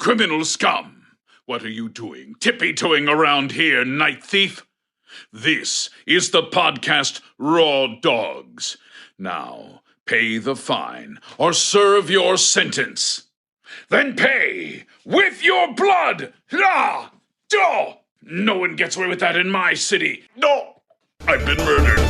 criminal scum! What are you doing, tippy-toeing around here, night thief? This is the podcast Raw Dogs. Now, pay the fine or serve your sentence. Then pay with your blood! Ah! Oh! No one gets away with that in my city. No! I've been murdered.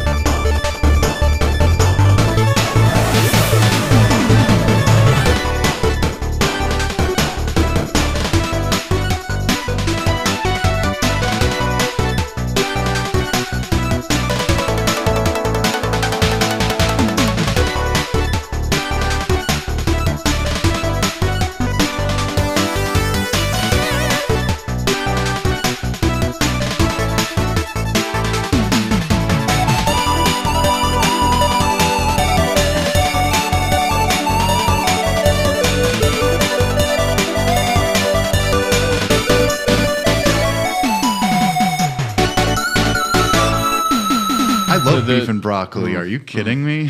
Beef and broccoli. Are you kidding me?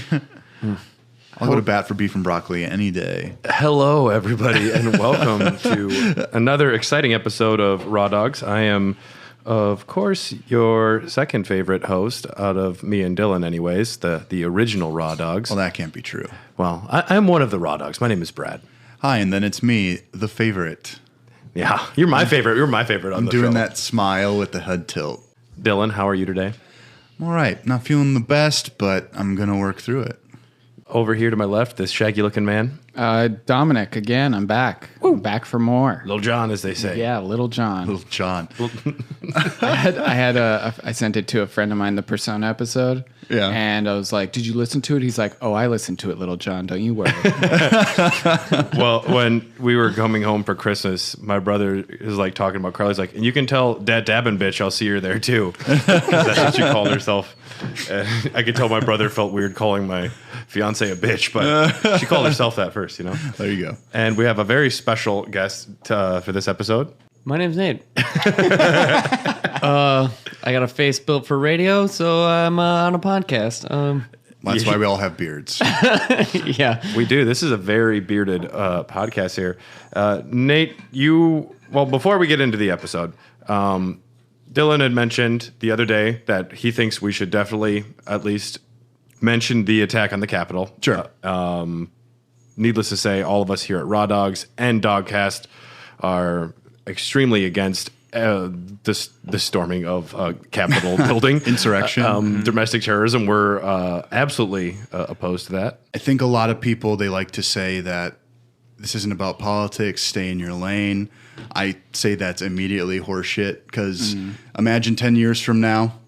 I'll go to bat for beef and broccoli any day. Hello, everybody, and welcome to another exciting episode of Raw Dogs. I am, of course, your second favorite host out of me and Dylan, anyways, the original Raw Dogs. Well, that can't be true. Well, I'm one of the Raw Dogs. My name is Brad. Hi, and then it's me, the favorite. Yeah, you're my favorite. You're my favorite on the show. I'm doing that smile with the head tilt. Dylan, how are you today? I'm all right. Not feeling the best, but I'm going to work through it. Over here to my left, this shaggy-looking man. Dominic, again, I'm back. I'm back for more. Little John, as they say. Yeah, Little John. Little John. I sent it to a friend of mine, the Persona episode. Yeah. And I was like, did you listen to it? He's like, oh, I listened to it, Little John. Don't you worry. Well, when we were coming home for Christmas, my brother is like talking about Carly's like, and you can tell that dabbing bitch, I'll see her there too. That's what she called herself. I could tell my brother felt weird calling my fiance a bitch, but she called herself that first, you know? There you go. And we have a very special guest for this episode. My name's Nate. I got a face built for radio, so I'm on a podcast. That's why we all have beards. Yeah. We do. This is a very bearded podcast here. Nate, before we get into the episode, Dylan had mentioned the other day that he thinks we should definitely at least mention the attack on the Capitol. Sure. Needless to say, all of us here at Raw Dogs and Dogcast are extremely against the storming of Capitol building. Insurrection. Domestic terrorism. We're absolutely opposed to that. I think a lot of people, they like to say that this isn't about politics, stay in your lane. I say that's immediately horseshit because imagine 10 years from now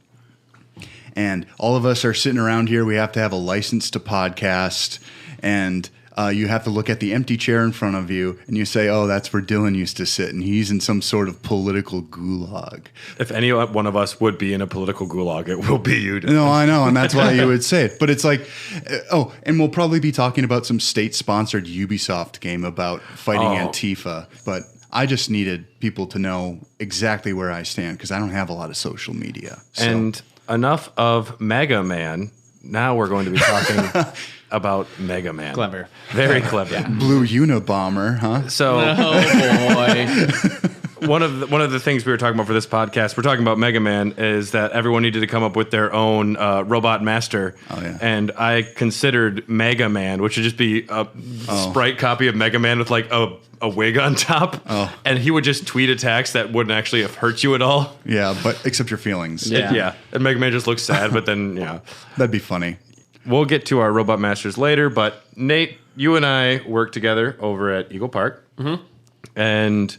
and all of us are sitting around here. We have to have a license to podcast and you have to look at the empty chair in front of you and you say, oh, that's where Dylan used to sit and he's in some sort of political gulag. If any one of us would be in a political gulag, it will be you. No, I know, and that's why you would say it. But it's like, and we'll probably be talking about some state-sponsored Ubisoft game about fighting Antifa. But I just needed people to know exactly where I stand because I don't have a lot of social media. So. And enough of Mega Man. Now we're going to be talking about Mega Man. Clever. Very clever. Yeah. Blue Unabomber, huh? So, Oh, boy. one of the things we were talking about for this podcast, we're talking about Mega Man, is that everyone needed to come up with their own robot master. Oh, yeah. And I considered Mega Man, which would just be a sprite copy of Mega Man with like a wig on top. Oh. And he would just tweet attacks that wouldn't actually have hurt you at all. Yeah, but except your feelings. Yeah. And Mega Man just looks sad, but then, yeah. That'd be funny. We'll get to our robot masters later, but Nate, you and I work together over at Eagle Park. Mm-hmm. And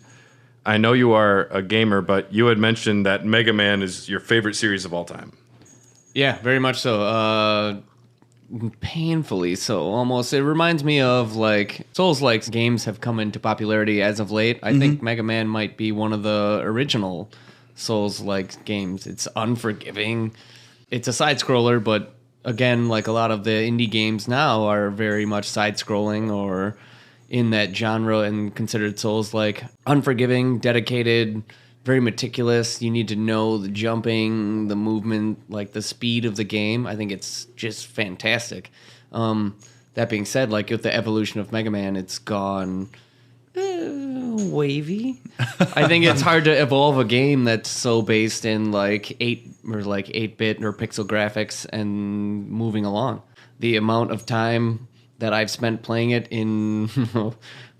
I know you are a gamer, but you had mentioned that Mega Man is your favorite series of all time. Yeah, very much so. Painfully so, almost. It reminds me of, like, Souls-like games have come into popularity as of late. I think Mega Man might be one of the original Souls-like games. It's unforgiving. It's a side-scroller, but again, like a lot of the indie games now are very much side-scrolling or in that genre and considered Souls-like. Unforgiving, dedicated, very meticulous. You need to know the jumping, the movement, like the speed of the game. I think it's just fantastic. That being said, like with the evolution of Mega Man, it's gone wavy. I think it's hard to evolve a game that's so based in like 8-bit or pixel graphics and moving along. The amount of time that I've spent playing it in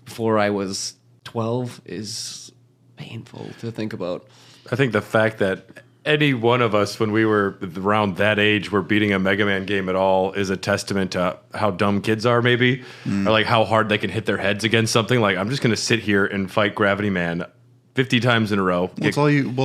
before I was 12 is painful to think about. I think the fact that any one of us, when we were around that age, were beating a Mega Man game at all is a testament to how dumb kids are, maybe, or like how hard they can hit their heads against something. Like, I'm just going to sit here and fight Gravity Man 50 times in a row.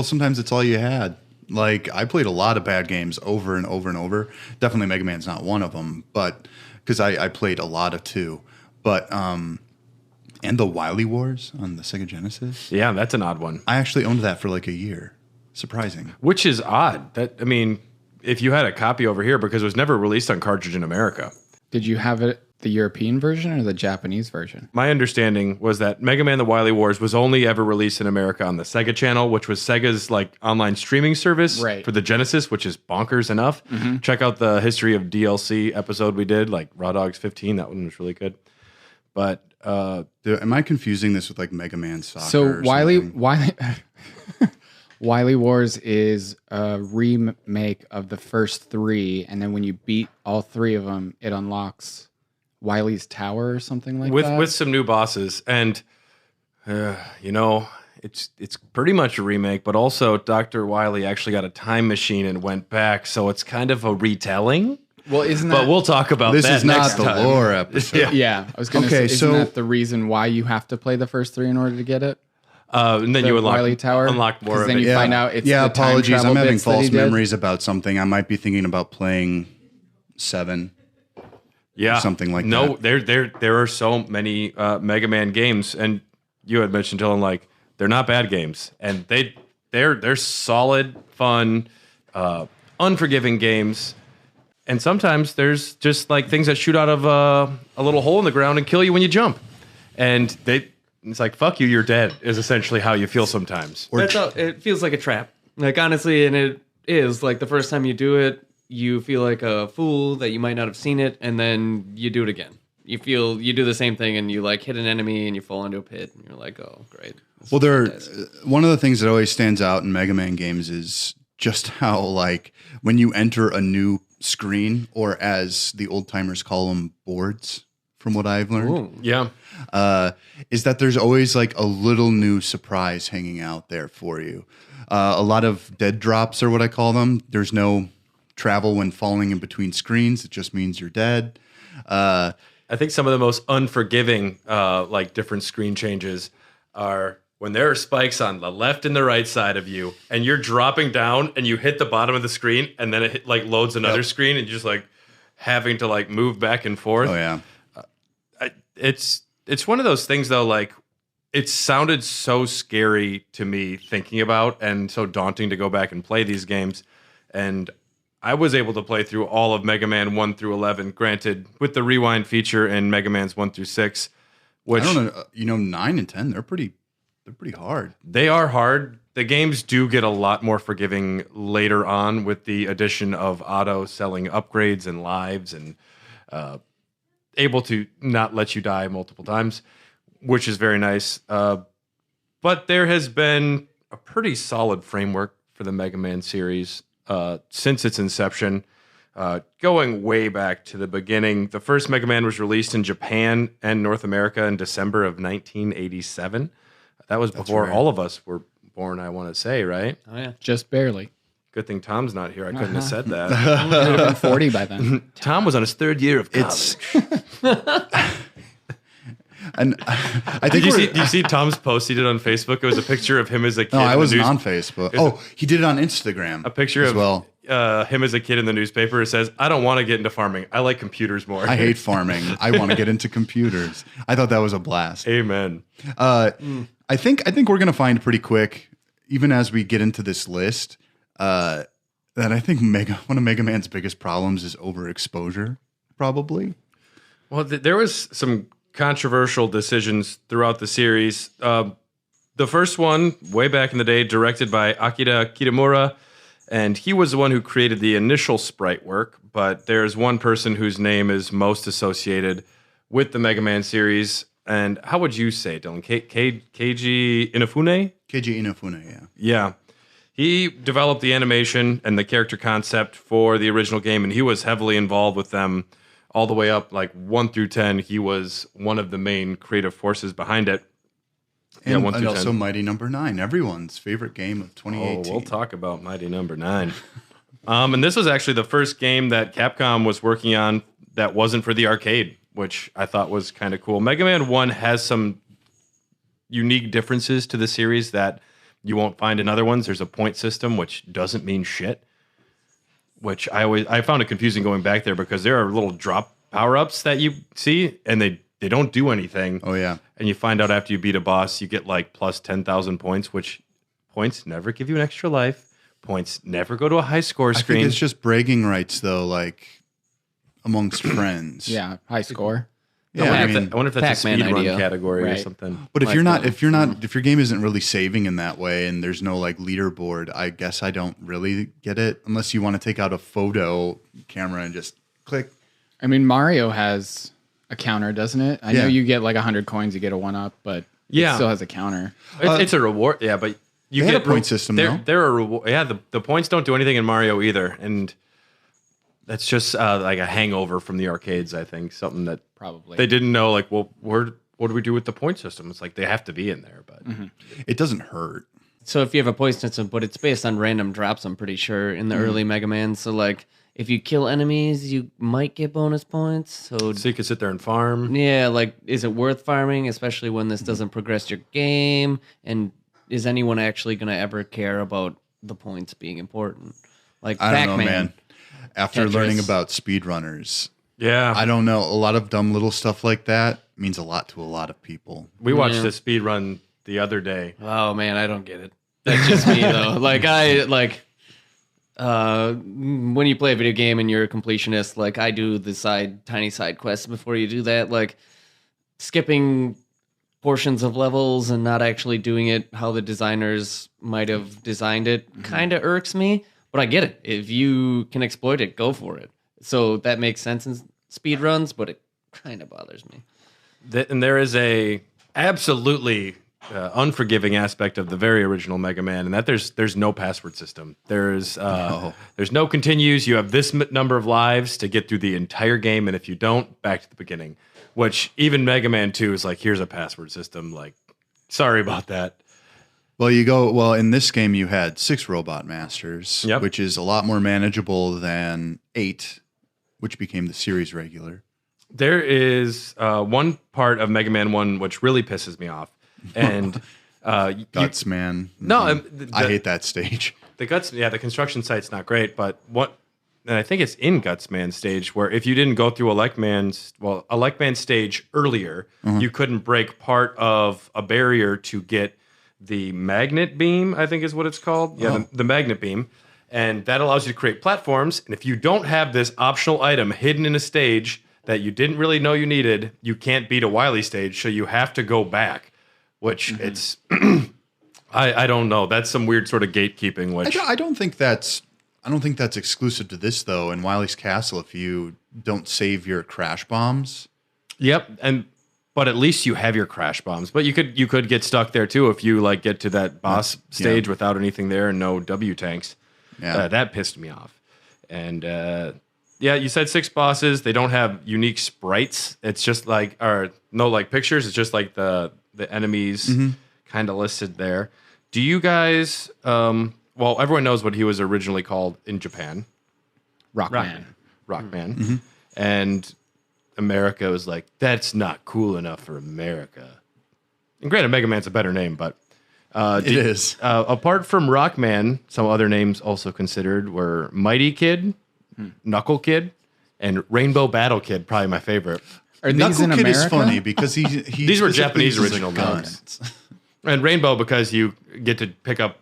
Sometimes it's all you had. Like, I played a lot of bad games over and over and over. Definitely Mega Man's not one of them, but because I played a lot of two. But and the Wily Wars on the Sega Genesis. Yeah, that's an odd one. I actually owned that for like a year. Surprising. Which is odd. I mean, if you had a copy over here, because it was never released on cartridge in America. Did you have it the European version or the Japanese version? My understanding was that Mega Man: The Wily Wars was only ever released in America on the Sega Channel, which was Sega's like online streaming service for the Genesis, which is bonkers enough. Mm-hmm. Check out the history of DLC episode we did, like Raw Dogs 15. That one was really good. But am I confusing this with like Mega Man Soccer? So Wily Wars is a remake of the first three, and then when you beat all three of them, it unlocks Wily's Tower or something like that. With some new bosses, and it's pretty much a remake, but also Dr. Wily actually got a time machine and went back, so it's kind of a retelling. Well, isn't that? But we'll talk about this that is not next the time. lore episode. Yeah, I was going to say, isn't that the reason why you have to play the first three in order to get it? And then you Wily Tower? unlock more of then it. you find out it's the apologies. time travel I'm having bits that he false did. memories about something. I might be thinking about playing 7. Yeah, something like no, that. there are so many Mega Man games, and you had mentioned, Dylan, like they're not bad games, and they're solid, fun, unforgiving games. And sometimes there's just like things that shoot out of a little hole in the ground and kill you when you jump, and it's like, fuck you, you're dead, is essentially how you feel sometimes. It feels like a trap. Like, honestly, and it is. Like, the first time you do it, you feel like a fool that you might not have seen it, and then you do it again. You do the same thing, and you, like, hit an enemy, and you fall into a pit, and you're like, oh, great. Well, one of the things that always stands out in Mega Man games is just how, like, when you enter a new screen, or as the old timers call them, boards, from what I've learned. Ooh. Yeah. Is that there's always like a little new surprise hanging out there for you. A lot of dead drops are what I call them. There's no travel when falling in between screens. It just means you're dead. I think some of the most unforgiving, like different screen changes are when there are spikes on the left and the right side of you, and you're dropping down and you hit the bottom of the screen, and then it like loads another screen, and you're just like having to like move back and forth. Oh yeah. It's one of those things though, like it sounded so scary to me thinking about, and so daunting to go back and play these games. And I was able to play through all of Mega Man 1 through 11, granted with the rewind feature in Mega Man's 1 through 6, which I don't know, 9 and 10, they're pretty hard. they are hard. The games do get a lot more forgiving later on with the addition of auto selling upgrades and lives, and able to not let you die multiple times, which is very nice. But there has been a pretty solid framework for the Mega Man series since its inception, going way back to the beginning. The first Mega Man was released in Japan and North America in December of 1987. That was before all of us were born, I want to say, right? Oh, yeah. Just barely. Good thing Tom's not here. I couldn't have said that. I would have been 40 by then. Tom was on his third year of college. And I think Did you see Tom's post he did on Facebook? It was a picture of him as a kid. No, I wasn't on Facebook. Oh, he did it on Instagram. A picture as of well. Him as a kid in the newspaper. It says, "I don't want to get into farming. I like computers more. I hate farming. I want to get into computers." I thought that was a blast. Amen. I think we're gonna find pretty quick, even as we get into this list, that I think one of Mega Man's biggest problems is overexposure. Probably. Well, there was some controversial decisions throughout the series. The first one, way back in the day, directed by Akira Kitamura, and he was the one who created the initial sprite work, but there's one person whose name is most associated with the Mega Man series, And how would you say it, Dylan? Keiji Inafune? Keiji Inafune, yeah. Yeah. He developed the animation and the character concept for the original game, and he was heavily involved with them all the way up, like 1 through 10. He was one of the main creative forces behind it. And, 1 and through also 10. Mighty Number 9, everyone's favorite game of 2018. Oh, we'll talk about Mighty Number 9. And this was actually the first game that Capcom was working on that wasn't for the arcade, which I thought was kind of cool. Mega Man 1 has some unique differences to the series that you won't find in other ones. There's a point system, which doesn't mean shit, which I found it confusing going back there because there are little drop power-ups that you see, and they don't do anything. Oh, yeah. And you find out after you beat a boss, you get like plus 10,000 points, which points never give you an extra life. Points never go to a high score screen. I think it's just bragging rights, though, like amongst friends. Yeah, high score. Yeah, I mean, I wonder if that's Pac-Man a speedrun idea. category or Right. something. but if like if your game isn't really saving in that way and there's no like leaderboard, I guess I don't really get it unless you want to take out a photo camera and just click. I mean, Mario has a counter, doesn't it? I know Yeah. you get like 100 coins, you get a 1-up, but Yeah. it still has a counter. It's a reward, yeah, but you They get had a point system, though. They're a reward. Yeah, the points don't do anything in Mario either, and that's just like a hangover from the arcades. I think something that Probably. they didn't know. Like, well, what do we do with the point system? It's like they have to be in there, but It doesn't hurt. So if you have a point system, but it's based on random drops, I'm pretty sure, in the early Mega Man. So, like, if you kill enemies, you might get bonus points. So, so you can sit there and farm. yeah, like, is it worth farming, especially when this doesn't progress your game? And is anyone actually going to ever care about the points being important? Like, I don't know, Pac-Man. man. After Tetris. learning about speedrunners, Yeah, I don't know. A lot of dumb little stuff like that means a lot to a lot of people. we watched Yeah. the speed run the other day. Oh man, I don't get it. That's just me though. When you play a video game and you're a completionist, like I do the tiny side quests before you do that, like skipping portions of levels and not actually doing it how the designers might have designed it kind of irks me, but I get it. If you can exploit it, go for it. So that makes sense in speed runs, but it kind of bothers me. And there is a absolutely unforgiving aspect of the very original Mega Man, and that there's no password system. There's no continues. You have this number of lives to get through the entire game, and if you don't, back to the beginning. Which even Mega Man 2 is like, here's a password system. Like, sorry about that. Well, in this game, you had 6 Robot Masters, Yep. which is a lot more manageable than 8, which became the series regular. There is one part of Mega Man 1 which really pisses me off. And Guts, man. No, I hate that stage. the Guts, yeah, the construction site's not great, but and I think it's in Guts Man stage where if you didn't go through a Like Man stage earlier, you couldn't break part of a barrier to get the magnet beam, I think is what it's called. Yeah, the magnet beam. And that allows you to create platforms. And if you don't have this optional item hidden in a stage that you didn't really know you needed, you can't beat a Wily stage, so you have to go back, which it's... I don't know. That's some weird sort of gatekeeping, which... I don't think that's exclusive to this, though. In Wily's Castle, if you don't save your crash bombs... Yep, but at least you have your crash bombs. But you could get stuck there too if you like get to that boss stage without anything there and no W tanks. Yeah. That pissed me off. And you said 6 bosses. They don't have unique sprites. It's just like pictures. It's just like the enemies kind of listed there. Do you guys? Well, everyone knows what he was originally called in Japan. Rockman. Rockman, and America was like, that's not cool enough for America. And granted, Mega Man's a better name, but It is. apart from Rockman, some other names also considered were Mighty Kid, Knuckle Kid, and Rainbow Battle Kid. Probably my favorite. Are these Knuckle in Kid America? is funny because he These were specifically Japanese uses a original gun. names. And Rainbow because you get to pick up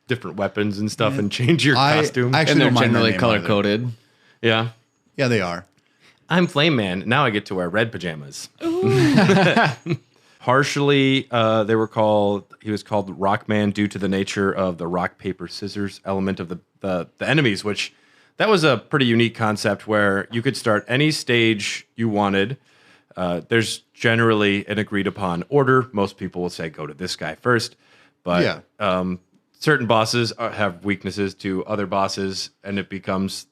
different weapons and stuff and change your costume. I And actually they're don't mind their generally name color either. coded. yeah. Yeah, they are. I'm Flame Man. Now I get to wear red pajamas. Partially, he was called Rockman due to the nature of the rock, paper, scissors element of the enemies, which that was a pretty unique concept where you could start any stage you wanted. There's generally an agreed upon order. Most people will say go to this guy first, but certain bosses have weaknesses to other bosses, and it becomes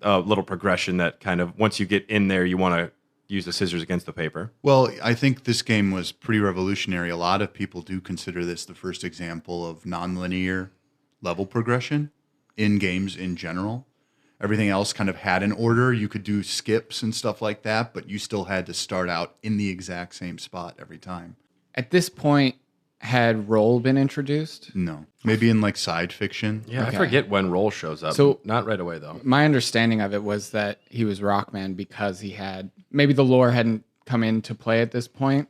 a little progression that kind of, once you get in there, you want to use the scissors against the paper. Well, I think this game was pretty revolutionary. A lot of people do consider this the first example of nonlinear level progression in games in general. Everything else kind of had an order. You could do skips and stuff like that, but you still had to start out in the exact same spot every time. At this point, had roll been introduced? No. Maybe in like side fiction. Yeah, Okay. I forget when Roll shows up. So- not right away, though. My understanding of it was that he was Rockman because he had, maybe the lore hadn't come into play at this point,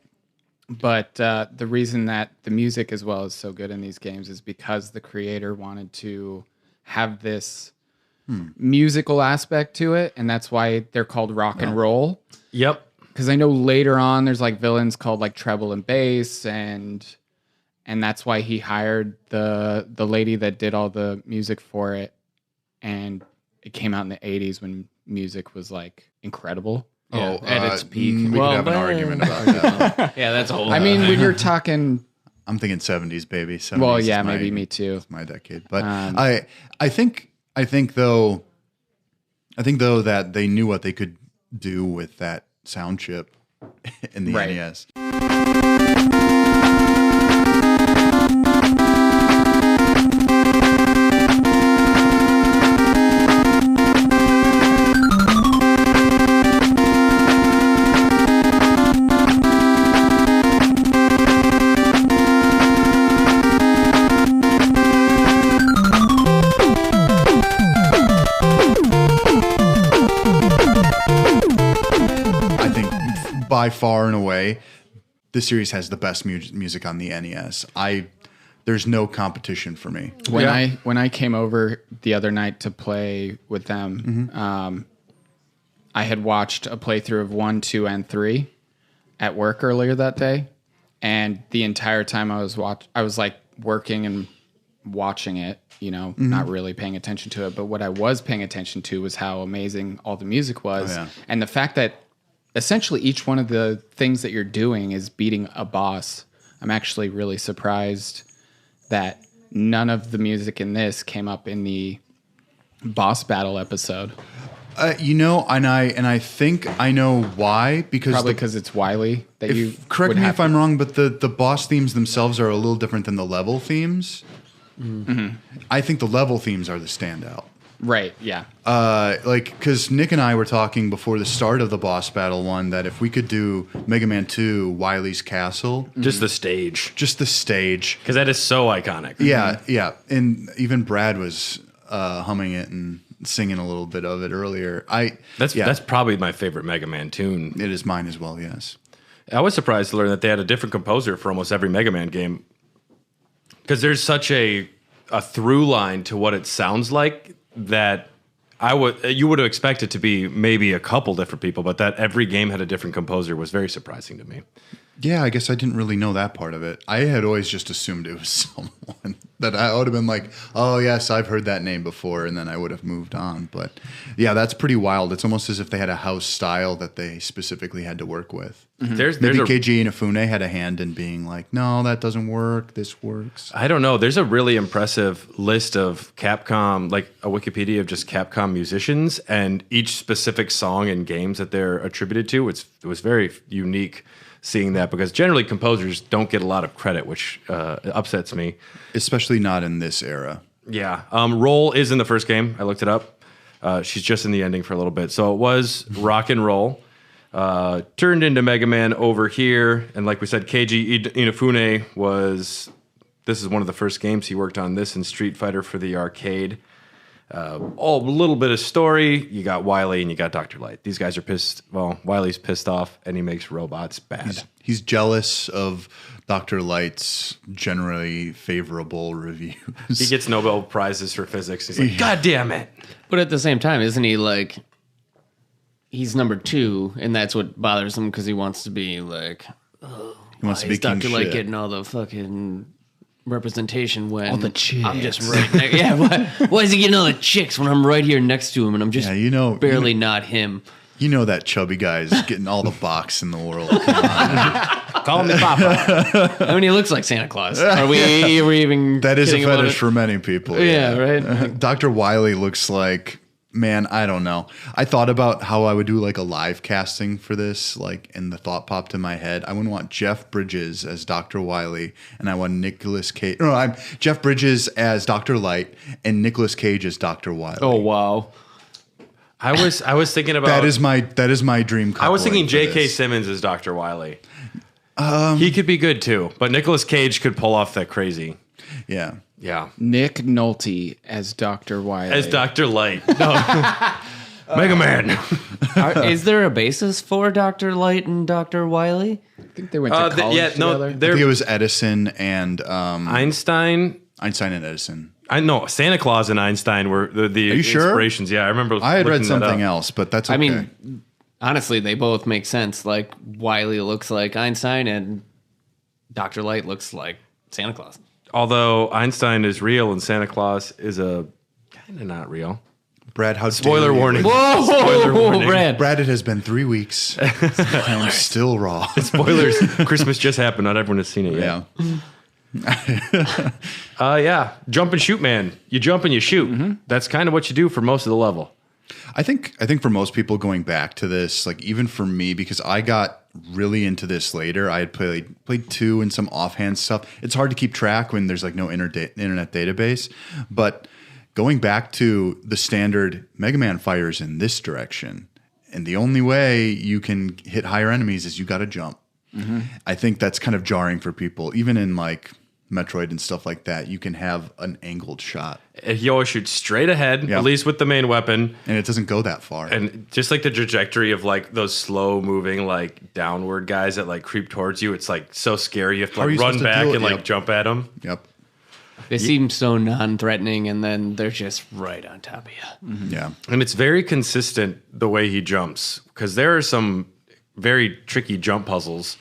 but the reason that the music as well is so good in these games is because the creator wanted to have this musical aspect to it, and that's why they're called rock and roll. Yep. Because I know later on there's like villains called like treble and bass, and that's why he hired the lady that did all the music for it, and it came out in the 80s when music was like incredible. At its peak. We could have an argument about that. Yeah, that's a whole. I mean, when you're talking, I'm thinking 70s, baby. 70s well, is yeah, my- maybe me too. It's my decade. But I think though that they knew what they could do with that sound chip in the Right. NES. I think by far and away, this series has the best music on the NES. There's no competition for me. When I came over the other night to play with them, I had watched a playthrough of 1, 2, and 3 at work earlier that day, and the entire time I was like working and watching it, not really paying attention to it. But what I was paying attention to was how amazing all the music was, and the fact that essentially each one of the things that you're doing is beating a boss. I'm actually really surprised that none of the music in this came up in the boss battle episode. And I think I know why, because Probably because it's Wily that you correct would me have if I'm wrong, but the boss themes themselves are a little different than the level themes. Mm-hmm. I think the level themes are the standout. Right, yeah. Because Nick and I were talking before the start of the boss battle one that if we could do Mega Man 2 Wily's Castle, Just the stage. just the stage. Because that is so iconic. Yeah. And even Brad was humming it and singing a little bit of it earlier. That's probably my favorite Mega Man tune. It is mine as well, yes. I was surprised to learn that they had a different composer for almost every Mega Man game. Because there's such a through line to what it sounds like that you would have expected to be maybe a couple different people, but that every game had a different composer was very surprising to me. Yeah, I guess I didn't really know that part of it. I had always just assumed it was someone that I would have been like, oh, yes, I've heard that name before, and then I would have moved on. But yeah, that's pretty wild. It's almost as if they had a house style that they specifically had to work with. There's Maybe a, Keiji Inafune had a hand in being like, no, that doesn't work. This works. I don't know. There's a really impressive list of Capcom, like a Wikipedia of just Capcom musicians, and each specific song and games that they're attributed to. It was very unique seeing that, because generally composers don't get a lot of credit, which upsets me. Especially not in this era. Yeah. Roll is in the first game. I looked it up. She's just in the ending for a little bit. So it was Rock and Roll. Turned into Mega Man over here. And like we said, Keiji Inafune this is one of the first games he worked on, this and Street Fighter for the arcade. A little bit of story. You got Wily and you got Dr. Light. These guys are pissed. Well, Wily's pissed off and he makes robots bad. He's jealous of Dr. Light's generally favorable reviews. He gets Nobel Prizes for physics. He's like, God damn it. But at the same time, isn't he like, he's number 2, and that's what bothers him because he wants to be like, He wants to be is Dr. king Light shit. getting all the fucking representation when All the chicks. I'm just right next. Yeah, why is he getting all the chicks when I'm right here next to him and I'm just Yeah, barely not him? You know that chubby guy's getting all the box in the world. Call me Papa. I mean, he looks like Santa Claus. Are we even? That is a kidding about fetish it? for many people. Yeah, right. Dr. Wiley looks like, man, I don't know. I thought about how I would do like a live casting for this, like, and the thought popped in my head. I would want Jeff Bridges as Dr. Wiley, and I want Nicolas Cage. No, I'm Jeff Bridges as Dr. Light, and Nicolas Cage as Dr. Wiley. Oh wow. I was thinking about that is my dream. I was thinking coupling for J.K. this. Simmons as Dr. Wiley. He could be good too, but Nicolas Cage could pull off that crazy. Yeah. Yeah. Nick Nolte as Dr. Wiley. As Dr. Light. No. Mega Man. Is there a basis for Dr. Light and Dr. Wiley? I think they went to college together. I think it was Edison and Einstein. Einstein and Edison. I know Santa Claus and Einstein were the Are you sure? inspirations. Yeah, I remember. I had read looking that something up. else, but that's okay. I mean, honestly, they both make sense. Like Wiley looks like Einstein, and Dr. Light looks like Santa Claus. Although Einstein is real and Santa Claus is a kind of not real. Brad, how Spoiler dare you. warning. Whoa, Spoiler warning. Brad. Brad, it has been 3 weeks. I'm still raw. Spoilers. Christmas just happened. Not everyone has seen it yet. Yeah. Yeah. Jump and shoot, man. You jump and you shoot. Mm-hmm. That's kind of what you do for most of the level. I think for most people going back to this, like even for me, because I got really into this later. I had played 2 and some offhand stuff. It's hard to keep track when there's like no internet database. But going back to the standard, Mega Man fires in this direction, and the only way you can hit higher enemies is you got to jump. Mm-hmm. I think that's kind of jarring for people, even in like Metroid and stuff like that. You can have an angled shot, He always shoots straight ahead, Yeah. at least with the main weapon. and it doesn't go that far. And just like the trajectory of like those slow moving like downward guys that like creep towards you, it's like so scary. You have to How are like you run supposed to back do it? and like Yep. jump at them. Yep. They seem so non-threatening, and then they're just right on top of you. Yeah. And it's very consistent the way he jumps, because there are some very tricky jump puzzles.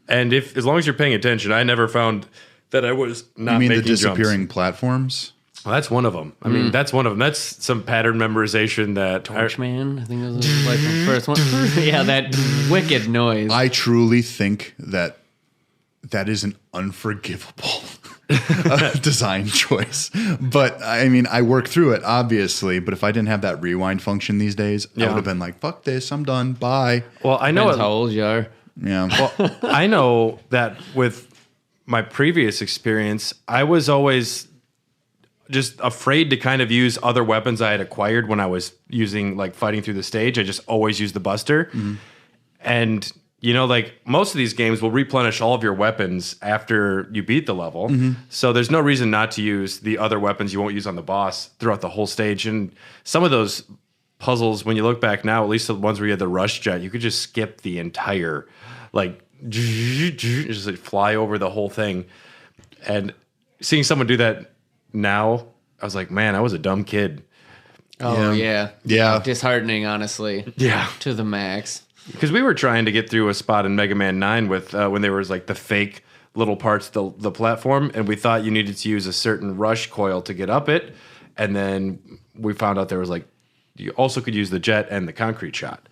And as long as you're paying attention, I never found that I was not You mean the making disappearing jumps. platforms? Well, that's one of them. I mean, that's one of them. That's some pattern memorization that Torchman, I think that was like the first one. Yeah, that wicked noise. I truly think that is an unforgivable design choice. But I mean, I work through it, obviously. But if I didn't have that rewind function these days, I Yeah. would have been like, fuck this, I'm done. Bye. Well, I know Depends how old you are. Yeah. Well, I know that with my previous experience, I was always just afraid to kind of use other weapons I had acquired when I was using like fighting through the stage. I just always used the Buster. And you know, like most of these games will replenish all of your weapons after you beat the level. So there's no reason not to use the other weapons you won't use on the boss throughout the whole stage. And some of those puzzles, when you look back now, at least the ones where you had the rush jet, you could just skip the entire, like, just like fly over the whole thing. And seeing someone do that now, I was like, man, I was a dumb kid. Oh, yeah. Yeah. Disheartening, honestly. Yeah. To the max. Because we were trying to get through a spot in Mega Man 9 with when there was like the fake little parts of the platform, and we thought you needed to use a certain rush coil to get up it, and then we found out there was like you also could use the jet and the concrete shot.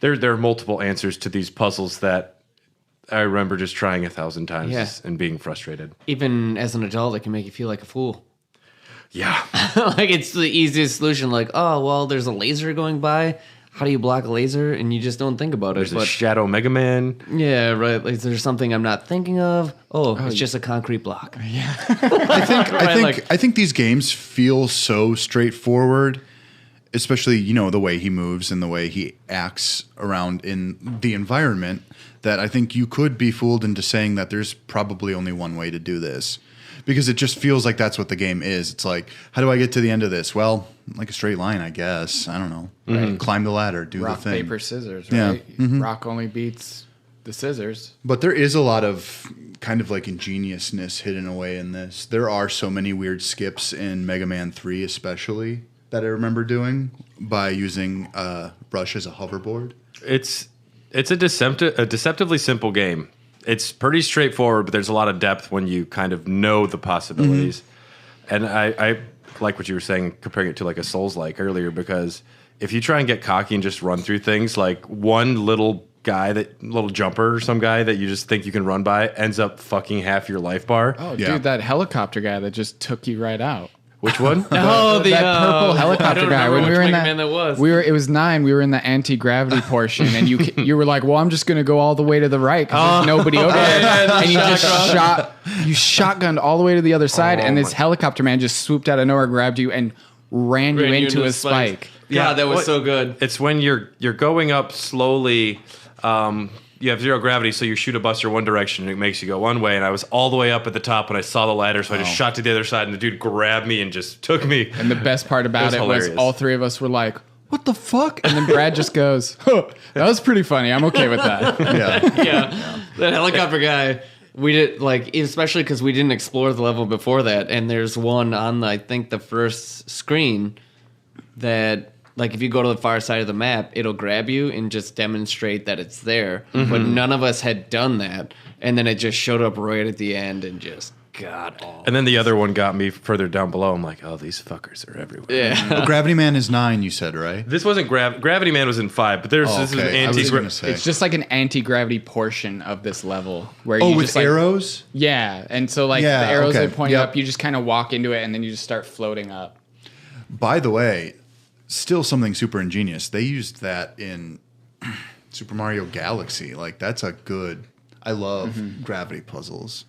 There are multiple answers to these puzzles that I remember just trying 1,000 times Yeah. and being frustrated. Even as an adult, it can make you feel like a fool. Yeah. Like, it's the easiest solution. Like, oh, well, there's a laser going by. How do you block a laser? And you just don't think about There's it. a But Shadow Mega Man. yeah, right. Like, there's something I'm not thinking of. Oh, it's just a concrete block. I think these games feel so straightforward, especially, you know, the way he moves and the way he acts around in the environment, that I think you could be fooled into saying that there's probably only one way to do this. Because it just feels like that's what the game is. It's like, how do I get to the end of this? Well, like a straight line, I guess. I don't know. Right. Climb the ladder, do Rock, the thing. paper, scissors, Yeah. right? Rock only beats the scissors. But there is a lot of kind of like ingeniousness hidden away in this. There are so many weird skips in Mega Man 3 especially that I remember doing by using Rush as a hoverboard. It's a deceptively simple game. It's pretty straightforward, but there's a lot of depth when you kind of know the possibilities. And I like what you were saying, comparing it to like a Souls-like earlier, because if you try and get cocky and just run through things, like one little jumper or some guy that you just think you can run by ends up fucking half your life bar. Oh, dude, that helicopter guy that just took you right out. Which one? Oh, That purple helicopter guy. When we were in Mega Man that was. It was 9. We were in the anti-gravity portion, and you were like, "Well, I'm just gonna go all the way to the right because there's nobody over there." And you shotgunned all the way to the other side, and this helicopter man just swooped out of nowhere, grabbed you, and ran you into a spike. Yeah, that was so good. It's when you're going up slowly. You have zero gravity, so you shoot a buster one direction and it makes you go one way. And I was all the way up at the top when I saw the ladder, so I just shot to the other side, and the dude grabbed me and just took me. And the best part about it was all three of us were like, "What the fuck?" And then Brad just goes, "Huh, that was pretty funny. I'm okay with that." Yeah. That helicopter guy. We did especially because we didn't explore the level before that, and there's one on I think the first screen that. Like, if you go to the far side of the map, it'll grab you and just demonstrate that it's there. Mm-hmm. But none of us had done that. And then it just showed up right at the end and just got all. And then the other one got me further down below. I'm like, oh, these fuckers are everywhere. Yeah. Well, Gravity Man is 9, you said, right? This wasn't Gravity Man was in 5, but this is an anti-gravity. It's just like an anti-gravity portion of this level. Where Oh, you with just arrows? Yeah. And so, the arrows are pointing up. You just kind of walk into it, and then you just start floating up. By the way, still something super ingenious. They used that in Super Mario Galaxy. That's a good... I love gravity puzzles.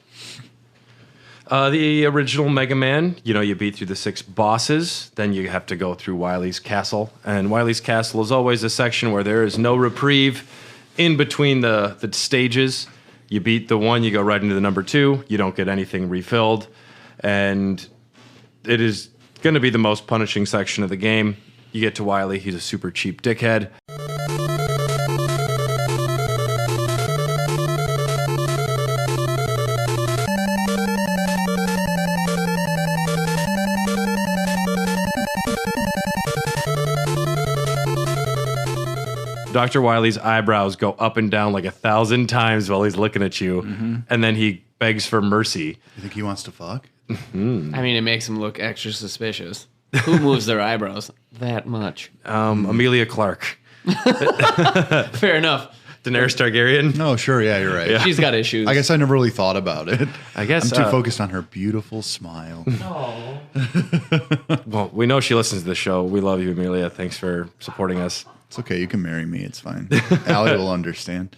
The original Mega Man, you beat through the 6 bosses. Then you have to go through Wily's Castle. And Wily's Castle is always a section where there is no reprieve in between the stages. You beat the 1, you go right into the number 2. You don't get anything refilled. And it is going to be the most punishing section of the game. You get to Wily, he's a super cheap dickhead. Dr. Wily's eyebrows go up and down like 1,000 times while he's looking at you, and then he begs for mercy. You think he wants to fuck? I mean, it makes him look extra suspicious. Who moves their eyebrows that much? Amelia Clark. Fair enough. Daenerys Targaryen. No, sure, yeah, you're right. Yeah. She's got issues. I guess I never really thought about it. I guess I'm too focused on her beautiful smile. Well, we know she listens to the show. We love you, Amelia. Thanks for supporting us. It's okay, you can marry me. It's fine. Allie will understand.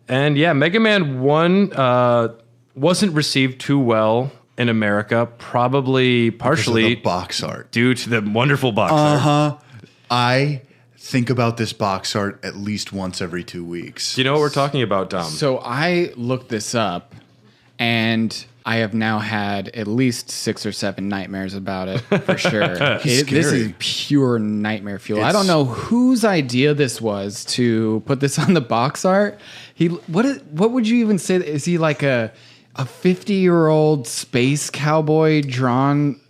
And yeah, Mega Man 1 wasn't received too well in America, probably partially the box art. due to the wonderful box art. I think about this box art at least once every 2 weeks. Do you know what we're talking about, Dom? So I looked this up, and I have now had at least 6 or 7 nightmares about it, for sure. This is pure nightmare fuel. I don't know whose idea this was to put this on the box art. What would you even say? Is he like a 50-year-old space cowboy drawn?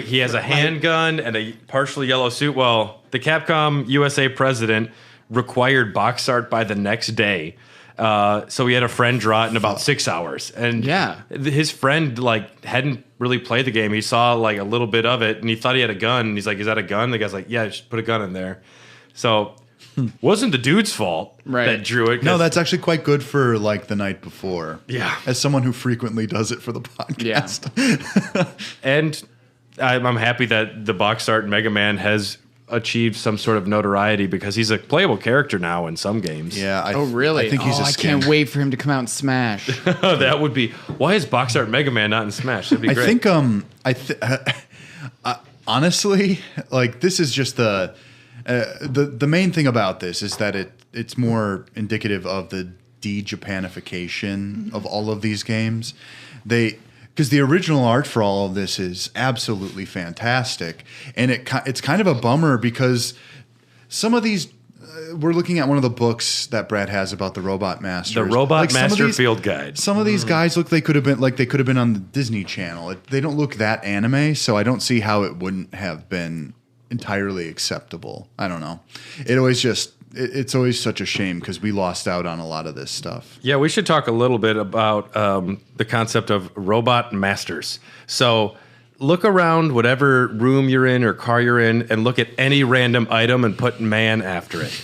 He has a handgun and a partially yellow suit. Well, the Capcom USA president required box art by the next day. So he had a friend draw it in about 6 hours. And his friend hadn't really played the game. He saw a little bit of it and he thought he had a gun. And he's like, "Is that a gun?" The guy's like, "Yeah, just put a gun in there." So wasn't the dude's fault that drew it. No, that's actually quite good for the night before. Yeah. As someone who frequently does it for the podcast. Yeah. And I'm happy that the box art in Mega Man has achieved some sort of notoriety because he's a playable character now in some games. Yeah. Really? I think he's a skin. I can't wait for him to come out and Smash. That would be... Why is box art Mega Man not in Smash? That'd be great. I think... honestly, this is just the main thing about this is that it's more indicative of the de-Japanification of all of these games. Because the original art for all of this is absolutely fantastic, and it's kind of a bummer because some of these we're looking at one of the books that Brad has about the Robot Masters. The Robot Master Field Guide. Some of these guys look they could have been on the Disney Channel. They don't look that anime, so I don't see how it wouldn't have been entirely acceptable. I don't know. It's always such a shame because we lost out on a lot of this stuff. Yeah, we should talk a little bit about the concept of Robot Masters. So look around whatever room you're in or car you're in and look at any random item and put man after it.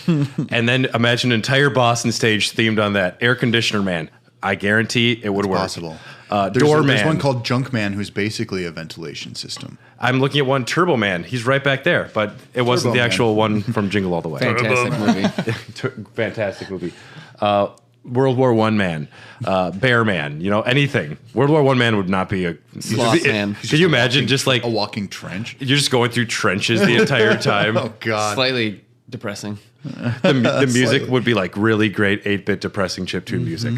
And then imagine an entire Boston stage themed on that. Air conditioner man. I guarantee it would work. Possible. Doorman. There's one called Junk Man who's basically a ventilation system. I'm looking at one, Turbo Man. He's right back there, but it wasn't the Man. actual one from Jingle All the Way. Fantastic movie. Fantastic movie. World War I man, Bear Man, anything. World War I man would not be a Sloth Man. Could you imagine just like A walking trench? you're just going through trenches the entire time? Oh, God. Slightly depressing. The music would be like really great 8-bit depressing chiptune music.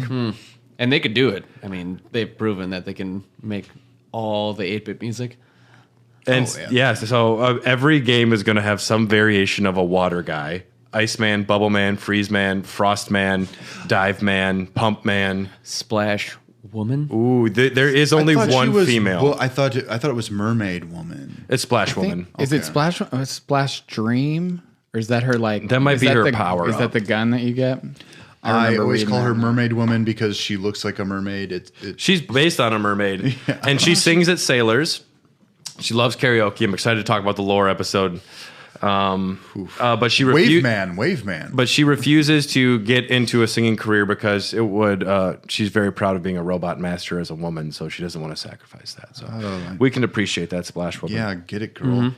And they could do it. I mean, they've proven that they can make all the 8-bit music. And yeah. so every game is going to have some variation of a water guy. Iceman, Bubble Man, Freeze Man, Frost Man, Dive Man, Pump Man. Splash Woman? Ooh, there is only I thought she one was- female. Well, I thought it was Mermaid Woman. It's Splash Woman. Is it Splash Dream? Or is that her That might is be that her the, power Is up. that the gun that you get? I remember always reading call her that. Mermaid Woman because she looks like a mermaid. She's based on a mermaid, and she sings at Sailors. She loves karaoke. I'm excited to talk about the lore episode. But she Wave Man. But she refuses to get into a singing career because it would. She's very proud of being a robot master as a woman, so she doesn't want to sacrifice that. So we can appreciate that, Splash Woman. Yeah, get it, girl.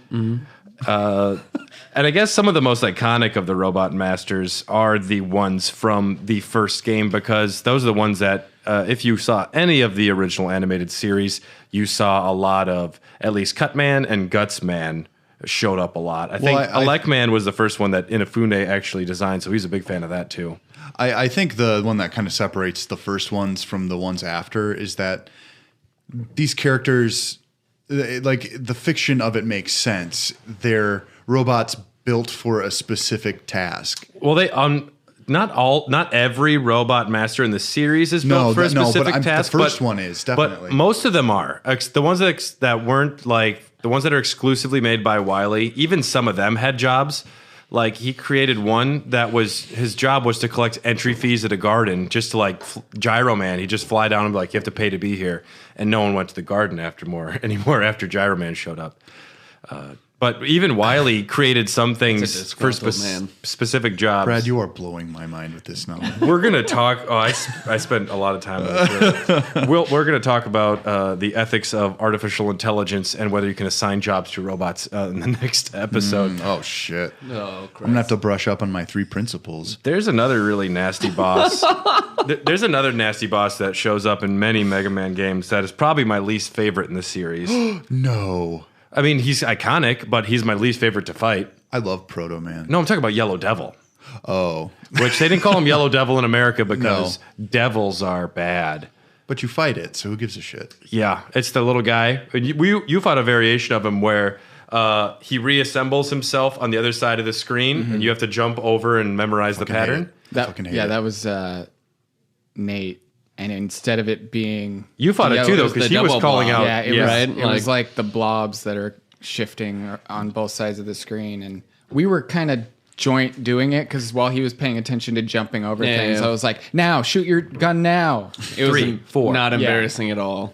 And I guess some of the most iconic of the robot masters are the ones from the first game, because those are the ones that, if you saw any of the original animated series, you saw a lot of at least Cutman and Gutsman showed up a lot. I think Alekman was the first one that Inafune actually designed, so he's a big fan of that too. I think the one that kind of separates the first ones from the ones after is that these characters, like the fiction of it makes sense. They're robots built for a specific task. Well, they not every robot master in the series is built for a specific task. The first one is definitely. But most of them are. The ones that weren't like the ones that are exclusively made by Wily. Even some of them had jobs. Like he created one that was his job was to collect entry fees at a garden, just to like Gyro Man. He'd just fly down and be like, "You have to pay to be here," and no one went to the garden anymore after Gyro Man showed up. But even Wily created some things for specific jobs. Brad, you are blowing my mind with this knowledge. We're going to talk. I spent a lot of time on this. We're going to talk about the ethics of artificial intelligence and whether you can assign jobs to robots in the next episode. Oh, shit. Oh, I'm going to have to brush up on my 3 principles. There's another really nasty boss. There's another nasty boss that shows up in many Mega Man games that is probably my least favorite in the series. No. I mean, he's iconic, but he's my least favorite to fight. I love Proto Man. No, I'm talking about Yellow Devil. Oh. Which they didn't call him Yellow Devil in America because devils are bad. But you fight it, so who gives a shit? Yeah, it's the little guy. You fought a variation of him where he reassembles himself on the other side of the screen, and you have to jump over and memorize the pattern. That was Nate. And instead of it being... You fought it too, though, because he was calling out... Yeah, it was like the blobs that are shifting on both sides of the screen. And we were kind of joint doing it, because while he was paying attention to jumping over things, I was like, now, shoot your gun now. It was 3, 4. not embarrassing at all.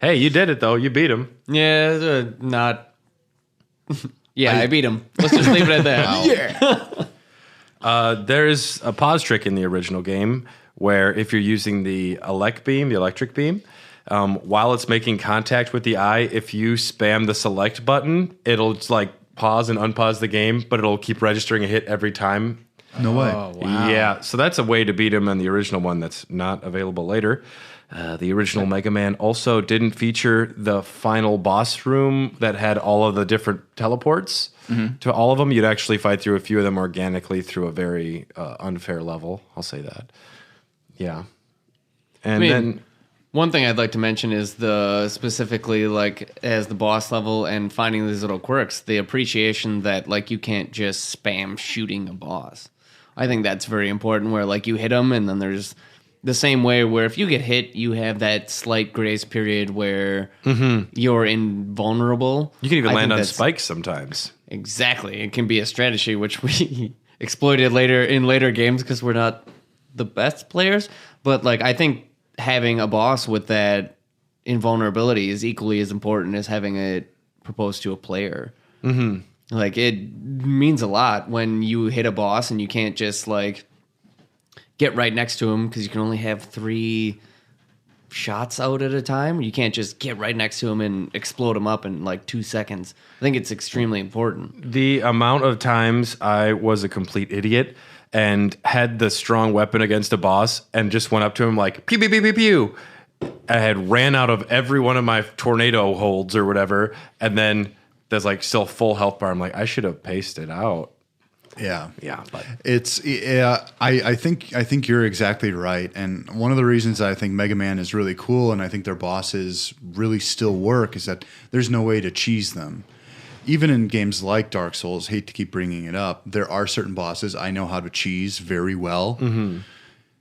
Hey, you did it, though. You beat him. Yeah, not... Yeah, I beat him. Let's just leave it at that. Yeah. There's a pause trick in the original game where if you're using the electric beam, while it's making contact with the eye, if you spam the select button, it'll just like pause and unpause the game, but it'll keep registering a hit every time. No way. Oh, wow. Yeah, so that's a way to beat him in the original one that's not available later. The original Mega Man also didn't feature the final boss room that had all of the different teleports. To all of them, you'd actually fight through a few of them organically through a very unfair level. I'll say that. Yeah. And then one thing I'd like to mention is specifically like as the boss level and finding these little quirks, the appreciation that like you can't just spam shooting a boss. I think that's very important where like you hit them and then there's the same way where if you get hit, you have that slight grace period where you're invulnerable. you can even land on spikes sometimes. Exactly. It can be a strategy which we exploited later in later games because we're not the best players. But like I think having a boss with that invulnerability is equally as important as having it proposed to a player. Mm-hmm. Like, it means a lot when you hit a boss and you can't just, like, get right next to him because you can only have 3 shots out at a time. You can't just get right next to him and explode him up in, like, 2 seconds. I think it's extremely important. The amount of times I was a complete idiot and had the strong weapon against a boss and just went up to him like, pew, pew, pew, pew, pew. I had ran out of every one of my tornado holds or whatever, and then there's like still full health bar. I'm like, I should have paced it out. Yeah. But I think you're exactly right. And one of the reasons I think Mega Man is really cool and I think their bosses really still work is that there's no way to cheese them. Even in games like Dark Souls, hate to keep bringing it up, there are certain bosses I know how to cheese very well. Mm-hmm.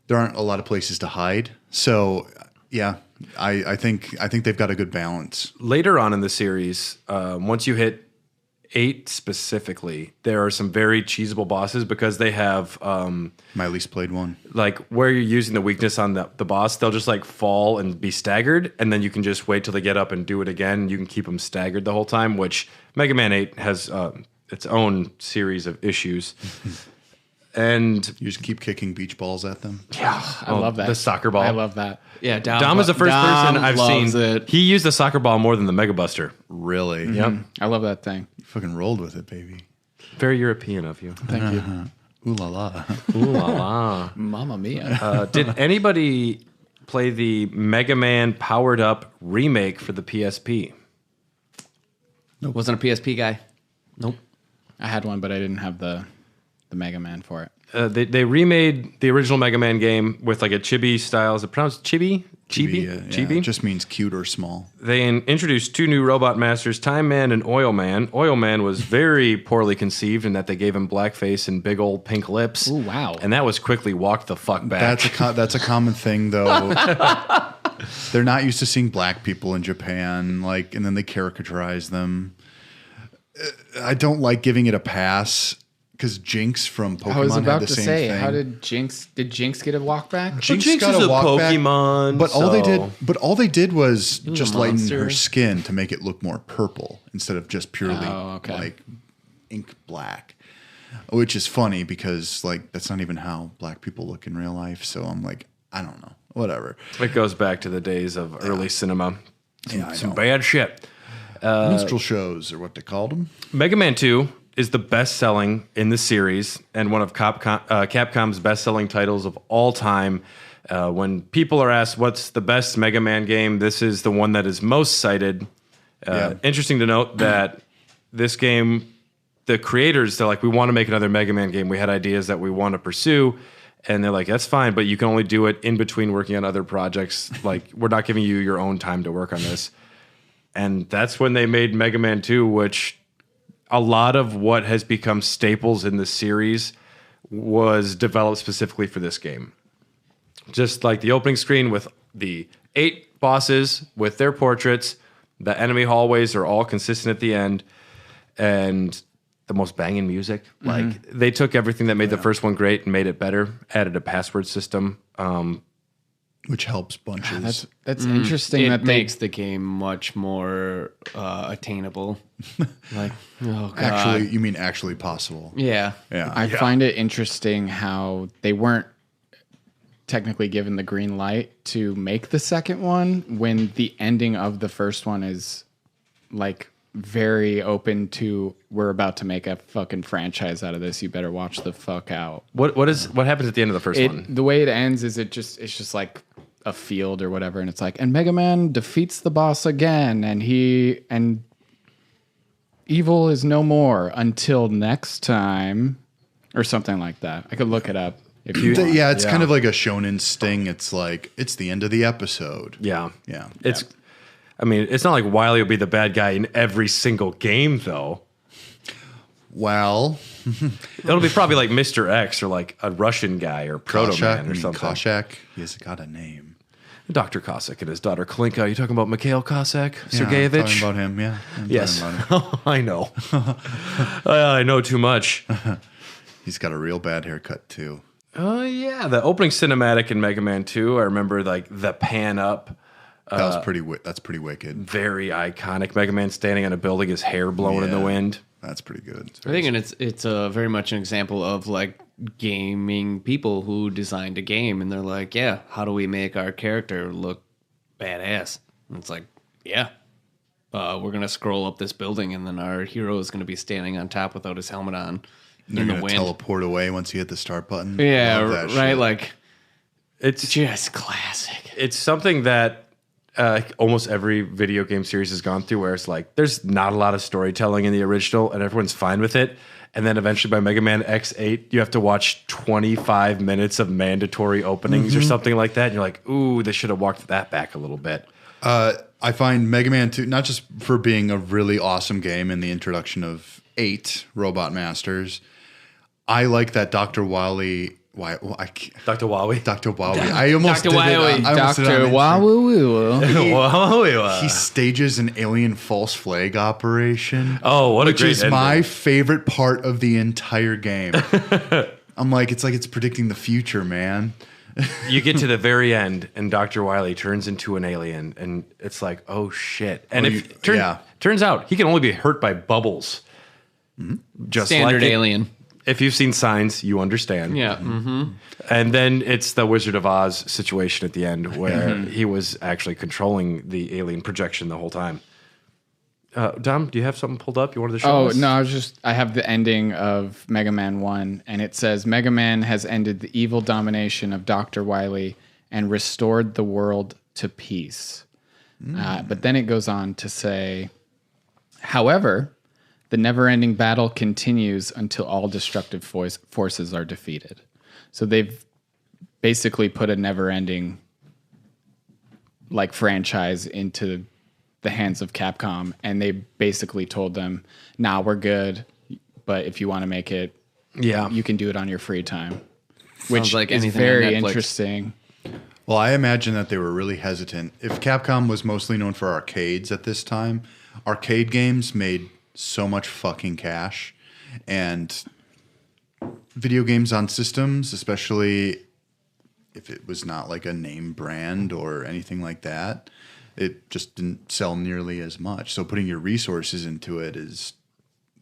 There aren't a lot of places to hide. So, yeah, I think they've got a good balance. Later on in the series, once you hit 8 specifically, there are some very cheesable bosses because they have My least played one. like where you're using the weakness on the boss, they'll just like fall and be staggered, and then you can just wait till they get up and do it again. You can keep them staggered the whole time, which Mega Man 8 has its own series of issues. And You just keep kicking beach balls at them. yeah, I love that. the soccer ball. I love that. Yeah, Dom is the first person I've seen. It. He used the soccer ball more than the Mega Buster. Really? Yep, I love that thing. You fucking rolled with it, baby. very European of you. Thank you. Ooh la la. Ooh la la. Mamma mia. Did anybody play the Mega Man Powered Up remake for the PSP? Wasn't a PSP guy. Nope. I had one, but I didn't have the Mega Man for it. They remade the original Mega Man game with like a chibi style. Is it pronounced chibi? Chibi? Yeah, Chibi? it just means cute or small. They introduced 2 new robot masters, Time Man and Oil Man. Oil Man was very poorly conceived in that they gave him blackface and big old pink lips. Ooh, wow. And that was quickly walked the fuck back. That's a common thing, though. They're not used to seeing black people in Japan, like, and then they caricaturize them. I don't like giving it a pass because Jinx from Pokemon I was had about the to same say, thing. how did Jinx get a walk back? Jinx Jinx got is a a walk back, Pokemon, but all they did was was just a lighten monster. her skin to make it look more purple instead of just purely like ink black. Which is funny because like that's not even how black people look in real life. So I'm like, I don't know, whatever. It goes back to the days of early cinema. I Some know. bad shit. Minstrel shows are what they called them. Mega Man 2 is the best-selling in the series and one of Capcom's best-selling titles of all time. When people are asked what's the best Mega Man game, this is the one that is most cited. Interesting to note that this game, the creators, they're like, we want to make another Mega Man game. We had ideas that we want to pursue. And they're like, that's fine, but you can only do it in between working on other projects. Like, we're not giving you your own time to work on this. And that's when they made Mega Man 2, which a lot of what has become staples in the series was developed specifically for this game. Just like the opening screen with the 8 bosses with their portraits, the enemy hallways are all consistent at the end, and the most banging music. Like, they took everything that made the first one great and made it better, added a password system. Which helps bunches. That's interesting. It that they makes the game much more attainable. Like, oh god. Actually, you mean actually possible? Yeah. Yeah. I find it interesting how they weren't technically given the green light to make the second one when the ending of the first one is like very open to, we're about to make a fucking franchise out of this. You better watch the fuck out. What happens at the end of the first one? The way it ends is it's just like a field or whatever, and it's like, and Mega Man defeats the boss again, and evil is no more until next time, or something like that. I could look it up if you want. Yeah, it's kind of like a shonen sting. It's like, it's the end of the episode. Yeah. Yeah. I mean, it's not like Wily will be the bad guy in every single game, though. Well, It'll be probably like Mr. X or like a Russian guy or Proto Koshak, Man or something. Koshak, he's got a name. Dr. Cossack and his daughter Kalinka. Are you talking about Mikhail Cossack? Yeah, I'm Sergeyevich? talking about him, yeah. I'm Yes. talking about him. I know. I know too much. He's got a real bad haircut, too. Oh, yeah. The opening cinematic in Mega Man 2, I remember like the pan up That's pretty wicked. Very iconic. Mega Man standing on a building, his hair blowing in the Yeah. wind. That's pretty good. I think it's very much an example of like gaming people who designed a game and they're like, yeah, how do we make our character look badass? And it's like, yeah, we're gonna scroll up this building and then our hero is gonna be standing on top without his helmet on They're in the gonna wind. teleport away once you hit the start button. Yeah, Love that right. shit. Like It's just classic. it's something that almost every video game series has gone through, where it's like there's not a lot of storytelling in the original, and everyone's fine with it. And then eventually, by Mega Man X8, you have to watch 25 minutes of mandatory openings or something like that. And you're like, ooh, they should have walked that back a little bit. I find Mega Man 2, not just for being a really awesome game and the introduction of 8 Robot Masters, I like that Dr. Wily. Dr. Wowie. Dr. Wily. I almost Dr. did Wily. it. I almost did it Dr. on Wawoo. He stages an alien false flag operation. Oh, what a which great is ending. my favorite part of the entire game. I'm like, it's predicting the future, man. You get to the very end, and Dr. Wily turns into an alien, and it's like, oh shit! And turns out he can only be hurt by bubbles. Just Standard like alien. If you've seen Signs, you understand. Yeah. Mm-hmm. And then it's the Wizard of Oz situation at the end, where he was actually controlling the alien projection the whole time. Dom, do you have something pulled up? You wanted to show us? Oh, no, I have the ending of Mega Man 1, and it says, Mega Man has ended the evil domination of Dr. Wily and restored the world to peace. But then it goes on to say, however, the never-ending battle continues until all destructive forces are defeated. So they've basically put a never-ending franchise into the hands of Capcom, and they basically told them, nah, we're good, but if you want to make it, you can do it on your free time. Which like is anything on very Netflix. interesting. Well, I imagine that they were really hesitant. If Capcom was mostly known for arcades at this time, arcade games made so much fucking cash. And video games on systems, especially if it was not like a name brand or anything like that, it just didn't sell nearly as much. So putting your resources into it is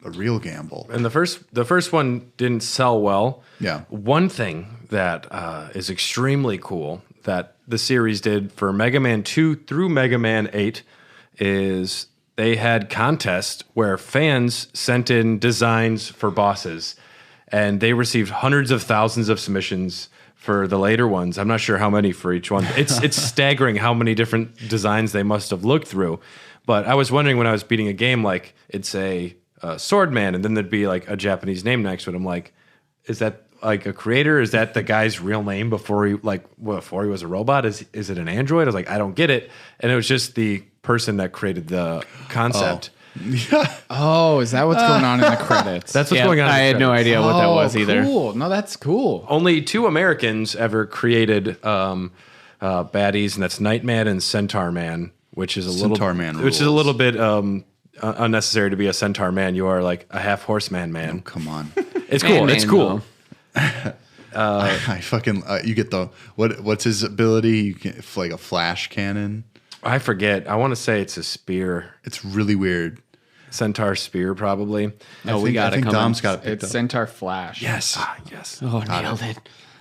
a real gamble. And the first one didn't sell well. Yeah. One thing that is extremely cool that the series did for Mega Man 2 through Mega Man 8 is they had contests where fans sent in designs for bosses, and they received hundreds of thousands of submissions for the later ones. I'm not sure how many for each one. It's staggering how many different designs they must have looked through. But I was wondering when I was beating a game, like it'd say Swordman, and then there'd be like a Japanese name next to it. I'm like, is that like a creator? Is that the guy's real name before he was a robot? Is it an android? I was like, I don't get it. And it was just the person that created the concept. Oh, is that what's going on in the credits? That's what's going on. I in the had no credits. idea what that was either. Cool. No, that's cool. Only 2 Americans ever created baddies, and that's Nightman and Centaur Man, which is a Centaur Man which is a rules. little bit unnecessary to be a Centaur Man. You are like a half horseman man. Oh, come on. It's cool. Man, It's cool. I fucking you get the what's his ability? You can like a flash cannon. I forget. I want to say it's a spear. It's really weird. Centaur spear, probably. Oh, we got I it think coming. Dom's got it picked It's up. Centaur Flash. Yes, Yes. Oh, nailed it.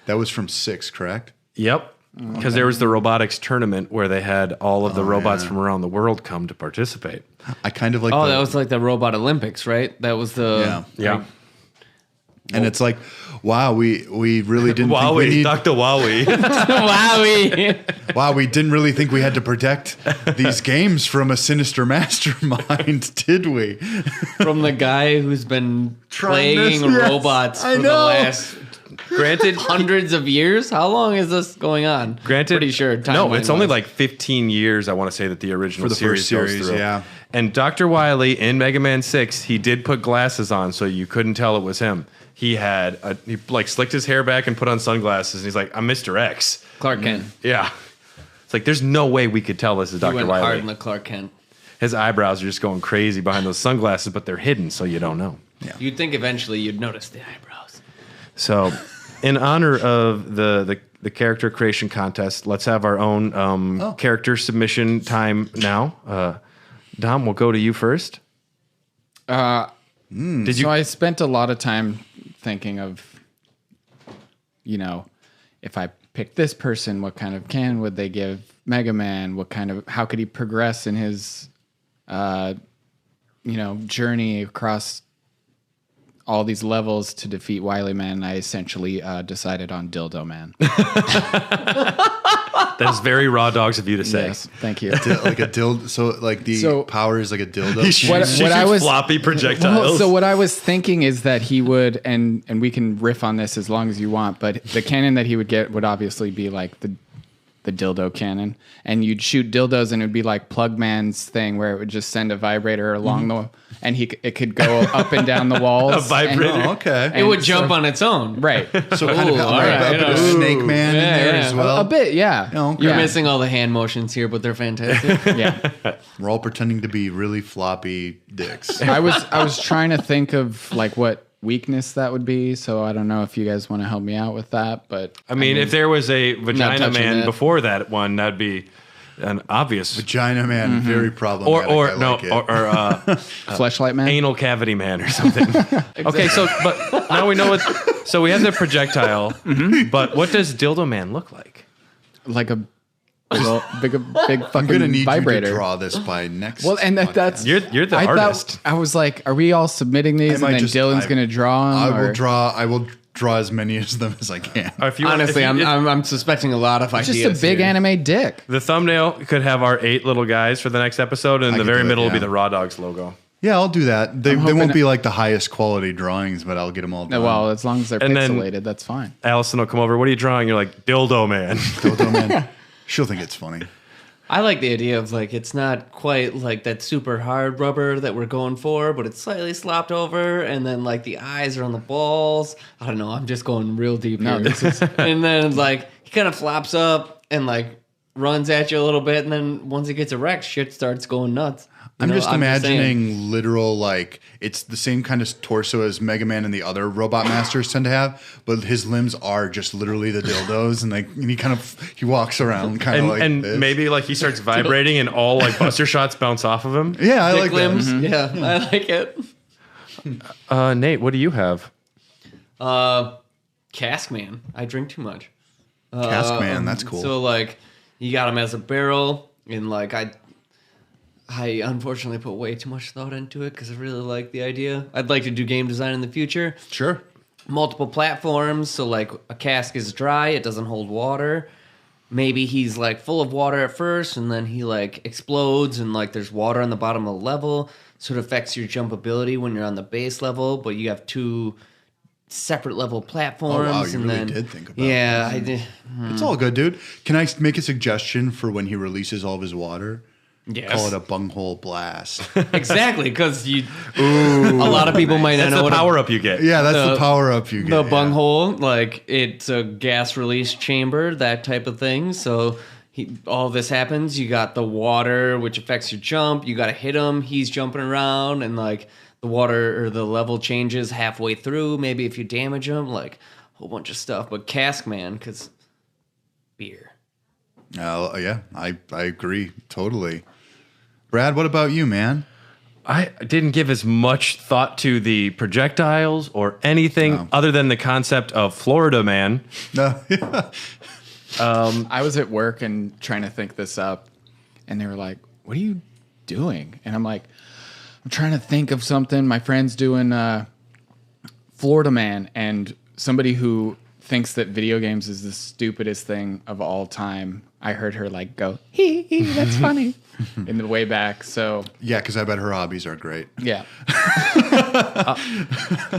that was from 6, correct? Yep. Because there was the robotics tournament where they had all of the robots from around the world come to participate. I kind of like. Oh, the, that was like the Robot Olympics, right? That was the Yeah. and it's like, wow, we really didn't think we Wowie, need. Dr. Wowie. Wowie. Wow, we didn't really think we had to protect these games from a sinister mastermind, did we? From the guy who's been Trying this, playing yes, robots I for the know. last Granted, hundreds of years. How long is this going on? Pretty sure. No, it's only timeline-wise. like 15 years, I want to say, that the original For the series first goes series, through. yeah. And Dr. Wily in Mega Man 6, he did put glasses on so you couldn't tell it was him. He like slicked his hair back and put on sunglasses, and he's like, I'm Mr. X. Clark Kent. Yeah. It's like, there's no way we could tell this is He Dr. went hard Wily. in the Clark Kent. His eyebrows are just going crazy behind those sunglasses, but they're hidden, so you don't know. You'd think eventually you'd notice the eyebrows. So, in honor of the the character creation contest. Let's have our own character submission time now. Dom, we'll go to you first. So I spent a lot of time thinking of, if I pick this person, what kind of canon would they give Mega Man? How could he progress in his, journey across all these levels to defeat Wily Man? I essentially decided on Dildo Man. That is very Raw Dogs of you to say. Yes, thank you. Like a dildo. So power is like a dildo. What I was floppy projectiles. Well, so what I was thinking is that he would, and we can riff on this as long as you want, but the cannon that he would get would obviously be like the dildo cannon, and you'd shoot dildos, and it would be like Plug Man's thing where it would just send a vibrator along the, and it could go up and down the walls. A vibrator. And, Okay. It would jump on its own. right. So kind of all a right. bit of Snake Man in there as well. A bit, yeah. Oh, okay. You're Yeah. missing all the hand motions here, but they're fantastic. Yeah. We're all pretending to be really floppy dicks. I was trying to think of like what weakness that would be, so I don't know if you guys want to help me out with that, but I mean, if there was a Vagina touching Man that. before that one, that'd be an obvious. Vagina Man, very problematic. Or I no, like it. Fleshlight Man. Anal Cavity Man or something. Okay, so but now we know what. So we have the projectile, but what does Dildo Man look like? Like a big I'm fucking gonna need vibrator. you to draw this by next. Well, and podcast. that's You're the I artist. thought, I was like, are we all submitting these, and might then just- Dylan's going to draw them? I will draw as many of them as I can. If you Honestly, if you- I'm suspecting a lot of Just ideas. a big here. anime dick. the thumbnail could have our 8 little guys for the next episode, and in the could very do it, middle will be yeah. the Raw Dogs logo. Yeah, I'll do that. They hoping- won't be like the highest quality drawings, but I'll get them all done. Well, as long as they're And then- pixelated, that's fine. Allison will come over. What are you drawing? You're like Dildo Man. Dildo Man. She'll think it's funny. I like the idea of like it's not quite like that super hard rubber that we're going for, but it's slightly slopped over, and then like the eyes are on the balls. I don't know. I'm just going real deep No, here. this is And then like he kind of flops up and like runs at you a little bit, and then once he gets erect, shit starts going nuts. I'm just saying. imagining literal, like, it's the same kind of torso as Mega Man and the other Robot Masters tend to have, but his limbs are just literally the dildos, and like, and he walks around kind of like and this. maybe like he starts vibrating, and all like Buster shots bounce off of him. Yeah, I Dick like limbs. that. Yeah, I like it. Nate, what do you have? Cask Man. I drink too much. Cask Man, that's cool. So like, you got him as a barrel, and like I unfortunately put way too much thought into it because I really like the idea. I'd like to do game design in the future. Sure. Multiple platforms, so like a cask is dry, it doesn't hold water. Maybe he's like full of water at first, and then he like explodes, and like there's water on the bottom of the level, so it affects your jump ability when you're on the base level. But you have 2 separate level platforms. Oh, wow, you and really then, did think about yeah, I did. It's all good, dude. Can I make a suggestion for when he releases all of his water? Yes. Call it a bunghole blast. Exactly, because a lot of people might not That's know the what power up you get. Yeah, that's the The- power up you get. the yeah. bunghole, like it's a gas release chamber, that type of thing. So all this happens. You got the water, which affects your jump. You got to hit him. He's jumping around, and like the water or the level changes halfway through. Maybe if you damage him, like a whole bunch of stuff. But Cask Man, because beer. Yeah, I agree totally. Brad, what about you, man? I didn't give as much thought to the projectiles or anything other than the concept of Florida Man. No. I was at work and trying to think this up, and they were like, "What are you doing?" And I'm like, "I'm trying to think of something." My friend's doing Florida Man, and somebody who thinks that video games is the stupidest thing of all time. I heard her like go, "Hee hee, that's funny," in the way back. So Yeah, because I bet her hobbies are great. yeah,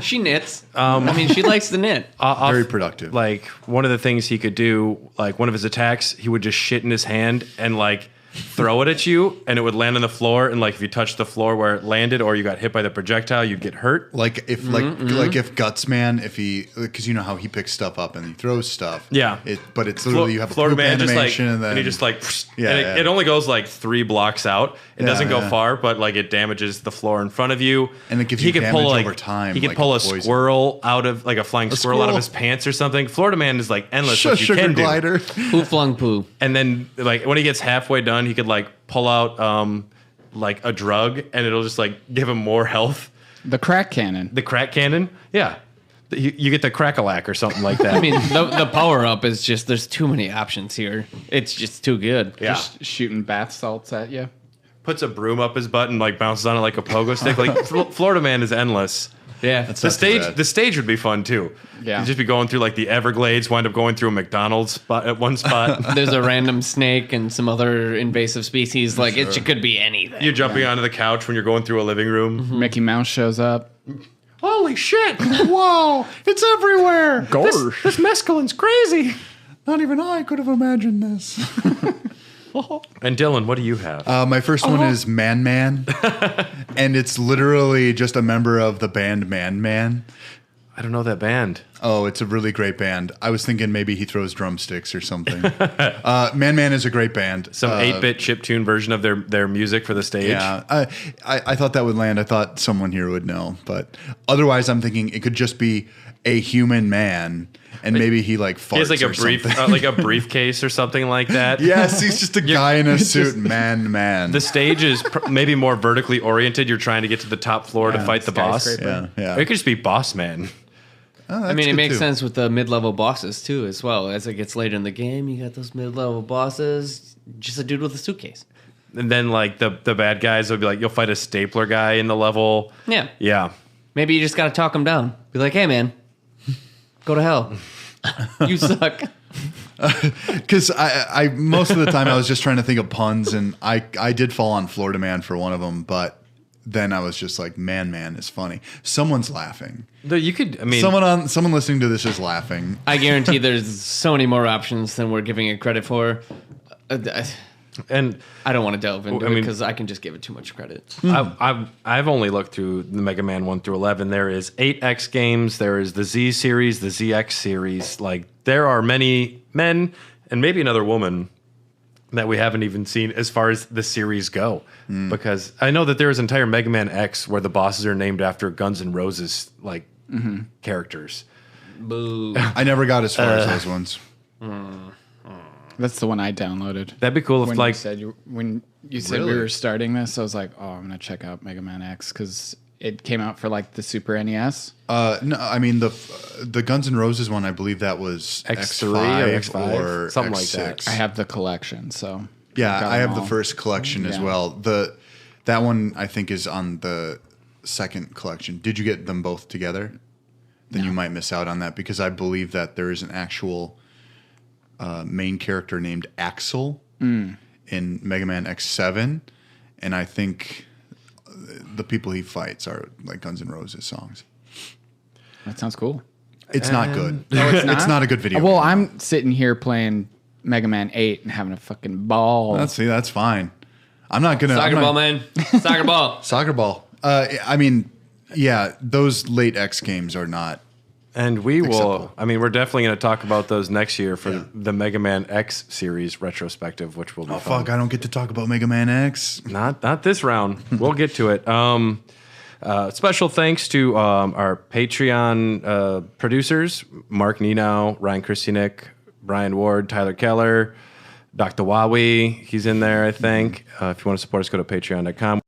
She knits. I mean, she likes to knit. Very productive. Like one of the things he could do, like one of his attacks, he would just shit in his hand and like throw it at you, and it would land on the floor. And like if you touched the floor where it landed, or you got hit by the projectile, you'd get hurt. Like if Gutsman, if he, because you know how he picks stuff up and he throws stuff. Yeah. But it's literally you have a Florida poop Man animation just like, and then he just like, Yeah, it only goes like 3 blocks out. It doesn't go yeah. far, but like it damages the floor in front of you. And it gives you damage over time, He could like pull a a poison. squirrel out of like a flying squirrel out of squirrel. his pants or something. Florida Man is like endless what you sugar can do. glider. Who flung poo? And then like when he gets halfway done, he could like pull out like a drug, and it'll just like give him more health. The crack cannon. The crack cannon, yeah. You get the crack-a-lack or something like that. I mean, the power up is just there's too many options here. It's just too good. yeah. Just shooting bath salts at you. Puts a broom up his butt and like bounces on it like a pogo stick. Like Florida Man is endless. Yeah, That's The not too stage, bad. the stage would be fun too. Yeah. You'd just be going through like the Everglades, wind up going through a McDonald's spot at one spot. there's a random snake and some other invasive species. Like it could be anything. You're jumping onto the couch when you're going through a living room. Mickey Mouse shows up. Holy shit! Whoa, it's everywhere. This mescaline's crazy. Not even I could have imagined this. And Dylan, what do you have? My first one is Man, and it's literally just a member of the band Man. I don't know that band. Oh, it's a really great band. I was thinking maybe he throws drumsticks or something. Man is a great band. Some 8-bit chiptune version of their music for the stage. Yeah, I thought that would land. I thought someone here would know, but otherwise, I'm thinking it could just be a human man, and maybe he like farts He has like a or brief, something. like a briefcase or something like that. Yes, he's just a guy in a suit. Man. The stage is maybe more vertically oriented. You're trying to get to the top floor to fight the boss. skyscraper. Yeah. Or it could just be Boss Man. Oh, I that's mean, it good makes too. sense with the mid-level bosses too, as well. As it gets later in the game, you got those mid-level bosses. Just a dude with a suitcase. And then like the bad guys would be like, you'll fight a stapler guy in the level. Yeah. Yeah. Maybe you just got to talk him down. Be like, hey, man, go to hell. You suck. Because I most of the time I was just trying to think of puns, and I did fall on Florida Man for one of them, but then I was just like, Man is funny. Someone's laughing. You could, I mean, Someone listening to this is laughing. I guarantee there's so many more options than we're giving it credit for. and I don't want to delve into I it mean- because I can just give it too much credit. I've only looked through the Mega Man 1 through 11. There is 8X games. There is the Z series, the ZX series. Like there are many men and maybe another woman that we haven't even seen as far as the series go. Because I know that there is entire Mega Man X where the bosses are named after Guns N' Roses like characters. Boo. I never got as far as those ones. That's the one I downloaded. That'd be cool if When like you said we Really? were starting this, I was like, oh, I'm gonna check out Mega Man X because it came out for like the Super NES. No, I mean the Guns N' Roses one. I believe that was X3 X5 or X5, or something like X6. that. I have the collection, so Yeah, got I them have the all. first collection as Yeah. well. That one I think is on the second collection. Did you get them both together? Then you might miss out on that because I believe that there is an actual main character named Axel in Mega Man X7, and I think the people he fights are like Guns N' Roses songs. That sounds cool. It's not good. No, it's not. It's not a good video. Well, game. I'm sitting here playing Mega Man 8 and having a fucking ball. That's fine. I'm not gonna Soccer I'm not- ball, man. Soccer ball. Soccer ball. I mean, yeah, those late X games are not. And we will. Acceptable. I mean, we're definitely going to talk about those next year for the Mega Man X series retrospective, which will be Oh fun. fuck! I don't get to talk about Mega Man X. Not this round. We'll get to it. Special thanks to our Patreon producers: Mark Nenow, Ryan Christianick, Brian Ward, Tyler Keller, Dr. Wawi. He's in there, I think. If you want to support us, go to patreon.com.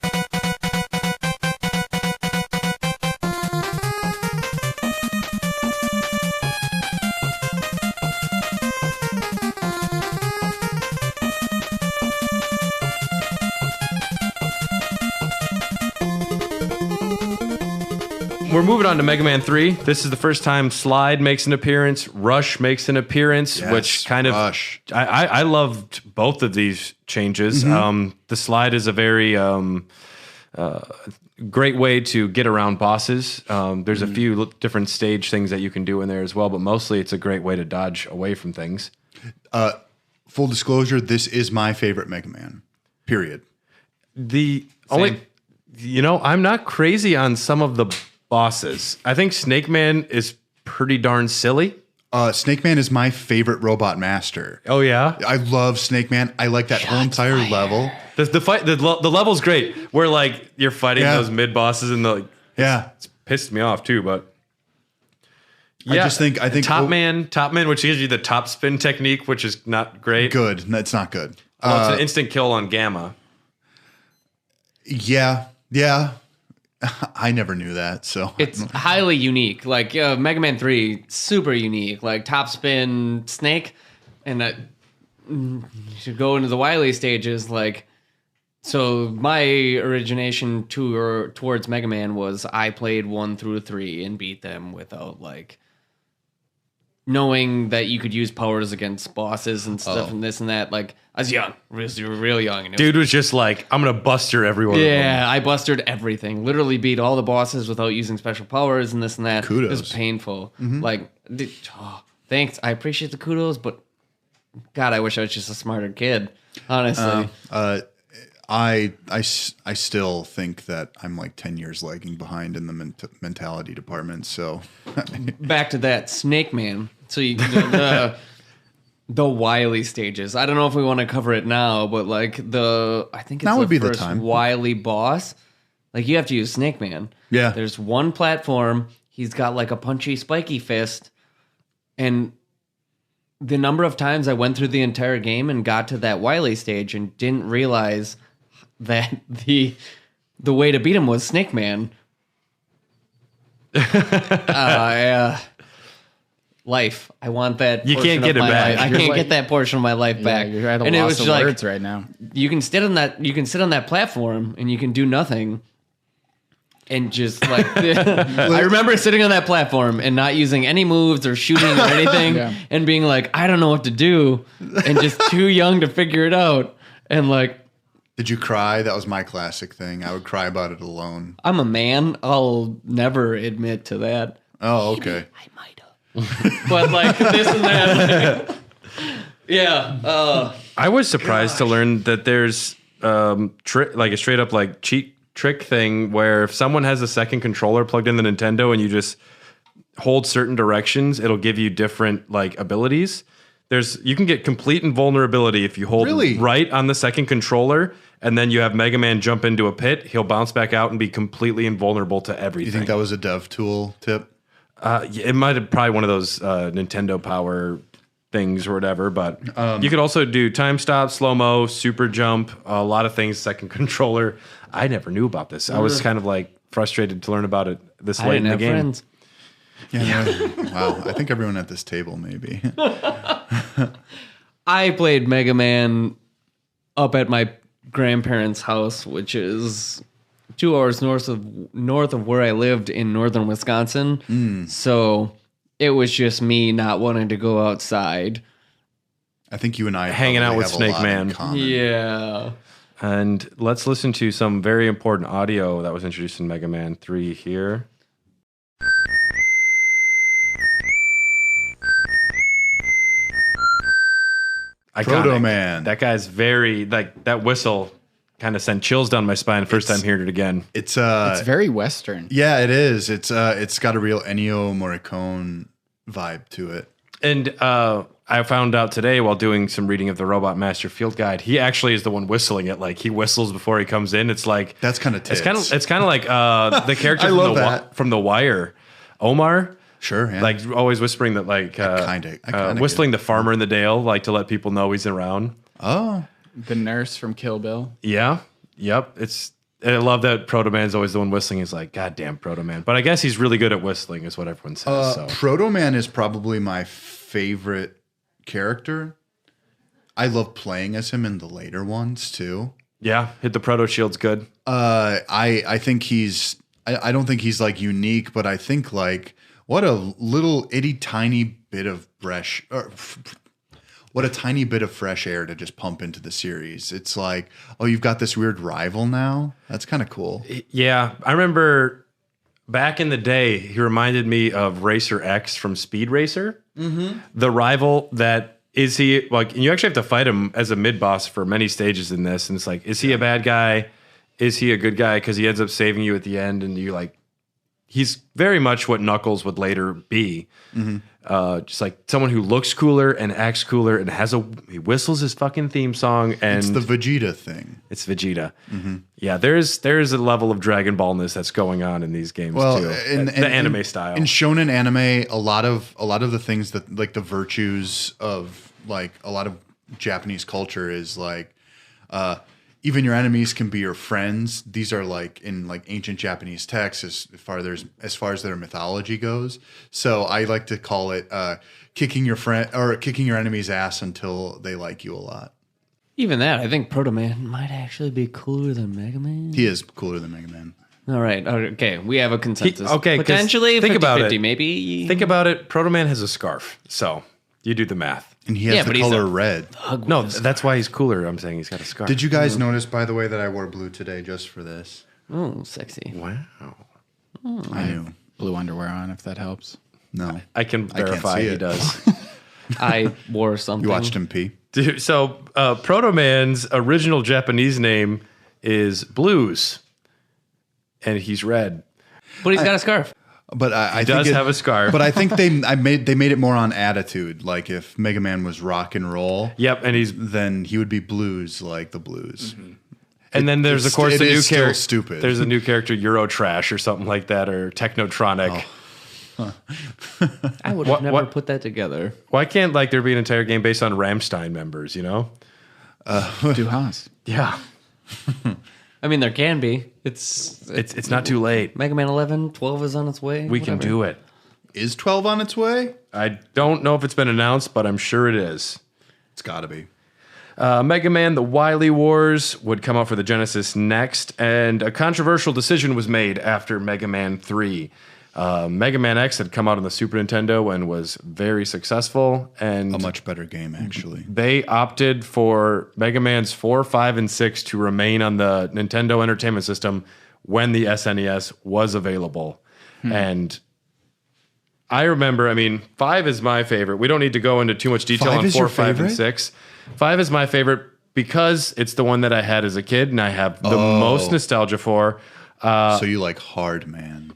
We're moving on to Mega Man 3. This is the first time Slide makes an appearance, Rush makes an appearance, Yes, which kind of... Rush. I loved both of these changes. The Slide is a very great way to get around bosses. There's a few different stage things that you can do in there as well, but mostly it's a great way to dodge away from things. Full disclosure: this is my favorite Mega Man. Period. The only, I'm not crazy on some of the bosses. I think Snake Man is pretty darn silly. Snake Man is my favorite robot master. Oh yeah, I love Snake Man. I like that whole entire level. the fight, the level's great. Where like you're fighting those mid bosses and it's pissed me off too. But yeah, I think Top Man, which gives you the top spin technique, which is not great. Good, it's not good. Well, it's an instant kill on Gamma. Yeah. I never knew that, so it's highly unique. Like Mega Man 3, super unique. Like top spin Snake, and you should go into the Wily stages. Like, so my origination towards Mega Man was I played 1 through 3 and beat them without like knowing that you could use powers against bosses and stuff and this and that. Like, I was young, real young. And Dude was just like, I'm going to buster everyone. Yeah, I busted everything. Literally beat all the bosses without using special powers and this and that. Kudos. It was painful. Like, thanks. I appreciate the kudos, but God, I wish I was just a smarter kid, honestly. I still think that I'm like 10 years lagging behind in the mentality department. So back to that Snake Man. So the Wily stages. I don't know if we want to cover it now, but like I think it's now would be the first time. Wily boss. Like you have to use Snake Man. Yeah. There's one platform. He's got like a punchy, spiky fist, and the number of times I went through the entire game and got to that Wily stage and didn't realize that the way to beat him was Snake Man. Life. I want that. You can't get it back. I can't get that portion of my life back. You're at a loss of words right now. You can sit on that platform and you can do nothing. And just like I remember sitting on that platform and not using any moves or shooting or anything and being like, I don't know what to do, and just too young to figure it out. And like, did you cry? That was my classic thing. I would cry about it alone. I'm a man. I'll never admit to that. Oh, okay. I might have. But like this and that. I was surprised to learn that there's like a straight up like cheat trick thing where if someone has a second controller plugged in the Nintendo and you just hold certain directions, it'll give you different like abilities. You can get complete invulnerability if you hold right on the second controller, and then you have Mega Man jump into a pit. He'll bounce back out and be completely invulnerable to everything. You think that was a dev tool tip? It might have probably one of those Nintendo Power things or whatever, but you could also do time stop, slow-mo, super jump, a lot of things, second controller. I never knew about this. I was kind of like frustrated to learn about it this late in the game. Friends. Yeah. Wow. I think everyone at this table maybe. I played Mega Man up at my grandparents' house, which is 2 hours north of where I lived in northern Wisconsin. So it was just me not wanting to go outside. I think you and I hanging out with have Snake a lot Man. in common. Yeah. And let's listen to some very important audio that was introduced in Mega Man 3 here. Proto Man. That guy's very, like, that whistle kind of sent chills down my spine the first time hearing it again. It's very Western. Yeah, it is. It's got a real Ennio Morricone vibe to it. And I found out today while doing some reading of the Robot Master Field Guide, he actually is the one whistling it. Like he whistles before he comes in. It's like that's kind of tits. It's kind of like the character from the Wire, Omar. Sure, yeah. Like always whispering that, like whistling the farmer in the dale, like to let people know he's around. Oh, the nurse from Kill Bill. Yeah, yep. I love that Proto Man's always the one whistling. He's like, God damn, Proto Man. But I guess he's really good at whistling, is what everyone says. Proto Man is probably my favorite character. I love playing as him in the later ones too. Yeah, hit the Proto Shield's good. I think he's. I don't think he's like unique, but I think like what a little itty tiny bit of fresh. What a tiny bit of fresh air to just pump into the series. It's like, oh, you've got this weird rival now? That's kind of cool. Yeah. I remember back in the day, he reminded me of Racer X from Speed Racer. Mm-hmm. The rival that is he like? And you actually have to fight him as a mid boss for many stages in this, and it's like, is he a bad guy? Is he a good guy? Because he ends up saving you at the end, and you like, he's very much what Knuckles would later be. Just like someone who looks cooler and acts cooler and he whistles his fucking theme song. And It's the Vegeta thing. It's Vegeta. Yeah, there's a level of Dragon Ballness that's going on in these games too. The anime style. In shonen anime, a lot of the things that like the virtues of like a lot of Japanese culture is like even your enemies can be your friends. These are like in like ancient Japanese texts as far as their mythology goes. So I like to call it kicking your friend or kicking your enemy's ass until they like you a lot. Even that, I think Proto Man might actually be cooler than Mega Man. He is cooler than Mega Man. All right. Okay. We have a consensus. Okay, 'cause Potentially think about 50-50, it. maybe. Think about it. Proto Man has a scarf, so you do the math. And he has Yeah, the but he's color a- red. No, that's why he's cooler. I'm saying he's got a scarf. Did you guys notice, by the way, that I wore blue today just for this? Oh, sexy. Wow. I knew. Blue underwear on, if that helps. No. I can verify see he it. does. I wore something. You watched him pee? Dude, so Proto Man's original Japanese name is Blues, and he's red. But he's got a scarf. But I does think have a scarf. But I think they made it more on attitude. Like if Mega Man was rock and roll, Yep, and he's then he would be blues like the Blues. and then there's of course it the new is still character. stupid. There's a new character, Eurotrash or something like that, or Technotronic. I would What- have never what- put that together. Why can't like there be an entire game based on Rammstein members? You know? Du hast. Yeah, I mean, there can be. It's not too late. Mega Man 11, 12 is on its way. We can do it. Is 12 on its way? I don't know if it's been announced, but I'm sure it is. It's got to be. Mega Man: The Wily Wars would come out for the Genesis next, and a controversial decision was made after Mega Man 3. Mega Man X had come out on the Super Nintendo and was very successful, and A much better game, actually. they opted for Mega Man's 4, 5, and 6 to remain on the Nintendo Entertainment System when the SNES was available. And I remember, 5 is my favorite. We don't need to go into too much detail 5 on is 4, your 5, and favorite? 6. 5 is my favorite because it's the one that I had as a kid and I have the most nostalgia for. So you like Hard Man.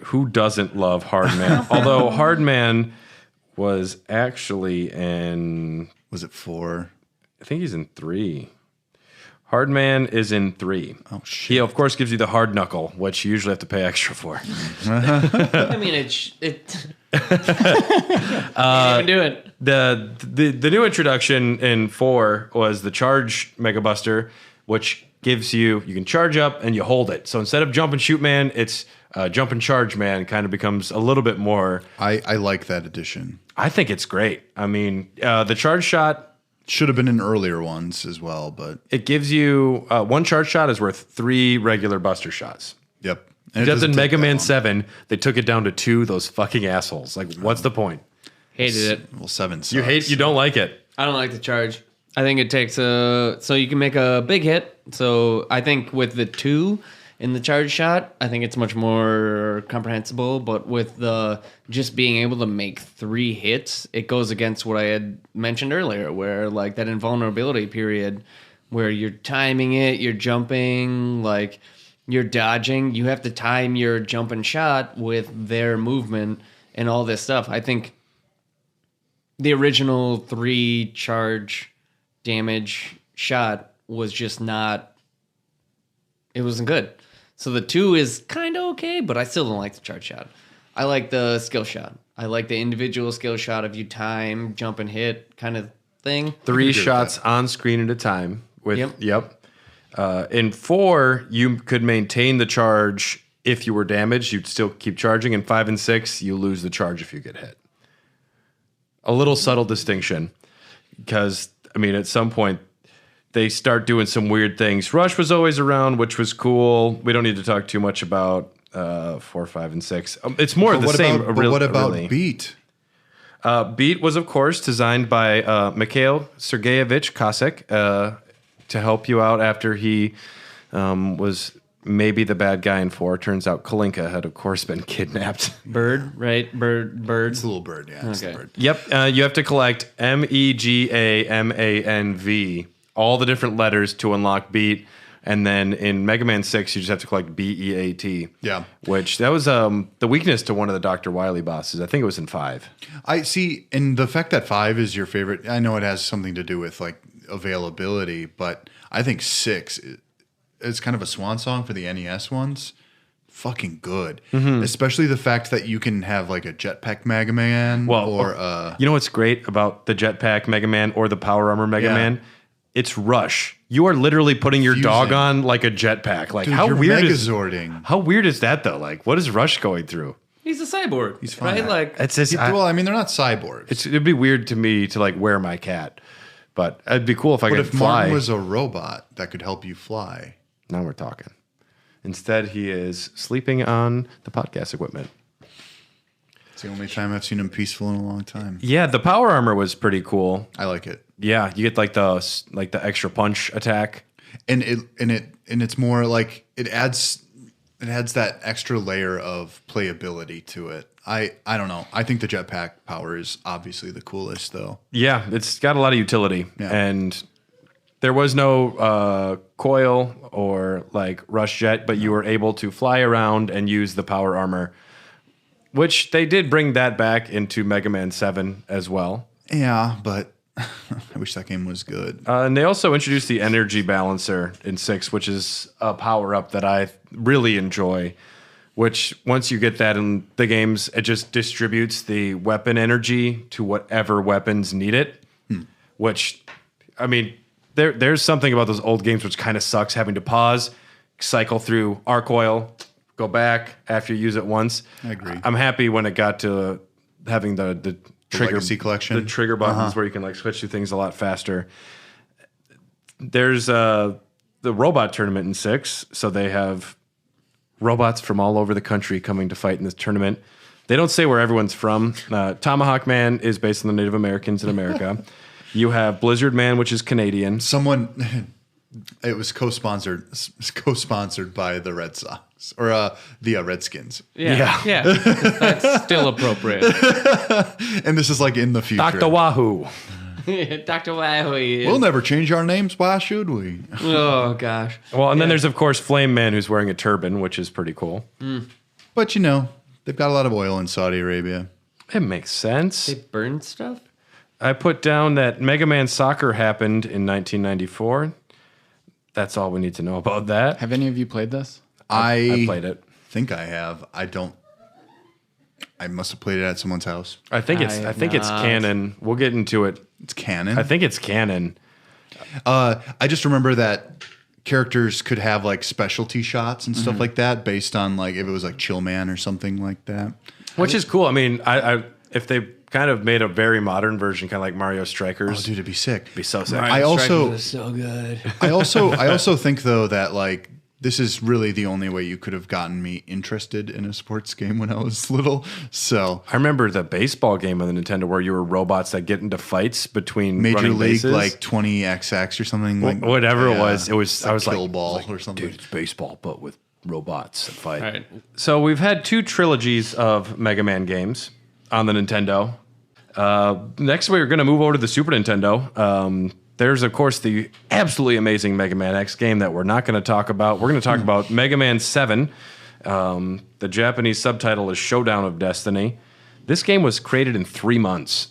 Who doesn't love Hard Man? Although Hard Man was actually in, Was it 4? I think he's in 3. Hard Man is in 3. Oh, shit. He, of course, gives you the hard knuckle, which you usually have to pay extra for. I mean, it can't even do it. The new introduction in 4 was the Charge Mega Buster, which gives you can charge up and you hold it. So instead of Jump and Shoot Man, it's Jump and Charge Man. Kind of becomes a little bit more. I like that addition. I think it's great. The Charge Shot, Should have been in earlier ones as well, but it gives you one Charge Shot is worth 3 regular Buster Shots. yep. And it Just doesn't in take Mega that Man long. 7, they took it down to 2. Those fucking assholes. Like, what's the point? Hated it. Well, 7 sucks. You don't like it. I don't like the charge. I think it takes so you can make a big hit. So I think with the 2 in the charge shot, I think it's much more comprehensible. But with the just being able to make 3 hits, it goes against what I had mentioned earlier, where like that invulnerability period, where you're timing it, you're jumping, like you're dodging. You have to time your jump and shot with their movement and all this stuff. I think the original 3 charge damage shot was just not, it wasn't good. So the 2 is kind of okay, but I still don't like the charge shot. I like the skill shot. I like the individual skill shot of you time, jump and hit kind of thing. 3 shots on screen at a time. Yep. In 4, you could maintain the charge if you were damaged. You'd still keep charging. In 5 and 6, you lose the charge if you get hit. A little subtle distinction because, at some point, they start doing some weird things. Rush was always around, which was cool. We don't need to talk too much about 4, 5, and 6. It's more of the same. What about really. Beat? Beat was, of course, designed by Mikhail Sergeyevich Kosek to help you out after he was maybe the bad guy in 4. Turns out Kalinka had, of course, been kidnapped. Bird, right? Bird. It's a little bird, yeah. It's the Okay. bird. Yep, you have to collect MEGAMANV, all the different letters to unlock Beat. And then in Mega Man 6, you just have to collect BEAT. Yeah. Which, that was the weakness to one of the Dr. Wily bosses. I think it was in 5. I see, and the fact that 5 is your favorite, I know it has something to do with like availability, but I think 6 is kind of a swan song for the NES ones. Fucking good. Especially the fact that you can have like a jetpack Mega Man or you know what's great about the Jetpack Mega Man or the Power Armor Mega Man? It's Rush. You are literally putting your dog on like a jetpack. Like, dude, how you're weird Megazording. how weird is that though? Like, what is Rush going through? He's a cyborg. He's fine. Right? Like, It's just, Well, I mean, they're not cyborgs. it'd be weird to me to like wear my cat, but it'd be cool if I But could if fly. Martin was a robot that could help you fly. Now we're talking. Instead, he is sleeping on the podcast equipment. It's the only time I've seen him peaceful in a long time. Yeah, the Power Armor was pretty cool. I like it. Yeah, you get like the extra punch attack. And it's more like it adds that extra layer of playability to it. I don't know. I think the jetpack power is obviously the coolest though. Yeah, it's got a lot of utility. Yeah. And there was no coil or like rush jet, but you were able to fly around and use the Power Armor, which they did bring that back into Mega Man 7 as well. Yeah, but I wish that game was good. And they also introduced the energy balancer in 6, which is a power-up that I really enjoy, which once you get that in the games, it just distributes the weapon energy to whatever weapons need it, which, I mean, there's something about those old games which kind of sucks, having to pause, cycle through arc oil, go back after you use it once. I agree. I'm happy when it got to having the trigger Legacy Collection? the trigger buttons where you can like switch through things a lot faster. There's the robot tournament in 6, so they have robots from all over the country coming to fight in this tournament. They don't say where everyone's from. Tomahawk Man is based on the Native Americans in America. You have Blizzard Man, which is Canadian. It was co-sponsored by the Red Sox or the Redskins. yeah. That's still appropriate. And this is like in the future. Dr. Wahoo. Dr. Wily. We'll never change our names. Why should we? Oh, gosh. Well, and then there's, of course, Flame Man, who's wearing a turban, which is pretty cool. But you know, they've got a lot of oil in Saudi Arabia. It makes sense. They burn stuff? I put down that Mega Man Soccer happened in 1994. That's all we need to know about that. Have any of you played this? I played it. Think I have. I must have played it at someone's house. I think it's canon. We'll get into it. It's canon. I think it's canon. I just remember that characters could have like specialty shots and stuff like that based on like if it was like Chill Man or something like that. Which is cool. I mean, I if they kind of made a very modern version, kind of like Mario Strikers, Oh, dude, it'd be sick. it'd be so sick. I also so good. I also think though that like this is really the only way you could have gotten me interested in a sports game when I was little. So I remember the baseball game on the Nintendo where you were robots that get into fights between Major running League bases. like 20XX or something like Whatever it yeah. was. It was. I was Kill like, Ball or something. dude, it's baseball, but with robots that fight. Right. So we've had 2 trilogies of Mega Man games on the Nintendo. Next, we're going to move over to the Super Nintendo. There's, of course, the absolutely amazing Mega Man X game that we're not going to talk about. We're going to talk about Mega Man 7. The Japanese subtitle is Showdown of Destiny. This game was created in 3 months.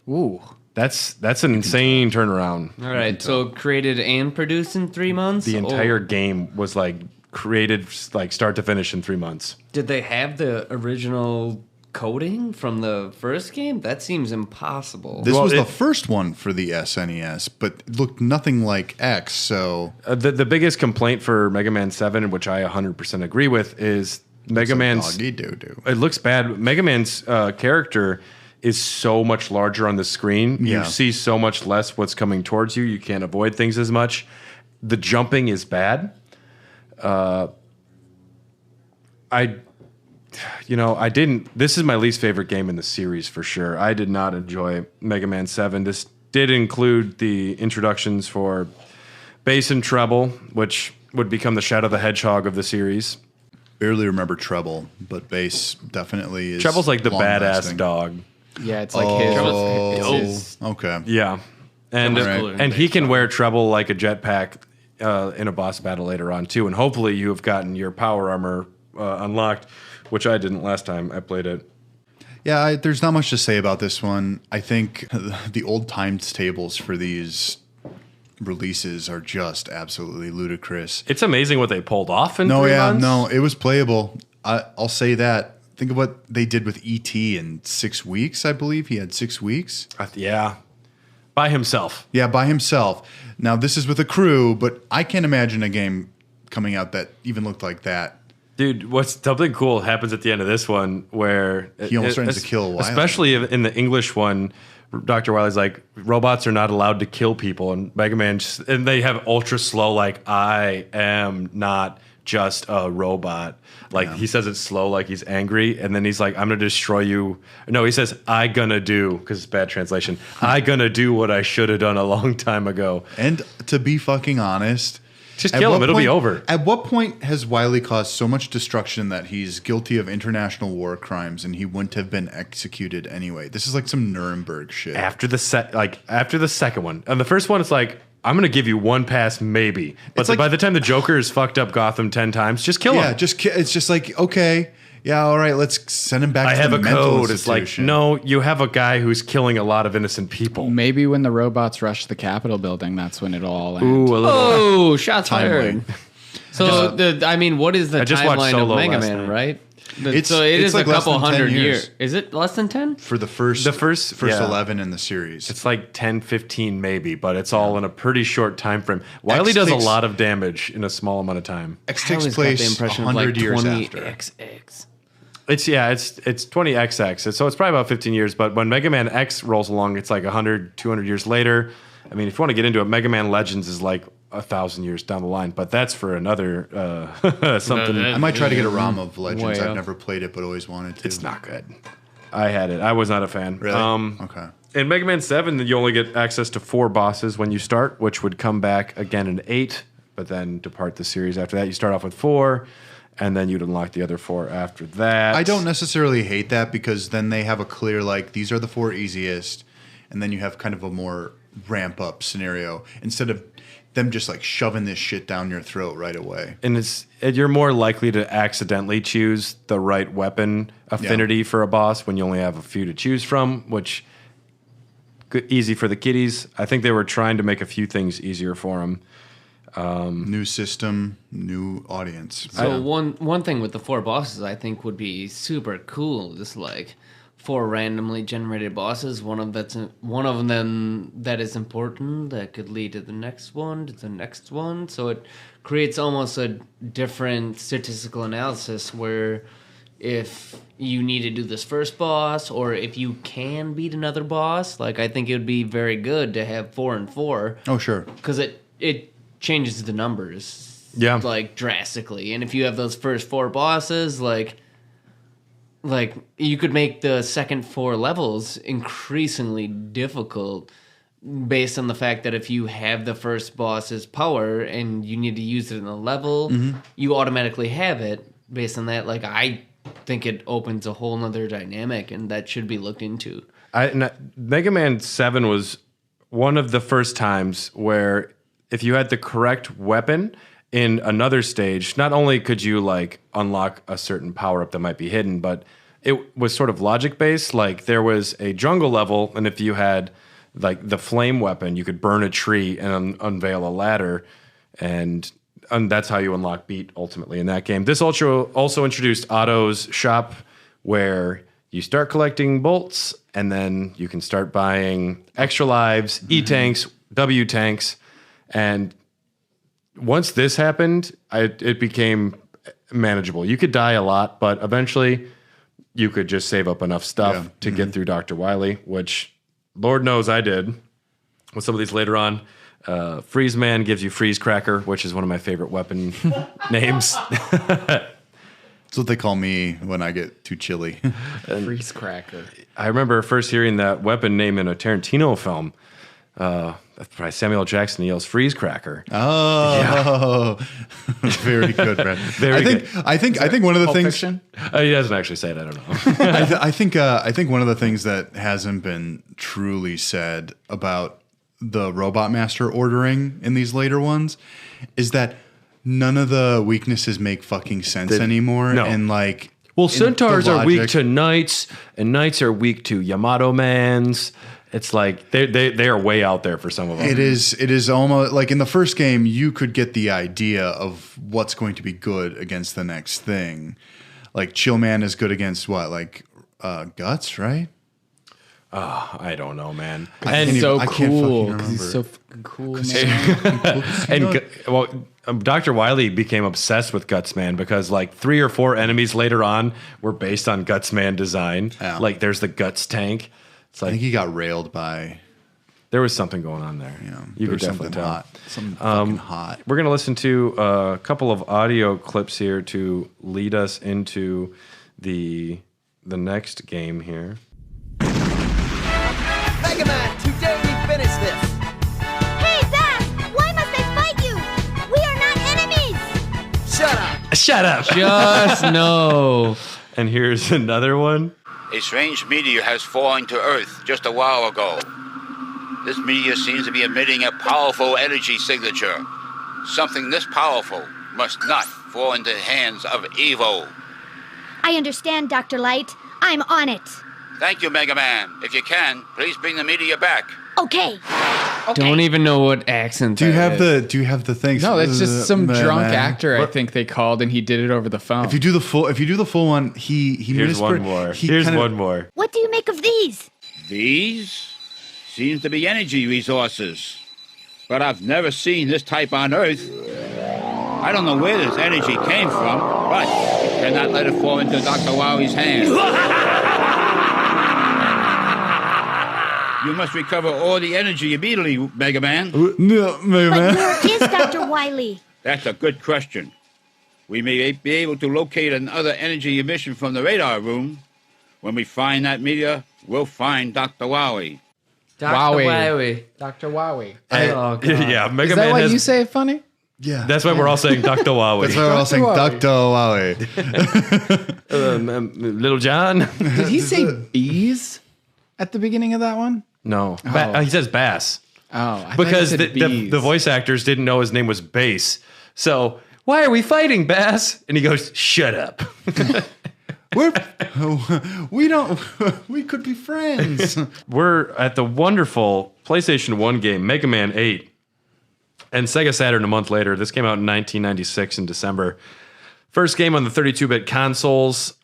Ooh. That's an insane turnaround. All right. So created and produced in 3 months? The entire game was like created like start to finish in 3 months. Did they have the original coding from the first game? That seems impossible. This Well, was the it- first one for the SNES, but it looked nothing like X. So The biggest complaint for Mega Man 7, which I 100% agree with, is Mega Man's. doggy doo doo. It looks bad. Mega Man's character is so much larger on the screen. Yeah. You see so much less what's coming towards you. You can't avoid things as much. The jumping is bad. I didn't. This is my least favorite game in the series for sure. I did not enjoy Mega Man 7. This did include the introductions for bass and treble, which would become the Shadow the Hedgehog of the series. Barely remember Treble, but Bass definitely is. Treble's like the long-lasting. badass dog. Yeah, it's like his. Okay. Yeah. And cooler than and he Bass can dog. wear Treble like a jetpack in a boss battle later on too. And hopefully you have gotten your power armor unlocked, which I didn't last time I played it. Yeah, there's not much to say about this one. I think the old times tables for these releases are just absolutely ludicrous. It's amazing what they pulled off in 3 months. No, it was playable. I'll say that. Think of what they did with E.T. in 6 weeks, I believe. He had 6 weeks. Yeah. By himself. Yeah, by himself. Now, this is with a crew, but I can't imagine a game coming out that even looked like that. Dude, something cool happens at the end of this one where He almost threatens to kill Wily. Especially in the English one, Dr. Wily's like, robots are not allowed to kill people, and Mega Man and they have ultra slow, like, I am not just a robot. Like, he says it slow, like he's angry, and then he's like, I'm gonna destroy you. No, he says, I gonna do, because it's bad translation, I gonna do what I should have done a long time ago. And to be fucking honest, Just at kill what him, it'll be point- over. At what point has Wily caused so much destruction that he's guilty of international war crimes and he wouldn't have been executed anyway? This is like some Nuremberg shit. After the second one. And the first one, it's like, I'm going to give you one pass, maybe. But It's like- by the time the Joker has fucked up Gotham 10 times, just kill Yeah, him. it's just like, okay, yeah, all right, let's send him back I to have the a mental code. It's like, institution. no, you have a guy who's killing a lot of innocent people. Maybe when the robots rush the Capitol building, that's when it'll all end. Ooh, a little. Oh, shots Timely. fired. So what is the I just watched timeline of Solo Mega last Man, night. right? It's So it is like a less couple than 10 hundred years. years. Is it less than 10? For the first yeah. 11 in the series. It's like 10, 15 maybe, but it's all in a pretty short time frame. Wily does takes- a lot of damage in a small amount of time. X I takes always got place the impression 100 of like years 20 after. XX. It's 20XX, so it's probably about 15 years. But when Mega Man X rolls along, it's like 100, 200 years later. I mean, if you want to get into it, Mega Man Legends is like 1,000 years down the line. But that's for another something. I might try to get a ROM of Legends. Way I've up. never played it, but always wanted to. It's not good. I had it. I was not a fan. Really? Okay. In Mega Man 7, you only get access to 4 bosses when you start, which would come back again in 8, but then depart the series after that. You start off with 4, and then you'd unlock the other 4 after that. I don't necessarily hate that because then they have a clear, like, these are the 4 easiest, and then you have kind of a more ramp up scenario instead of them just like shoving this shit down your throat right away. And you're more likely to accidentally choose the right weapon affinity for a boss when you only have a few to choose from, which easy for the kiddies. I think they were trying to make a few things easier for them. New system, new audience. So one thing with the 4 bosses I think would be super cool. Just like 4 randomly generated bosses. One of them that is important that could lead to the next one, to the next one. So it creates almost a different statistical analysis where if you need to do this first boss or if you can beat another boss, like I think it would be very good to have 4 and 4. Oh, sure. Because it changes the numbers, like drastically. And if you have those first 4 bosses, like you could make the second 4 levels increasingly difficult, based on the fact that if you have the first boss's power and you need to use it in a level, you automatically have it. Based on that, like I think it opens a whole nother dynamic, and that should be looked into. Mega Man 7 was one of the first times where if you had the correct weapon in another stage, not only could you like unlock a certain power up that might be hidden, but it was sort of logic based. Like there was a jungle level, and if you had like the flame weapon, you could burn a tree and unveil a ladder, and that's how you unlock beat ultimately in that game. This also introduced Otto's shop, where you start collecting bolts, and then you can start buying extra lives, E-tanks, W-tanks, and once this happened, it became manageable. You could die a lot, but eventually you could just save up enough stuff to get through Dr. Wily, which Lord knows I did. With some of these later on, Freeze Man gives you Freeze Cracker, which is one of my favorite weapon names. That's what they call me when I get too chilly. Freeze cracker. I remember first hearing that weapon name in a Tarantino film. by Samuel L. Jackson. He yells "freeze cracker." Oh, very good, Brad. I think one of the Pulp things Fiction? He doesn't actually say it. I don't know. I think one of the things that hasn't been truly said about the Robot Master ordering in these later ones is that none of the weaknesses make fucking sense anymore. No. And like, Well, centaurs are weak logic- to knights, and knights are weak to Yamato mans. It's like they are way out there for some of them. It is almost like in the first game you could get the idea of what's going to be good against the next thing. Like Chillman is good against what? Like Guts, right? I don't know, man. can't And even- So I can't cool fucking because he's remember. so fucking cool, man. Dr. Wily became obsessed with Gutsman because like 3 or 4 enemies later on were based on Gutsman design. Yeah. Like there's the Guts tank. It's I like think he got railed by there was something going on there. there You could was definitely something tell. hot. Something fucking hot. We're going to listen to a couple of audio clips here to lead us into the next game here. Mega Man, today we finish this. Hey, Bass! Why must I fight you? We are not enemies! Shut up. Shut up. Just no. And here's another one. A strange meteor has fallen to Earth just a while ago. This meteor seems to be emitting a powerful energy signature. Something this powerful must not fall into the hands of evil. I understand, Dr. Light. I'm on it. Thank you, Mega Man. If you can, please bring the meteor back. Okay. Don't even know what accent. Do you that have is. the things? No, that's just some Man. drunk actor. I think they called and he did it over the phone. If you do the full one, he Here's one more. Here's one more. What do you make of these? These seems to be energy resources. But I've never seen this type on Earth. I don't know where this energy came from, but you cannot let it fall into Dr. Wally's hands. You must recover all the energy immediately, Mega Man. No, Mega But Man. where is Dr. Wily? That's a good question. We may be able to locate another energy emission from the radar room. When we find that meteor, we'll find Dr. Wally. Wowie. Dr. Wowie. Oh, God. Yeah, Mega Is that Man why has. you say it funny? Yeah, That's why we're all saying Dr. Wowie. that's why we're all saying Wally. Dr. Wally. Little John. Did he say bees at the beginning of that one? No, Oh. he says Bass Oh, I thought because he said bees. the voice actors didn't know his name was Bass. So why are we fighting, Bass? And he goes, "Shut up." We could be friends. We're at the wonderful PlayStation 1 game, Mega Man 8. And Sega Saturn a month later. This came out in 1996 in December. First game on the 32-bit consoles,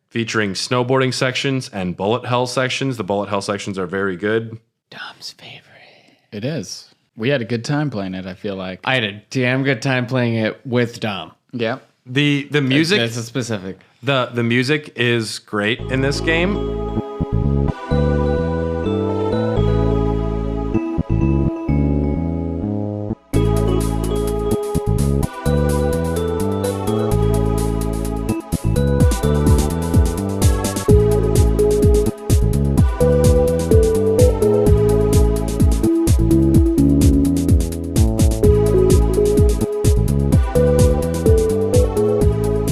featuring snowboarding sections and bullet hell sections. The bullet hell sections are very good. Dom's favorite. It is. We had a good time playing it, I feel like. I had a damn good time playing it with Dom. Yep. The music That's a specific. the music is great in this game.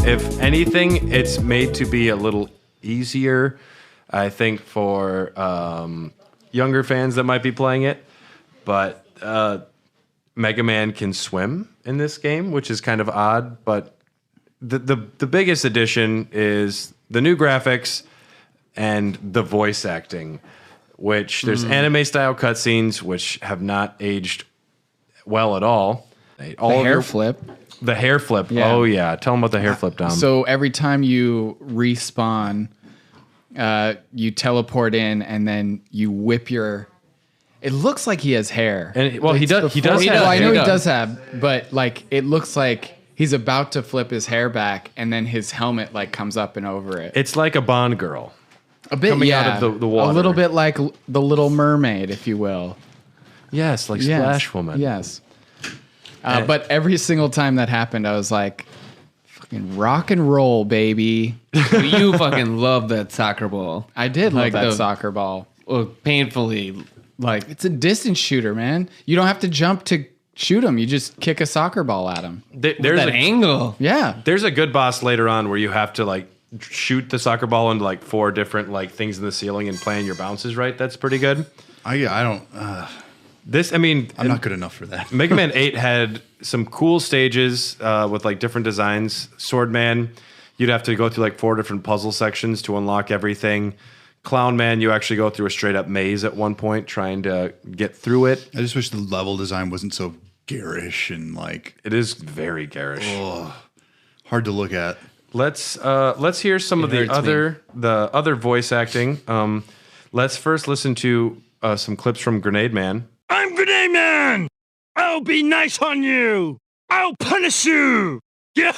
If anything, it's made to be a little easier, I think, for younger fans that might be playing it. But Mega Man can swim in this game, which is kind of odd. But the biggest addition is the new graphics and the voice acting, which there's anime-style cutscenes, which have not aged well at all. All The of hair your- flip. The hair flip. Yeah. Oh, yeah. Tell them about the hair flip, Dom. So every time you respawn, you teleport in and then you whip your. It looks like he has hair. And, well, he It's does- he before- does have Well, I know hair. he He does does. have, but like it looks like he's about to flip his hair back, and then his helmet like comes up and over it. It's like a Bond girl. A bit, coming out yeah, of the water. A little bit like the Little Mermaid, if you will. Yes, like Yes. Splash Woman. Yes. But every single time that happened, I was like, fucking rock and roll, baby. You fucking love that soccer ball. I did love Like that the- soccer ball. Well, painfully Like, it's a distance shooter, man. You don't have to jump to shoot him. You just kick a soccer ball at him. There's that angle. Yeah. There's a good boss later on where you have to like shoot the soccer ball into like 4 different like things in the ceiling and plan your bounces right. That's pretty good. I don't. I'm not good enough for that. Mega Man 8 had some cool stages with like different designs. Swordman, you'd have to go through like 4 different puzzle sections to unlock everything. Clown Man, you actually go through a straight up maze at one point trying to get through it. I just wish the level design wasn't so garish and like It is very garish. hard to look at. Let's hear some of the other voice acting. Let's first listen to some clips from Grenade Man. I'm Grenade Man! I'll be nice on you! I'll punish you! Yeah!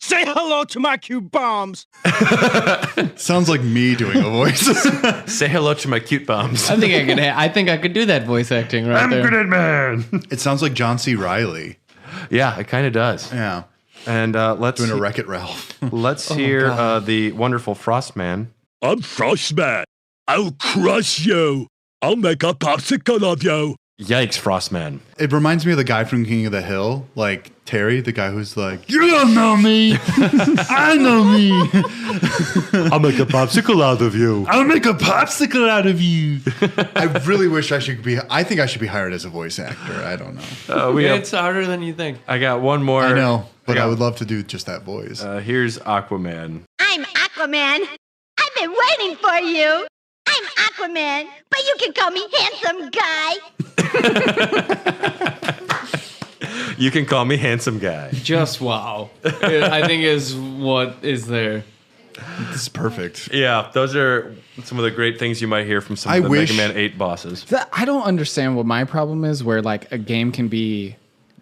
Say hello to my cute bombs! Sounds like me doing a voice. Say hello to my cute bombs. I think I could do that voice acting right I'm there. Grenade Man. It sounds like John C. Reilly. Yeah, it kind of does. Yeah. And let's Doing a Wreck-It Ralph. let's hear the wonderful Frostman. I'm Frostman. I'll crush you. I'll make a popsicle of you. Yikes, Frostman. It reminds me of the guy from King of the Hill, like Terry, the guy who's like, you don't know me. I know me. I'll make a popsicle out of you. I'll make a popsicle out of you. I really wish I think I should be hired as a voice actor. I don't know. It's harder than you think. I got one more. I know, but I would love to do just that voice. Here's Aquaman. I'm Aquaman. I've been waiting for you. I'm Aquaman, but you can call me handsome guy. You can call me handsome guy. Just wow. I think is what is there. This is perfect. Yeah, those are some of the great things you might hear from some of the Mega Man 8 bosses. I don't understand what my problem is where like a game can be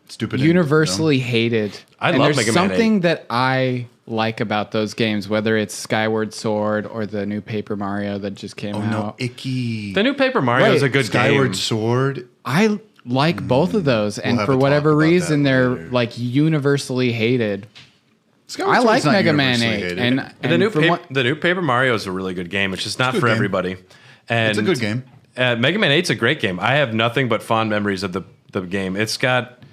Stupid. universally hated. I and love there's Mega Man 8. something that I like about those games, whether it's Skyward Sword or the new Paper Mario that just came Oh out. no, icky. The new Paper Mario is a good Skyward game. Sword. I like both of those, and have for a whatever talk about reason, that they're later. like universally hated. Skyward I Sword's like not Mega Man 8, universally hated. and The new Paper Mario is a really good game. It's just not good for game. everybody. And It's a good game. Mega Man 8's a great game. I have nothing but fond memories of the game. It's got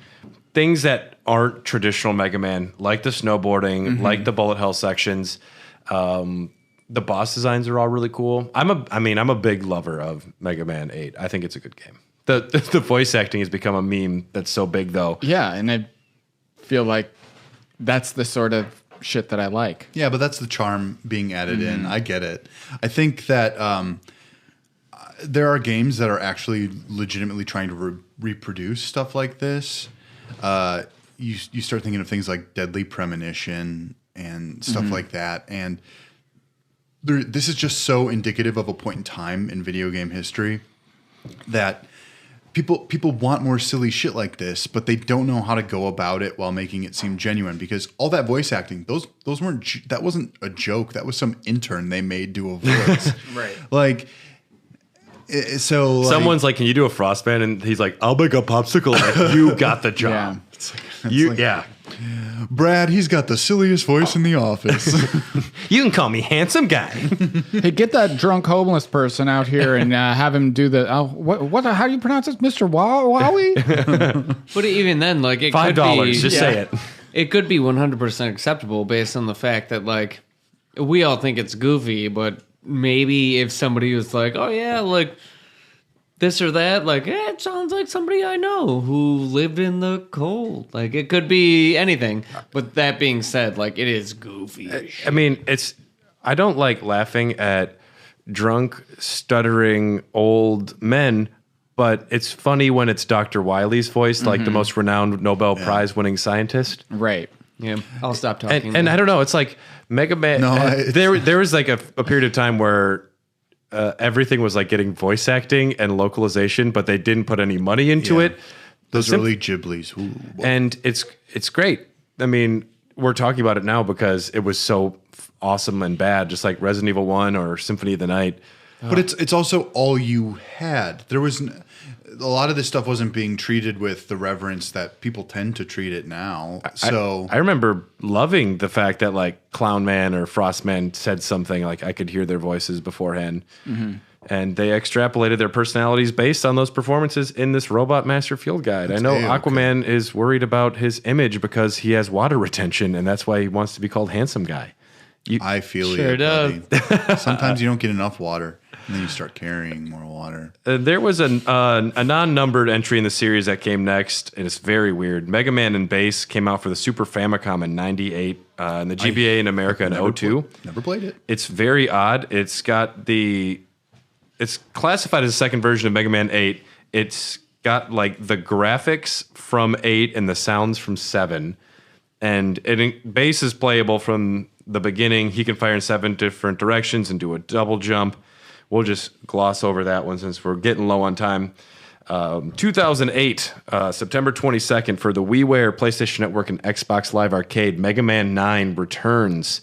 things that aren't traditional Mega Man, like the snowboarding, like the bullet hell sections. The boss designs are all really cool. I'm a big lover of Mega Man 8. I think it's a good game. The voice acting has become a meme that's so big though. yeah, and I feel like that's the sort of shit that I like. Yeah, but that's the charm being added in. I get it. I think that there are games that are actually legitimately trying to reproduce stuff like this. You start thinking of things like Deadly Premonition and stuff like that, and this is just so indicative of a point in time in video game history that people want more silly shit like this, but they don't know how to go about it while making it seem genuine. Because all that voice acting, those weren't that wasn't a joke. That was some intern they made do a voice, Right. Like. So Someone's like, "Can you do a Frostman?" And he's like, "I'll make a popsicle." And you got the job. Yeah. Brad, he's got the silliest voice in the office. You can call me handsome guy. Hey, get that drunk homeless person out here and have him do the how do you pronounce this, Mr. Wowie? But even then, like it $5. could be, Just say it. It could be 100% acceptable based on the fact that like we all think it's goofy, but maybe if somebody was like, "Oh yeah, like this or that," like it sounds like somebody I know who lived in the cold. Like it could be anything. But that being said, like it is goofy. I mean, I don't like laughing at drunk, stuttering old men, but it's funny when it's Dr. Wily's voice, like the most renowned Nobel Prize winning scientist. Right. Yeah, I'll stop talking. And I don't know, it's like Mega Man. There was like a period of time where everything was like getting voice acting and localization, but they didn't put any money into it. Those early Ghibli's. Ooh, and it's great. I mean, we're talking about it now because it was so awesome and bad, just like Resident Evil 1 or Symphony of the Night. But it's also all you had. There was a lot of this stuff wasn't being treated with the reverence that people tend to treat it now. So I remember loving the fact that like Clown Man or Frost Man said something like I could hear their voices beforehand. And they extrapolated their personalities based on those performances in this Robot Master Field Guide. I know Aquaman is worried about his image because he has water retention, and that's why he wants to be called Handsome Guy. I feel Sure you, does. buddy. Sometimes you don't get enough water, and then you start carrying more water. There was a non-numbered entry in the series that came next, and it's very weird. Mega Man and Bass came out for the Super Famicom in '98, and the GBA in America in '02. Never played it. It's very odd. It's classified as a second version of Mega Man 8. It's got like the graphics from 8 and the sounds from 7. And Bass is playable from the beginning. He can fire in 7 different directions and do a double jump. We'll just gloss over that one since we're getting low on time. 2008, September 22nd, for the WiiWare, PlayStation Network, and Xbox Live Arcade, Mega Man 9 returns.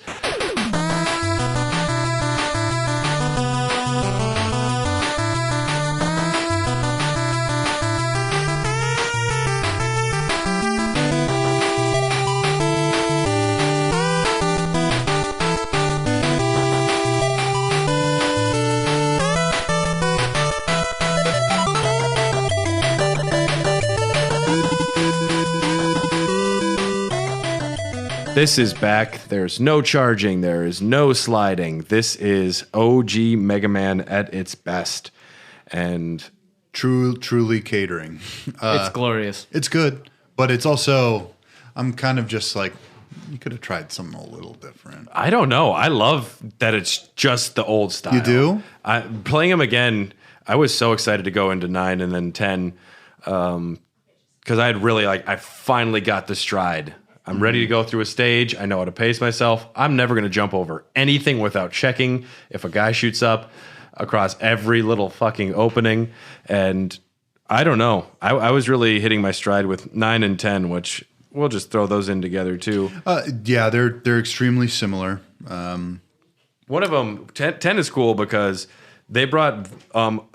This is back. There's no charging. There is no sliding. This is OG Mega Man at its best. And Truly catering. It's glorious. It's good, but it's also, I'm kind of just like, you could have tried something a little different. I don't know. I love that it's just the old style. You do? Playing them again, I was so excited to go into 9 and then 10 because I had really I finally got the stride. I'm ready to go through a stage. I know how to pace myself. I'm never going to jump over anything without checking if a guy shoots up across every little fucking opening. And I don't know. I was really hitting my stride with 9 and 10, which we'll just throw those in together too. Yeah, they're extremely similar. One of them, 10 is cool because they brought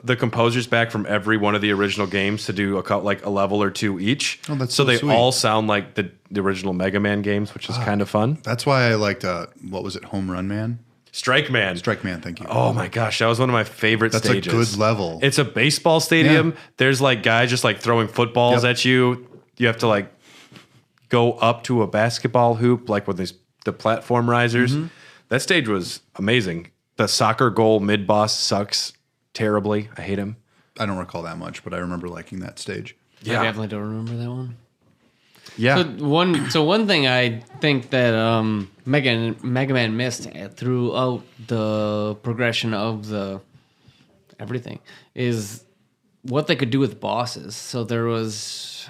the composers back from every one of the original games to do a level or two each. Oh, that's so they sweet. all sound like the original Mega Man games, which is kind of fun. That's why I liked, what was it, Home Run Man? Strike Man. Strike Man, thank you. Oh my gosh, that was one of my favorite stages. That's a good level. It's a baseball stadium. Yeah. There's guys just throwing footballs at you. You have to go up to a basketball hoop with the platform risers. Mm-hmm. That stage was amazing. The soccer goal mid-boss sucks terribly. I hate him. I don't recall that much, but I remember liking that stage. Yeah. I definitely don't remember that one. Yeah. So one thing I think that Mega Man missed throughout the progression of the everything is what they could do with bosses. So there was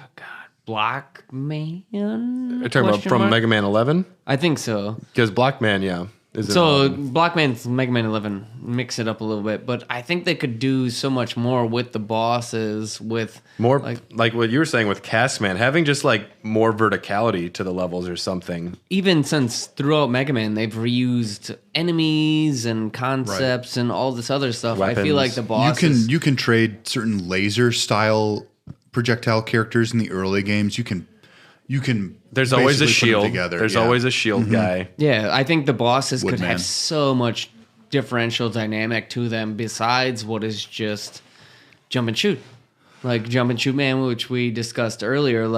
Blockman. You're talking about from Mega Man 11? I think so. Because Blockman, yeah. So Blockman's Mega Man 11, mix it up a little bit, but I think they could do so much more with the bosses, with more like what you were saying with Castman, having just more verticality to the levels or something. Even since throughout Mega Man, they've reused enemies and concepts and all this other stuff. Weapons. I feel like the bosses You can trade certain laser style projectile characters in the early games. You can. There's always a basically put them shield. together. There's Yeah. always a shield guy. Yeah, I think the bosses could Woodman. have so much differential dynamic to them besides what is just jump and shoot. Like Jump and Shoot Man, which we discussed earlier,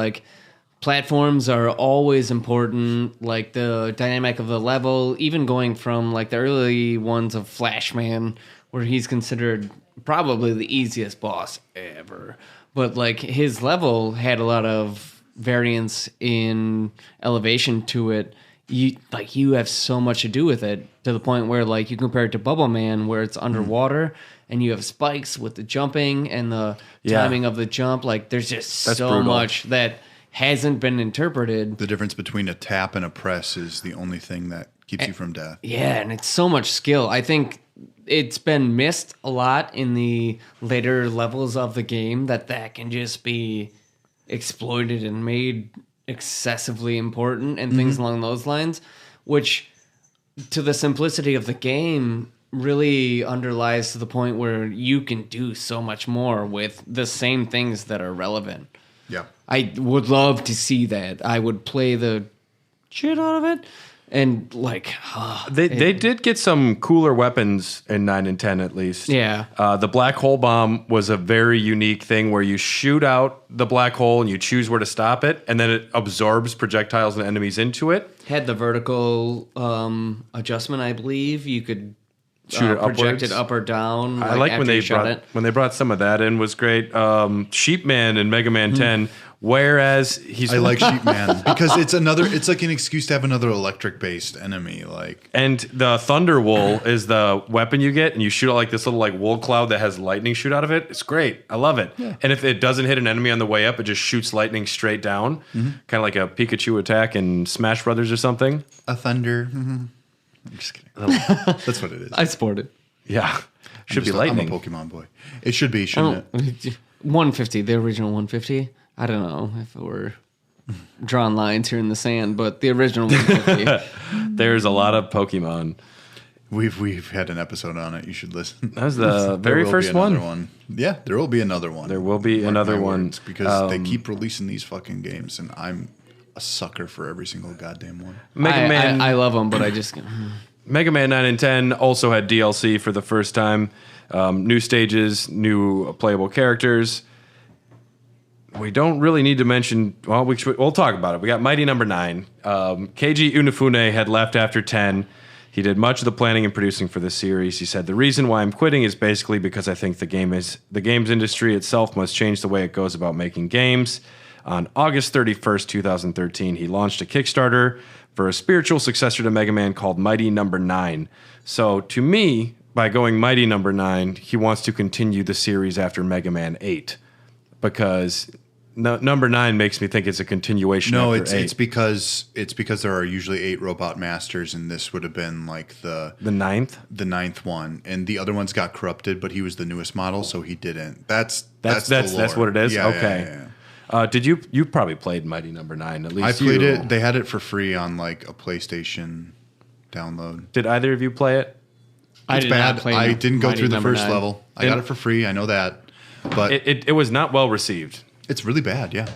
platforms are always important, the dynamic of the level, even going from the early ones of Flash Man, where he's considered probably the easiest boss ever. But his level had a lot of variance in elevation to it. You have so much to do with it, to the point where you compare it to Bubble Man, where it's underwater and you have spikes with the jumping and the timing of the jump. There's just That's so brutal. much that hasn't been interpreted. The difference between a tap and a press is the only thing that keeps you from death. Yeah, and it's so much skill. I think it's been missed a lot in the later levels of the game that can just be exploited and made excessively important and things along those lines, which to the simplicity of the game really underlies to the point where you can do so much more with the same things that are relevant. Yeah. I would love to see that. I would play the shit out of it. And like They did get some cooler weapons in 9 and 10 at least. Yeah. The black hole bomb was a very unique thing where you shoot out the black hole and you choose where to stop it, and then it absorbs projectiles and enemies into it. had the vertical adjustment, I believe. You could Shoot it project upwards. it up or down. I like after when they you shot brought it. when they brought some of that in was great. Sheepman in Mega Man 10, whereas he's I like Sheepman because it's like an excuse to have another electric based enemy. Like, and the Thunder Wool is the weapon you get, and you shoot out like this little like wool cloud that has lightning shoot out of it. It's great. I love it. Yeah. And if it doesn't hit an enemy on the way up, it just shoots lightning straight down, kind of like a Pikachu attack in Smash Brothers or something. a thunder. I'm just kidding. That's what it is. I support it. Yeah, should be lightning. I'm a Pokemon boy. It should be, shouldn't it? 150, the original 150. I don't know if it were drawing lines here in the sand, but the original 150. There's a lot of Pokemon. We've had an episode on it. You should listen. That was the very will first be another one. Yeah, there will be another one. There will be Mark another my one. words, because they keep releasing these fucking games, and I'm a sucker for every single goddamn one. Mega Man. I love them, but I just Mega Man 9 and 10 also had DLC for the first time. New stages, new playable characters. We don't really need to mention... Well, we'll talk about it. We got Mighty Number 9. Keiji Inafune had left after 10. He did much of the planning and producing for the series. He said, the reason why I'm quitting is basically because I think the games industry itself must change the way it goes about making games. On August 31st, 2013, he launched a Kickstarter for a spiritual successor to Mega Man called Mighty Number 9. So to me, by going Mighty Number 9, he wants to continue the series after Mega Man 8. Because number 9 makes me think it's a continuation after 8. it's because there are usually 8 robot masters, and this would have been like the ninth? The ninth one. And the other ones got corrupted, but he was the newest model, so he didn't. That's what it is? Yeah, okay. yeah. Did you probably played Mighty Number 9 at least? I played it. They had it for free on like a PlayStation download. Did either of you play it? It's bad. I didn't go Mighty through the Number first 9. level. I got it for free. I know that, but It was not well received. it's really bad. Yeah.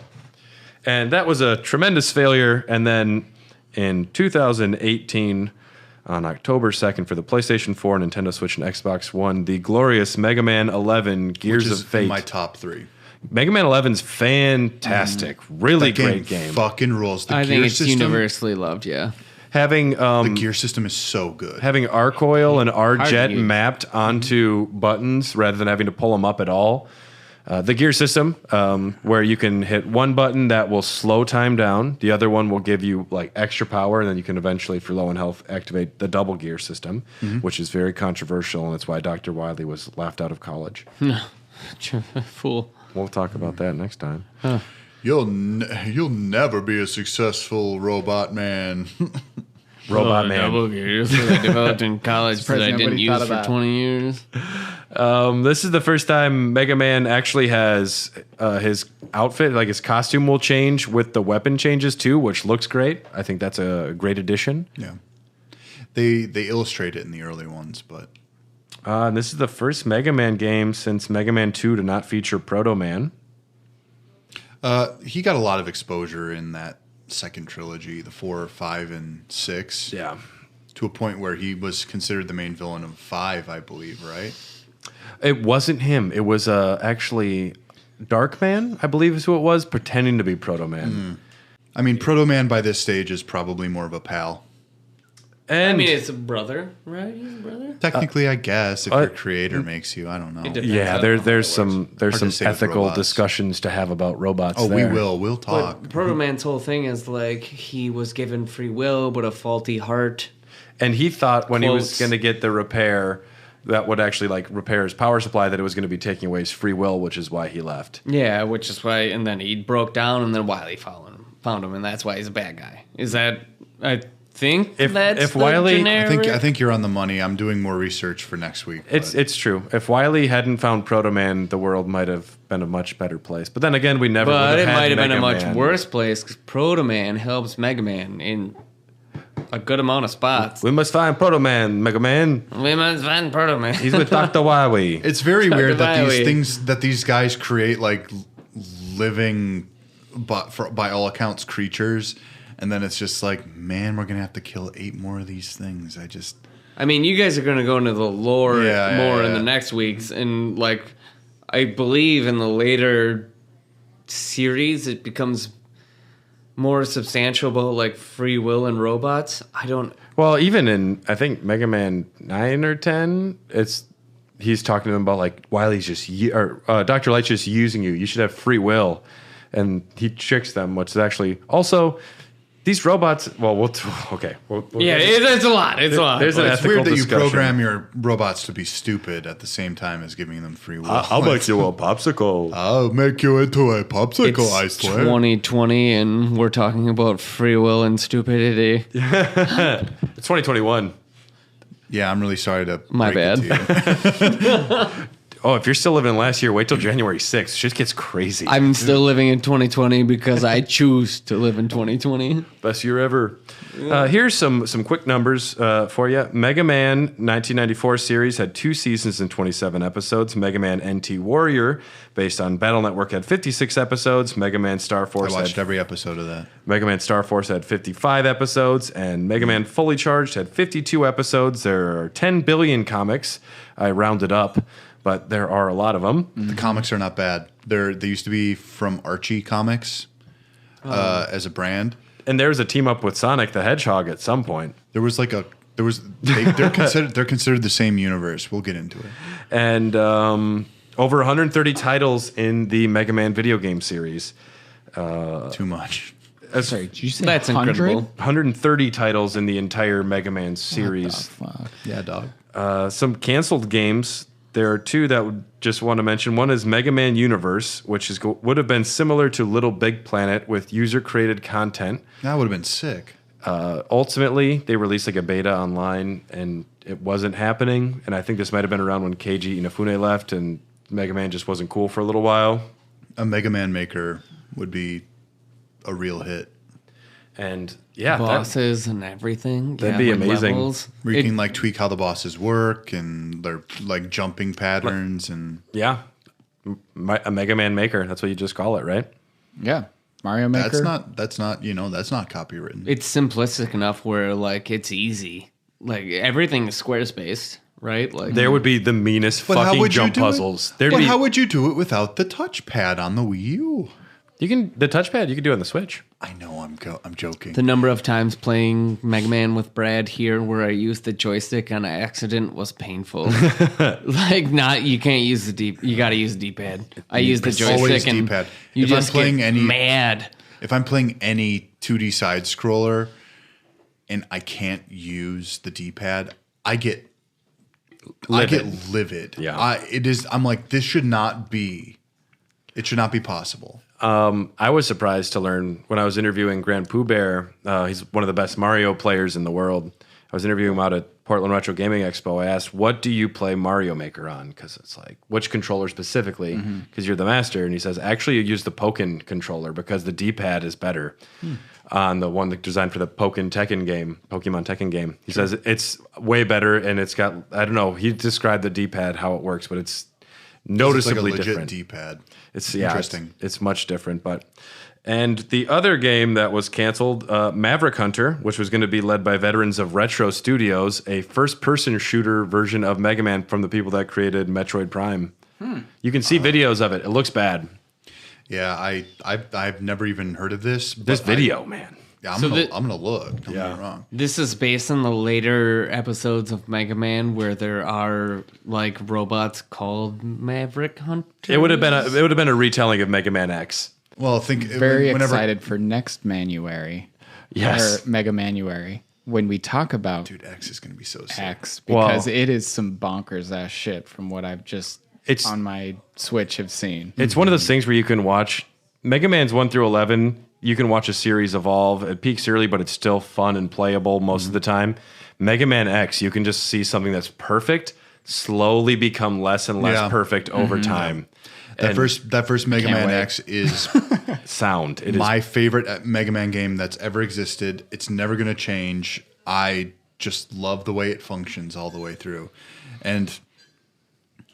And that was a tremendous failure. And then in 2018, on October 2nd, for the PlayStation 4, Nintendo Switch, and Xbox One, the glorious Mega Man 11 Gears Which is of Fate. in my top 3. Mega Man 11's fantastic. Really That great game. Fucking rules. The I gear think it's system, universally loved. Yeah, Having the gear system is so good. having Arc Oil and R-Jet to use. mapped onto buttons rather than having to pull them up at all. The gear system, where you can hit one button that will slow time down, the other one will give you like extra power, and then you can eventually, if you're low in health, activate the double gear system, which is very controversial, and that's why Dr. Wily was laughed out of college. fool. We'll talk about that next time. You'll never be a successful robot man. Robot Man. Double gears that I developed in college that I Surprised didn't nobody use thought of for that. 20 years. This is the first time Mega Man actually has his outfit, like his costume will change with the weapon changes too, which looks great. I think that's a great addition. Yeah. They illustrate it in the early ones, but And this is the first Mega Man game since Mega Man 2 to not feature Proto Man. he got a lot of exposure in that second trilogy, the 4, 5, and 6. Yeah. To a point where he was considered the main villain of 5, I believe, right? It wasn't him. It was actually Dark Man, I believe is who it was, pretending to be Proto Man. I mean, Proto Man by this stage is probably more of a pal. And I mean, it's a brother, right? He's a brother. Technically, I guess, if your creator makes you, I don't know. depends yeah, on there's how it some Hard to say with ethical robots. discussions to have about robots. Oh, there. we'll talk. But Proto Man's whole thing is like he was given free will, but a faulty heart. And he thought when he was Quotes. going to get the repair that would actually like repair his power supply, that it was going to be taking away his free will, which is why he left. Yeah, which is why. And then he broke down, and then Wily found him, and that's why he's a bad guy. Is that? I think If that's the Wily- generic. I think you're on the money. I'm doing more research for next week. It's true. If Wily hadn't found Proto Man, the world might have been a much better place. But then again, we never. But would it have might had have been a Mega much Man. worse place because Proto Man helps Mega Man in a good amount of spots. We must find Proto Man, Mega Man. We must find Proto Man. He's with Dr. Wily. It's very weird that Wily. these guys create like living, but by all accounts, creatures, And then it's just like, man, we're going to have to kill 8 more of these things. I mean, you guys are going to go into the lore more in the next weeks. And, like, I believe in the later series, it becomes more substantial about, like, free will and robots. Well, even in, I think, Mega Man 9 or 10, he's talking to them about, like, Wily's just, Dr. Light's just using you. You should have free will. And he tricks them, which is actually also... These robots, okay. It's a lot. It's a lot. There's an It's ethical weird that you discussion. program your robots to be stupid at the same time as giving them free will. I'll make you a popsicle. I'll make you into a popsicle, I It's swear. 2020, and we're talking about free will and stupidity. It's 2021. Yeah, I'm really sorry to My break it to you. Oh, if you're still living last year, wait till January 6th. Shit gets crazy. I'm still living in 2020 because I choose to live in 2020. Best year ever. Here's some quick numbers for you. Mega Man 1994 series had 2 seasons and 27 episodes. Mega Man NT Warrior, based on Battle Network, had 56 episodes. Mega Man Star I Force watched every episode of that. Mega Man Star Force had 55 episodes, and Mega Man Fully Charged had 52 episodes. There are 10 billion comics. I rounded up, but there are a lot of them. The comics are not bad. They used to be from Archie Comics as a brand. And there's a team up with Sonic the Hedgehog at some point. They're considered the same universe. We'll get into it. And over 130 titles in the Mega Man video game series. Too much. Sorry, did you say That's 100? incredible. 130 titles in the entire Mega Man series. Fuck. Yeah, dog. Some canceled games. There are 2 that would just want to mention. One is Mega Man Universe, which would have been similar to Little Big Planet with user-created content. That would have been sick. Ultimately, they released like a beta online, and it wasn't happening. And I think this might have been around when Keiji Inafune left, and Mega Man just wasn't cool for a little while. A Mega Man Maker would be a real hit. And yeah, Bosses and everything. That'd be amazing. Levels. Where you can like tweak how the bosses work and their like jumping patterns and yeah, a Mega Man Maker. That's what you just call it, right? Yeah. Mario Maker. that's not that's not copywritten. It's simplistic enough where like it's easy. Like everything is Squarespace, right? Like There would be the meanest fucking jump puzzles. How would you do it without the touchpad on the Wii U? The touchpad you can do it on the Switch. I know I'm joking. the number of times playing Mega Man with Brad here where I used the joystick on accident was painful. You can't use the you got to use the D-pad. I use the It's joystick always and D-pad. you If I'm just playing get any- mad. If I'm playing any 2D side scroller and I can't use the D-pad, I get livid. Yeah. I'm like, this should not be. It should not be possible. I was surprised to learn when I was interviewing Grand Pooh Bear. He's one of the best Mario players in the world. I was interviewing him out at Portland Retro Gaming Expo. I asked, what do you play Mario Maker on? Because it's like, which controller specifically? Because you're the master. And he says, actually, you use the Pokken controller because the D-pad is better on the one that's designed for the Pokemon Tekken game. He says it's way better, and it's got, I don't know, he described the D-pad, how it works, but it's noticeably it's like a legit different. D-pad. It's interesting. It's much different, and the other game that was canceled, Maverick Hunter, which was going to be led by veterans of Retro Studios, a first-person shooter version of Mega Man from the people that created Metroid Prime. You can see videos of it. It looks bad. Yeah, I've never even heard of this. This but video, man. Yeah, I'm So gonna look. Don't get me wrong. This is based on the later episodes of Mega Man where there are like robots called Maverick Hunter. It would have been a retelling of Mega Man X. Well, think Very excited for next Manuary. Yes. Or Mega Manuary. When we talk about Dude, X is gonna be so sick. X, because it is some bonkers ass shit from what I've just on my Switch have seen. It's one of those things where you can watch Mega Man's 1 through 11. You can watch a series evolve. It peaks early, but it's still fun and playable most of the time. Mega Man X, you can just see something that's perfect slowly become less and less perfect over time. That first Mega Man wait. X is Sound. It is my favorite Mega Man game that's ever existed. It's never going to change. I just love the way it functions all the way through. And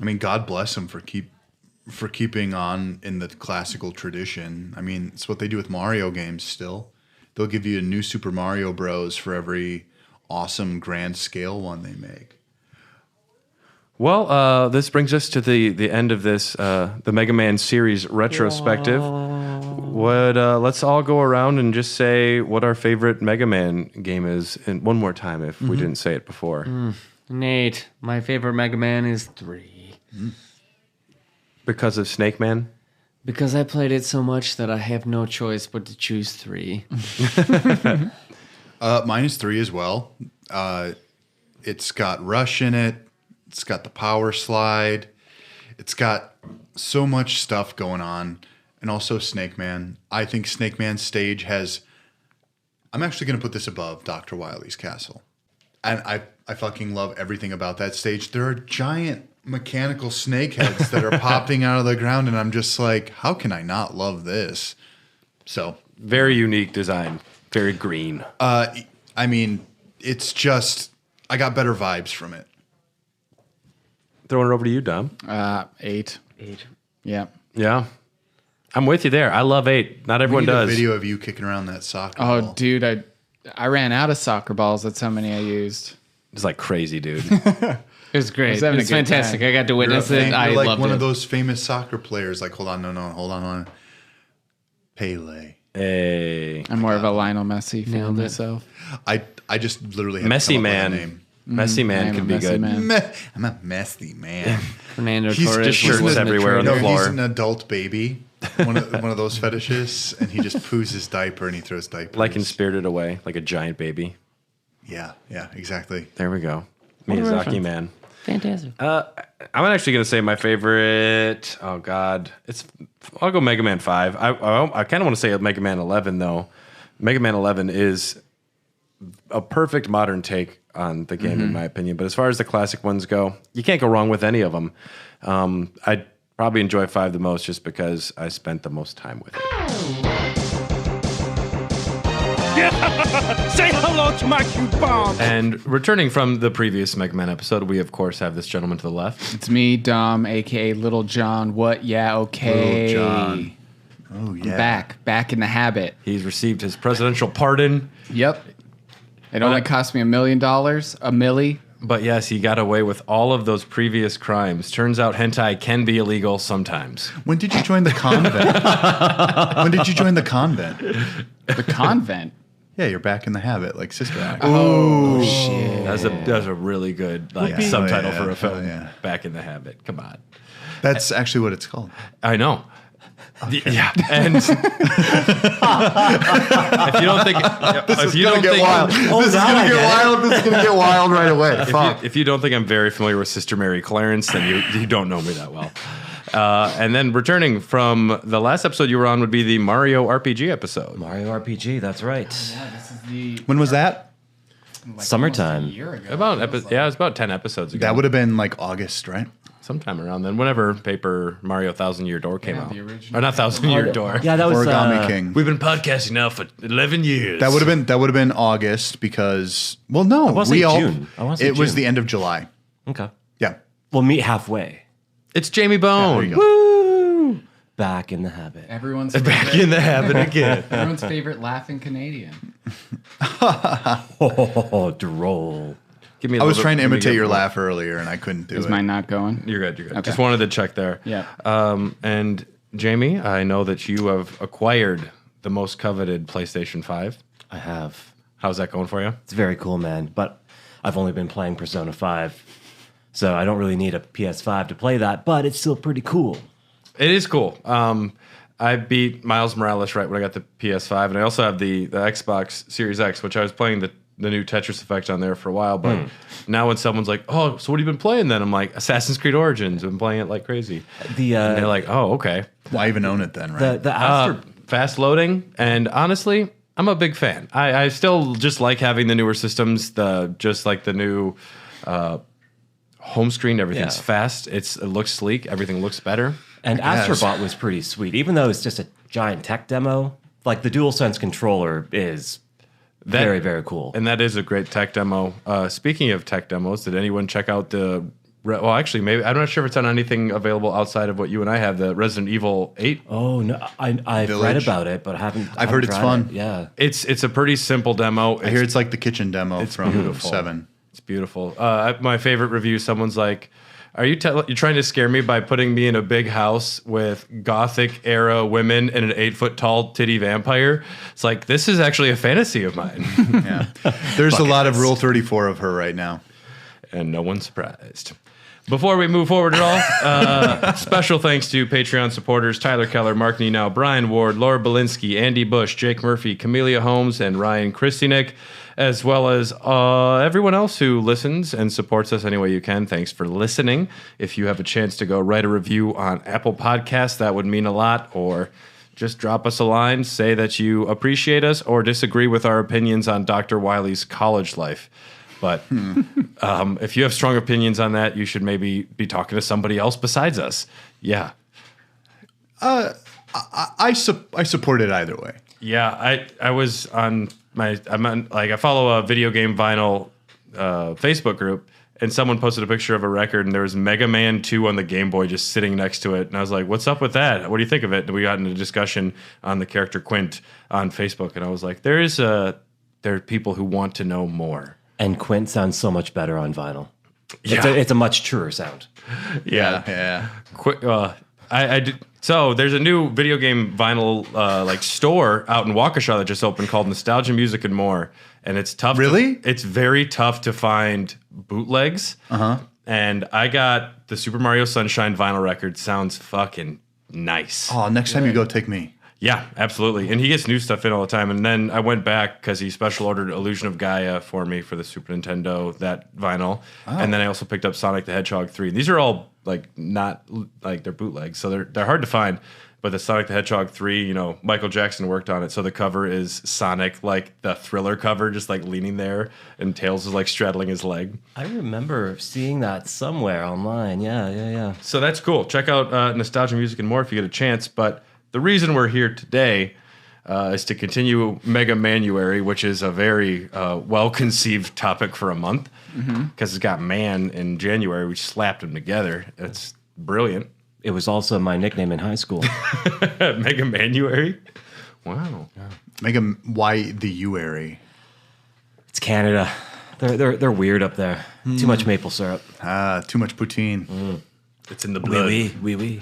I mean, God bless him for keeping on in the classical tradition. I mean, it's what they do with Mario games still. they'll give you a new Super Mario Bros. For every awesome grand scale one they make. Well, this brings us to the end of this the Mega Man series retrospective. Let's all go around and just say what our favorite Mega Man game is, and one more time if we didn't say it before. Nate, my favorite Mega Man is 3. Because of Snake Man. Because I played it so much that I have no choice but to choose 3. Mine is 3 as well. It's got Rush in it. It's got the power slide. It's got so much stuff going on. And also Snake Man. I think Snake Man's stage has... I'm actually going to put this above Dr. Wily's Castle. And I fucking love everything about that stage. There are giant mechanical snake heads that are popping out of the ground. And I'm just like, how can I not love this? So... Very unique design. Very green. I mean, it's just... I got better vibes from it. Throwing it over to you, Dom. 8. 8. Yeah. Yeah. I'm with you there. I love 8. Not everyone We need does. a video of you kicking around that soccer Oh, ball. dude, I ran out of soccer balls. That's how many I used. It's like crazy, dude. It was great. was having It's a good fantastic. time. I got to witness it. I You're like loved one it. of those famous soccer players. Like, hold on. Pele. Hey. I'm more of a Lionel Messi fan Nailed it. myself. I just literally have to Messy come up with a Man. name. Messy Man I'm can a be messy good. man. I'm a messy man. Fernando He's Torres. just was shirtless living the everywhere on dream. the No, floor. he's an adult baby. One of those fetishes, and he just poos his diaper and he throws diapers. Like in Spirited Away, like a giant baby. Yeah, exactly. There we go. Miyazaki Man. Fantastic. I'm actually going to say my favorite. Oh God, I'll go Mega Man 5. I kind of want to say Mega Man 11 though. Mega Man 11 is a perfect modern take on the game in my opinion. But as far as the classic ones go, you can't go wrong with any of them. I'd probably enjoy 5 the most just because I spent the most time with it. Say hello to my cute bomb. And returning from the previous Mega Man episode, we of course have this gentleman to the left. It's me, Dom, aka Little John. What? Yeah, okay. Little John. Oh yeah. Back in the habit. He's received his presidential pardon. Yep. It only cost me $1 million, a milli. But yes, he got away with all of those previous crimes. Turns out hentai can be illegal sometimes. When did you join the convent? When did you join the convent? The convent. Yeah, you're back in the habit, like Sister Act. Oh, shit. That's a really good Yeah. subtitle Oh, yeah. for a film. Oh, yeah. Back in the Habit. Come on. That's actually what it's called. I know. Yeah, and if you don't think, This is gonna get wild right away. Fuck. if you don't think I'm very familiar with Sister Mary Clarence, then you don't know me that well. And then returning from the last episode you were on would be the Mario RPG episode. Mario RPG, that's right. Yeah, this is the When was that? Summertime. almost a year ago. It was about 10 episodes ago. That would have been like August, right? Sometime around then, whenever Paper Mario 1,000 Year Door came Yeah, out. the original. Or not 1,000 Year Door. Yeah, that was Origami King. We've been podcasting now for 11 years. That would have been August because no, wanna say we all June. I wanna say it was June. the end of July. Okay. Yeah. We'll meet halfway. It's Jamie Bone. there you go. Woo! Back in the habit. Everyone's Back favorite, in the habit again. everyone's favorite laughing Canadian. Oh, droll. Give me a I was little trying to bit- let me imitate get your more. laugh earlier and I couldn't do Is it. mine not going? You're good. You're good. Okay. Just wanted to check there. Yeah. And Jamie, I know that you have acquired the most coveted PlayStation 5. I have. How's that going for you? It's very cool, man. But I've only been playing Persona 5, so I don't really need a PS5 to play that, but it's still pretty cool. It is cool. I beat Miles Morales right when I got the PS5, and I also have the Xbox Series X, which I was playing the new Tetris Effect on there for a while. But now when someone's like, "Oh, so what have you been playing then?" I'm like, "Assassin's Creed Origins." I've been playing it like crazy. And they're like, "Oh, okay." Why even own it then, right? The Astro... Fast loading, and honestly, I'm a big fan. I still just like having the newer systems, just like the new home screen. Everything's Yeah. fast. It looks sleek. Everything looks better. And Astrobot was pretty sweet, even though it's just a giant tech demo. Like the DualSense controller is very, very cool. And that is a great tech demo. Speaking of tech demos, did anyone check out the well, actually, maybe I'm not sure if it's on anything available outside of what you and I have. The Resident Evil 8. Oh no, I've read about it, but I've heard it's fun. Yeah, it's a pretty simple demo. I hear it's like the kitchen demo from beautiful. 7. It's beautiful. My favorite review. Someone's like, "Are you you trying to scare me by putting me in a big house with Gothic era women and an 8-foot tall titty vampire?" It's like, this is actually a fantasy of mine. Yeah, there's a lot of Rule 34 of her right now, and no one's surprised. Before we move forward at all, special thanks to Patreon supporters Tyler Keller, Mark Nenow, Brian Ward, Laura Belinsky, Andy Bush, Jake Murphy, Camellia Holmes, and Ryan Christinek, as well as everyone else who listens and supports us any way you can. Thanks for listening. If you have a chance to go write a review on Apple Podcasts, that would mean a lot, or just drop us a line, say that you appreciate us or disagree with our opinions on Dr. Wiley's college life. But if you have strong opinions on that, you should maybe be talking to somebody else besides us. Yeah. I support it either way. Yeah, I was on I follow a video game vinyl Facebook group, and someone posted a picture of a record, and there was Mega Man 2 on the Game Boy just sitting next to it. And I was like, what's up with that? What do you think of it? And we got into a discussion on the character Quint on Facebook, and I was like, there are people who want to know more. And Quint sounds so much better on vinyl. Yeah. It's a much truer sound. Yeah. I did. So there's a new video game vinyl store out in Waukesha that just opened called Nostalgia Music and More, and it's tough. Really? It's very tough to find bootlegs. And I got the Super Mario Sunshine vinyl record. Sounds fucking nice. Oh, next time you go, take me. Yeah, absolutely. And he gets new stuff in all the time. And then I went back because he special ordered Illusion of Gaia for me for the Super Nintendo, that vinyl. Oh. And then I also picked up Sonic the Hedgehog 3. These are all not they're bootlegs, so they're hard to find. But the Sonic the Hedgehog 3, Michael Jackson worked on it. So the cover is Sonic, like the Thriller cover, just like leaning there, and Tails is like straddling his leg. I remember seeing that somewhere online. Yeah. So that's cool. Check out Nostalgia Music and More if you get a chance. But the reason we're here today is to continue Mega Manuary, which is a very well-conceived topic for a month, because it's got man in January. We slapped them together. It's brilliant. It was also my nickname in high school. Mega Manuary? Wow. Yeah. Mega, why the Uary? It's Canada. They're weird up there. Too much maple syrup. Too much poutine. It's in the blood. Oui.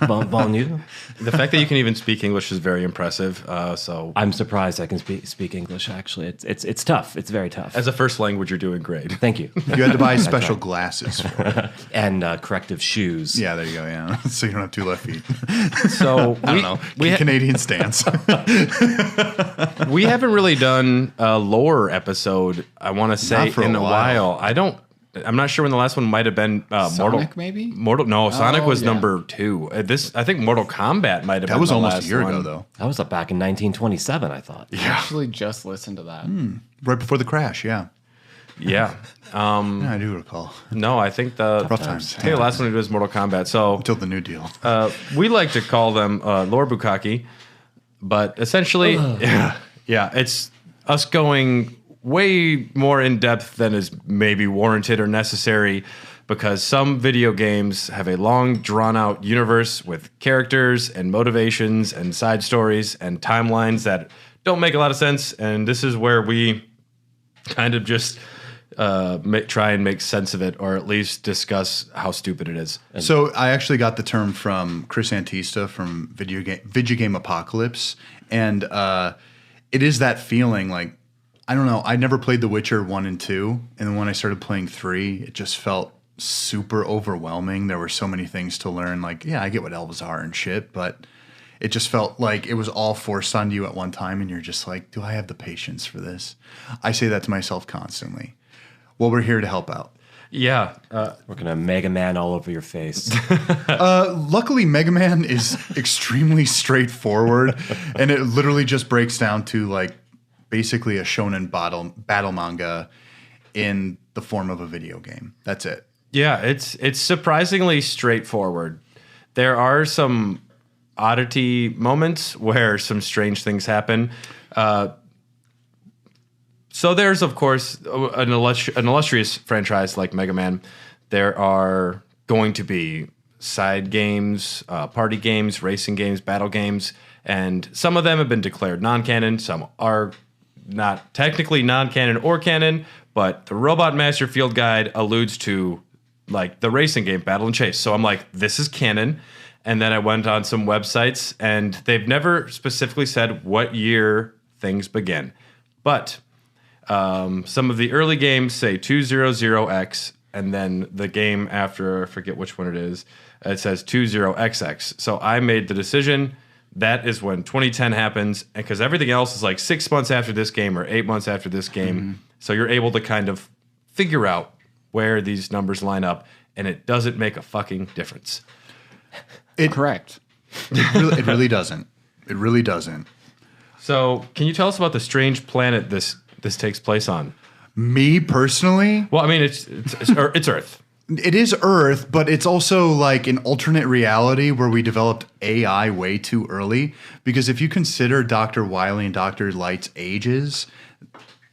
Bon you. The fact that you can even speak English is very impressive. So I'm surprised I can speak English. Actually, it's tough. It's very tough. As a first language, you're doing great. Thank you. You had to buy special glasses for it. And corrective shoes. Yeah, there you go. Yeah, so you don't have 2 left feet. So I don't know. Canadian stance. We haven't really done a lore episode, I want to say, in a while. I'm not sure when the last one might have been Sonic, maybe? Sonic was number 2. I think Mortal Kombat might have been. That was the almost last a year one. ago, though. That was up back in 1927, I thought. I actually just listened to that. Right before the crash, yeah. Yeah. I do recall. No, I think the rough times. I think the last one we did was Mortal Kombat. So until the New Deal. We like to call them lore bukkake, but essentially, it's us going way more in depth than is maybe warranted or necessary, because some video games have a long, drawn-out universe with characters and motivations and side stories and timelines that don't make a lot of sense, and this is where we kind of just try and make sense of it, or at least discuss how stupid it is. So I actually got the term from Chris Antista from Video Game Apocalypse, and it is that feeling like, I don't know, I never played The Witcher 1 and 2, and then when I started playing 3, it just felt super overwhelming. There were so many things to learn. Like, yeah, I get what elves are and shit, but it just felt like it was all forced on you at one time, and you're just like, do I have the patience for this? I say that to myself constantly. Well, we're here to help out. Yeah. We're going to Mega Man all over your face. Luckily, Mega Man is extremely straightforward, and it literally just breaks down to like basically a shonen battle manga in the form of a video game. That's it. Yeah, it's surprisingly straightforward. There are some oddity moments where some strange things happen. So there's, of course, an illustrious franchise like Mega Man, there are going to be side games, party games, racing games, battle games, and some of them have been declared non-canon. Some are not technically non-canon or canon, but the Robot Master Field Guide alludes to like the racing game Battle and Chase. So I'm like, this is canon. And then I went on some websites, and they've never specifically said what year things begin. But some of the early games say 200X, and then the game after, I forget which one it is, it says 20XX. So I made the decision that is when 2010 happens, because everything else is like 6 months after this game or 8 months after this game. So you're able to kind of figure out where these numbers line up, and it doesn't make a fucking difference. Correct. It really doesn't. It really doesn't. So can you tell us about the strange planet this takes place on? Me personally? Well, I mean, it's Earth. It is Earth, but it's also like an alternate reality where we developed AI way too early. Because if you consider Dr. Wily and Dr. Light's ages,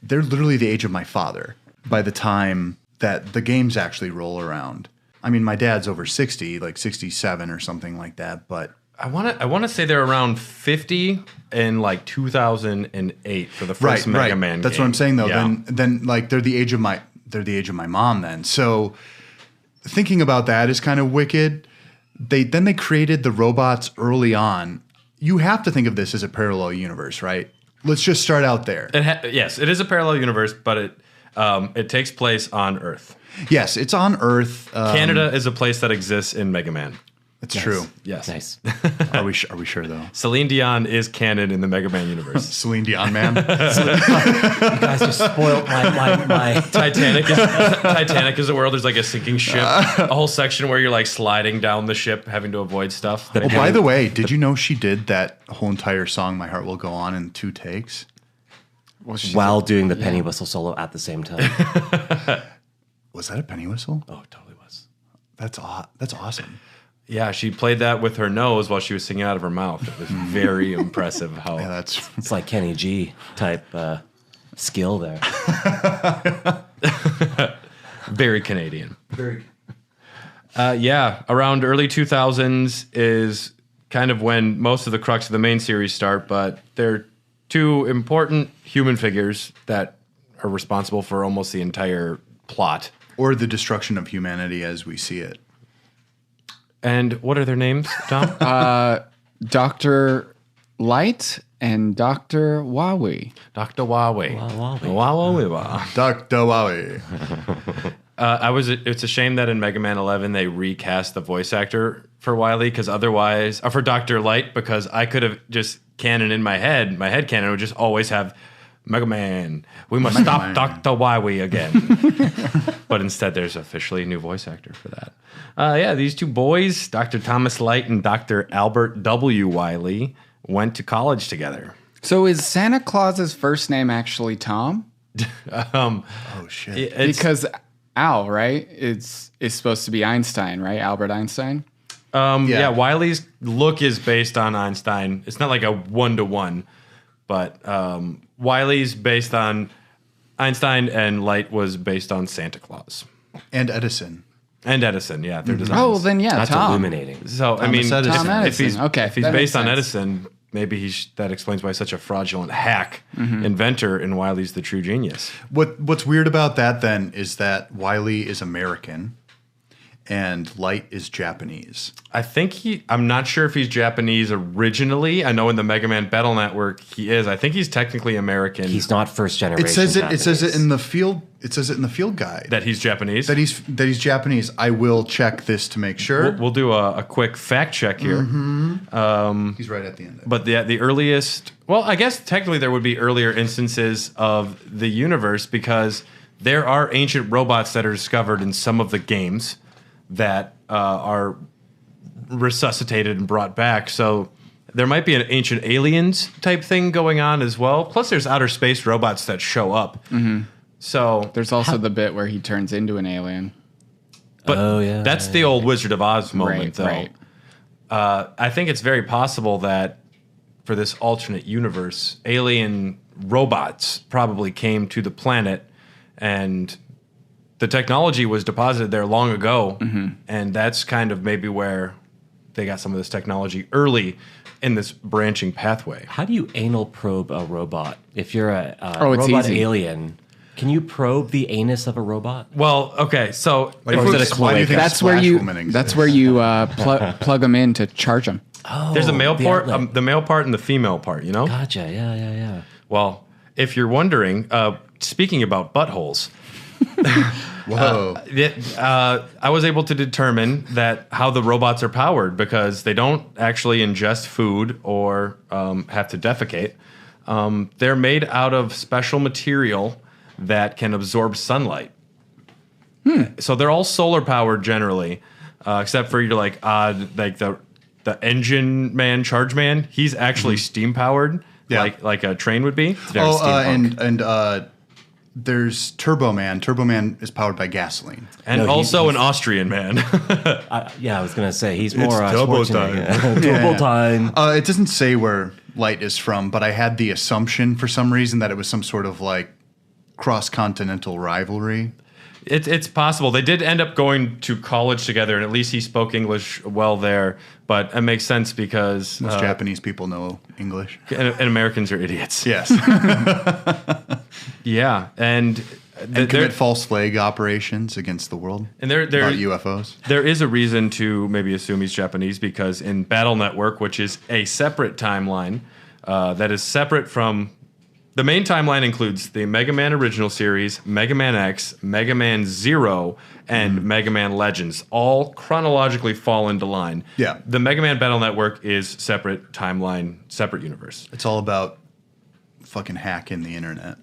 they're literally the age of my father by the time that the games actually roll around. I mean, my dad's over 60, like 67 or something like that, but I want to say they're around 50 in like 2008 for the first Mega Man game. That's what I'm saying though. Yeah. Then like they're the age of my mom then. So thinking about that is kind of wicked. They created the robots early on. You have to think of this as a parallel universe, right? Let's just start out there. Yes, it is a parallel universe, but it takes place on Earth. Yes, it's on Earth. Canada is a place that exists in Mega Man. It's true. Yes. Nice. Are we sure though? Celine Dion is canon in the Mega Man universe. Celine Dion, man. You guys just spoiled my Titanic is a world. There's like a sinking ship, a whole section where you're like sliding down the ship, having to avoid stuff. Oh, by the way, did you know she did that whole entire song, "My Heart Will Go On," in 2 takes? while doing the penny whistle solo at the same time. Was that a penny whistle? Oh, it totally was. That's awesome. Yeah, she played that with her nose while she was singing out of her mouth. It was very impressive how. Yeah, It's like Kenny G type skill there. Very Canadian. Yeah, around early 2000s is kind of when most of the crux of the main series start, but there are 2 important human figures that are responsible for almost the entire plot. Or the destruction of humanity as we see it. And what are their names, Tom? Dr. Light and Dr. Wawi. Dr. Wawi. Wawi. Dr. Wally. It's a shame that in Mega Man 11 they recast the voice actor for Wily, because otherwise, or for Dr. Light, because I could have just canon in my head canon would just always have Mega Man. We must stop Dr. Wily again. But instead, there's officially a new voice actor for that. Yeah, these 2 boys, Dr. Thomas Light and Dr. Albert W. Wily, went to college together. So is Santa Claus's first name actually Tom? Oh, shit. Because Al, right? It's supposed to be Einstein, right? Albert Einstein? Yeah, Wily's look is based on Einstein. It's not like a 1-to-1, but Wily's based on Einstein, and Light was based on Santa Claus. And Edison. And Edison, yeah, their designs. Oh, then yeah, That's Tom. illuminating. So, I mean, Tom if he's, Edison. Okay, if he's that based makes on sense. Edison, maybe that explains why he's such a fraudulent hack inventor, and Wily's the true genius. What's weird about that then is that Wily is American and Light is Japanese. I think I'm not sure if he's Japanese originally. I know in the Mega Man Battle Network he is. I think he's technically American. He's not first generation. It says it Japanese. in the field. It says it in the field guide that he's Japanese. That he's Japanese. I will check this to make sure. We'll do a quick fact check here. He's right at the end. But the earliest, well, I guess technically there would be earlier instances of the universe, because there are ancient robots that are discovered in some of the games that are resuscitated and brought back. So there might be an ancient aliens type thing going on as well. Plus there's outer space robots that show up. So There's also the bit where he turns into an alien. But that's the old Wizard of Oz moment, though. Right. I think it's very possible that for this alternate universe, alien robots probably came to the planet and the technology was deposited there long ago, and that's kind of maybe where they got some of this technology early in this branching pathway. How do you anal probe a robot? If you're a it's robot easy. alien, can you probe the anus of a robot? Well, okay, so Why do you think That's where Splash you. Woman exists? That's where you plug them in to charge them. Oh, there's a male part, outlet. the male part and the female part, you know? Gotcha. Yeah. Well, if you're wondering, speaking about buttholes, Whoa. I was able to determine that how the robots are powered because they don't actually ingest food or have to defecate. They're made out of special material that can absorb sunlight. So they're all solar powered generally, except for your like the engine man, charge man. He's actually steam powered, Yeah. like a train would be. Very steampunk. and there's Turbo Man. Turbo Man is powered by gasoline. And No, also an Austrian man. Yeah, I was gonna say he's more turbo Schwarzenegger. Turbo time. It doesn't say where Light is from, but I had the assumption for some reason that it was some sort of like cross-continental rivalry. It's possible. They did end up going to college together, and at least he spoke English well there. But it makes sense because Most Japanese people know English. and Americans are idiots. Yes. Yeah, and Commit false flag operations against the world. and there About UFOs. there is a reason to maybe assume he's Japanese because in Battle Network, which is a separate timeline that is separate from the main timeline, includes the Mega Man original series, Mega Man X, Mega Man Zero, and Mega Man Legends. All chronologically fall into line. Yeah. The Mega Man Battle Network is separate timeline, separate universe. It's all about fucking hacking the internet.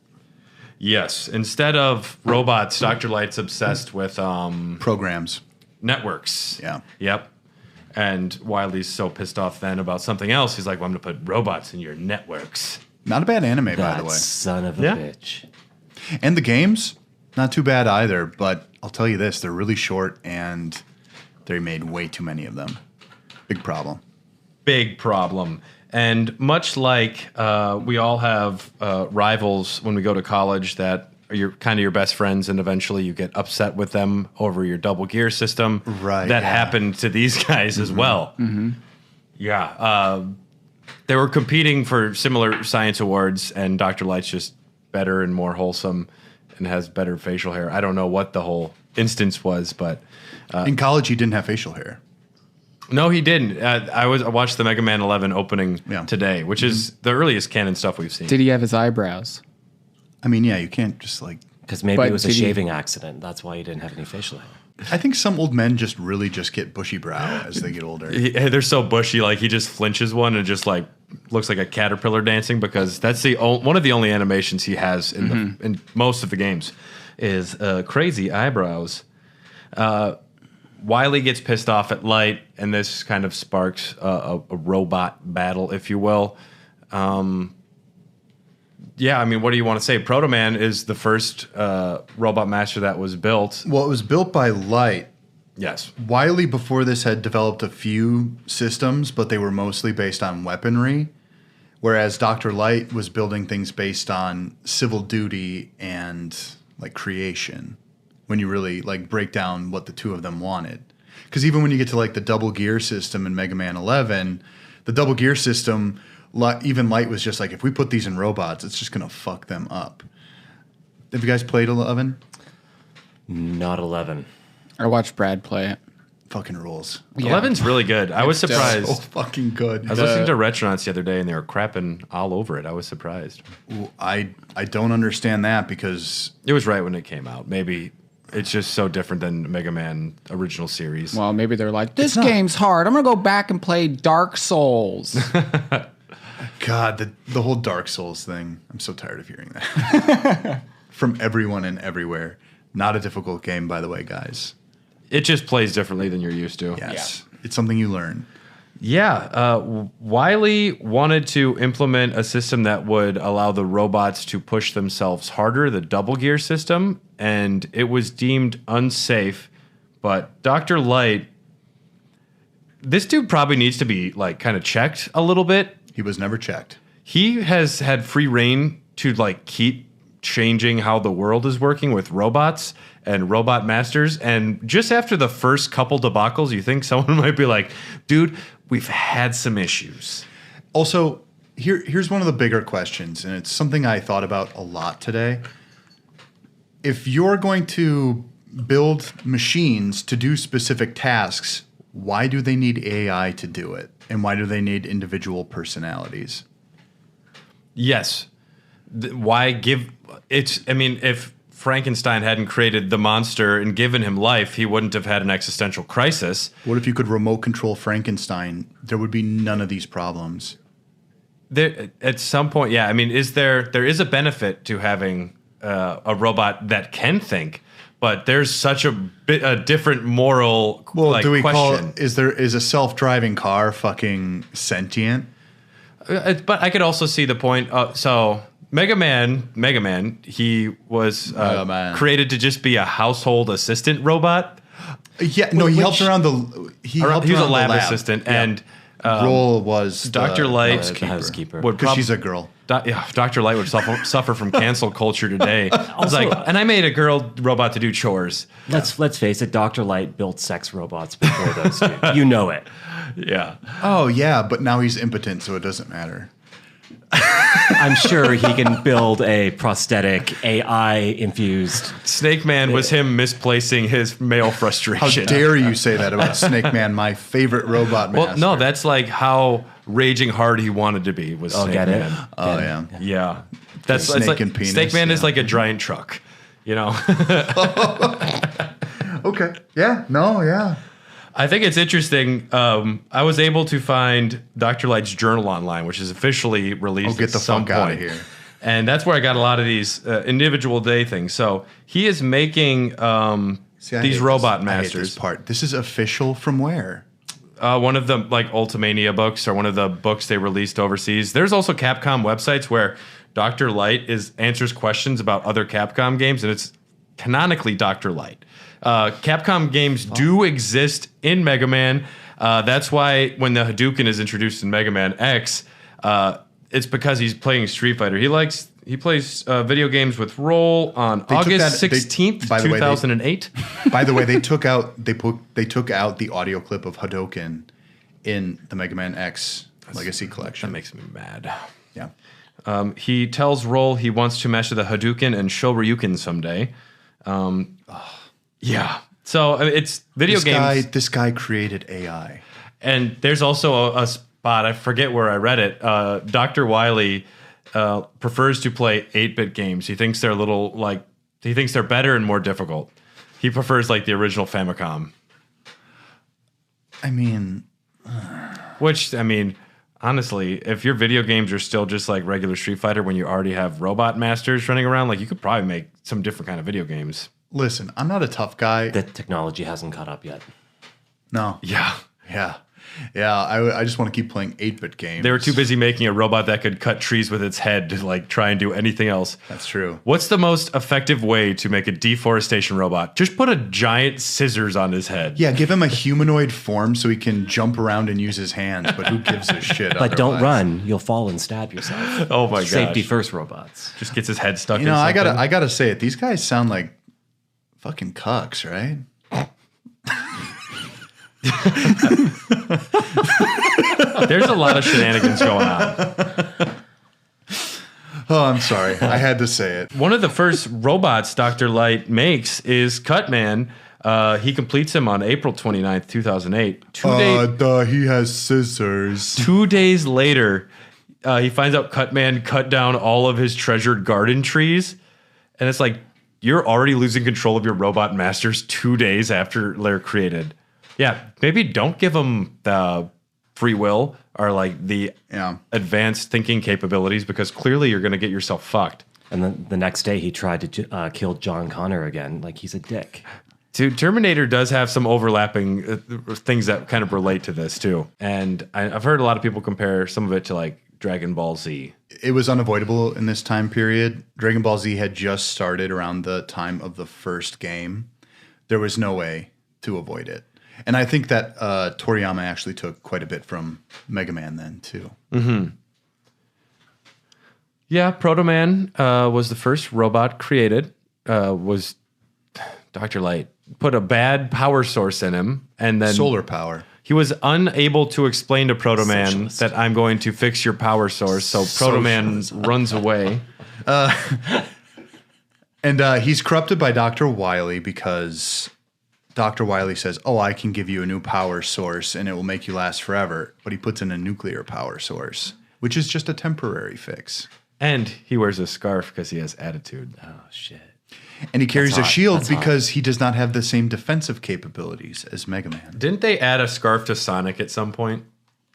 Yes. Instead of robots, Dr. Light's obsessed with Programs. networks. Yeah. Yep. And Wily's so pissed off then about something else, he's like, well, I'm going to put robots in your networks. Not a bad anime, by That the way. son of a Yeah. bitch. And the games, not too bad either. But I'll tell you this, they're really short and they made way too many of them. Big problem. Big problem. And much like we all have rivals when we go to college that are your best friends, and eventually you get upset with them over your double gear system. Right, That yeah. happened to these guys as well. Yeah. They were competing for similar science awards, and Dr. Light's just better and more wholesome and has better facial hair. I don't know what the whole instance was, but In college, he didn't have facial hair. no, he didn't. I watched the Mega Man 11 opening Yeah. today, which is the earliest canon stuff we've seen. Did he have his eyebrows? I mean, yeah, you can't just like. Because maybe But it was a did he- shaving accident. That's why he didn't have any facial hair. I think some old men just really just get bushy brow as they get older. They're so bushy, like he just flinches one and just like looks like a caterpillar dancing because that's the one of the only animations he has in most of the games is crazy eyebrows. Wily gets pissed off at Light, and this kind of sparks a robot battle, if you will. Yeah, I mean, what do you want to say? Proto Man is the first robot master that was built. Well, it was built by Light. Yes. Wily before this had developed a few systems, but they were mostly based on weaponry. Whereas Dr. Light was building things based on civil duty and like creation. When you really like break down what the two of them wanted. Because even when you get to like the double gear system in Mega Man 11, the double gear system, even Light was just like, if we put these in robots, it's just going to fuck them up. Have you guys played 11? Not 11. I watched Brad play it. Fucking rules. 11's really good. I was surprised. So fucking good. I was listening to Retronauts the other day, and they were crapping all over it. I was surprised. I don't understand that because It was right when it came out. Maybe it's just so different than Mega Man original series. Well, maybe they're like, this game's hard. I'm going to go back and play Dark Souls. God, the whole Dark Souls thing. I'm so tired of hearing that from everyone and everywhere. Not a difficult game, by the way, guys. It just plays differently than you're used to. Yes, it's something you learn. Yeah. Wily wanted to implement a system that would allow the robots to push themselves harder, the double gear system, and it was deemed unsafe. But Dr. Light, this dude probably needs to be like kind of checked a little bit. He was never checked. He has had free reign to like keep changing how the world is working with robots and robot masters. And just after the first couple debacles, you think someone might be like, dude, we've had some issues. Also, here's one of the bigger questions, and it's something I thought about a lot today. If you're going to build machines to do specific tasks, why do they need AI to do it? And why do they need individual personalities? Yes. Why give it's? I mean, if Frankenstein hadn't created the monster and given him life, he wouldn't have had an existential crisis. What if you could remote control Frankenstein? There would be none of these problems. There, at some point, yeah. I mean, there is a benefit to having a robot that can think, but there's such a different moral do we question. call it, is a self-driving car fucking sentient? But I could also see the point. So Mega Man, he was created to just be a household assistant robot. Yeah, no, he helped around the. He was a lab assistant, and role was Dr. Light, the housekeeper. Because she's a girl. Dr. Light would suffer from cancel culture today. And I made a girl robot to do chores. Let's face it, Dr. Light built sex robots before those two. You know it. Yeah. Oh yeah, but now he's impotent, so it doesn't matter. I'm sure he can build a prosthetic AI-infused. Snake Man was him misplacing his male frustration. How dare you say that about Snake Man, my favorite robot master? Well, no, that's like how raging hard he wanted to be was Snake Man. Oh, yeah. Yeah. That's Snake like, and penis, Snake Man is yeah. like a giant truck, you know? Okay. Yeah. No, yeah. I think it's interesting. I was able to find Dr. Light's journal online, which is officially released. Oh, get the at some fuck out of point. here. And that's where I got a lot of these individual day things. So he is making these robot I hate masters. this part. This is official from where? One of the like Ultimania books or one of the books they released overseas. There's also Capcom websites where Dr. Light answers questions about other Capcom games, and it's canonically Dr. Light. Capcom games do exist in Mega Man. That's why when the Hadouken is introduced in Mega Man X, it's because he's playing Street Fighter. He plays video games with Roll on August 16th, 2008. By the way, they took out the audio clip of Hadouken in the Mega Man X Legacy Collection. That makes me mad. Yeah. He tells Roll he wants to master the Hadouken and Shoryuken someday. Yeah. So it's video games. This guy created AI. And there's also a spot, I forget where I read it. Dr. Wily prefers to play 8-bit games. He thinks they're he thinks they're better and more difficult. He prefers like the original Famicom. I mean, which, I mean, honestly, if your video games are still just like regular Street Fighter when you already have robot masters running around, like you could probably make some different kind of video games. Listen, I'm not a tough guy. The technology hasn't caught up yet. No. Yeah. I just want to keep playing 8-bit games. They were too busy making a robot that could cut trees with its head to like try and do anything else. That's true. What's the most effective way to make a deforestation robot? Just put a giant scissors on his head. Yeah, give him a humanoid form so he can jump around and use his hands, but who gives a shit? But don't run. You'll fall and stab yourself. Oh my gosh. Safety first robots. Just gets his head stuck in I something. gotta say it. These guys sound like fucking cucks, right? There's a lot of shenanigans going on. Oh, I'm sorry. I had to say it. One of the first robots Dr. Light makes is Cutman. He completes him on April 29th, 2008. He has scissors. 2 days later, he finds out Cutman cut down all of his treasured garden trees. And it's like, you're already losing control of your robot masters 2 days after they're created. Yeah, maybe don't give them the free will or like the advanced thinking capabilities, because clearly you're going to get yourself fucked. And then the next day he tried to kill John Connor again. Like, he's a dick. Dude, Terminator does have some overlapping things that kind of relate to this too. And I've heard a lot of people compare some of it to like Dragon Ball Z. It was unavoidable in this time period. Dragon Ball Z had just started around the time of the first game. There was no way to avoid it. And I think that Toriyama actually took quite a bit from Mega Man then too. Mm-hmm. Yeah, Proto Man was the first robot created. Was Dr. Light put a bad power source in him, and then Solar power. he was unable to explain to Proto Man that I'm going to fix your power source. So Proto Man runs away. And he's corrupted by Dr. Wily because Dr. Wily says, oh, I can give you a new power source and it will make you last forever. But he puts in a nuclear power source, which is just a temporary fix. And he wears a scarf because he has attitude. Oh, shit. And he carries a shield That's because he does not have the same defensive capabilities as Mega Man. Didn't they add a scarf to Sonic at some point?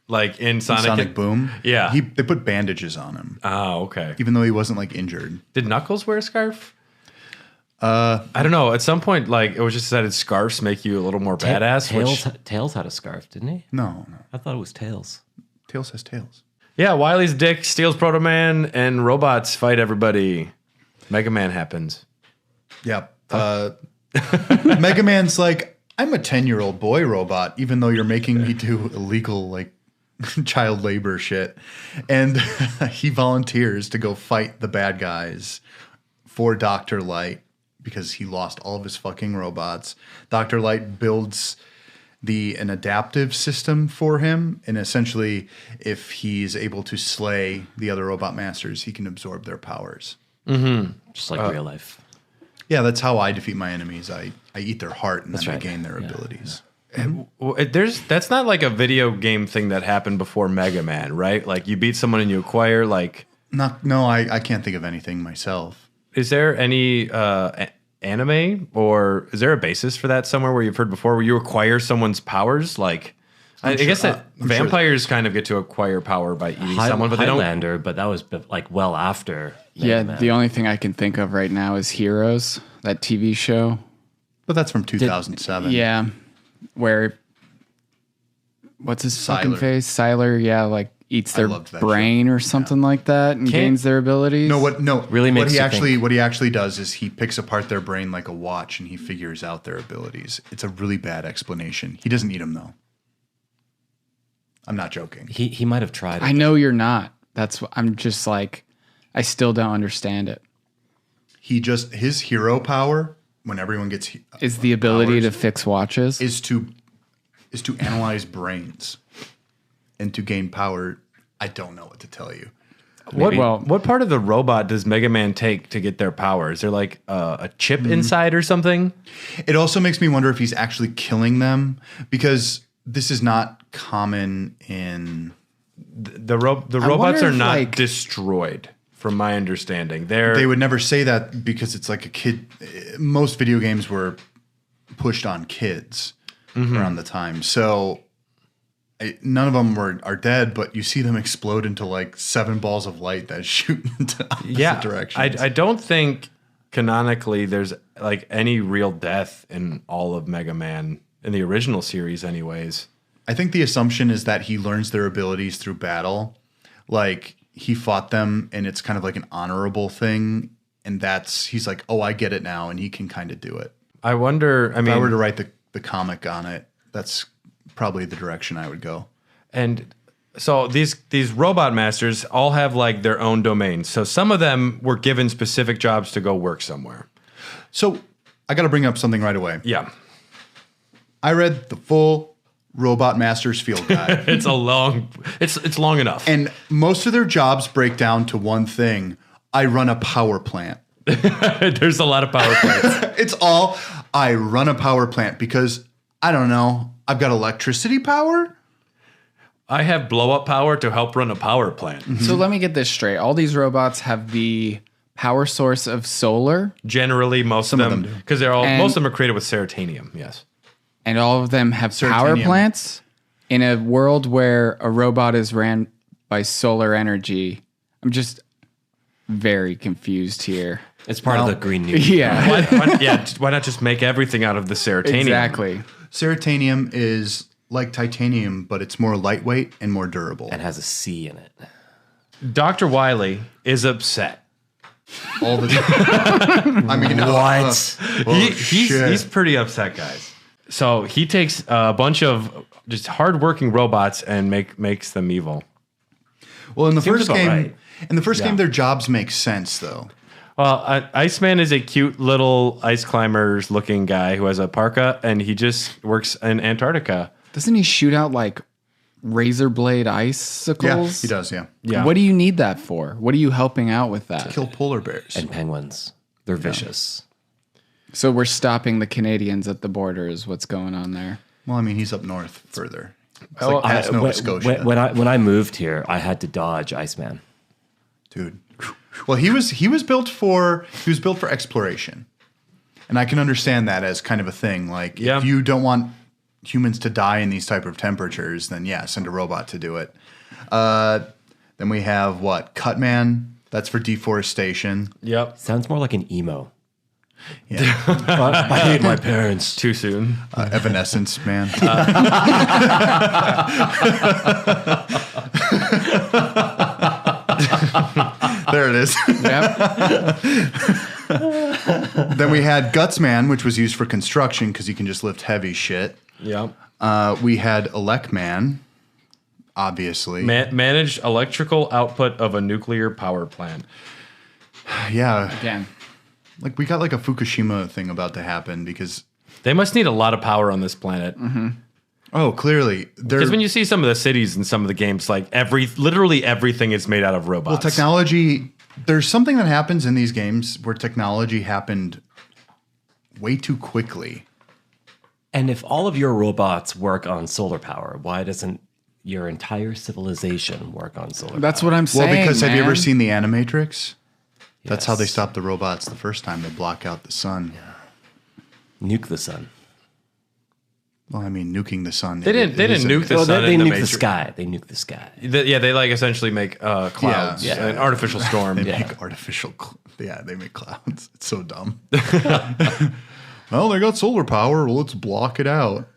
Like in Sonic, Sonic Boom? Yeah. They put bandages on him, Oh, okay. even though he wasn't like injured. Did Knuckles wear a scarf? I don't know. At some point, like it was just that scarves make you a little more badass. Tails had a scarf, didn't he? No. I thought it was Tails. Tails has tails. Yeah, Wily's dick steals Proto Man, and robots fight everybody. Mega Man happens. Yeah. Mega Man's like, I'm a 10-year-old boy robot, even though you're making me do illegal, like, child labor shit. And he volunteers to go fight the bad guys for Dr. Light because he lost all of his fucking robots. Dr. Light builds an adaptive system for him, and essentially, if he's able to slay the other robot masters, he can absorb their powers. Just like real life. Yeah, that's how I defeat my enemies. I eat their heart and then I right. gain their abilities. That's not like a video game thing that happened before Mega Man, right? Like you beat someone and you acquire like. No, I can't think of anything myself. Is there any anime or is there a basis for that somewhere where you've heard before where you acquire someone's powers? Like, I guess that vampires kind of get to acquire power by eating someone, but they don't. Highlander, but that was like well after. Yeah, Mega Man. the only thing I can think of right now is Heroes, that TV show. But that's from 2007. Yeah, where what's his fucking Sylar. face? Sylar, yeah, like eats their loved that brain or something like that and gains their abilities. Really makes you think. What he actually does is he picks apart their brain like a watch and he figures out their abilities. It's a really bad explanation. He doesn't eat them though. I'm not joking. He might have tried it. I know you're not. That's what I'm just like. I still don't understand it. His hero power when everyone gets Is the ability powers, to fix watches? is to analyze brains and to gain power. I don't know what to tell you. What part of the robot does Mega Man take to get their power? Is there like a chip inside or something? It also makes me wonder if he's actually killing them because this is not common in The robots are not destroyed, from my understanding. They would never say that because it's like a kid. Most video games were pushed on kids around the time. So none of them are dead, but you see them explode into like 7 balls of light that shoot into opposite directions. I don't think canonically there's like any real death in all of Mega Man in the original series anyways. I think the assumption is that he learns their abilities through battle. Like he fought them and it's kind of like an honorable thing. And he's like, oh, I get it now. And he can kind of do it. I wonder, if I were to write the comic on it, that's probably the direction I would go. And so these robot masters all have like their own domains. So some of them were given specific jobs to go work somewhere. So I got to bring up something right away. Yeah. I read the full Robot Masters field guide. It's long enough. And most of their jobs break down to one thing. I run a power plant. There's a lot of power plants. It's all, I run a power plant because, I don't know, I've got electricity power. I have blow up power to help run a power plant. Mm-hmm. So let me get this straight. All these robots have the power source of solar. Generally, most of them do. Because most of them are created with serotonin, yes. And all of them have power plants in a world where a robot is ran by solar energy. I'm just very confused here. It's part of the Green New. Yeah. Why not just make everything out of the serotonin? Exactly. Serotonin is like titanium, but it's more lightweight and more durable. And has a C in it. Dr. Wily is upset. All the time. I mean, what? He's pretty upset, guys. So he takes a bunch of just hardworking robots and makes them evil. Well, in the first game, right. In the first Yeah. game, their jobs make sense, though. Well, Iceman is a cute little ice climbers looking guy who has a parka, and he just works in Antarctica. Doesn't he shoot out like razor blade icicles? Yeah, he does, yeah. Yeah. What do you need that for? What are you helping out with that? Kill polar bears. And penguins. They're vicious. So we're stopping the Canadians at the border is what's going on there. Well, I mean, he's up north further. It's Well, like past Nova Scotia. When I moved here, I had to dodge Iceman. Dude. Well, he was built for exploration. And I can understand that as kind of a thing. Like, Yeah. if you don't want humans to die in these type of temperatures, then yeah, send a robot to do it. Then we have what? Cutman. That's for deforestation. Yep. Sounds more like an emo. Yeah. I hate my parents. Too soon. Evanescence, man. There it is. Yep. Then we had Gutsman, which was used for construction because you can just lift heavy shit. Yep. We had Elecman, obviously. Managed electrical output of a nuclear power plant. Yeah. Again. Like, we got like a Fukushima thing about to happen because... They must need a lot of power on this planet. Oh, clearly. Because when you see some of the cities in some of the games, like literally everything is made out of robots. Well, technology... There's something that happens in these games where technology happened way too quickly. And if all of your robots work on solar power, why doesn't your entire civilization work on solar power? That's what I'm saying. Well, because have you ever man. seen the Animatrix? That's how they Yes. stop the robots the first time. They block out the sun. Nuke the sun. Well, I mean, nuking the sun. They didn't nuke the Well, sun they in the nuke Matrix. the sky. They nuke the sky. They like essentially make clouds, Yeah. an artificial storm. They make artificial... they make clouds. It's so dumb. Well, they got solar power. Well, let's block it out.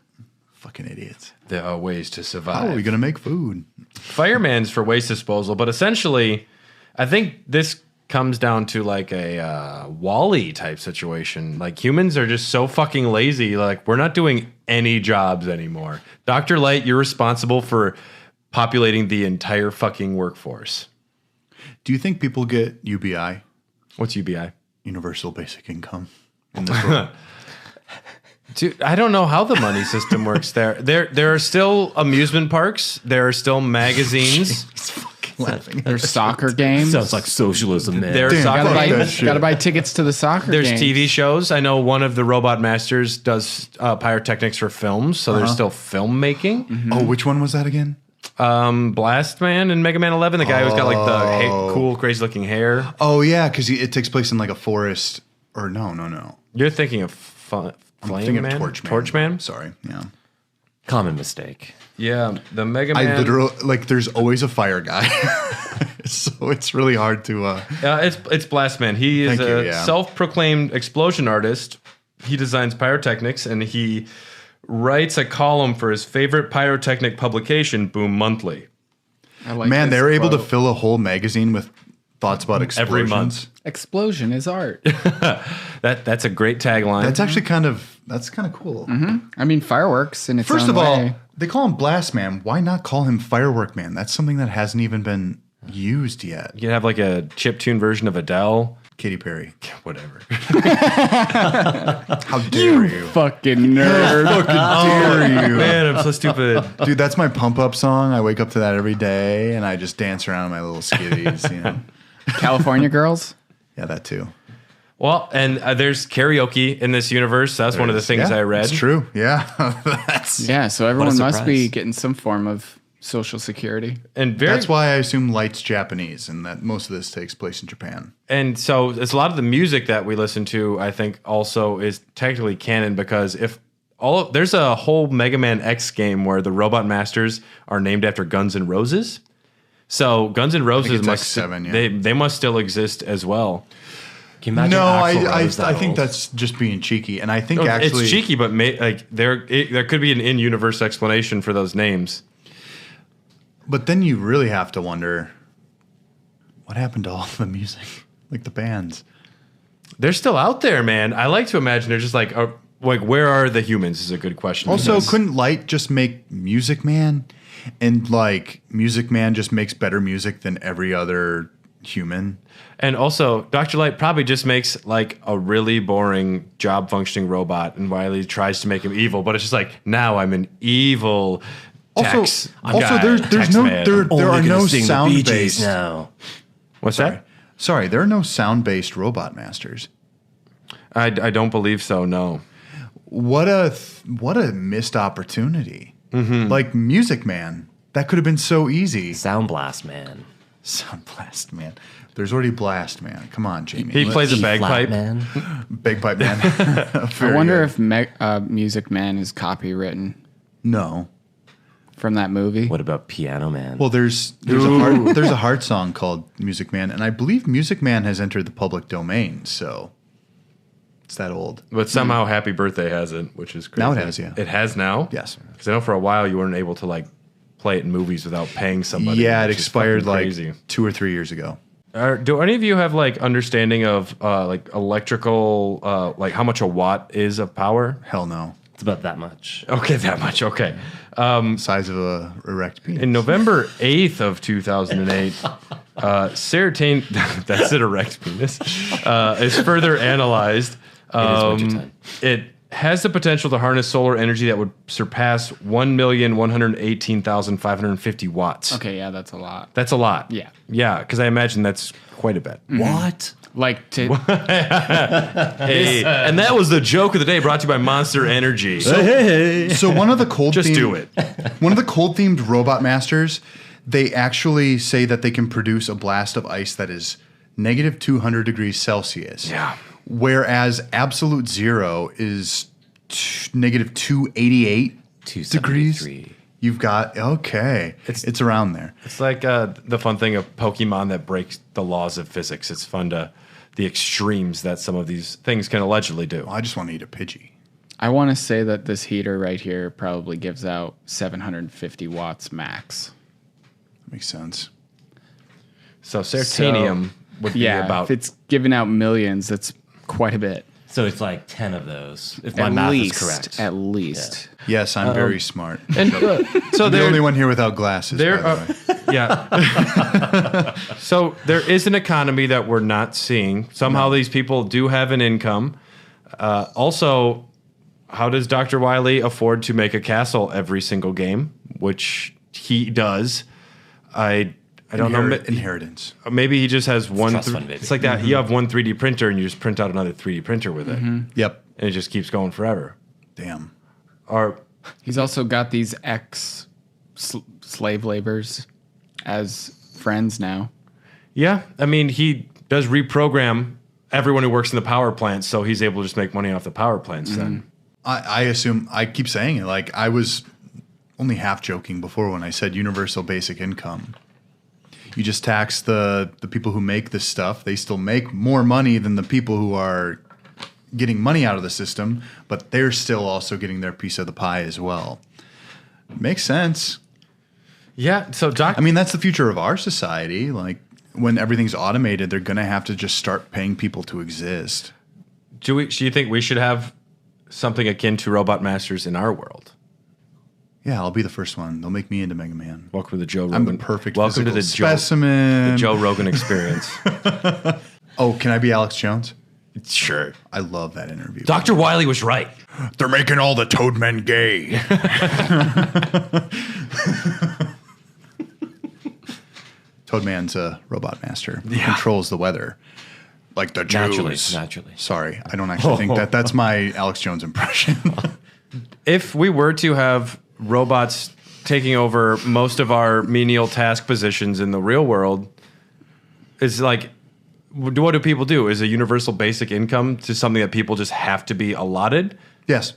Fucking idiots. There are ways to How survive. are we going to make food? Fireman's for waste disposal, but essentially, I think this comes down to like a Wall-E type situation. Like, humans are just so fucking lazy. Like, we're not doing any jobs anymore. Dr. Light, you're responsible for populating the entire fucking workforce. Do you think people get UBI, What's UBI? Universal Basic Income, in this world? Dude, I don't know how the money system works there. There are still amusement parks. There are still magazines. There's soccer games. Sounds like socialism, man. There are soccer fuck that games. shit. Gotta buy tickets to the soccer There's games. TV shows. I know one of the Robot Masters does pyrotechnics for films, so there's still filmmaking. Oh, which one was that again? Blast Man in Mega Man 11, the guy who's got like the cool, crazy-looking hair. Oh, yeah, because it takes place in like a forest. Or no. You're thinking of I'm Flame thinking Man? of Torchman. Torchman? Sorry, yeah. Common mistake. Yeah, the Mega Man. I literally, like, there's always a fire guy. So it's really hard to... It's Blast Man. He is Thank you, a yeah. self-proclaimed explosion artist. He designs pyrotechnics, and he writes a column for his favorite pyrotechnic publication, Boom Monthly. I like Man, this they were able to quote. fill a whole magazine with thoughts about explosions. Every month. Explosion is art. That's a great tagline. That's actually kind of cool. I mean, fireworks in its First own of all, way. they call him Blast Man. Why not call him Firework Man? That's something that hasn't even been used yet. You can have like a chiptune version of Adele. Katy Perry. Whatever. How dare you? Fucking nerd. Dare you? Man, I'm so stupid. Dude, that's my pump up song. I wake up to that every day and I just dance around in my little skivvies, you know. California Girls. Yeah, that too. Well, and there's karaoke in this universe. That's one of the things Yeah, I read. It's true. Yeah. That's Yeah, so everyone must surprise. be getting some form of social security. And very, that's why I assume Light's Japanese and that most of this takes place in Japan. and so it's a lot of the music that we listen to, I think, also is technically canon because there's a whole Mega Man X game where the Robot Masters are named after Guns N' Roses. So Guns N' Roses it's must X7, yeah. they must still exist as well. Can you imagine No, Axl Rose I that think old? that's just being cheeky. And I think No, actually it's cheeky, but there could be an in-universe explanation for those names. But then you really have to wonder what happened to all the music, like the bands. They're still out there, man. I like to imagine they're just like where are the humans? Is a good question. Also, because- couldn't Light just make Music Man? And like Music Man just makes better music than every other human. And also, Dr. Light probably just makes like a really boring job functioning robot, and Wily tries to make him evil, but it's just like, now I'm an evil tax guy, there's tax no man. there are no sing the sound Bee Gees based. now. What's that? Sorry, there are no sound based robot masters. I don't believe so. No. What a missed opportunity. Like Music Man, that could have been so easy. Sound Blast Man. Sound Blast Man. There's already Blast Man. Come on, Jamie. He plays a E-flat bagpipe. Man. Bagpipe Man. I wonder if Music Man is copywritten no. from that movie. What about Piano Man? Well, there's a heart song called Music Man, and I believe Music Man has entered the public domain, so it's that old. But somehow Happy Birthday hasn't, which is crazy. Now it has, yeah. It has now? Yes. Because I know for a while you weren't able to like play it in movies without paying somebody. Yeah, it which is expired fucking like crazy. 2 or 3 years ago. Do any of you have like understanding of like electrical, like how much a watt is of power? Hell no. It's about that much. Okay, that much. Okay. Size of a erect penis. In November 8th of 2008, serotonin, that's an erect penis, is further analyzed. It is wintertime. It has the potential to harness solar energy that would surpass 1,118,550 watts. Okay, yeah, that's a lot. That's a lot. Yeah. Yeah, because I imagine that's quite a bit. What? Like to Hey, and that was the joke of the day brought to you by Monster Energy. So one of the cold Just do it. One of the cold themed robot masters, they actually say that they can produce a blast of ice that is negative 200 degrees Celsius. Yeah. Whereas absolute zero is negative 288 degrees. 273. You've got, okay. It's around there. It's like the fun thing of Pokemon that breaks the laws of physics. It's fun to the extremes that some of these things can allegedly do. Well, I just want to eat a Pidgey. I want to say that this heater right here probably gives out 750 watts max. Makes sense. So Sertanium would be about... if it's giving out millions, that's quite a bit. So it's like 10 of those, if my math is correct. At least. Yes, I'm very smart. And, so I'm the only one here without glasses, by the way. Yeah. So there is an economy that we're not seeing. Somehow these people do have an income. Also, how does Dr. Wily afford to make a castle every single game, which he does? I don't know. Inheritance. Maybe he just has one. trust fund, baby. It's like that. You have one 3D printer and you just print out another 3D printer with it. Yep. And it just keeps going forever. Damn. Or He's also got these slave laborers as friends now. yeah, I mean, he does reprogram everyone who works in the power plants, so he's able to just make money off the power plants then. I assume, I keep saying it, like I was only half joking before when I said universal basic income. You just tax the people who make this stuff. They still make more money than the people who are getting money out of the system, but they're still also getting their piece of the pie as well. Makes sense. Yeah, so I mean, that's the future of our society. Like when everything's automated, they're going to have to just start paying people to exist. do you think we should have something akin to Robot Masters in our world? Yeah, I'll be the first one. They'll make me into Mega Man. Welcome to the Joe Rogan. I'm the perfect Welcome to the specimen. Joe Rogan experience. Oh, can I be Alex Jones? Sure. I love that interview. Dr. Wily was right. They're making all the Toadmen gay. Toadman's a robot master. He controls the weather. Like the Jews. Naturally. Sorry, I don't actually think that. That's my Alex Jones impression. If we were to have robots taking over most of our menial task positions in the real world, it's like, what do people do? Is a universal basic income to something that people just have to be allotted? Yes.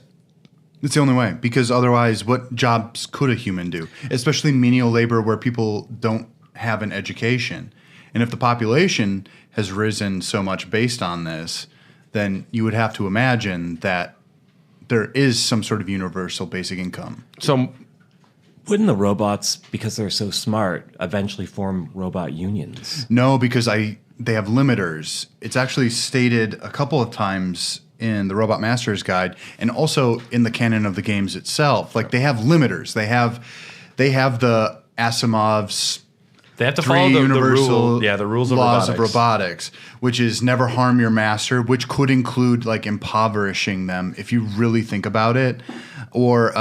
It's the only way. Because otherwise, what jobs could a human do? Especially menial labor where people don't have an education. And if the population has risen so much based on this, then you would have to imagine that there is some sort of universal basic income. So wouldn't the robots, because they're so smart, eventually form robot unions? No, because they have limiters. It's actually stated a couple of times in the Robot Master's Guide and also in the canon of the games itself. Like they have limiters. They have the Asimov's They have to three follow the universal the rules of laws robotics. of robotics, which is never harm your master, which could include like impoverishing them if you really think about it, or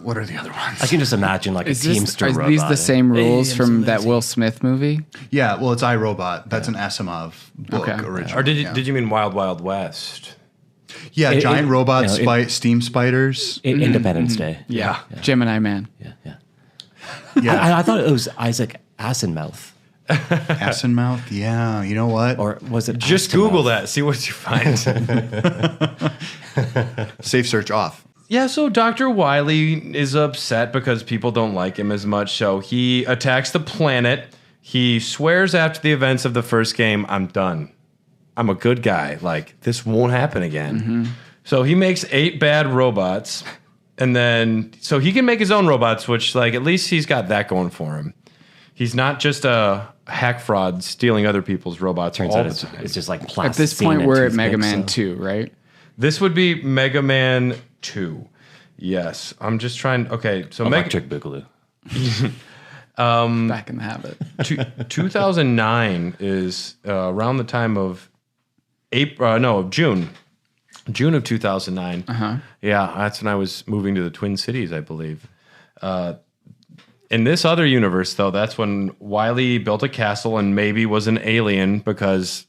what are the other ones? I can just imagine like a Teamster Are robot. these the same rules from that Will Smith movie? Yeah, well, it's iRobot. That's an Asimov book originally. Or did you mean Wild Wild West? Yeah, giant robots, you know, steam spiders. Independence Day. Yeah. Gemini Man. Yeah. Yeah, I thought it was Isaac Asimov. Asimov. Yeah, you know what? Or was it Just Asimov? Google that. See what you find. Safe search off. Yeah, so Dr. Wily is upset because people don't like him as much, so he attacks the planet. He swears after the events of the first game, I'm done. I'm a good guy. Like, this won't happen again. So he makes 8 bad robots, and then, so he can make his own robots, which, like, at least he's got that going for him. He's not just a hack fraud stealing other people's robots. Turns all out the it's, time. it's just like At plastic. this point, we're at Mega Man 2, right? This would be Mega Man 2. Yes. I'm just trying. Okay. So Electric Boogaloo. Back in the habit. 2009 is around the time of June. June of 2009. Yeah, that's when I was moving to the Twin Cities, I believe. In this other universe, though, that's when Wily built a castle and maybe was an alien because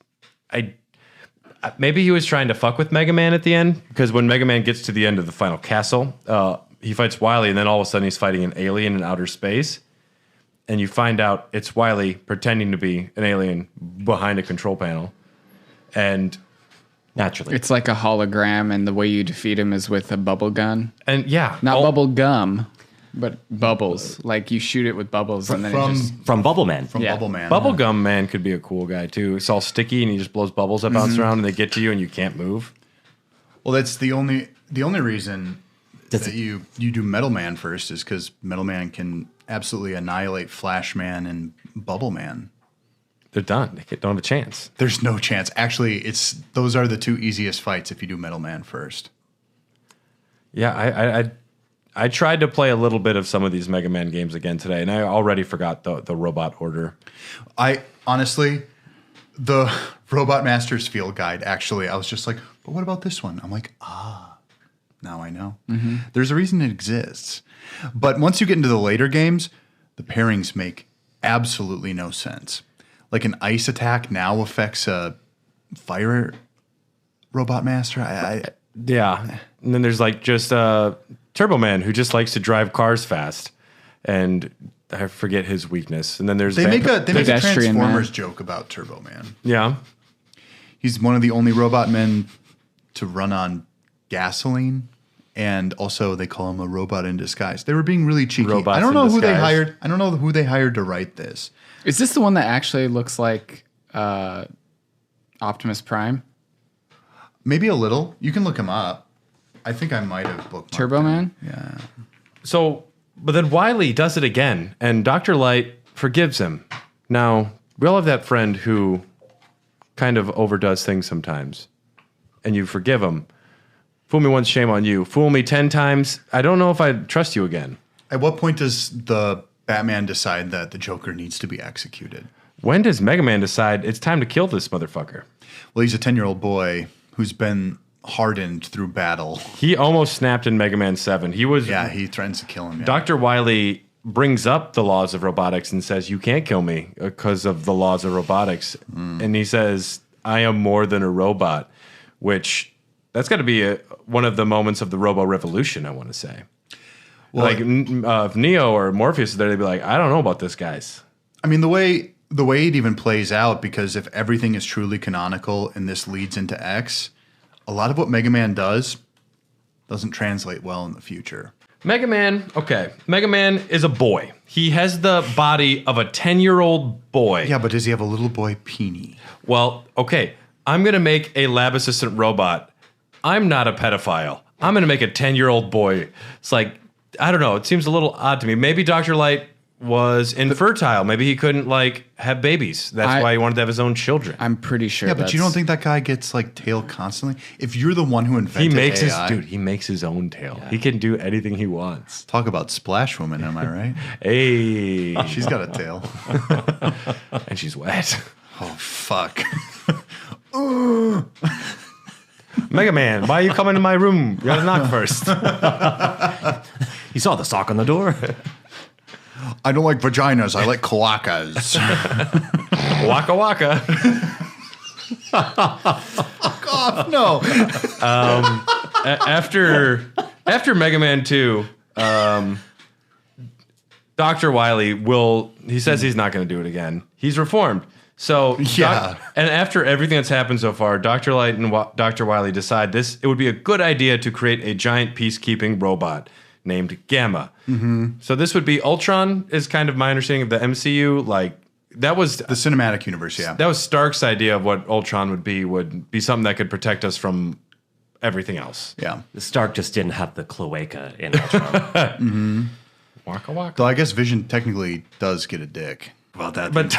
maybe he was trying to fuck with Mega Man at the end, because when Mega Man gets to the end of the final castle, he fights Wily, and then all of a sudden he's fighting an alien in outer space. And you find out it's Wily pretending to be an alien behind a control panel. And Naturally. It's like a hologram, and the way you defeat him is with a bubble gun. And yeah. Not bubble gum, but bubbles. Like you shoot it with bubbles, and then it just... From Bubble Man. Bubbleman. Bubblegum Man could be a cool guy, too. It's all sticky, and he just blows bubbles that bounce around, and they get to you, and you can't move. Well, that's the only reason that you do Metal Man first is because Metal Man can absolutely annihilate Flash Man and Bubble Man. They're done. They don't have a chance. There's no chance. Actually, those are the 2 easiest fights if you do Metal Man first. Yeah, I tried to play a little bit of some of these Mega Man games again today, and I already forgot the robot order. I honestly, the Robot Masters Field Guide, actually, I was just like, but what about this one? I'm like, now I know. There's a reason it exists. But once you get into the later games, the pairings make absolutely no sense. Like an ice attack now affects a fire robot master. Yeah. And then there's like just Turbo Man, who just likes to drive cars fast. And I forget his weakness. And then there's... They make a Pedestrian Transformers Man. joke about Turbo Man. Yeah. He's one of the only robot men to run on gasoline. And also, they call him a robot in disguise. They were being really cheeky. Robots I don't in know who they disguise. hired. I don't know who they hired to write this. Is this the one that actually looks like Optimus Prime? Maybe a little. You can look him up. I think I might have bookmarked Turbo him. Man? Yeah. So, but then Wily does it again, and Dr. Light forgives him. Now, we all have that friend who kind of overdoes things sometimes, and you forgive him. Fool me once, shame on you. Fool me 10 times, I don't know if I'd trust you again. At what point does the Batman decide that the Joker needs to be executed? When does Mega Man decide it's time to kill this motherfucker? Well, he's a 10-year-old boy who's been hardened through battle. He almost snapped in Mega Man 7. He threatens to kill him. Yeah. Dr. Wily brings up the laws of robotics and says, you can't kill me because of the laws of robotics. And he says, I am more than a robot, which that's got to be one of the moments of the Robo Revolution, I want to say. Well, like if Neo or Morpheus is there, they'd be like, I don't know about this, guys. I mean, the way it even plays out, because if everything is truly canonical and this leads into X, a lot of what Mega Man doesn't translate well in the future. Mega Man is a boy. He has the body of a 10-year-old boy. Yeah, but does he have a little boy peenie? Well, okay, I'm going to make a lab assistant robot. I'm not a pedophile. I'm going to make a 10-year-old boy. It's like, I don't know. It seems a little odd to me. Maybe Dr. Light was infertile. Maybe he couldn't like have babies. That's why he wanted to have his own children. I'm pretty sure. Yeah, but you don't think that guy gets like tail constantly? If you're the one who invented AI, he makes his own tail. Yeah. He can do anything he wants. Talk about Splash Woman, am I right? Hey, she's got a tail, and she's wet. Oh fuck! Mega Man, why are you coming to my room? You gotta knock first. You saw the sock on the door. I don't like vaginas. I like cloacas. Waka waka. Fuck off! No. After Mega Man 2, Dr. Wily he says he's not going to do it again. He's reformed. So yeah. And after everything that's happened so far, Dr. Light and Dr. Wily decide it would be a good idea to create a giant peacekeeping robot named Gamma. Mm-hmm. So this would be Ultron, is kind of my understanding of the MCU. Like that was the cinematic universe. Yeah, that was Stark's idea of what Ultron would be something that could protect us from everything else. Yeah, Stark just didn't have the cloaca in Ultron. Mm-hmm. Waka waka. Though I guess Vision technically does get a dick about that. But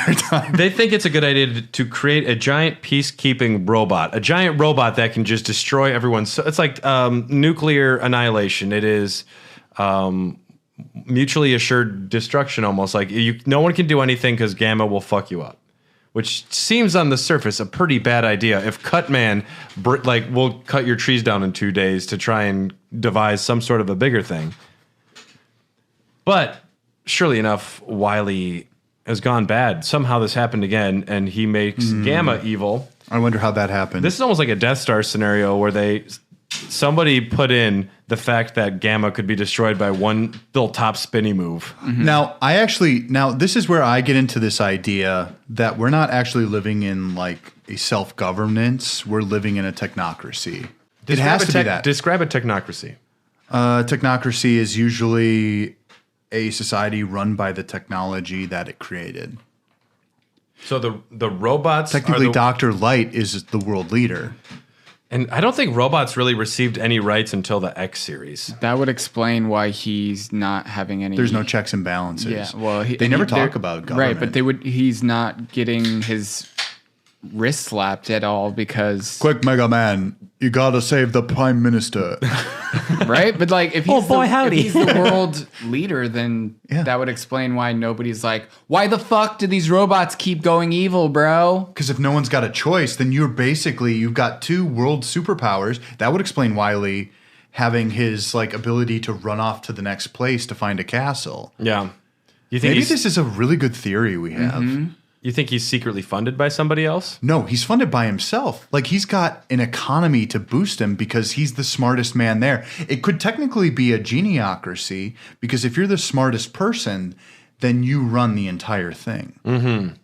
they think it's a good idea to create a giant peacekeeping robot, a giant robot that can just destroy everyone. So it's like nuclear annihilation. It is mutually assured destruction, almost like no one can do anything because Gamma will fuck you up. Which seems on the surface a pretty bad idea. If Cutman will cut your trees down in 2 days to try and devise some sort of a bigger thing. But surely enough, Wily has gone bad. Somehow this happened again, and he makes Gamma evil. I wonder how that happened. This is almost like a Death Star scenario where somebody put in the fact that Gamma could be destroyed by one little top spinny move. Mm-hmm. Now this is where I get into this idea that we're not actually living in like a self-governance. We're living in a technocracy. It has to be that. Describe a technocracy. Technocracy is usually a society run by the technology that it created. So the robots technically Dr. Light is the world leader. And I don't think robots really received any rights until the X series. That would explain why he's not having any. There's no checks and balances. Yeah, well, they never talk about government, right? But he's not getting his wrist slapped at all because. Quick, Mega Man, you gotta save the Prime Minister. Right, but like if he's howdy. If he's the world leader, then that would explain why nobody's like, why the fuck do these robots keep going evil, bro? Because if no one's got a choice, then you've got two world superpowers. That would explain Wily having his like ability to run off to the next place to find a castle. Yeah, you think maybe this is a really good theory we have. Mm-hmm. You think he's secretly funded by somebody else? No, he's funded by himself. Like he's got an economy to boost him because he's the smartest man there. It could technically be a geniocracy because if you're the smartest person, then you run the entire thing. Mm-hmm.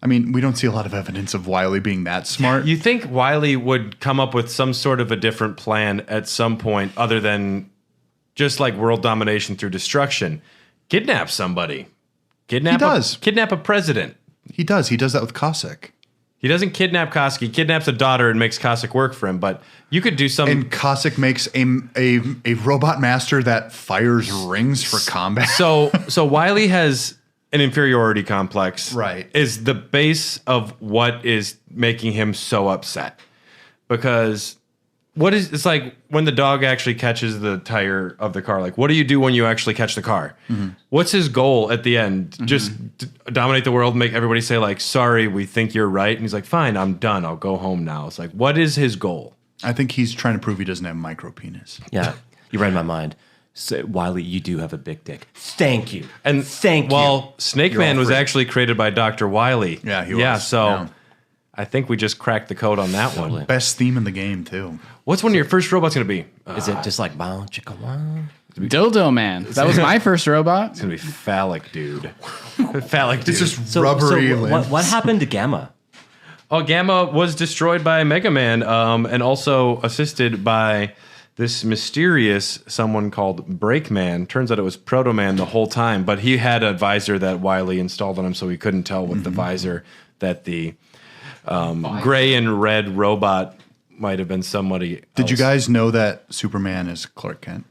I mean, we don't see a lot of evidence of Wily being that smart. You think Wily would come up with some sort of a different plan at some point other than just like world domination through destruction? Kidnap somebody. He does. Kidnap a president. He does. He does that with Cossack. He doesn't kidnap Cossack. He kidnaps a daughter and makes Cossack work for him. But you could do some. And Cossack makes a robot master that fires rings for combat. So Wily has an inferiority complex. Right. Is the base of what is making him so upset. Because it's like when the dog actually catches the tire of the car. Like, what do you do when you actually catch the car? Mm-hmm. What's his goal at the end? Mm-hmm. Just dominate the world, make everybody say like, sorry, we think you're right. And he's like, fine, I'm done. I'll go home now. It's like, what is his goal? I think he's trying to prove he doesn't have micro penis. Yeah, you read my mind. So, Wily, you do have a big dick. Thank you. And thank you. Well, Snake Man was actually created by Dr. Wily. Yeah, he was. Yeah, so I think we just cracked the code on that one. Best theme in the game, too. What's one of your first robots going to be? Is it just like bow chicka wow? Dildo Man. That was my first robot. It's going to be phallic, dude. Phallic, dude. It's just rubbery. What happened to Gamma? Oh, Gamma was destroyed by Mega Man and also assisted by this mysterious someone called Breakman. Turns out it was Proto Man the whole time, but he had a visor that Wily installed on him, so he couldn't tell with the visor that the gray and red robot might have been somebody else. Did you guys know that Superman is Clark Kent?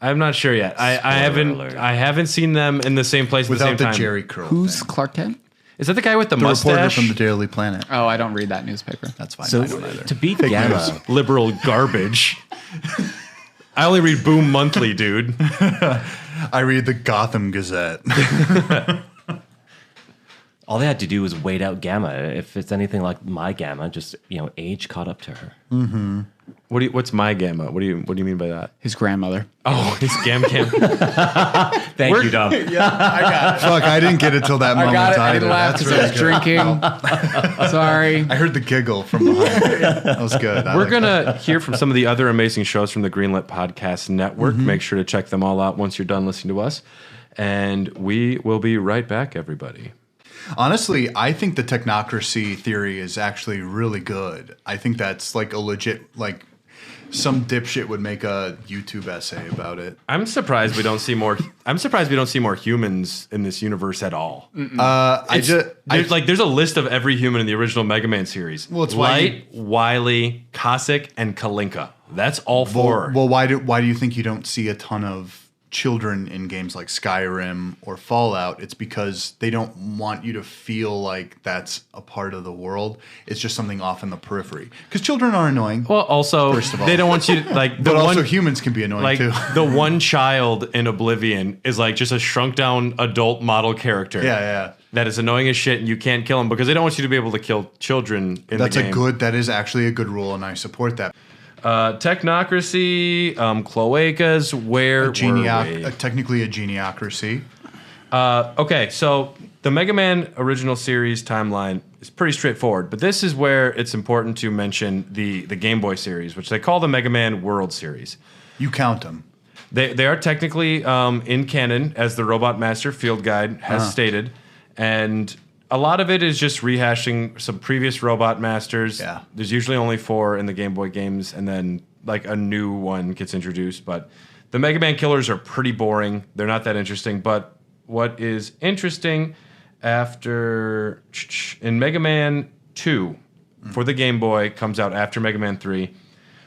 I'm not sure yet. I haven't seen them in the same place Without at the same the time. Jerry curl. Who's thing. Clark Kent? Is that the guy with the The reporter mustache? from the Daily Planet. Oh, I don't read that newspaper. That's fine. So I don't either. to beat Fake Gamma, news. Liberal garbage. I only read Boom Monthly, dude. I read the Gotham Gazette. all they had to do was wait out Gamma. If it's anything like my Gamma, just age caught up to her. Mm-hmm. What's my Gamma? What do you mean by that? His grandmother. Oh, his Gam Cam. Thank you, Dom. I got it. Fuck, I didn't get it till that moment I got it. I either. laughed That's because I was really good. drinking. Sorry. I heard the giggle from behind. That was good. We're going to hear from some of the other amazing shows from the Greenlit Podcast Network. Make sure to check them all out once you're done listening to us. And we will be right back, everybody. Honestly, I think the technocracy theory is actually really good. I think that's like a legit, like some dipshit would make a YouTube essay about it. I'm surprised we don't see more. I'm surprised we don't see more humans in this universe at all. There's There's a list of every human in the original Mega Man series. Well, it's why Light, Wily, Cossack, and Kalinka. That's all four. Well, why do you think you don't see a ton of children in games like Skyrim or Fallout? It's because they don't want you to feel like that's a part of the world. It's just something off in the periphery. Because children are annoying. Well, also, First of all. they don't want you to, like, but also humans can be annoying like, too. the one child in Oblivion is like just a shrunk down adult model character. Yeah. That is annoying as shit, and you can't kill him because they don't want you to be able to kill children in the game. That is actually a good rule, and I support that. Technocracy, Cloacas, where were we? Technically a geniocracy. Okay, so the Mega Man original series timeline is pretty straightforward, but this is where it's important to mention the Game Boy series, which they call the Mega Man World Series. You count them. They are technically in canon, as the Robot Master Field Guide has stated, and a lot of it is just rehashing some previous Robot Masters. Yeah. There's usually only 4 in the Game Boy games, and then like a new one gets introduced. But the Mega Man killers are pretty boring. They're not that interesting. But what is interesting after in Mega Man 2 for the Game Boy comes out after Mega Man 3.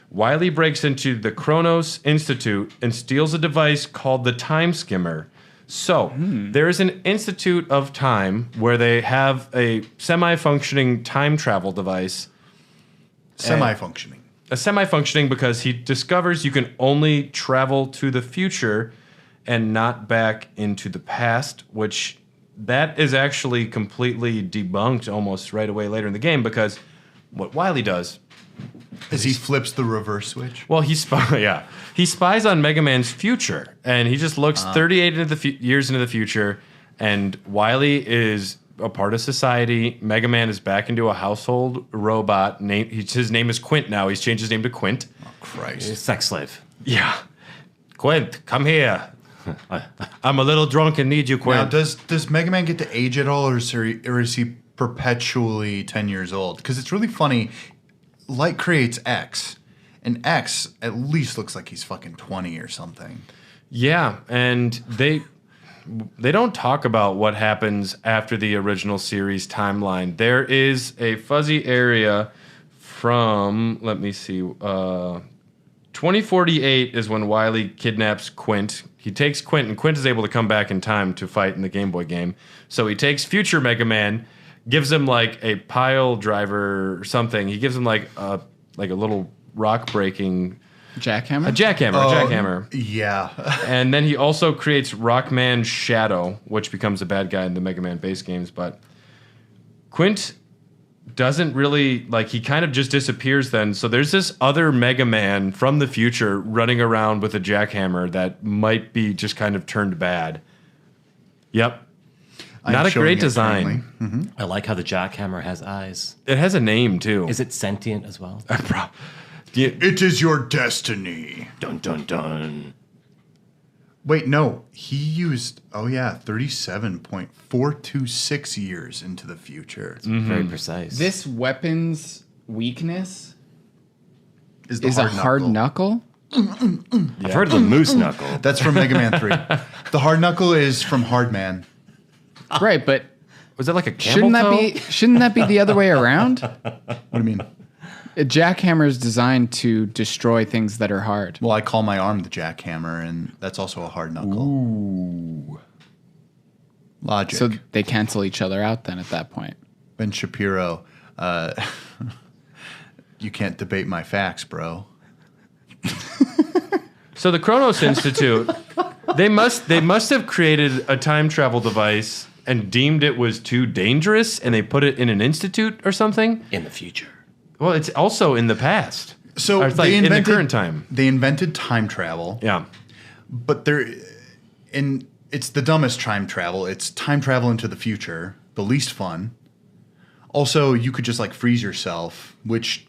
Wily breaks into the Kronos Institute and steals a device called the Time Skimmer. So, there is an Institute of Time where they have a semi-functioning time travel device. Semi-functioning. A semi-functioning because he discovers you can only travel to the future and not back into the past, which that is actually completely debunked almost right away later in the game because what Wily does is he flips the reverse switch. Well, he spies on Mega Man's future, and he just looks 38 years into the future, and Wily is a part of society. Mega Man is back into a household robot. His name is Quint now. He's changed his name to Quint. Oh, Christ. He's a sex slave. Yeah. Quint, come here. I'm a little drunk and need you, Quint. Now, does Mega Man get to age at all, or is he perpetually 10 years old? Because it's really funny. Light creates X, and X at least looks like he's fucking 20 or something. Yeah, and they don't talk about what happens after the original series timeline. There is a fuzzy area from, let me see, 2048 is when Wily kidnaps Quint. He takes Quint, and Quint is able to come back in time to fight in the Game Boy game. So he takes future Mega Man, gives him like a pile driver or something. He gives him like a little rock breaking jackhammer. A jackhammer. Yeah. And then he also creates Rockman Shadow, which becomes a bad guy in the Mega Man base games. But Quint doesn't really he kind of just disappears then. So there's this other Mega Man from the future running around with a jackhammer that might be just kind of turned bad. Yep. Not a great design. Mm-hmm. I like how the jackhammer has eyes. It has a name, too. Is it sentient as well? It is your destiny. Dun, dun, dun. Wait, no. He used, 37.426 years into the future. It's very precise. This weapon's weakness is a hard knuckle? I've heard of the moose knuckle. That's from Mega Man 3. The hard knuckle is from Hard Man. Right, but was that like a camel toe? Shouldn't that be the other way around? What do you mean? A jackhammer is designed to destroy things that are hard. Well, I call my arm the jackhammer, and that's also a hard knuckle. Ooh. Logic. So they cancel each other out then at that point. Ben Shapiro, you can't debate my facts, bro. So the Kronos Institute, they must have created a time travel device and deemed it was too dangerous, and they put it in an institute or something. In the future. Well, it's also in the past. So Or it's like in the current time. They invented time travel. Yeah. But it's the dumbest time travel. It's time travel into the future, the least fun. Also, you could just like freeze yourself, which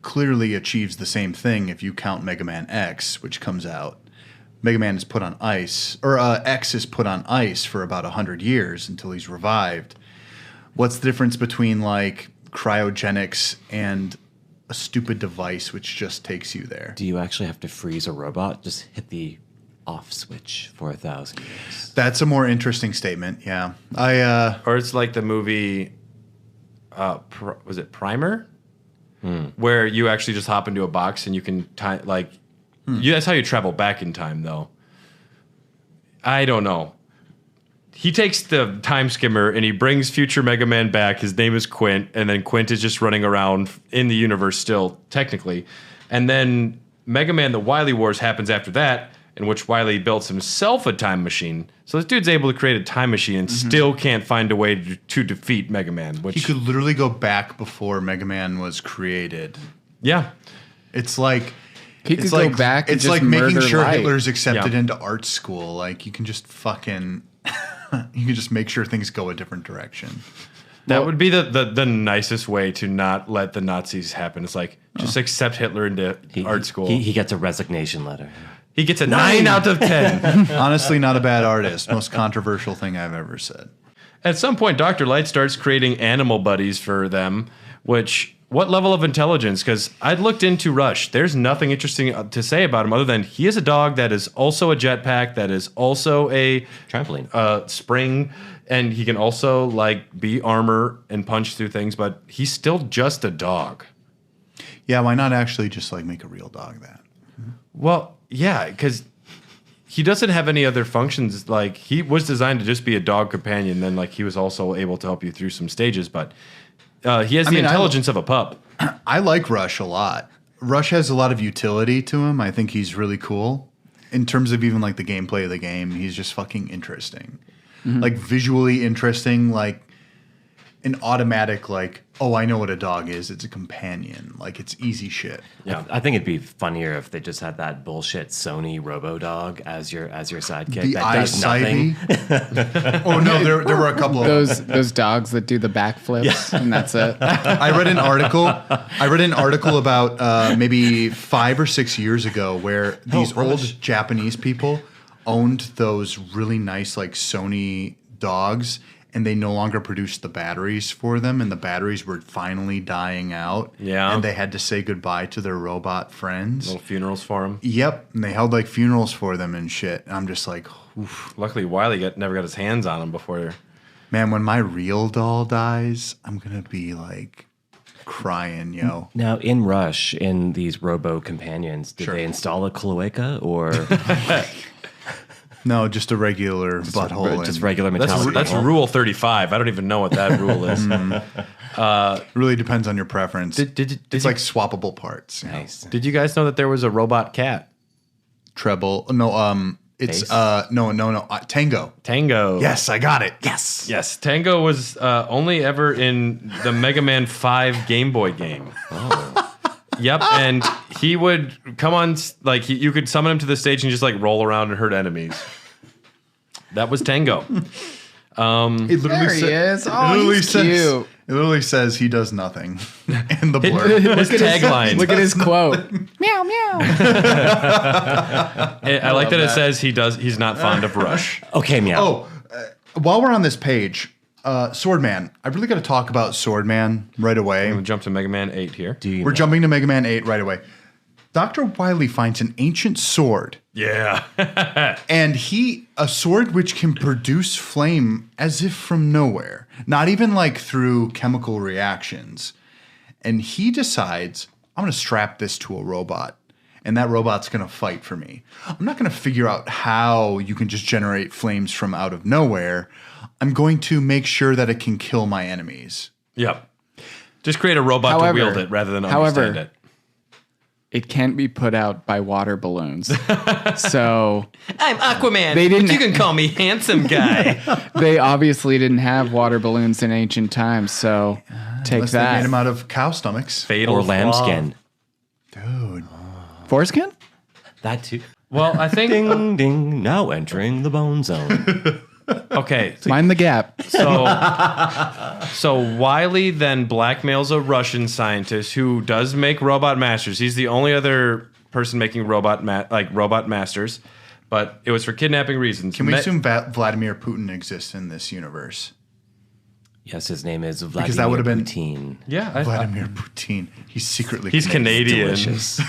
clearly achieves the same thing if you count Mega Man X, which comes out. Mega Man is put on ice, or X is put on ice for about 100 years until he's revived. What's the difference between like cryogenics and a stupid device which just takes you there? Do you actually have to freeze a robot? Just hit the off switch for 1,000 years. That's a more interesting statement. Yeah, Or it's like the movie, was it Primer? Where you actually just hop into a box and you can that's how you travel back in time, though. I don't know. He takes the time skimmer and he brings future Mega Man back. His name is Quint, and then Quint is just running around in the universe still, technically. And then Mega Man The Wily Wars happens after that, in which Wily builds himself a time machine. So this dude's able to create a time machine and still can't find a way to defeat Mega Man. Which he could literally go back before Mega Man was created. Yeah. It's like He could go back and it's just like making murder sure Light. Hitler's accepted Yeah. into art school. Like you can just fucking you can just make sure things go a different direction. That would be the nicest way to not let the Nazis happen. It's like, just accept Hitler into art school. He gets a resignation letter. He gets a 9 out of 10. Honestly, not a bad artist. Most controversial thing I've ever said. At some point, Dr. Light starts creating animal buddies for them, what level of intelligence? Because I'd looked into Rush. There's nothing interesting to say about him other than he is a dog that is also a jetpack, that is also a trampoline, spring, and he can also like be armor and punch through things, but he's still just a dog. Yeah, why not actually just like make a real dog that? Well, yeah, because he doesn't have any other functions. Like he was designed to just be a dog companion. Then like he was also able to help you through some stages, but he has the intelligence of a pup. I like Rush a lot. Rush has a lot of utility to him. I think he's really cool. In terms of even like the gameplay of the game, he's just fucking interesting. Like visually interesting, like an automatic like, oh, I know what a dog is. It's a companion. Like it's easy shit. Yeah, I think it'd be funnier if they just had that bullshit Sony Robo-Dog as your sidekick. The that does nothing. Oh no, there were a couple of those dogs that do the backflips, and that's it. I read an article about maybe 5 or 6 years ago where these old Japanese people owned those really nice like Sony dogs, and they no longer produced the batteries for them, and the batteries were finally dying out. Yeah. And they had to say goodbye to their robot friends. Little funerals for him. Yep. And they held like funerals for them and shit. And I'm just like, oof. Luckily, Wily never got his hands on him before. Man, when my real doll dies, I'm going to be like crying, yo. Now, in Rush, in these Robo companions, did they install a cloaca or No, just a regular butthole. just regular metallic? That's Rule 35. I don't even know what that rule is. Really depends on your preference. It's like swappable parts. Nice. Did you guys know that there was a robot cat? Treble. No, it's no. Tango. Tango. Yes, I got it. Yes. Tango was only ever in the Mega Man 5 Game Boy game. Oh. Yep, and he would come on, like, you could summon him to the stage and just, like, roll around and hurt enemies. That was Tango. It literally There he is. Oh, he's cute. It literally says he does nothing in the blurb. His tagline. Look at his quote. Meow meow. I like that it says he's not fond of Rush. Okay, meow. Oh, while we're on this page, Swordman. I really got to talk about Swordman right away. I'm going to jump to Mega Man 8 here. We're jumping to Mega Man 8 right away. Dr. Wily finds an ancient sword. Yeah. And a sword which can produce flame as if from nowhere. Not even like through chemical reactions. and he decides, I'm going to strap this to a robot, and that robot's going to fight for me. I'm not going to figure out how you can just generate flames from out of nowhere. I'm going to make sure that it can kill my enemies. Yep. Just create a robot to wield it rather than understand it. It can't be put out by water balloons. So I'm Aquaman. They didn't- but you can call me handsome guy. they obviously didn't have water balloons in ancient times. So take Unless they made that. them out of cow stomachs. Fatal Or flaw. lambskin. Dude. Foreskin? That too. Well, I think Ding, ding. Now entering the bone zone. okay. Mind the gap. So Wiley then blackmails a Russian scientist who does make robot masters. He's the only other person making robot masters, but it was for kidnapping reasons. Can we assume Vladimir Putin exists in this universe? Yes, his name is Vladimir Because that would have been Putin. Yeah, Vladimir Putin. He's secretly he's Canadian. Delicious.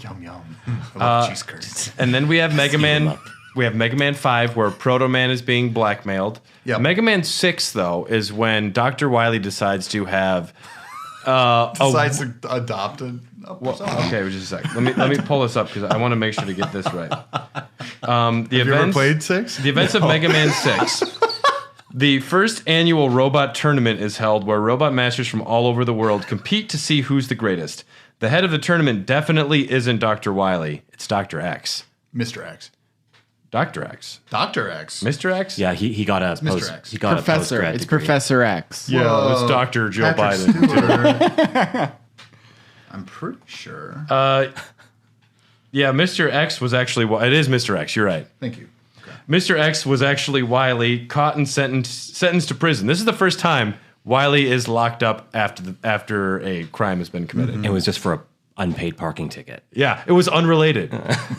Yum yum. I love cheese curds. And then we have Mega him Man. up. We have Mega Man 5 where Proto Man is being blackmailed. Yep. Mega Man 6 though is when Dr. Wily decides to have Decides to adopt a persona. okay, just a sec. Let me pull this up because I want to make sure to get this right. The Have you ever played 6? The events of Mega Man 6. The first annual robot tournament is held where robot masters from all over the world compete to see who's the greatest. The head of the tournament definitely isn't Dr. Wily. It's Dr. X. Mr. X. Dr. X. Dr. X. Mr. X? Yeah, he got a Mr. X. He got Professor. A postgrad It's degree. Professor X. Yeah, it's Dr. Joe Patrick Biden. Stewart. I'm pretty sure. Yeah, Mr. X was actually... It is Mr. X, you're right. Thank you. Mr. X was actually Wily, caught and sentenced to prison. This is the first time Wily is locked up after a crime has been committed. It was just for a unpaid parking ticket. Yeah, it was unrelated.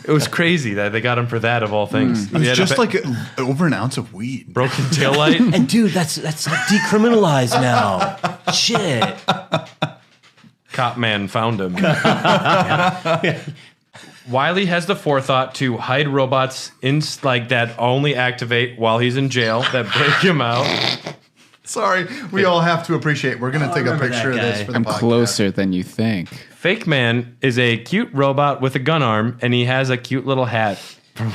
It was crazy that they got him for that of all things. It's just like over an ounce of weed. broken taillight. And dude, that's decriminalized now. Shit. Cop man found him. Wiley has the forethought to hide robots in that only activate while he's in jail that break him out. Sorry, we all have to appreciate. We're going to take a picture of this for the I'm podcast. closer than you think. Fake Man is a cute robot with a gun arm, and he has a cute little hat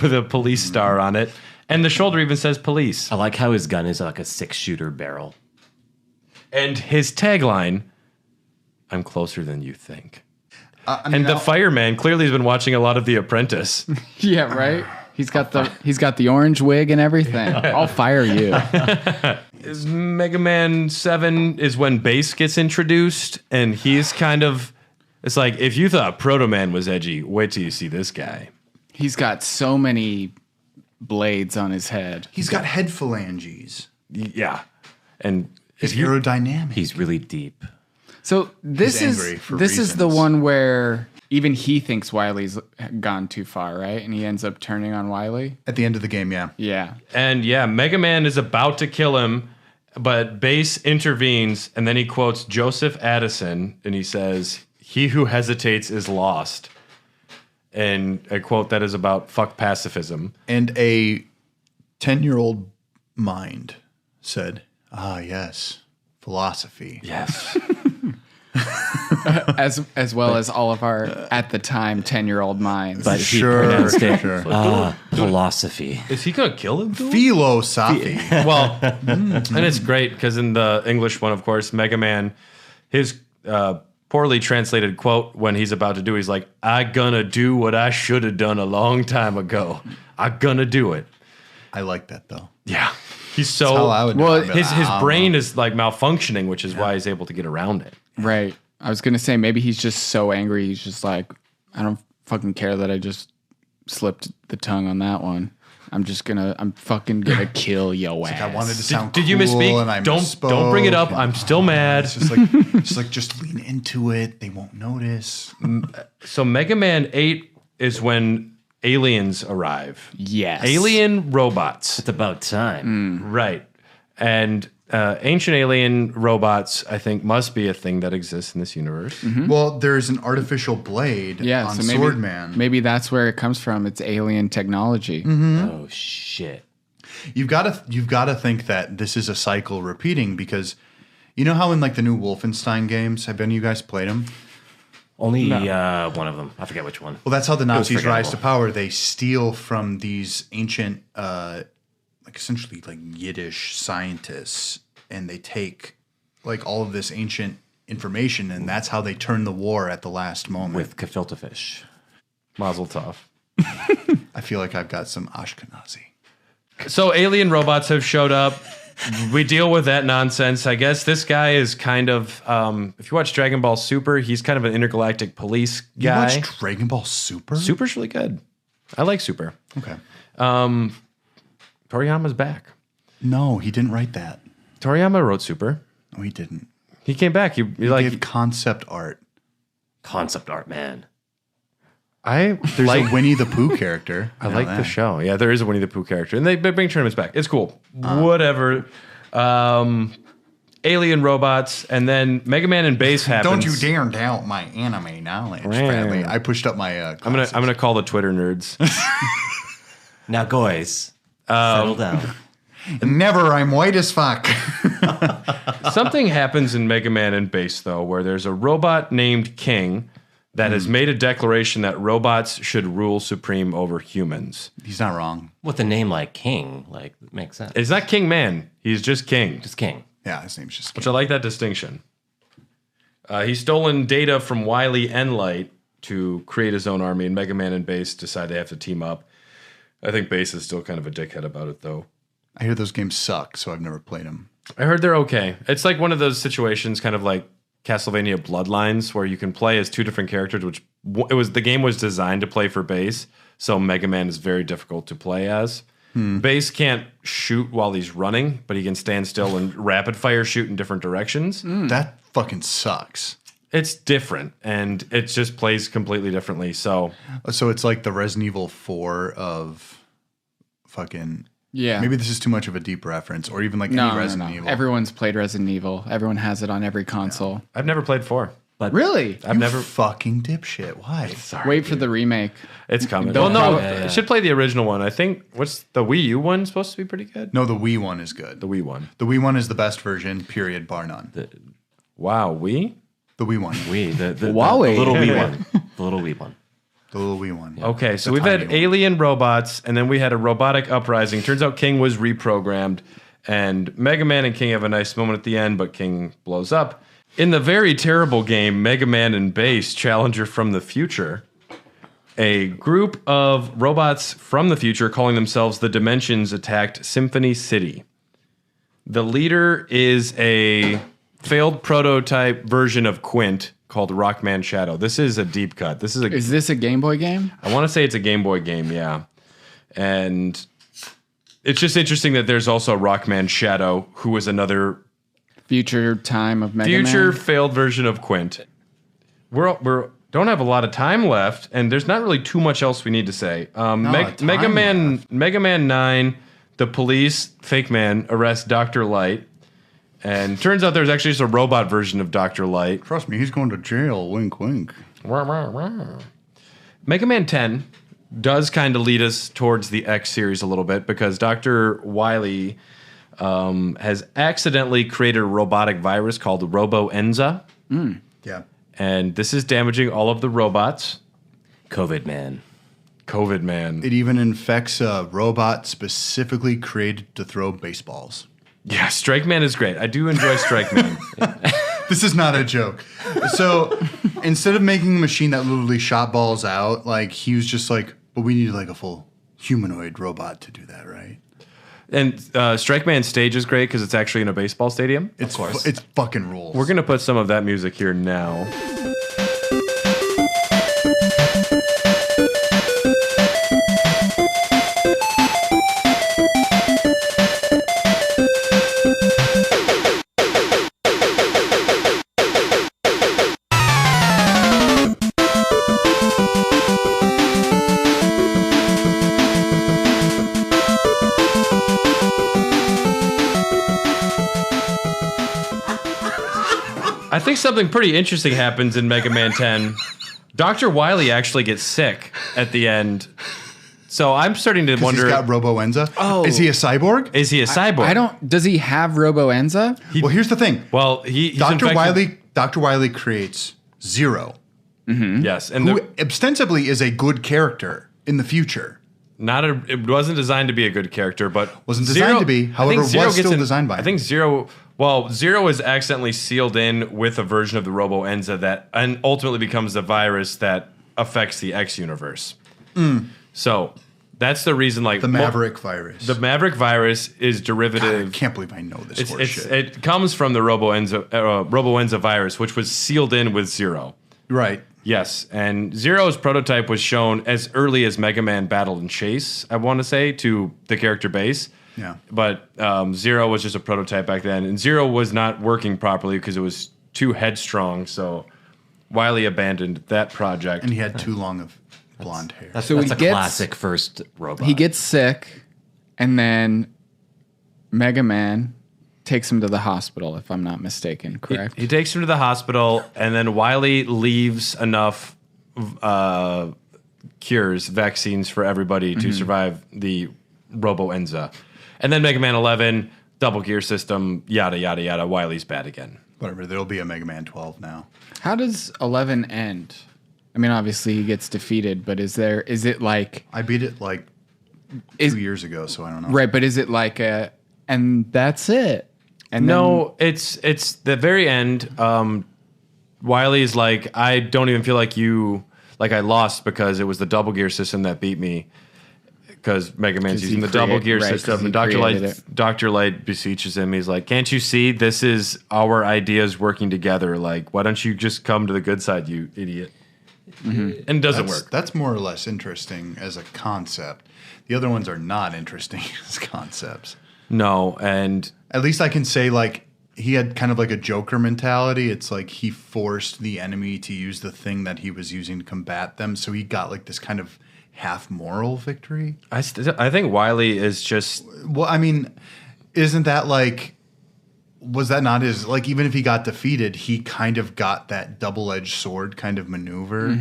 with a police star on it, and the shoulder even says police. I like how his gun is like a 6-shooter barrel. And his tagline, "I'm closer than you think." I mean, And the fireman clearly has been watching a lot of The Apprentice. Yeah, right. He's got the orange wig and everything. I'll fire you. Is Mega Man 7 is when Bass gets introduced, and he's kind of... It's like, if you thought Proto Man was edgy, wait till you see this guy. He's got so many blades on his head. he's got head phalanges. Yeah. And He's if you... aerodynamic. He's really deep. So this He's is angry for this is the reasons. one where even he thinks Wily's gone too far, right? And he ends up turning on Wily. At the end of the game, yeah. Yeah. And yeah, Mega Man is about to kill him, but Bass intervenes, and then he quotes Joseph Addison, and he says, "He who hesitates is lost." And a quote that is about fuck pacifism. And a 10-year-old mind said, "Ah, yes, philosophy." Yes. As well as all of our at the time 10-year-old minds. But Sure, he pronounced it sure. philosophy. Is he going to kill him? Philosophy. Well, and it's great because in the English one, of course, Mega Man, his poorly translated quote when he's about to do, he's like, "I gonna do what I should have done a long time ago. I gonna do it." I like that, though. Yeah. He's That's how I so... would Well, do it. His brain is like malfunctioning, which is why he's able to get around it. Right. I was gonna say maybe he's just so angry. He's just like, I don't fucking care that I just slipped the tongue on that one. I'm fucking gonna kill yo ass. I wanted to sound Did you cool misspeak? and I Don't bring it up. misspoke, I'm still mad. It's like just lean into it. They won't notice. So Mega Man 8 is when aliens arrive. Yes. Alien robots. It's about time. Right. And ancient alien robots, I think, must be a thing that exists in this universe. Well, there's an artificial blade Yeah, on so maybe, Swordman. maybe that's where it comes from. It's alien technology. Oh shit. You've got to think that this is a cycle repeating because You know how in like the new Wolfenstein games, have any of you guys played them? Only one of them. I forget which one. Well, that's how the Nazis rise to forgettable. power. They steal from these ancient, like essentially like Yiddish scientists, and they take like all of this ancient information, and that's how they turn the war at the last moment. With gefilte fish. Mazel tov. I feel like I've got some Ashkenazi. So alien robots have showed up. We deal with that nonsense. I guess this guy is kind of, if you watch Dragon Ball Super, he's kind of an intergalactic police guy. You watch Dragon Ball Super? Super's really good. I like Super. Okay. Toriyama's back. No, he didn't write that. Toriyama wrote Super. No, he didn't. He came back. He like gave concept art. Concept art, man. There's like a Winnie the Pooh character. I like the show. Yeah, there is a Winnie the Pooh character, and they bring tournaments back. It's cool. Whatever. Alien robots, and then Mega Man and Bass happens. Don't you dare doubt my anime knowledge, family. I pushed up my. I'm gonna call the Twitter nerds. Now, guys, settle down. Never. I'm white as fuck. Something happens in Mega Man and Bass though, where there's a robot named King that has made a declaration that robots should rule supreme over humans. He's not wrong. With a name like King, like, makes sense. It's not King Man. He's just King. Just King. Yeah, his name's just King. Which I like that distinction. He's stolen data from Wily and Light to create his own army, and Mega Man and Bass decide they have to team up. I think Bass is still kind of a dickhead about it, though. I hear those games suck, so I've never played them. I heard they're okay. It's like one of those situations, kind of like Castlevania Bloodlines, where you can play as two different characters, which the game was designed to play for Bass, so Mega Man is very difficult to play as. Bass can't shoot while he's running, but he can stand still and rapid fire shoot in different directions. That fucking sucks. It's different, and it just plays completely differently. So it's like the Resident Evil 4 of fucking. Yeah. Maybe this is too much of a deep reference, or even like any Resident Evil. Everyone's played Resident Evil. Everyone has it on every console. I've never played 4. But really? I've never fucking dipshit. Why? Sorry, Wait for the remake. It's coming. Don't Well, no, know. I should play the original one. I think what's the Wii U one supposed to be pretty good? No, the Wii one is good. The Wii one. The Wii one is the best version, period, bar none. Wow, Wii? The Wii one. Wii, the Huawei. little Wii one. The little Wii one. The little Wii one. Okay, so The we've had tiny one. alien robots, and then we had a robotic uprising. Turns out King was reprogrammed, and Mega Man and King have a nice moment at the end, but King blows up. In the very terrible game, Mega Man and Bass, Challenger from the Future, a group of robots from the future calling themselves the Dimensions attacked Symphony City. The leader is a failed prototype version of Quint called Rockman Shadow. This is a deep cut. Is this a Game Boy game? I want to say it's a Game Boy game, yeah. And it's just interesting that there's also Rockman Shadow, who was another Future time of Mega future Man. failed version of Quint. We don't have a lot of time left, and there's not really too much else we need to say. Mega Man 9, the police, Fake Man, arrest Dr. Light. And turns out there's actually just a robot version of Dr. Light. Trust me, he's going to jail. Wink, wink. Mega Man 10 does kind of lead us towards the X series a little bit because Dr. Wily has accidentally created a robotic virus called Robo-Enza. Yeah. And this is damaging all of the robots. COVID Man. It even infects a robot specifically created to throw baseballs. Yeah, Strike Man is great. I do enjoy Strike Man. This is not a joke. So instead of making a machine that literally shot balls out, like he was just like, but we need like a full humanoid robot to do that, right? And Strike Man stage is great because it's actually in a baseball stadium. Of course. It's fucking rules. We're going to put some of that music here now. I think something pretty interesting happens in Mega Man 10. Dr. Wily actually gets sick at the end. So I'm starting to wonder. He's got Robo-Enza. Oh. Is he a cyborg? Is he a cyborg? I don't. Does he have Robo-Enza? Well, here's the thing. Well, he's Dr. infected- Wiley creates Zero, Yes, and who ostensibly is a good character in the future. it wasn't designed to be a good character, but Wasn't designed to be, I think however, was Zero gets still designed by I think Zero. Well, Zero is accidentally sealed in with a version of the Robo-Enza that and ultimately becomes the virus that affects the X universe. So that's the reason, like The Maverick virus. The Maverick virus is derivative. I can't believe I know this It's, horseshit. it comes from the Robo-Enza virus, which was sealed in with Zero. Right. Yes, and Zero's prototype was shown as early as Mega Man Battle and Chase, I want to say, to the character base. Yeah. But Zero was just a prototype back then, and Zero was not working properly because it was too headstrong, so Wily abandoned that project. And he had too long of blonde hair. That's, So that's he a gets- classic first robot. He gets sick, and then Mega Man takes him to the hospital, if I'm not mistaken, correct? He takes him to the hospital, and then Wily leaves enough cures, vaccines for everybody to survive the Robo-Enza. And then Mega Man 11, double gear system, yada, yada, yada. Wily's bad again. Whatever. There'll be a Mega Man 12 now. How does 11 end? I mean, obviously he gets defeated, but is it like... I beat it like 2 years ago, so I don't know. Right, but is it like and that's it? And No, it's the very end. Wily's like, I don't even feel like I lost because it was the double gear system that beat me. Because Mega Man's 'Cause using he the double gear right, 'cause system, he and Dr. created Light, it. Dr. Light beseeches him. He's like, "Can't you see this is our ideas working together? Like, why don't you just come to the good side, you idiot?" And it doesn't work. That's more or less interesting as a concept. The other ones are not interesting as concepts. No, and At least I can say, like, he had kind of like a Joker mentality. It's like he forced the enemy to use the thing that he was using to combat them. So he got like this kind of half moral victory. I think Wily is just Well, I mean, isn't that like, was that not his, like, even if he got defeated, he kind of got that double-edged sword kind of maneuver.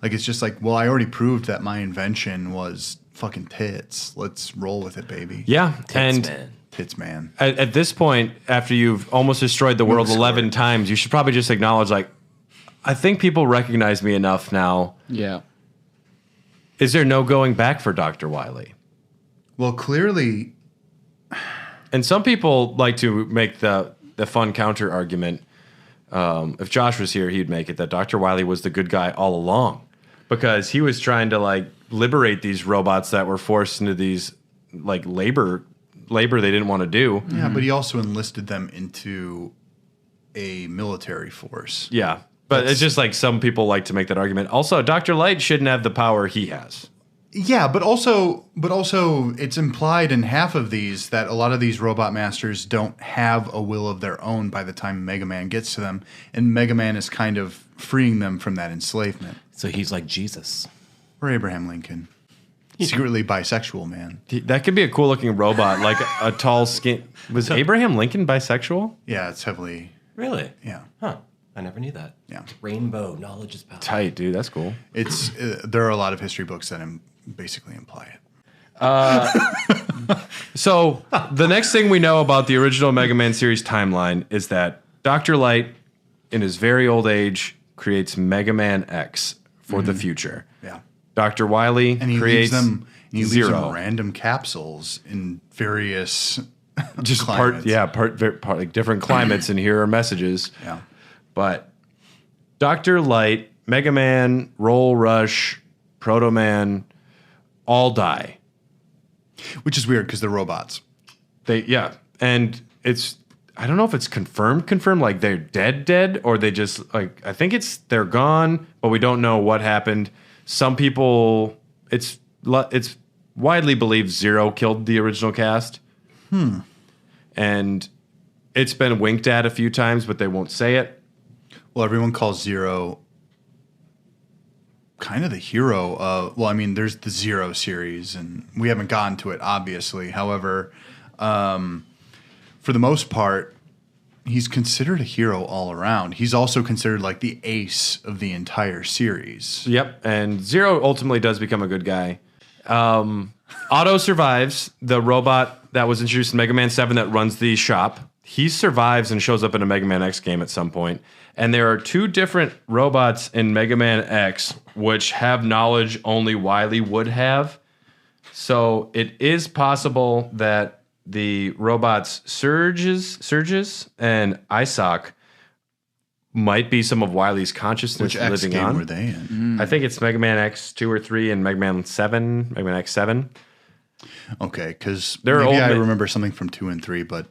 Like, it's just like, well, I already proved that my invention was fucking tits. Let's roll with it, baby. yeah, and man. Tits, man. at this point, after you've almost destroyed the world Move 11 times, you should probably just acknowledge, like, I think people recognize me enough now. Yeah. Is there no going back for Dr. Wily? Well, clearly, And some people like to make the fun counter argument. If Josh was here, he'd make it that Dr. Wily was the good guy all along because he was trying to like liberate these robots that were forced into these like labor they didn't want to do. yeah, but he also enlisted them into a military force. Yeah. But it's just like some people like to make that argument. Also, Dr. Light shouldn't have the power he has. Yeah, but also it's implied in half of these that a lot of these robot masters don't have a will of their own by the time Mega Man gets to them, and Mega Man is kind of freeing them from that enslavement. So he's like Jesus. Or Abraham Lincoln. Secretly bisexual man. That could be a cool looking robot, like a tall skin. Was Abraham Lincoln bisexual? Yeah, it's heavily, Really? yeah. Huh. I never knew that. Yeah. Rainbow, knowledge is power. Tight, dude. That's cool. It's there are a lot of history books that basically imply it. So the next thing we know about the original Mega Man series timeline is that Dr. Light, in his very old age, creates Mega Man X for the future. Yeah. Dr. Wily And he creates leaves them Zero. random capsules in various Just climates. part like different climates, and here are messages. Yeah. But Dr. Light, Mega Man, Roll Rush, Proto Man, all die. Which is weird because they're robots. And it's I don't know if it's confirmed, like they're dead, or they just like I think they're gone, but we don't know what happened. Some people it's widely believed Zero killed the original cast. And it's been winked at a few times, but they won't say it. Well, everyone calls Zero kind of the hero. Well, I mean, there's the Zero series, and we haven't gotten to it, obviously. However, for the most part, he's considered a hero all around. He's also considered like the ace of the entire series. Yep, and Zero ultimately does become a good guy. Otto survives, the robot that was introduced in Mega Man 7 that runs the shop. He survives and shows up in a Mega Man X game at some point. And there are 2 different robots in Mega Man X which have knowledge only Wily would have. So it is possible that the robots Surges and Isaac might be some of Wily's consciousness Which X living game on. were they in? I think it's Mega Man X2 or 3 and Mega Man 7, Mega Man X7. Okay, because They're maybe old I ma- remember something from 2 and 3, but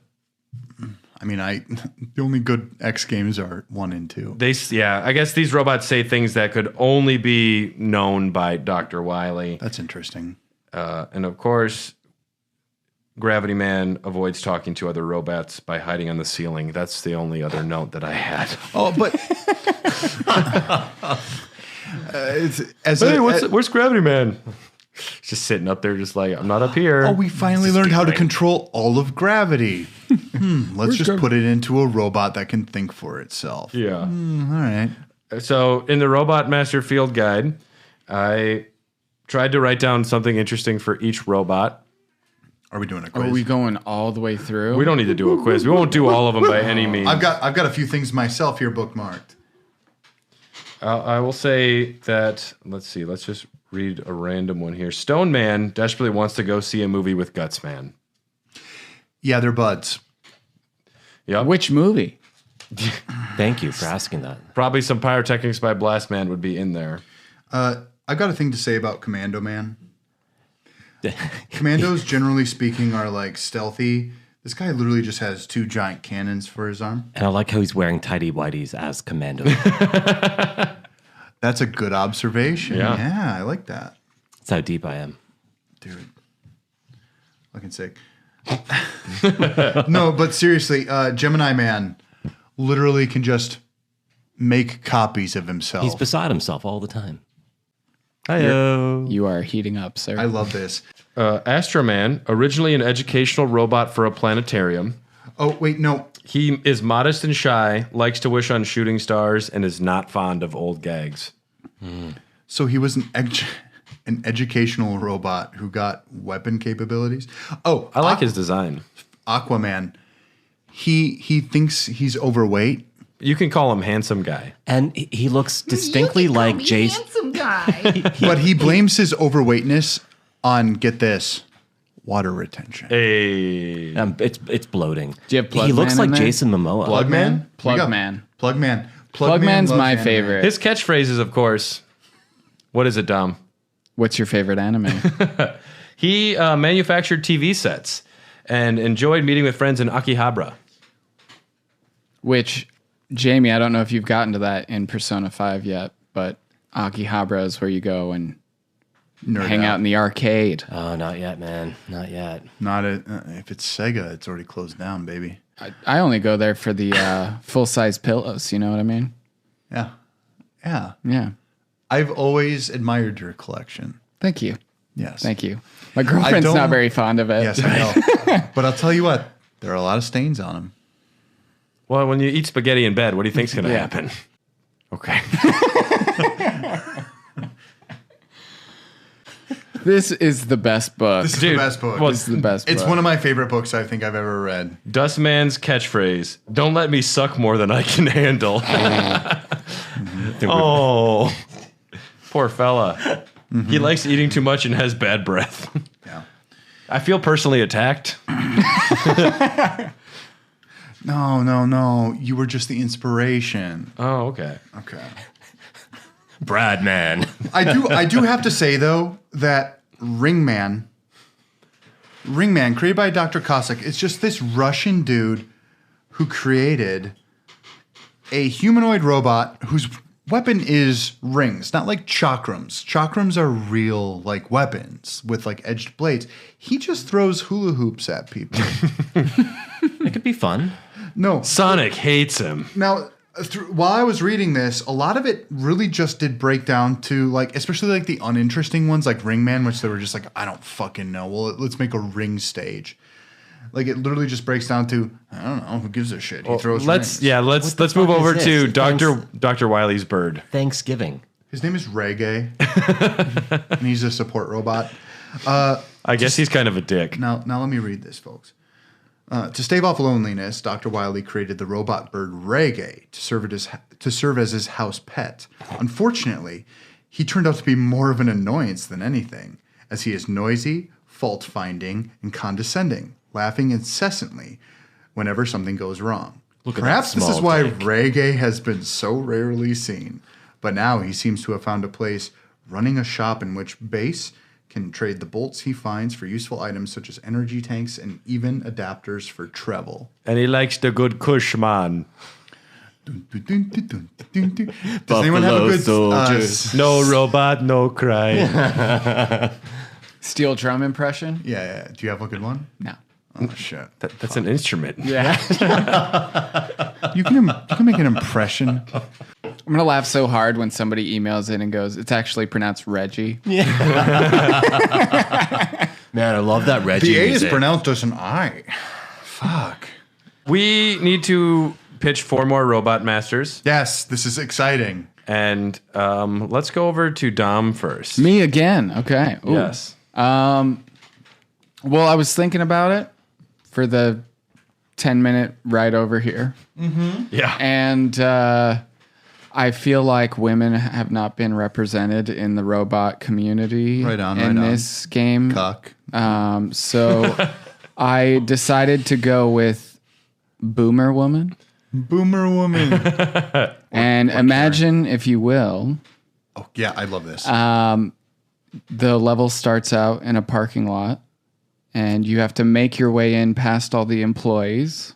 I mean, the only good X games are 1 and 2. I guess these robots say things that could only be known by Dr. Wily. That's interesting. And of course, Gravity Man avoids talking to other robots by hiding on the ceiling. That's the only other note that I had. Oh, but where's Gravity Man? He's just sitting up there, just like, I'm not up here. Oh, we finally learned how to control all of gravity. Let's just put it into a robot that can think for itself. Yeah. All right. So in the Robot Master Field Guide, I tried to write down something interesting for each robot. Are we doing a quiz? Are we going all the way through? We don't need to do a quiz. We won't do all of them by any means. I've got a few things myself here bookmarked. I will say that, let's see, let's just read a random one here. Stone Man desperately wants to go see a movie with Guts Man. Yeah, they're buds. Yep. Which movie? Thank you for asking that. Probably some pyrotechnics by Blast Man would be in there. I've got a thing to say about Commando Man. Commandos, generally speaking, are like stealthy. This guy literally just has 2 giant cannons for his arm. And I like how he's wearing tidy whities as Commando. That's a good observation. Yeah, I like that. That's how deep I am. Dude. Fucking sick. No, but seriously, Gemini Man literally can just make copies of himself. He's beside himself all the time. You are heating up, sir. I love this. Astro Man, originally an educational robot for a planetarium. Oh, wait, no. He is modest and shy, likes to wish on shooting stars, and is not fond of old gags. So he was an educational robot who got weapon capabilities. Oh, I like his design. Aquaman. He thinks he's overweight. You can call him handsome guy. And he looks distinctly like Jason. Handsome guy. But he blames his overweightness on, get this, water retention. Hey. It's bloating. Do you have Plug He looks Man like in there? Jason Momoa. Plugman? Plugman. Plugman. Plugman's loves my anime. favorite. His catchphrases, of course. What is it, Dom? What's your favorite anime? He manufactured TV sets and enjoyed meeting with friends in Akihabara. Which, Jamie, I don't know if you've gotten to that in Persona 5 yet, but Akihabara is where you go and hang out in the arcade. Oh, not yet, man. Not yet. If it's Sega, it's already closed down, baby. I only go there for the full-size pillows, you know what I mean? Yeah. Yeah. Yeah. I've always admired your collection. Thank you. Yes. Thank you. My girlfriend's not very fond of it. Yes, I know. But I'll tell you what, there are a lot of stains on them. Well, when you eat spaghetti in bed, what do you think's going to Yeah. happen? Okay. This is the best book. This is Dude, the best book. well, This is the best It's book. one of my favorite books I think I've ever read. Dustman's catchphrase, don't let me suck more than I can handle. Oh, poor fella. He likes eating too much and has bad breath. Yeah. I feel personally attacked. No. You were just the inspiration. Oh, okay. Okay. Brad, man. I do have to say though that Ringman created by Dr. Cossack, it's just this Russian dude who created a humanoid robot whose weapon is rings, not like chakrams. Chakrams are real like weapons with like edged blades. He just throws hula hoops at people. It could be fun. No. Sonic hates him. Now, while I was reading this, a lot of it really just did break down to like, especially like the uninteresting ones like Ringman, which they were just like, I don't fucking know. Well, let's make a ring stage. Like it literally just breaks down to, I don't know, who gives a shit? He throws rings. Let's move over to Dr. Wily's bird. Thanksgiving. His name is Reggae, and he's a support robot. I guess he's kind of a dick. Now let me read this, folks. To stave off loneliness, Dr. Wily created the robot bird Reggae to serve as his house pet. Unfortunately, he turned out to be more of an annoyance than anything, as he is noisy, fault-finding, and condescending, laughing incessantly whenever something goes wrong. Perhaps this is why Reggae has been so rarely seen. But now he seems to have found a place running a shop in which Base can trade the bolts he finds for useful items such as energy tanks and even adapters for travel. And he likes the good kush, man. Does anyone have a good... no robot, no cry. Steel drum impression? Yeah. Do you have a good one? No. Oh, shit. That's an instrument. Yeah. You can make an impression. I'm going to laugh so hard when somebody emails in and goes, it's actually pronounced Reggie. Man, I love that Reggie. The A music. is pronounced as an I. Fuck. We need to pitch 4 more Robot Masters. Yes, this is exciting. And let's go over to Dom first. Me again. Okay. Ooh. Yes. Well, I was thinking about it for the 10-minute ride over here. Yeah. And I feel like women have not been represented in the robot community in this game. Cuck. So I decided to go with Boomer Woman. Boomer Woman. And imagine, if you will, Oh, yeah, I love this. the level starts out in a parking lot, and you have to make your way in past all the employees.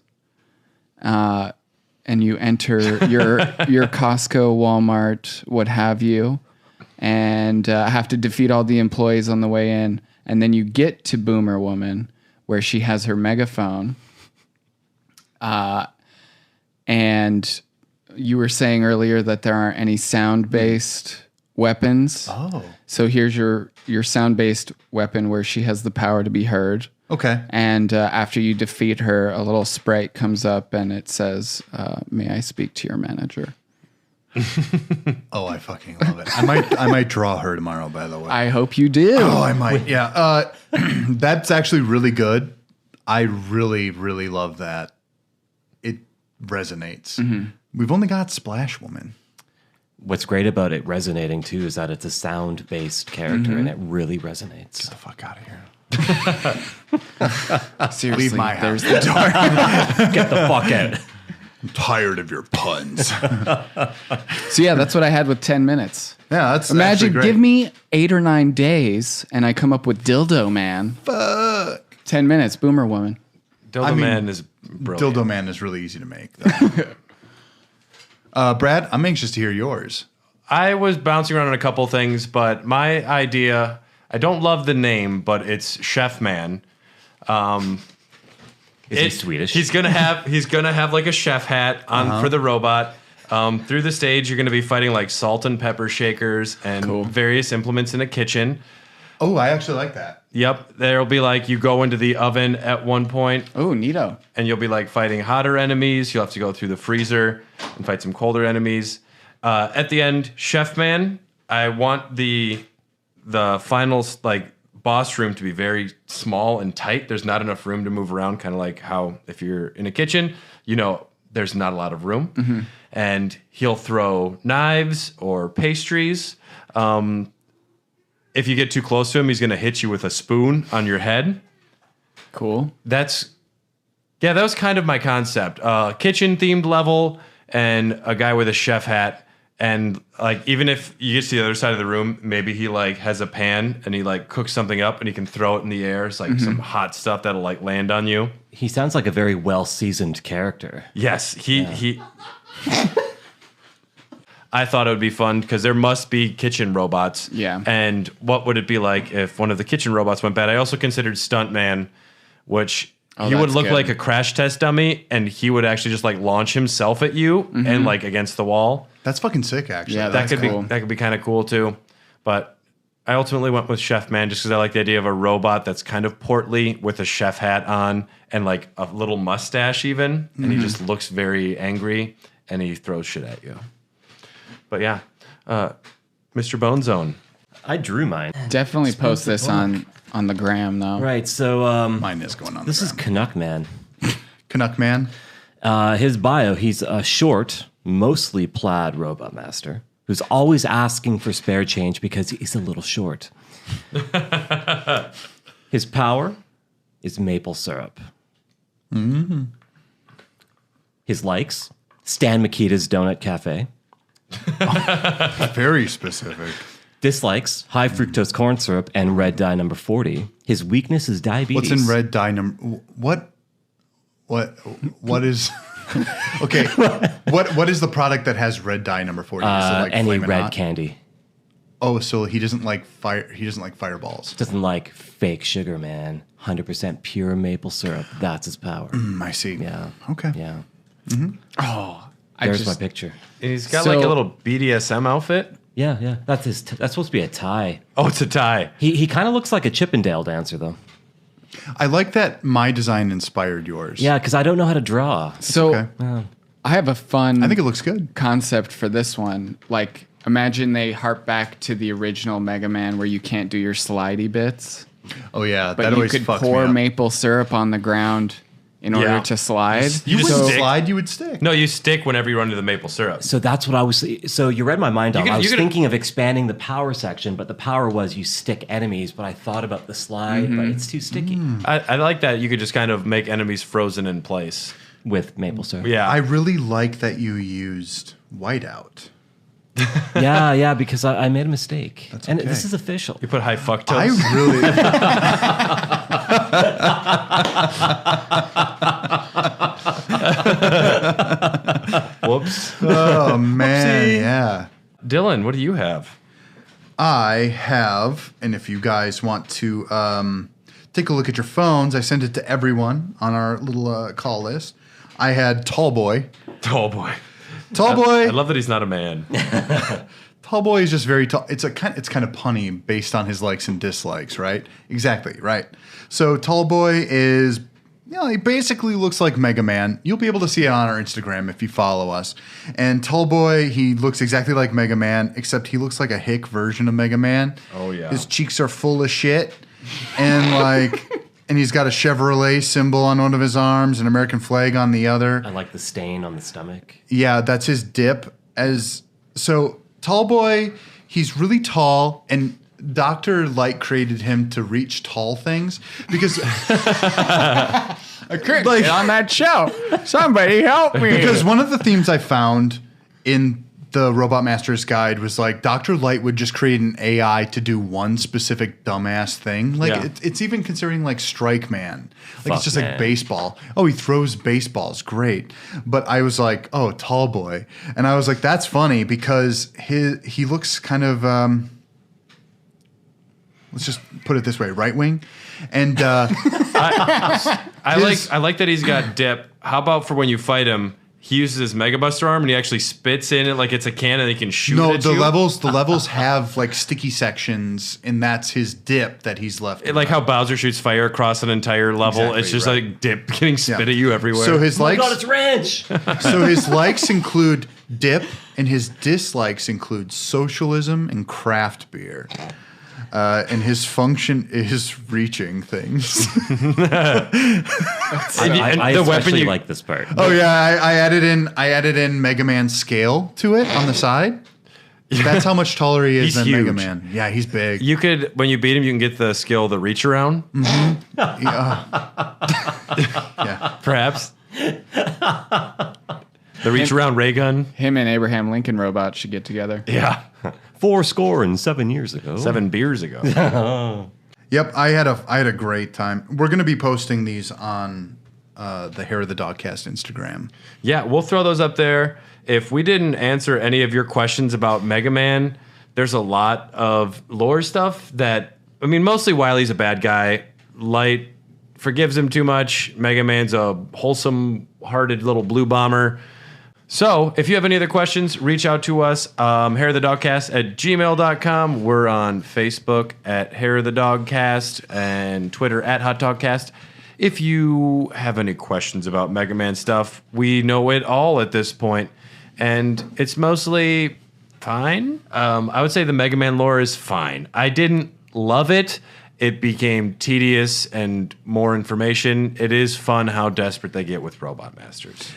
And you enter your Costco, Walmart, what have you, and have to defeat all the employees on the way in. And then you get to Boomer Woman, where she has her megaphone. And you were saying earlier that there aren't any sound-based weapons. Oh. So here's your sound-based weapon where she has the power to be heard. Okay. And after you defeat her, a little sprite comes up and it says, may I speak to your manager? Oh, I fucking love it. I might draw her tomorrow, by the way. I hope you do. Oh, I might. Yeah. That's actually really good. I really, really love that. It resonates. Mm-hmm. We've only got Splash Woman. What's great about it resonating too is that it's a sound-based character and it really resonates. Get the fuck out of here. Seriously, Leave my house. there's the door. Get the fuck out. I'm tired of your puns. So yeah, that's what I had with 10 minutes. Yeah, that's Imagine, actually great. give me 8 or 9 days and I come up with Dildo Man. Fuck. 10 minutes, Boomer Woman. Dildo Man is brilliant. Dildo Man is really easy to make, though. Brad, I'm anxious to hear yours. I was bouncing around on a couple things, but my idea, I don't love the name, but it's Chef Man. Is he Swedish? He's gonna have like a chef hat on for the robot. Through the stage, you're gonna be fighting like salt and pepper shakers and various implements in a kitchen. Oh, I actually like that. Yep, there'll be like you go into the oven at one point. Oh, neato. And you'll be like fighting hotter enemies. You'll have to go through the freezer and fight some colder enemies. At the end, Chef Man, I want the final like boss room to be very small and tight. There's not enough room to move around, kind of like how if you're in a kitchen, there's not a lot of room. Mm-hmm. And he'll throw knives or pastries. If you get too close to him, he's going to hit you with a spoon on your head. Cool. That was kind of my concept. Kitchen themed level and a guy with a chef hat. And like, even if you get to the other side of the room, maybe he like has a pan and he like cooks something up and he can throw it in the air. It's like some hot stuff that'll like land on you. He sounds like a very well-seasoned character. Yes, he I thought it would be fun because there must be kitchen robots. Yeah. And what would it be like if one of the kitchen robots went bad? I also considered Stuntman, which he would look like a crash test dummy and he would actually just like launch himself at you and like against the wall. That's fucking sick, actually. Yeah, That cool. could be kind of cool too. But I ultimately went with Chef Man just because I like the idea of a robot that's kind of portly with a chef hat on and like a little mustache even. And he just looks very angry and he throws shit at you. But yeah, Mr. Bone Zone. I drew mine. Definitely post this on the gram, though. Right, so Mine is going on. this is Canuck Man. Canuck Man. His bio, he's a short, mostly plaid robot master who's always asking for spare change because he's a little short. His power is maple syrup. Mm-hmm. His likes, Stan Mikita's Donut Cafe. Very specific. Dislikes, high fructose corn syrup and red dye number 40. His weakness is diabetes. What's in red dye number? What is? Okay, what is the product that has red dye number 40? Is it like any Flamin' red Hot? candy. Oh, so he doesn't like fire. He doesn't like fireballs. Doesn't like fake sugar, man. 100% pure maple syrup. That's his power. I see. Yeah. Okay. Yeah. Oh, There's my picture. And he's got like a little BDSM outfit. Yeah, yeah. That's his. That's supposed to be a tie. Oh, it's a tie. He kind of looks like a Chippendale dancer, though. I like that my design inspired yours. Yeah, because I don't know how to draw. So Okay. I have a fun I think it looks good. concept for this one. Like, imagine they harp back to the original Mega Man where you can't do your slidey bits, Oh yeah, but that you always could fucks pour me up. maple syrup on the ground in order to slide. You just wouldn't stick. slide. You would stick. No, you stick whenever you run into the maple syrup. So that's what I was. So you read my mind off. could- I was you could- thinking of expanding the power section, but the power was you stick enemies. But I thought about the slide, but it's too sticky I like that you could just kind of make enemies frozen in place. with maple syrup. Yeah. I really like that you used whiteout. yeah, because I made a mistake, and okay. this is official. you put high fructose. I really. Whoops. Oh man, yeah. Dylan, what do you have? I have, and if you guys want to take a look at your phones, I sent it to everyone on our little call list. I had Tallboy. Oh boy. Tallboy. I love that he's not a man. Tallboy is just very tall. It's kind of punny based on his likes and dislikes, right? Exactly, right. So Tallboy is, he basically looks like Mega Man. You'll be able to see it on our Instagram if you follow us. And Tallboy, he looks exactly like Mega Man, except he looks like a hick version of Mega Man. Oh, yeah. His cheeks are full of shit, and and he's got a Chevrolet symbol on one of his arms, an American flag on the other. I like the stain on the stomach. Yeah, that's his dip. So Tallboy, he's really tall, and Dr. Light created him to reach tall things because I couldn't get on that shelf. Somebody help me. because one of the themes I found in the Robot Master's Guide was like Dr. Light would just create an AI to do one specific dumbass thing. Like Yeah. it's even considering like Strike Man. Like Fuck it's just man. like baseball. Oh, he throws baseballs. Great. But I was like, oh, Tallboy. And I was like, that's funny because he looks kind of let's just put it this way, right wing. And I like that he's got dip. How about for when you fight him, he uses his Mega Buster arm and he actually spits in it like it's a can and he can shoot no, at the you. levels have like sticky sections, and that's his dip that he's left. Like how Bowser shoots fire across an entire level. Exactly, it's just right. like dip getting spit Yeah. at you everywhere. So his Oh my likes, God, it's ranch. so his likes include dip, and his dislikes include socialism and craft beer. And his function is reaching things. I the weapon especially you like this part. Oh yeah, I added in Mega Man scale to it on the side. That's how much taller he is He's than huge. Mega Man. Yeah, he's big. You could, when you beat him, you can get the skill, the reach around, Yeah. perhaps. The reach around ray gun. Him and Abraham Lincoln Robot should get together. Yeah. 7 years ago. 7 beers ago. Yep, I had a great time. We're gonna be posting these on the Hair of the Dogcast Instagram. Yeah, we'll throw those up there. If we didn't answer any of your questions about Mega Man, there's a lot of lore stuff that, I mean, mostly Wily's a bad guy. Light forgives him too much. Mega Man's a wholesome-hearted little blue bomber. So, if you have any other questions, reach out to us, hairofthedogcast@gmail.com. We're on Facebook at Hair of the Dogcast and Twitter at Hot Dogcast. If you have any questions about Mega Man stuff, we know it all at this point. And it's mostly fine. I would say the Mega Man lore is fine. I didn't love it. It became tedious and more information. It is fun how desperate they get with Robot Masters.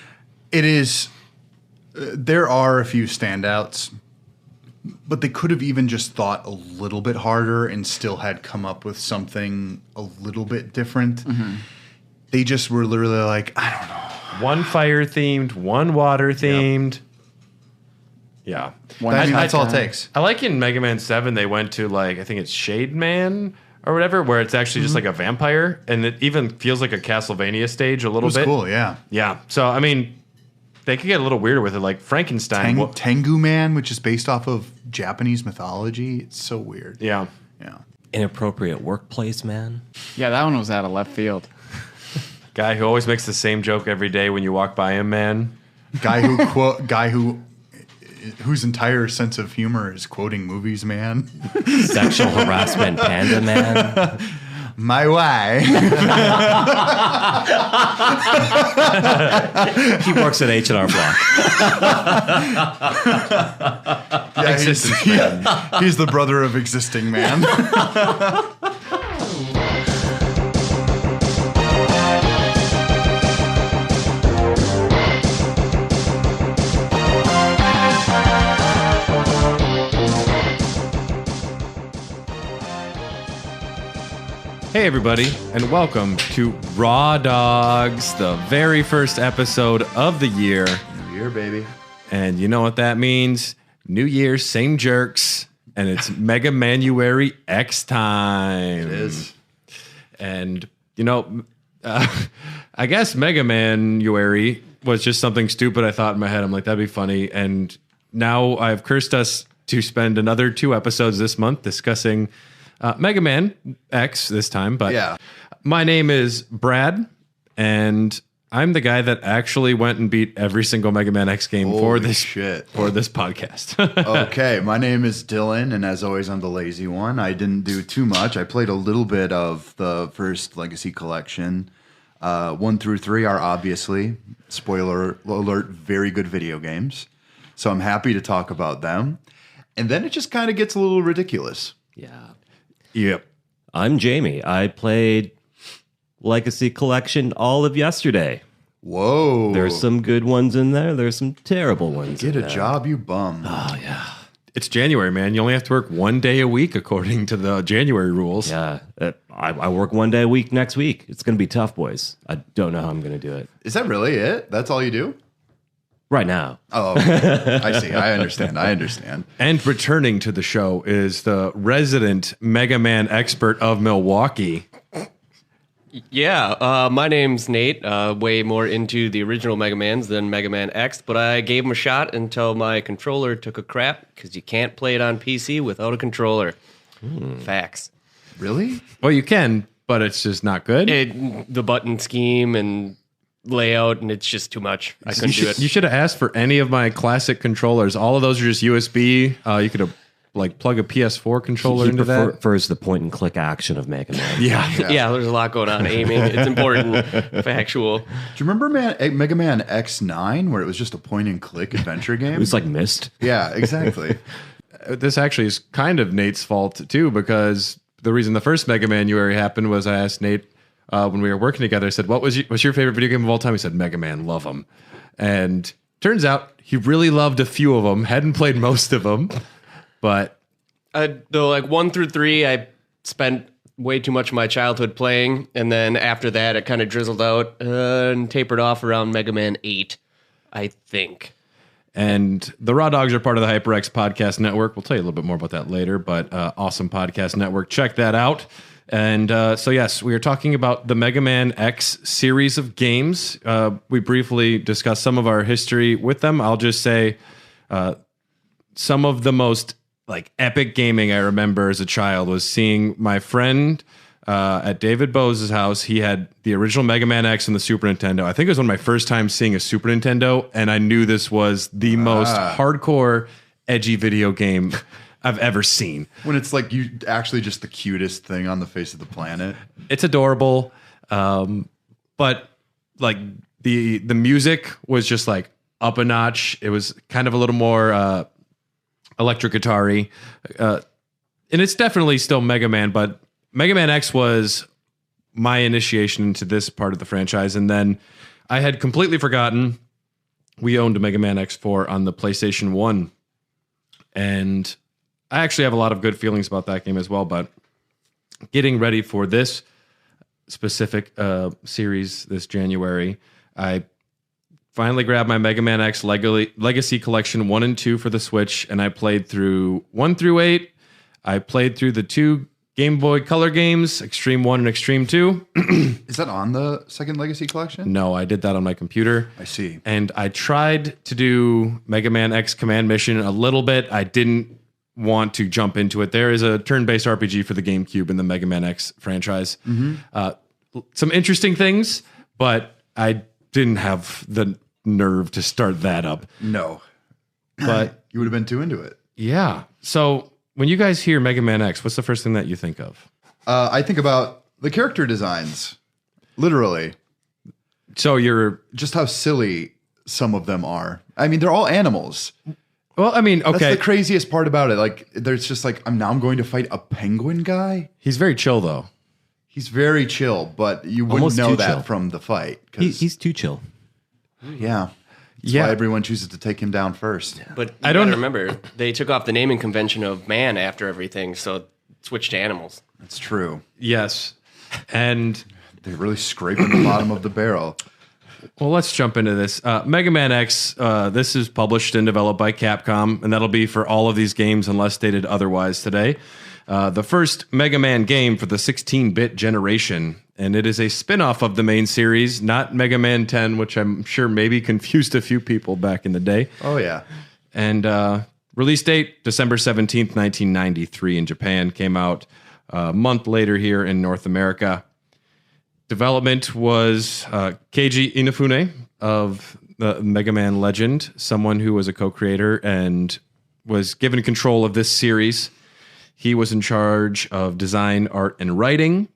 It is. There are a few standouts, but they could have even just thought a little bit harder and still had come up with something a little bit different. Mm-hmm. They just were literally like, I don't know. One fire themed, one water themed. Yep. Yeah. That's all it takes. I like in Mega Man 7, they went to like, I think it's Shade Man or whatever, where it's actually just like a vampire, and it even feels like a Castlevania stage a little bit. It was cool, yeah. Yeah. So, I mean, they could get a little weirder with it, like Frankenstein. Tengu Man, which is based off of Japanese mythology. It's so weird. Yeah. Yeah. Inappropriate workplace, man. Yeah, that one was out of left field. Guy who always makes the same joke every day when you walk by him, man. Guy whose entire sense of humor is quoting movies, man. Sexual harassment panda man. My wife. He works at H&R Block. Yeah, he's the brother of Existing Man. Hey, everybody, and welcome to Raw Dogs, the very first episode of the year. New Year, baby. And you know what that means? New Year, same jerks, and it's Mega Manuary X time. It is. And, you know, I guess Mega Manuary was just something stupid I thought in my head. I'm like, that'd be funny. And now I've cursed us to spend another 2 episodes this month discussing Mega Man X this time, but yeah. My name is Brad, and I'm the guy that actually went and beat every single Mega Man X game for this podcast. Okay, my name is Dylan, and as always, I'm the lazy one. I didn't do too much. I played a little bit of the first Legacy Collection. 1 through 3 are obviously, spoiler alert, very good video games. So I'm happy to talk about them. And then it just kind of gets a little ridiculous. Yeah. Yep. I'm Jamie. I played Legacy Collection all of yesterday. Whoa. There's some good ones in there. There's some terrible ones Get in a there. job, you bum. Oh, yeah. It's January, man. You only have to work 1 day a week according to the January rules. Yeah. I work 1 day a week next week. It's going to be tough, boys. I don't know how I'm going to do it. Is that really it? That's all you do? Right now. Oh, okay. I see. I understand. And returning to the show is the resident Mega Man expert of Milwaukee. Yeah, my name's Nate. Way more into the original Mega Mans than Mega Man X, but I gave him a shot until my controller took a crap because you can't play it on PC without a controller. Facts. Really? Well, you can, but it's just not good. The button scheme and layout, and it's just too much. I couldn't do it. You should have asked for any of my classic controllers. All of those are just USB. You could have plug a PS4 controller into that. Prefers the point and click action of Mega Man. Yeah, there's a lot going on. Aiming, it's important. Factual. Do you remember Mega Man X9, where it was just a point and click adventure game? It was like Myst. Yeah, exactly. This actually is kind of Nate's fault too, because the reason the first Mega Manuary happened was I asked Nate when we were working together. I said, what's your favorite video game of all time? He said, Mega Man, love them. And turns out he really loved a few of them, hadn't played most of them, but... Though 1 through 3, I spent way too much of my childhood playing, and then after that, it kind of drizzled out and tapered off around Mega Man 8, I think. And the Raw Dogs are part of the HyperX Podcast Network. We'll tell you a little bit more about that later, but awesome podcast network. Check that out. And so, yes, we are talking about the Mega Man X series of games. We briefly discussed some of our history with them. I'll just say some of the most epic gaming I remember as a child was seeing my friend at David Bose's house. He had the original Mega Man X and the Super Nintendo. I think it was one of my first times seeing a Super Nintendo, and I knew this was the most hardcore, edgy video game I've ever seen. When it's you actually just the cutest thing on the face of the planet. It's adorable, but the music was just up a notch. It was kind of a little more electric guitar-y. And it's definitely still Mega Man, but Mega Man X was my initiation into this part of the franchise. And then I had completely forgotten we owned a Mega Man X4 on the PlayStation 1. And I actually have a lot of good feelings about that game as well. But getting ready for this specific series this January, I finally grabbed my Mega Man X Legacy Collection 1 and 2 for the Switch, and I played through 1 through 8. I played through the 2 Game Boy Color games, Extreme 1 and Extreme 2. Is that on the second Legacy Collection? No, I did that on my computer. I see. And I tried to do Mega Man X Command Mission a little bit. I didn't want to jump into it. There is a turn-based RPG for the GameCube in the Mega Man X franchise. Some interesting things, but I didn't have the nerve to start that up. No. But you would have been too into it. Yeah. So when you guys hear Mega Man X, what's the first thing that you think of? I think about the character designs, literally. So you're just how silly some of them are. I mean, they're all animals. Well, I mean, okay. That's the craziest part about it. Like, there's just like, I'm going to fight a penguin guy. He's very chill, though. He's very chill, but you wouldn't Almost know too that chill. from the fight. He's too chill. Yeah. That's why everyone chooses to take him down first. But I don't remember, they took off the naming convention of man after everything, so switched to animals. That's true. Yes. And they're really scraping the bottom of the barrel. Well, let's jump into this. Mega Man X, this is published and developed by Capcom, and that'll be for all of these games unless stated otherwise today. The first Mega Man game for the 16-bit generation, and it is a spin-off of the main series, not Mega Man 10, which I'm sure maybe confused a few people back in the day. Oh, yeah. And release date, December 17th, 1993 in Japan. Came out a month later here in North America. Development was Keiji Inafune of the Mega Man legend, someone who was a co-creator and was given control of this series. He was in charge of design, art, and writing.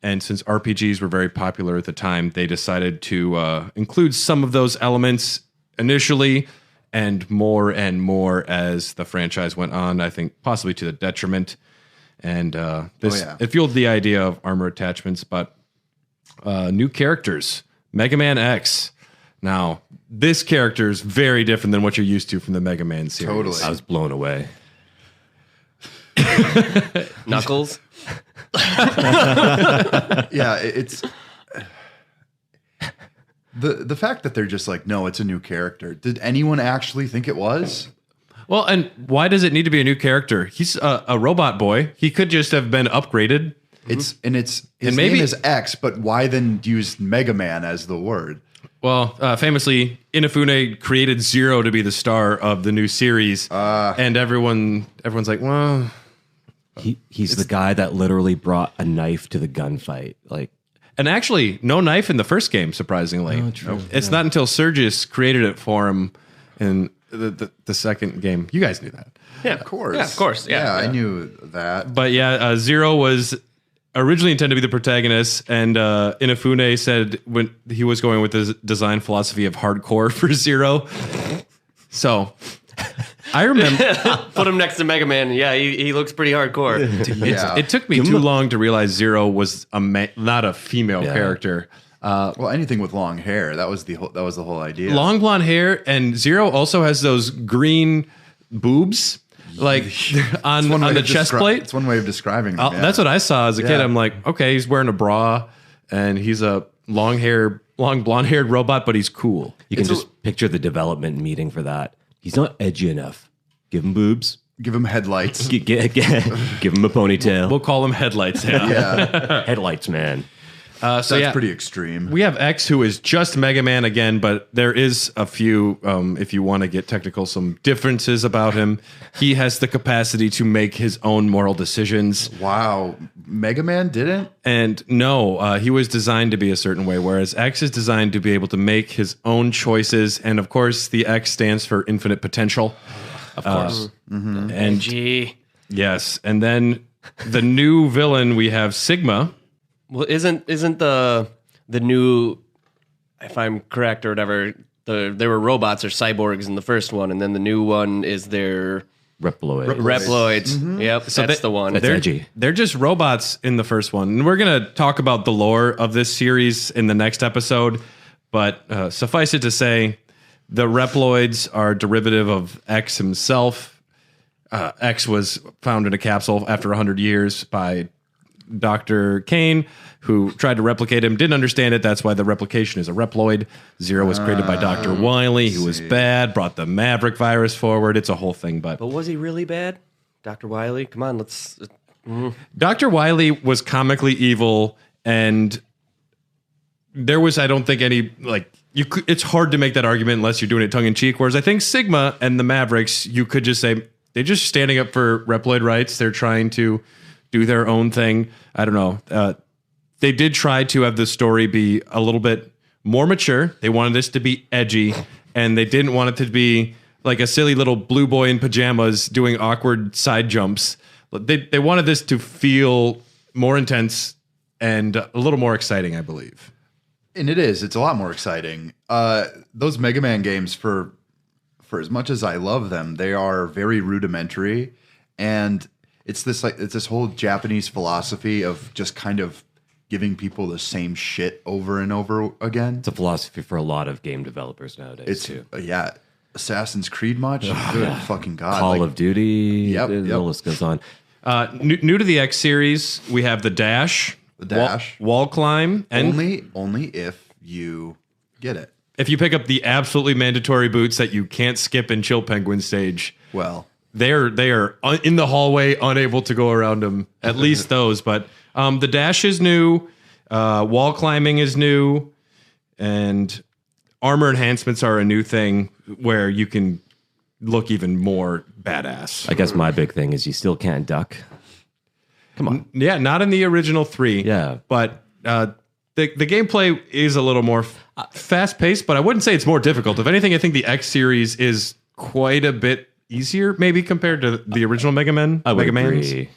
And since RPGs were very popular at the time, they decided to include some of those elements initially and more as the franchise went on, I think possibly to the detriment. And it fueled the idea of armor attachments, but new characters. Mega Man X. Now, this character is very different than what you're used to from the Mega Man series. Totally. I was blown away. Knuckles? Yeah, it's the fact that they're just like, no, it's a new character. Did anyone actually think it was? Well, and why does it need to be a new character? He's a robot boy. He could just have been upgraded. His name is X, but why then use Mega Man as the word? Well, famously, Inafune created Zero to be the star of the new series, and everyone's like, well, he's the guy that literally brought a knife to the gunfight. Like, and actually, no knife in the first game. Surprisingly, it's not until Sergius created it for him in the second game. You guys knew that, Yeah, of course. Yeah, of course. Yeah, I knew that. but yeah, Zero was originally intended to be the protagonist, and Inafune said when he was going with his design philosophy of hardcore for Zero. So I remember Put him next to Mega Man. Yeah, he looks pretty hardcore. it took me too long to realize Zero was not a female character. Well, anything with long hair, that was the whole idea. Long blonde hair, and Zero also has those green boobs. Like on the chest plate. It's one way of describing them. That's what I saw as a kid. Yeah. I'm like, okay, he's wearing a bra and he's a long blonde haired robot, but he's cool. you can just picture the development meeting for that. He's not edgy enough. Give him boobs. Give him headlights. Give him a ponytail. We'll call him headlights. Yeah. Yeah, Headlights, man. that's pretty extreme. We have X, who is just Mega Man again, but there is a few, if you want to get technical, some differences about him. He has the capacity to make his own moral decisions. Wow, Mega Man didn't? And no, he was designed to be a certain way, whereas X is designed to be able to make his own choices. And of course, the X stands for infinite potential. Of course. And Gee. yes, and then the new villain, we have Sigma. Well, isn't the new, if I'm correct or whatever, they were robots or cyborgs in the first one, and then the new one is their Reploids. Yep, that's the one. That's edgy. They're just robots in the first one. And we're going to talk about the lore of this series in the next episode. But suffice it to say, the Reploids are derivative of X himself. X was found in a capsule after 100 years by Dr. Kane, who tried to replicate him, didn't understand it. That's why the replication is a Reploid. Zero was created by Dr. Wily, who was bad, brought the Maverick virus forward. It's a whole thing. But was he really bad? Dr. Wily? Come on, let's... Dr. Wily was comically evil, and there was, I don't think, any, like, it's hard to make that argument unless you're doing it tongue-in-cheek, whereas I think Sigma and the Mavericks, you could just say, they're just standing up for Reploid rights. They're trying to do their own thing. I don't know. They did try to have the story be a little bit more mature. They wanted this to be edgy, and they didn't want it to be like a silly little blue boy in pajamas doing awkward side jumps. They wanted this to feel more intense and a little more exciting, I believe. And it is. It's a lot more exciting. Those Mega Man games, for as much as I love them, they are very rudimentary, and it's this whole Japanese philosophy of just kind of giving people the same shit over and over again. It's a philosophy for a lot of game developers nowadays too. Yeah, Assassin's Creed much? Good fucking God. Call of Duty. Yep. The list goes on. New to the X series, we have the dash. The dash. Wall climb. And only if you get it. If you pick up the absolutely mandatory boots that you can't skip in Chill Penguin stage. Well, they are in the hallway, unable to go around them. At least those. But the dash is new. Wall climbing is new. And armor enhancements are a new thing where you can look even more badass. I guess my big thing is you still can't duck. Come on. Yeah, not in the original 3. Yeah. But the gameplay is a little more fast-paced, but I wouldn't say it's more difficult. If anything, I think the X series is quite a bit easier, maybe compared to the original Mega Man. I would Mega agree. Mans.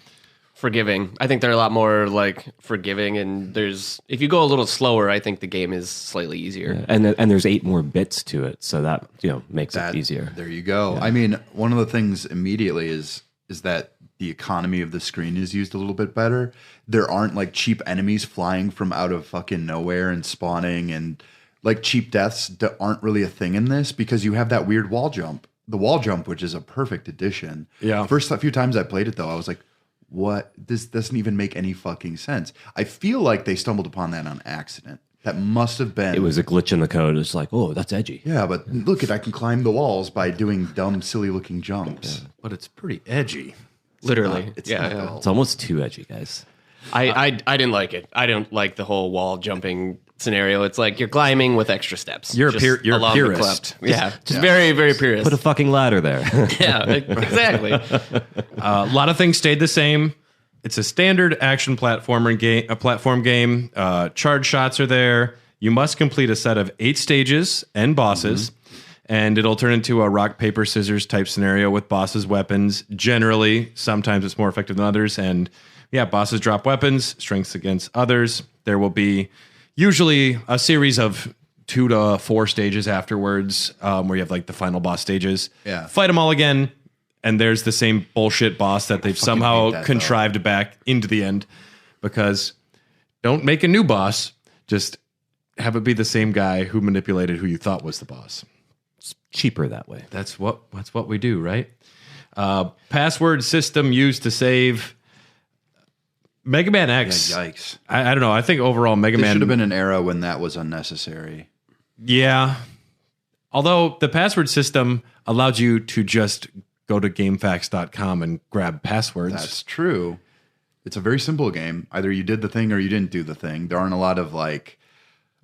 Forgiving. I think they're a lot more like forgiving, and if you go a little slower, I think the game is slightly easier. Yeah. And there's 8 more bits to it, so that makes it easier. There you go. Yeah. I mean, one of the things immediately is that the economy of the screen is used a little bit better. There aren't like cheap enemies flying from out of fucking nowhere and spawning, and like cheap deaths aren't really a thing in this because you have that weird wall jump. The wall jump, which is a perfect addition. Yeah. First few times I played it though, I was like, what? This doesn't even make any fucking sense. I feel like they stumbled upon that on accident. That must have been. It was a glitch in the code. It's like, oh, that's edgy. Yeah, but look I can climb the walls by doing dumb, silly looking jumps. Yeah. But it's pretty edgy. Literally. It's not yeah. It's almost too edgy, guys. I didn't like it. I don't like the whole wall jumping scenario. It's like you're climbing with extra steps. You're a just you're a along the purist. clip. Yeah, just very, very purist. Put a fucking ladder there. Yeah, exactly. A lot of things stayed the same. It's a standard action platform game. Charge shots are there. You must complete a set of 8 stages and bosses, and it'll turn into a rock, paper, scissors type scenario with bosses' weapons. Generally, sometimes it's more effective than others, and yeah, bosses drop weapons, strengths against others. There will be usually a series of 2 to 4 stages afterwards, where you have like the final boss stages. Yeah. Fight them all again, and there's the same bullshit boss that they've somehow contrived back into the end. Because don't make a new boss, just have it be the same guy who manipulated who you thought was the boss. It's cheaper that way. That's what we do, right? Password system used to save. Mega Man X. Yeah, yikes. I don't know. I think overall Mega There Man should have been an era when that was unnecessary. Yeah. Although the password system allowed you to just go to GameFAQs.com and grab passwords. That's true. It's a very simple game. Either you did the thing or you didn't do the thing. There aren't a lot of like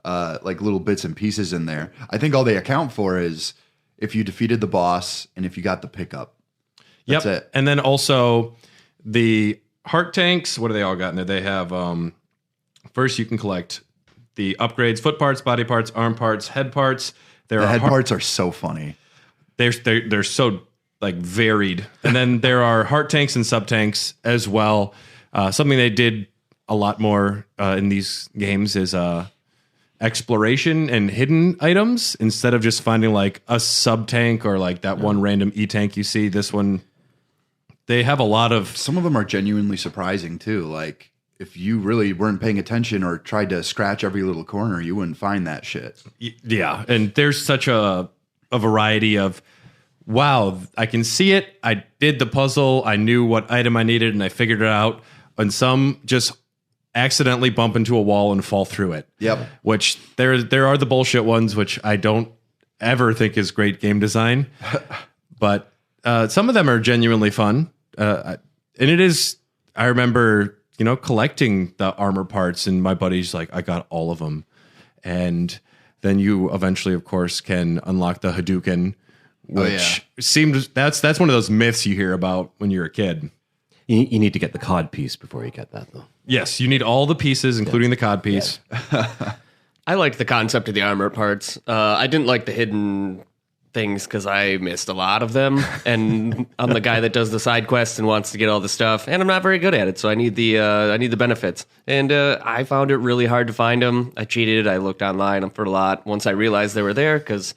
little bits and pieces in there. I think all they account for is if you defeated the boss and if you got the pickup. That's it. And then also the heart tanks. What do they all got in there? They have first you can collect the upgrades: foot parts, body parts, arm parts, head parts. The head parts are so funny. They're so like varied. And then there are heart tanks and sub tanks as well. Something they did a lot more in these games is exploration and hidden items. Instead of just finding like a sub tank or like that one random E tank you see, this one They have a lot of. Some of them are genuinely surprising too. Like if you really weren't paying attention or tried to scratch every little corner, you wouldn't find that shit. Yeah, and there's such a variety of. Wow, I can see it. I did the puzzle. I knew what item I needed, and I figured it out. And some just accidentally bump into a wall and fall through it. Yep. Which there are the bullshit ones, which I don't ever think is great game design. But some of them are genuinely fun. And it is. I remember, collecting the armor parts, and my buddy's like, I got all of them. And then you eventually, of course, can unlock the Hadouken. Which seemed that's one of those myths you hear about when you're a kid. You need to get the cod piece before you get that, though. Yes, you need all the pieces, including the cod piece. I liked the concept of the armor parts. I didn't like the hidden things because I missed a lot of them, and I'm the guy that does the side quests and wants to get all the stuff, and I'm not very good at it. So I need the benefits, and I found it really hard to find them. I cheated. I looked online for a lot. Once I realized they were there, because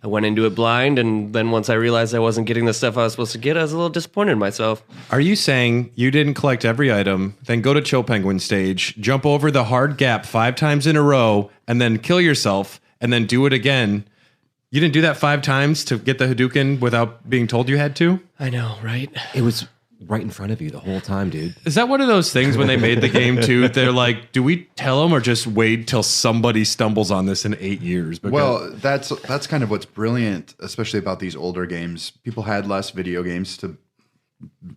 I went into it blind, and then once I realized I wasn't getting the stuff I was supposed to get, I was a little disappointed in myself. Are you saying you didn't collect every item, then go to Chill Penguin stage, jump over the hard gap 5 times in a row, and then kill yourself, and then do it again? You didn't do that 5 times to get the Hadouken without being told you had to? I know, right? It was right in front of you the whole time, dude. Is that one of those things when they made the game too? They're like, do we tell them or just wait till somebody stumbles on this in 8 years? Well, that's kind of what's brilliant, especially about these older games. People had less video games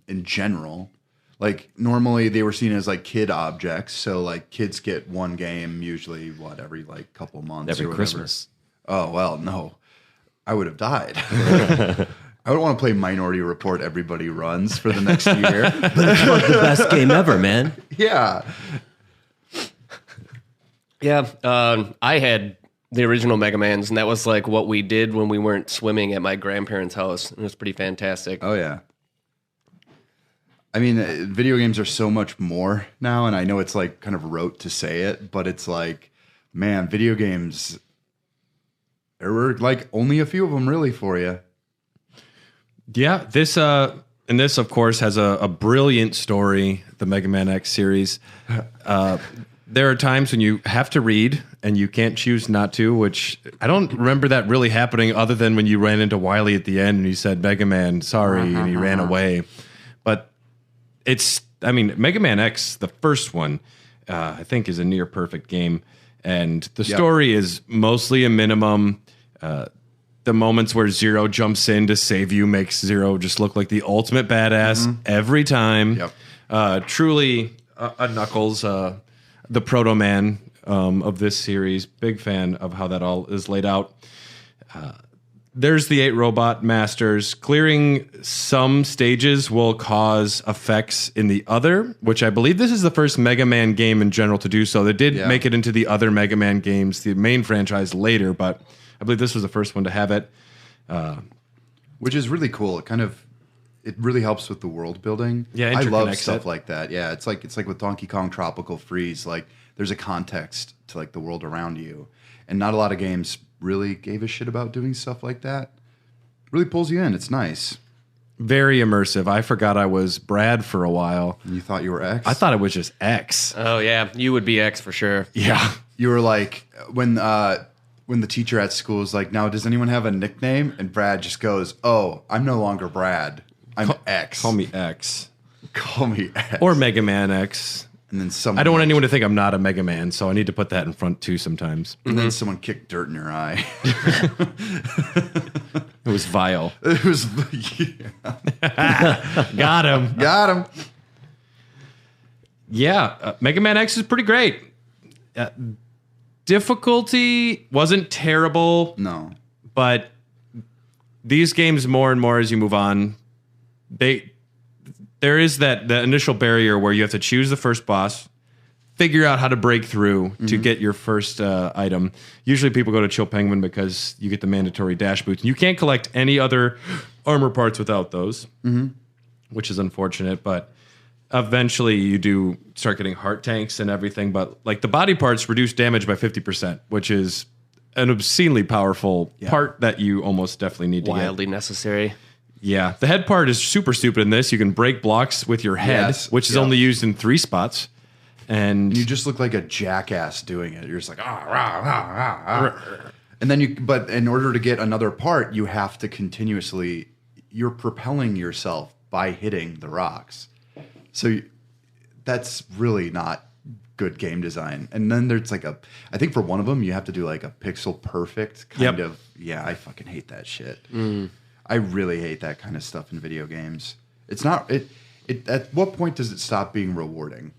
in general. Like normally they were seen as like kid objects. So like kids get one game usually every like couple months every or Christmas. Oh, well, no. I would have died. I would want to play Minority Report Everybody Runs for the next year. But it's like the best game ever, man. Yeah. Yeah, I had the original Mega Mans, and that was like what we did when we weren't swimming at my grandparents' house. It was pretty fantastic. Oh, yeah. I mean, video games are so much more now, and I know it's like kind of rote to say it, but it's like, man, video games, there were like only a few of them really for you. Yeah, this of course has a brilliant story, the Mega Man X series. There are times when you have to read and you can't choose not to, which I don't remember that really happening other than when you ran into Wily at the end and he said, Mega Man, sorry, and he ran away. But Mega Man X, the first one, I think is a near perfect game. And the story is mostly a minimum. The moments where Zero jumps in to save you makes Zero just look like the ultimate badass every time. Yep. Truly a Knuckles, the Proto Man of this series. Big fan of how that all is laid out. There's the 8 robot masters. Clearing some stages will cause effects in the other, which I believe this is the first Mega Man game in general to do so. They did make it into the other Mega Man games, the main franchise later, but I believe this was the first one to have it. Which is really cool. It really helps with the world building. Yeah, I love interconnects stuff it. like that. Yeah, it's like with Donkey Kong Tropical Freeze. Like there's a context to like the world around you, and not a lot of games really gave a shit about doing stuff like that. It really pulls you in. It's nice. Very immersive. I forgot I was Brad for a while. And you thought you were X? I thought it was just X. Oh yeah, you would be X for sure. Yeah. You were like when the teacher at school is like, now does anyone have a nickname? And Brad just goes, oh, I'm no longer Brad. I'm X. Call me X. Call me X. Or Mega Man X. And then someone I don't want anyone to think I'm not a Mega Man, so I need to put that in front too sometimes. And then someone kicked dirt in your eye. It was vile. It was Got him. Got him. Yeah, Mega Man X is pretty great. Difficulty wasn't terrible. No. But these games more and more as you move on, there is the initial barrier where you have to choose the first boss, figure out how to break through to get your first item. Usually people go to Chill Penguin because you get the mandatory dash boots. You can't collect any other armor parts without those, which is unfortunate, but eventually you do start getting heart tanks and everything, but like the body parts reduce damage by 50%, which is an obscenely powerful part that you almost definitely need to get. Wildly necessary. Yeah, the head part is super stupid in this. You can break blocks with your head, which is only used in 3 spots. And you just look like a jackass doing it. You're just like, ah, rah, rah, rah, rah. And then but in order to get another part, you have to continuously, you're propelling yourself by hitting the rocks. So that's really not good game design. And then there's like I think for one of them, you have to do like a pixel perfect kind of. Yeah, I fucking hate that shit. I really hate that kind of stuff in video games. It's not, at what point does it stop being rewarding?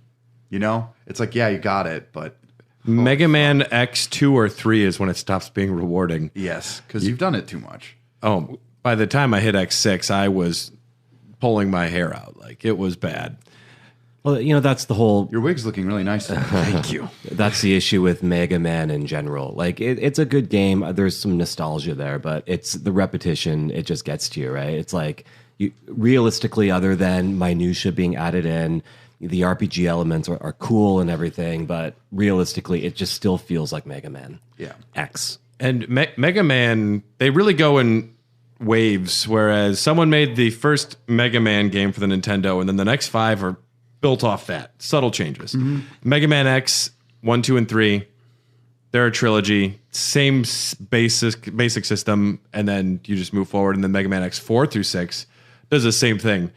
You know? It's like, yeah, you got it, but... Mega Man X 2 or 3 is when it stops being rewarding. Yes, because you've done it too much. Oh, by the time I hit X6, I was pulling my hair out. Like, it was bad. Well, you know, that's the whole... Your wig's looking really nice. Thank you. That's the issue with Mega Man in general. Like, it's a good game. There's some nostalgia there, but it's the repetition. It just gets to you, right? It's like, realistically, other than minutia being added in, the RPG elements are cool and everything, but realistically, it just still feels like Mega Man X. And Mega Man, they really go in waves, whereas someone made the first Mega Man game for the Nintendo, and then the next 5 are built off that. Subtle changes. Mega Man X 1, 2, and 3, they're a trilogy, same basic system, and then you just move forward, and then Mega Man X 4 through 6 does the same thing.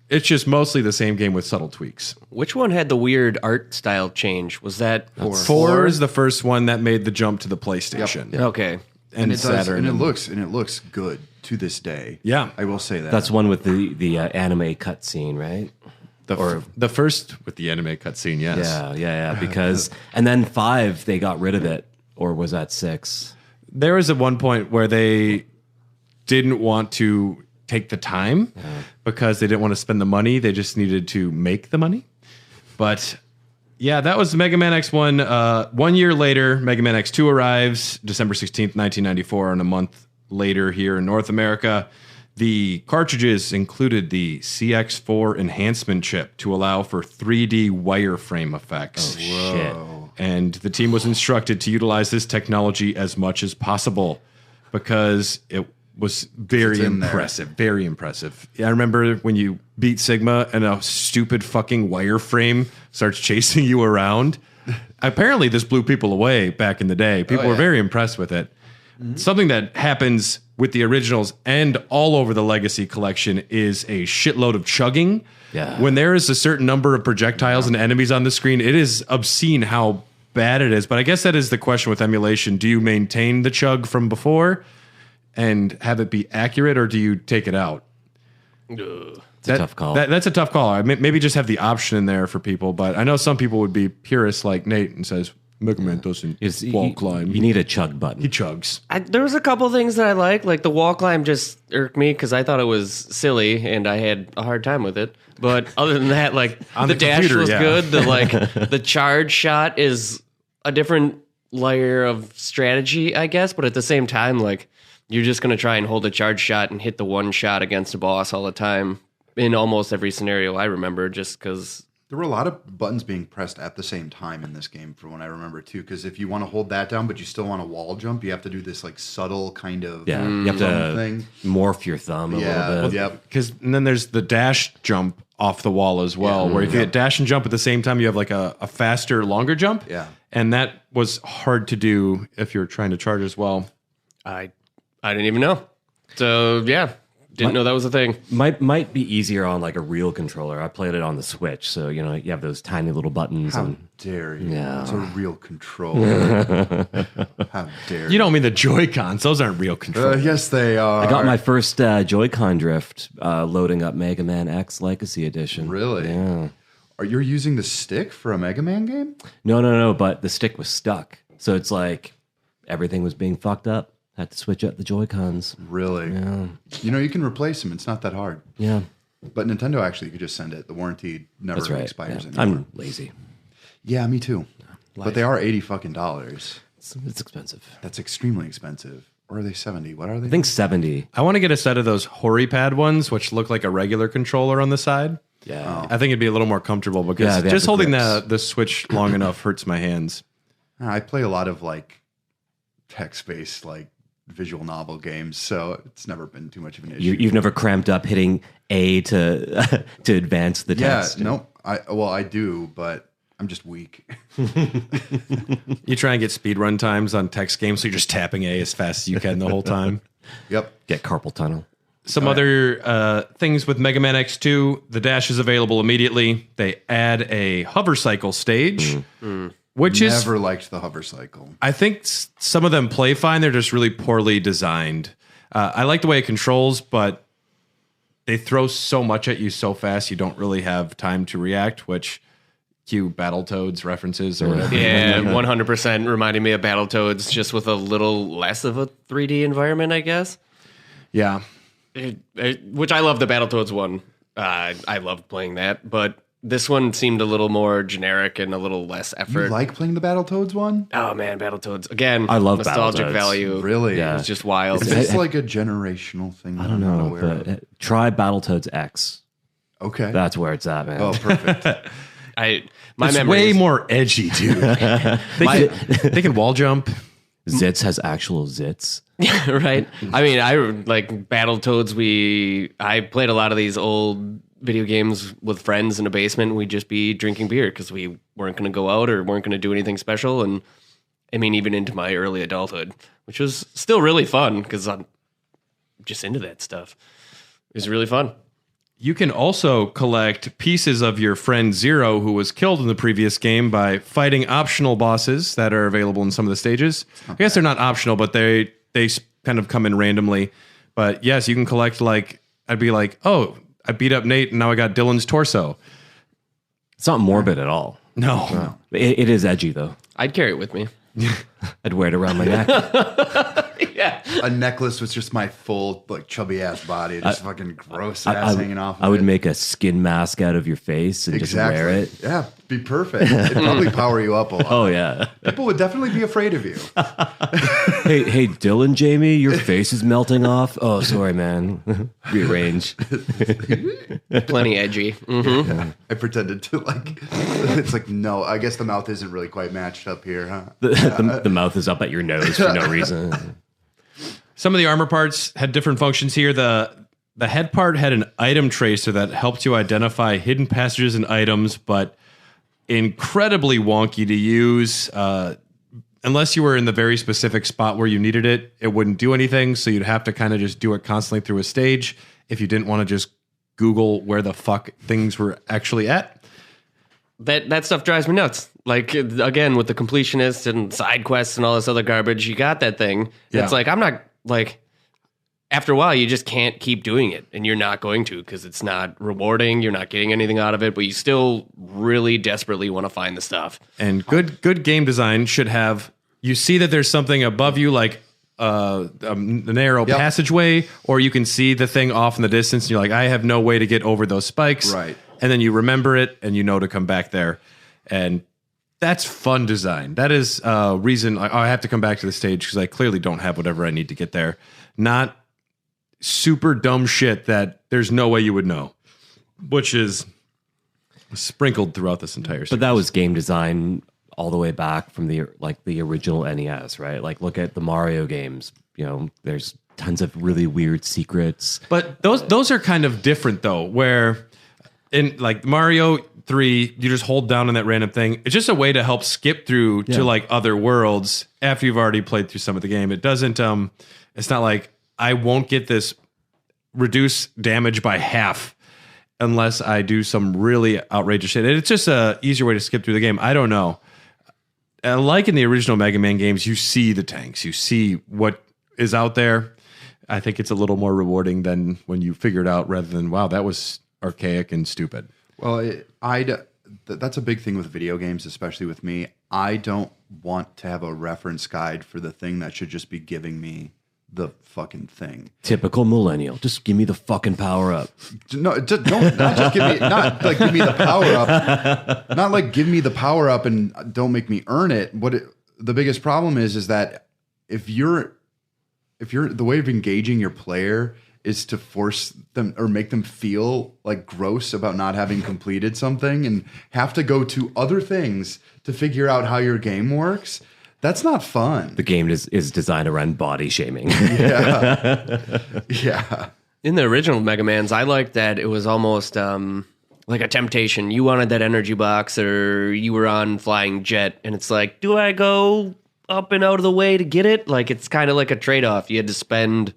It's just mostly the same game with subtle tweaks. Which one had the weird art style change? Was that 4 is the first one that made the jump to the PlayStation. Yep. Okay. And it Saturn. Does, and it looks good to this day. Yeah. I will say that. That's one with the anime cutscene, right? The first with the anime cutscene, yes. Yeah. Because and then 5 they got rid of it, or was that 6? There was at one point where they didn't want to take the time because they didn't want to spend the money. They just needed to make the money. But yeah, that was Mega Man X1. 1 year later, Mega Man X2 arrives, December 16th, 1994, and a month later here in North America. The cartridges included the CX4 enhancement chip to allow for 3D wireframe effects. Oh, shit. And the team was instructed to utilize this technology as much as possible because it was very impressive. Very impressive. I remember when you beat Sigma and a stupid fucking wireframe starts chasing you around. Apparently, this blew people away back in the day. People were very impressed with it. Something that happens with the originals and all over the Legacy collection is a shitload of chugging. Yeah. When there is a certain number of projectiles and enemies on the screen, it is obscene how bad it is. But I guess that is the question with emulation. Do you maintain the chug from before and have it be accurate, or do you take it out? It's a tough call. That's a tough call. Maybe just have the option in there for people, but I know some people would be purists like Nate and says, Mega Man doesn't wall climb. You need a chug button. He chugs. There was a couple things that I like the wall climb just irked me because I thought it was silly and I had a hard time with it. But other than that, like the dash computer, was good. The charge shot is a different layer of strategy, I guess. But at the same time, like you're just gonna try and hold a charge shot and hit the one shot against a boss all the time in almost every scenario I remember, just because. There were a lot of buttons being pressed at the same time in this game, from what I remember too. Because if you want to hold that down, but you still want to wall jump, you have to do this like subtle kind of you have to thing. Morph your thumb a little bit. Because then there's the dash jump off the wall as well, where if you hit dash and jump at the same time, you have like a faster, longer jump. Yeah, and that was hard to do if you're trying to charge as well. I didn't even know. So yeah. Didn't know that was a thing. Might be easier on like a real controller. I played it on the Switch, so you know you have those tiny little buttons. How dare you? Yeah. It's a real controller. How dare you? Don't mean the Joy-Cons. Those aren't real controllers. Yes, they are. I got my first Joy-Con drift loading up Mega Man X Legacy Edition. Really? Yeah. Are you using the stick for a Mega Man game? No. But the stick was stuck, so it's like everything was being fucked up. Had to switch up the Joy-Cons. Really? Yeah. You know, you can replace them. It's not that hard. Yeah. But Nintendo, actually, you could just send it. The warranty never expires anymore. I'm lazy. Yeah, me too. But they are $80 fucking. It's expensive. That's extremely expensive. Or are they 70? What are they? I think 70. I want to get a set of those HoriPad ones, which look like a regular controller on the side. Yeah. I think it'd be a little more comfortable because just holding the Switch long enough hurts my hands. I play a lot of like text-based like visual novel games, so it's never been too much of an issue. You've never cramped up hitting A to to advance the text. Yeah, no. I do, but I'm just weak. You try and get speed run times on text games, so you're just tapping A as fast as you can the whole time. Yep. Get carpal tunnel. Some other things with Mega Man X2, the dash is available immediately. They add a hover cycle stage, which Never liked the hover cycle. I think some of them play fine. They're just really poorly designed. I like the way it controls, but they throw so much at you so fast you don't really have time to react, which cue Battletoads references or whatever. Yeah, 100% reminding me of Battletoads, just with a little less of a 3D environment, I guess. Yeah. Which I love the Battletoads one. I loved playing that, but this one seemed a little more generic and a little less effort. You like playing the Battletoads one? Oh man, Battletoads again. I love nostalgic Battletoads. value. Really? Yeah. It's just wild. Is this like a generational thing? I don't know, but try Battletoads X. Okay. That's where it's at, man. Oh, perfect. My it's memory way is- more edgy, dude. They can wall jump. Zits has actual zits. right? I mean, I like Battletoads. I played a lot of these old video games with friends in a basement. We'd just be drinking beer because we weren't going to go out or weren't going to do anything special. And I mean, even into my early adulthood, which was still really fun because I'm just into that stuff. It was really fun. You can also collect pieces of your friend Zero, who was killed in the previous game, by fighting optional bosses that are available in some of the stages. I guess they're not optional, but they kind of come in randomly. But yes, you can collect, like, I'd be like, oh, I beat up Nate and now I got Dylan's torso. It's not morbid at all. No. It is edgy, though. I'd carry it with me. I'd wear it around my neck. Yeah. A necklace with just my full, like, chubby ass body, just fucking gross ass hanging off. I would make a skin mask out of your face and just wear it. Yeah, be perfect. It'd probably power you up a lot. Oh yeah, people would definitely be afraid of you. hey, Dylan, Jamie, your face is melting off. Oh, sorry, man. Rearrange. Plenty edgy. Mm-hmm. Yeah. I pretended to like. It's like no. I guess the mouth isn't really quite matched up here, huh? The mouth is up at your nose for no reason. Some of the armor parts had different functions here. The head part had an item tracer that helped you identify hidden passages and items, but incredibly wonky to use. Unless you were in the very specific spot where you needed it, it wouldn't do anything. So you'd have to kind of just do it constantly through a stage if you didn't want to just Google where the fuck things were actually at. That stuff drives me nuts. Like, again, with the completionist and side quests and all this other garbage, you got that thing. Yeah. It's like, I'm not, like, after a while, you just can't keep doing it. And you're not going to because it's not rewarding. You're not getting anything out of it. But you still really desperately want to find the stuff. And good game design should have, you see that there's something above you, like a narrow passageway, or you can see the thing off in the distance. And you're like, I have no way to get over those spikes. Right. And then you remember it and you know to come back there. And that's fun design. That is a reason I have to come back to the stage because I clearly don't have whatever I need to get there. Not super dumb shit that there's no way you would know, which is sprinkled throughout this entire series. But that was game design all the way back from the original NES, right? Like look at the Mario games. You know, there's tons of really weird secrets. But those are kind of different though, where in like Mario 3, you just hold down on that random thing. It's just a way to help skip through to like other worlds after you've already played through some of the game. It doesn't it's not like I won't get this reduce damage by half unless I do some really outrageous shit. It's just a easier way to skip through the game. I don't know. Like in the original Mega Man games, you see the tanks, you see what is out there. I think it's a little more rewarding than when you figure it out rather than, wow, that was archaic and stupid. Well, that's a big thing with video games, especially with me. I don't want to have a reference guide for the thing that should just be giving me the fucking thing. Typical millennial. Just give me the fucking power up. No, not just give me, not like give me the power up. Not like give me the power up and don't make me earn it. The biggest problem is that if you're the way of engaging your player is to force them or make them feel like gross about not having completed something and have to go to other things to figure out how your game works, That's not fun. The game is designed around body shaming. Yeah. In the original Mega Mans, I liked that it was almost like a temptation. You wanted that energy box, or you were on Flying Jet, and it's like, do I go up and out of the way to get it? Like, it's kind of like a trade-off. You had to spend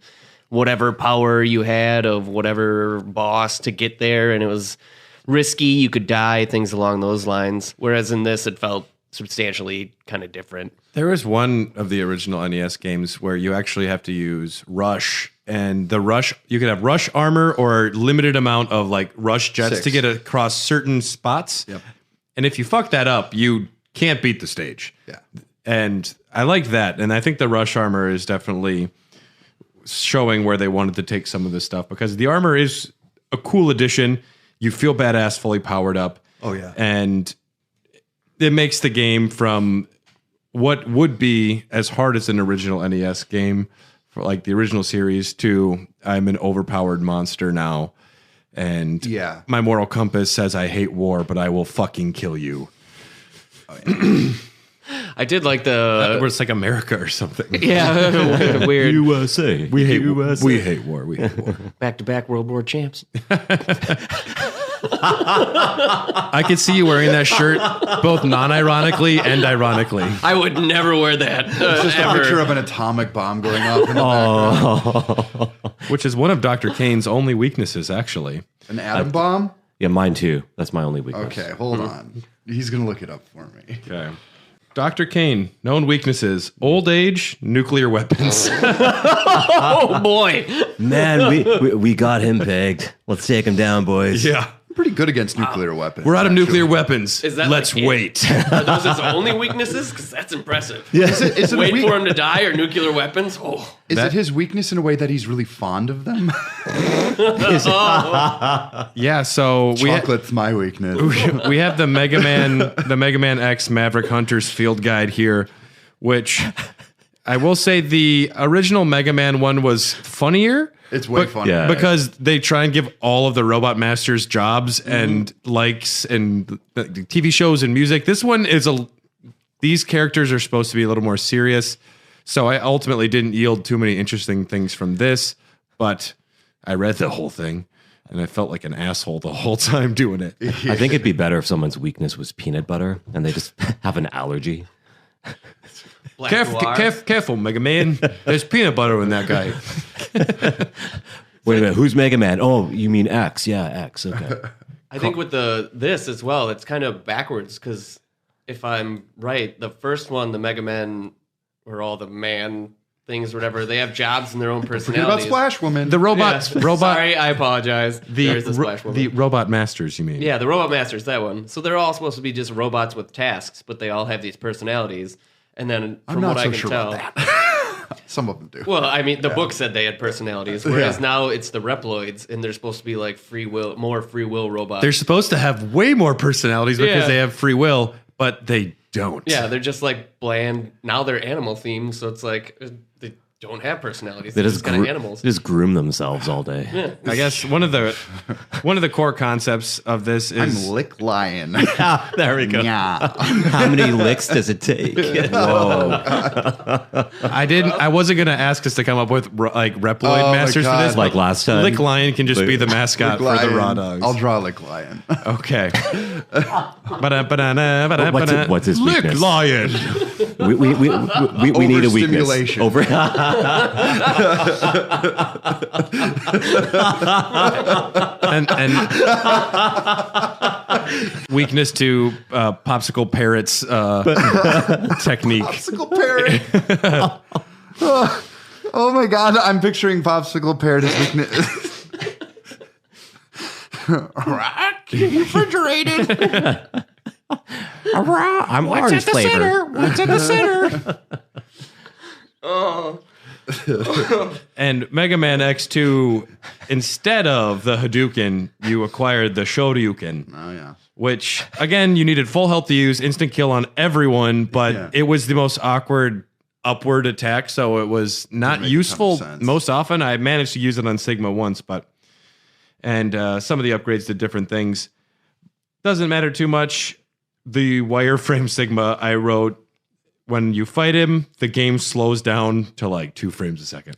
whatever power you had of whatever boss to get there, and it was risky. You could die, things along those lines. Whereas in this, it felt substantially kind of different. There was one of the original NES games where you actually have to use Rush, and the Rush, you could have Rush armor or limited amount of like Rush jets 6. to get across certain spots. Yep. And if you fuck that up, you can't beat the stage. Yeah. And I liked that. And I think the Rush armor is definitely showing where they wanted to take some of this stuff, because the armor is a cool addition. You feel badass fully powered up. Oh, yeah. And it makes the game from what would be as hard as an original NES game for like the original series to I'm an overpowered monster now. And Yeah. my moral compass says I hate war, but I will fucking kill you. I did like the... It's like America or something. Yeah, weird. USA. We hate USA. We hate war. We hate war. Back-to-back World War champs. I could see you wearing that shirt both non-ironically and ironically. I would never wear that. Just a picture of an atomic bomb going off in the background. Which is one of Dr. Kane's only weaknesses, actually. An atom bomb? Yeah, mine too. That's my only weakness. Okay, hold on. He's going to look it up for me. Okay. Dr. Kane, known weaknesses: old age, nuclear weapons. Oh, boy. Man, we got him pegged. Let's take him down, boys. Yeah. Pretty good against nuclear weapons. We're out of actually. nuclear weapons. Is that Let's like it? wait. Are those his only weaknesses? Because that's impressive. Yeah. Is it Wait weak- for him to die or nuclear weapons? Oh. Is it his weakness in a way that he's really fond of them? Yeah, so Chocolate's my weakness. we have the Mega Man X Maverick Hunter's Field Guide here, which I will say the original Mega Man one was funnier. It's way funnier. Yeah. Because they try and give all of the Robot Masters jobs and likes and the TV shows and music. This one is these characters are supposed to be a little more serious. So I ultimately didn't yield too many interesting things from this, but I read the whole thing and I felt like an asshole the whole time doing it. I think it'd be better if someone's weakness was peanut butter and they just have an allergy. Black Careful, Noir. careful, Mega Man. There's peanut butter in that guy. Wait a minute, who's Mega Man? Oh, you mean X? Yeah, X. Okay. I think with this as well, it's kind of backwards, because if I'm right, the first one, the Mega Man, or all the man things or whatever, they have jobs and their own Forget about personalities. Splash Woman. The robot. Sorry, I apologize. There's the Splash Woman. The Robot Masters, you mean? Yeah, the Robot Masters, that one. So they're all supposed to be just robots with tasks, but they all have these personalities. And then I'm from not what so I can sure tell, about that. Some of them do. well, I mean, the book said they had personalities, whereas now it's the Reploids, and they're supposed to be like more free will robots. They're supposed to have way more personalities because Yeah. they have free will, but they don't. Yeah, they're just like bland. Now they're animal themed, so it's like they don't have personalities. They They're just, just kind of animals. they just groom themselves all day. I guess one of the core concepts of this I'm is Lick Lion. There we go. Yeah. How many licks does it take? Whoa. I wasn't gonna ask us to come up with like Reploid Oh my Masters for God. this. Like but last time? Lick Lion can just be the mascot Lick for the Lion. Raw Dogs. I'll draw Lick Lion. Okay. What's his Lick weakness? Lion. We need a weakness. Overstimulation. and weakness to popsicle parrots technique. Popsicle Parrot. Oh my God, I'm picturing Popsicle Parrot as weakness. Refrigerated. I'm orange flavor. What's at the center? And Mega Man X2, instead of the Hadouken, you acquired the Shoryuken. Oh yeah. Which, again, you needed full health to use, instant kill on everyone, but Yeah. it was the most awkward upward attack, so it was not make useful sense. most often. I managed to use it on Sigma once, and some of the upgrades did different things. Doesn't matter too much. The wireframe Sigma I wrote when you fight him, the game slows down to like 2 frames a second.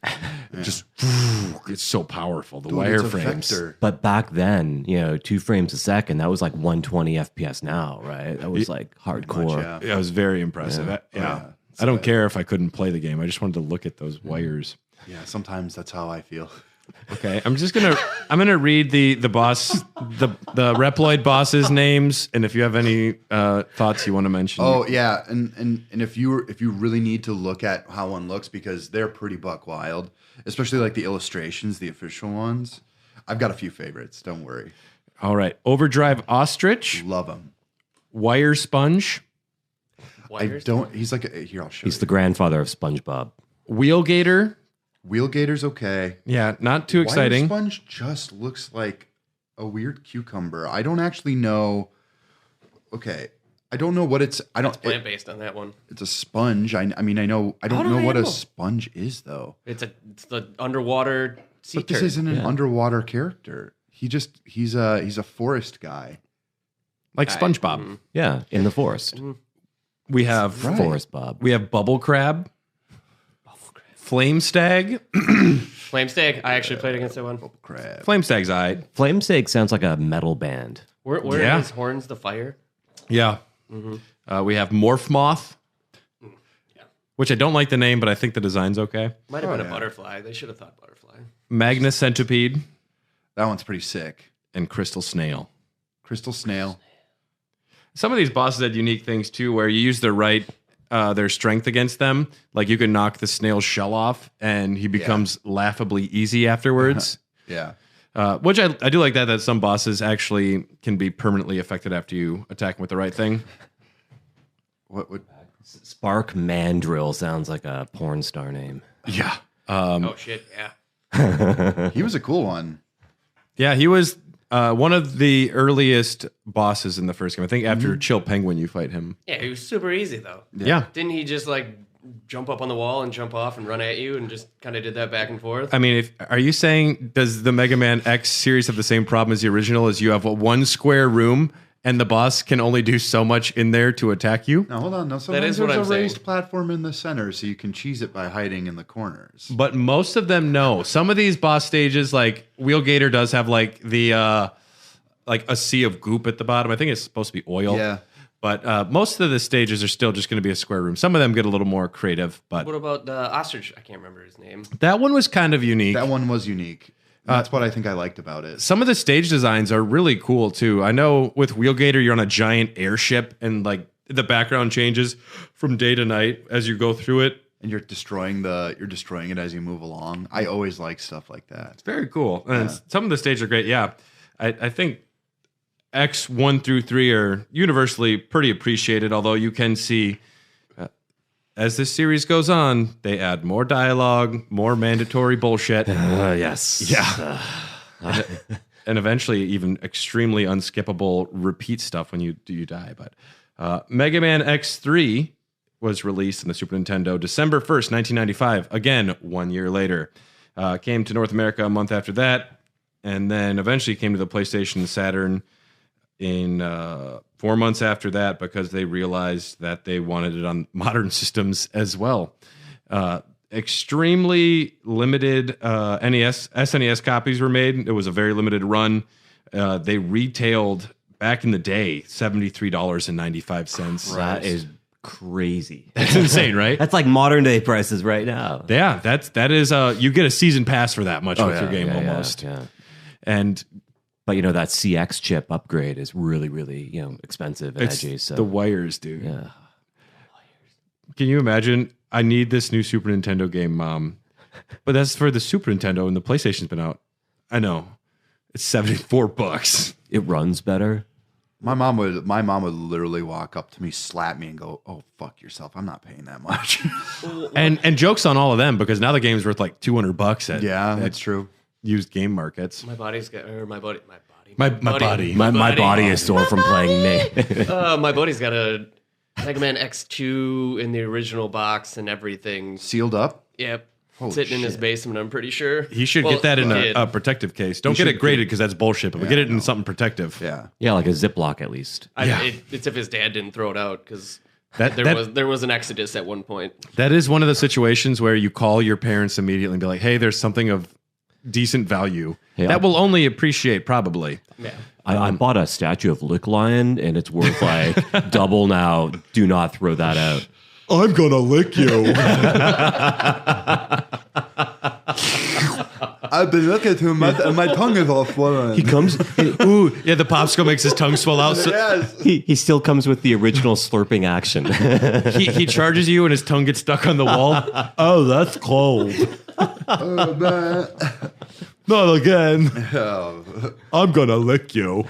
Just it's so powerful. The wireframes. But back then, 2 frames a second, that was like 120 FPS now, right? That was like hardcore. Yeah, it was very impressive. I don't care if I couldn't play the game. I just wanted to look at those wires. Yeah, sometimes that's how I feel. Okay, I'm gonna read the boss, the Reploid bosses' names, and if you have any thoughts you want to mention. Oh yeah, and if you really need to look at how one looks, because they're pretty buck wild, especially like the illustrations, the official ones. I've got a few favorites. Don't worry. All right, Overdrive Ostrich, love him. Wire Sponge. I don't. He's like here. I'll show you. He's the grandfather of SpongeBob. Wheelgator. Wheelgator's okay. Yeah, not too exciting. Wire Sponge just looks like a weird cucumber. I don't actually know. Okay, I don't know what it's. I don't. It's plant-based on that one. It's a sponge. I mean, I know. I don't know what a sponge is though. It's the underwater sea But this turd. isn't an underwater character. He's a forest guy. Like SpongeBob. Yeah, in the forest. We have Forest Bob. We have Bubble Crab. Flame Stag. Flame Stag. I actually played against that one. Crab. Flame Stag's eye. Flame Steak sounds like a metal band. Where are his horns? The fire. Yeah. We have Morph Moth. Which I don't like the name, but I think the design's okay. Might have been a butterfly. They should have thought butterfly. Magna Centipede. That one's pretty sick. And Crystal Snail. Crystal Snail. Some of these bosses had unique things too, where you use their strength against them. Like you can knock the snail's shell off, and he becomes laughably easy afterwards. Yeah. Which I do like that some bosses actually can be permanently affected after you attack them with the right thing. What would Spark Mandrill sounds like a porn star name. Yeah. Oh shit! Yeah. He was a cool one. Yeah, he was one of the earliest bosses in the first game. I think after Chill Penguin, you fight him. Yeah, he was super easy though. Yeah. Didn't he just like jump up on the wall and jump off and run at you and just kind of did that back and forth? I mean, are you saying does the Mega Man X series have the same problem as the original? As you have one square room and the boss can only do so much in there to attack you? Now hold on. No, That is sometimes what there's I'm a saying. raised platform in the center, so you can cheese it by hiding in the corners. But most of them, no. Some of these boss stages, like Wheelgator, does have like the like a sea of goop at the bottom. I think it's supposed to be oil. Yeah. But most of the stages are still just going to be a square room. Some of them get a little more creative. But What about the ostrich? I can't remember his name. that one was kind of unique. That one was unique. That's what I think I liked about it. Some of the stage designs are really cool too. I know with Wheelgator, you're on a giant airship, and like the background changes from day to night as you go through it. And you're destroying it as you move along. I always like stuff like that. It's very cool. And some of the stages are great. Yeah. I think X 1 through 3 are universally pretty appreciated, although you can see as this series goes on, they add more dialogue, more mandatory bullshit. Yes. Yeah. And eventually even extremely unskippable repeat stuff when you die. But Mega Man X3 was released in the Super Nintendo December 1st, 1995. Again, 1 year later. Came to North America a month after that, and then eventually came to the PlayStation and Saturn in 4 months after that because they realized that they wanted it on modern systems as well. Extremely limited SNES copies were made. It was a very limited run. They retailed back in the day $73.95. That is crazy. That's insane, right? That's like modern day prices right now. Yeah, that is you get a season pass for that much with your game almost. Yeah. And but that CX chip upgrade is really, really expensive and it's edgy. So the wires, dude. Yeah. Can you imagine? I need this new Super Nintendo game, Mom. But that's for the Super Nintendo, and the PlayStation's been out. I know. It's $74. It runs better. My mom would literally walk up to me, slap me, and go, "Oh, fuck yourself! I'm not paying that much." and jokes on all of them because now the game's worth like $200 at that's true. Used game markets. My body is sore from playing me. My buddy's got a Mega Man X2 in the original box and everything. Sealed up? Yep. Holy Sitting in his shit. basement, I'm pretty sure. He should get that in a protective case. Don't get it graded because that's bullshit, but get it in something protective. Yeah. Yeah, like a Ziploc at least. It's if his dad didn't throw it out because There was an exodus at one point. That is one of the situations where you call your parents immediately and be like, hey, there's something of decent value that will only appreciate probably. Yeah. I bought a statue of Lick Lion, and it's worth like double now. Do not throw that out. I'm gonna lick you. I've been looking through my tongue is all swollen. He comes. Ooh, yeah, the popsicle makes his tongue swell out. So Yes. He still comes with the original slurping action. he charges you and his tongue gets stuck on the wall. Oh, that's cold. Oh, man. Not again. Oh. I'm gonna lick you.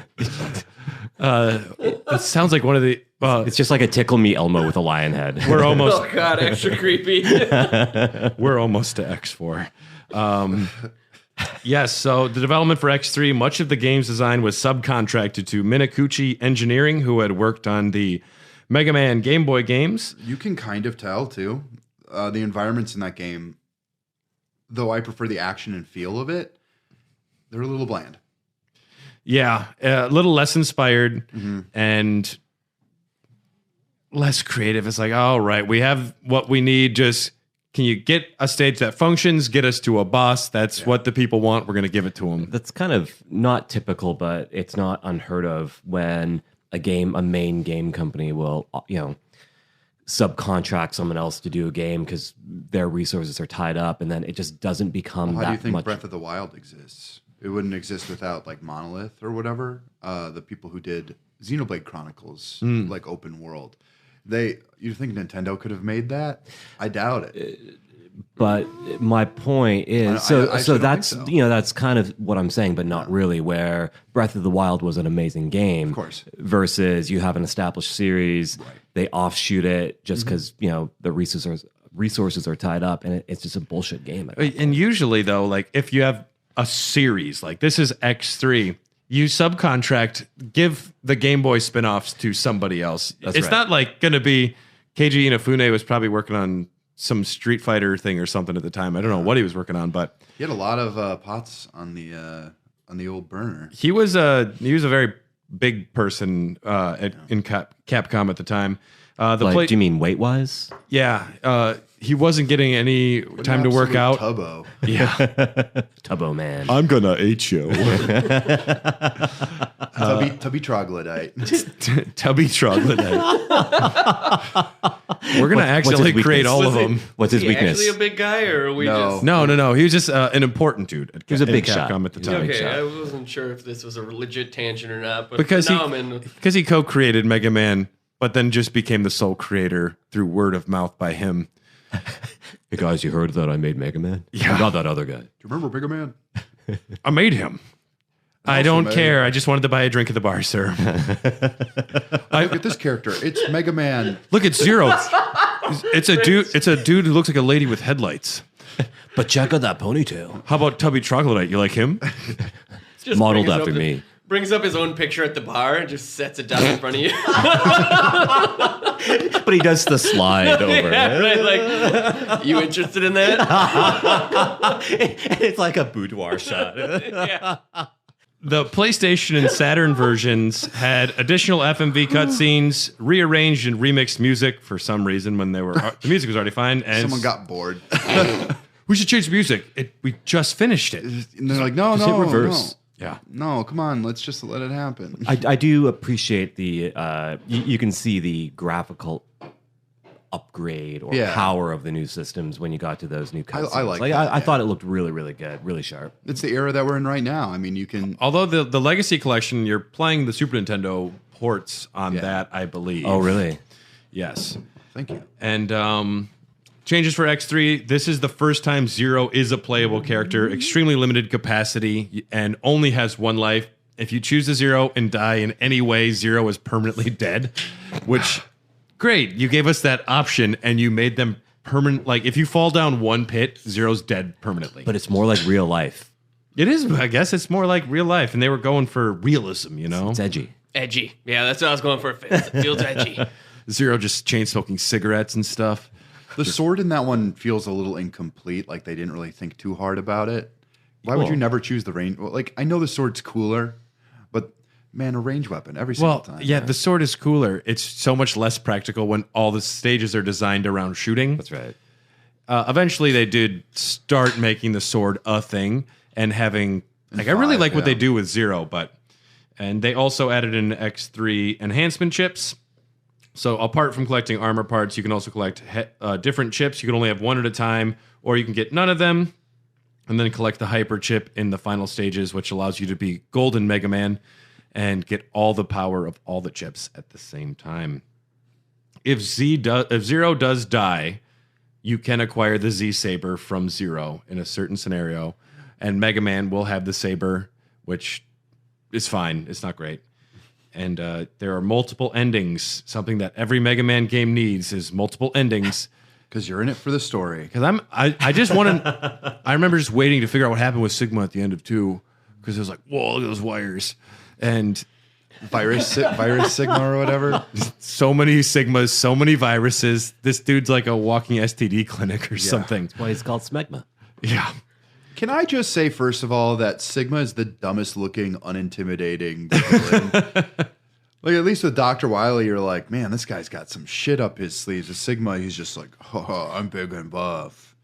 That sounds like one of the. It's just like a tickle me Elmo with a lion head. We're almost. Oh God, extra creepy. We're almost to X4. Yes, so the development for X3, much of the game's design was subcontracted to Minakuchi Engineering, who had worked on the Mega Man Game Boy games. You can kind of tell, too. The environments in that game, though I prefer the action and feel of it, they're a little bland. Yeah, a little less inspired and less creative. It's like, all right, we have what we need. Just can you get a stage that functions, get us to a boss? That's what the people want. We're going to give it to them. That's kind of not typical, but it's not unheard of when a main game company will, subcontract someone else to do a game because their resources are tied up, and then it just doesn't become How do you that think much. Breath of the Wild exists? It wouldn't exist without like Monolith or whatever. The people who did Xenoblade Chronicles, like open world. You think Nintendo could have made that? I doubt it. But my point is, I actually don't that's think so. that's kind of what I'm saying, but not really. Where Breath of the Wild was an amazing game, Of course. versus you have an established series, they offshoot it just because the resources are tied up, and it's just a bullshit game. And usually, though, like if you have a series like this is X3, you subcontract, give the Game Boy spin-offs to somebody else. It's right. not like going to be Keiji Inafune was probably working on some Street Fighter thing or something at the time. I don't know what he was working on, but He had a lot of pots on the old burner. he was a very big person in Capcom at the time. Do you mean weight wise? Yeah, he wasn't getting any time to work out. Tubbo. Yeah, Tubbo man. I'm gonna eat you. Tubby troglodyte. Tubby troglodyte. We're gonna accidentally create all of them. What's his Is he weakness? actually a big guy, or are we just? No. He was just an important dude. He was a big Capcom shot. at the time. Okay, I wasn't sure if this was a legit tangent or not, but Because now I'm in. he co-created Mega Man, but then just became the sole creator through word of mouth by him. Hey guys, you heard that I made Mega Man? Yeah. Not that other guy. Do you remember Bigger Man? I made him. I don't made care. I just wanted to buy a drink at the bar, sir. Look at this character. It's Mega Man. Look at Zero. It's a dude. It's a dude who looks like a lady with headlights. But check out that ponytail. How about Tubby Troglodyte? You like him? Just Modeled brings after up me. Brings up his own picture at the bar and just sets it down in front of you. But he does the slide over. Yeah, right, like, you interested in that? It's like a boudoir shot. Yeah. The PlayStation and Saturn versions had additional FMV cutscenes, rearranged and remixed music for some reason when the music was already fine. And Someone got bored. we should change the music. We just finished it. And they're like, no, Just hit no, reverse. Yeah. no, come on, let's just let it happen. I do appreciate the you can see the graphical upgrade or Yeah. power of the new systems when you got to those new cutscenes. I like that, I yeah. thought it looked really, really good, really sharp. It's the era that we're in right now. I mean, you can. Although the Legacy Collection, you're playing the Super Nintendo ports on that, I believe. Oh, really? Yes. Thank you. And changes for X3. This is the first time Zero is a playable character, extremely limited capacity, and only has one life. If you choose a Zero and die in any way, Zero is permanently dead, which, great. You gave us that option and you made them permanent. Like, if you fall down one pit, Zero's dead permanently. But it's more like real life. It is, I guess. It's more like real life, and they were going for realism, you know? It's edgy. Edgy. Yeah, that's what I was going for. It feels edgy. Zero just chain smoking cigarettes and stuff. The sword in that one feels a little incomplete. Like they didn't really think too hard about it. Why would you never choose the rain? Well, like I know the sword's cooler, but man a range weapon every single time. Yeah, right? the sword is cooler. It's so much less practical when all the stages are designed around shooting. That's right. Eventually, they did start making the sword a thing and having I really like what they do with Zero, and they also added in X3 enhancement chips. So apart from collecting armor parts, you can also collect different chips. You can only have one at a time, or you can get none of them, and then collect the hyper chip in the final stages, which allows you to be Golden Mega Man and get all the power of all the chips at the same time. If Zero does die, you can acquire the Z Saber from Zero in a certain scenario, and Mega Man will have the Saber, which is fine. It's not great. And there are multiple endings. Something that every Mega Man game needs is multiple endings. Because you're in it for the story. Because I just want to. I remember just waiting to figure out what happened with Sigma at the end of 2, because it was like, whoa, look at those wires, and virus Sigma or whatever. So many Sigmas, so many viruses. This dude's like a walking STD clinic or something. That's why he's called Smegma. Yeah. Can I just say, first of all, that Sigma is the dumbest looking, unintimidating villain. Like, at least with Dr. Wily, you're like, man, this guy's got some shit up his sleeves. With Sigma, he's just like, oh, I'm big and buff.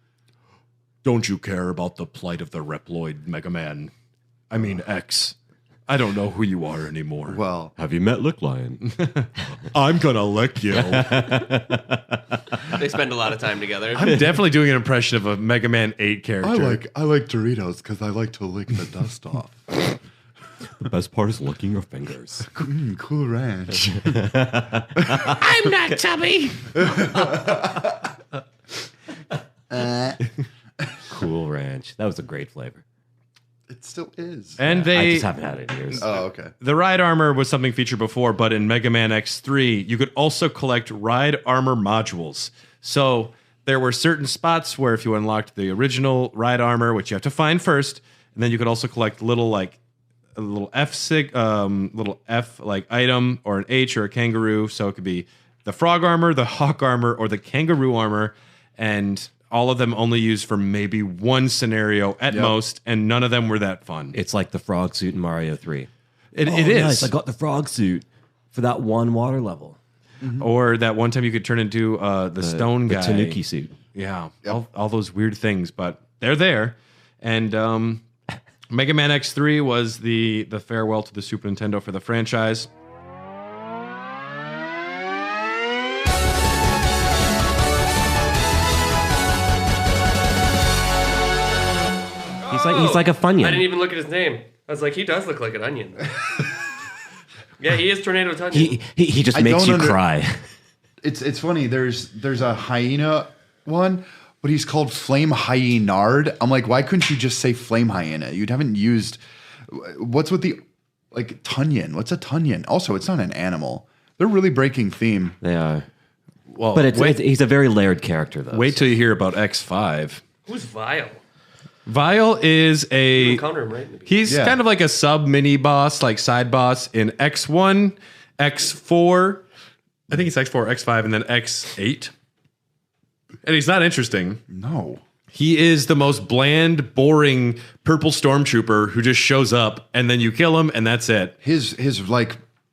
Don't you care about the plight of the Reploid Mega Man? I mean, X. I don't know who you are anymore. Well, have you met Lick Lion? I'm gonna lick you. They spend a lot of time together. I'm definitely doing an impression of a Mega Man 8 character. I like Doritos because I like to lick the dust off. The best part is licking your fingers. Cool Ranch. I'm not chubby. Cool Ranch. That was a great flavor. It still is. And I just haven't had it in years. Oh, okay. The ride armor was something featured before, but in Mega Man X3, you could also collect ride armor modules. So there were certain spots where if you unlocked the original ride armor, which you have to find first, and then you could also collect little F like item or an H or a kangaroo. So it could be the frog armor, the hawk armor, or the kangaroo armor, and all of them only used for maybe one scenario at most, and none of them were that fun. It's like the frog suit in Mario 3. It is. Nice. I got the frog suit for that one water level. Mm-hmm. Or that one time you could turn into the stone guy. The Tanuki suit. Yeah, all those weird things, but they're there. And Mega Man X3 was the farewell to the Super Nintendo for the franchise. He's like a Funyun. I didn't even look at his name. I was like, he does look like an onion. Yeah, he is Tornado Tunyon. He just makes you cry. It's funny. There's a hyena one, but he's called Flame Hyenard. I'm like, why couldn't you just say Flame Hyena? You haven't used. What's with the Tunyon? What's a Tunyon? Also, it's not an animal. They're really breaking theme. They are. Well, but he's a very layered character, though. Wait till you hear about X5. Who's Vile? Vile is You encounter him right in the beginning. he's kind of like a sub mini boss, like side boss in X1, X4. I think it's X4, X5, and then X8. And he's not interesting. No. He is the most bland, boring purple stormtrooper who just shows up and then you kill him and that's it.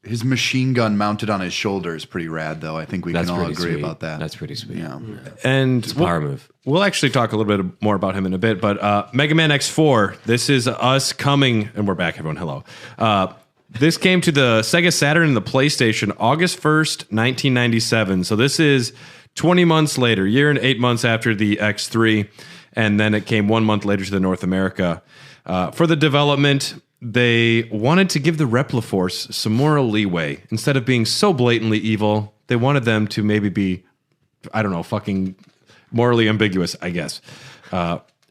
His machine gun mounted on his shoulder is pretty rad, though. I think we can all agree about that. That's pretty sweet. Yeah. And it's a power move. We'll actually talk a little bit more about him in a bit, but Mega Man X4, this is us coming, and we're back, everyone, hello. This came to the Sega Saturn and the PlayStation August 1st, 1997. So this is 20 months later, year and 8 months after the X3, and then it came 1 month later to the North America. For the development, they wanted to give the Repliforce some moral leeway. Instead of being so blatantly evil, they wanted them to maybe be, I don't know, fucking morally ambiguous, I guess.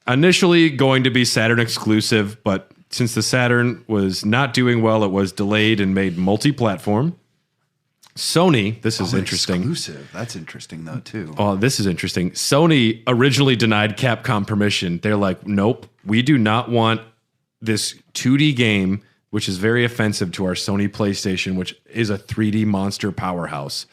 Initially going to be Saturn exclusive, but since the Saturn was not doing well, it was delayed and made multi-platform. Sony, this is interesting. Exclusive. That's interesting, though, too. Oh, this is interesting. Sony originally denied Capcom permission. They're like, nope, we do not want this 2D game, which is very offensive to our Sony PlayStation, which is a 3D monster powerhouse.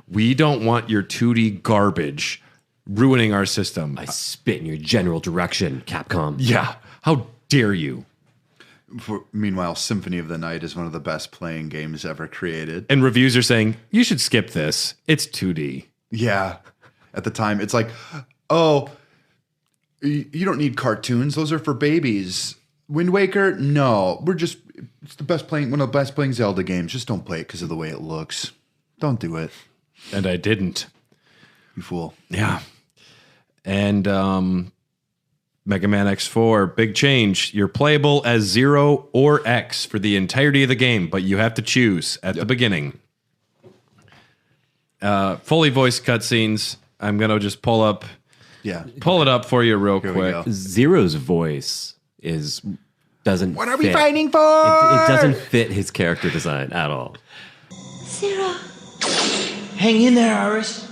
We don't want your 2D garbage ruining our system. I spit in your general direction, Capcom. Yeah. How dare you? Meanwhile, Symphony of the Night is one of the best playing games ever created. And reviews are saying, you should skip this. It's 2D. Yeah. At the time, it's like, oh, you don't need cartoons. Those are for babies. Wind Waker? No. It's one of the best playing Zelda games. Just don't play it because of the way it looks. Don't do it. And I didn't. You fool. Yeah. And Mega Man X4, big change. You're playable as 0 or X for the entirety of the game, but you have to choose at the beginning. Fully voiced cutscenes. I'm going to just pull it up for you real quick. Zero's voice doesn't What are fit. we fighting for? It doesn't fit his character design at all. Zero, Hang in there, Iris.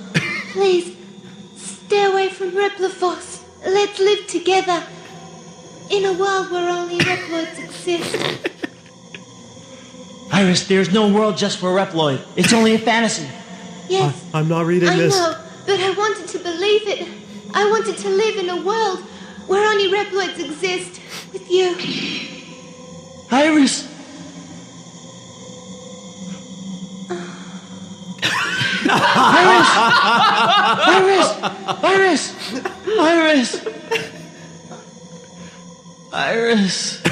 please, stay away from Replophos. Let's live together in a world where only Reploids exist. Iris, there's no world just for Reploid. It's only a fantasy. Yes, I'm not reading I this. know, but I wanted to believe it. I wanted to live in a world where only Reploids exist with you. Iris! Iris! Iris! Iris! Iris!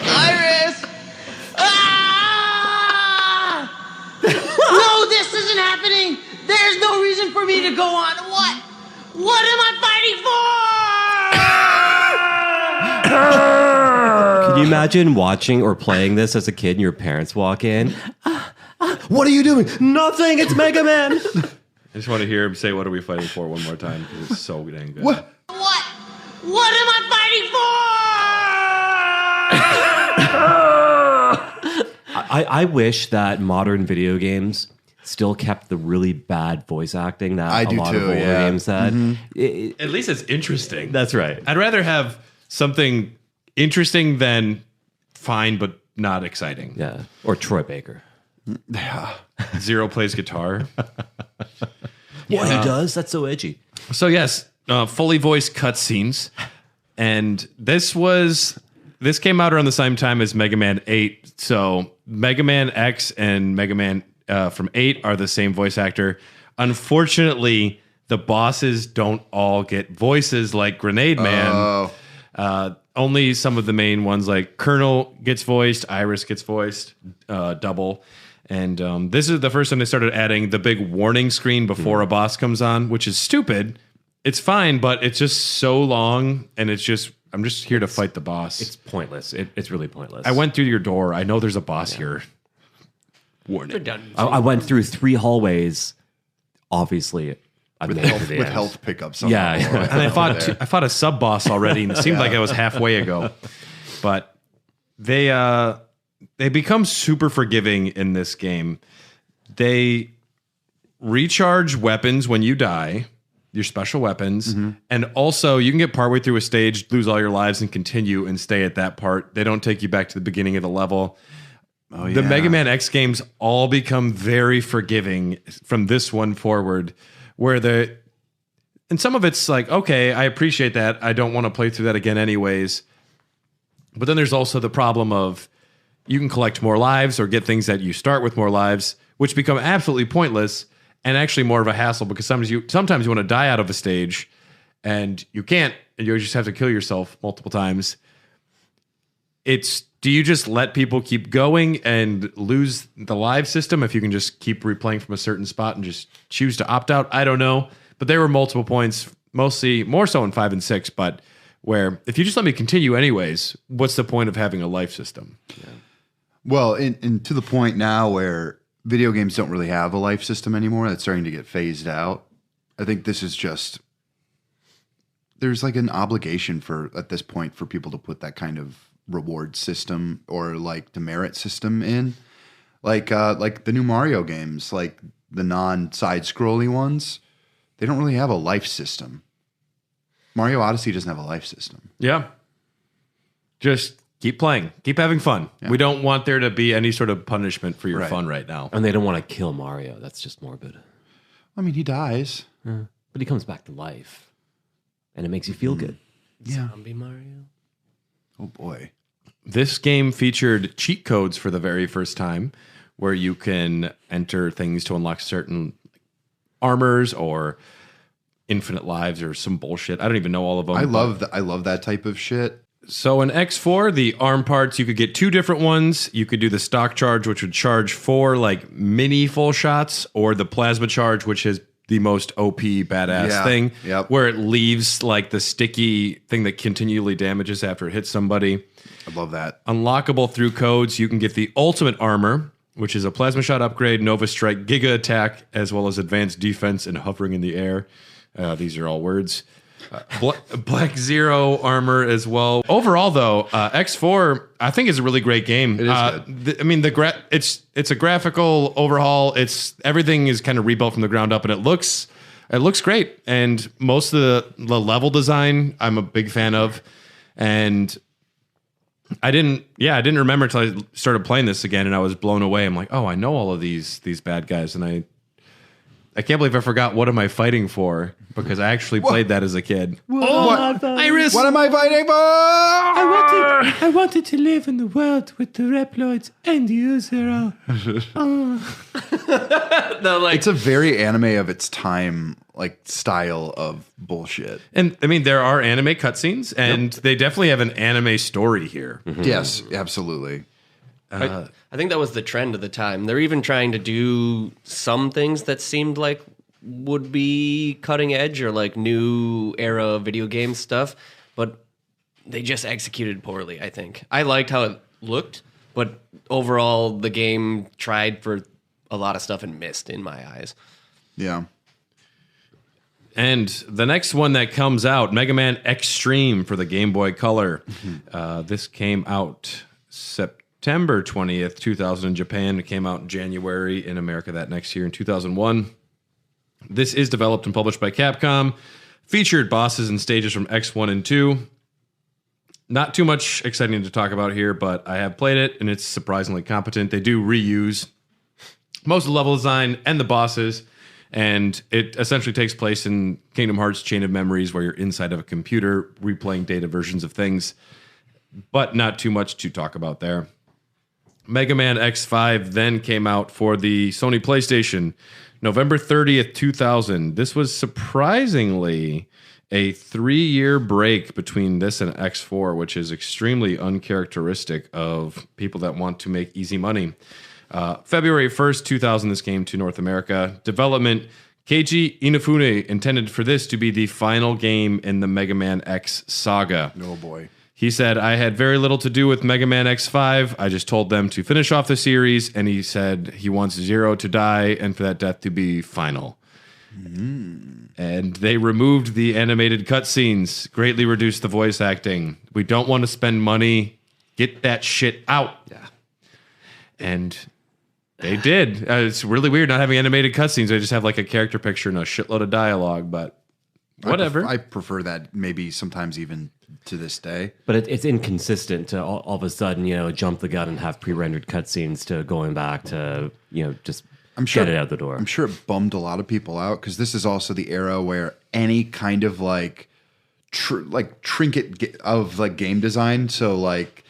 Iris! Ah! No, this isn't happening! There's no reason for me to go on. What? What am I fighting for? Can you imagine watching or playing this as a kid and your parents walk in? What are you doing? Nothing. It's Mega Man. I just want to hear him say, what are we fighting for one more time? 'Cause it's so dang good. What? What am I fighting for? I wish that modern video games still kept the really bad voice acting that I do lot of too, older yeah. games had. At least it's interesting. That's right. I'd rather have something interesting than fine but not exciting. Yeah. Or Troy Baker. Yeah. Zero plays guitar. What he does? That's so edgy. So yes, fully voiced cutscenes, and this came out around the same time as Mega Man 8. So Mega Man X and Mega Man from 8 are the same voice actor. Unfortunately, the bosses don't all get voices like Grenade Man. Only some of the main ones, like Colonel gets voiced, Iris gets voiced, double. And this is the first time they started adding the big warning screen before a boss comes on, which is stupid. It's fine, but it's just so long, and I'm just here to fight the boss. It's pointless. It's really pointless. I went through your door. I know there's a boss here. Warning. I went through 3 hallways. Obviously, I made it to the With end. health pickups. Yeah. And I fought a sub boss already, and it seemed like I was halfway ago. But they become super forgiving in this game. They recharge weapons when you die, your special weapons, and also you can get partway through a stage, lose all your lives, and continue and stay at that part. They don't take you back to the beginning of the level. The Mega Man X games all become very forgiving from this one forward, and some of it's like, okay, I appreciate that. I don't want to play through that again anyways. But then there's also the problem of you can collect more lives or get things that you start with more lives, which become absolutely pointless and actually more of a hassle because sometimes you want to die out of a stage and you can't, and you just have to kill yourself multiple times. Do you just let people keep going and lose the live system if you can just keep replaying from a certain spot and just choose to opt out? I don't know. But there were multiple points, mostly more so in 5 and 6, but where if you just let me continue anyways, what's the point of having a life system? Yeah. Well, and to the point now where video games don't really have a life system anymore, that's starting to get phased out. I think this is just, there's like an obligation at this point for people to put that kind of reward system or like demerit system in. Like the new Mario games, like the non-side scrolly ones, they don't really have a life system. Mario Odyssey doesn't have a life system. Yeah. Just keep playing. Keep having fun. Yeah. We don't want there to be any sort of punishment for your fun right now. And they don't want to kill Mario. That's just morbid. I mean, he dies. Yeah. But he comes back to life. And it makes you feel good. Yeah. Zombie Mario? Oh, boy. This game featured cheat codes for the very first time, where you can enter things to unlock certain armors or infinite lives or some bullshit. I don't even know all of them. I love that type of shit. So in X4, the arm parts, you could get 2 different ones. You could do the stock charge, which would charge 4 like mini full shots, or the plasma charge, which is the most OP badass thing, where it leaves like the sticky thing that continually damages after it hits somebody. I love that. Unlockable through codes, you can get the ultimate armor, which is a plasma shot upgrade, Nova Strike, Giga Attack, as well as advanced defense and hovering in the air. These are all words. Black Zero armor as well. Overall, though, X4 I think is a really great game. It is good. It's a graphical overhaul. Everything is kind of rebuilt from the ground up, and it looks great. And most of the level design I'm a big fan of. And I didn't remember until I started playing this again, and I was blown away. I'm like, oh, I know all of these bad guys, and I can't believe I forgot what am I fighting for, because I actually played that as a kid. What? Iris! What am I fighting for? I wanted to live in the world with the Reploids and you, Zero. It's a very anime of its time, like style of bullshit. And I mean, there are anime cutscenes, and they definitely have an anime story here. Mm-hmm. Yes, absolutely. I think that was the trend of the time. They're even trying to do some things that seemed like would be cutting edge or like new era video game stuff, but they just executed poorly, I think. I liked how it looked, but overall the game tried for a lot of stuff and missed in my eyes. Yeah. And the next one that comes out, Mega Man Extreme for the Game Boy Color. This came out September 20th, 2000 in Japan. It came out in January in America that next year in 2001. This is developed and published by Capcom. Featured bosses and stages from X1 and 2. Not too much exciting to talk about here, but I have played it, and it's surprisingly competent. They do reuse most of the level design and the bosses, and it essentially takes place in Kingdom Hearts Chain of Memories, where you're inside of a computer replaying data versions of things, but not too much to talk about there. Mega Man X5 then came out for the Sony PlayStation, November 30th, 2000. This was surprisingly a 3-year break between this and X4, which is extremely uncharacteristic of people that want to make easy money. February 1st, 2000, this came to North America. Development, Keiji Inafune intended for this to be the final game in the Mega Man X saga. Oh boy. He said, I had very little to do with Mega Man X5. I just told them to finish off the series, and he said he wants Zero to die and for that death to be final. And they removed the animated cutscenes, greatly reduced the voice acting. We don't want to spend money. Get that shit out. Yeah. And they did. It's really weird not having animated cutscenes. They just have like a character picture and a shitload of dialogue, but whatever. I prefer that maybe sometimes even to this day. But it's inconsistent to all of a sudden, jump the gun and have pre-rendered cutscenes to going back to, just get it out the door. I'm sure it bummed a lot of people out because this is also the era where any kind of trinket of like game design. So like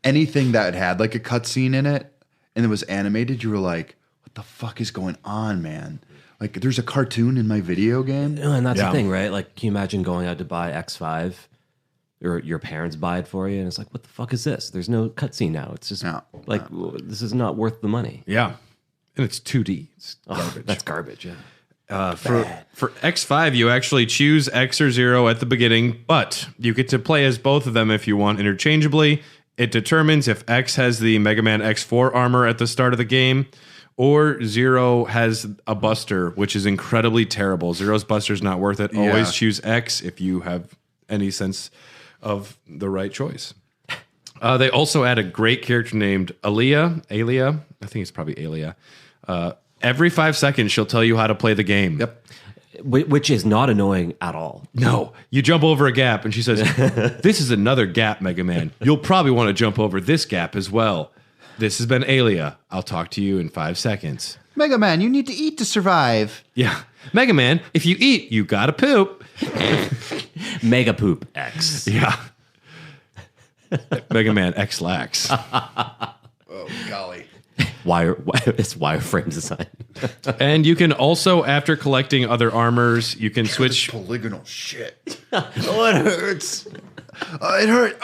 anything that had like a cutscene in it and it was animated, you were like, what the fuck is going on, man? Like, there's a cartoon in my video game? And that's the thing, right? Like, can you imagine going out to buy X5 or your parents buy it for you? And it's like, what the fuck is this? There's no cutscene now. It's just this is not worth the money. Yeah. And it's 2D. It's garbage. That's garbage, yeah. For X5, you actually choose X or Zero at the beginning, but you get to play as both of them if you want interchangeably. It determines if X has the Mega Man X4 armor at the start of the game, or Zero has a buster, which is incredibly terrible. Zero's buster is not worth it. Yeah. Always choose X if you have any sense of the right choice. They also add a great character named Alia. I think it's probably Alia. Every 5 seconds, she'll tell you how to play the game. Yep. Which is not annoying at all. No, you jump over a gap and she says, this is another gap, Mega Man. You'll probably want to jump over this gap as well. This has been Alia. I'll talk to you in 5 seconds. Mega Man, you need to eat to survive. Yeah. Mega Man, if you eat, you gotta poop. Mega Poop X. Yeah. Mega Man X Lax. Oh, golly. It's wireframe design. And you can also, after collecting other armors, you can switch. Polygonal shit. Oh, it hurts. It hurt.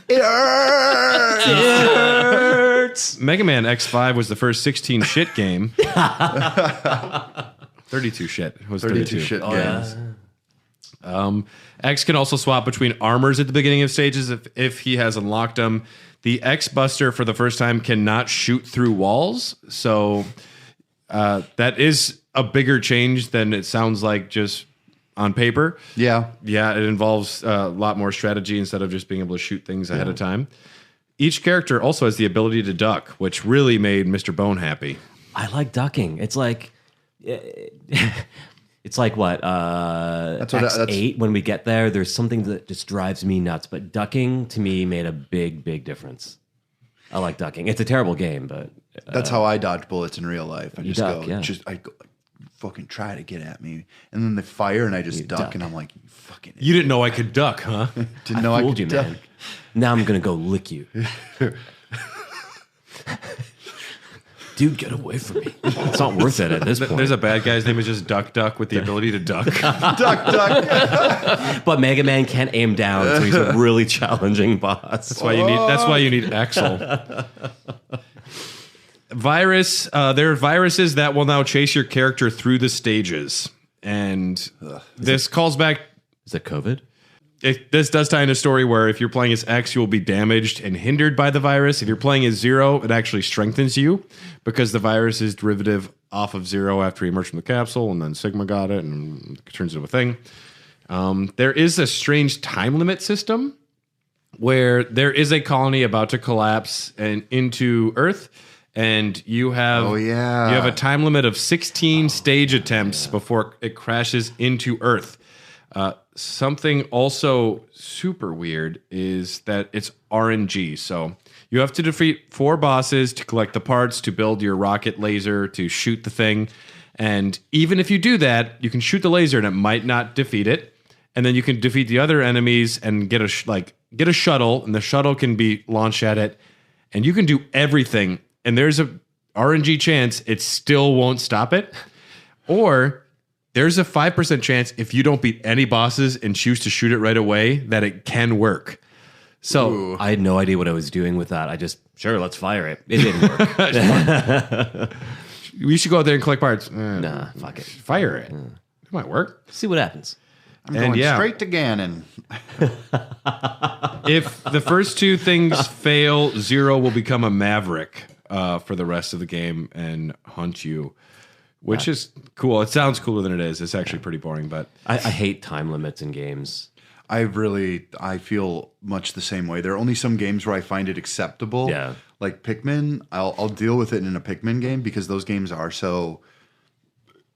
It hurts. It hurts. Mega Man X5 was the first 16 shit game. 32 shit. It was 32 shit games. X can also swap between armors at the beginning of stages if he has unlocked them. The X Buster for the first time cannot shoot through walls. So that is a bigger change than it sounds like just on paper. Yeah. Yeah, it involves a lot more strategy instead of just being able to shoot things ahead of time. Each character also has the ability to duck, which really made Mr. Bone happy. I like ducking. It's like... It's like what? X8, when we get there, there's something that just drives me nuts. But ducking, to me, made a big, big difference. I like ducking. It's a terrible game, but... That's how I dodge bullets in real life. I just duck, go, I go, fucking try to get at me. And then they fire and I just duck. And I'm like, you fucking idiot. You didn't know I could duck, huh? Didn't know I fooled could you, duck. man. Now I'm going to go lick you. Dude, get away from me. It's not worth it at this point. There's a bad guy. His name is just Duck Duck with the ability to duck. Duck. But Mega Man can't aim down, so he's a really challenging boss. That's why you need Axel. Virus. There are viruses that will now chase your character through the stages, and this calls back. Is it COVID? This does tie into a story where if you're playing as X, you will be damaged and hindered by the virus. If you're playing as Zero, it actually strengthens you because the virus is derivative off of Zero after he emerged from the capsule, and then Sigma got it and it turns into a thing. There is a strange time limit system where there is a colony about to collapse and into Earth, and you have you have a time limit of 16 stage attempts before it crashes into Earth. Something also super weird is that it's RNG. So you have to defeat 4 bosses to collect the parts to build your rocket laser to shoot the thing. And even if you do that, you can shoot the laser and it might not defeat it. And then you can defeat the other enemies and get a shuttle, and the shuttle can be launched at it. And you can do everything. And there's a RNG chance it still won't stop it. Or there's a 5% chance if you don't beat any bosses and choose to shoot it right away that it can work. So I had no idea what I was doing with that. I just, let's fire it. It didn't work. We should go out there and collect parts. Nah, fuck it. Fire it. It might work. See what happens. I'm going straight to Ganon. If the first 2 things fail, Zero will become a maverick for the rest of the game and hunt you. Which is cool. It sounds cooler than it is. It's actually pretty boring, but I hate time limits in games. I feel much the same way. There are only some games where I find it acceptable. Yeah. Like Pikmin, I'll deal with it in a Pikmin game because those games are so...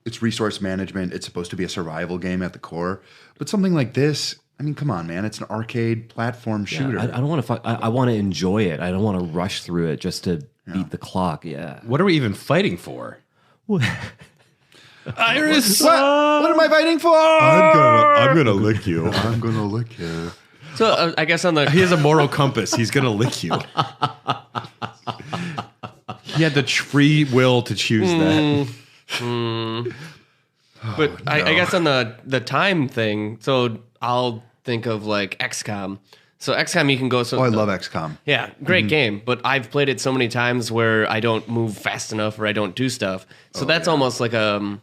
It's resource management. It's supposed to be a survival game at the core. But something like this, I mean, come on, man. It's an arcade platform shooter. I don't want to I want to enjoy it. I don't want to rush through it just to beat the clock. Yeah. What are we even fighting for? Iris, what am I fighting for? I'm gonna lick you. I'm gonna lick you. So I guess he has a moral compass. He's gonna lick you. He had the free will to choose that. But I guess on the time thing, so I'll think of like XCOM. So XCOM, you can go. I love XCOM. Yeah, great game. But I've played it so many times where I don't move fast enough or I don't do stuff. So that's almost like a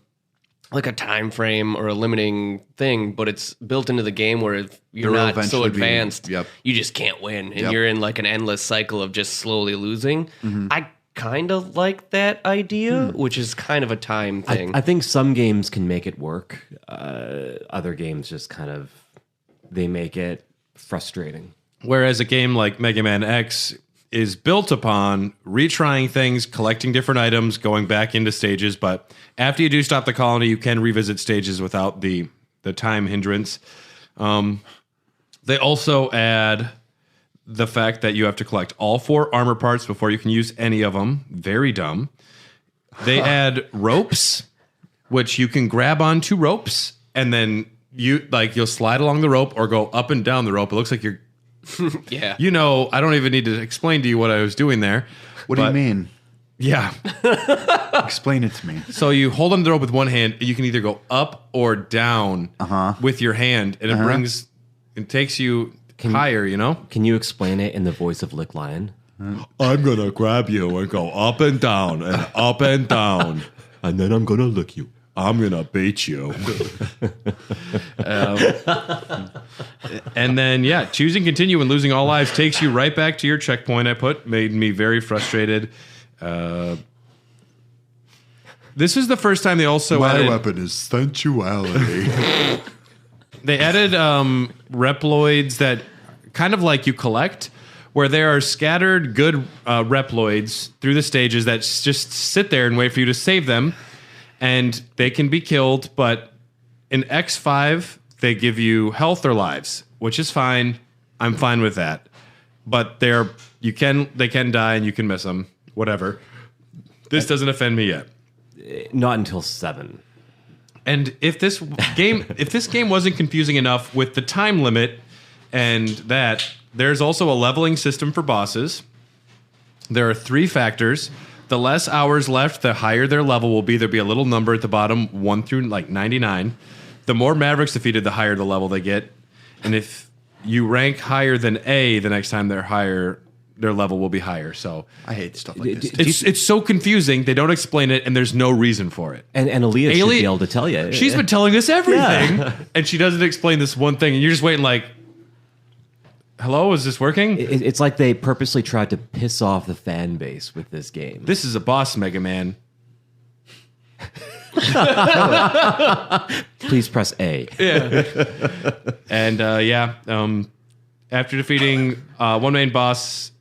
time frame or a limiting thing. But it's built into the game where if you're not so advanced, you just can't win, and you're in like an endless cycle of just slowly losing. I kind of like that idea, which is kind of a time thing. I think some games can make it work. Other games just kind of they make it frustrating. Whereas a game like Mega Man X is built upon retrying things, collecting different items, going back into stages. But after you do stop the colony, you can revisit stages without the time hindrance. They also add the fact that you have to collect all 4 armor parts before you can use any of them. Very dumb. They add ropes, which you can grab onto ropes and then you'll slide along the rope or go up and down the rope. It looks like you're Yeah. You know, I don't even need to explain to you what I was doing there. What do you mean? Yeah. Explain it to me. So you hold on the rope with one hand. You can either go up or down with your hand, and it takes you higher, you know? Can you explain it in the voice of Lick Lion? I'm gonna grab you and go up and down, and then I'm gonna lick you. I'm gonna beat you. And then, choosing continue and losing all lives takes you right back to your checkpoint. Made me very frustrated. This is the first time they also My added, weapon is sensuality. they added Reploids that kind of like you collect, where there are scattered good Reploids through the stages that just sit there and wait for you to save them, and they can be killed. But in X5, they give you health or lives, which is fine. I'm fine with that. But they can die and you can miss them. Whatever. This doesn't offend me yet. Not until 7. And if this game wasn't confusing enough with the time limit and that, there's also a leveling system for bosses. There are 3 factors. The less hours left, the higher their level will be. There'll be a little number at the bottom, 1 through 99. The more Mavericks defeated, the higher the level they get. And if you rank higher than A, the next time they're higher, their level will be higher. So I hate stuff like this. It's so confusing. They don't explain it, and there's no reason for it. And Aaliyah should be able to tell you. She's been telling us everything, and she doesn't explain this one thing, and you're just waiting like, hello, is this working? It's like they purposely tried to piss off the fan base with this game. This is a boss, Mega Man. Please press A. And after defeating one main boss,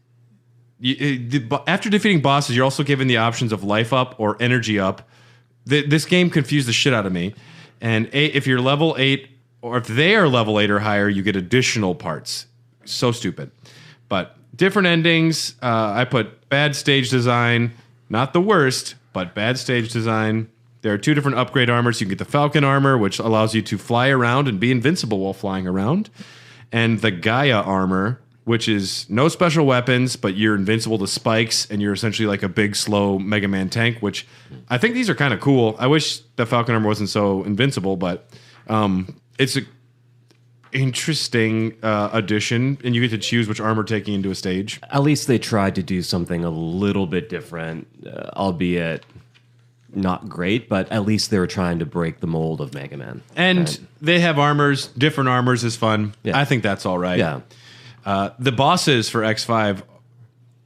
after defeating bosses, you're also given the options of life up or energy up. This game confused the shit out of me. And if you're level 8, or if they are level 8 or higher, you get additional parts. So stupid. But different endings. I put bad stage design. Not the worst, but bad stage design. There are 2 different upgrade armors. You can get the Falcon armor, which allows you to fly around and be invincible while flying around. And the Gaia armor, which is no special weapons, but you're invincible to spikes, and you're essentially like a big, slow Mega Man tank, which I think these are kind of cool. I wish the Falcon armor wasn't so invincible, but it's an interesting addition, and you get to choose which armor taking into a stage. At least they tried to do something a little bit different, albeit not great, but at least they were trying to break the mold of Mega Man. And they have armors. Different armors is fun. Yeah. I think that's all right. Yeah. The bosses for X5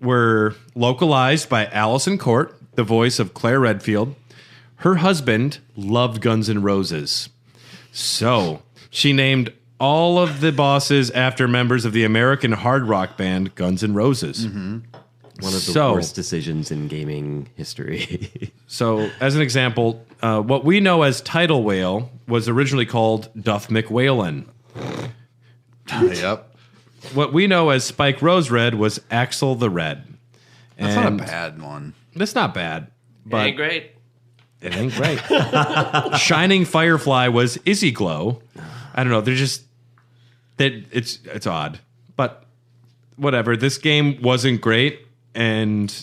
were localized by Allison Court, the voice of Claire Redfield. Her husband loved Guns N' Roses. So she named all of the bosses after members of the American hard rock band Guns N' Roses. Mm-hmm. One of the worst decisions in gaming history. So, as an example, what we know as Tidal Whale was originally called Duff McWhalen. Yep. What we know as Spike Rose Red was Axel the Red. That's not a bad one. That's not bad. But It ain't great. It ain't great. Shining Firefly was Izzy Glow. I don't know. They're just... It's odd. But whatever. This game wasn't great. And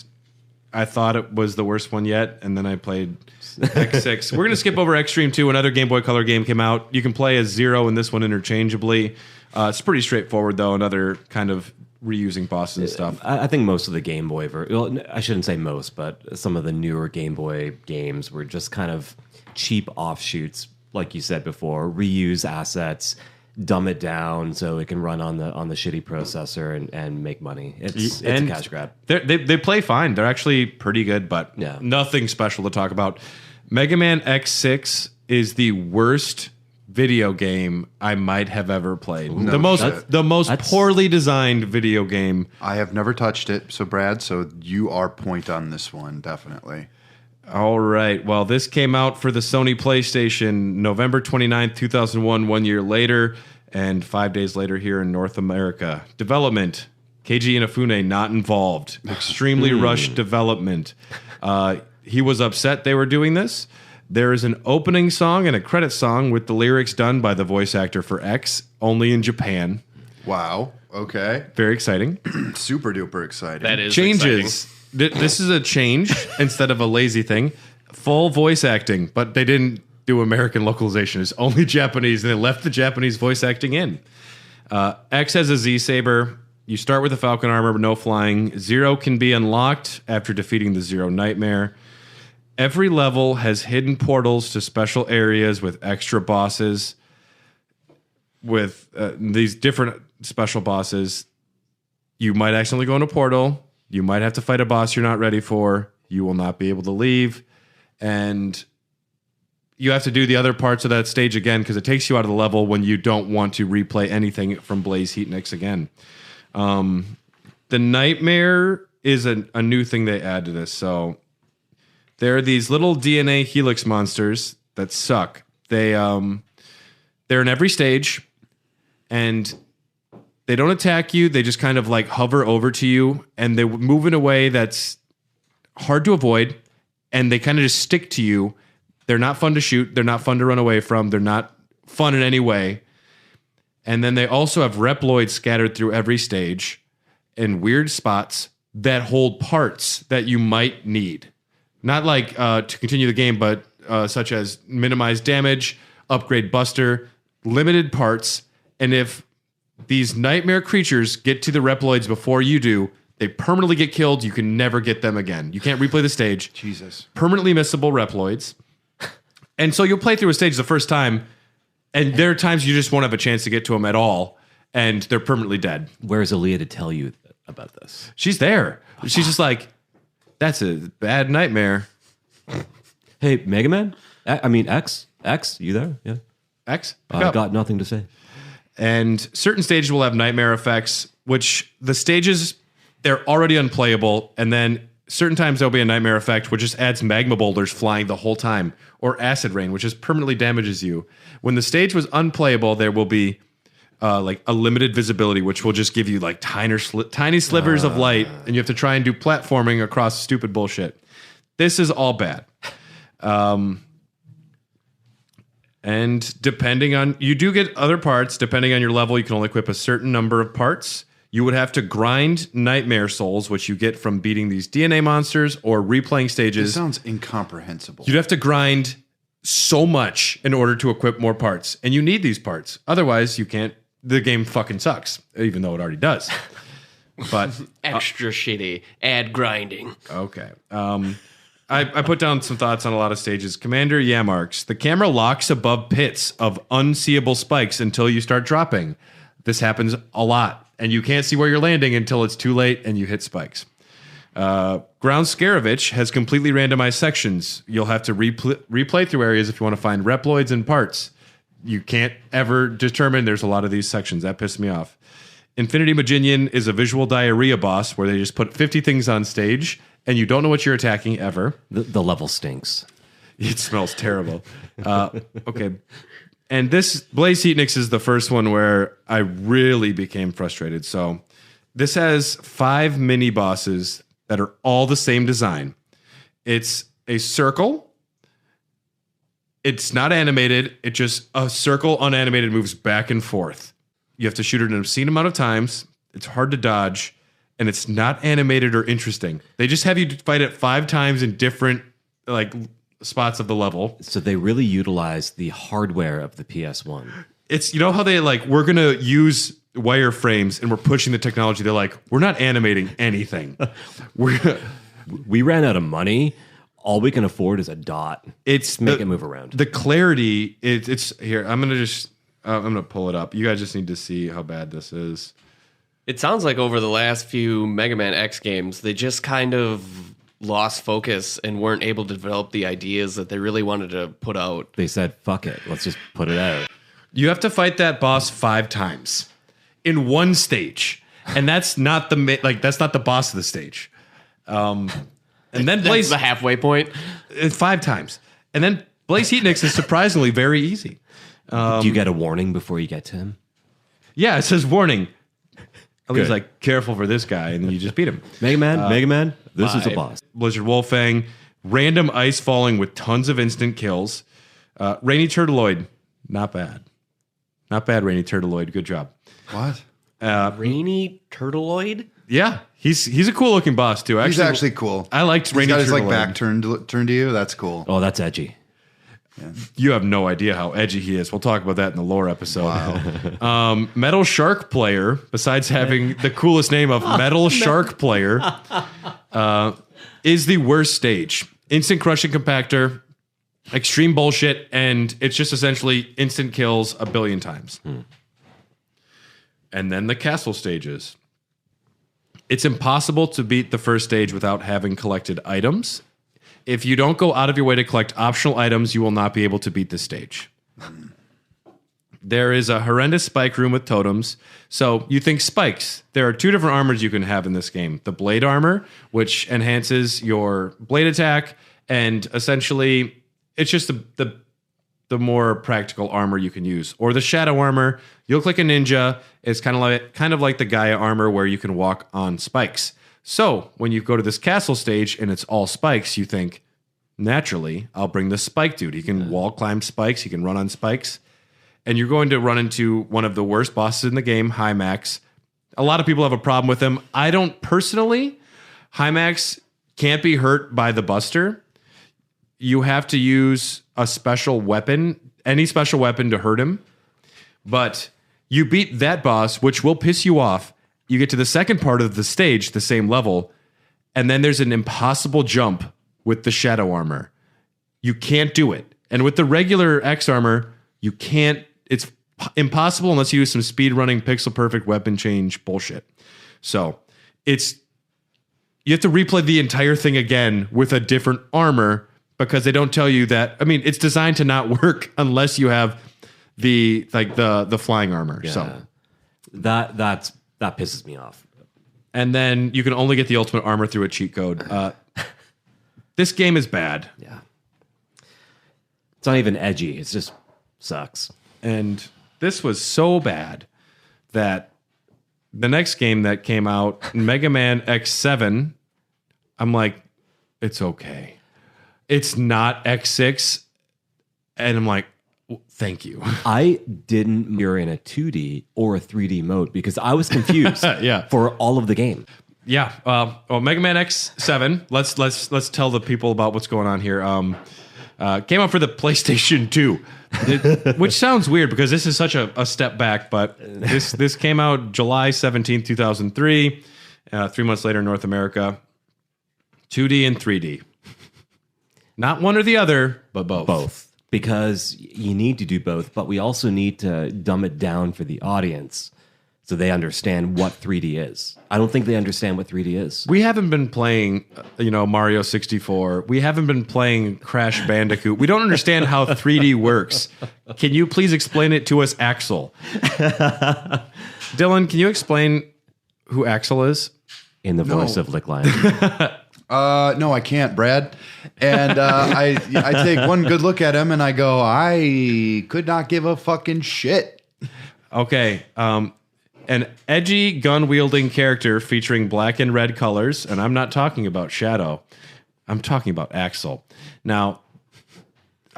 I thought it was the worst one yet, and then I played X6. We're going to skip over Extreme 2. Another Game Boy Color game came out. You can play as Zero and this one interchangeably. It's pretty straightforward, though. Another kind of reusing bosses and stuff. I think most of the Game Boy... Well, I shouldn't say most, but some of the newer Game Boy games were just kind of cheap offshoots, like you said before. Reuse assets, dumb it down so it can run on the shitty processor and make money. It's a cash grab. They play fine. They're actually pretty good, but nothing special to talk about. Mega Man X6 is the worst video game I might have ever played. Ooh, the most poorly designed video game. I have never touched it. So Brad, you are point on this one, definitely. All right. Well, this came out for the Sony PlayStation November 29th, 2001, 1 year later, and 5 days later here in North America. Development, Keiji Inafune not involved. Extremely rushed development. He was upset they were doing this. There is an opening song and a credit song with the lyrics done by the voice actor for X, only in Japan. Wow. Okay. Very exciting. Super duper exciting. That is Changes. This is a change instead of a lazy thing. Full voice acting, but they didn't do American localization. It's only Japanese, and they left the Japanese voice acting in. X has a Z-Saber. You start with a Falcon armor, but no flying. Zero can be unlocked after defeating the Zero Nightmare. Every level has hidden portals to special areas with extra bosses. With these different special bosses, you might accidentally go in a portal. You might have to fight a boss you're not ready for. You will not be able to leave. And you have to do the other parts of that stage again because it takes you out of the level when you don't want to replay anything from Blaze Heatnix again. The Nightmare is a new thing they add to this. So there are these little DNA helix monsters that suck. They're in every stage, and they don't attack you. They just kind of like hover over to you, and they move in a way that's hard to avoid, and they kind of just stick to you. They're not fun to shoot. They're not fun to run away from. They're not fun in any way. And then they also have Reploids scattered through every stage in weird spots that hold parts that you might need. Not like to continue the game, but such as minimize damage, upgrade Buster, limited parts. And if these nightmare creatures get to the Reploids before you do, they permanently get killed. You can never get them again. You can't replay the stage. Jesus. Permanently missable Reploids. And so you'll play through a stage the first time, and there are times you just won't have a chance to get to them at all, and they're permanently dead. Where's Aaliyah to tell you about this? She's there. She's just like, that's a bad nightmare. Hey, Mega Man? I mean, X, you there? Yeah. X? I've got nothing to say. And certain stages will have nightmare effects, which the stages, they're already unplayable, and then certain times there'll be a nightmare effect, which just adds magma boulders flying the whole time, or acid rain, which just permanently damages you. When the stage was unplayable, there will be like a limited visibility, which will just give you like tiny slivers of light, and you have to try and do platforming across stupid bullshit. This is all bad. And depending on, you do get other parts. Depending on your level, you can only equip a certain number of parts. You would have to grind Nightmare Souls, which you get from beating these DNA monsters or replaying stages. This sounds incomprehensible. You'd have to grind so much in order to equip more parts. And you need these parts. Otherwise, you can't. The game fucking sucks, even though it already does. But extra shitty. Add grinding. Okay. I put down some thoughts on a lot of stages. Commander Yamarks. The camera locks above pits of unseeable spikes until you start dropping. This happens a lot. And you can't see where you're landing until it's too late and you hit spikes. Ground Scaravich has completely randomized sections. You'll have to replay through areas if you want to find Reploids and parts. You can't ever determine there's a lot of these sections. That pissed me off. Infinity Maginian is a visual diarrhea boss where they just put 50 things on stage and you don't know what you're attacking ever. The level stinks. It smells terrible. Okay. And this Blaze Heatnix is the first one where I really became frustrated. So this has 5 mini bosses that are all the same design. It's a circle. It's not animated. It just, a circle unanimated moves back and forth. You have to shoot it an obscene amount of times. It's hard to dodge. And it's not animated or interesting. They just have you fight it 5 times in different, like, spots of the level. So they really utilize the hardware of the PS1. It's, you know how they like, we're going to use wireframes and we're pushing the technology. They're like, we're not animating anything. We ran out of money. All we can afford is a dot. It's make it move around. The clarity, it's here. I'm going to pull it up. You guys just need to see how bad this is. It sounds like over the last few Mega Man X games, they just kind of lost focus and weren't able to develop the ideas that they really wanted to put out. They said, fuck it, let's just put it out. You have to fight that boss 5 times in one stage. And that's not that's not the boss of the stage. And then Blaze, that's the halfway point. 5 times. And then Blaze Heatnix is surprisingly very easy. Do you get a warning before you get to him? Yeah, it says warning. He's like, careful for this guy, and then you just beat him. Mega Man, this is a boss. Blizzard Wolfang, random ice falling with tons of instant kills. Rainy Turtleoid, not bad. Not bad, Rainy Turtleoid. Good job. What? Rainy Turtleoid? Yeah, he's a cool looking boss too. Actually, He's actually cool. I liked Rainy He's got his like Turtleoid. back turned to you. That's cool. Oh, that's edgy. You have no idea how edgy he is. We'll talk about that in the lore episode. Metal Shark Player, besides having the coolest name of Metal Shark Player, is the worst stage. Instant crushing compactor, extreme bullshit, and it's just essentially instant kills a billion times. And then the castle stages. It's impossible to beat the first stage without having collected items. If you don't go out of your way to collect optional items, you will not be able to beat this stage. There is a horrendous spike room with totems. So you think spikes. There are two different armors you can have in this game. The blade armor, which enhances your blade attack, and essentially it's just the more practical armor you can use. Or the shadow armor. You look like a ninja. It's kind of like the Gaia armor where you can walk on spikes. So when you go to this castle stage and it's all spikes, you think, naturally, I'll bring the spike dude. He can wall climb spikes. He can run on spikes. And you're going to run into one of the worst bosses in the game, High Max. A lot of people have a problem with him. I don't personally. High Max can't be hurt by the Buster. You have to use a special weapon, any special weapon to hurt him. But you beat that boss, which will piss you off. You get to the second part of the stage, the same level, and then there's an impossible jump with the shadow armor. You can't do it. And with the regular X armor, you can't. It's impossible unless you use some speed running, pixel perfect weapon change bullshit. So you have to replay the entire thing again with a different armor because they don't tell you that. I mean, it's designed to not work unless you have the flying armor. Yeah. So that pisses me off. And then you can only get the ultimate armor through a cheat code. This game is bad. Yeah. It's not even edgy. It just sucks. And this was so bad that the next game that came out, Mega Man X7, I'm like, it's okay. It's not X6. And I'm like, thank you. I didn't mirror in a 2D or a 3D mode because I was confused for all of the game. Yeah. Well, Mega Man X7. Let's tell the people about what's going on here. Came out for the PlayStation 2, which sounds weird because this is such a step back. But this came out July 17th, 2003. 3 months later in North America. 2D and 3D. Not one or the other, but both. Both. Because you need to do both, but we also need to dumb it down for the audience so they understand what 3D is. I don't think they understand what 3D is. We haven't been playing, Mario 64. We haven't been playing Crash Bandicoot. We don't understand how 3D works. Can you please explain it to us, Axel? Dylan, can you explain who Axel is? In the voice of Lick Lion. No, I can't, Brad. And I take one good look at him and I go, I could not give a fucking shit. Okay. An edgy gun-wielding character featuring black and red colors, and I'm not talking about Shadow. I'm talking about Axel. Now,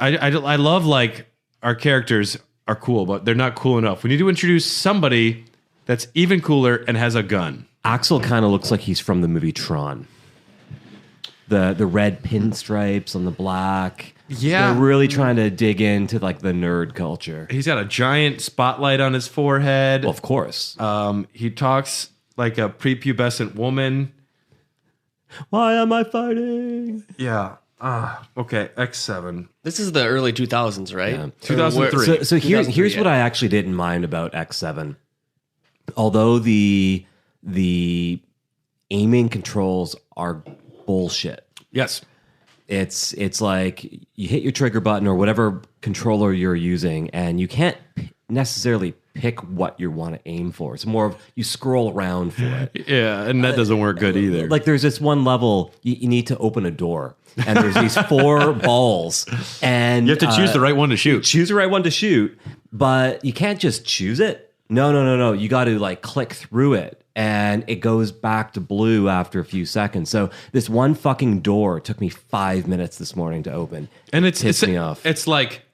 I love, like, our characters are cool, but they're not cool enough. We need to introduce somebody that's even cooler and has a gun. Axel kind of looks like he's from the movie Tron. The red pinstripes on the black. Yeah. They're really trying to dig into like the nerd culture. He's got a giant spotlight on his forehead. Well, of course. He talks like a prepubescent woman. Why am I fighting? Yeah. Okay, X7. This is the early 2000s, right? Yeah. 2003. So here's what I actually didn't mind about X7. Although the aiming controls are bullshit. Yes. It's like you hit your trigger button or whatever controller you're using, and you can't necessarily pick what you want to aim for. It's more of you scroll around for it. Yeah, and that doesn't work good either. Like there's this one level you need to open a door, and there's these 4 balls, and you have to choose the right one to shoot. Choose the right one to shoot, but you can't just choose it. No. You got to like click through it. And it goes back to blue after a few seconds. So this one fucking door took me 5 minutes this morning to open. And it's pissed me off. It's like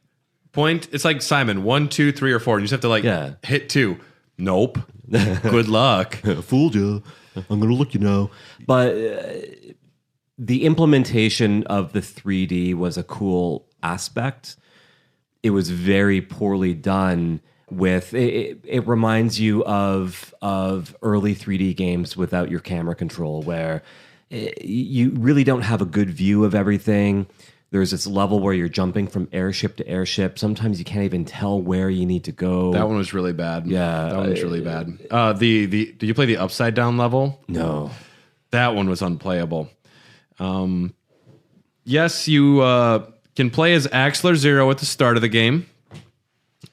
Simon, 1, 2, 3, or 4. And you just have to hit 2. Nope. Good luck. Fooled you. I'm going to look you now. But the implementation of the 3D was a cool aspect. It was very poorly done. With it reminds you of early 3D games without your camera control, where you really don't have a good view of everything. There's this level where you're jumping from airship to airship. Sometimes you can't even tell where you need to go. That one was really bad. Yeah, that one was really bad. Did you play the upside down level? No, that one was unplayable. Yes, you can play as Axler Zero at the start of the game.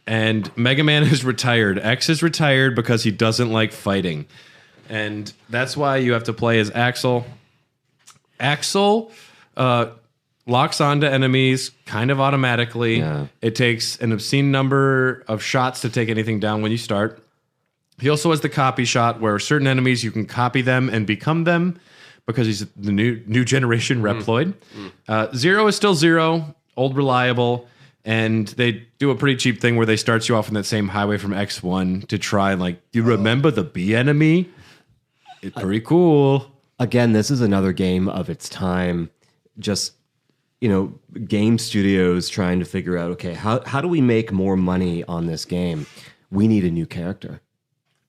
And Mega Man is retired. X is retired because he doesn't like fighting. And that's why you have to play as Axel. Axel locks onto enemies kind of automatically. Yeah. It takes an obscene number of shots to take anything down when you start. He also has the copy shot where certain enemies you can copy them and become them because he's the new generation Reploid. Zero is still Zero, old reliable. And they do a pretty cheap thing where they start you off on that same highway from X1 to try and do you remember the B enemy? It's pretty cool. Again, this is another game of its time. Just, game studios trying to figure out, okay, how do we make more money on this game? We need a new character.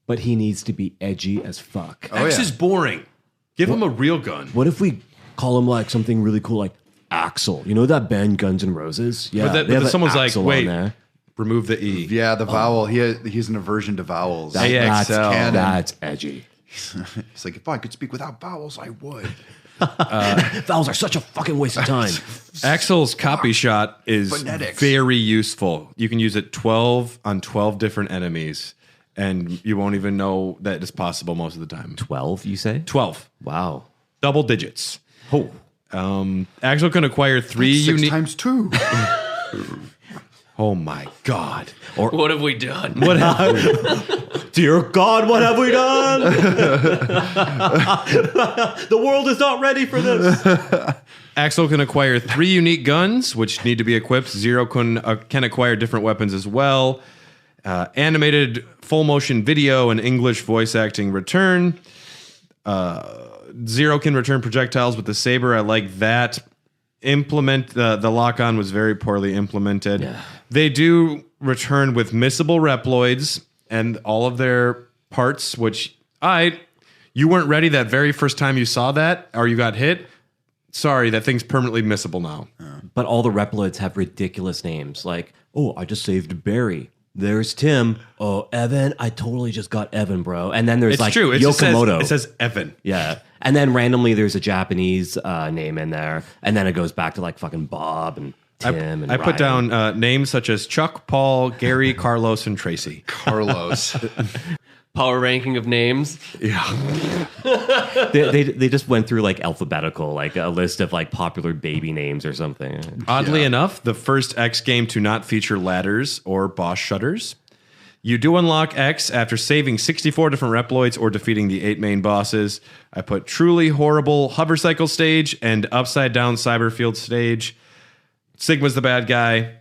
But he needs to be edgy as fuck. X is boring. Give him a real gun. What if we call him something really cool like Axel? You know that band Guns N' Roses? Yeah. But someone's like, Axel wait, on there. remove the E. Yeah, the vowel. He's an aversion to vowels. That's canon. That's edgy. It's like, if I could speak without vowels, I would. Vowels are such a fucking waste of time. Axel's copy shot is Phonetics. very useful. You can use it 12 on 12 different enemies, and you won't even know that it's possible most of the time. 12, you say? 12. Wow. Double digits. Oh. Axel can acquire 3 Six unique... times 2. Oh my God. What have we done? What happened? Dear God, what have we done? The world is not ready for this. Axel can acquire 3 unique guns, which need to be equipped. Zero can acquire different weapons as well. Animated full motion video and English voice acting return. Zero can return projectiles with the saber. I like that. The lock-on was very poorly implemented. Yeah. They do return with missable Reploids and all of their parts, which you weren't ready that very first time you saw that or you got hit. Sorry, that thing's permanently missable now. But all the Reploids have ridiculous names. Like, I just saved Barry. There's Tim. Oh, Evan. I totally just got Evan, bro. And then there's It's true. Yokomoto. It says Evan. Yeah. And then randomly there's a Japanese name in there. And then it goes back to fucking Bob and Tim and I put Ryan. down names such as Chuck, Paul, Gary, Carlos, and Tracy. Carlos. Power ranking of names. Yeah. They just went through alphabetical, a list of popular baby names or something. Oddly enough, the first X game to not feature ladders or boss shutters. You do unlock X after saving 64 different Reploids or defeating the 8 main bosses. I put truly horrible hover cycle stage and upside down cyberfield stage. Sigma's the bad guy.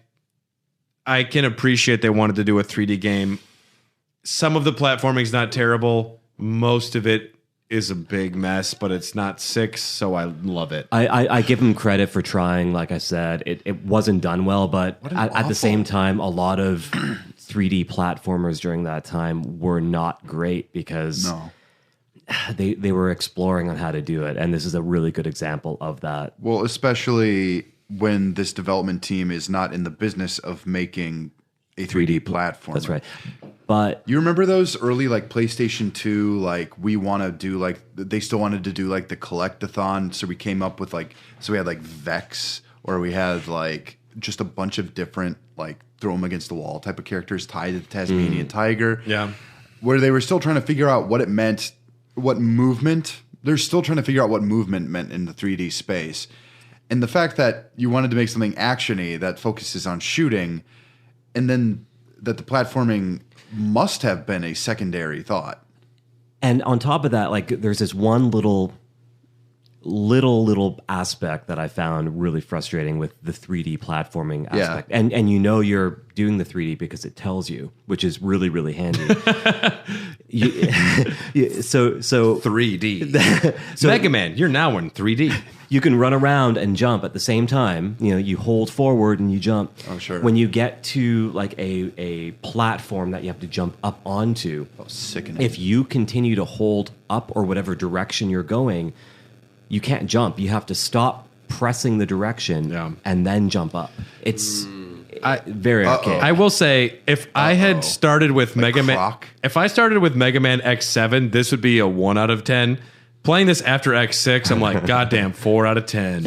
I can appreciate they wanted to do a 3D game. Some of the platforming's not terrible. Most of it is a big mess, but it's not 6, so I love it. I give them credit for trying. Like I said, it wasn't done well, but at the same time, a lot of 3D platformers during that time were not great because they were exploring on how to do it, and this is a really good example of that. Well, especially when this development team is not in the business of making a 3D platform. That's right. But you remember those early PlayStation 2, we want to do they still wanted to do the collectathon, so we came up with so we had Vex, or we had just a bunch of different throw them against the wall type of characters tied to the Tasmanian tiger. Yeah. Where they were still trying to figure out what it meant, what movement. They're still trying to figure out what movement meant in the 3D space. And the fact that you wanted to make something action-y that focuses on shooting, and then that the platforming must have been a secondary thought. And on top of that, there's this one little little aspect that I found really frustrating with the 3D platforming aspect. And you know you're doing the 3D because it tells you, which is really, really handy. So 3D. So Mega Man, you're now in 3D. You can run around and jump at the same time. You know, you hold forward and you jump. Oh, sure. When you get to like a platform that you have to jump up onto, sickening. if you continue to hold up or whatever direction you're going, you can't jump. You have to stop pressing the direction and then jump up. It's very archaic. I will say, if I had started with Mega Man, if I started with Mega Man X7, this would be a 1 out of 10. Playing this after X6, I'm like, goddamn, 4 out of 10.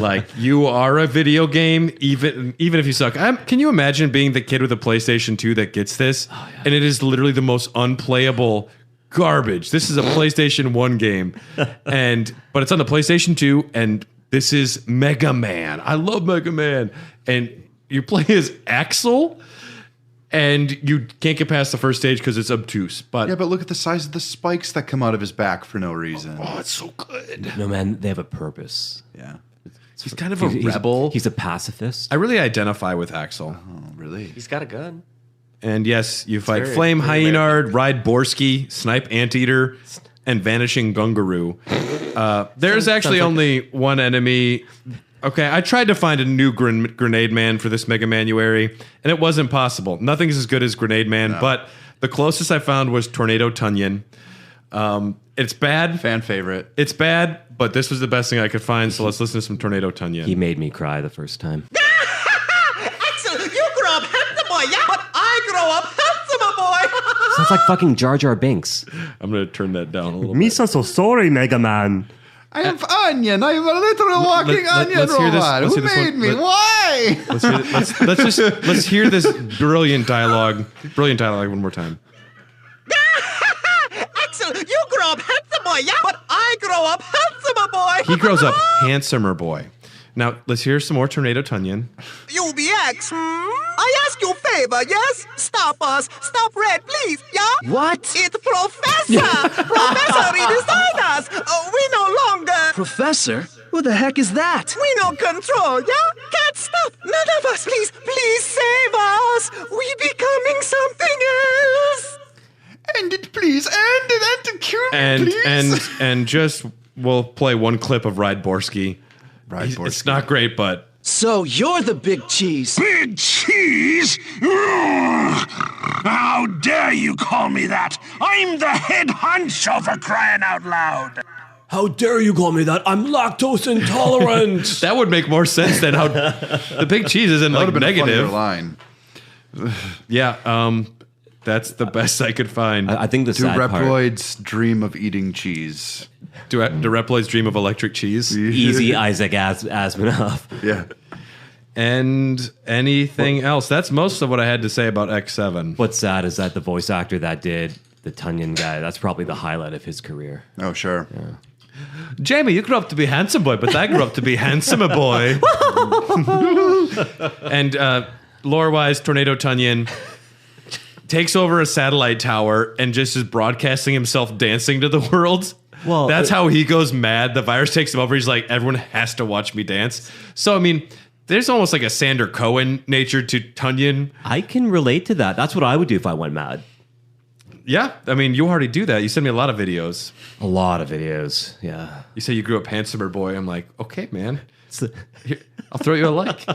Like, you are a video game, even if you suck. Can you imagine being the kid with a PlayStation 2 that gets this? Oh, yeah. And it is literally the most unplayable garbage. This is a PlayStation 1 game, but it's on the PlayStation 2, and this is Mega Man. I love Mega Man. And you play as Axel, and you can't get past the first stage because it's obtuse. But look at the size of the spikes that come out of his back for no reason. Oh, it's so good. No, man, they have a purpose. Yeah. He's kind of a rebel. He's a pacifist. I really identify with Axel. Oh, really? He's got a gun. And yes, you fight Flame Hyenard, Ride Borsky, Snipe Anteater, and Vanishing Gungaroo. There's actually only one enemy. Okay, I tried to find a new Grenade Man for this Mega Manuary, and it wasn't possible. Nothing's as good as Grenade Man, but the closest I found was Tornado Tunyon. It's bad. Fan favorite. It's bad, but this was the best thing I could find, so let's listen to some Tornado Tunyon. He made me cry the first time. Axel, you grow up handsome boy, yeah? But I grow up handsomer boy. Sounds like fucking Jar Jar Binks. I'm going to turn that down a little Me bit. so sorry, Mega Man. I am Onion. I am a literal walking onion robot. Who made me? Why? Let's hear this brilliant dialogue. Brilliant dialogue one more time. Axel, you grow up handsome boy, yeah? But I grow up handsomer boy. He grows up handsomer boy. Now, let's hear some more Tornado Tunyon. UBX, I ask you a favor, yes? Stop us. Stop Red, please, yeah? What? It's Professor. Professor redesign us. We no longer... Professor? Who the heck is that? We no control, yeah? Can't stop. None of us. Please save us. We becoming something else. End it, please. End it. And to cure me, please. And just, we'll play one clip of Ride Borsky. It's not great, but... So you're the big cheese. Big cheese? Ugh. How dare you call me that? I'm the head honcho, for crying out loud. How dare you call me that? I'm lactose intolerant. That would make more sense than how the big cheese isn't like negative. Line. Yeah, that's the best I could find. I think the sad Reploids dream of eating cheese. Do Reploids dream of electric cheese? Easy Isaac Asimov. Yeah. And anything else? That's most of what I had to say about X7. What's sad is that the voice actor that did the Tunyon guy, that's probably the highlight of his career. Oh, sure. Yeah. Jamie, you grew up to be handsome boy, but I grew up to be handsomer boy. And lore-wise, Tornado Tunyon takes over a satellite tower and just is broadcasting himself dancing to the world. Well, that's how he goes mad. The virus takes him over. He's like, everyone has to watch me dance. So, I mean, there's almost like a Sander Cohen nature to Tunyon. I can relate to that. That's what I would do if I went mad. Yeah, I mean, you already do that. You send me a lot of videos. A lot of videos, yeah. You say you grew up handsomer boy. I'm like, okay, man. Here, I'll throw you a like.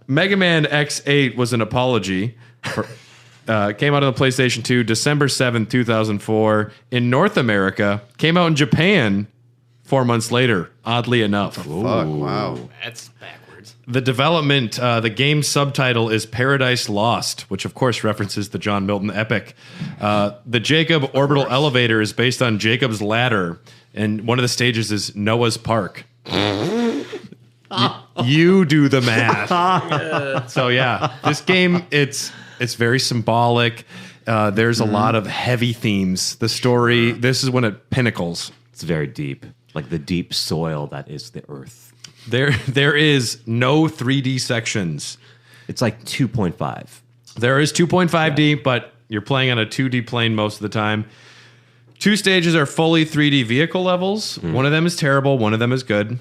Mega Man X8 was an apology. Came out on the PlayStation 2 December 7th, 2004. In North America, came out in Japan 4 months later, oddly enough. Fuck, wow. That's backwards. The development, the game subtitle is Paradise Lost, which of course references the John Milton epic. The Jacob orbital elevator is based on Jacob's ladder, and one of the stages is Noah's Park. You do the math. So yeah, this game, it's very symbolic. There's a lot of heavy themes. The story, this is when it pinnacles. It's very deep, like the deep soil that is the earth. There is no 3D sections. It's like 2.5. There is 2.5D, but you're playing on a 2D plane most of the time. 2 stages are fully 3D vehicle levels. One of them is terrible. One of them is good.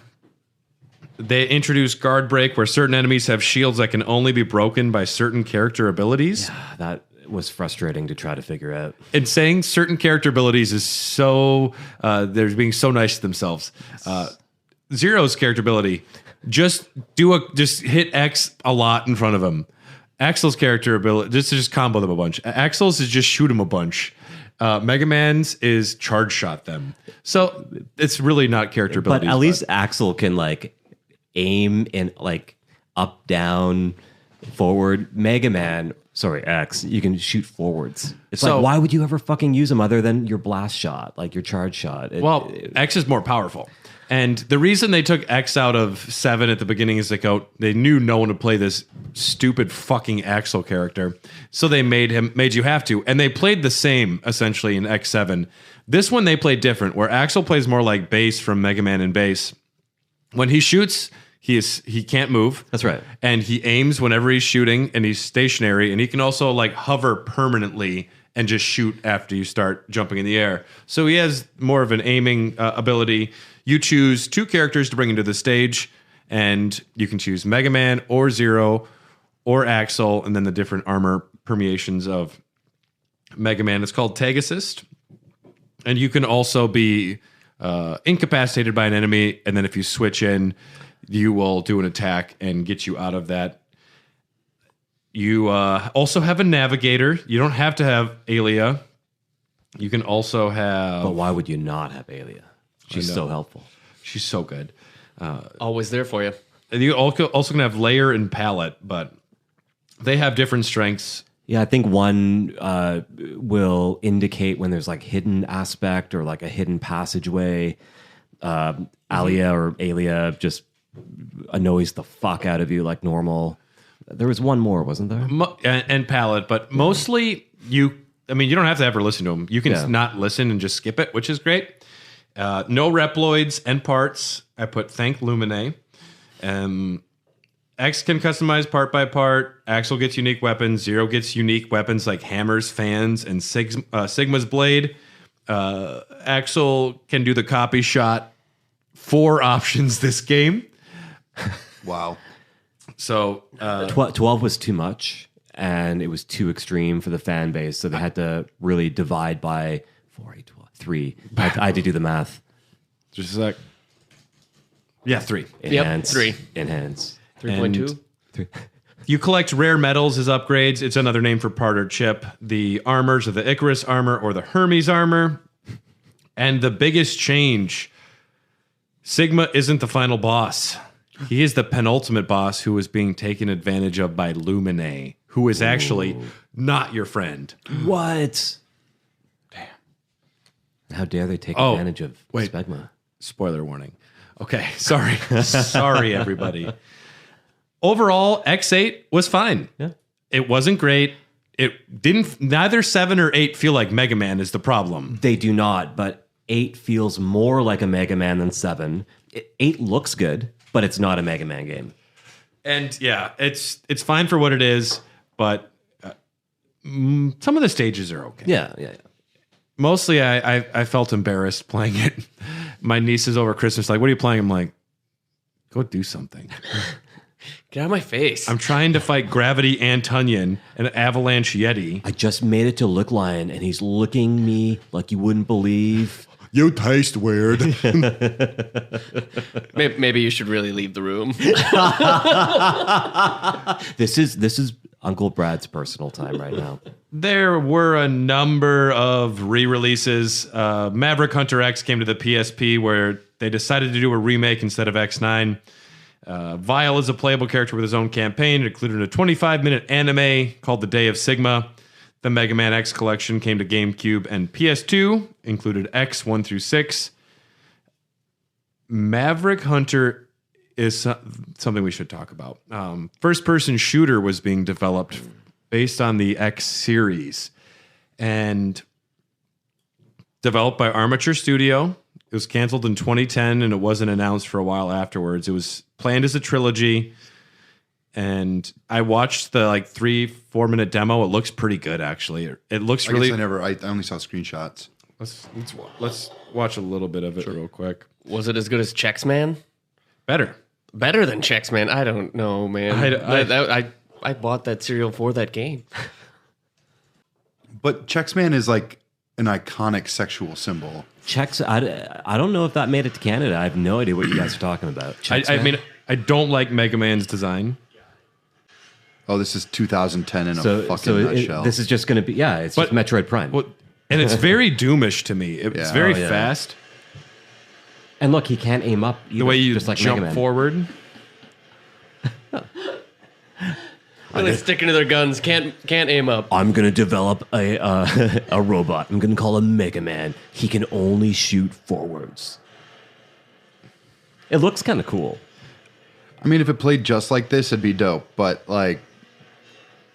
They introduce guard break, where certain enemies have shields that can only be broken by certain character abilities. That was frustrating to try to figure out. And saying certain character abilities is so they're being so nice to themselves. Zero's character ability, just hit X a lot in front of him. Axel's character ability, just combo them a bunch. Axel's is just shoot him a bunch. Mega Man's is charge shot them. So it's really not character abilities. But at least Axel can like aim in like up, down, forward. Mega Man, sorry, X, you can shoot forwards. It's like, why would you ever fucking use them other than your blast shot, like your charge shot? X is more powerful. And the reason they took X out of 7 at the beginning is they knew no one would play this stupid fucking Axel character. So they made you have to. And they played the same, essentially, in X7. This one they played different, where Axel plays more like Bass from Mega Man and Bass. When he shoots, he can't move. That's right. And he aims whenever he's shooting, and he's stationary, and he can also like hover permanently and just shoot after you start jumping in the air. So he has more of an aiming ability. You choose 2 characters to bring into the stage, and you can choose Mega Man or Zero or Axel, and then the different armor permeations of Mega Man. It's called Tag Assist. And you can also be incapacitated by an enemy, and then if you switch in, you will do an attack and get you out of that. You also have a navigator. You don't have to have Alia. You can also have... But why would you not have Alia? She's so helpful. She's so good. Always there for you. And you also can have layer and palette, but they have different strengths. Yeah, I think one will indicate when there's like hidden aspect or like a hidden passageway. Alia or Alia just annoys the fuck out of you like normal. There was one more, wasn't there? And palette, but mostly you don't have to ever listen to them. You can not listen and just skip it, which is great. No Reploids and parts. I put thank Lumine. X can customize part by part. Axel gets unique weapons. Zero gets unique weapons like hammers, fans, and Sigma's blade. Axel can do the copy shot. 4 options this game. Wow. So 12 was too much, and it was too extreme for the fan base, so they had to really divide by 4, 8, 12, 3. I had to do the math. Just a sec. Yeah, 3. Enhance. 3. Enhance. 3.2. You collect rare metals as upgrades. It's another name for part or chip. The armors are the Icarus armor or the Hermes armor. And the biggest change, Sigma isn't the final boss. He is the penultimate boss who is being taken advantage of by Lumine, who is actually not your friend. What? Damn. How dare they take advantage of Sigma? Spoiler warning. Okay, sorry. Sorry, everybody. Overall, X8 was fine. Yeah. It wasn't great. Neither 7 or 8 feel like Mega Man is the problem. They do not, but 8 feels more like a Mega Man than 7. 8 looks good, but it's not a Mega Man game. And yeah, it's fine for what it is, but some of the stages are okay. Yeah. Mostly, I felt embarrassed playing it. My niece is over Christmas like, what are you playing? I'm like, go do something. Get out of my face. I'm trying to fight Gravity Antunyon and Avalanche Yeti. I just made it to Lick Lion, and he's looking me like you wouldn't believe. You taste weird. Maybe you should really leave the room. This is Uncle Brad's personal time right now. There were a number of re-releases. Maverick Hunter X came to the PSP, where they decided to do a remake instead of X9. Vile is a playable character with his own campaign. It included a 25-minute anime called The Day of Sigma. The Mega Man X collection came to GameCube and PS2, included X 1 through 6. Maverick Hunter is something we should talk about. First-person shooter was being developed based on the X series and developed by Armature Studio. It was canceled in 2010, and it wasn't announced for a while afterwards. It was planned as a trilogy, and I watched the 3-4 minute demo. It looks pretty good, actually. It looks really. I only saw screenshots. Let's watch a little bit of it real quick. Was it as good as Chex Man? Better Than Chex Man? I don't know, man. I bought that cereal for that game. But Chex Man is like an iconic sexual symbol. Chex, I don't know if that made it to Canada. I have no idea what you guys are talking about. I mean, I don't like Mega Man's design. Oh, this is 2010 in a fucking nutshell. This is just going to be, it's just Metroid Prime. Well, and it's very Doomish to me. It's very fast. And look, he can't aim up either, the way you just like jump Mega Man. forward. Really sticking to their guns. Can't aim up. I'm going to develop a robot. I'm going to call him Mega Man. He can only shoot forwards. It looks kind of cool. I mean, if it played just like this, it'd be dope. But like,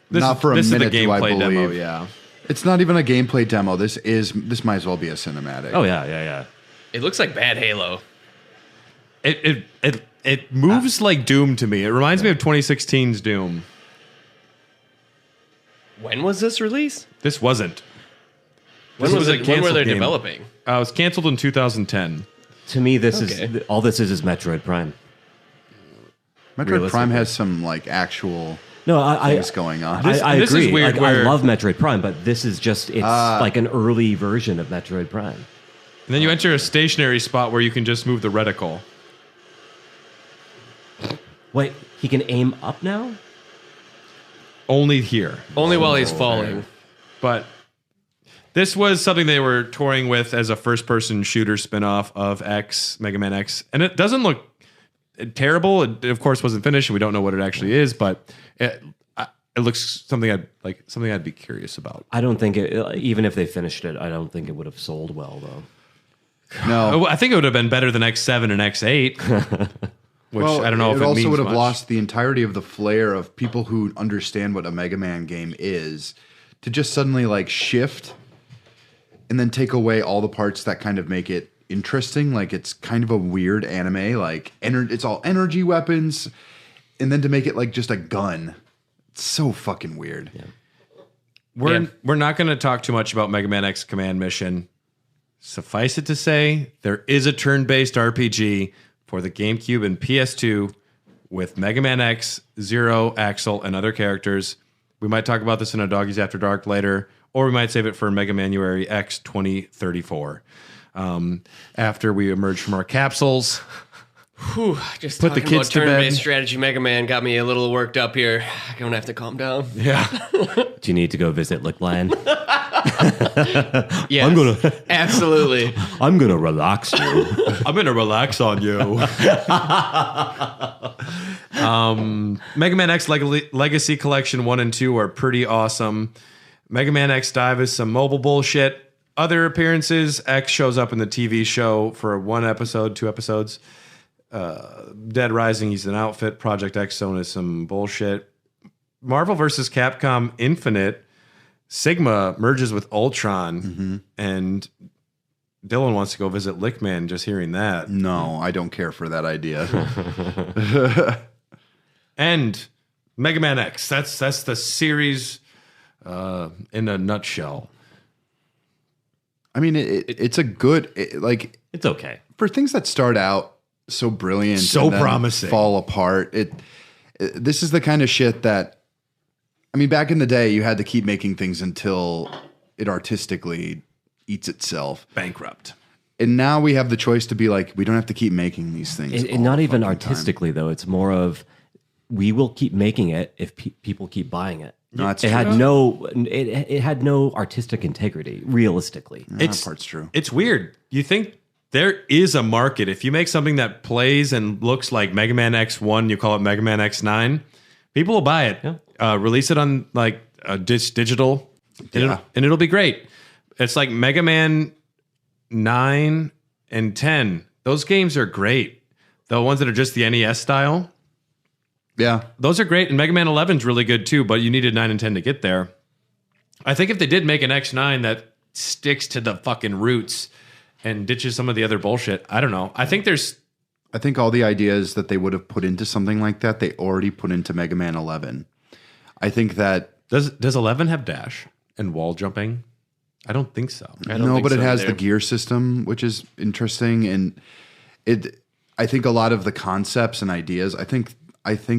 not for a minute do I believe. Demo, yeah. It's not even a gameplay demo. This might as well be a cinematic. Oh yeah. It looks like bad Halo. It moves like Doom to me. It reminds me of 2016's Doom. When was this released? This wasn't. When were they developing? It was canceled in 2010. To me, this is all this is Metroid Prime. Metroid Prime has some like actual things going on. I this agree. Is weird I love Metroid Prime, but this is just like an early version of Metroid Prime. And then you enter a stationary spot where you can just move the reticle. Wait, he can aim up now? Only here. Only while he's falling. But this was something they were touring with as a first-person shooter spin-off of Mega Man X. And it doesn't look terrible. It, of course, wasn't finished, and we don't know what it actually is, but it looks something I'd be curious about. I don't think even if they finished it, I don't think it would have sold well, though. No. I think it would have been better than X7 and X8. Which I don't know if it also means would have much. lost the entirety of the flair of people who understand what a Mega Man game is to just suddenly like shift and then take away all the parts that kind of make it interesting. Like it's kind of a weird anime, like it's all energy weapons, and then to make it like just a gun. It's so fucking weird. Yeah. We're not going to talk too much about Mega Man X Command Mission. Suffice it to say, there is a turn-based RPG for the GameCube and PS2 with Mega Man X, Zero, Axel, and other characters. We might talk about this in a Doggies After Dark later, or we might save it for Mega Manuary X 2034. After we emerge from our capsules. Whew, just put the kids about to bed. Turn-based strategy Mega Man got me a little worked up here. I'm going to have to calm down. Yeah. Do you need to go visit Lick Lion? Yes, absolutely. I'm gonna relax you. I'm gonna relax on you. Mega Man X Legacy Collection 1 and 2 are pretty awesome. Mega Man X Dive is some mobile bullshit. Other appearances, X shows up in the TV show for 1 episode, 2 episodes. Dead Rising, he's an outfit. Project X Zone is some bullshit. Marvel vs. Capcom Infinite, Sigma merges with Ultron, and Dylan wants to go visit Lickman just hearing that. No, I don't care for that idea. And Mega Man X, that's the series in a nutshell. I mean, it's a good, it's okay. For things that start out so brilliant, so and then promising, fall apart. This is the kind of shit that, I mean, back in the day, you had to keep making things until it artistically eats itself. Bankrupt. And now we have the choice to be like, we don't have to keep making these things. And not even artistically, though. It's more of, we will keep making it if people keep buying it. No, that's it true. had no artistic integrity, realistically. That part's true. It's weird. You think there is a market. If you make something that plays and looks like Mega Man X1, you call it Mega Man X9, people will buy it. Yeah. Release it on like digital, and it'll be great. It's like Mega Man 9 and 10. Those games are great. The ones that are just the NES style. Yeah. Those are great. And Mega Man 11 is really good too, but you needed 9 and 10 to get there. I think if they did make an X9 that sticks to the fucking roots and ditches some of the other bullshit, I don't know. I think all the ideas that they would have put into something like that, they already put into Mega Man 11. I think that... Does 11 have dash and wall jumping? I don't think so. No, but it has the gear system, which is interesting, and I think a lot of the concepts and ideas. I think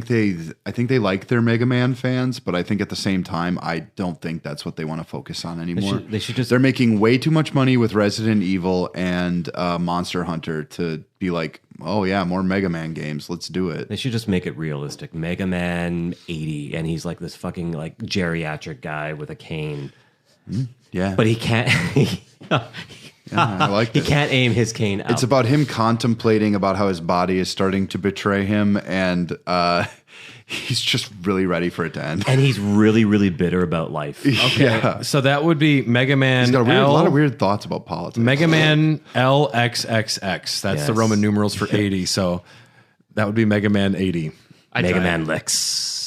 they like their Mega Man fans, but I think at the same time, I don't think that's what they want to focus on anymore. They should just. They're making way too much money with Resident Evil and Monster Hunter to be like, oh yeah, more Mega Man games. Let's do it. They should just make it realistic. Mega Man 80, and he's like this fucking like geriatric guy with a cane. Yeah, but he can't. I like he this. can't aim his cane out. It's about him contemplating about how his body is starting to betray him, and he's just really ready for it to end. And he's really, really bitter about life. Okay, Yeah. so that would be Mega Man. He's got a L, lot of weird thoughts about politics. Mega Man LXXX. That's the Yes. Roman numerals for 80. So that would be Mega Man 80. Mega Man licks.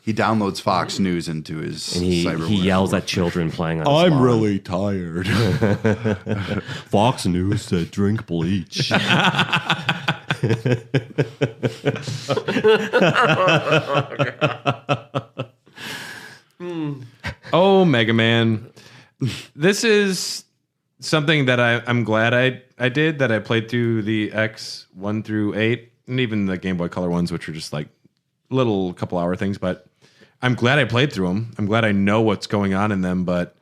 He downloads Fox News into his And he yells at children playing on his I'm lawn. really tired. Fox News said drink bleach. Oh, Mega Man. This is something that I'm glad I did, that I played through the X 1 through 8, and even the Game Boy Color ones, which are just like little couple hour things, but I'm glad I played through them. I'm glad I know what's going on in them, but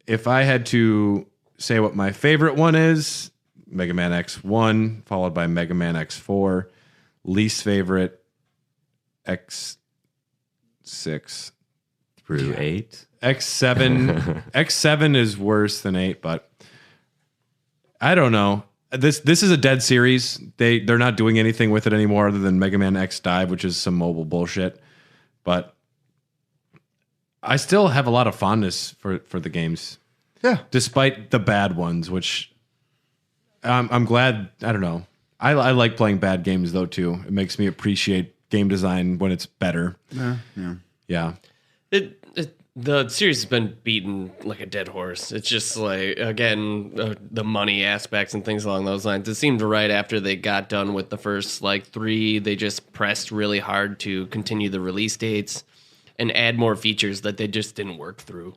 if I had to say what my favorite one is, Mega Man X1, followed by Mega Man X4, least favorite X6 through 8. X7 is worse than 8, but I don't know. This is a dead series. They're not doing anything with it anymore other than Mega Man X Dive, which is some mobile bullshit. But I still have a lot of fondness for the games. Yeah. Despite the bad ones, which I'm glad. I don't know. I like playing bad games though too. It makes me appreciate game design when it's better. Yeah. The series has been beaten like a dead horse. It's just like, again, the money aspects and things along those lines. It seemed right after they got done with the first like 3, they just pressed really hard to continue the release dates and add more features that they just didn't work through.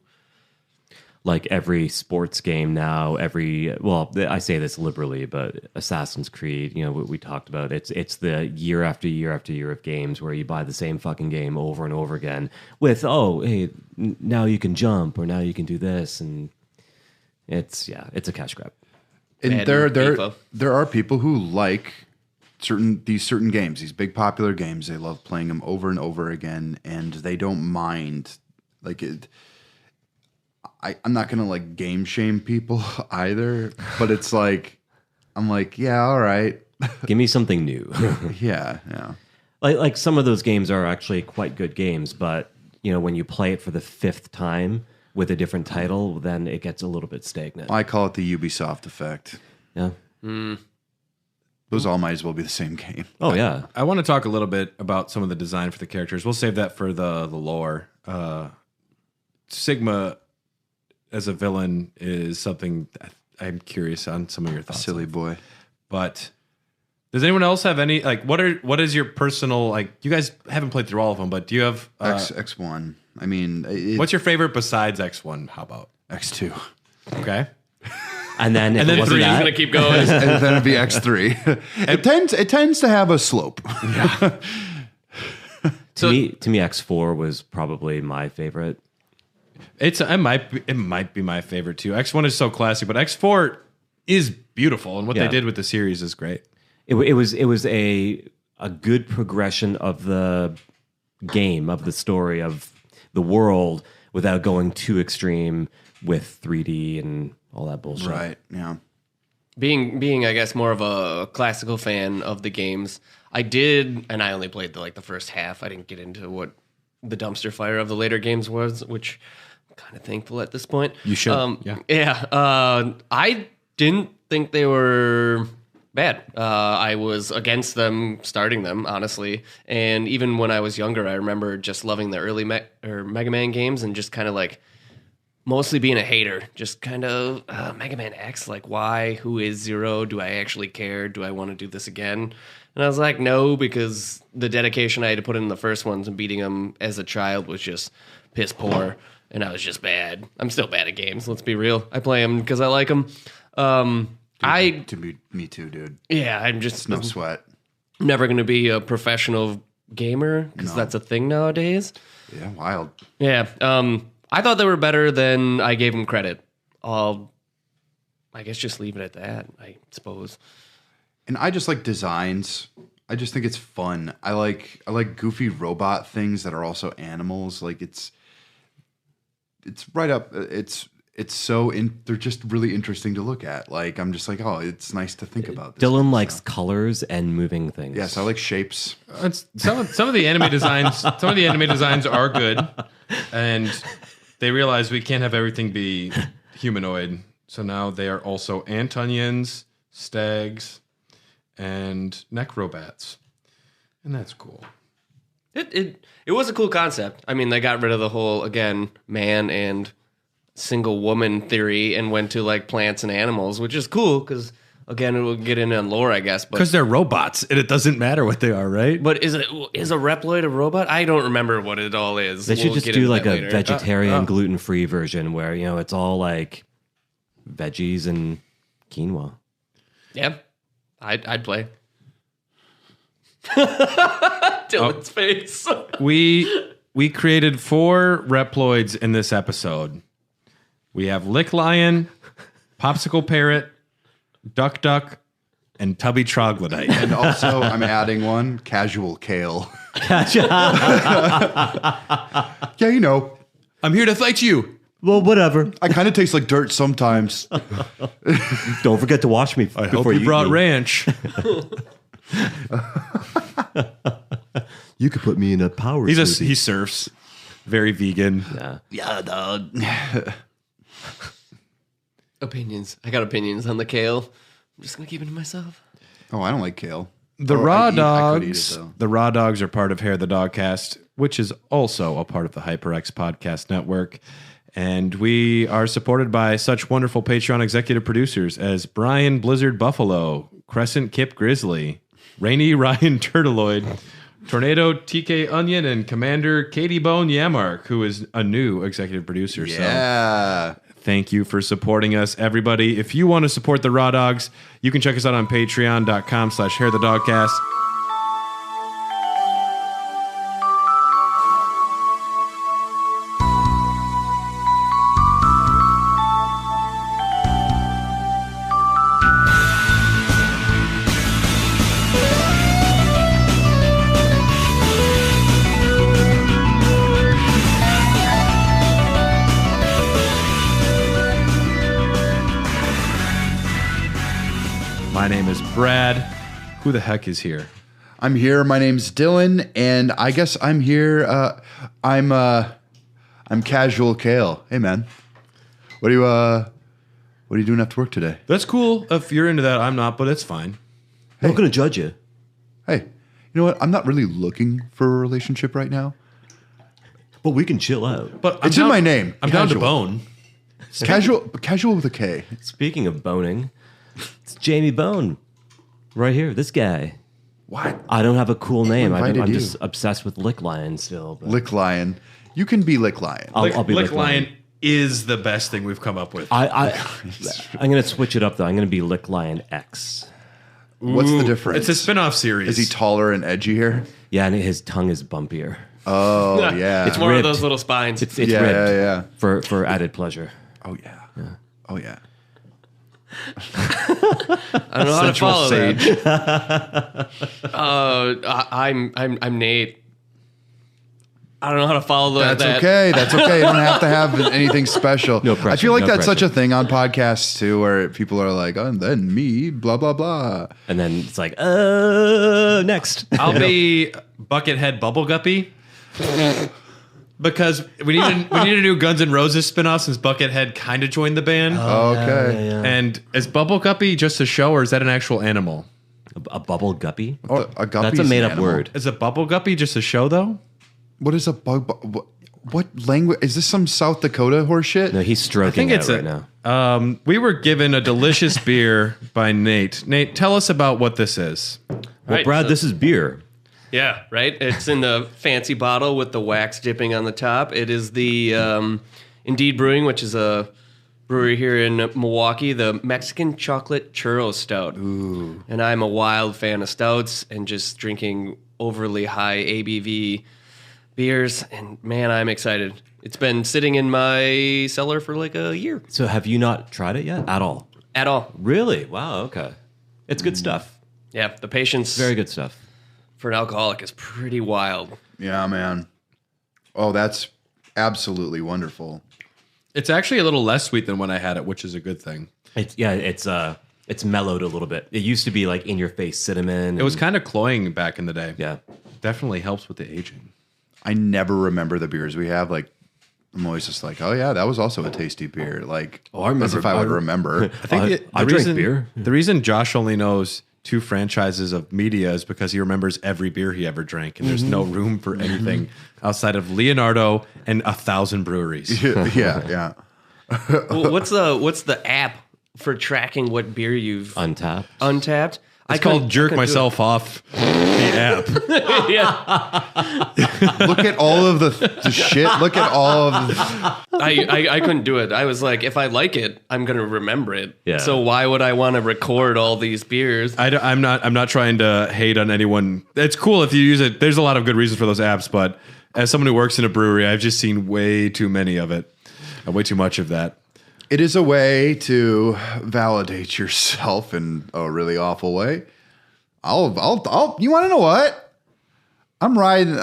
Like every sports game now, I say this liberally, but Assassin's Creed, what we talked about, it's the year after year after year of games where you buy the same fucking game over and over again with, now you can jump, or now you can do this, and it's a cash grab. And there are people who like these certain games, these big popular games. They love playing them over and over again, and they don't mind like it. I'm not gonna like game shame people either, but it's like I'm like, yeah, all right. Give me something new. Yeah. Like some of those games are actually quite good games, but when you play it for the 5th time with a different title, then it gets a little bit stagnant. I call it the Ubisoft effect. Yeah. Those all might as well be the same game. Oh yeah. I want to talk a little bit about some of the design for the characters. We'll save that for the lore. Sigma as a villain is something that I'm curious on some of your thoughts. Silly boy. But does anyone else have any, like, what is your personal, like, you guys haven't played through all of them, but do you have X1? I mean, what's your favorite besides X1? How about X2? Okay. And then 3 is going to keep going. And then it'd be X3. It tends to have a slope. Yeah. To me, X4 was probably my favorite. It might be my favorite too. X1 is so classy, but X4 is beautiful, and what they did with the series is great. It was a good progression of the game, of the story, of the world, without going too extreme with 3D and all that bullshit. Right. Yeah. Being I guess more of a classical fan of the games, I did, and I only played the first half. I didn't get into what the dumpster fire of the later games was, which I'm kind of thankful at this point. You should. I didn't think they were bad. I was against them starting them, honestly. And even when I was younger, I remember just loving the early Mega Man games and just kind of like mostly being a hater. Just kind of Mega Man X, like why? Who is Zero? Do I actually care? Do I want to do this again? And I was like, no, because the dedication I had to put in the first ones and beating them as a child was just piss poor. and I was just bad. I'm still bad at games. Let's be real. I play them because I like them. Me too, dude. Yeah, I'm just It's no sweat. never going to be a professional gamer because that's a thing nowadays. Yeah, wild. Yeah, I thought they were better than I gave them credit. I guess just leave it at that, I suppose. And I just like designs. I just think it's fun. I like goofy robot things that are also animals. Like it's right up. They're just really interesting to look at. Like I'm just like, oh, it's nice to think about this. Dylan likes colors and moving things. Yes, I like shapes. Some of the anime designs. Some of the anime designs are good, and they realize we can't have everything be humanoid. So now they are also Antonians, stags, and necrobats, and that's cool. It was a cool concept. I mean, they got rid of the whole, again, man and single woman theory and went to like plants and animals, which is cool because, again, it will get into lore, I guess. Because they're robots, and it doesn't matter what they are, right? But is a Reploid a robot? I don't remember what it all is. They should We'll just get do into like that a later. vegetarian, gluten-free version where, it's all like veggies and quinoa. Yeah, I'd play. Dylan's face. We created 4 Reploids in this episode. We have Lick Lion, Popsicle Parrot, Duck Duck, and Tubby Troglodyte. And also, I'm adding one, Casual Kale. Yeah, I'm here to fight you. Well, whatever. I kind of taste like dirt sometimes. Don't forget to wash me I before hope you brought eat me. ranch. You could put me in a power smoothie. He surfs. Very vegan. Yeah, dog. Opinions. I got opinions on the kale. I'm just gonna keep it to myself. Oh, I don't like kale. The Oh, raw I could eat dogs. it, though. The raw dogs are part of Hair the Dogcast, which is also a part of the HyperX Podcast Network. And we are supported by such wonderful Patreon executive producers as Brian Blizzard Buffalo, Crescent Kip Grizzly, Rainy Ryan Turtleoid, Tornado TK Onion, and Commander Katie Bone Yamark, who is a new executive producer. Yeah. So thank you for supporting us, everybody. If you want to support the Raw Dogs, you can check us out on patreon.com/HairTheDogcast. My name is Brad. Who the heck is here? I'm here. My name's Dylan, and I guess I'm here. I'm Casual Kale. Hey, man. What are you doing after work today? That's cool. If you're into that, I'm not, but it's fine. I'm not going to judge you. Hey, you know what? I'm not really looking for a relationship right now. But we can chill out. But It's in my name. I'm down to Casual. bone. Casual with a K. Speaking of boning, it's Jamie Bone. Right here, this guy. What? I don't have a cool name. I'm invited you? just obsessed with Lick Lion still. But Lick Lion. You can be Lick Lion. I'll be Lick Lick Lion. Lion is the best thing we've come up with. I'm going to switch it up, though. I'm going to be Lick Lion X. What's the difference? It's a spin-off series. Is he taller and edgier? Yeah, and his tongue is bumpier. Oh, yeah. It's more ribbed. of those little spines. It's yeah, ribbed yeah. for added pleasure. Oh, yeah. Oh, yeah. I don't know how to follow that. I'm Nate. I don't know how to follow that. That's okay. That's okay. You don't have to have anything special. No pressure, I feel like no that's pressure. such a thing on podcasts too, where people are like, "Oh, and then me, blah blah blah." And then it's like, next. I'll be Buckethead Bubble Guppy. Because we need a new Guns N' Roses spinoff since Buckethead kind of joined the band. Okay. And is Bubble Guppy just a show or is that an actual animal? A bubble guppy? A guppy's That's a an made up animal. word. Is a Bubble Guppy just a show though? What is a bug? What language is this? Some South Dakota horse shit? No, he's stroking it right now. We were given a delicious beer by Nate. Nate, tell us about what this is. Well, Right, Brad, so- this is beer. Yeah, right. It's in the fancy bottle with the wax dipping on the top. It is the Indeed Brewing, which is a brewery here in Milwaukee, the Mexican Chocolate Churro Stout. Ooh. And I'm a wild fan of stouts and just drinking overly high ABV beers. And man, I'm excited. It's been sitting in my cellar for like a year. So have you not tried it yet? At all? At all. Really? Wow, okay. It's good stuff. Yeah, the patience Very good stuff. for an alcoholic is pretty wild. Yeah, man. Oh, that's absolutely wonderful. It's actually a little less sweet than when I had it, which is a good thing. It's mellowed a little bit. It used to be like in your face cinnamon. It was kind of cloying back in the day. Yeah. Definitely helps with the aging. I never remember the beers we have. Like, I'm always just like, oh yeah, that was also a tasty beer. Like, I remember. as if I would remember. I think I drank beer. The reason Josh only knows 2 franchises of media is because he remembers every beer he ever drank, and there's no room for anything outside of Leonardo and 1,000 breweries. yeah. Well, what's the app for tracking what beer you've Untapped? It's called Jerk Myself Off, the app. Yeah. Look at all of the shit. Look at all of the... I couldn't do it. I was like, if I like it, I'm gonna remember it. Yeah. So why would I want to record all these beers? I'm not trying to hate on anyone. It's cool if you use it. There's a lot of good reasons for those apps, but as someone who works in a brewery, I've just seen way too many of it. Way too much of that. It is a way to validate yourself in a really awful way. I'll you want to know what? I'm riding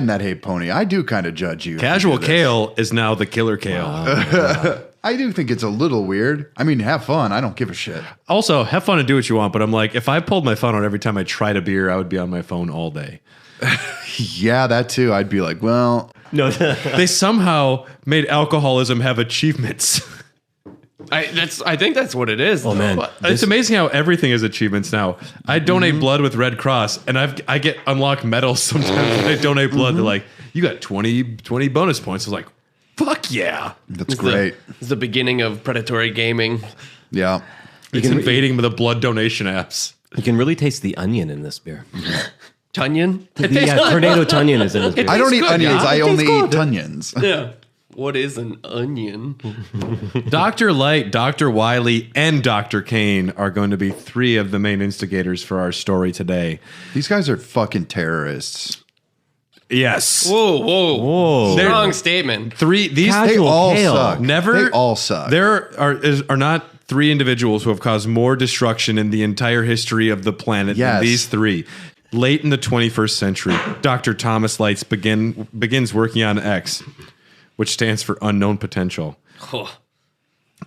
that hate pony. I do kind of judge you. Casual Kale is now the Killer Kale. I do think it's a little weird. I mean, have fun. I don't give a shit. Also, have fun and do what you want, but I'm like, if I pulled my phone out every time I tried a beer, I would be on my phone all day. Yeah, that too. I'd be like, well, No. They somehow made alcoholism have achievements. I think that's what it is. Oh, man. It's amazing how everything is achievements now. I donate blood with Red Cross, and I get unlocked medals sometimes when I donate blood. They're like, you got 20 bonus points. I was like, fuck yeah. That's great. It's the beginning of predatory gaming. Yeah. It's invading the blood donation apps. You can really taste the onion in this beer. Tunyon? Tornado Tunyon is in this beer. I don't eat good, onions. yeah. I only eat Tunions. Yeah. What is an onion? Dr. Light, Dr. Wiley, and Dr. Kane are going to be 3 of the main instigators for our story today. These guys are fucking terrorists. Yes. Whoa. Strong statement. 3 these Casual they all Kale. suck. never They all suck. There are not 3 individuals who have caused more destruction in the entire history of the planet Yes. than these 3. Late in the 21st century, Dr. Thomas Lights begins working on X, which stands for unknown potential.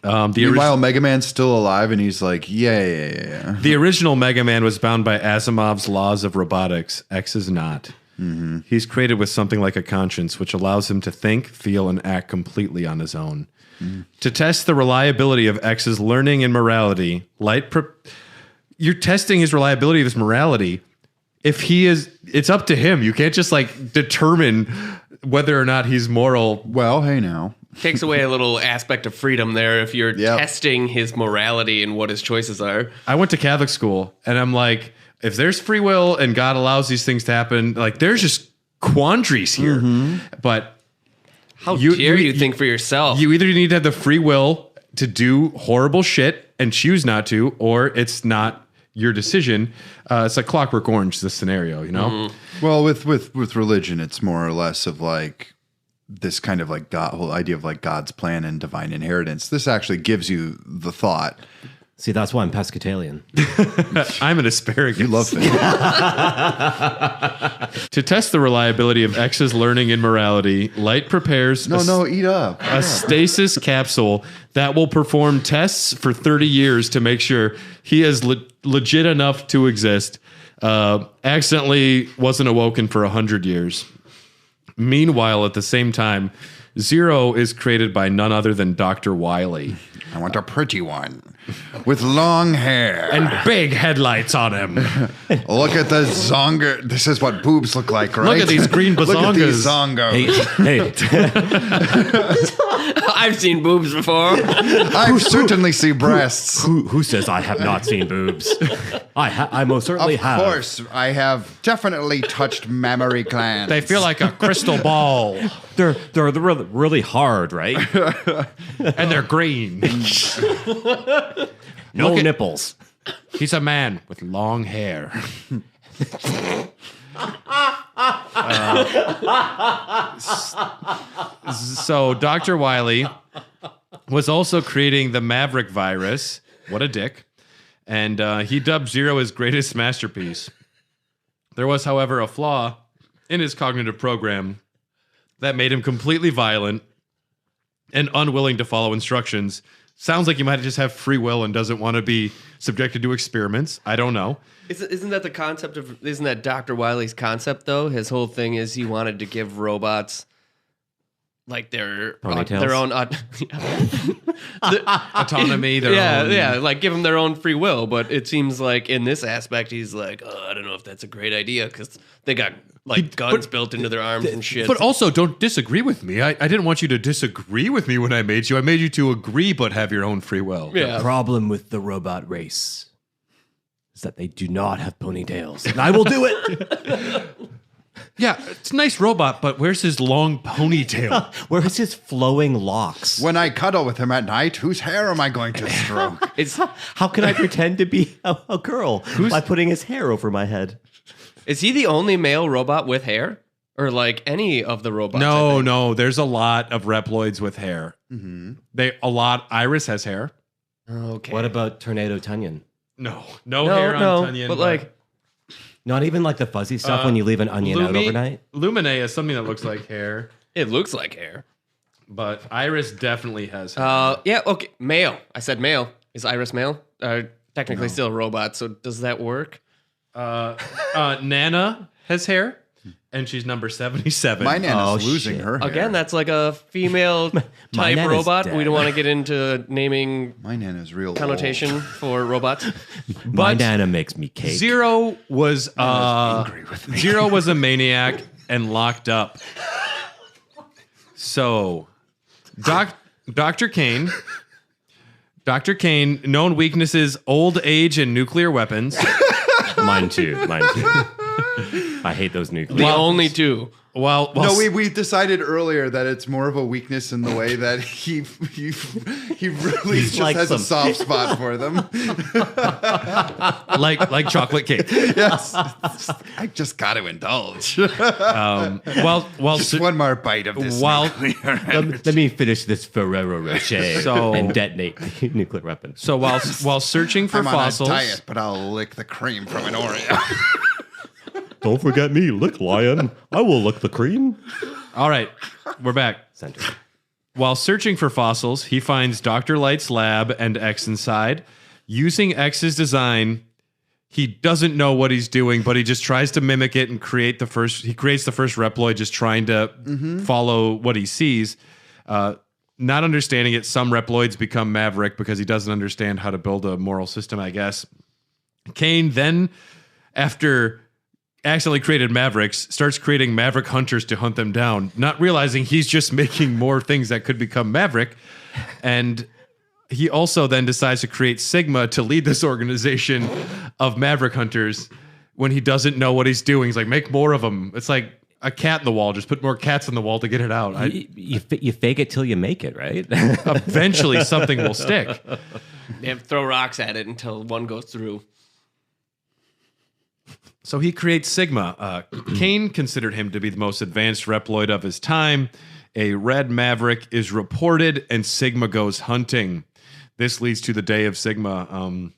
Meanwhile, Mega Man's still alive, and he's like, yeah. The original Mega Man was bound by Asimov's laws of robotics. X is not. Mm-hmm. He's created with something like a conscience, which allows him to think, feel, and act completely on his own. To test the reliability of X's learning and morality, you're testing his reliability of his morality. If he is, it's up to him. You can't just like determine whether or not he's moral. Well, hey now. Takes away a little aspect of freedom there if you're testing his morality and what his choices are. I went to Catholic school, and I'm like, if there's free will and God allows these things to happen, like there's just quandaries here. But how dare you think for yourself? You either need to have the free will to do horrible shit and choose not to, or it's not your decision. It's like Clockwork Orange, this scenario, you know? Well, with religion, it's more or less of like this kind of like whole idea of like God's plan and divine inheritance. This actually gives you the thought. See, that's why I'm pescatarian. I'm an asparagus. You love things. To test the reliability of X's learning and morality, Light prepares eat up. a stasis capsule that will perform tests for 30 years to make sure he is legit enough to exist. Accidentally wasn't awoken for 100 years. Meanwhile, at the same time, Zero is created by none other than Dr. Wiley. I want a pretty one with long hair and big headlights on him. Look at the zonga. This is what boobs look like, right? Look at these green bazongas. Look at these zongos. Hey. I've seen boobs before. I've certainly seen breasts. Who says I have not seen boobs? I most certainly have. Of course, I have definitely touched mammary glands. They feel like a crystal ball. They're really hard, right? And they're green. No nipples. He's a man with long hair. So Dr. Wiley was also creating the Maverick virus. What a dick. And he dubbed Zero his greatest masterpiece. There was, however, a flaw in his cognitive program that made him completely violent and unwilling to follow instructions. Sounds like he might just have free will and doesn't want to be subjected to experiments. I don't know. Isn't that the concept of? Isn't that Dr. Wiley's concept though? His whole thing is he wanted to give robots like their own autonomy. Their own. Like give them their own free will. But it seems like in this aspect, he's like, I don't know if that's a great idea because they got like guns built into their arms and shit. But also, don't disagree with me. I didn't want you to disagree with me when I made you. I made you to agree, but have your own free will. The problem with the robot race is that they do not have ponytails. And I will do it. Yeah, it's a nice robot, but where's his long ponytail? Where's his flowing locks? When I cuddle with him at night, whose hair am I going to stroke? How can I pretend to be a girl by putting his hair over my head? Is he the only male robot with hair? Or like any of the robots? No. There's a lot of Reploids with hair. Mm-hmm. Iris has hair. Okay. What about Tornado Tunyon? No hair on Tunyon. But like, not even like the fuzzy stuff when you leave an onion out overnight? Lumine is something that looks like hair. It looks like hair. But Iris definitely has hair. Yeah, okay. Male. I said male. Is Iris male? Technically still a robot, so does that work? Nana has hair, and she's number 77. My Nana's losing her hair. Again, that's like a female type Nana's robot. dead. We don't want to get into naming My Nana's real connotation for robots. My Nana makes me cake. Zero was angry with me. Zero was a maniac and locked up. So, Dr. Kane, known weaknesses: old age and nuclear weapons. Mine too. I hate those nuclear. The only two. Well, no, we decided earlier that it's more of a weakness in the way that he really just has a soft spot for them. like chocolate cake. Yes, I just got to indulge. Just one more bite of this. Let me finish this Ferrero Rocher and detonate the nuclear weapon. So while searching for fossils, on a diet, but I'll lick the cream from an Oreo. Don't forget me, lick lion. I will lick the cream. All right, we're back. Center. While searching for fossils, he finds Dr. Light's lab and X inside. Using X's design, he doesn't know what he's doing, but he just tries to mimic it and creates the first Reploid, just trying to follow what he sees. Not understanding it, some Reploids become Maverick because he doesn't understand how to build a moral system, I guess. Kane then, after accidentally created Mavericks, starts creating Maverick hunters to hunt them down, not realizing he's just making more things that could become Maverick. And he also then decides to create Sigma to lead this organization of Maverick hunters when he doesn't know what he's doing. He's like, make more of them. It's like a cat in the wall. Just put more cats on the wall to get it out. You fake it till you make it, right? Eventually something will stick. They have to throw rocks at it until one goes through. So he creates Sigma. Kane considered him to be the most advanced Reploid of his time. A red Maverick is reported, and Sigma goes hunting. This leads to the day of Sigma.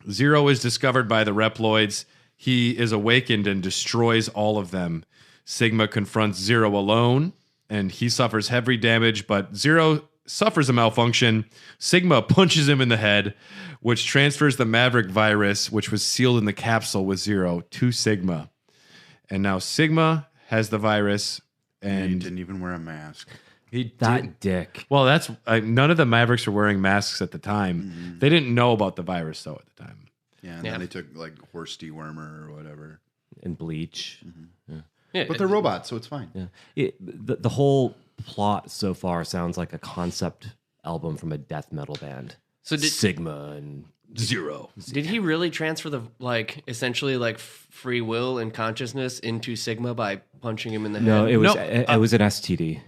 Zero is discovered by the Reploids. He is awakened and destroys all of them. Sigma confronts Zero alone, and he suffers heavy damage, but Zero suffers a malfunction. Sigma punches him in the head, which transfers the Maverick virus, which was sealed in the capsule with Zero, to Sigma. And now Sigma has the virus. And he didn't even wear a mask. Dick. Well, that's none of the Mavericks were wearing masks at the time. Mm-hmm. They didn't know about the virus, though, at the time. Yeah, and then they took like horse dewormer or whatever. And bleach. Mm-hmm. Yeah, but they're robots, so it's fine. Yeah. The whole plot so far sounds like a concept album from a death metal band. So did Sigma and Zero. Did he really transfer the essentially free will and consciousness into Sigma by punching him in the head? No, it was an STD.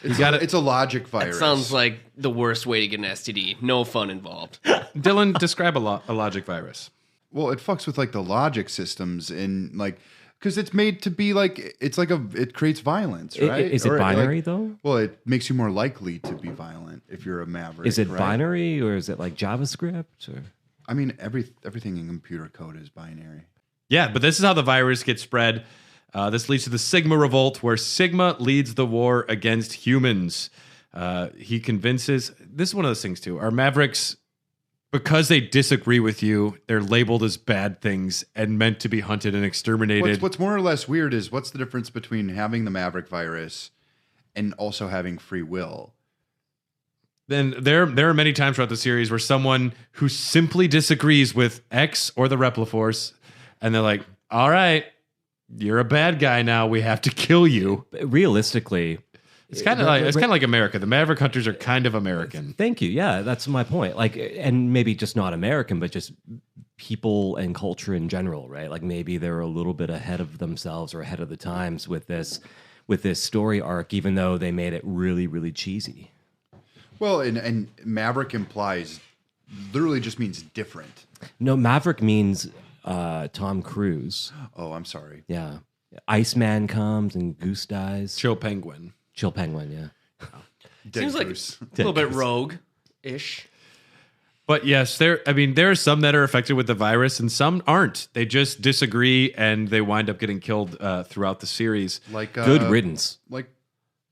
It's a logic virus. That sounds like the worst way to get an STD. No fun involved. Dylan, describe a logic virus. Well, it fucks with the logic systems in because it's made to be it creates violence, right? Is it binary though? Well, it makes you more likely to be violent if you're a maverick. Is it right? binary or is it like JavaScript? Or? I mean, everything in computer code is binary. Yeah, but this is how the virus gets spread. This leads to the Sigma Revolt, where Sigma leads the war against humans. He convinces... This is one of those things, too. Our Mavericks, because they disagree with you, they're labeled as bad things and meant to be hunted and exterminated. What's more or less weird is what's the difference between having the Maverick virus and also having free will? Then there are many times throughout the series where someone who simply disagrees with X or the Repliforce, and they're like, all right, you're a bad guy now. We have to kill you. Realistically, it's kind of like America. The Maverick Hunters are kind of American. Thank you. Yeah, that's my point. And maybe just not American, but just people and culture in general, right? Like maybe they're a little bit ahead of themselves or ahead of the times with this story arc, even though they made it really, really cheesy. Well, and Maverick literally just means different. No, Maverick means Tom Cruise. Oh, I'm sorry. Yeah. Iceman comes and Goose dies. Chill Penguin, yeah. Seems like a little bit rogue-ish. But yes, there are some that are affected with the virus and some aren't. They just disagree and they wind up getting killed throughout the series. Good riddance.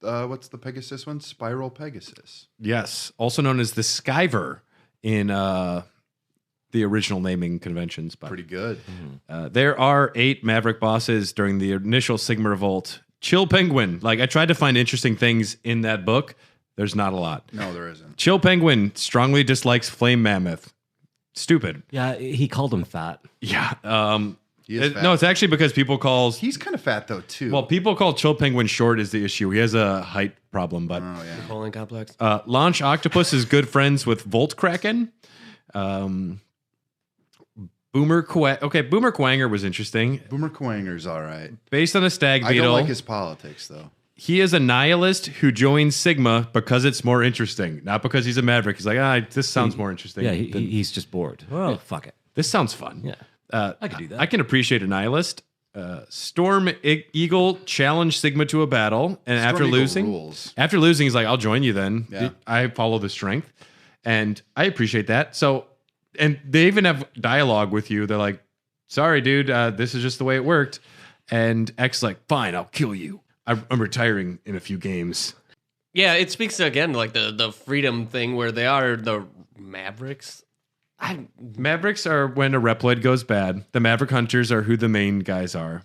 What's the Pegasus one? Spiral Pegasus. Yes, also known as the Skyver in the original naming conventions. But pretty good. There are 8 Maverick bosses during the initial Sigma Revolt. Chill Penguin. I tried to find interesting things in that book. There's not a lot. No, there isn't. Chill Penguin strongly dislikes Flame Mammoth. Stupid. Yeah, he called him fat. Yeah. He is fat. No, it's actually because people call... He's kind of fat, though, too. Well, people call Chill Penguin short is the issue. He has a height problem, but... Oh, yeah. Colon complex. Launch Octopus is good friends with Volt Kraken. Boomer Quanger was interesting. Boomer Quanger's all right. Based on a stag beetle. I don't like his politics, though. He is a nihilist who joins Sigma because it's more interesting, not because he's a Maverick. He's like, this sounds more interesting. Yeah, he's just bored. Well, fuck it. This sounds fun. Yeah, I could do that. I can appreciate a nihilist. Storm Eagle challenged Sigma to a battle, and after losing, he's like, "I'll join you." Then I follow the strength, and I appreciate that. So, and they even have dialogue with you. They're like, "Sorry, dude, this is just the way it worked." And X is like, "Fine, I'll kill you. I'm retiring in a few games." Yeah, it speaks to, again, the freedom thing where they are the Mavericks. Mavericks are when a Reploid goes bad. The Maverick Hunters are who the main guys are.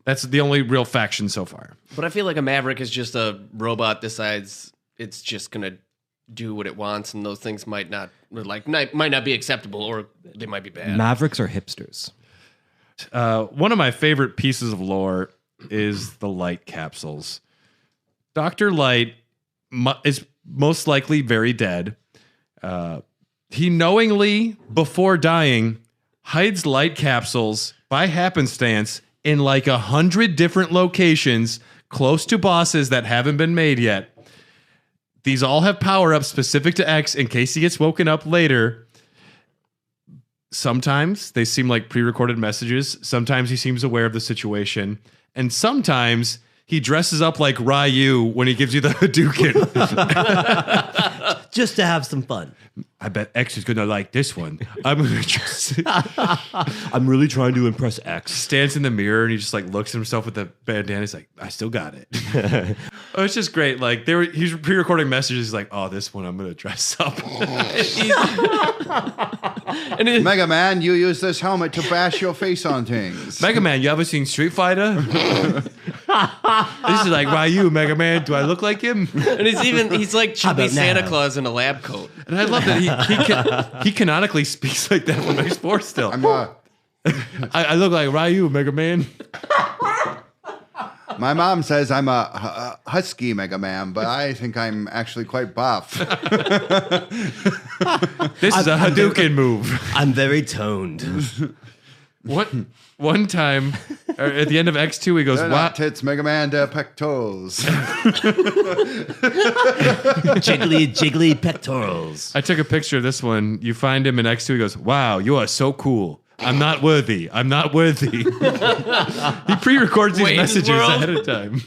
That's the only real faction so far. But I feel like a Maverick is just a robot decides it's just going to do what it wants, and those things might not be acceptable, or they might be bad. Mavericks are hipsters. One of my favorite pieces of lore is the Light capsules. Dr. Light is most likely very dead. He knowingly, before dying, hides light capsules by happenstance in 100 different locations close to bosses that haven't been made yet. These all have power-ups specific to X in case he gets woken up later. Sometimes they seem like pre-recorded messages. Sometimes he seems aware of the situation. And sometimes he dresses up like Ryu when he gives you the Hadouken. Just to have some fun. I bet X is going to like this one. I'm going to just... I'm really trying to impress X. Stands in the mirror and he just looks at himself with the bandana. He's like, I still got it. Oh, it's just great. He's pre-recording messages. He's like, oh, this one I'm going to dress up. Mega Man, you use this helmet to bash your face on things. Mega Man, you ever seen Street Fighter? This is like Ryu, Mega Man. Do I look like him? And he's like chubby Santa Claus in a lab coat. And I love that he canonically speaks like that from X4 still. I look like Ryu, Mega Man. My mom says I'm a husky Mega Man, but I think I'm actually quite buff. This is a Hadouken move. I'm very toned. One time, at the end of X2, he goes, They're "Wow, not tits, Mega Man, they're pectorals. jiggly pectorals. I took a picture of this one. You find him in X2. He goes, "Wow, you are so cool. I'm not worthy. I'm not worthy." He pre-records these Wayne's messages World. ahead of time.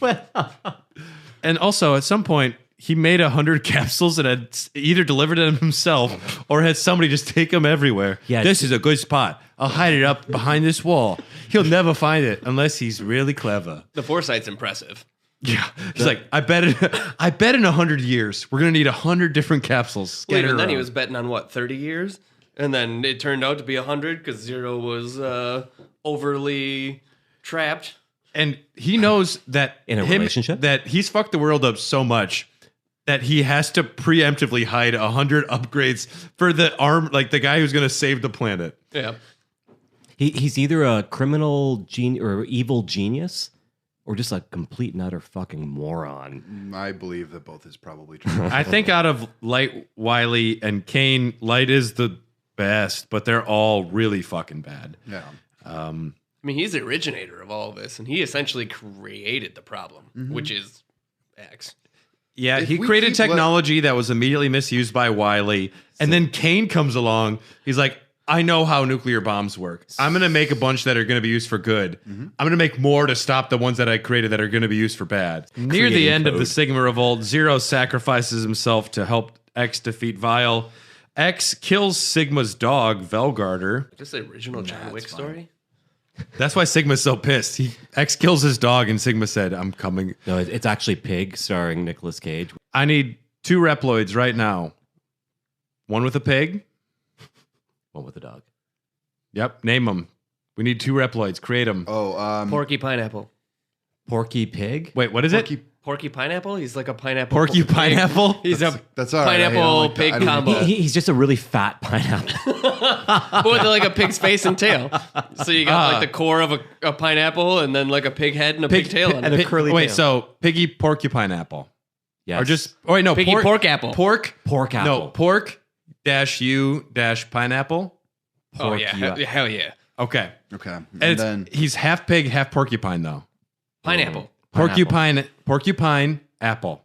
And also, at some point, he made 100 capsules and had either delivered them himself or had somebody just take them everywhere. Yeah, This is a good spot. I'll hide it up behind this wall. He'll never find it unless he's really clever. The foresight's impressive. Yeah, he's like, I bet in 100 years we're gonna need 100 different capsules. Wait, scattered and then he around. was betting on what, 30 years? And then it turned out to be 100 because Zero was overly trapped. And he knows that In a relationship? that he's fucked the world up so much that he has to preemptively hide 100 upgrades for the like the guy who's gonna save the planet. Yeah. He's either a criminal or evil genius, or just a complete and utter fucking moron. I believe that both is probably true. I think out of Light, Wily, and Kane, Light is the best, but they're all really fucking bad. Yeah. I mean, he's the originator of all of this, and he essentially created the problem, which is X. Yeah, If he we created keep technology that was immediately misused by Wily, and then Kane comes along. He's like, I know how nuclear bombs work. I'm going to make a bunch that are going to be used for good. I'm going to make more to stop the ones that I created that are going to be used for bad. Near the Creating end of code. the Sigma Revolt, Zero sacrifices himself to help X defeat Vile. X kills Sigma's dog, Velgarder. Just the original John Wick story. That's why Sigma's so pissed. X kills his dog, and Sigma said, I'm coming. No, it's actually Pig, starring Nicolas Cage. I need 2 Reploids right now. One with a pig. One with a dog. Yep, name them. We need 2 Reploids. Create them. Oh, Porky Pineapple. Porky Pig? Wait, what is it? Porky Pineapple? He's like a pineapple. Porky pig. Pineapple? He's a That's all right. I pineapple don't like that. pig I don't- combo. He's just a really fat pineapple. With like a pig's face and tail. So you got like the core of a pineapple and then like a pig head and a pig tail on and it. a curly Wait, tail. so Piggy Porcupine Apple. Yes. Or just, oh wait, no. Piggy pork apple. Pork. Pork apple. No, pork dash U dash pineapple. Oh yeah, Porky- hell yeah. Okay. Okay. And And then he's half pig, half porcupine though. Pineapple. Porcupine apple.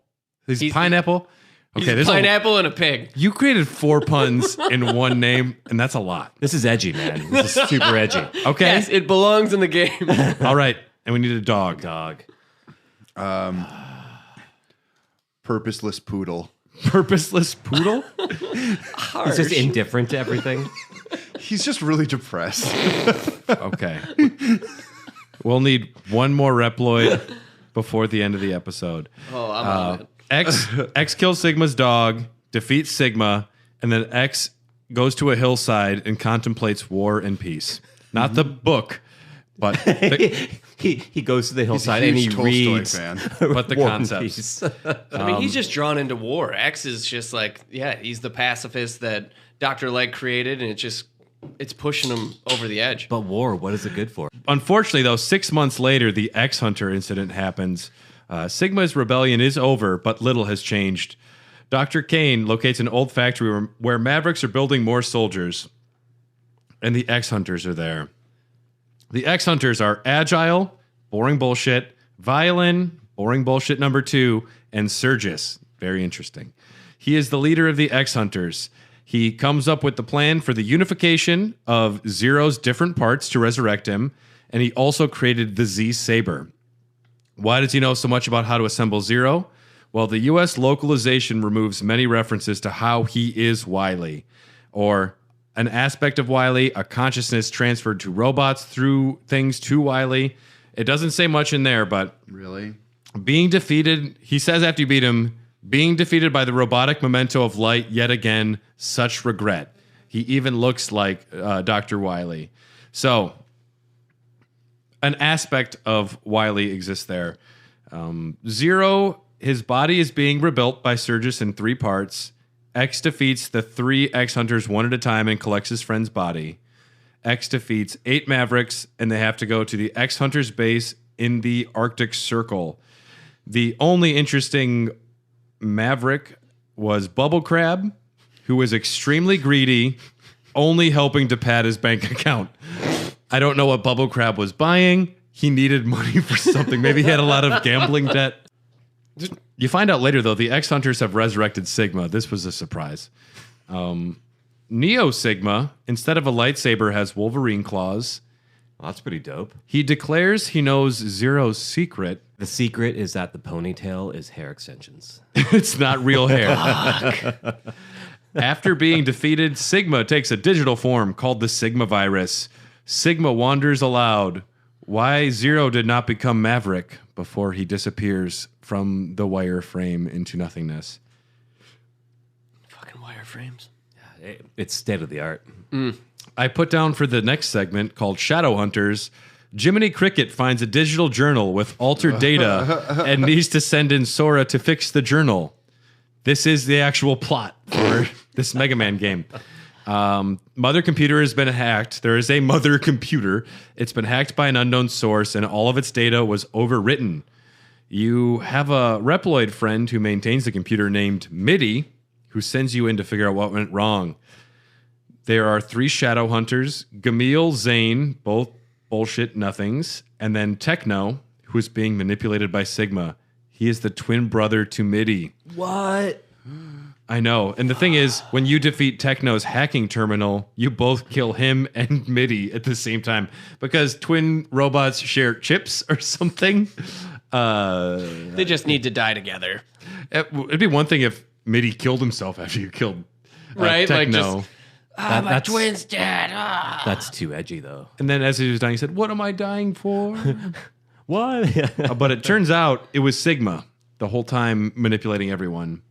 He's pineapple. He's Okay, a there's pineapple and a pig. You created 4 puns in one name, and that's a lot. This is edgy, man. This is super edgy. Okay. Yes, it belongs in the game. All right. And we need a dog. purposeless poodle. Purposeless poodle? He's just indifferent to everything. He's just really depressed. Okay. We'll need one more Reploid before the end of the episode. Oh, I'm on it. X kills Sigma's dog, defeats Sigma, and then X goes to a hillside and contemplates war and peace. Not the book, but the, he goes to the hillside He's a and he huge Tolstoy reads fan. but the War and concepts. Peace. I mean, he's just drawn into war. X is just like, yeah, he's the pacifist that Dr. Light created, and it's pushing him over the edge. But war, what is it good for? Unfortunately, though, 6 months later, the X Hunter incident happens. Sigma's rebellion is over, but little has changed. Dr. Kane locates an old factory where Mavericks are building more soldiers, and the X Hunters are there. The X Hunters are agile, boring bullshit, violin, boring bullshit number 2, and Sergis, very interesting. He is the leader of the X Hunters. He comes up with the plan for the unification of Zero's different parts to resurrect him, and he also created the Z Saber. Why does he know so much about how to assemble Zero? Well, the U.S. localization removes many references to how he is Wily, or an aspect of Wily, a consciousness transferred to robots through things to Wily. It doesn't say much in there, but Really? being defeated, he says after you beat him, being defeated by the robotic memento of light yet again, such regret. He even looks like Dr. Wily. So, an aspect of Wily exists there. Zero, his body is being rebuilt by Sergis in 3 parts. X defeats the 3 X Hunters one at a time and collects his friend's body. X defeats 8 Mavericks, and they have to go to the X Hunters base in the Arctic Circle. The only interesting Maverick was Bubble Crab, who was extremely greedy, only helping to pad his bank account. I don't know what Bubble Crab was buying. He needed money for something. Maybe he had a lot of gambling debt. You find out later, though, the X-Hunters have resurrected Sigma. This was a surprise. Neo Sigma, instead of a lightsaber, has Wolverine claws. Well, that's pretty dope. He declares he knows Zero's secret. The secret is that the ponytail is hair extensions. It's not real hair. After being defeated, Sigma takes a digital form called the Sigma virus. Sigma wanders aloud. Why Zero did not become Maverick before he disappears from the wireframe into nothingness. Fucking wireframes. It's state of the art. I put down for the next segment called Shadow Hunters. Jiminy Cricket finds a digital journal with altered data and needs to send in Sora to fix the journal. This is the actual plot for this Mega Man game. Mother computer has been hacked. There is a mother computer. It's been hacked by an unknown source, and all of its data was overwritten. You have a Reploid friend who maintains the computer named Middy, who sends you in to figure out what went wrong. There are 3 Shadow Hunters, Gamil, Zane, both bullshit nothings, and then Techno, who is being manipulated by Sigma. He is the twin brother to Middy. What? I know. And the thing is, when you defeat Techno's hacking terminal, you both kill him and Middy at the same time because twin robots share chips or something. They just need to die together. It'd be one thing if Middy killed himself after you killed right? Techno. Like just, my twin's dead. That's too edgy, though. And then as he was dying, he said, "What am I dying for?" What? But it turns out it was Sigma the whole time manipulating everyone.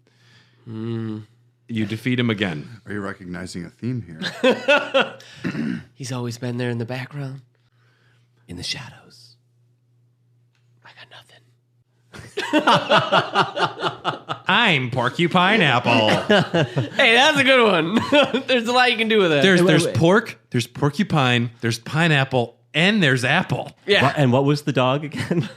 You defeat him again. Are you recognizing a theme here? He's always been there in the background. In the shadows. I got nothing. I'm Porcupine Apple. Hey, that's a good one. There's a lot you can do with that. There's pork, there's porcupine, there's pineapple, and there's apple. Yeah. And what was the dog again?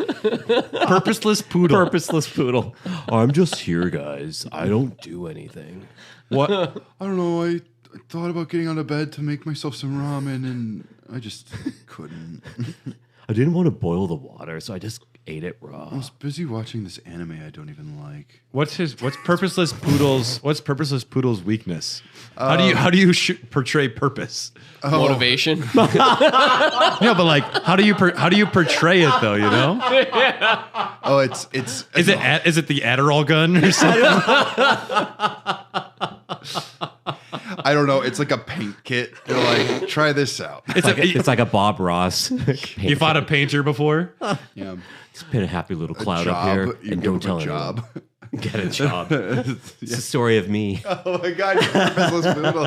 Purposeless poodle. Purposeless poodle. I'm just here, guys. I don't do anything. What? I don't know. I thought about getting out of bed to make myself some ramen, and I just couldn't. I didn't want to boil the water, so I just ate it raw. I was busy watching this anime I don't even like. What's Purposeless Poodle's weakness? How do you portray purpose? Motivation. No, but like how do you portray it though? You know? Oh, it's is it the Adderall gun or something? I don't know. It's like a paint kit. They're like, try this out. It's like a Bob Ross. You fought a painter before? Yeah. Just put a happy little cloud up here and don't tell anyone. Get a job. It's the story of me. Oh my God, you're a purposeless poodle.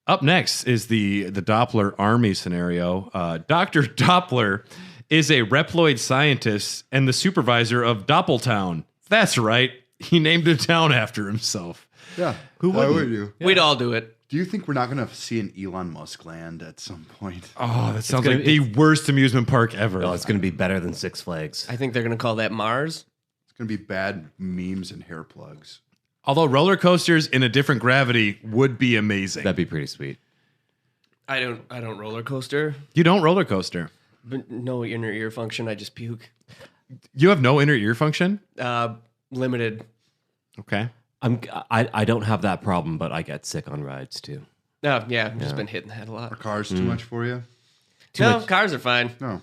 Up next is the Doppler army scenario. Dr. Doppler is a Reploid scientist and the supervisor of Doppeltown. That's right. He named a town after himself. Yeah. Why would you? Yeah. We'd all do it. Do you think we're not going to see an Elon Musk land at some point? Oh, that sounds like the worst amusement park ever. No, it's going to be better than Six Flags. I think they're going to call that Mars. It's going to be bad memes and hair plugs. Although roller coasters in a different gravity would be amazing. That'd be pretty sweet. I don't roller coaster. You don't roller coaster. But no inner ear function. I just puke. You have no inner ear function? Limited. Okay. I don't have that problem, but I get sick on rides too. Oh, yeah. I've just been hitting that a lot. Are cars too much for you? No, cars are fine. No.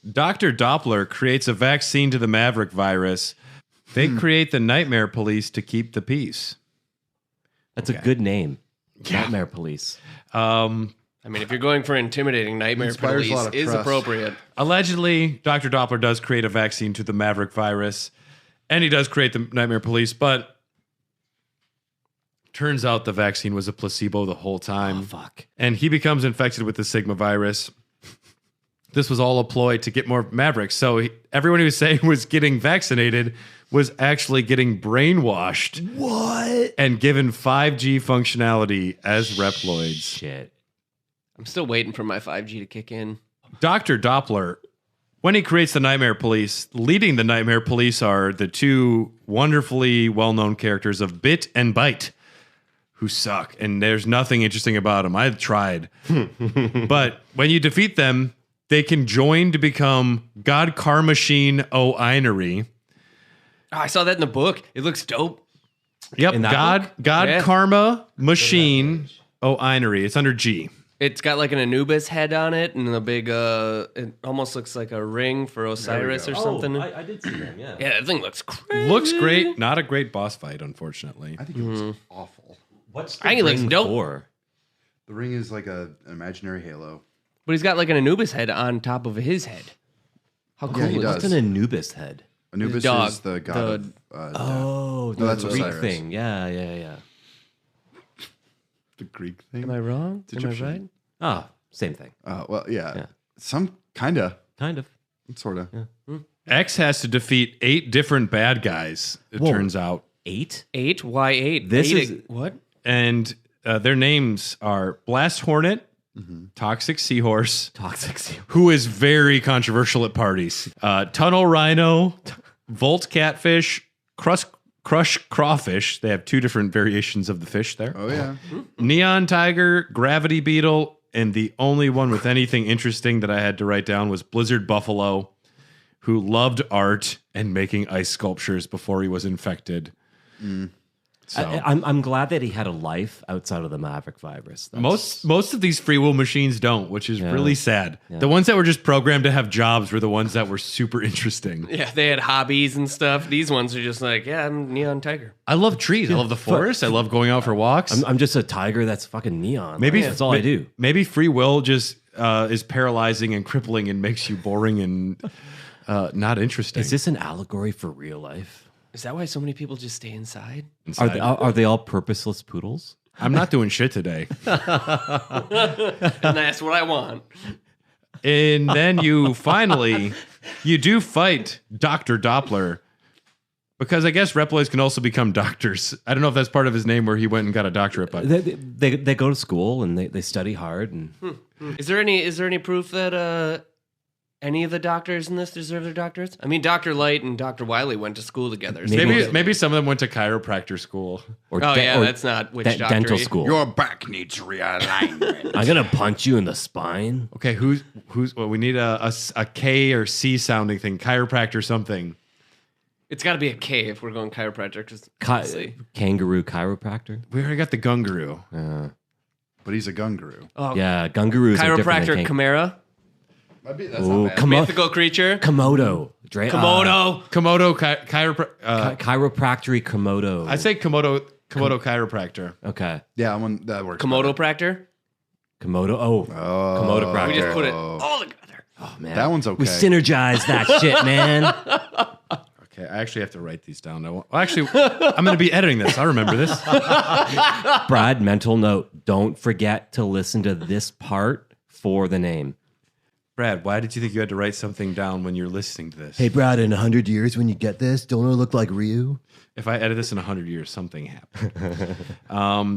Dr. Doppler creates a vaccine to the Maverick virus. They create the Nightmare Police to keep the peace. That's a good name. Nightmare Police. I mean, if you're going for intimidating, Nightmare Police is appropriate. Allegedly, Dr. Doppler does create a vaccine to the Maverick virus, and he does create the Nightmare Police, but turns out the vaccine was a placebo the whole time. Oh, fuck. And he becomes infected with the Sigma virus. This was all a ploy to get more Mavericks. So everyone who was saying was getting vaccinated was actually getting brainwashed. What? And given 5G functionality as Reploids. Shit. I'm still waiting for my 5G to kick in. Dr. Doppler, when he creates the Nightmare Police, leading the Nightmare Police are the two wonderfully well-known characters of Bit and Bite, who suck, and there's nothing interesting about them. I've tried. But when you defeat them, they can join to become God Car Machine Manuary. Oh, I saw that in the book. It looks dope. Yep, God Yeah. Karma Machine Manuary. It's under G. It's got like an Anubis head on it and a big, it almost looks like a ring for Osiris or something. I did see them, yeah. Yeah, that thing looks crazy. Looks great. Not a great boss fight, unfortunately. I think it looks awful. What's I think it looks dope. for? The ring is like an imaginary halo. But he's got like an Anubis head on top of his head. How cool Yeah, he is does. What's an Anubis head? Anubis dog. is the god of Oh, No, that's the Greek Osiris. thing. Yeah. the Greek thing. Am I wrong? It's Am I Egyptian. right? Ah, same thing. Well, yeah. Yeah. Some kind of. Sort of. X has to defeat 8 different bad guys, it Whoa. turns out. 8? 8? Why 8? This Eight is- what? And their names are Blast Hornet, Toxic Seahorse, who is very controversial at parties, Tunnel Rhino, Volt Catfish, Crush Crawfish. They have 2 different variations of the fish there. Oh, yeah. Neon Tiger, Gravity Beetle, and the only one with anything interesting that I had to write down was Blizzard Buffalo, who loved art and making ice sculptures before he was infected. So I'm glad that he had a life outside of the Maverick virus. most of these free will machines don't, which is really sad. Yeah. The ones that were just programmed to have jobs were the ones that were super interesting. Yeah, they had hobbies and stuff. These ones are just like, yeah, I'm Neon Tiger. I love trees. I love the forest. I love going out for walks. I'm just a tiger that's fucking neon. Maybe that's all I do. Maybe free will just is paralyzing and crippling and makes you boring and not interesting. Is this an allegory for real life? Is that why so many people just stay inside? Are they all purposeless poodles? I'm not doing shit today. And that's what I want. And then you do fight Dr. Doppler, because I guess Reploids can also become doctors. I don't know if that's part of his name where he went and got a doctorate, but They go to school and they study hard. And Is there any proof that any of the doctors in this deserve their doctorates? I mean, Dr. Light and Dr. Wiley went to school together. So maybe some of them went to chiropractor school. or that's not witch doctor. dental school. Your back needs realignment. I'm gonna punch you in the spine. Okay, who's well, we need a K or C sounding thing, chiropractor something. It's got to be a K if we're going chiropractor. Cause Kangaroo chiropractor. We already got the Gunguru. But he's a gunguru. Oh, Yeah, Gungurus are different chiropractor than Chimera, That's not bad. mythical creature, Komodo. Komodo. Komodo chiropractor. Chiropractory Komodo. I'd say Komodo chiropractor. Okay. Yeah, that works. Komodo practor. Komodo. Oh, Komodo practor. We just put it all together. Oh man, That one's okay. We synergize that shit, man. Okay, I actually have to write these down. I'm going to be editing this. I'll remember this. Brad, mental note: don't forget to listen to this part for the name. Brad, why did you think you had to write something down when you're listening to this? Hey, Brad, in 100 years when you get this, don't it look like Ryu? If I edit this in 100 years, something happened.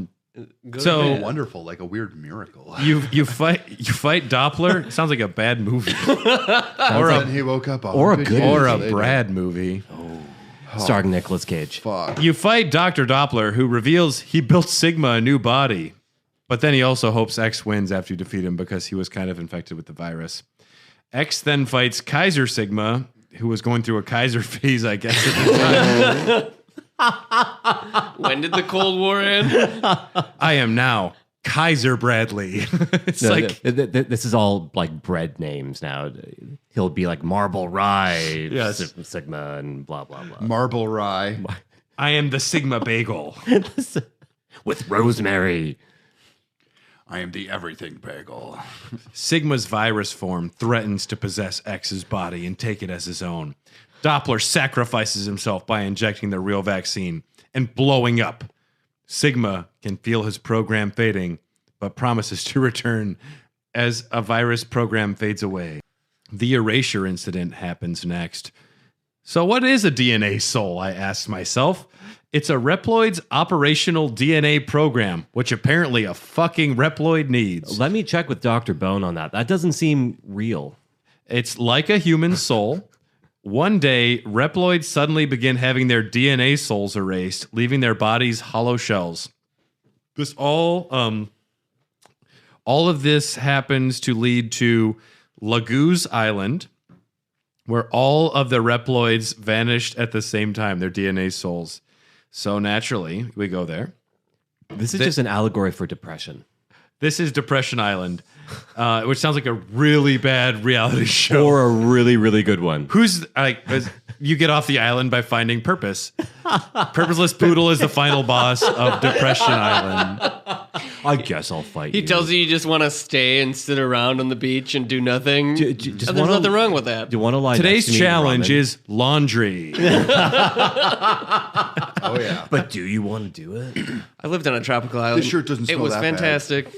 Wonderful, like a weird miracle. You fight Doppler. Sounds like a bad movie, Then he woke up or a good or a movie. Brad movie. Starring Nicolas Cage. Fuck. You fight Dr. Doppler, who reveals he built Sigma a new body, but then he also hopes X wins after you defeat him because he was kind of infected with the virus. X then fights Kaiser Sigma, who was going through a Kaiser phase, I guess, at the time. When did the Cold War end? I am now Kaiser Bradley. It's This is all like bread names now. He'll be like Marble Rye, Yes. Sigma, and blah blah blah. Marble Rye. I am the Sigma Bagel. With rosemary. I am the everything bagel. Sigma's virus form threatens to possess X's body and take it as his own. Doppler sacrifices himself by injecting the real vaccine and blowing up. Sigma can feel his program fading, but promises to return as a virus program fades away. The erasure incident happens next. So what is a DNA soul, I asked myself. It's a Reploid's operational DNA program, which apparently a fucking Reploid needs. Let me check with Dr. Bone on that. That doesn't seem real. It's like a human soul. One day, Reploids suddenly begin having their DNA souls erased, leaving their bodies hollow shells. This all of this happens to lead to Laguz Island, where all of the Reploids vanished at the same time, their DNA souls. So naturally, we go there. This is just an allegory for depression. This is Depression Island, which sounds like a really bad reality show. Or a really, really good one. Who's like, you get off the island by finding purpose. Purposeless Poodle is the final boss of Depression Island. I guess I'll fight He you. tells you just want to stay and sit around on the beach and do nothing. Just And there's nothing wrong with that. Do you want to lie Today's next to me, challenge Ramen? is laundry. Oh yeah. But do you want to do it? I lived on a tropical island. This shirt doesn't It smell was that bad. fantastic.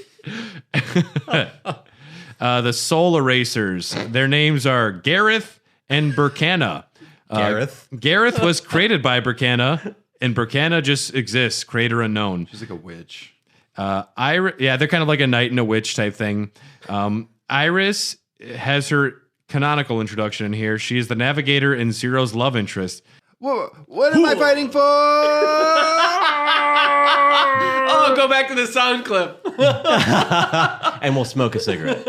The Soul Erasers. Their names are Gareth and Burkana. Gareth was created by Burkana, and Burkana just exists, creator unknown. She's like a witch. Yeah, they're kind of like a knight and a witch type thing. Iris has her canonical introduction in here. She is the navigator and Zero's love interest. What am I fighting for? Oh, go back to the sound clip. And we'll smoke a cigarette.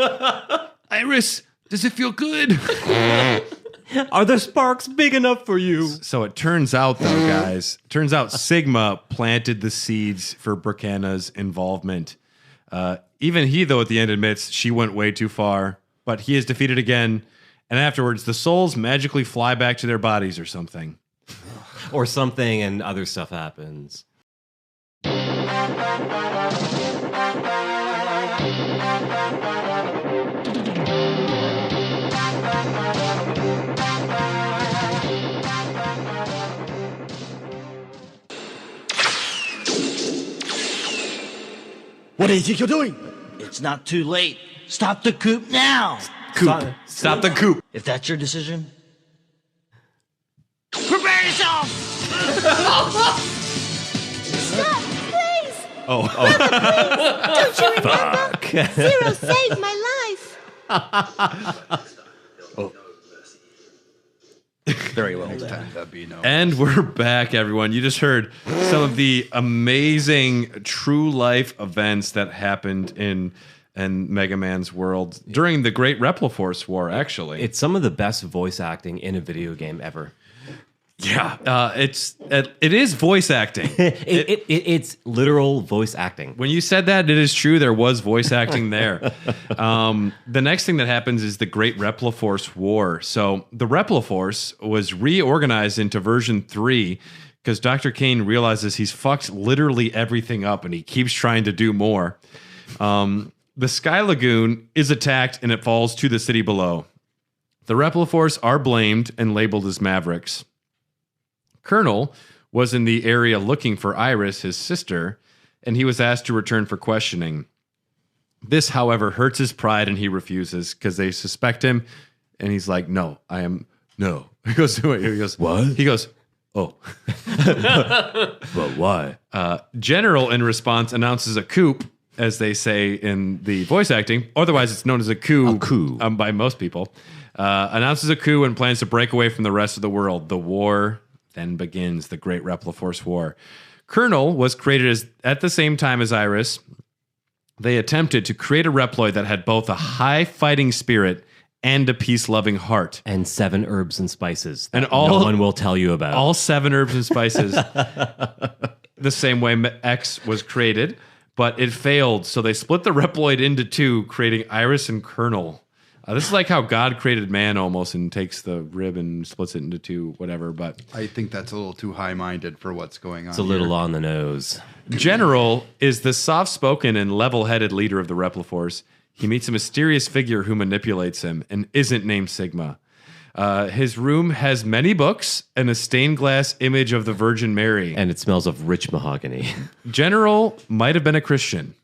Iris, does it feel good? Are the sparks big enough for you? So it turns out, though, guys, Sigma planted the seeds for Burkana's involvement. Even he, though, at the end admits she went way too far, but he is defeated again. And afterwards, the souls magically fly back to their bodies or something. Or something, and other stuff happens. What do you think you're doing? It's not too late. Stop the coup now. Stop the coup. If that's your decision, prepare yourself. Stop, please! Oh. Don't you remember? Zero saved my life. Very well done. And we're back, everyone. You just heard some of the amazing true life events that happened in Mega Man's world during the Great Repliforce War, actually. It's some of the best voice acting in a video game ever. Yeah, it is voice acting. It's literal voice acting. When you said that, it is true. There was voice acting there. The next thing that happens is the Great Repliforce War. So the Repliforce was reorganized into version 3 because Dr. Kane realizes he's fucked literally everything up and he keeps trying to do more. The Sky Lagoon is attacked and it falls to the city below. The Repliforce are blamed and labeled as Mavericks. Colonel was in the area looking for Iris, his sister, and he was asked to return for questioning. This, however, hurts his pride and he refuses because they suspect him. And he's like, no. He goes, What? He goes, oh. But why? General, in response, announces a coup, as they say in the voice acting. Otherwise, it's known as a coup, by most people. Announces a coup and plans to break away from the rest of the world. The war then begins, the Great Repliforce War. Colonel was created at the same time as Iris. They attempted to create a Reploid that had both a high fighting spirit and a peace-loving heart. And 7 herbs and spices that and all, no one will tell you about. All 7 herbs and spices. The same way X was created, but it failed. So they split the Reploid into 2, creating Iris and Colonel. This is like how God created man almost and takes the rib and splits it into 2, whatever. But I think that's a little too high-minded for what's going on. It's a little on the nose. General is the soft-spoken and level-headed leader of the Repliforce. He meets a mysterious figure who manipulates him and isn't named Sigma. His room has many books and a stained glass image of the Virgin Mary. And it smells of rich mahogany. General might have been a Christian.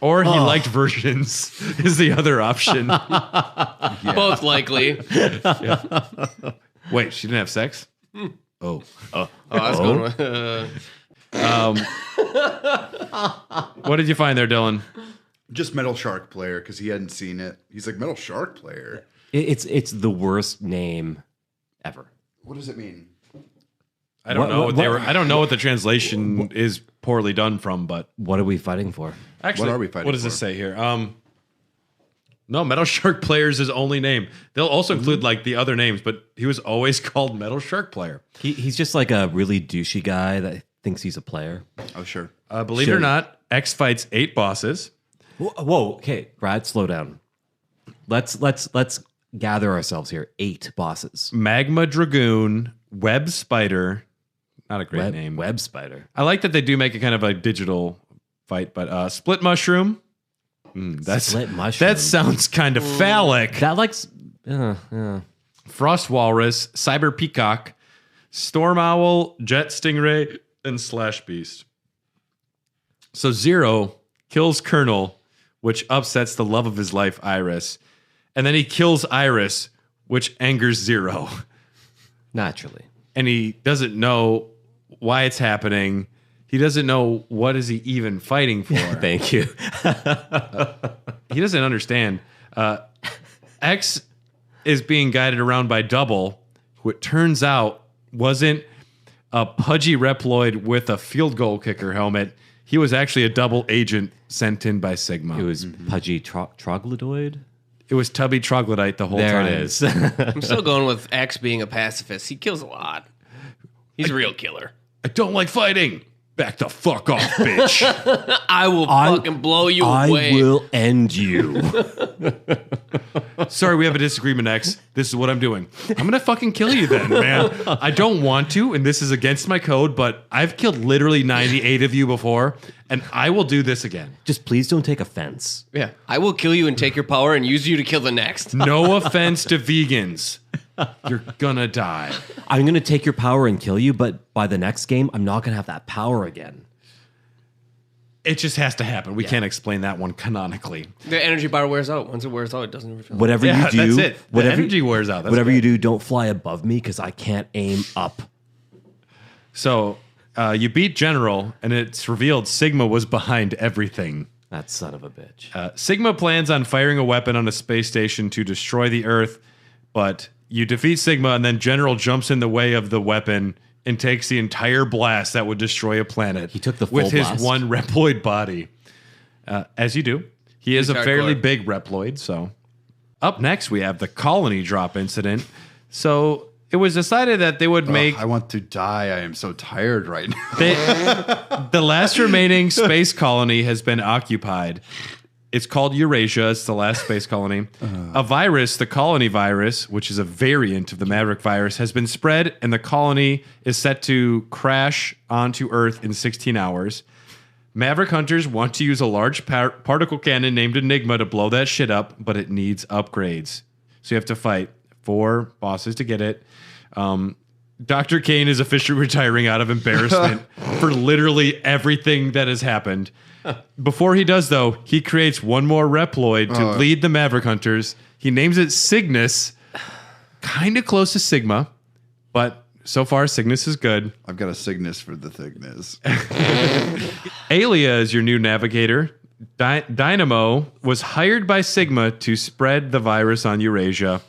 Or he liked virgins is the other option. Both likely. Yeah. Wait, she didn't have sex? Oh. I was going with, What did you find there, Dylan? Just Metal Shark Player, because he hadn't seen it. He's like, Metal Shark Player? It's the worst name ever. What does it mean? I don't know what they were. I don't know what the translation is poorly done from, but what are we fighting for? Actually, What are we fighting what does for? this say here? No, Metal Shark Player is his only name. They'll also include like the other names, but he was always called Metal Shark Player. He's just like a really douchey guy that thinks he's a player. Oh, sure. Believe it or not, X fights 8 bosses. Whoa, okay, Brad, slow down. Let's gather ourselves here. 8 bosses. Magma Dragoon, Web Spider. Not a great name. Web Spider. I like that they do make it kind of a digital fight, but Split Mushroom. Split Mushroom. That sounds kind of phallic. That likes. Frost Walrus, Cyber Peacock, Storm Owl, Jet Stingray, and Slash Beast. So Zero kills Colonel, which upsets the love of his life, Iris. And then he kills Iris, which angers Zero. Naturally. And he doesn't know why it's happening. He doesn't know what is he even fighting for. Thank you. He doesn't understand. X is being guided around by Double, who it turns out wasn't a pudgy Reploid with a field goal kicker helmet. He was actually a double agent sent in by Sigma. It was pudgy troglodyte. It was Tubby Troglodyte the whole time. There it is. I'm still going with X being a pacifist. He kills a lot. He's a real killer. I don't like fighting. Back the fuck off, bitch. I will fucking blow you away. I will end you. Sorry, we have a disagreement, X. This is what I'm doing. I'm going to fucking kill you then, man. I don't want to, and this is against my code, but I've killed literally 98 of you before, and I will do this again. Just please don't take offense. Yeah. I will kill you and take your power and use you to kill the next. No offense to vegans. You're gonna die. I'm going to take your power and kill you, but by the next game, I'm not going to have that power again. It just has to happen. We can't explain that one canonically. The energy bar wears out. Once it wears out, it doesn't refill. Whatever you do, that's it. The energy wears out. That's whatever right. you do, don't fly above me because I can't aim up. So you beat General, and it's revealed Sigma was behind everything. That son of a bitch. Sigma plans on firing a weapon on a space station to destroy the Earth, but you defeat Sigma, and then General jumps in the way of the weapon and takes the entire blast that would destroy a planet. He took the full with his blast. one Reploid body. As you do. He is a hardcore. fairly big Reploid, so. Up next, we have the colony drop incident. So it was decided that they would make... I want to die. I am so tired right now. the last remaining space colony has been occupied. It's called Eurasia. It's the last space colony. A virus, the colony virus, which is a variant of the Maverick virus, has been spread, and the colony is set to crash onto Earth in 16 hours. Maverick hunters want to use a large particle cannon named Enigma to blow that shit up, but it needs upgrades. So you have to fight 4 bosses to get it. Dr. Kane is officially retiring out of embarrassment for literally everything that has happened. Before he does, though, he creates one more Reploid to lead the Maverick Hunters. He names it Cygnus, kind of close to Sigma, but so far Cygnus is good. I've got a Cygnus for the thickness. Alia is your new navigator. Dynamo was hired by Sigma to spread the virus on Eurasia.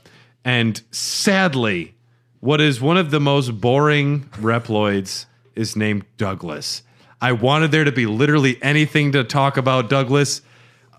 And sadly, what is one of the most boring Reploids is named Douglas. I wanted there to be literally anything to talk about Douglas.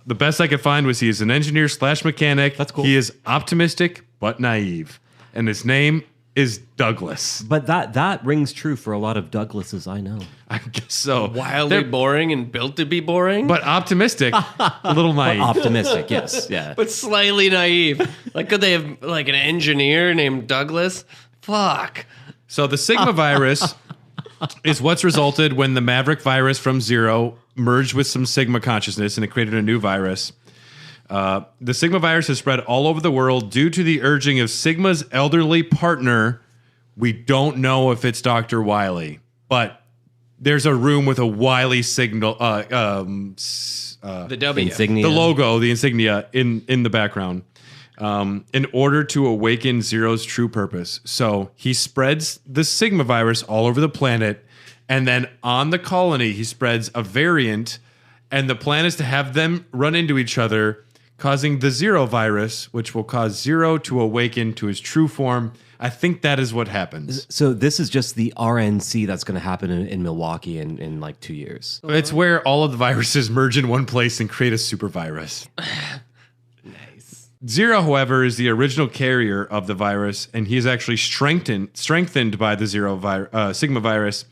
The best I could find was he is an engineer / mechanic. That's cool. He is optimistic but naive. And his name is Douglas. But that rings true for a lot of Douglases I know. I guess so. Wildly boring and built to be boring. But optimistic, a little naive. Optimistic, yes. Yeah. But slightly naive. Like, could they have, like, an engineer named Douglas? Fuck. So the Sigma virus is what's resulted when the Maverick virus from Zero merged with some Sigma consciousness, and it created a new virus. The Sigma virus has spread all over the world due to the urging of Sigma's elderly partner. We don't know if it's Dr. Wily, but there's a room with a Wily signal, The W. Insignia. the logo, the insignia in the background. in order to awaken Zero's true purpose. So he spreads the Sigma virus all over the planet, and then on the colony, he spreads a variant, and the plan is to have them run into each other, causing the Zero virus, which will cause Zero to awaken to his true form. I think that is what happens. So this is just the RNC that's going to happen in Milwaukee in like 2 years. It's where all of the viruses merge in one place and create a super virus. Nice. Zero, however, is the original carrier of the virus, and he is actually strengthened by the Sigma virus,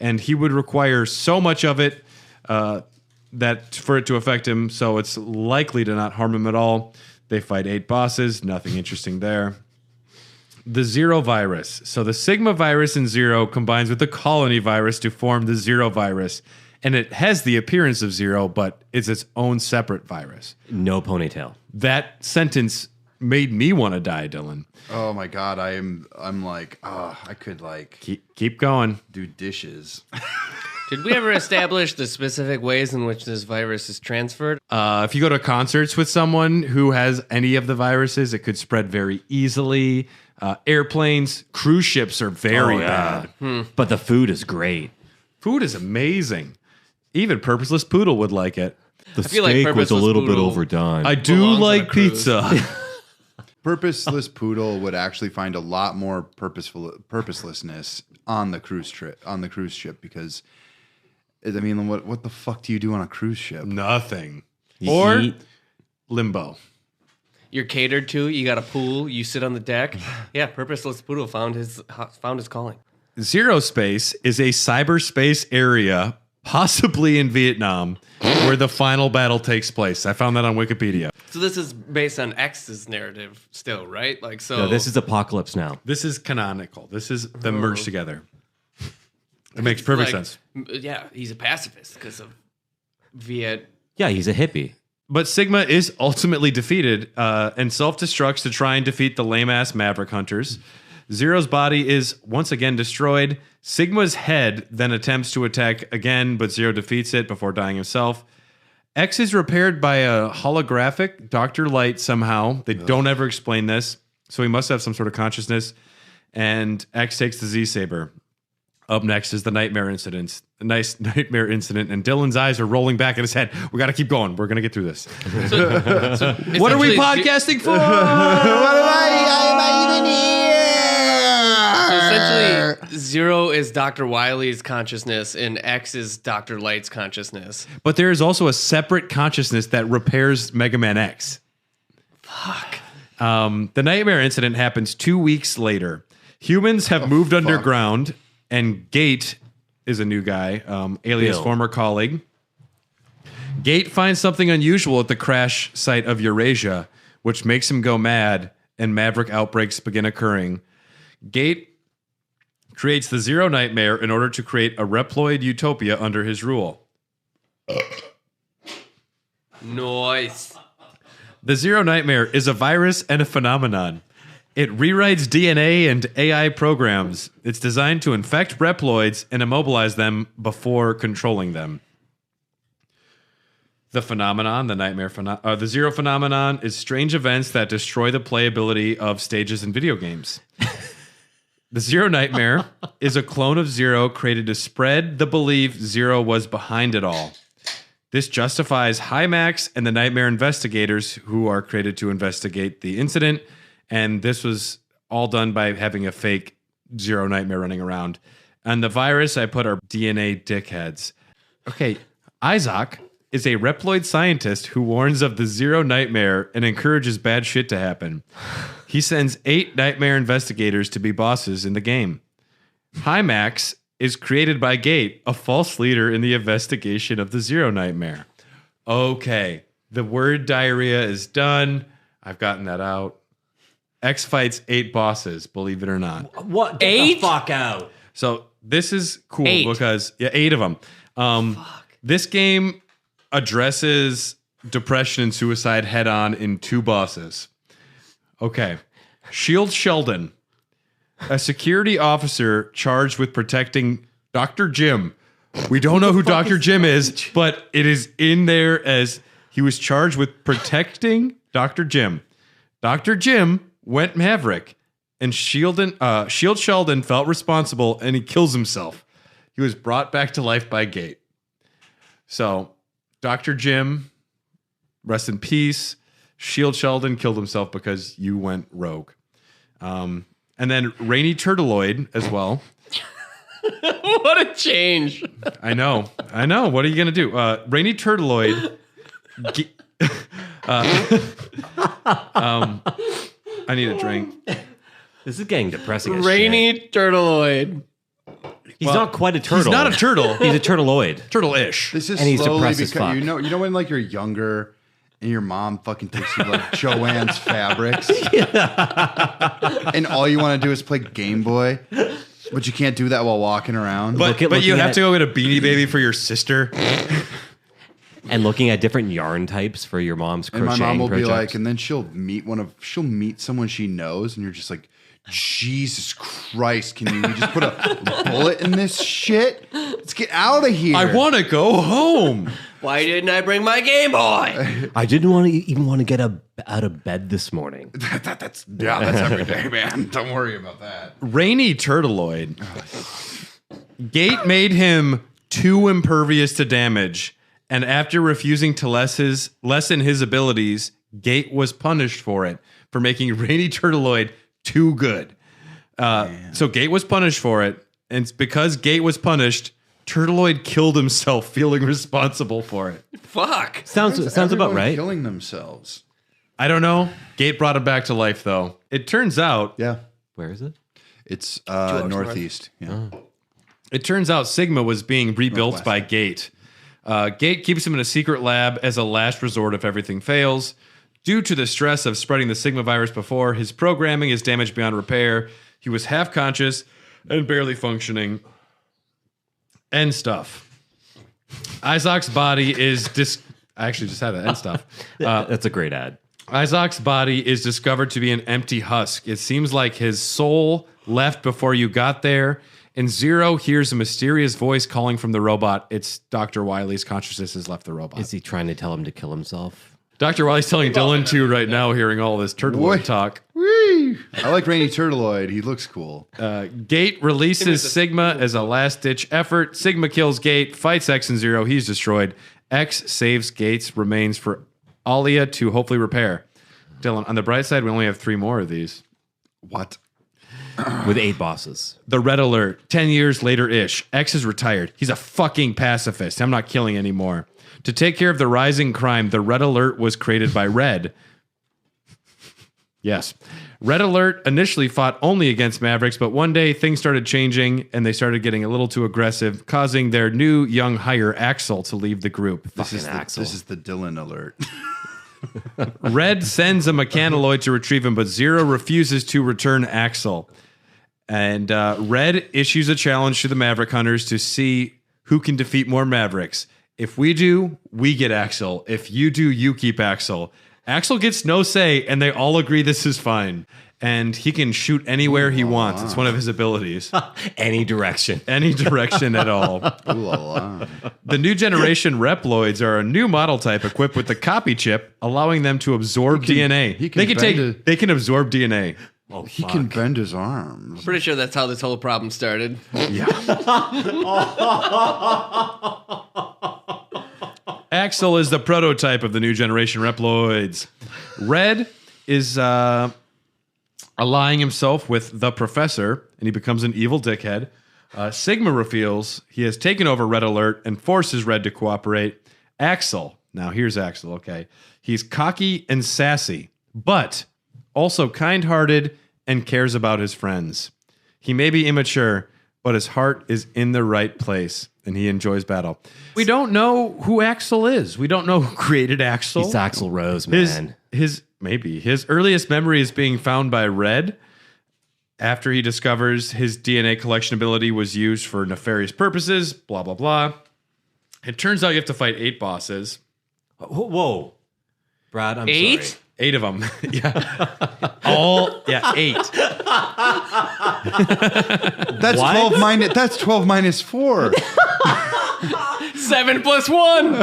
and he would require so much of it that for it to affect him, so it's likely to not harm him at all. They fight 8 bosses, nothing interesting there. The Zero virus. So the Sigma virus in Zero combines with the colony virus to form the Zero virus. And it has the appearance of Zero, but it's its own separate virus. No ponytail. That sentence made me want to die, Dylan. Oh my God, I'm like, I could like keep going. Do dishes. Did we ever establish the specific ways in which this virus is transferred? If you go to concerts with someone who has any of the viruses, it could spread very easily. Airplanes, cruise ships are very bad. But the food is great. Food is amazing. Even Purposeless Poodle would like it. The steak was a little bit overdone. I do like pizza. Purposeless Poodle would actually find a lot more purposelessness on the cruise ship because, I mean, what the fuck do you do on a cruise ship? Nothing. You eat. Limbo. You're catered to. You got a pool. You sit on the deck. Yeah, Purposeless Poodle found his calling. Zero Space is a cyberspace area, possibly in Vietnam, where the final battle takes place. I found that on Wikipedia. So this is based on X's narrative still, right? Like so. No, this is Apocalypse Now. This is canonical. This is them merged together. It makes perfect sense. Yeah, he's a pacifist because of Viet. Yeah, he's a hippie. But Sigma is ultimately defeated and self-destructs to try and defeat the lame-ass Maverick Hunters. Zero's body is once again destroyed. Sigma's head then attempts to attack again, but Zero defeats it before dying himself. X is repaired by a holographic Dr. Light somehow. They don't ever explain this, so he must have some sort of consciousness. And X takes the Z-Saber. Up next is the Nightmare Incident. A nice Nightmare Incident, and Dylan's eyes are rolling back in his head. We got to keep going. We're going to get through this. What are we podcasting for? What am I even here? So essentially, Zero is Dr. Wily's consciousness, and X is Dr. Light's consciousness. But there is also a separate consciousness that repairs Mega Man X. Fuck. The Nightmare Incident happens 2 weeks later. Humans have moved underground, and Gate is a new guy, alias Bill. former colleague. Gate finds something unusual at the crash site of Eurasia, which makes him go mad, and Maverick outbreaks begin occurring. Gate creates the Zero Nightmare in order to create a Reploid utopia under his rule. Nice. The Zero Nightmare is a virus and a phenomenon. It rewrites DNA and AI programs. It's designed to infect Reploids and immobilize them before controlling them. The phenomenon, the Zero phenomenon, is strange events that destroy the playability of stages in video games. The Zero Nightmare is a clone of Zero created to spread the belief Zero was behind it all. This justifies Hymax and the Nightmare investigators who are created to investigate the incident. And this was all done by having a fake Zero Nightmare running around. And the virus, I put our DNA dickheads. Okay, Isaac is a Reploid scientist who warns of the Zero Nightmare and encourages bad shit to happen. He sends 8 Nightmare investigators to be bosses in the game. Hymax is created by Gate, a false leader in the investigation of the Zero Nightmare. Okay, the word diarrhea is done. I've gotten that out. X fights 8 bosses, believe it or not. What? Get 8? the fuck out. So this is cool 8. because 8 of them. This game addresses depression and suicide head on in 2 bosses. Okay. Shield Sheldon, a security officer charged with protecting Dr. Jim. We don't know who Dr. Jim is, but it is in there as he was charged with protecting Dr. Jim. Dr. Jim went Maverick, and Shield Sheldon felt responsible, and he kills himself. He was brought back to life by Gate. So, Dr. Jim, rest in peace. Shield Sheldon killed himself because you went rogue. And then Rainy Turtleoid as well. What a change. I know. What are you going to do? Rainy Turtleoid. I need a drink. This is getting depressing as Rainy shit. Turtleoid. He's not quite a turtle. He's not a turtle. He's a turtleoid. Turtle-ish. This is And he's slowly depressed as because fuck. you know when like you're younger and your mom fucking takes you like Joanne's Fabrics, and all you want to do is play Game Boy, but you can't do that while walking around. But you have to go get a Beanie Baby for your sister. And looking at different yarn types for your mom's And crocheting my mom will be projects. like, and then she'll meet someone she knows, and you're just like, Jesus Christ, can you just put a bullet in this shit? Let's get out of here. I want to go home. Why didn't I bring my Game Boy? I didn't even want to get out of bed this morning. that's every day, man. Don't worry about that. Rainy Turtleoid. Gate made him too impervious to damage, and after refusing to lessen his abilities, Gate was punished for it, for making Rainy Turtleoid too good. So Gate was punished for it, and because Gate was punished, Turtleoid killed himself, feeling responsible for it. Fuck. Sounds about right. Killing themselves. I don't know. Gate brought him back to life, though. It turns out... Yeah. Where is it? It's northeast. Yeah. It turns out Sigma was being rebuilt by Gate. Gate keeps him in a secret lab as a last resort if everything fails. Due to the stress of spreading the Sigma virus before, his programming is damaged beyond repair. He was half conscious and barely functioning. And stuff. Isaac's body is I actually just had that end stuff. That's a great ad. Isaac's body is discovered to be an empty husk. It seems like his soul left before you got there. And Zero hears a mysterious voice calling from the robot. It's Dr. Wily's consciousness has left the robot. Is he trying to tell him to kill himself? Dr. Wily's telling Dylan to right now, hearing all this turtle talk. Whee! I like Rainy Turtleoid. He looks cool. Gate releases Sigma as a last-ditch effort. Sigma kills Gate, fights X and Zero. He's destroyed. X saves Gate's remains for Alia to hopefully repair. Dylan, on the bright side, we only have 3 more of these. What? With 8 bosses. The Red Alert, 10 years later-ish. X is retired. He's a fucking pacifist. I'm not killing anymore. To take care of the rising crime, the Red Alert was created by Red. Yes. Red Alert initially fought only against Mavericks, but one day things started changing and they started getting a little too aggressive, causing their new young hire, Axel, to leave the group. This is the Dylan alert. Red sends a mechanaloid to retrieve him, but Zero refuses to return Axel. And Red issues a challenge to the Maverick Hunters to see who can defeat more Mavericks. If we do, we get Axel. If you do, you keep Axel. Axel gets no say, and they all agree this is fine. And he can shoot anywhere he wants. It's one of his abilities. Any direction. Any direction at all. The new generation Reploids are a new model type equipped with the copy chip, allowing them to absorb DNA. They can absorb DNA. Oh, he can bend his arms. Pretty sure that's how this whole problem started. Yeah. Axel is the prototype of the new generation Reploids. Red is allying himself with the Professor, and he becomes an evil dickhead. Sigma reveals he has taken over Red Alert and forces Red to cooperate. Axel, now here's Axel, okay. He's cocky and sassy, but also kind-hearted and cares about his friends. He may be immature, but his heart is in the right place, and he enjoys battle. We don't know who Axel is. We don't know who created Axel. He's Axl Rose, man. His earliest memory is being found by Red after he discovers his DNA collection ability was used for nefarious purposes, blah, blah, blah. It turns out you have to fight 8 bosses. Whoa. Brad, I'm 8? sorry. 8 of them. Yeah. 8. That's 12 minus. That's 12 minus 4. 7 plus 1.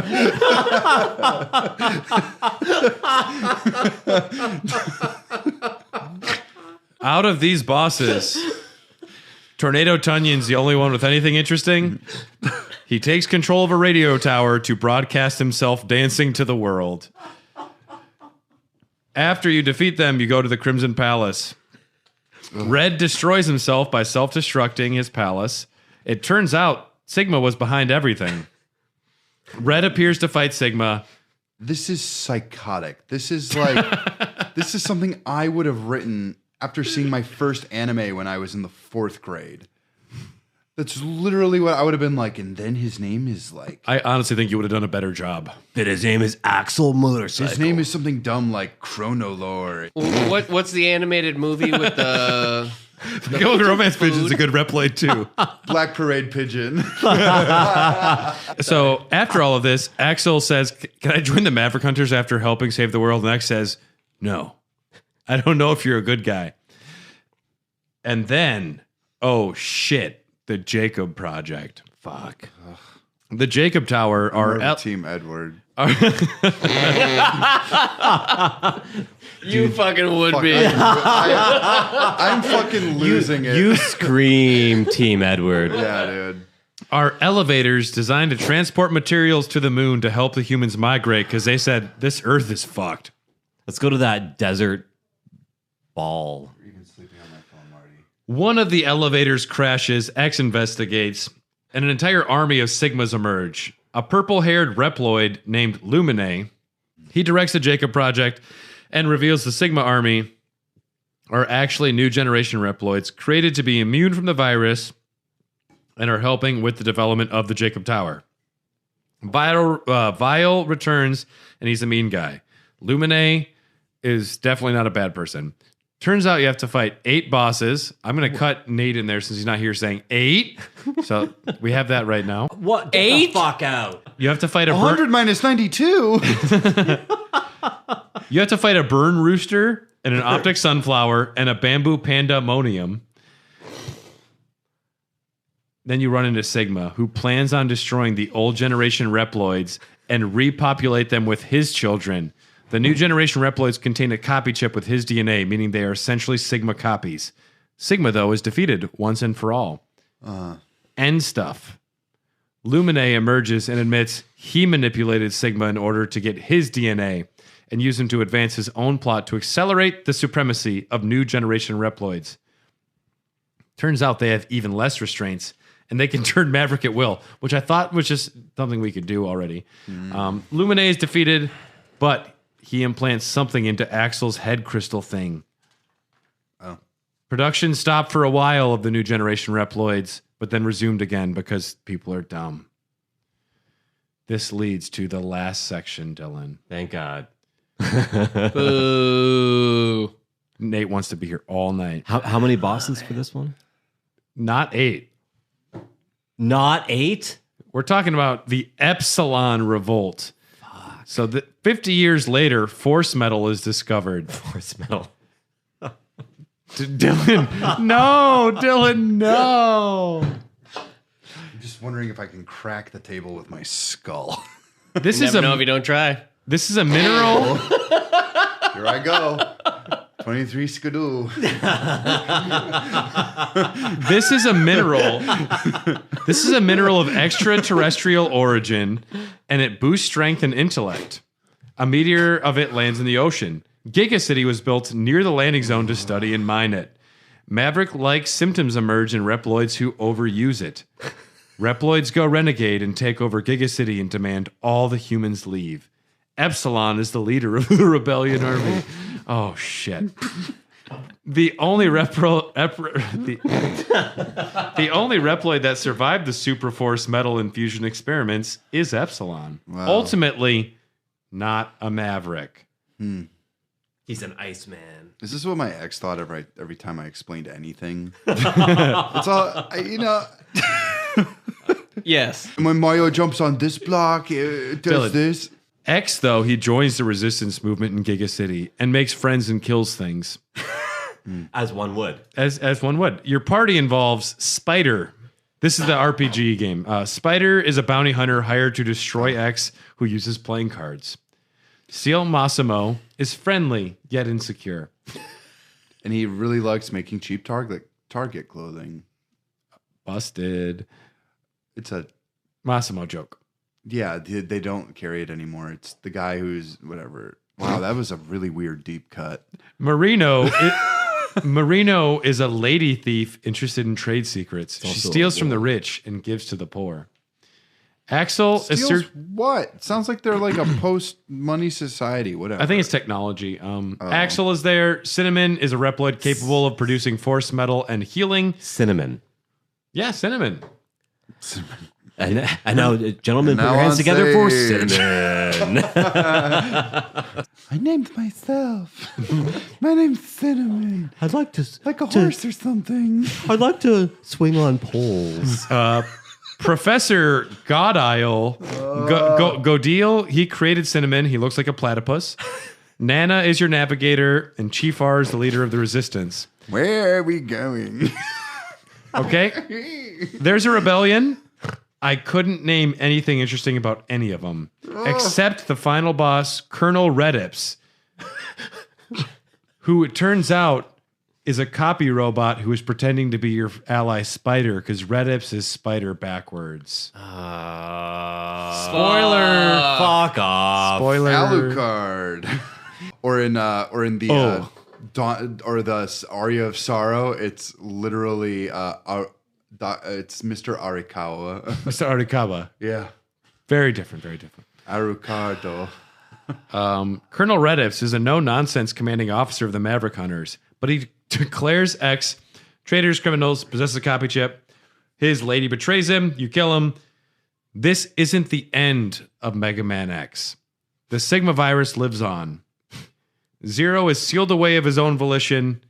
Out of these bosses, Tornado Tunyon's the only one with anything interesting. He takes control of a radio tower to broadcast himself dancing to the world. After you defeat them, you go to the Crimson Palace. Red destroys himself by self-destructing his palace. It turns out Sigma was behind everything. Red appears to fight Sigma. This is psychotic. This is like, this is something I would have written after seeing my first anime when I was in the 4th grade. That's literally what I would have been like. And then his name is like... I honestly think you would have done a better job. But his name is Axel Motorcycle. His name is something dumb like Chronolore. What's the animated movie with the... The Golden Romance Pigeon's a good Reploid too. Black Parade Pigeon. So after all of this, Axel says, can I join the Maverick Hunters after helping save the world? And X says, no. I don't know if you're a good guy. And then, oh shit, the Jacob Project. Fuck. The Jacob Tower are... Team Edward. You fucking would be. I'm fucking losing it. You scream, Team Edward. Yeah, dude. Are elevators designed to transport materials to the moon to help the humans migrate because they said this Earth is fucked. Let's go to that desert ball. One of the elevators crashes, X investigates, and an entire army of Sigmas emerge. A purple-haired Reploid named Lumine. He directs the Jacob Project and reveals the Sigma army are actually new generation Reploids created to be immune from the virus and are helping with the development of the Jacob Tower. Vile returns, and he's a mean guy. Lumine is definitely not a bad person. Turns out you have to fight 8 bosses. I'm going to cut Nate in there since he's not here saying 8. So we have that right now. What? Get 8? the fuck out. You have to fight a 100 minus 92. You have to fight a burn rooster and an optic sunflower and a bamboo pandemonium. Then you run into Sigma, who plans on destroying the old generation Reploids and repopulate them with his children. The new generation Reploids contain a copy chip with his DNA, meaning they are essentially Sigma copies. Sigma, though, is defeated once and for all. End stuff. Lumine emerges and admits he manipulated Sigma in order to get his DNA and use him to advance his own plot to accelerate the supremacy of new generation Reploids. Turns out they have even less restraints, and they can turn Maverick at will, which I thought was just something we could do already. Lumine is defeated, but he implants something into Axel's head crystal thing. Oh. Production stopped for a while of the new generation Reploids, but then resumed again because people are dumb. This leads to the last section, Dylan. Thank God. Boo. Nate wants to be here all night. How many bosses for this one? Not 8. Not 8? We're talking about the Epsilon Revolt. So 50 years later, Force Metal is discovered. Force Metal. Dylan, no, Dylan, no. I'm just wondering if I can crack the table with my skull. This You is never know if you don't try. This is a mineral. Here I go. 23 skidoo. This is a mineral. This is a mineral of extraterrestrial origin, and it boosts strength and intellect. A meteor of it lands in the ocean. Giga City was built near the landing zone to study and mine it. Maverick-like symptoms emerge in Reploids who overuse it. Reploids go renegade and take over Giga City and demand all the humans leave. Epsilon is the leader of the rebellion army. Oh, shit. The only Reploid that survived the Superforce metal infusion experiments is Epsilon. Wow. Ultimately, not a Maverick. He's an Iceman. Is this what my ex thought every time I explained anything? It's all, Yes. When Mario jumps on this block, it does Dylan. this. X, though, he joins the resistance movement in Giga City and makes friends and kills things. As one would. As one would. Your party involves Spider. This is the RPG game. Spider is a bounty hunter hired to destroy X, who uses playing cards. Seal Massimo is friendly, yet insecure. And he really likes making cheap Target clothing. Busted. It's a Massimo joke. Yeah, they don't carry it anymore. It's the guy who's whatever. Wow, that was a really weird deep cut. Marino is a lady thief interested in trade secrets. She steals from the rich and gives to the poor. Axel Steals what? Sounds like they're like a post-money society, whatever. I think it's technology. Axel is there. Cinnamon is a Reploid capable of producing force metal and healing. Cinnamon. Yeah, Cinnamon. And now, gentlemen, put your hands together for Cinnamon. I named myself. My name's Cinnamon. I'd like to... Like a horse or something. I'd like to swing on poles. Professor Godile, Godil, he created Cinnamon. He looks like a platypus. Nana is your navigator, and Chief R is the leader of the resistance. Where are we going? Okay. There's a rebellion. I couldn't name anything interesting about any of them, except the final boss, Colonel Redips, who it turns out is a copy robot who is pretending to be your ally Spider, because Redips is Spider backwards. Spoiler. Fuck off. Spoiler. Alucard. or in the the Aria of Sorrow, it's literally it's Mr. Arikawa. Mr. Arikawa. Yeah. Very different, very different. Arucardo. Colonel Redips is a no-nonsense commanding officer of the Maverick Hunters, but he declares X traitors, criminals, possesses a copy chip. His lady betrays him. You kill him. This isn't the end of Mega Man X. The Sigma virus lives on. Zero is sealed away of his own volition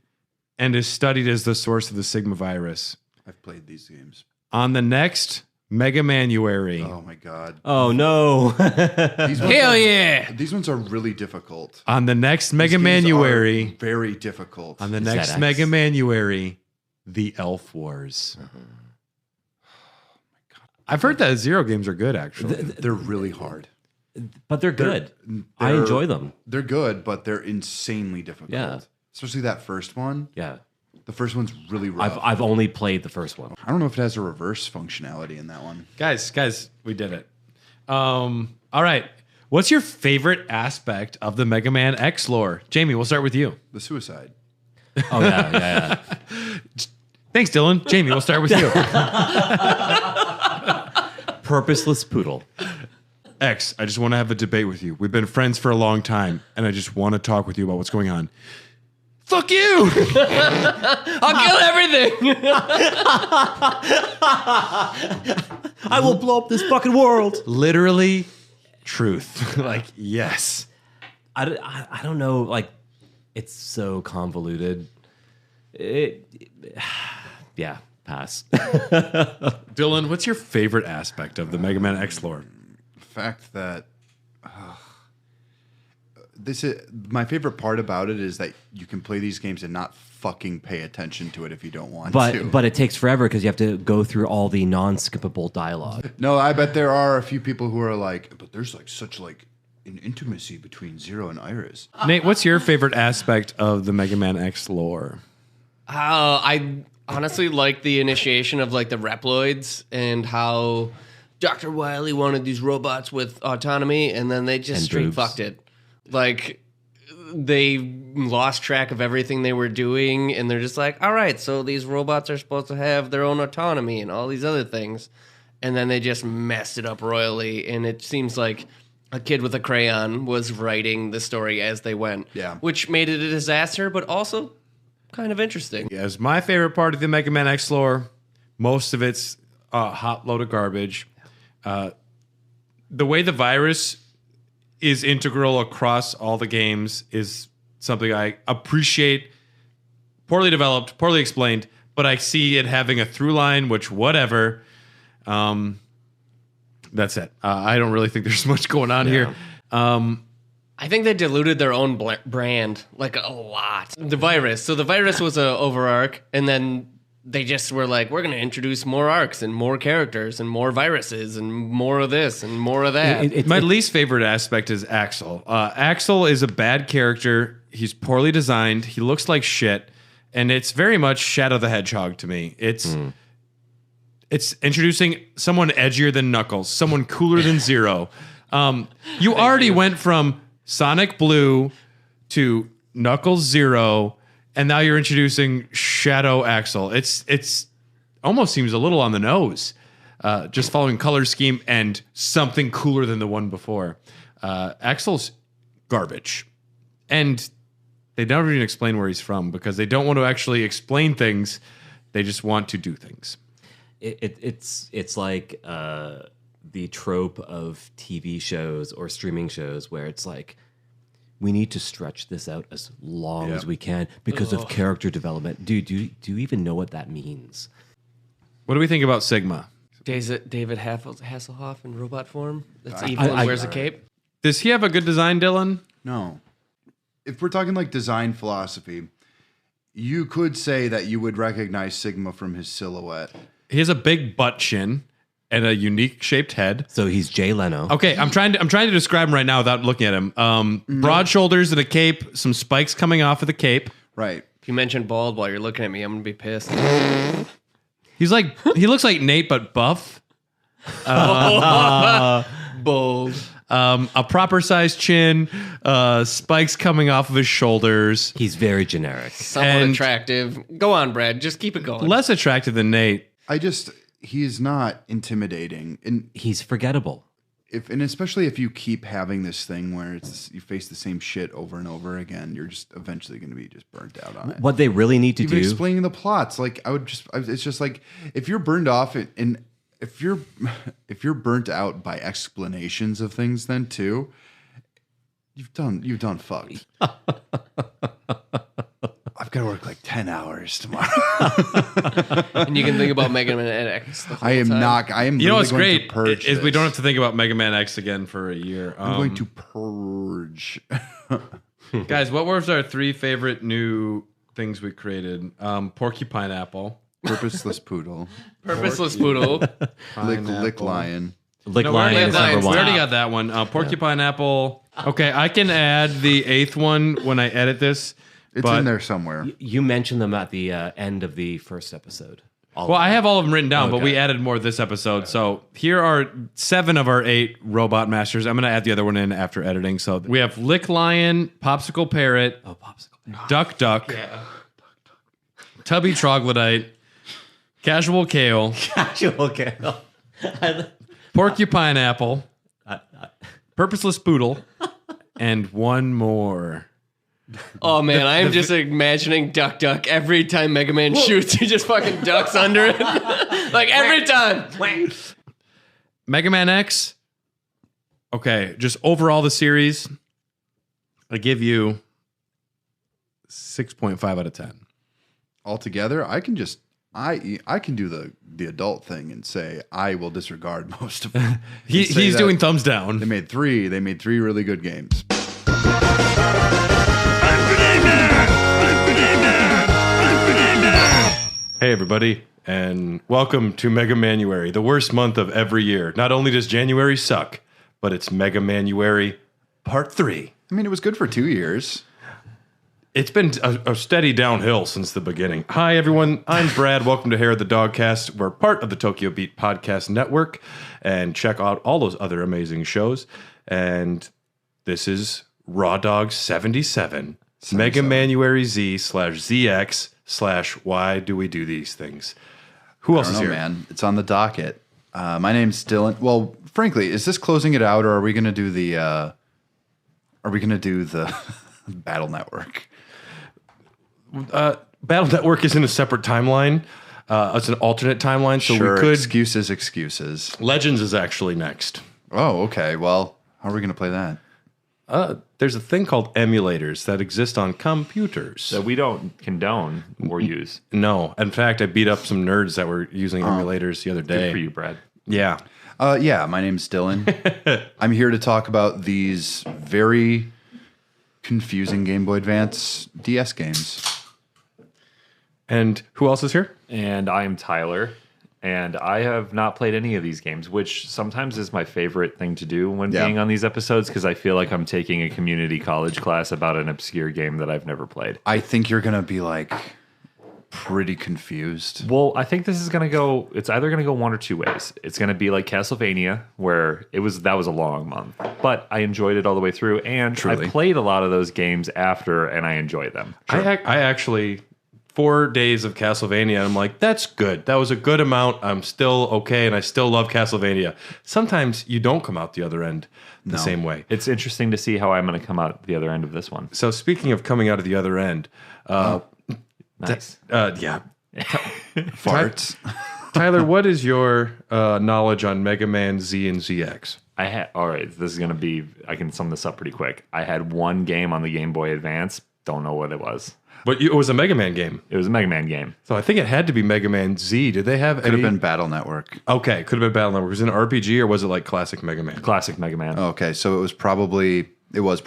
and is studied as the source of the Sigma virus. I've played these games. On the next Mega Manuary. Oh my god. Oh no. Hell yeah. These ones are really difficult. On the next Mega Manuary. Very difficult. On the next Mega Manuary, the Elf Wars. I've heard that Zero games are good, actually. They're really hard. But they're good. I enjoy them. They're good, but they're insanely difficult. Yeah. Especially that first one. Yeah. The first one's really rough. I've only played the first one. I don't know if it has a reverse functionality in that one. Guys, we did it. All right. What's your favorite aspect of the Mega Man X lore? Jamie, we'll start with you. The suicide. Oh, yeah. Thanks, Dylan. Jamie, we'll start with you. Purposeless poodle. X, I just want to have a debate with you. We've been friends for a long time, and I just want to talk with you about what's going on. Fuck you! I'll kill everything! I will blow up this fucking world. Literally, truth. Like, yes. I don't know. Like, it's so convoluted. Yeah, pass. Dylan, what's your favorite aspect of the Mega Man X lore? The fact that this is my favorite part about it is that you can play these games and not fucking pay attention to it if you don't want to. But it takes forever because you have to go through all the non-skippable dialogue. No, I bet there are a few people who are like, but there's like such like an intimacy between Zero and Iris. Nate, what's your favorite aspect of the Mega Man X lore? I honestly like the initiation of like the Reploids and how Dr. Wily wanted these robots with autonomy, and then they just straight fucked it. Like, they lost track of everything they were doing, and they're just like, all right, so these robots are supposed to have their own autonomy and all these other things. And then they just messed it up royally, and it seems like a kid with a crayon was writing the story as they went. Yeah. Which made it a disaster, but also kind of interesting. As my favorite part of the Mega Man X lore, most of it's a hot load of garbage. The way the virus is integral across all the games is something I appreciate. Poorly developed, poorly explained, but I see it having a through line, which whatever. That's it. I don't really think there's much going on here. I think they diluted their own brand like a lot. The virus. So the virus was a over arc, and then they just were like, we're going to introduce more arcs and more characters and more viruses and more of this and more of that. My least favorite aspect is Axel. Axel is a bad character. He's poorly designed. He looks like shit. and it's very much Shadow the Hedgehog to me. It's introducing someone edgier than Knuckles, someone cooler than Zero. You already went from Sonic Blue to Knuckles Zero, and now you're introducing Shadow Axel. It's almost seems a little on the nose. Just following color scheme and something cooler than the one before. Axel's garbage. And they don't even explain where he's from because they don't want to actually explain things. They just want to do things. It's like the trope of TV shows or streaming shows where it's like, we need to stretch this out as long as we can because of character development. Dude, do you even know what that means? What do we think about Sigma? David Hasselhoff in robot form. That's evil and wears a cape. Does he have a good design, Dylan? No. If we're talking like design philosophy, you could say that you would recognize Sigma from his silhouette. He has a big butt chin and a unique shaped head. So he's Jay Leno. Okay, I'm trying to describe him right now without looking at him. Broad shoulders and a cape, some spikes coming off of the cape. Right. If you mention bald while you're looking at me, I'm gonna be pissed. He looks like Nate but buff. Bold. A proper sized chin, spikes coming off of his shoulders. He's very generic. Somewhat attractive. Go on, Brad. Just keep it going. Less attractive than Nate. He's not intimidating. And he's forgettable. Especially if you keep having this thing where you face the same shit over and over again, you're just eventually going to be just burnt out on it. What they really need to do, explaining the plots, like it's just like if you're burned off and if you're burnt out by explanations of things, then too, you've done fucked. I've got to work like 10 hours tomorrow. And you can think about Mega Man X. I am not. I am. You know what's great is we don't have to think about Mega Man X again for a year. I'm going to purge. Guys, what was our 3 favorite new things we created? Porcupine Apple. Purposeless Poodle. Purposeless Poodle. Lick Lion. Lick Lion is number we one. already got that one. Porcupine Apple. Okay, I can add the 8th one when I edit this. It's in there somewhere. You mentioned them at the end of the first episode. I have all of them written down, but we added more this episode. So here are 7 of our 8 Robot Masters. I'm going to add the other one in after editing. So we have Lick Lion, Popsicle Parrot, Duck Duck, Tubby Troglodyte, Casual Kale, Porcupine Apple, Purposeless Poodle, and one more. Oh man, I am just imagining Duck Duck every time Mega Man shoots. He just fucking ducks under it, like every time. Mega Man X. Okay, just overall the series, I give you 6.5 out of 10. Altogether, I can do the adult thing and say I will disregard most of them. He's doing thumbs down. They made 3 really good games. Hey everybody, and welcome to Mega Manuary, the worst month of every year. Not only does January suck, but it's Mega Manuary Part 3. I mean, it was good for 2 years. It's been a steady downhill since the beginning. Hi everyone, I'm Brad. Welcome to Hair of the Dogcast. We're part of the Tokyo Beat Podcast Network, and check out all those other amazing shows. And this is Raw Dog 77. Mega Manuary Z/ZX/Why Do We Do These Things? Who else is here? Man, it's on the docket. My name's Dylan. Well, frankly, is this closing it out, or are we going to do the? Battle Network? Battle Network is in a separate timeline. It's an alternate timeline, so Sure, we could. Excuses. Legends is actually next. Oh, okay. Well, how are we going to play that? There's a thing called emulators that exist on computers that we don't condone or use. No, in fact, I beat up some nerds that were using emulators the other day. Good for you, Brad. Yeah. My name's Dylan. I'm here to talk about these very confusing Game Boy Advance DS games. And who else is here? And I'm Tyler. And I have not played any of these games, which sometimes is my favorite thing to do when being on these episodes, because I feel like I'm taking a community college class about an obscure game that I've never played. I think you're going to be like pretty confused. Well, I think this is going to go, it's either going to go one or two ways. It's going to be like Castlevania, where that was a long month, but I enjoyed it all the way through. And Truly. I played a lot of those games after, and I enjoyed them. I actually 4 days of Castlevania. I'm like, that's good. That was a good amount. I'm still okay, and I still love Castlevania. Sometimes you don't come out the other end the same way. It's interesting to see how I'm going to come out the other end of this one. So speaking of coming out of the other end, Nice. Yeah, Farts. Tyler, what is your knowledge on Mega Man Z and ZX? All right, this is going to be, I can sum this up pretty quick. I had one game on the Game Boy Advance. Don't know what it was. But it was a Mega Man game. It was a Mega Man game. So I think it had to be Mega Man Z. Did they have Could have been Battle Network. Okay, could have been Battle Network. Was it an RPG or was it like classic Mega Man? Classic Mega Man. Okay, so it was probably Z. It was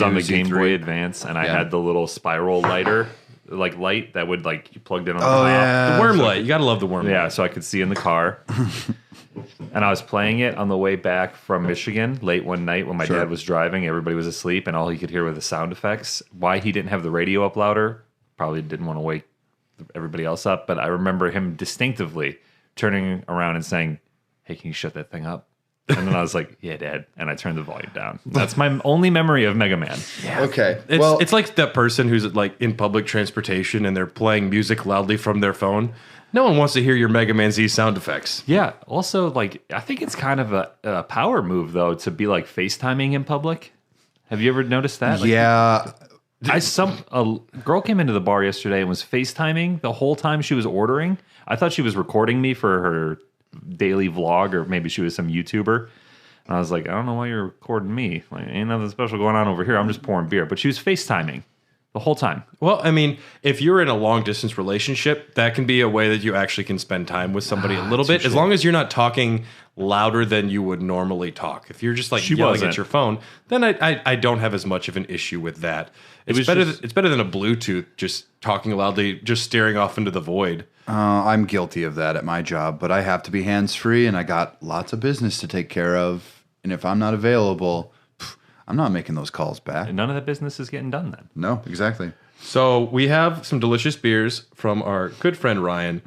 on the Z3. Game Boy Advance, and I had the little spiral lighter, like light that would you plugged in on the top. yeah. The worm light. You gotta love the worm light. Yeah, so I could see in the car. And I was playing it on the way back from Michigan late one night when my dad was driving. Everybody was asleep, and all he could hear were the sound effects. Why he didn't have the radio up louder, probably didn't want to wake everybody else up. But I remember him distinctively turning around and saying, "Hey, can you shut that thing up?" And then I was like, "Yeah, Dad." And I turned the volume down. That's my only memory of Mega Man. Okay. It's like that person who's like in public transportation and they're playing music loudly from their phone. No one wants to hear your Mega Man Z sound effects. Yeah. Also, I think it's kind of a power move, though, to be like FaceTiming in public. Have you ever noticed that? Yeah. A girl came into the bar yesterday and was FaceTiming the whole time she was ordering. I thought she was recording me for her daily vlog, or maybe she was some YouTuber. And I was like, I don't know why you're recording me. Like, ain't nothing special going on over here. I'm just pouring beer. But she was FaceTiming the whole time. Well, I mean, if you're in a long distance relationship, that can be a way that you actually can spend time with somebody a little bit, as long as you're not talking louder than you would normally talk. If you're just like yelling at your phone, then I don't have as much of an issue with that. It's better than a Bluetooth just talking loudly, just staring off into the void. I'm guilty of that at my job, but I have to be hands-free, and I got lots of business to take care of. And if I'm not available, I'm not making those calls back. And none of that business is getting done then. No, exactly. So we have some delicious beers from our good friend Ryan.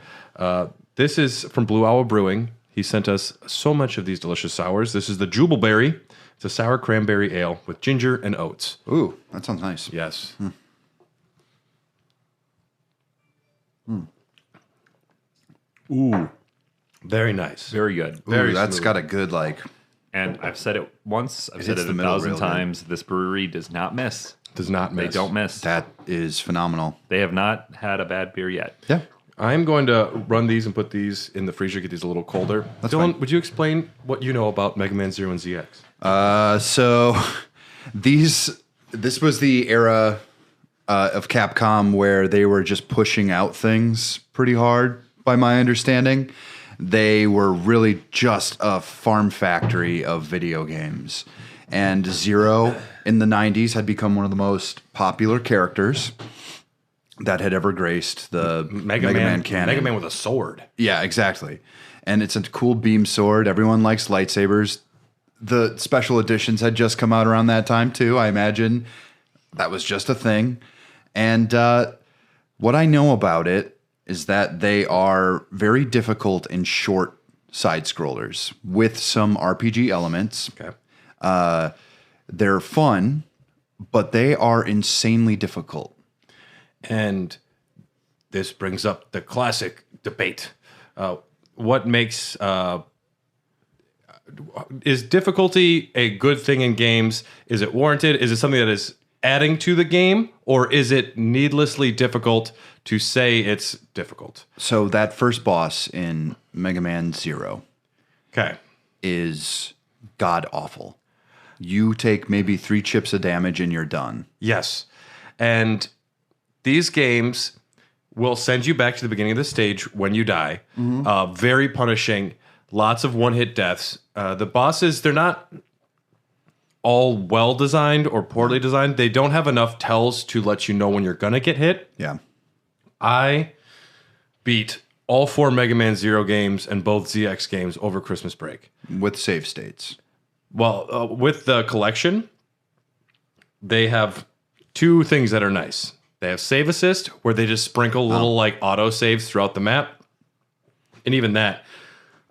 This is from Blue Owl Brewing. He sent us so much of these delicious sours. This is the Jubalberry. It's a sour cranberry ale with ginger and oats. Ooh, that sounds nice. Yes. Ooh, very nice. Very good. Ooh, that's got a good And I've said it once. I've said hits it the 1,000 middle real times. This brewery does not miss. Does not miss. They don't miss. That is phenomenal. They have not had a bad beer yet. Yeah. I'm going to run these and put these in the freezer, get these a little colder. Dylan, fine. would you explain what you know about Mega Man 0 and ZX? So this was the era of Capcom where they were just pushing out things pretty hard, by my understanding. They were really just a farm factory of video games. And Zero in the 90s had become one of the most popular characters that had ever graced the Mega Man canon. Mega Man with a sword. Yeah, exactly. And it's a cool beam sword. Everyone likes lightsabers. The special editions had just come out around that time, too. I imagine that was just a thing. And what I know about it is that they are very difficult and short side-scrollers with some RPG elements. Okay. They're fun, but they are insanely difficult. And this brings up the classic debate. What makes... is difficulty a good thing in games? Is it warranted? Is it something that is adding to the game? Or is it needlessly difficult to say it's difficult? So that first boss in Mega Man 0 is god-awful. You take maybe 3 chips of damage and you're done. Yes. And these games will send you back to the beginning of the stage when you die. Very punishing. Lots of one-hit deaths. The bosses, they're not all well-designed or poorly designed. They don't have enough tells to let you know when you're going to get hit. Yeah. I beat all 4 Mega Man 0 games and both ZX games over Christmas break. With save states. Well, with the collection, they have 2 things that are nice. They have save assist, where they just sprinkle little like auto saves throughout the map. And even that,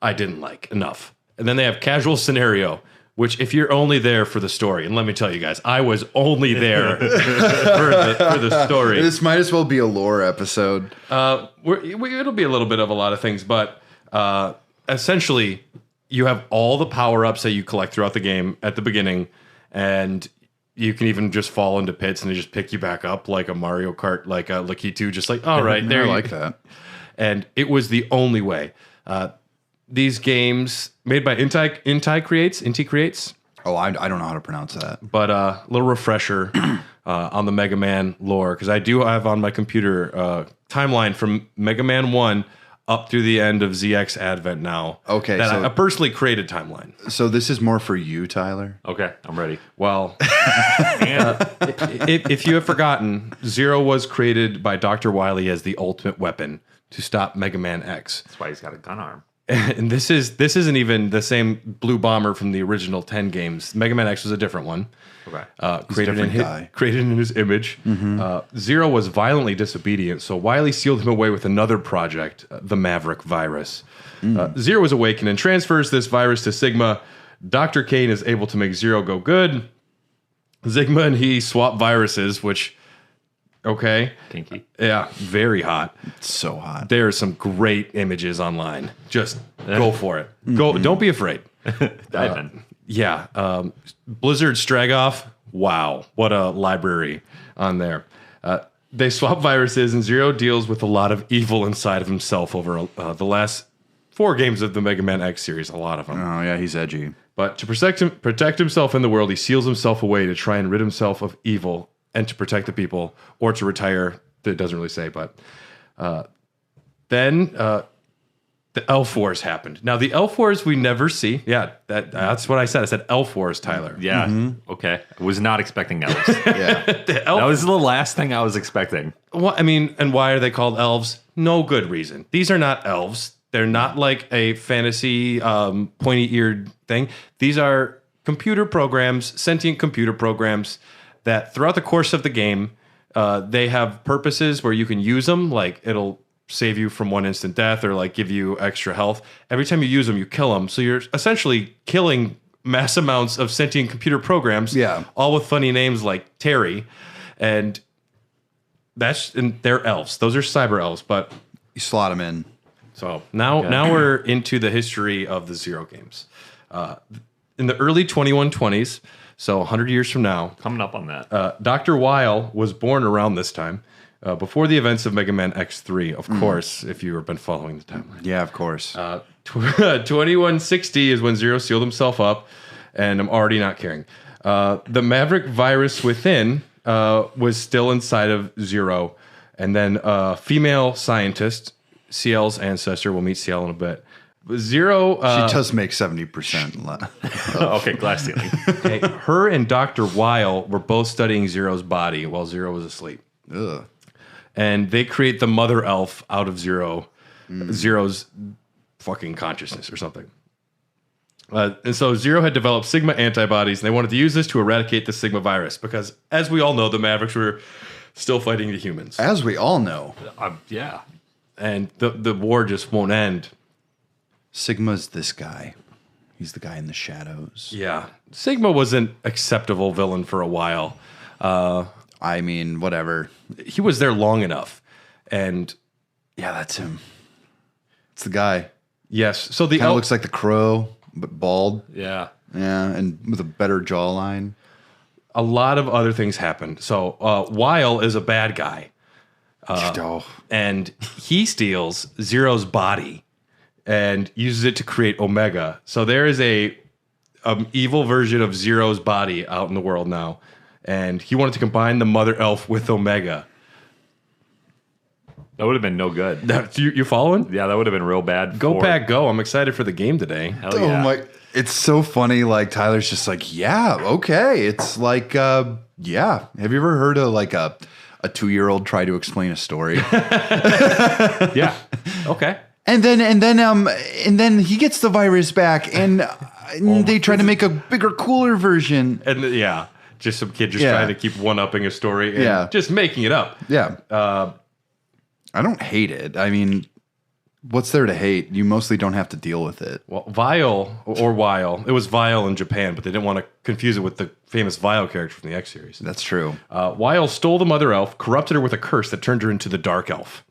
I didn't like enough. And then they have casual scenario, which if you're only there for the story, and let me tell you guys, I was only there for the story. This might as well be a lore episode. It'll be a little bit of a lot of things, but essentially, you have all the power-ups that you collect throughout the game at the beginning, and you can even just fall into pits and they just pick you back up like a Mario Kart, like a Lakitu, just like, all right, there I you like that. And it was the only way. These games made by Inti Creates. Oh, I don't know how to pronounce that. But a little refresher on the Mega Man lore, because I do have on my computer timeline from Mega Man 1 up through the end of ZX Advent now. Okay, that so I personally created timeline. So this is more for you, Tyler. Okay, I'm ready. Well, if you have forgotten, Zero was created by Dr. Wily as the ultimate weapon to stop Mega Man X. That's why he's got a gun arm. And this isn't even the same Blue Bomber from the original 10 games. Mega Man X was a different one. Okay. Created in his image. Zero was violently disobedient, so Wily sealed him away with another project, the Maverick virus. Zero is awakened and transfers this virus to Sigma. Dr. Kane is able to make Zero go good. Sigma and he swap viruses, which, okay. Kinky. Yeah, very hot. It's so hot. There are some great images online. Just go for it. Go. Don't be afraid. Dive in. Yeah. Blizzard Stragoff. Wow. What a library on there. They swap viruses, and Zero deals with a lot of evil inside of himself over the last 4 games of the Mega Man X series. A lot of them. Oh, yeah, he's edgy. But to protect himself in the world, he seals himself away to try and rid himself of evil and to protect the people, or to retire. It doesn't really say, but then the Elf Wars happened. Now, the Elf Wars we never see. Yeah, that's what I said. I said Elf Wars, Tyler. Yeah, okay. I was not expecting elves. Yeah. That was the last thing I was expecting. Well, I mean, and why are they called elves? No good reason. These are not elves. They're not like a fantasy pointy-eared thing. These are computer programs, sentient computer programs that throughout the course of the game, they have purposes where you can use them. Like it'll save you from one instant death or like give you extra health. Every time you use them, you kill them. So you're essentially killing mass amounts of sentient computer programs. Yeah. All with funny names like Terry. And they're elves. Those are cyber elves, but you slot them in. So now we're into the history of the Zero games. In the early 2120s, so 100 years from now. Coming up on that. Dr. Weil was born around this time, before the events of Mega Man X3, of course, if you have been following the timeline. Yeah, of course. 2160 is when Zero sealed himself up, and I'm already not caring. The Maverick virus within was still inside of Zero, and then a female scientist, CL's ancestor, we'll meet CL in a bit. Zero. She does make 70%. Okay, glass ceiling. Okay, her and Dr. Weil were both studying Zero's body while Zero was asleep. Ugh. And they create the mother elf out of Zero's fucking consciousness or something. And so Zero had developed Sigma antibodies, and they wanted to use this to eradicate the Sigma virus because, as we all know, the Mavericks were still fighting the humans. As we all know. Yeah. And the war just won't end. Sigma's this guy. He's the guy in the shadows. Yeah. Sigma was an acceptable villain for a while. I mean, whatever. He was there long enough. And yeah, that's him. It's the guy. Yes. So the kind of looks like the Crow, but bald. Yeah. Yeah, and with a better jawline. A lot of other things happened. So Weil is a bad guy. And he steals Zero's body and uses it to create Omega. So there is a evil version of Zero's body out in the world now. And he wanted to combine the Mother Elf with Omega. That would have been no good. You following? Yeah, that would have been real bad. Go Pack Go. I'm excited for the game today. Hell yeah. Oh my, it's so funny. Like Tyler's just like, yeah, okay. It's like, yeah. Have you ever heard of like a 2-year-old try to explain a story? Yeah. Okay. And then he gets the virus back, and they try to make a bigger, cooler version. And yeah, Just some kid just Yeah. trying to keep one-upping a story and Yeah. just making it up. Yeah. I don't hate it. I mean, what's there to hate? You mostly don't have to deal with it. Well, Vile or Wile. It was Vile in Japan, but they didn't want to confuse it with the famous Vile character from the X series. That's true. Wile stole the mother elf, corrupted her with a curse that turned her into the dark elf.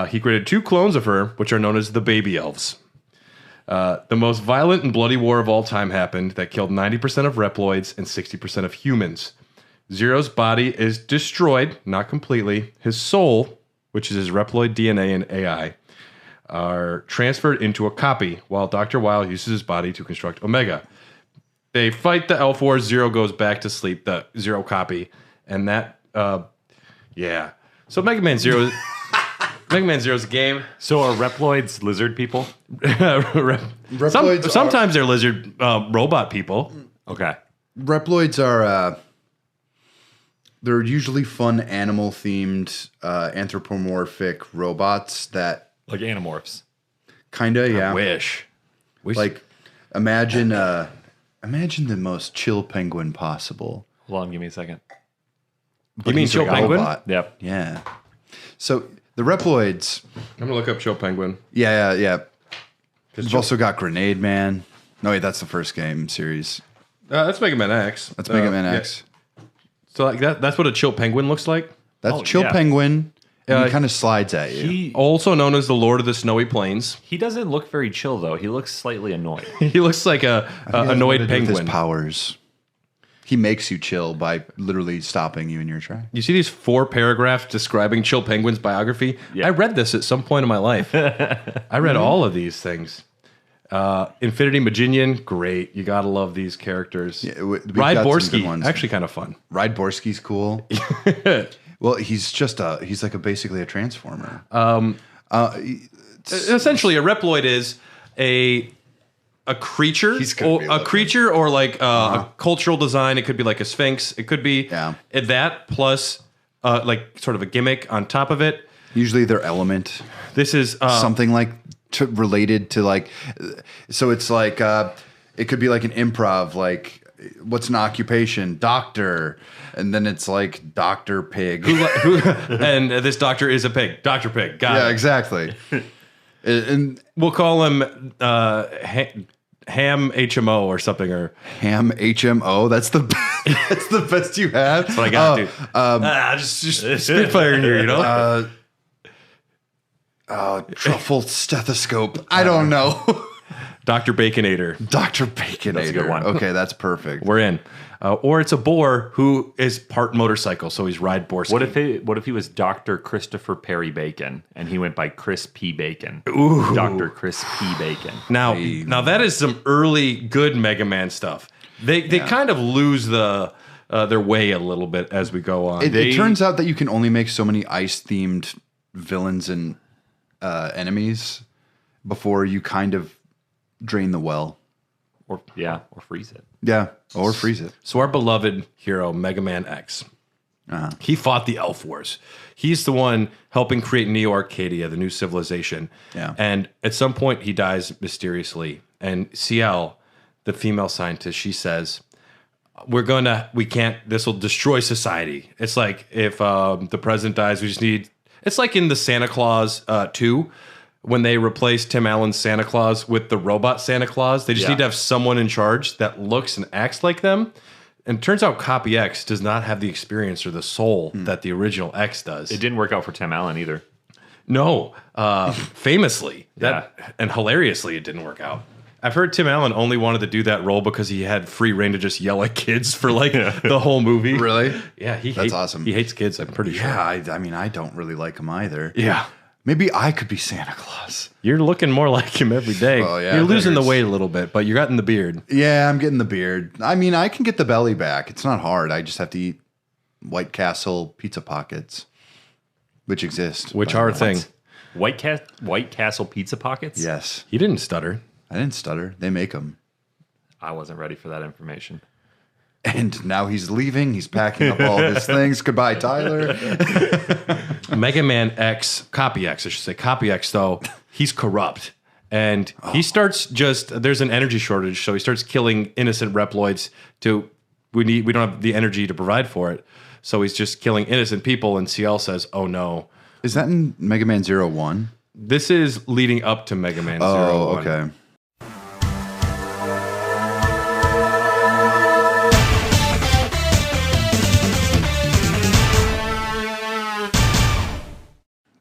He created 2 clones of her, which are known as the baby elves. The most violent and bloody war of all time happened that killed 90% of Reploids and 60% of humans. Zero's body is destroyed, not completely. His soul, which is his Reploid DNA and AI, are transferred into a copy, while Dr. Wile uses his body to construct Omega. They fight the Elf Wars. Zero goes back to sleep, the Zero copy, and that, yeah. So Mega Man Zero is a game. So are Reploids lizard people? Sometimes they're lizard robot people. Okay. Reploids are they're usually fun animal-themed anthropomorphic robots that like Animorphs. Kinda, yeah. I wish. Like imagine the most chill penguin possible. Hold on, give me a second. You mean Chill Penguin? Robot. Yep. Yeah. So the Reploids. I'm gonna look up Chill Penguin. Yeah. We've also got Grenade Man. No, wait, that's the first game series. That's Mega Man X. That's Mega Man X. So like that's what a Chill Penguin looks like. That's Chill Penguin. He kind of slides at you. He Also known as the Lord of the Snowy Plains. he doesn't look very chill though. He looks slightly annoyed. He looks like a annoyed penguin. His powers. He makes you chill by literally stopping you in your tracks. You see these 4 paragraphs describing Chill Penguin's biography? Yeah. I read this at some point in my life. I read all of these things. Infinity Maginian, great. You gotta love these characters. Yeah, we've Ride got some Borsky, good ones. actually kind of fun. Ride Borsky's cool. Well, he's basically a transformer. Essentially, a Reploid is a creature, or like a cultural design. It could be like a sphinx. It could be that plus like sort of a gimmick on top of it. Usually their element. This is something like related to like. So it's like it could be like an improv. Like what's an occupation? Doctor. And then it's like Dr. Pig. And this doctor is a pig. Dr. Pig. Got it. Exactly. And we'll call him Ham HMO or something, or Ham HMO. That's the best you have. That's what I got, dude. Just spitfire in here, you know. Truffle stethoscope. I don't know. Dr. Baconator. Dr. Baconator. That's a good one. Okay, that's perfect. We're in. Or it's a boar who is part motorcycle, so he's Ride Borsky. What if he was Dr. Christopher Perry Bacon and he went by Chris P. Bacon? Ooh. Dr. Chris P. Bacon. Now that is some early good Mega Man stuff. They kind of lose their way a little bit as we go on. It turns out that you can only make so many ice-themed villains and enemies before you kind of drain the well. Or freeze it. Yeah, or freeze it. So our beloved hero, Mega Man X, he fought the Elf Wars. He's the one helping create Neo Arcadia, the new civilization. Yeah. And at some point, he dies mysteriously. And CL, the female scientist, she says, this will destroy society. It's like if the president dies, we just need, it's like in the Santa Claus 2, when they replaced Tim Allen's Santa Claus with the robot Santa Claus. They just need to have someone in charge that looks and acts like them. And it turns out Copy X does not have the experience or the soul that the original X does. It didn't work out for Tim Allen either. No, famously and hilariously, it didn't work out. I've heard Tim Allen only wanted to do that role because he had free reign to just yell at kids for like the whole movie. Really? Yeah, that's awesome. He hates kids, I'm pretty sure. Yeah, I mean, I don't really like him either. Yeah. Maybe I could be Santa Claus. You're looking more like him every day. Oh, yeah, You're losing the weight a little bit, but you're getting the beard. Yeah, I'm getting the beard. I mean, I can get the belly back. It's not hard. I just have to eat White Castle pizza pockets, which exist. Which are a thing. White Castle pizza pockets? Yes. He didn't stutter. I didn't stutter. They make them. I wasn't ready for that information. And now he's leaving. He's packing up all of his things. Goodbye, Tyler. Mega Man X, Copy X, I should say. Copy X, though, he's corrupt. And he starts there's an energy shortage, so he starts killing innocent Reploids to we don't have the energy to provide for it. So he's just killing innocent people, and CL says, "Oh no." Is that in Mega Man 01? This is leading up to Mega Man 01. Okay.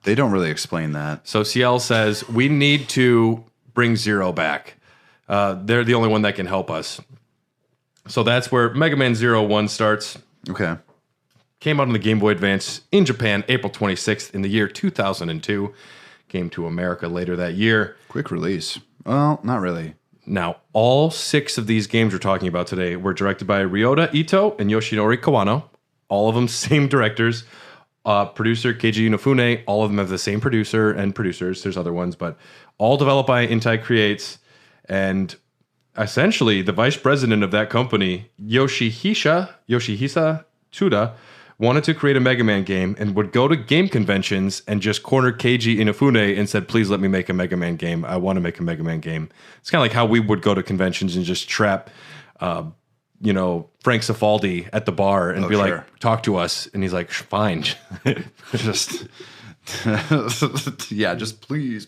They don't really explain that. So CL says, we need to bring Zero back. They're the only one that can help us. So that's where Mega Man 01 starts. Okay. Came out on the Game Boy Advance in Japan, April 26th in the year 2002. Came to America later that year. Quick release. Well, not really. Now, all 6 of these games we're talking about today were directed by Ryota Ito and Yoshinori Kawano. All of them same directors. Producer Keiji Inafune. All of them have the same producer and producers. There's other ones, but all developed by Intai Creates. And essentially, the vice president of that company, Yoshihisa Tsuda, wanted to create a Mega Man game and would go to game conventions and just corner Keiji Inafune and said, please let me make a Mega Man game. I want to make a Mega Man game. It's kind of like how we would go to conventions and just trap, Frank Cifaldi at the bar and be like, talk to us. And he's like, fine. Just, just please.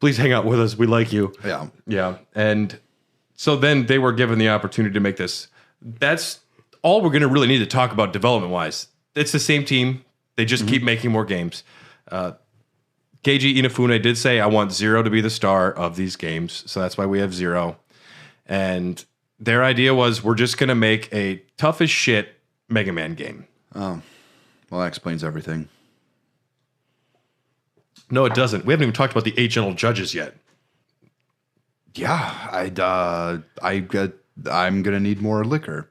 Please hang out with us. We like you. Yeah. Yeah. And so then they were given the opportunity to make this. That's all we're going to really need to talk about development-wise. It's the same team. They just keep making more games. Keiji Inafune did say, I want Zero to be the star of these games. So that's why we have Zero. And their idea was, we're just going to make a tough as shit Mega Man game. Oh, well, that explains everything. No, it doesn't. We haven't even talked about the 8 gentle judges yet. Yeah, I'm gonna need more liquor.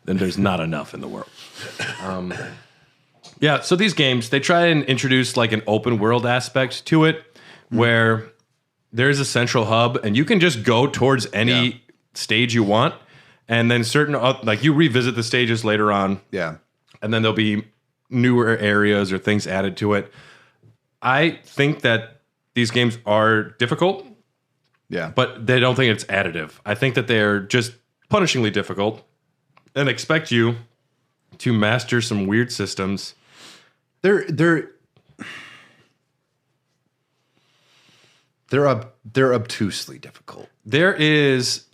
Then there's not enough in the world. So these games, they try and introduce like an open world aspect to it, where there's a central hub, and you can just go towards any stage you want, and then you revisit the stages later on. Yeah, and then there'll be newer areas or things added to it. I think that these games are difficult. Yeah. But they don't think it's additive. I think that they're just punishingly difficult and expect you to master some weird systems. They're obtusely difficult. There is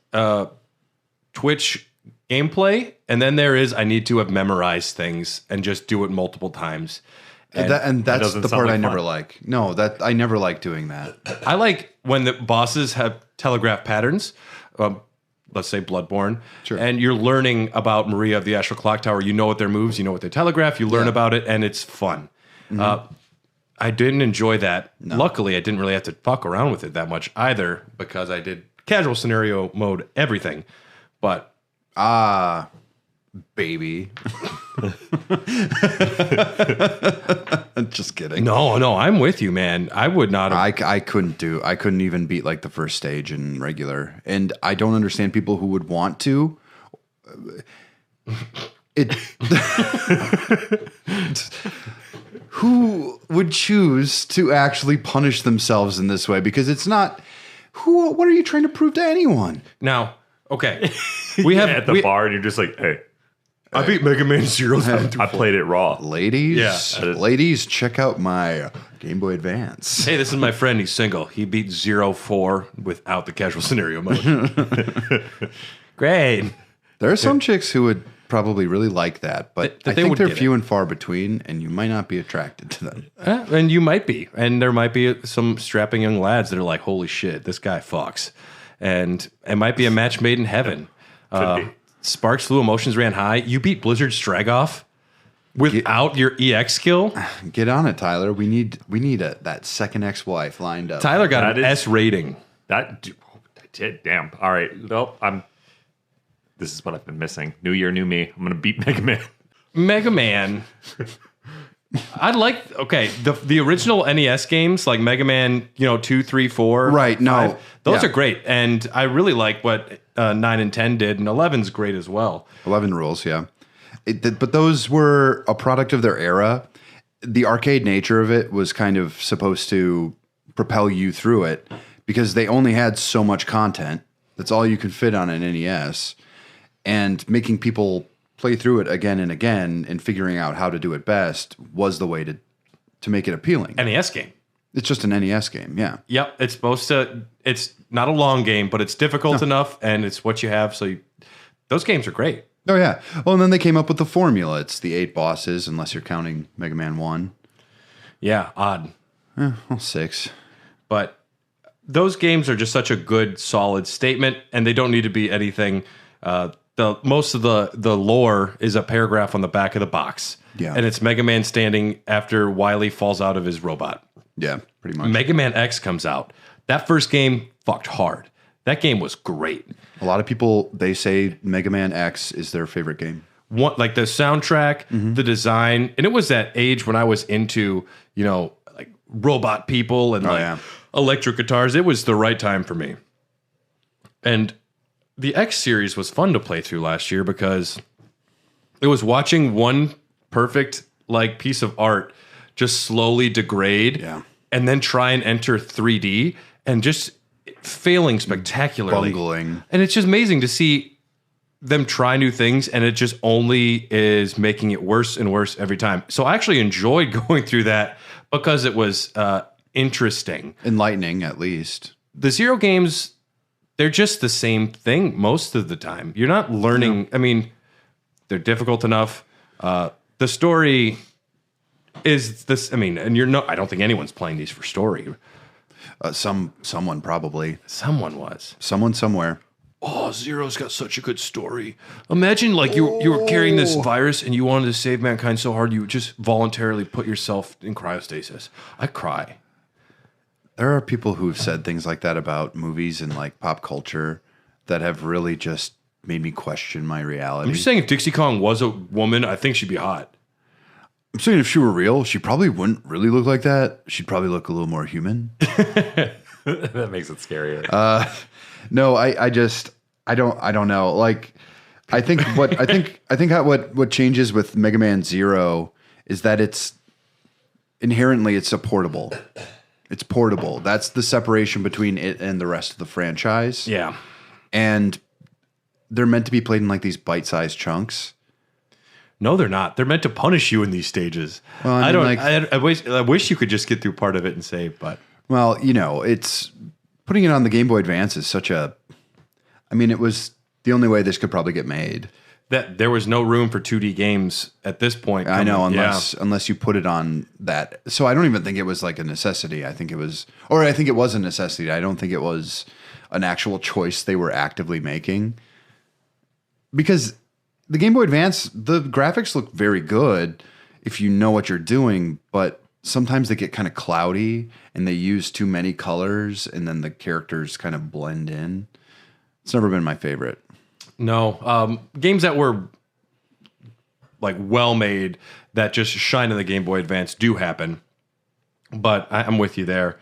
Twitch gameplay, and then there is I need to have memorized things and just do it multiple times. And that's the part I never fun. like. No, that I never like doing that. I like when the bosses have telegraph patterns. Let's say Bloodborne, and you're learning about Maria of the Astral Clock Tower. You know what their moves, you know what they telegraph. You learn about it, and it's fun. I didn't enjoy that. No. Luckily, I didn't really have to fuck around with it that much either, because I did casual scenario mode everything. But baby. Just kidding. No, I'm with you, man. I would not have. I couldn't even beat like the first stage in regular. And I don't understand people who would want to. Who would choose to actually punish themselves in this way? Because it's not. What are you trying to prove to anyone? Now, okay. We have at the bar, and you're just like, hey. I beat Mega Man 0. I played it raw. Ladies, check out my Game Boy Advance. Hey, this is my friend. He's single. He beat 0-4 without the casual scenario mode. Great. There are some chicks who would probably really like that, but I think they're few and far between, and you might not be attracted to them. And you might be. And there might be some strapping young lads that are like, holy shit, this guy fucks. And it might be a match made in heaven. Sparks Flew, Emotions Ran High. You beat Blizzard Stragoff without your EX skill? Get on it, Tyler. We need that second ex-wife lined up. Tyler got an S rating. Damn. All right. Well, this is what I've been missing. New year, new me. I'm going to beat Mega Man. Mega Man. I like, the original NES games, like Mega Man, 2, 3, 4. Right, 5, those are great. And I really like what 9 and 10 did, and 11's great as well. 11 rules, yeah. But those were a product of their era. The arcade nature of it was kind of supposed to propel you through it because they only had so much content. That's all you can fit on an NES. And making people play through it again and again and figuring out how to do it best was the way to make it appealing. NES game. It's just an NES game, yeah. Yep, it's supposed to. It's not a long game, but it's difficult enough, and it's what you have. So those games are great. Oh yeah. Oh, and then they came up with the formula. It's the 8 bosses, unless you're counting Mega Man 1. Yeah, odd. Well, 6. But those games are just such a good, solid statement, and they don't need to be anything. Most of the lore is a paragraph on the back of the box. Yeah. And it's Mega Man standing after Wily falls out of his robot. Yeah, pretty much. Mega Man X comes out. That first game fucked hard. That game was great. A lot of people, they say Mega Man X is their favorite game. Like the soundtrack, the design, and it was that age when I was into, like robot people and electric guitars. It was the right time for me. And the X series was fun to play through last year because it was watching one perfect like piece of art just slowly degrade and then try and enter 3D and just failing spectacularly. Bungling. And it's just amazing to see them try new things, and it just only is making it worse and worse every time. So I actually enjoyed going through that because it was interesting. Enlightening, at least. The Zero games, they're just the same thing most of the time. You're not learning. I mean, they're difficult enough. The story is this. I mean, and I don't think anyone's playing these for story. Someone probably. Someone was. Someone somewhere. Oh, Zero's got such a good story. Imagine like you were carrying this virus and you wanted to save mankind so hard you just voluntarily put yourself in cryostasis. I cry. There are people who've said things like that about movies and like pop culture that have really just made me question my reality. I'm just saying if Dixie Kong was a woman, I think she'd be hot. I'm saying if she were real, she probably wouldn't really look like that. She'd probably look a little more human. That makes it scarier. No, I don't know. Like, I think what changes with Mega Man Zero is that it's inherently portable. It's portable. That's the separation between it and the rest of the franchise. Yeah, and they're meant to be played in like these bite-sized chunks. No, they're not. They're meant to punish you in these stages. Well, I wish you could just get through part of it and save, but well, it's putting it on the Game Boy Advance is such a. I mean, it was the only way this could probably get made. That there was no room for 2D games at this point. I know, unless you put it on that. So I don't even think it was like a necessity. I think it was a necessity. I don't think it was an actual choice they were actively making. Because the Game Boy Advance, the graphics look very good if you know what you're doing, but sometimes they get kind of cloudy and they use too many colors and then the characters kind of blend in. It's never been my favorite. No, games that were like well made that just shine in the Game Boy Advance do happen, but I'm with you there.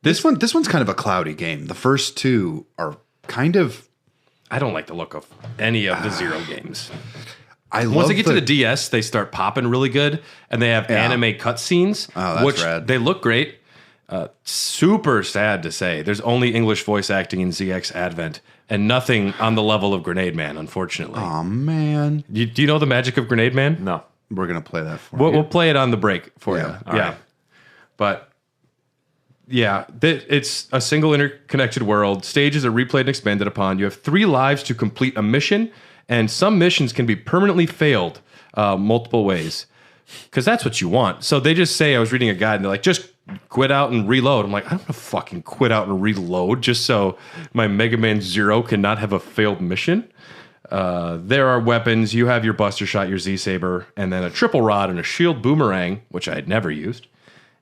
This one's kind of a cloudy game. The first two are kind of. I don't like the look of any of the Zero games. Once they get to the DS, they start popping really good, and they have anime cutscenes, which rad. They look great. Super sad to say, there's only English voice acting in ZX Advent, and nothing on the level of Grenade Man, unfortunately. Oh man! Do you know the magic of Grenade Man? No. We're gonna play that for you. We'll play it on the break for you. All right. But yeah, it's a single interconnected world. Stages are replayed and expanded upon. You have 3 lives to complete a mission, and some missions can be permanently failed multiple ways. Because that's what you want. So they just say, I was reading a guide, and they're like, just quit out and reload. I'm like, I don't want to fucking quit out and reload just so my Mega Man Zero cannot have a failed mission. There are weapons. You have your Buster Shot, your Z-Saber, and then a triple rod and a shield boomerang, which I had never used.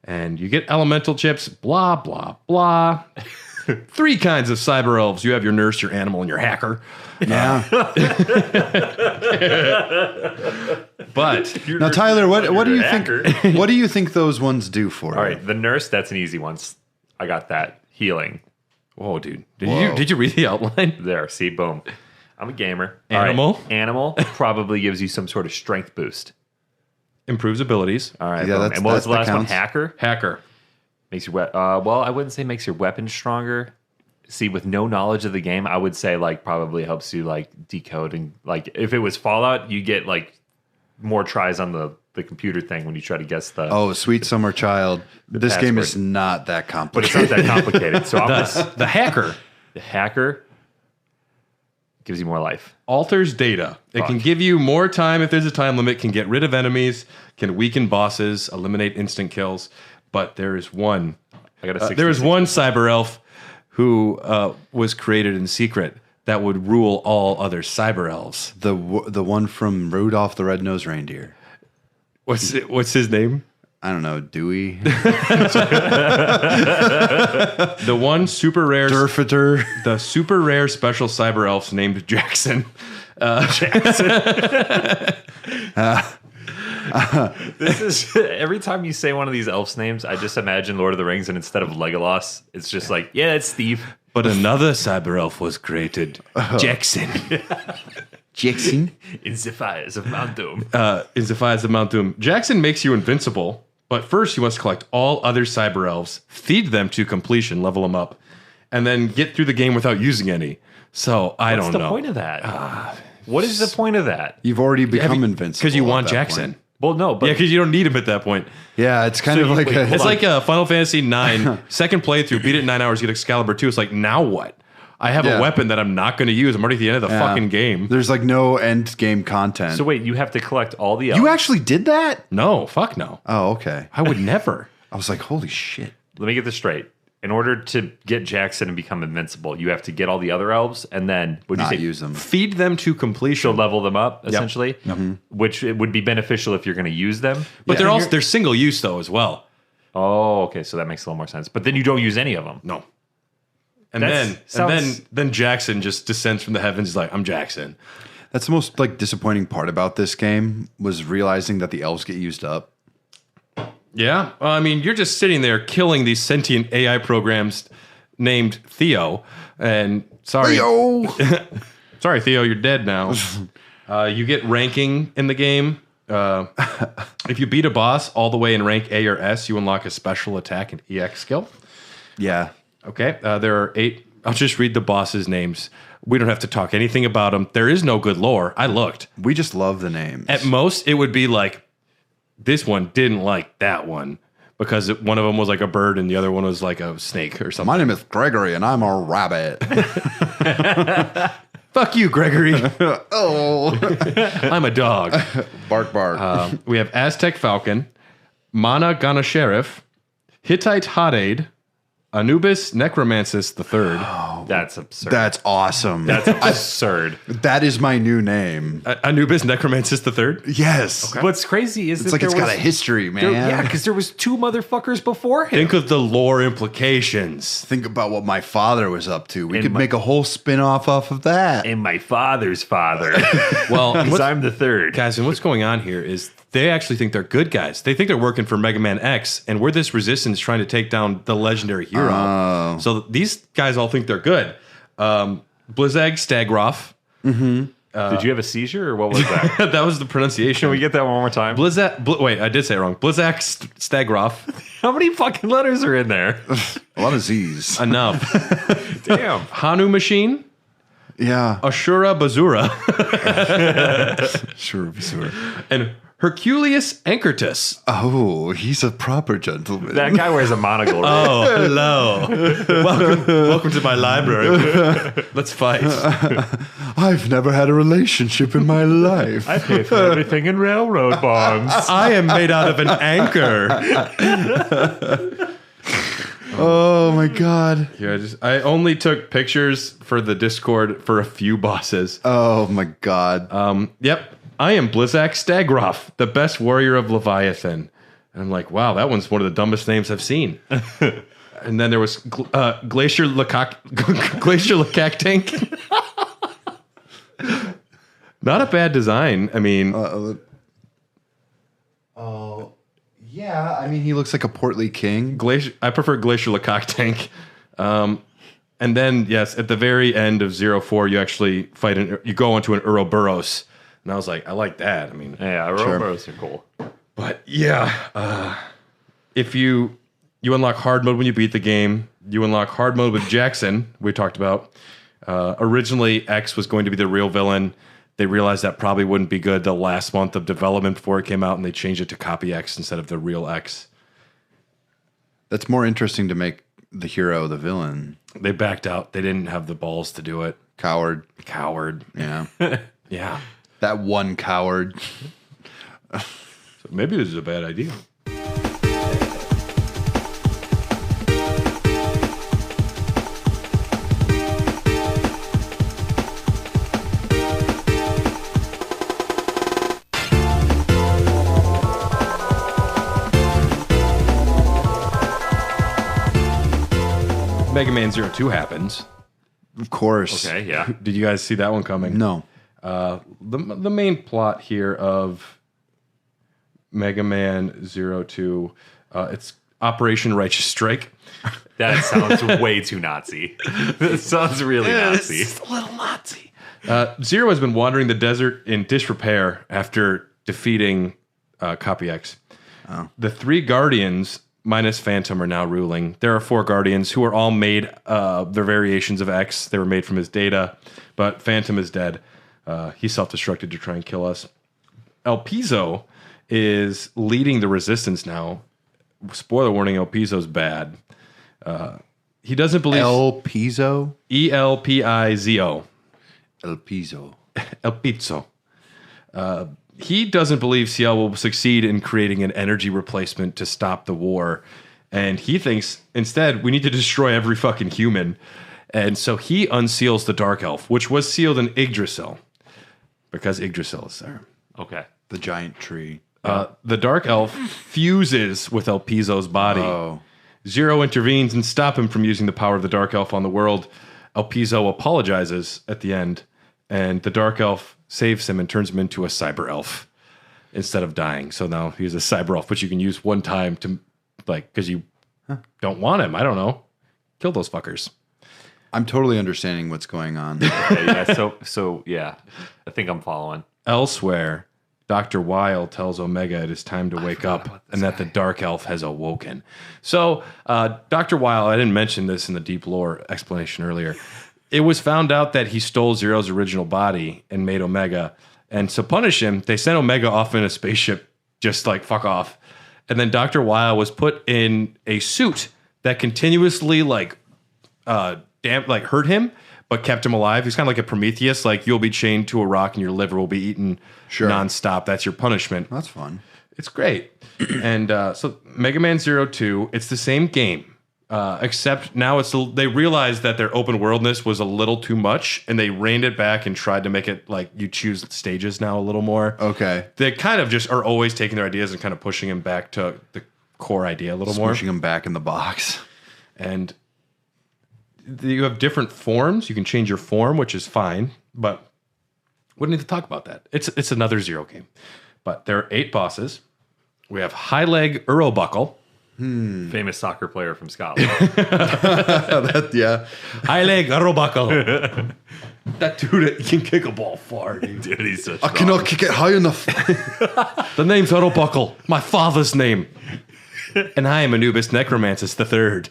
And you get elemental chips, blah, blah, blah. 3 kinds of cyber elves. You have your nurse, your animal, and your hacker. Yeah. But now, Tyler, what do you think? What do you think those ones do for you? All right, the nurse. That's an easy one. I got that healing. Whoa, dude! Did you read the outline? There, see, boom. I'm a gamer. Animal. All right, animal probably gives you some sort of strength boost. Improves abilities. All right. Yeah, and what was the last one? counts. Hacker. Hacker Makes your well, I wouldn't say makes your weapon stronger. See, with no knowledge of the game, I would say like probably helps you like decode and like if it was Fallout, you get like more tries on the computer thing when you try to guess the. Oh, Sweet Summer Child. This password. game is not that But complicated. it's not that complicated. So The hacker the hacker gives you more life. alters data. It can Fuck. give you more time if there's a time limit, can get rid of enemies, can weaken bosses, eliminate instant kills. But there is one. I got a there is one cyber elf who was created in secret that would rule all other cyber elves. The one from Rudolph the Red-Nosed Reindeer. What's his name? I don't know, Dewey. The one super rare Durfiter. The super rare special cyber elf named Jackson. This is every time you say one of these elves' names, I just imagine Lord of the Rings, and instead of Legolas, it's just like, yeah, it's Steve. But another cyber elf was created, Jackson. Jackson? In the fires of Mount Doom. In the fires of Mount Doom. Jackson makes you invincible, but first you must collect all other cyber elves, feed them to completion, level them up, and then get through the game without using any. So I don't know. What's the point of that? What is the point of that? You've already become invincible. Because you at want that Jackson. point. Well, no, but Yeah, because you don't need him at that point. Yeah, it's kind of like It's like Final Fantasy 9, second playthrough, beat it in 9 hours, get Excalibur 2. It's like, now what? I have a weapon that I'm not going to use. I'm already at the end of the fucking game. There's like no end game content. So wait, you have to collect all the elves. You actually did that? No, fuck no. Oh, okay. I would never. I was like, holy shit. Let me get this straight. In order to get Jackson and become invincible, you have to get all the other elves and then would you Not say use them. Feed them to completion. she'll level them up essentially, which it would be beneficial if you're going to use them. But they're single use though as well. Oh, okay, so that makes a little more sense. But then you don't use any of them. No. And That's- then Jackson just descends from the heavens. He's like, I'm Jackson. That's the most like disappointing part about this game was realizing that the elves get used up. Yeah. Well, I mean, you're just sitting there killing these sentient AI programs named Theo. And sorry. Theo! Sorry, Theo, you're dead now. You get ranking in the game. If you beat a boss all the way in rank A or S, you unlock a special attack and EX skill. Yeah. Okay. There are 8. I'll just read the bosses' names. We don't have to talk anything about them. There is no good lore. I looked. We just love the names. At most, it would be like, this one didn't like that one because one of them was like a bird and the other one was like a snake or something. My name is Gregory and I'm a rabbit. Fuck you, Gregory. Oh. I'm a dog. Bark, bark. We have Aztec Falcon, Mana Gana Sheriff, Hittite Hot-Aid, Anubis Necromancis III. That's absurd. That's awesome. That's absurd. That is my new name. Anubis Necromancis III? Yes. What's crazy is It's that like it's there got a was- history, man. Yeah, because there was 2 motherfuckers before him. Think of the lore implications. Think about what my father was up to. We And could make a whole spin-off off of that. And my father's father. Well, Because I'm the third. guys, and what's going on here is they actually think they're good guys. They think they're working for Mega Man X, and we're this resistance trying to take down the legendary hero. Oh. So these guys all think they're good. Blizzag Stagroth. Did you have a seizure or what was that? That was the pronunciation. Can we get that one more time? Wait, I did say it wrong. Blizzag Stagroth. How many fucking letters are in there? A lot of Z's. Enough. Damn. Hanu Machine. Yeah. Ashura Bazura. Sure. And Herculeus Ankertus. Oh, he's a proper gentleman. That guy wears a monocle. Right? Oh, hello. Welcome to my library. Let's fight. I've never had a relationship in my life. I pay for everything in railroad bonds. I am made out of an anchor. Oh my god. Yeah, I only took pictures for the Discord for a few bosses. Oh my god. Yep. I am Blizzak Stagroth, the best warrior of Leviathan. And I'm like, wow, that one's one of the dumbest names I've seen. And then there was Glacier Lecac Tank. Not a bad design. I mean, yeah, I mean he looks like a portly king. I prefer Glacier Lecoq Tank. And then, yes, at the very end of 04, you actually fight you go into an Ouroboros. And I was like, I like that. I mean, Yeah, railroads are cool. but yeah, if you You unlock hard mode when you beat the game. You unlock hard mode with Jackson, we talked about. Originally, X was going to be the real villain. They realized that probably wouldn't be good the last month of development before it came out, and they changed it to Copy X instead of the real X. That's more interesting to make the hero the villain. They backed out. They didn't have the balls to do it. Coward. Yeah. Yeah. That one coward. So maybe this is a bad idea. Mega Man 02 happens. Of course. Okay, yeah. Did you guys see that one coming? No. The main plot here of Mega Man 02, it's Operation Righteous Strike. That sounds way too Nazi. That sounds really Nazi. It's a little Nazi. Zero has been wandering the desert in disrepair after defeating Copy X. Oh. The 3 Guardians, minus Phantom, are now ruling. There are 4 Guardians who are all made, they're variations of X. They were made from his data, but Phantom is dead. He self-destructed to try and kill us. El Pizo is leading the resistance now. Spoiler warning, El Pizo's bad. He doesn't believe... El Pizo? E-L-P-I-Z-O. El Pizo. El Pizzo. He doesn't believe CL will succeed in creating an energy replacement to stop the war. And he thinks, instead, we need to destroy every fucking human. And so he unseals the Dark Elf, which was sealed in Yggdrasil. Because Yggdrasil is there. Okay. The giant tree. The Dark Elf fuses with El Pizo's body. Oh. Zero intervenes and stop him from using the power of the Dark Elf on the world. El Pizo apologizes at the end, and the Dark Elf saves him and turns him into a cyber elf instead of dying. So now he's a cyber elf, which you can use one time to, like, because you don't want him. I don't know. Kill those fuckers. I'm totally understanding what's going on. Okay, yeah, so yeah, I think I'm following. Elsewhere, Dr. Weil tells Omega it is time to wake up and that the Dark Elf has awoken. So, Dr. Weil, I didn't mention this in the deep lore explanation earlier. It was found out that he stole Zero's original body and made Omega. And to punish him, they sent Omega off in a spaceship, just like fuck off. And then Dr. Weil was put in a suit that continuously hurt him, but kept him alive. He's kind of like a Prometheus. Like, you'll be chained to a rock and your liver will be eaten nonstop. That's your punishment. That's fun. It's great. And so Mega Man 02, it's the same game. Except now they realized that their open worldness was a little too much, and they reined it back and tried to make it like you choose stages now a little more. Okay. They kind of just are always taking their ideas and kind of pushing them back to the core idea a little more. Pushing them back in the box. And you have different forms. You can change your form, which is fine, but we don't need to talk about that. It's another Zero game. But there are 8 bosses. We have High Leg Urobuckle. Famous soccer player from Scotland. Yeah. High Leg Urobuckle. That dude can kick a ball far, dude. Dude, he's such I cannot kick it high enough. The name's Urobuckle, my father's name. And I am Anubis Necromantis III.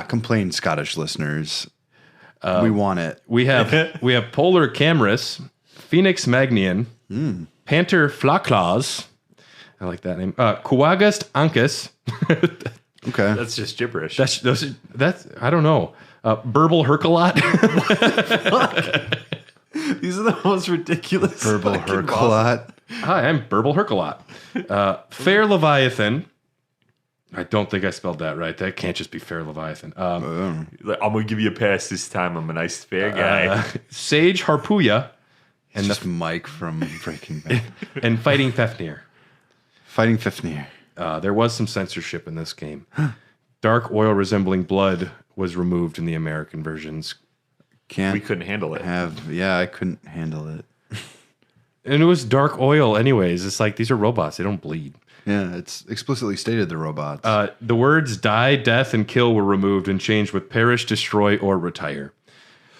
Complain, Scottish listeners. We want it. We have Polar Camrus, Phoenix Magnian, Panther Flaclaws. I like that name. Kuagast Ankus. Okay. That's just gibberish. That's I don't know. Burble Herculot. These are the most ridiculous. Burble Herculot. Hi, I'm Burble Herculot. Fair Leviathan. I don't think I spelled that right. That can't just be Fair Leviathan. I'm going to give you a pass this time. I'm a nice fair guy. Sage Harpuya. And just Mike from Breaking Bad. And Fighting Fafnir. Fighting Fafnir. There was some censorship in this game. Dark oil resembling blood was removed in the American versions. We couldn't handle it. I couldn't handle it. And it was dark oil anyways. It's like, these are robots. They don't bleed. Yeah, it's explicitly stated they're robots. The words die, death, and kill were removed and changed with perish, destroy, or retire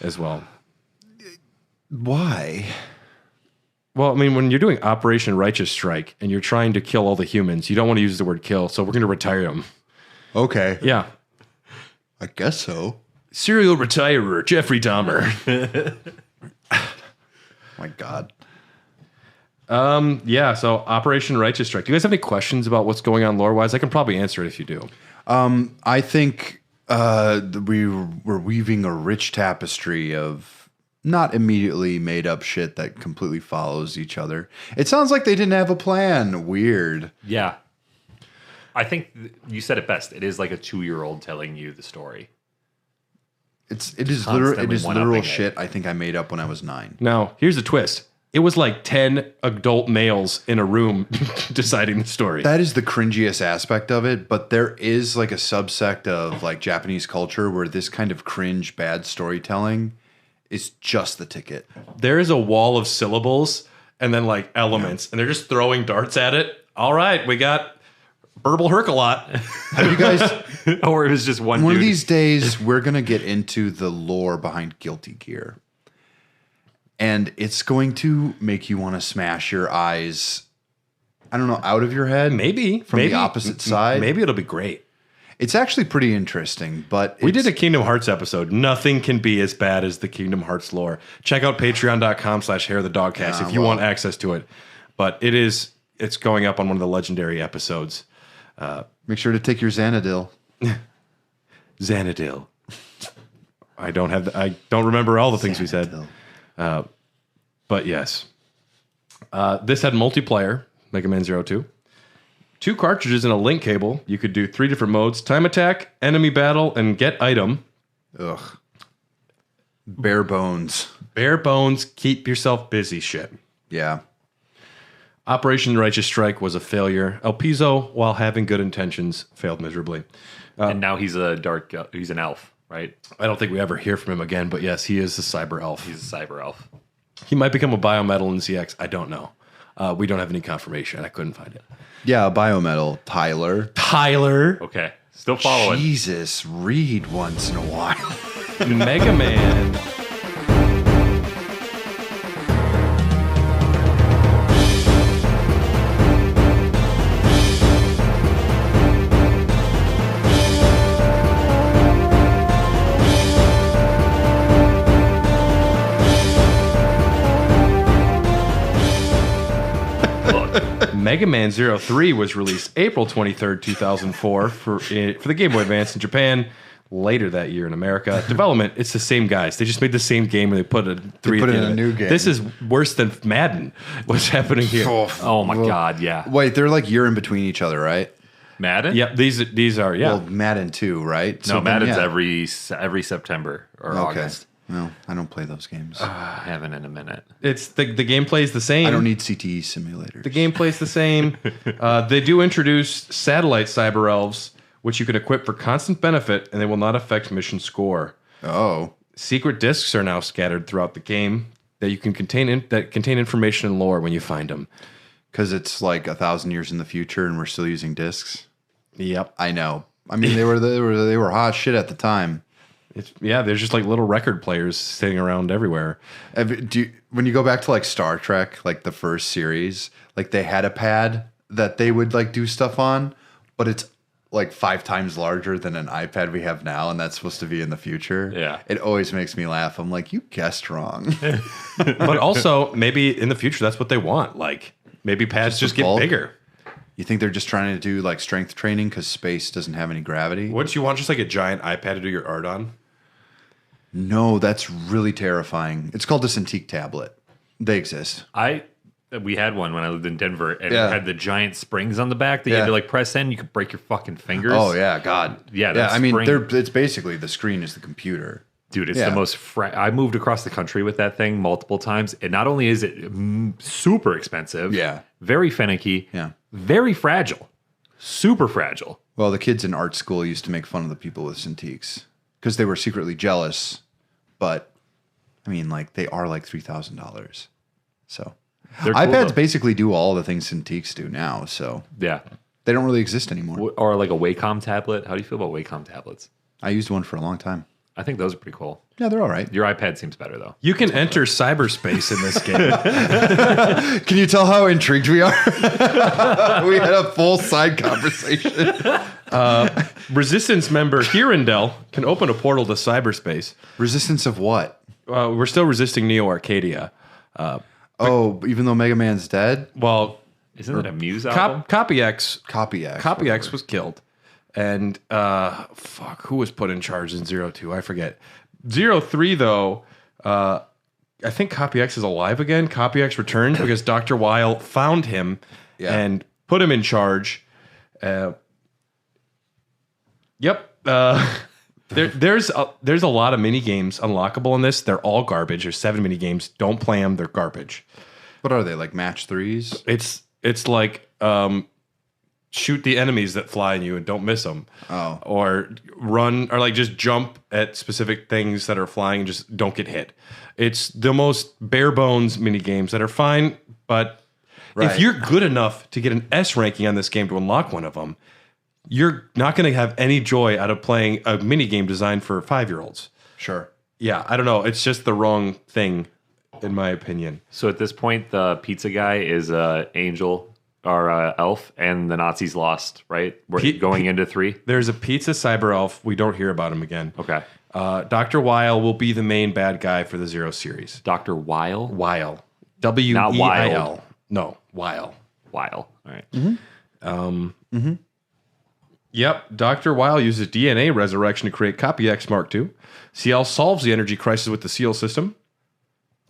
as well. Why? Well, I mean, when you're doing Operation Righteous Strike and you're trying to kill all the humans, you don't want to use the word kill, so we're going to retire them. Okay. Yeah. I guess so. Serial retirer, Jeffrey Dahmer. My God. Yeah, so Operation Righteous Strike. Do you guys have any questions about what's going on lore-wise? I can probably answer it if you do. I think we were weaving a rich tapestry of not immediately made up shit that completely follows each other. It sounds like they didn't have a plan. Weird. Yeah. I think you said it best. It is like a 2-year-old telling you the story. It is literal shit I think I made up when I was 9. Now, here's the twist. It was like 10 adult males in a room deciding the story. That is the cringiest aspect of it, but there is like a subsect of like Japanese culture where this kind of cringe bad storytelling is just the ticket. There is a wall of syllables and then like elements, and they're just throwing darts at it. All right, we got Burble Herkalot. Have you guys... Or it was just one of dude. these days, we're going to get into the lore behind Guilty Gear. And it's going to make you want to smash your eyes, I don't know, out of your head? Maybe. From the opposite side? Maybe it'll be great. It's actually pretty interesting, but... We did a Kingdom Hearts episode. Nothing can be as bad as the Kingdom Hearts lore. Check out patreon.com/hairofthedogcast if you want access to it. But it's going up on one of the legendary episodes. Make sure to take your Xanadil. Xanadil. I don't remember all the things we said. But yes. This had multiplayer, Mega Man 02. 2 cartridges and a link cable. You could do 3 different modes: time attack, enemy battle, and get item. Ugh. Bare bones. Bare bones, keep yourself busy shit. Yeah. Operation Righteous Strike was a failure. El Piso, while having good intentions, failed miserably. And now he's he's an elf, right? I don't think we ever hear from him again, but yes, he is a cyber elf. He's a cyber elf. He might become a biometal in ZX. I don't know. We don't have any confirmation. I couldn't find it. Yeah, biometal. Tyler. Okay. Still following. Jesus, read once in a while. Mega Man. Mega Man 03 was released April 23rd, 2004 for the Game Boy Advance in Japan. Later that year in America. Development, it's the same guys. They just made the same game and they put a 3 put at the in end a of it. new game. This is worse than Madden. What's happening here? Oh my God, yeah. Wait, they're like year in between each other, right? Madden? Yep, these are, yeah. Well, Madden 2, right? No, Madden's every September or August. No, I don't play those games. I haven't in a minute. It's the gameplay's the same. I don't need CTE simulators. The gameplay's the same. They do introduce satellite cyber elves, which you can equip for constant benefit, and they will not affect mission score. Oh. Secret discs are now scattered throughout the game that you can contain information and lore when you find them. Because it's like 1,000 years in the future, and we're still using discs. Yep, I know. I mean, they were hot shit at the time. There's just like little record players sitting around everywhere. When you go back to like Star Trek, like the first series, like they had a pad that they would like do stuff on, but it's like 5 times larger than an iPad we have now, and that's supposed to be in the future. Yeah. It always makes me laugh. I'm like, you guessed wrong. But also, maybe in the future, that's what they want. Like, maybe pads just get bigger. You think they're just trying to do like strength training because space doesn't have any gravity? Wouldn't you want just like a giant iPad to do your art on? No, that's really terrifying. It's called a Cintiq tablet. They exist. We had one when I lived in Denver, and it had the giant springs on the back that you had to like press in. You could break your fucking fingers. Oh yeah, God. Yeah, I mean, it's basically the screen is the computer. Dude, it's the most... I moved across the country with that thing multiple times, and not only is it super expensive, very finicky, very fragile, super fragile. Well, the kids in art school used to make fun of the people with Cintiqs because they were secretly jealous, but I mean, like, they are like $3,000. So They're iPads cool, basically do all the things Cintiqs do now, so yeah, they don't really exist anymore. Or like a Wacom tablet. How do you feel about Wacom tablets? I used one for a long time. I think those are pretty cool. Yeah, they're all right. Your iPad seems better though. You can enter cyberspace in this game. Can you tell how intrigued we are? We had a full side conversation. Resistance member Hirondell can open a portal to cyberspace. Resistance of what? We're still resisting Neo Arcadia. Even though Mega Man's dead? Well, isn't it a Muse album? Copy X whatever. was killed. And who was put in charge in 02? I forget. 03 though, I think Copy X is alive again. Copy X returned because Dr. Weil found him and put him in charge. There's a lot of mini games unlockable in this. They're all garbage. There's 7 mini games. Don't play them. They're garbage. What are they, like match 3s? It's like shoot the enemies that fly on you and don't miss them. Oh. Or run, or like just jump at specific things that are flying and just don't get hit. It's the most bare bones mini games that are fine, but if you're good enough to get an S ranking on this game to unlock one of them, you're not going to have any joy out of playing a mini game designed for 5-year-olds. Sure. Yeah, I don't know. It's just the wrong thing, in my opinion. So at this point, the pizza guy is angel or elf, and the Nazis lost, right? We're going into 3. There's a pizza cyber elf. We don't hear about him again. Okay. Dr. Weil will be the main bad guy for the 0 series. Dr. Weil? Weil. W-E-I-L. Not Wild. No, Weil. Weil. All right. Yep, Dr. Weil uses DNA resurrection to create Copy X Mark II. CL solves the energy crisis with the SEAL system.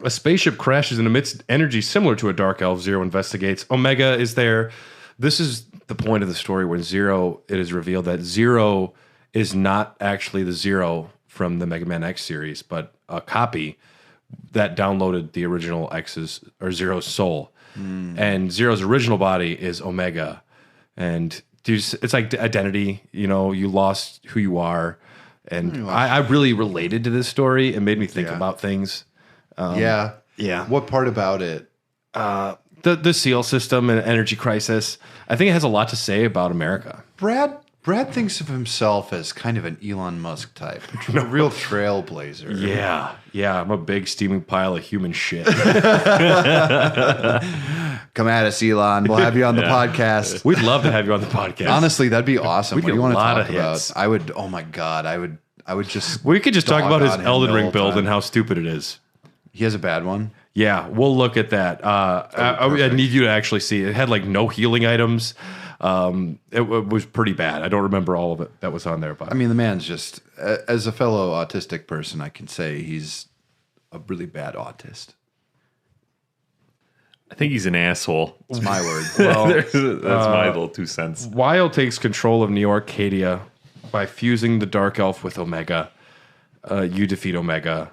A spaceship crashes and emits energy similar to a Dark Elf. Zero investigates. Omega is there. This is the point of the story when Zero, it is revealed that Zero is not actually the Zero from the Mega Man X series, but a copy that downloaded the original X's or Zero's soul. And Zero's original body is Omega. And it's like identity, you lost who you are. And I really related to this story. It made me think about things. Yeah. What part about it? The SEAL system and energy crisis. I think it has a lot to say about America. Brad thinks of himself as kind of an Elon Musk type, a real trailblazer. Yeah. I'm a big steaming pile of human shit. Come at us, Elon. We'll have you on the podcast. We'd love to have you on the podcast. Honestly, that'd be awesome. We'd What do you get want a to lot talk of about? hits. I would. Oh my god, I would just. We could just talk dog about his on him Elden the Ring whole build time. and how stupid it is. He has a bad one. Yeah, we'll look at that. I need you to actually see it. It had like no healing items. It was pretty bad. I don't remember all of it that was on there. But I mean, the man's just, as a fellow autistic person, I can say he's a really bad autist. I think he's an asshole. It's my word. Well, that's my little 2 cents. Weil takes control of Neo Arcadia by fusing the Dark Elf with Omega. You defeat Omega.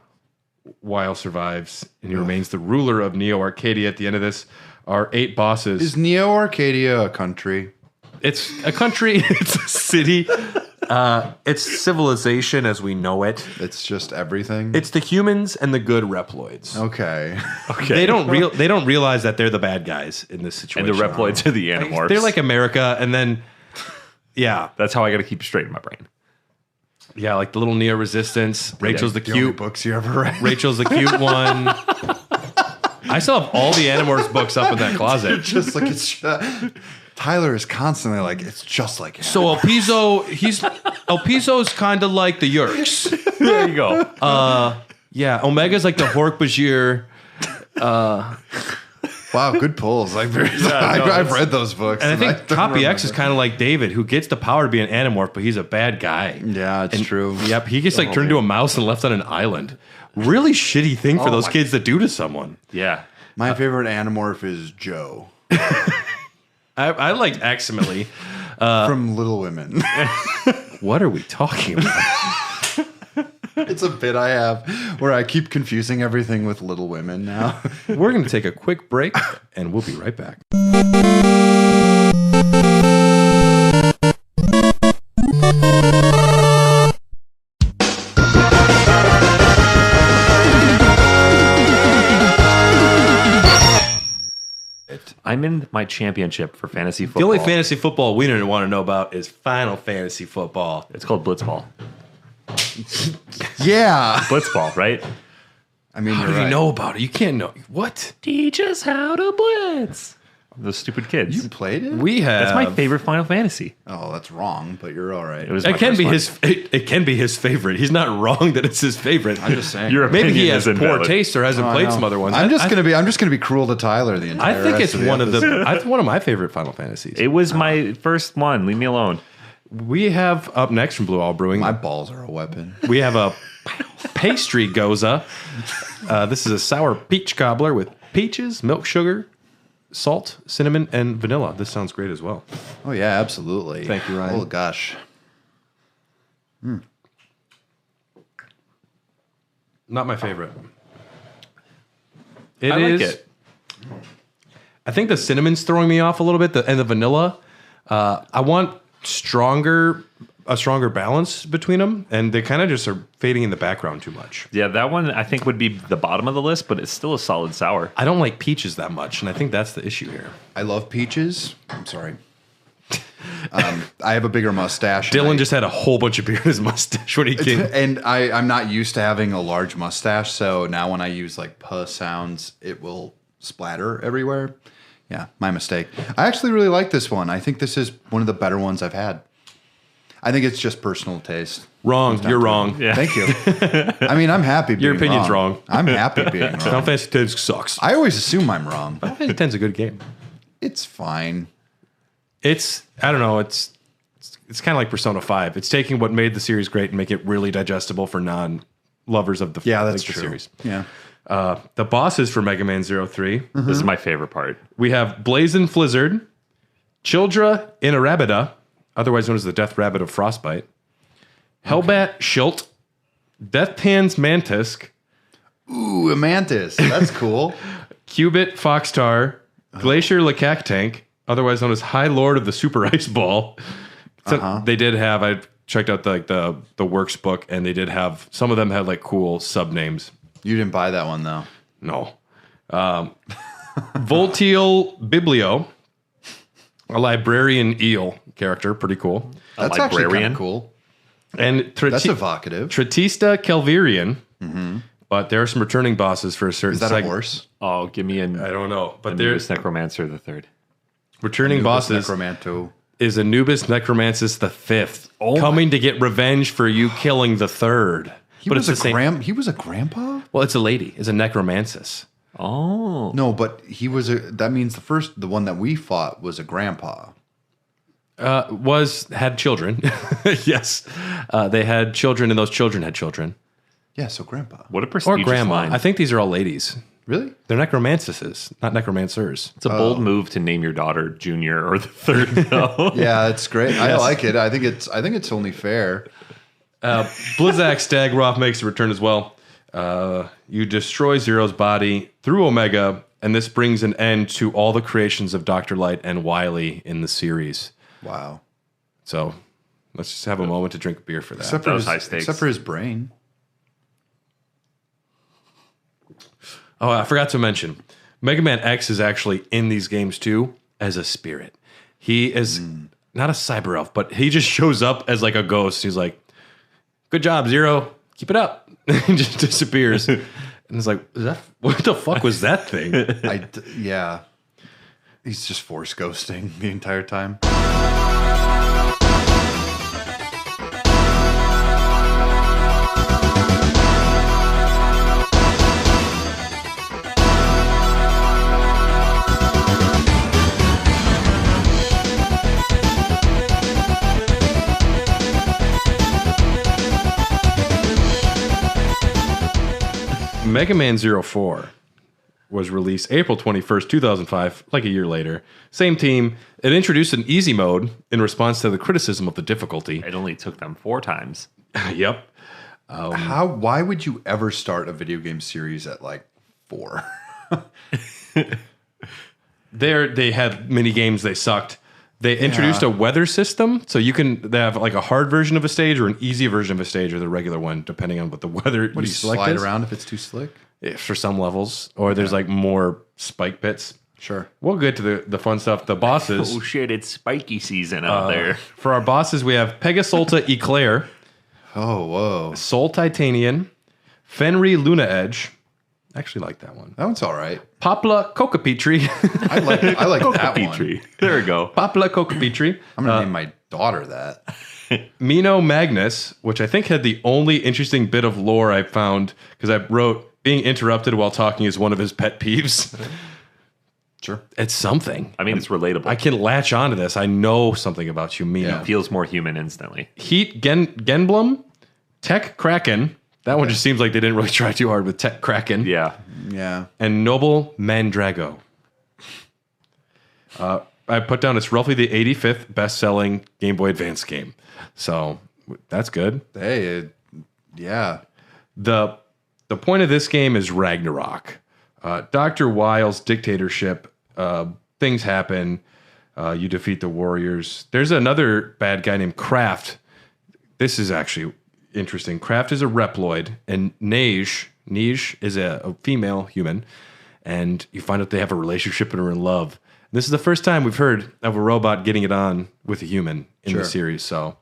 Weil survives, and he remains the ruler of Neo Arcadia. At the end of this, are 8 bosses. Is Neo Arcadia a country? It's a country. It's a city. It's civilization as we know it. It's just everything. It's the humans and the good Reploids. Okay. They don't realize that they're the bad guys in this situation. And the Reploids are the Animorphs. They're like America, and then that's how I got to keep straight in my brain. Yeah, like the little Neo Resistance. Rachel's the only cute books you ever read. Rachel's the cute one. I still have all the Animorphs books up in that closet. Just like it's. Tyler is constantly like, it's just like him. So Elpizo's kind of like the Yerks. There you go. Yeah, Omega's like the Hork-Bajir. Wow, good pulls. I've read those books. And I think Copy X is kind of like David, who gets the power to be an Animorph, but he's a bad guy. Yeah, it's true. Yep, he gets turned into a mouse and left on an island. Really shitty thing for those kids to do to someone. Yeah. My favorite Animorph is Joe. I liked Aximally. From Little Women. What are we talking about? It's a bit I have where I keep confusing everything with Little Women now. We're going to take a quick break, and we'll be right back. I'm in my championship for fantasy football. The only fantasy football we didn't want to know about is Final Fantasy football. It's called Blitzball. Yeah. Blitzball, right? I mean, How you're do you right. know about it? You can't know. What? Teach us how to blitz. Those stupid kids. You played it? We have. That's my favorite Final Fantasy. Oh, that's wrong, but you're all right. It was. It my can first be one. his. It can be his favorite. He's not wrong that it's his favorite. I'm just saying. Your Maybe he opinion has is poor invalid. taste or hasn't Oh, I played know. some other ones. I'm just gonna be cruel to Tyler the entire. I think rest it's of the one of episode. the. It's one of my favorite Final Fantasies. It was my first one. Leave me alone. We have up next from Blue Owl Brewing. My balls are a weapon. We have a pastry goza. This is a sour peach cobbler with peaches, milk sugar, salt, cinnamon, and vanilla. This sounds great as well. Oh yeah, absolutely. Thank you, Ryan. Oh gosh. Not my favorite. I like it. I think the cinnamon's throwing me off a little bit, and the vanilla. I want a stronger balance between them, and they kind of just are fading in the background too much. Yeah, that one I think would be the bottom of the list, but it's still a solid sour. I don't like peaches that much, and I think that's the issue here. I love peaches. I'm sorry. I have a bigger mustache. Dylan just had a whole bunch of beer in his mustache when he came. And I'm not used to having a large mustache, so now when I use like puh sounds, it will splatter everywhere. Yeah, my mistake. I actually really like this one. I think this is one of the better ones I've had. I think it's just personal taste. Wrong. You're wrong. Yeah. Thank you. I mean, I'm happy being Your opinion's wrong. I'm happy being Final wrong. Fantasy X sucks. I always assume I'm wrong. Final Fantasy X's a good game. It's fine. It's I don't know. It's kind of like Persona 5. It's taking what made the series great and make it really digestible for non-lovers of the That's the true. series. Yeah. The bosses for Mega Man 03. This is my favorite part. We have Blazin' Flizzard, Childra Inarabida, otherwise known as the Death Rabbit of Frostbite, Hellbat Schilt, Deathpan's Mantisk, Ooh, a mantis. That's cool. Cubit Foxtar, Glacier Lacactank, otherwise known as High Lord of the Super Ice Ball. So they did have, I checked out the works book, and they did have, some of them had like cool sub names. You didn't buy that one though. No. Voltiel Biblio, a librarian eel character, pretty cool. That's actually kind librarian? of cool. And That's evocative. Tratista Calvirian, but there are some returning bosses for a certain Is that a segment. horse? Oh, give me an I don't know, but Anubis there's Necromancer the third. returning bosses Necromanto. is Anubis Necromancis the Fifth, coming to get revenge for you killing the third. He was a grandpa? Well, it's a lady. It's a Necromancis. Oh. No, but that means the one that we fought was a grandpa. Had children. Yes. They had children, and those children had children. Yeah, so grandpa. What a Or prestigious grandma. line. I think these are all ladies. Really? They're necromancises, not necromancers. It's a bold move to name your daughter Junior or the third, though. Yeah, it's great. I like it. I think it's only fair. Blizzak Stagroth makes a return as well. You destroy Zero's body through Omega, and this brings an end to all the creations of Dr. Light and Wily in the series. Wow. So let's just have a moment to drink a beer for that. Except for his brain. Oh, I forgot to mention, Mega Man X is actually in these games too as a spirit. He is not a cyber elf, but he just shows up as like a ghost. He's like, "Good job, Zero. Keep it up." He just disappears. And it's like, what the fuck was that thing? Yeah. He's just force ghosting the entire time. Mega Man 04 was released April 21st, 2005, like a year later. Same team. It introduced an easy mode in response to the criticism of the difficulty. It only took them 4 times. Yep. Why would you ever start a video game series at like 4? They had mini games. They sucked. They introduced a weather system, so they have like a hard version of a stage or an easy version of a stage or the regular one, depending on what the weather What do you select slide is. around if it's too slick? Yeah, for some levels, or there's like more spike pits. Sure. We'll get to the fun stuff. The bosses. Oh shit, it's spiky season out there. For our bosses, we have Pegasolta Eclair, Oh, whoa. Soul Titanian, Fenry Luna Edge. I actually like that one. That one's all right. Popla Kokapetri. I like that Petrie. one. There we go. Popla Kokapetri. I'm going to name my daughter that. Mino Magnus, which I think had the only interesting bit of lore I found, because I wrote, being interrupted while talking is one of his pet peeves. Sure. It's something. I mean, it's relatable. I can latch onto this. I know something about you, Mino. It feels more human instantly. Heat Genblum, Tech Kraken. That one just seems like they didn't really try too hard with Tech Kraken. Yeah. Yeah. And Noble Mandrago. I put down it's roughly the 85th best-selling Game Boy Advance game. So that's good. Hey, yeah. The point of this game is Ragnarok. Dr. Wile's dictatorship, things happen. You defeat the warriors. There's another bad guy named Kraft. This is actually interesting. Kraft is a Reploid, and Neige is a female human, and you find out they have a relationship and are in love. This is the first time we've heard of a robot getting it on with a human in the series, so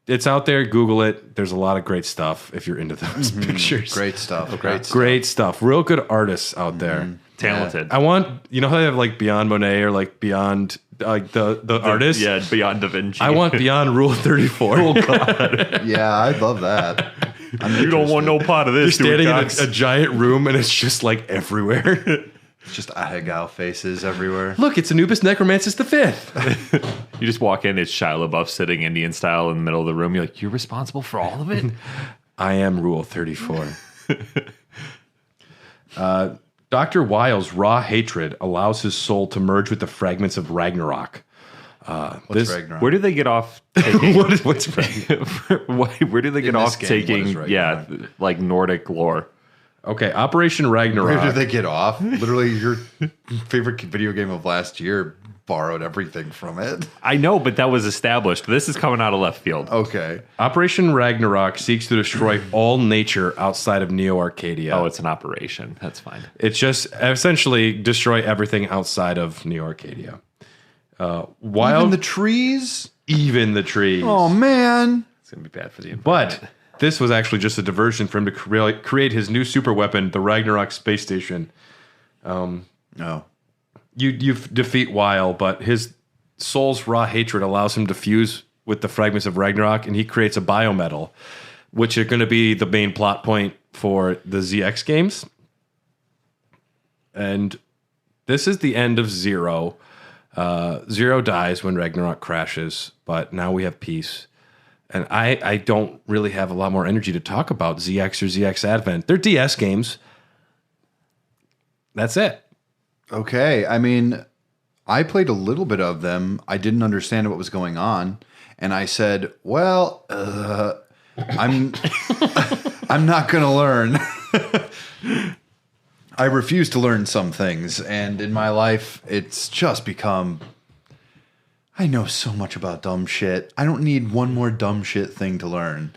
it's out there. Google it. There's a lot of great stuff if you're into those pictures. Great stuff. Great stuff. Real good artists out there. Talented. I want, you know how they have like Beyond Monet or like Beyond like the artist? Yeah, Beyond Da Vinci. I want Beyond Rule 34. Oh, God. Yeah, I'd love that. You don't want no part of this. You're standing in a giant room and it's just like everywhere. It's just Ahegao faces everywhere. Look, it's Anubis Necromancis the Fifth. You just walk in, it's Shia LaBeouf sitting Indian style in the middle of the room. You're like, you're responsible for all of it? I am Rule 34. Dr. Wile's raw hatred allows his soul to merge with the fragments of Ragnarok. What's Ragnarok? Where do they get off taking? What's Ragnarok? Where do they get off taking? Yeah, like Nordic lore. Okay, Operation Ragnarok. Where do they get off? Literally, your favorite video game of last year borrowed everything from it. I know, but that was established. This is coming out of left field. Okay. Operation Ragnarok seeks to destroy all nature outside of Neo Arcadia. Oh, it's an operation. That's fine. It's just essentially destroy everything outside of Neo Arcadia. Even the trees? Even the trees. Oh, man. It's going to be bad for the environment. But this was actually just a diversion for him to create his new super weapon, the Ragnarok space station. No. You defeat Wile, but his soul's raw hatred allows him to fuse with the fragments of Ragnarok, and he creates a biometal, which are going to be the main plot point for the ZX games. And this is the end of Zero. Zero dies when Ragnarok crashes, but now we have peace. And I don't really have a lot more energy to talk about ZX or ZX Advent. They're DS games. That's it. Okay. I mean, I played a little bit of them. I didn't understand what was going on. And I said, well, I'm not going to learn. I refuse to learn some things. And in my life, it's just become... I know so much about dumb shit. I don't need one more dumb shit thing to learn.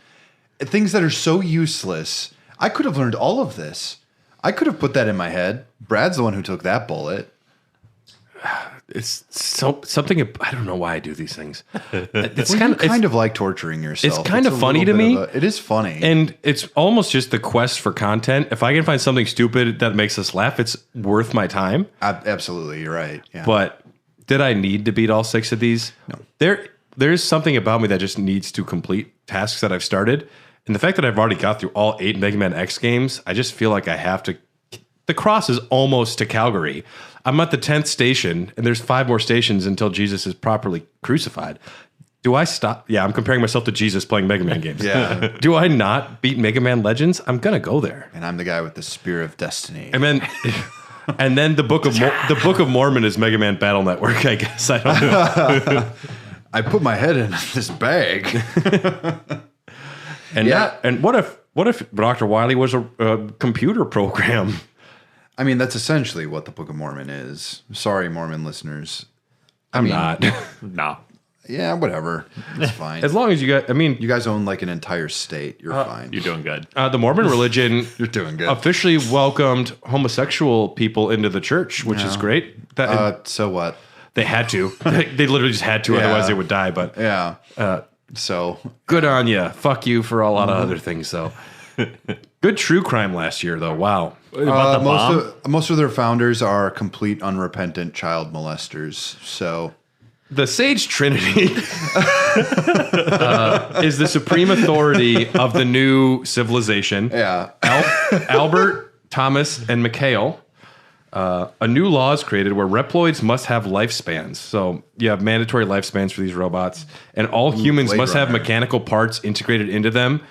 Things that are so useless. I could have learned all of this. I could have put that in my head. Brad's the one who took that bullet. It's something. I don't know why I do these things. It's well, kind of like torturing yourself. It's kind of funny to me. It is funny, and it's almost just the quest for content. If I can find something stupid that makes us laugh, it's worth my time. Absolutely, you're right. Yeah. But did I need to beat all 6 of these? No. There's something about me that just needs to complete tasks that I've started. And the fact that I've already got through all 8 Mega Man X games, I just feel like I have to. The cross is almost to Calgary. I'm at the 10th station, and there's 5 more stations until Jesus is properly crucified. Do I stop? Yeah, I'm comparing myself to Jesus playing Mega Man games. Yeah. Do I not beat Mega Man Legends? I'm gonna go there. And I'm the guy with the Spear of Destiny. And then, the Book of Mormon is Mega Man Battle Network. I guess I don't know. I put my head in this bag. And yeah. And what if Dr. Wily was a computer program? I mean, that's essentially what the Book of Mormon is. Sorry, Mormon listeners. I'm not. No. Yeah, whatever. It's fine. As long as you got, you guys own like an entire state. You're fine. You're doing good. The Mormon religion, you're doing good. Officially welcomed homosexual people into the church, which is great. So what? They had to. They literally just had to, otherwise they would die. But yeah, So good on you. Fuck you for a lot of other things, though. Good true crime last year, though. Wow. Most of their founders are complete unrepentant child molesters. So the Sage Trinity is the supreme authority of the new civilization. Yeah. Albert, Thomas, and Mikhail. A new law is created where Reploids must have lifespans. So you have mandatory lifespans for these robots. And all humans must have mechanical parts integrated into them,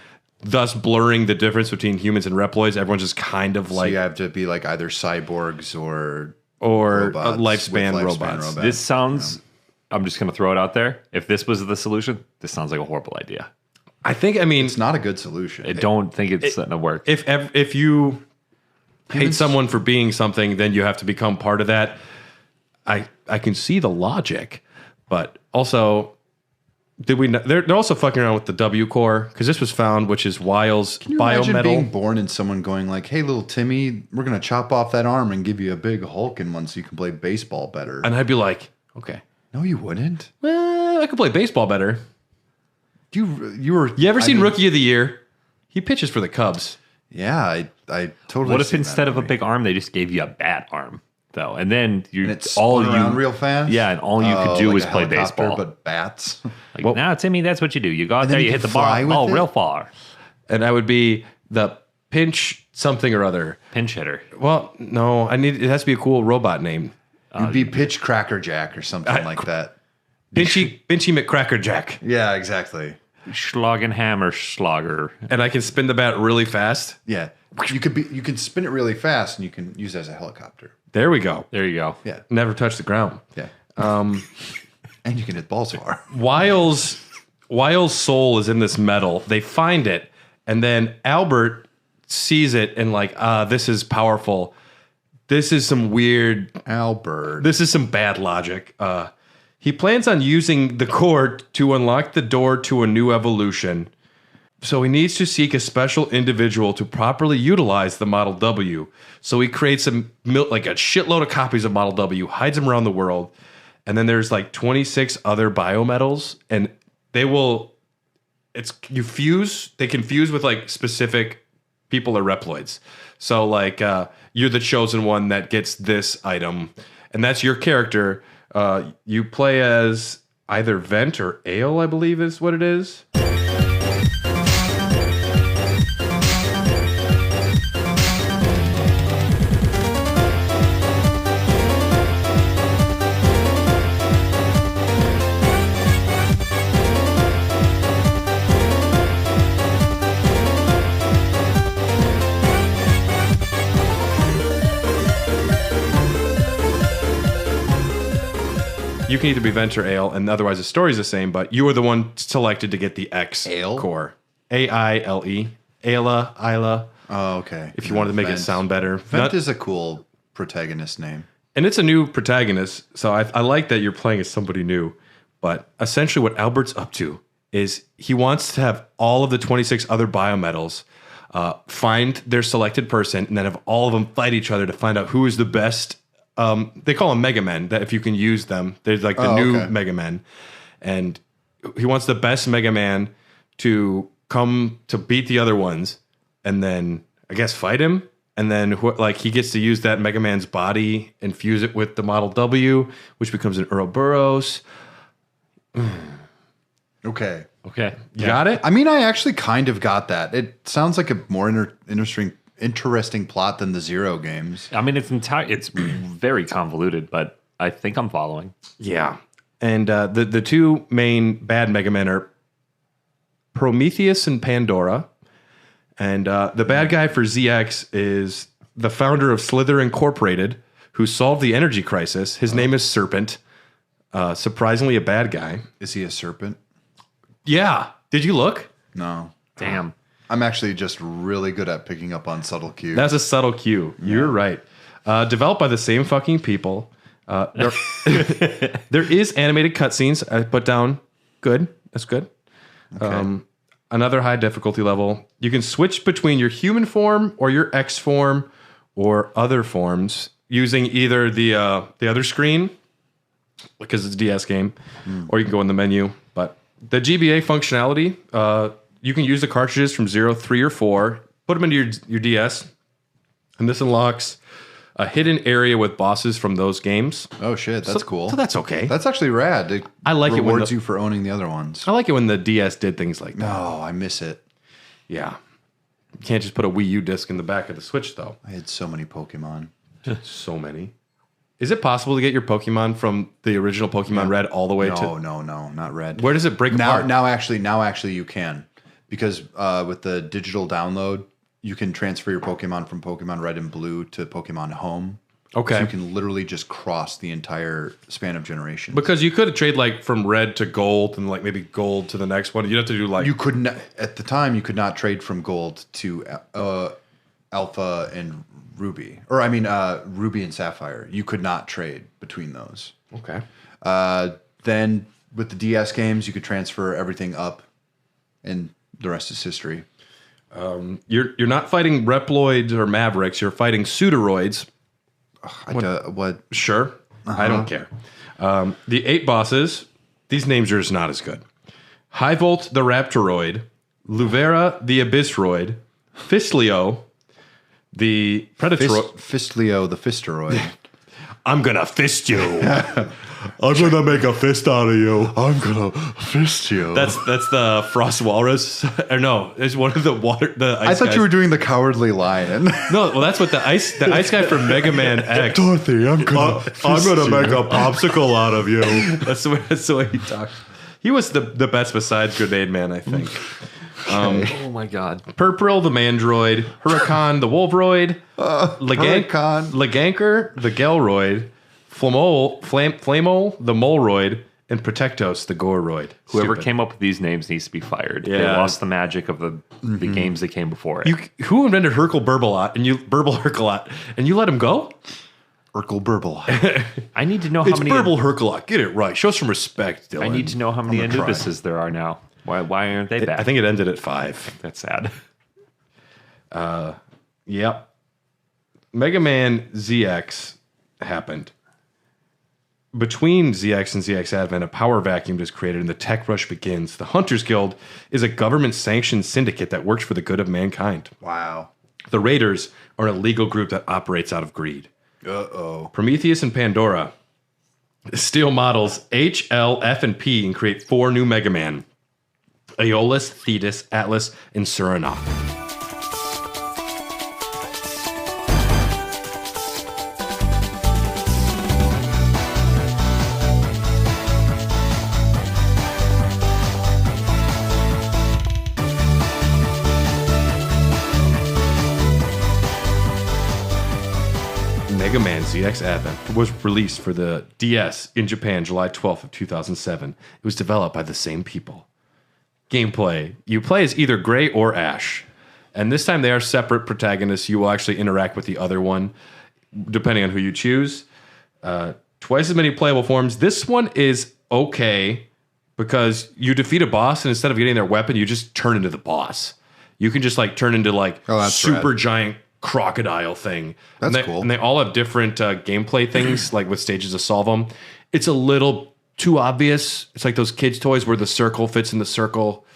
thus blurring the difference between humans and Reploids. Everyone's just kind of like... So you have to be like either cyborgs or lifespan robots. This sounds... I'm just going to throw it out there. If this was the solution, this sounds like a horrible idea. I mean... It's not a good solution. I don't think it's going to work. If you... hate someone for being something, then you have to become part of that. I can see the logic, but also, they're also fucking around with the W core because this was found, which is Wiles Can you biometal. imagine being born and someone going like, "Hey, little Timmy, we're gonna chop off that arm and give you a big Hulking one so you can play baseball better." And I'd be like, "Okay, no, you wouldn't. Well, I could play baseball better." You ever seen Rookie of the Year? He pitches for the Cubs. Yeah, I totally. What if instead of a big arm, they just gave you a bat arm, though, and then it's all around real fast? Yeah, and all you could do was play baseball, but bats. Like, now, Timmy, that's what you do. You go out there, you hit the ball, real far, and I would be the pinch something or other pinch hitter. Well, no, it has to be a cool robot name. You'd be Pitch Cracker Jack or something like that. Pinchy McCracker Jack. Yeah, exactly. Schlagenhammer Schlager. And I can spin the bat really fast. Yeah. You can spin it really fast and you can use it as a helicopter. There we go. There you go. Yeah. Never touch the ground. Yeah. And you can hit balls far. Wiles' soul is in this metal. They find it, and then Albert sees it and like, this is powerful. This is some weird Albert. This is some bad logic. He plans on using the core to unlock the door to a new evolution. So he needs to seek a special individual to properly utilize the Model W. So he creates like a shitload of copies of Model W, hides them around the world, and then there's like 26 other biometals, and they can fuse with like specific people or Reploids. So like you're the chosen one that gets this item, and that's your character. You play as either Vent or Ale, I believe is what it is. You can either be Vent or Ale, and otherwise the story's the same, but you are the one selected to get the X core. A-I-L-E. Ayla. Oh, okay. If you wanted to make it sound better. Vent is a cool protagonist name. And it's a new protagonist, so I like that you're playing as somebody new. But essentially what Albert's up to is he wants to have all of the 26 other biometals find their selected person, and then have all of them fight each other to find out who is the best. They call them Mega Men, that if you can use them, they're like the new Mega Men. And he wants the best Mega Man to come to beat the other ones and then, I guess, fight him. And then he gets to use that Mega Man's body and fuse it with the Model W, which becomes an Ouroboros. Okay. You got it? I mean, I actually kind of got that. It sounds like a more interesting plot than the Zero games. I mean, it's very convoluted, but I think I'm following. Yeah. And the two main bad Mega Men are Prometheus and Pandora. And the bad guy for ZX is the founder of Slither Incorporated, who solved the energy crisis. His name is Serpent. Surprisingly a bad guy. Is he a serpent? Yeah. Did you look? No. Damn. I'm actually just really good at picking up on subtle cues. That's a subtle cue. You're right. Developed by the same fucking people. There is animated cutscenes. I put down good. That's good. Okay. Another high difficulty level. You can switch between your human form or your X form or other forms using either the other screen, because it's a DS game, or you can go in the menu. But The GBA functionality, you can use the cartridges from 0, 3, or 4, put them into your DS, and this unlocks a hidden area with bosses from those games. Oh shit, that's cool. So that's okay. That's actually rad. It I like it when rewards you for owning the other ones. I like it when the DS did things like that. No, I miss it. Yeah. You can't just put a Wii U disc in the back of the Switch, though. I had so many Pokemon. So many. Is it possible to get your Pokemon from the original Pokemon Red all the way to... No, not Red. Where does it break apart? Now actually you can. Because with the digital download, you can transfer your Pokemon from Pokemon Red and Blue to Pokemon Home. Okay. So you can literally just cross the entire span of generations. Because you could trade like from Red to Gold and like maybe Gold to the next one. You'd have to do like... You couldn't... At the time, you could not trade from Gold to Alpha and Ruby. Or I mean Ruby and Sapphire. You could not trade between those. Okay. Then with the DS games, you could transfer everything up, and the rest is history. You're not fighting Reploids or Mavericks. You're fighting Pseudoroids. What? Sure. I don't care. The 8 bosses, these names are just not as good. Highvolt the Raptoroid, Luvera the Abyssroid, Fistlio the Predatoroid. Fistlio the Fisteroid. I'm gonna fist you. I'm gonna make a fist out of you. I'm gonna fist you. That's the Frost Walrus. Or no, it's one of the ice I thought guys. you were doing the Cowardly Lion. No, well that's what the ice guy from Mega Man X. Dorothy, I'm gonna make a popsicle out of you. That's the way he talks. He was the best besides Grenade Man, I think. Oh my god. Purpril the Mandroid, Huracan the Wolveroid, Leganker the Gelroid, Flamole the Moleroid, and Protectos the Goroid. Whoever came up with these names needs to be fired. They Yeah. lost the magic of the games that came before it. Who invented Burble Herculot, and you let him go? Urkel Burble. I need to know how It's many. Burble Herculot. Get it right. Show some respect, Dylan. I need to know how many I'm gonna try. Anubises there are now. Why aren't they back? I think it ended at 5. That's sad. Yep. Mega Man ZX happened. Between ZX and ZX Advent, a power vacuum is created and the tech rush begins. The Hunters Guild is a government-sanctioned syndicate that works for the good of mankind. Wow. The Raiders are a legal group that operates out of greed. Uh-oh. Prometheus and Pandora steal models H, L, F, and P and create 4 new Mega Man. Aeolus, Thetis, Atlas, and Surinok. Mega Man ZX Advent was released for the DS in Japan July 12th of 2007. It was developed by the same people. Gameplay. You play as either Gray or Ash. And this time they are separate protagonists. You will actually interact with the other one, depending on who you choose. Twice as many playable forms. This one is okay because you defeat a boss and instead of getting their weapon, you just turn into the boss. You can just like turn into like that's super rad. giant crocodile thing. That's and cool. And they all have different gameplay things, like with stages to solve them. It's a little too obvious. It's like those kids' toys where the circle fits in the circle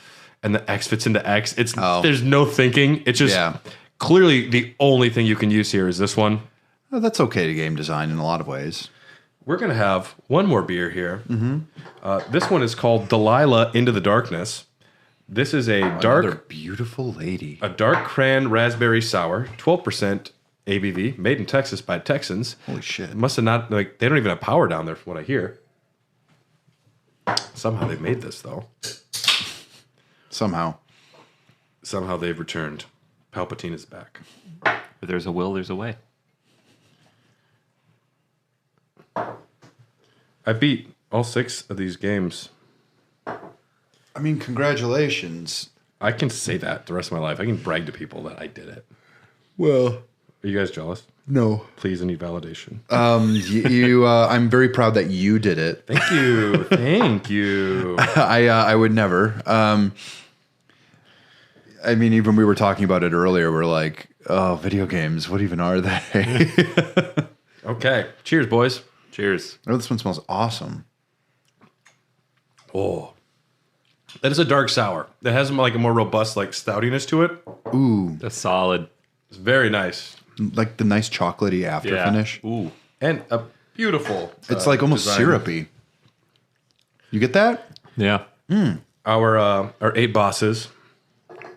and the X fits into X. There's no thinking. It's just clearly the only thing you can use here is this one. Oh, that's okay to game design in a lot of ways. We're going to have one more beer here. This one is called Delilah Into the Darkness. This is a Another beautiful lady. A dark cran raspberry sour, 12% ABV, made in Texas by Texans. Holy shit. Must have not, like, they don't even have power down there from what I hear. Somehow they made this, though. Somehow they've returned. Palpatine is back. Where there's a will, there's a way. I beat all 6 of these games. I mean, congratulations. I can say that the rest of my life. I can brag to people that I did it. Well, Are you guys jealous? No. Please, I need validation. I'm very proud that you did it. Thank you. Thank you. I would never. I mean, even we were talking about it earlier. We're like, oh, video games. What even are they? Okay. Cheers, boys. Cheers. Oh, this one smells awesome. Oh. That is a dark sour. That has like a more robust like stoutiness to it. Ooh, That's solid. It's very nice. like the nice chocolatey after finish. Ooh, and a beautiful. It's like almost design. syrupy. You get that? Yeah. Our 8 bosses.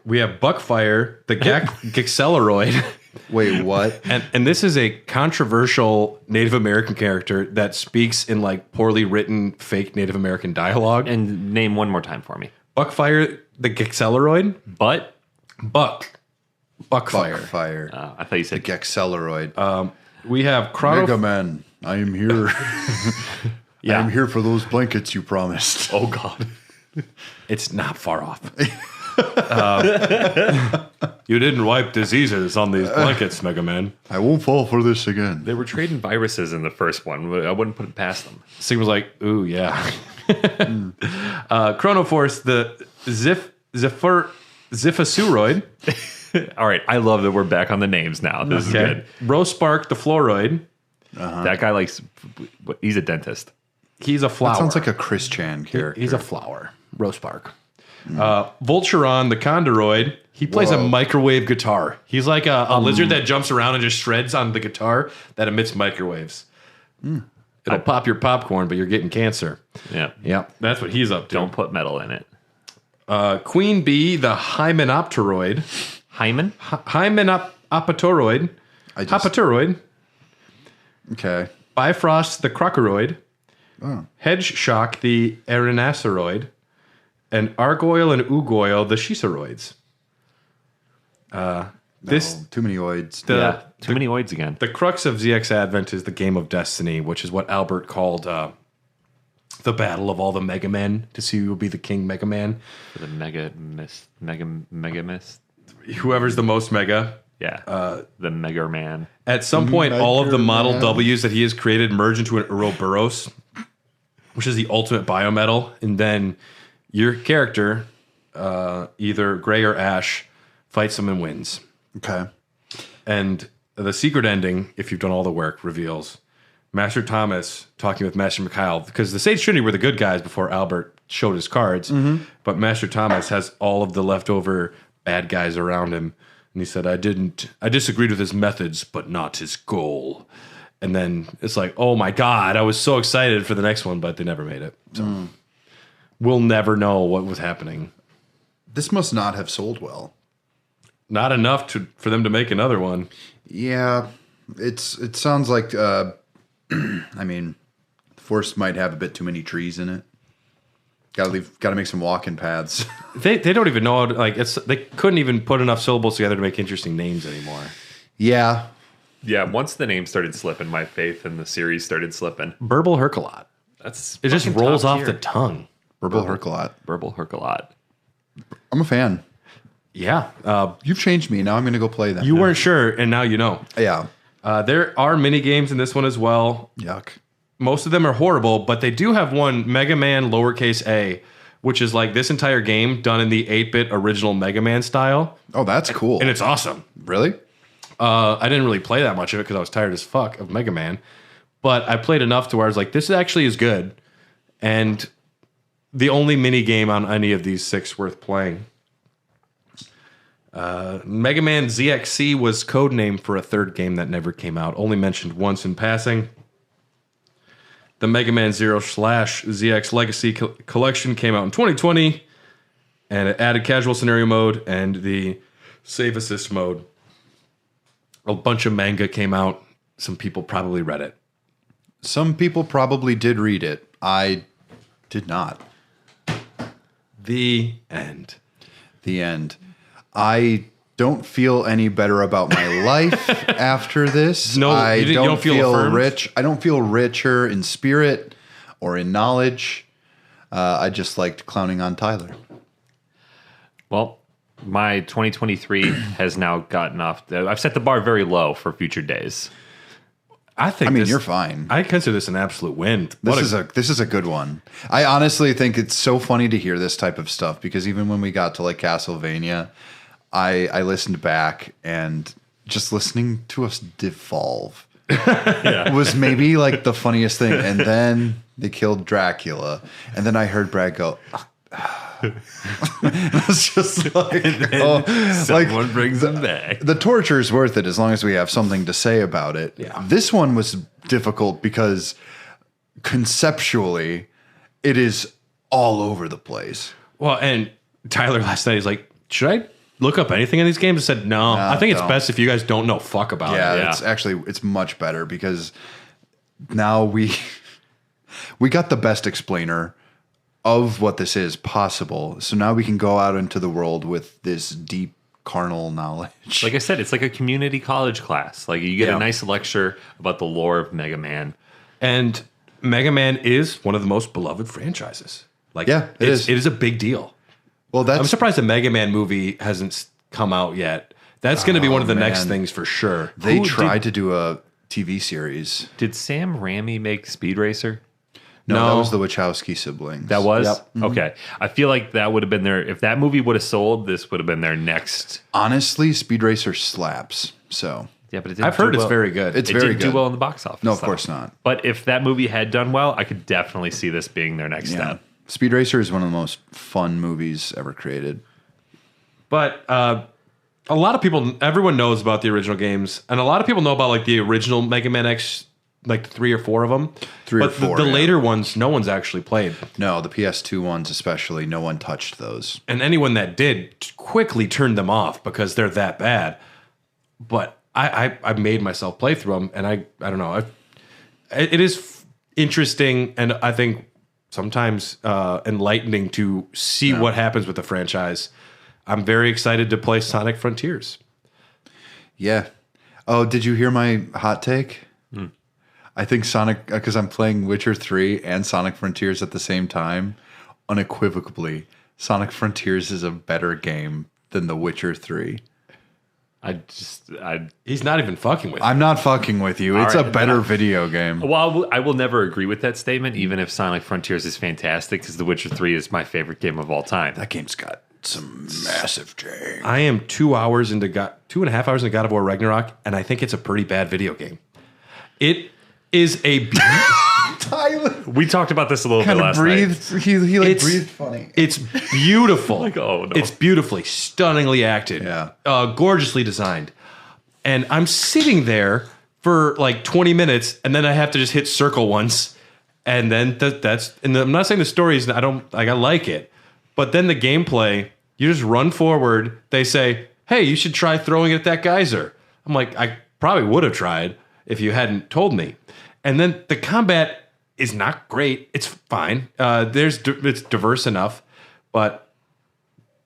We have Buckfire, the Gixeleroid. Wait, what? And this is a controversial Native American character that speaks in like poorly written fake Native American dialogue. And name one more time for me. Buckfire, the Gixeleroid. Buckfire. Buckfire. I thought you said the Gexceleroid. We have Mega Man. I am here. Yeah. I am here for those blankets you promised. Oh God. It's not far off. You didn't wipe diseases on these blankets, Mega Man. I won't fall for this again. They were trading viruses in the first one. I wouldn't put it past them. Sig was like, ooh, yeah. Chrono Force, the Ziphasuroid. All right, I love that we're back on the names now. This is good. Rospark, the Fluoroid. That guy likes. He's a dentist. He's a flower. That sounds like a Chris Chan character. He's a flower. Rospark. Volturon, the Condoroid. He plays a microwave guitar. He's like a lizard that jumps around and just shreds on the guitar that emits microwaves. It'll pop your popcorn, but you're getting cancer. Yeah. Yep. That's what he's up to. Don't put metal in it. Queen Bee, the Hymenopteroid. Hymen? Hymenopteroid. Hopatoroid. Okay. Bifrost, the Crocoroid. Oh. Hedge Shock, the Erinaceroid. And Argoyle and Ugoyle, the Schizoids. Too many oids. Too many oids again. The crux of ZX Advent is the game of destiny, which is what Albert called the battle of all the Mega Men to see who will be the King Mega Man. For the Mega Mist. Whoever's the most Mega. Yeah. The Mega Man. At some point, all of the Model Ws that he has created merge into an Ouroboros, which is the ultimate biometal, and then your character, either Gray or Ash, fights them and wins. Okay. And the secret ending, if you've done all the work, reveals Master Thomas talking with Master Mikhail, because the Sage Trinity were the good guys before Albert showed his cards, but Master Thomas has all of the leftover bad guys around him. And he said, I disagreed with his methods, but not his goal. And then it's like, oh my God, I was so excited for the next one, but they never made it. So we'll never know what was happening. This must not have sold well. Not enough for them to make another one. Yeah, it sounds like. I mean, the Force might have a bit too many trees in it. Got to make some walking paths. They don't even know how to, they couldn't even put enough syllables together to make interesting names anymore. Yeah. Yeah, once the name started slipping, my faith in the series started slipping. Burble Hercolot. It just rolls off the tongue. Burble Hercolot. Burble Hercolot. I'm a fan. Yeah. You've changed me. Now I'm going to go play them. You weren't sure, and now you know. Yeah. There are mini games in this one as well. Yuck. Most of them are horrible, but they do have one, Mega Man lowercase a, which is like this entire game done in the 8-bit original Mega Man style. Oh, that's cool. And it's awesome. Really? I didn't really play that much of it because I was tired as fuck of Mega Man. But I played enough to where I was like, this actually is good. And the only mini game on any of these 6 worth playing. Mega Man ZXC was codenamed for a third game that never came out, only mentioned once in passing. The Mega Man Zero/ZX Legacy Collection came out in 2020, and it added casual scenario mode and the save assist mode. A bunch of manga came out. Some people probably read it. Some people probably did read it. I did not. The end. The end. I don't feel any better about my life after this. No, I you don't feel affirmed? rich. I don't feel richer in spirit or in knowledge. I just liked clowning on Tyler. Well, my 2023 has now gotten off. I've set the bar very low for future days. I mean, you're fine. I consider this an absolute win. This is a good one. I honestly think it's so funny to hear this type of stuff because even when we got to like Castlevania, I listened back and just listening to us devolve was maybe like the funniest thing. And then they killed Dracula, and then I heard Brad go, It's just like, someone brings them back. The torture is worth it as long as we have something to say about it. Yeah. This one was difficult because conceptually, it is all over the place. Well, and Tyler last night, he's like, should I look up anything in these games? I said, no. I think it's best if you guys don't know fuck about it. Yeah, it's much better because now we got the best explainer of what this is possible. So now we can go out into the world with this deep carnal knowledge. Like I said, it's like a community college class. Like you get a nice lecture about the lore of Mega Man. And Mega Man is one of the most beloved franchises. Like, it is. It is a big deal. Well, I'm surprised the Mega Man movie hasn't come out yet. That's going to be one of the next man. things for sure. They tried to do a TV series. Did Sam Raimi make Speed Racer? No, that was the Wachowski siblings. That was? Yep. Mm-hmm. Okay. I feel like that would have been their, if that movie would have sold, this would have been their next. Honestly, Speed Racer slaps. So Yeah, but it didn't I've heard do it's well. very good. It's It very didn't do good. well in the box office. No, of though. course not. But if that movie had done well, I could definitely see this being their next step. Speed Racer is one of the most fun movies ever created. But a lot of people, everyone knows about the original games, and a lot of people know about like the original Mega Man X, like 3 or 4 of them. But the later ones, no one's actually played. No, the PS2 ones especially, no one touched those. And anyone that did quickly turned them off because they're that bad. But I made myself play through them, and I don't know. It is interesting, and I think sometimes enlightening to see what happens with the franchise. I'm very excited to play Sonic Frontiers. Yeah. Oh, did you hear my hot take? I think Sonic, because I'm playing Witcher 3 and Sonic Frontiers at the same time, unequivocally, Sonic Frontiers is a better game than The Witcher 3. He's not even fucking with you. I'm not fucking with you. It's a better video game. Well, I will never agree with that statement, even if Sonic Frontiers is fantastic, because The Witcher 3 is my favorite game of all time. That game's got some massive change. I am 2 hours into 2.5 hours into God of War Ragnarok, and I think it's a pretty bad video game. It is a Tyler. We talked about this a little bit Kind of last breathed. night. He breathed funny. It's beautiful. Like, oh, no. It's beautifully, stunningly acted. Yeah. Gorgeously designed. And I'm sitting there for like 20 minutes, and then I have to just hit circle once, and then that's. And I'm not saying the story is. I like it, but then the gameplay. You just run forward. They say, "Hey, you should try throwing it at that geyser." I'm like, I probably would have tried if you hadn't told me. And then the combat is not great. It's fine. It's diverse enough, but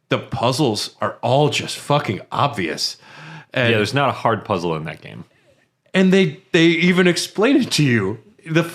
the puzzles are all just fucking obvious. And, Yeah, there's not a hard puzzle in that game. and they even explain it to you.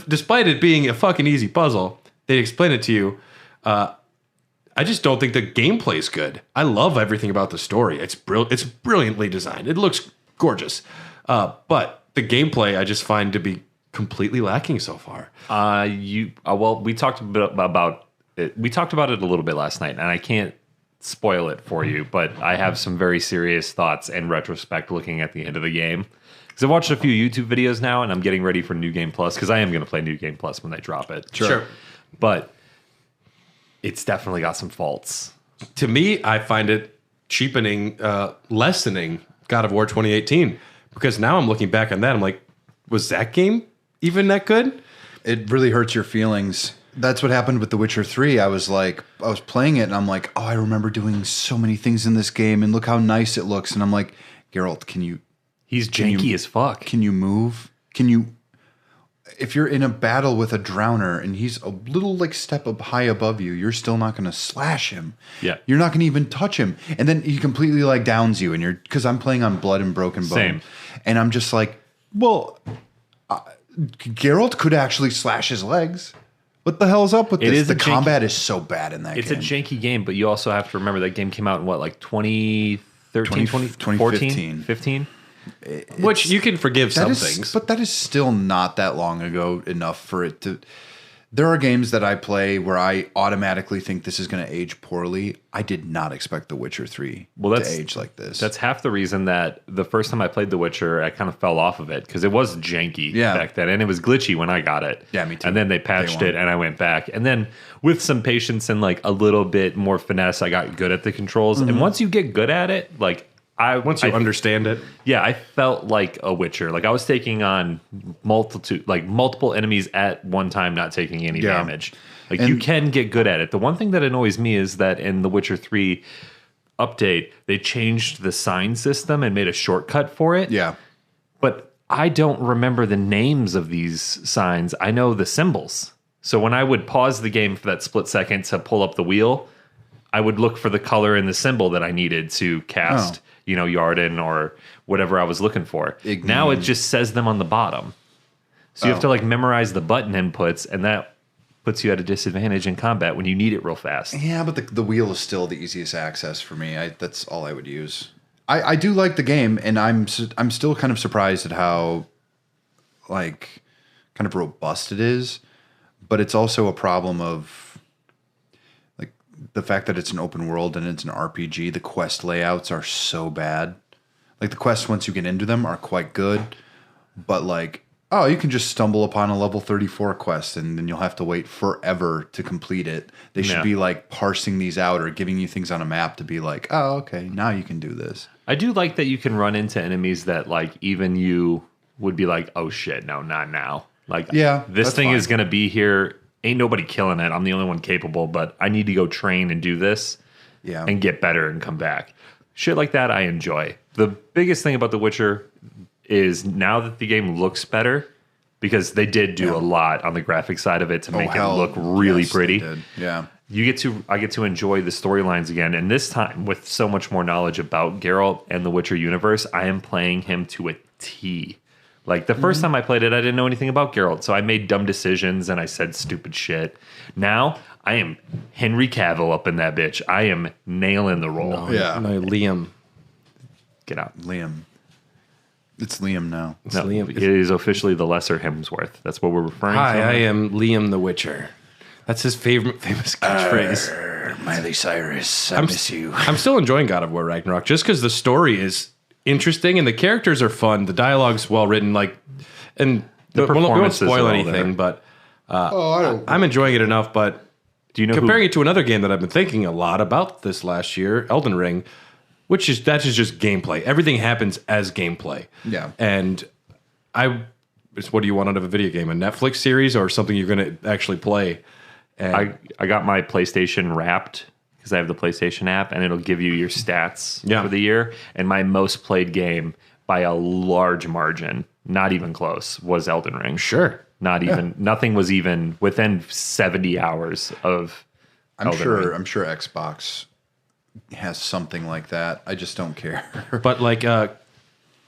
Despite it being a fucking easy puzzle, they explain it to you. I just don't think the gameplay is good. I love everything about the story. It's brilliantly designed. It looks gorgeous. But the gameplay I just find to be completely lacking so far. Well, we talked about it. We talked about it a little bit last night, and I can't spoil it for you, but I have some very serious thoughts in retrospect looking at the end of the game. Because I've watched a few YouTube videos now, and I'm getting ready for New Game Plus, because I am going to play New Game Plus when they drop it. Sure. But it's definitely got some faults. To me, I find it cheapening, lessening God of War 2018. Because now I'm looking back on that, I'm like, was that game even that good? It really hurts your feelings. That's what happened with The Witcher 3. I was playing it and I'm like, oh, I remember doing so many things in this game and look how nice it looks. And I'm like, Geralt, he's janky as fuck. Can you move? If you're in a battle with a drowner and he's a little step up high above you, you're still not going to slash him. Yeah. You're not going to even touch him. And then he completely downs you and because I'm playing on Blood and Broken Bone. Same. And I'm just like, well, Geralt could actually slash his legs. What the hell's up with this? The combat is so bad in that game. It's a janky game, but you also have to remember that game came out in 2013, 2014, 15? Which you can forgive some That is- things. But that is still not that long ago enough for it to... There are games that I play where I automatically think this is going to age poorly. I did not expect The Witcher 3 to age like this. That's half the reason that the first time I played The Witcher, I kind of fell off of it because it was janky back then, and it was glitchy when I got it. Yeah, me too. And then they patched it, and I went back. And then with some patience and like a little bit more finesse, I got good at the controls. And once you get good at it, like once you understand it, yeah, I felt like a Witcher. Like I was taking on multiple enemies at one time, not taking any damage. Like you can get good at it. The one thing that annoys me is that in the Witcher 3 update, they changed the sign system and made a shortcut for it. Yeah, but I don't remember the names of these signs. I know the symbols. So when I would pause the game for that split second to pull up the wheel, I would look for the color and the symbol that I needed to cast. Yarden or whatever I was looking for. Now it just says them on the bottom. So you have to like memorize the button inputs, and that puts you at a disadvantage in combat when you need it real fast. Yeah, but the wheel is still the easiest access for me. That's all I would use. I do like the game, and I'm still kind of surprised at how like kind of robust it is, but it's also a problem of the fact that it's an open world and it's an RPG. The quest layouts are so bad. Like the quests, once you get into them, are quite good, but like, oh, you can just stumble upon a level 34 quest and then you'll have to wait forever to complete it. They should be like parsing these out or giving you things on a map to be like, oh, okay, now you can do this. I do like that you can run into enemies that like even you would be like, oh shit, no, not now. Like, this thing is going to be here. Ain't nobody killing it. I'm the only one capable, but I need to go train and do this and get better and come back. Shit like that I enjoy. The biggest thing about The Witcher is now that the game looks better, because they did do a lot on the graphic side of it to make it look really pretty. Yeah. I get to enjoy the storylines again. And this time, with so much more knowledge about Geralt and the Witcher universe, I am playing him to a T. Like, the first time I played it, I didn't know anything about Geralt, so I made dumb decisions and I said stupid shit. Now, I am Henry Cavill up in that bitch. I am nailing the role. No, Liam. Get out. Liam. It's Liam now. Liam. It is officially the lesser Hemsworth. That's what we're referring to. Hi, I am Liam the Witcher. That's his famous catchphrase. Miley Cyrus, I miss you. I'm still enjoying God of War Ragnarok just because the story is interesting and the characters are fun. The dialogue's well written, and we won't spoil anything, but I'm enjoying it enough. But do you know comparing it to another game that I've been thinking a lot about this last year, Elden Ring, that's just gameplay. Everything happens as gameplay. Yeah, and what do you want out of a video game? A Netflix series or something you're going to actually play? And I got my PlayStation Wrapped because I have the PlayStation app, and it'll give you your stats for the year. And my most played game by a large margin, not even close, was Elden Ring. Sure. Nothing was even within 70 hours of Elden Ring. I'm sure Xbox has something like that. I just don't care. But like God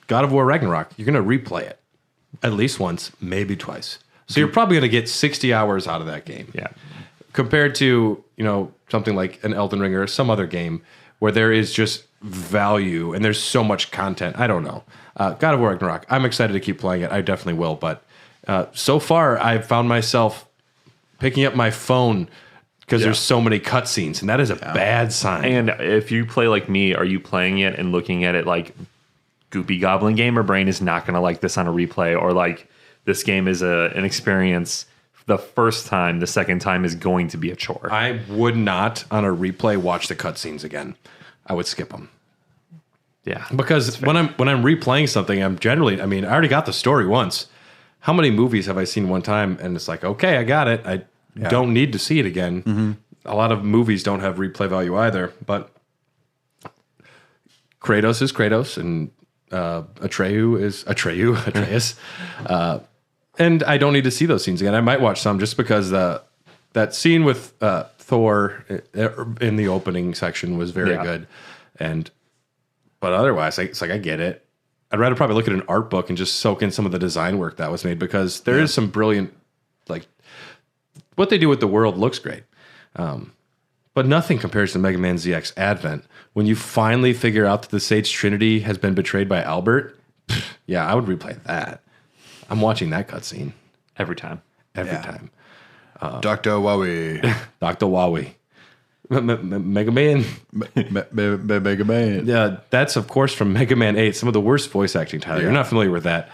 of War Ragnarok, you're going to replay it at least once, maybe twice. So you're probably going to get 60 hours out of that game. Yeah. Compared to, something like an Elden Ring or some other game where there is just value and there's so much content. I don't know. God of War Ragnarok, I'm excited to keep playing it. I definitely will. But so far, I've found myself picking up my phone because there's so many cutscenes, and that is a bad sign. And if you play like me, are you playing it and looking at it like Goopy Goblin Gamer Brain is not going to like this on a replay, or like this game is an experience the first time, the second time is going to be a chore? I would not on a replay watch the cutscenes again. I would skip them. Yeah, because when I'm replaying something, I already got the story once. How many movies have I seen one time and it's like, okay, I got it. I don't need to see it again. Mm-hmm. A lot of movies don't have replay value either, but Kratos is Kratos and Atreyu is Atreus. And I don't need to see those scenes again. I might watch some just because that scene with Thor in the opening section was very good. But otherwise, it's like I get it. I'd rather probably look at an art book and just soak in some of the design work that was made, because there is some brilliant, like what they do with the world looks great. But nothing compares to Mega Man ZX Advent. When you finally figure out that the Sage Trinity has been betrayed by Albert, I would replay that. I'm watching that cutscene every time. Every time. Dr. Wowie. Dr. Wowie. Mega Man. Mega Man. Yeah, that's of course from Mega Man 8. Some of the worst voice acting, Tyler. Yeah. You're not familiar with that.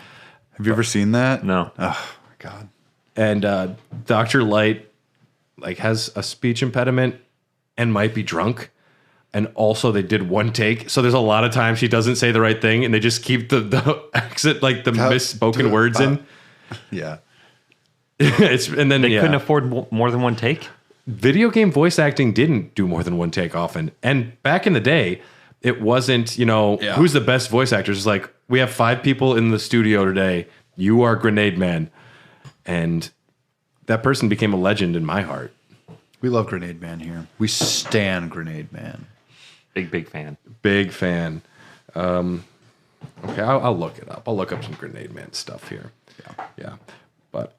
Have you ever seen that? No. Oh, my God. And Dr. Light like has a speech impediment and might be drunk. And also they did one take. So there's a lot of times she doesn't say the right thing and they just keep the exit, like the misspoken words in. Yeah. And then they couldn't afford more than one take? Video game voice acting didn't do more than one take often. And back in the day, it wasn't, who's the best voice actors? It's like, we have 5 people in the studio today. You are Grenade Man. And that person became a legend in my heart. We love Grenade Man here. We stan Grenade Man. Big fan. Big fan. Okay, I'll look it up. I'll look up some Grenade Man stuff here. Yeah. But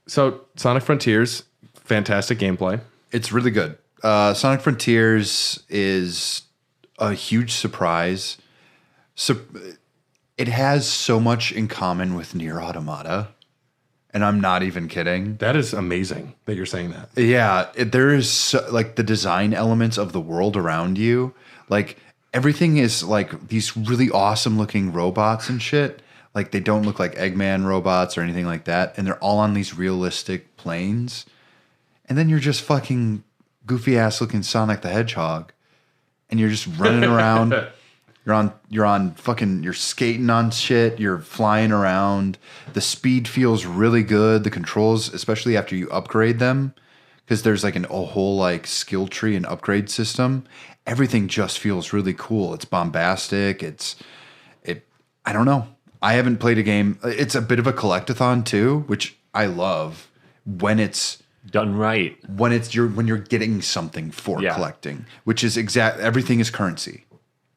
so Sonic Frontiers, fantastic gameplay. It's really good. Sonic Frontiers is a huge surprise. So it has so much in common with Nier Automata, and I'm not even kidding. That is amazing that you're saying that. Yeah, there is like the design elements of the world around you. Like everything is like these really awesome looking robots and shit. Like they don't look like Eggman robots or anything like that, and they're all on these realistic planes. And then you're just fucking goofy ass looking Sonic the Hedgehog, and you're just running around. You're skating on shit. You're flying around. The speed feels really good. The controls, especially after you upgrade them, because there's like a whole like skill tree and upgrade system. Everything just feels really cool. It's bombastic. I don't know. I haven't played a game. It's a bit of a collectathon too, which I love when it's done right. When you're getting something for collecting, which is everything is currency.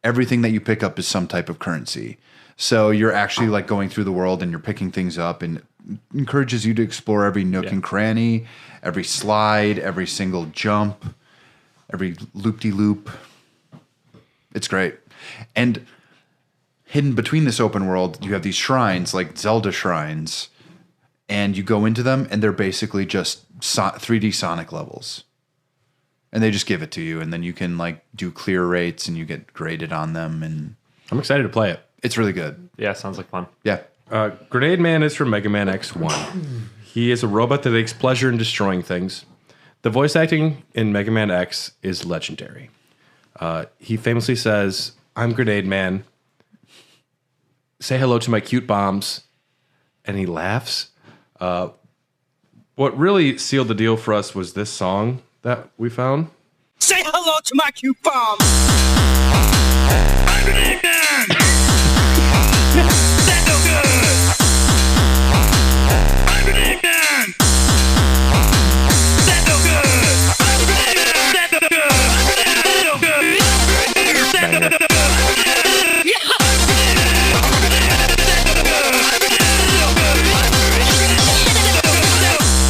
Everything that you pick up is some type of currency. So you're actually like going through the world and you're picking things up, and it encourages you to explore every nook and cranny, every slide, every single jump, every loop-de-loop. It's great. And hidden between this open world, you have these shrines, like Zelda shrines, and you go into them and they're basically just 3D Sonic levels. And they just give it to you, and then you can like do clear rates, and you get graded on them. And I'm excited to play it. It's really good. Yeah, sounds like fun. Yeah. Grenade Man is from Mega Man X1. He is a robot that takes pleasure in destroying things. The voice acting in Mega Man X is legendary. He famously says, "I'm Grenade Man. Say hello to my cute bombs," and he laughs. What really sealed the deal for us was this song that we found. Say hello to my cute bomb. I'm Grenade Man. That's no good. I'm Grenade Man. That's no good. I'm Grenade Man. That's no good. That's no good. That's no good.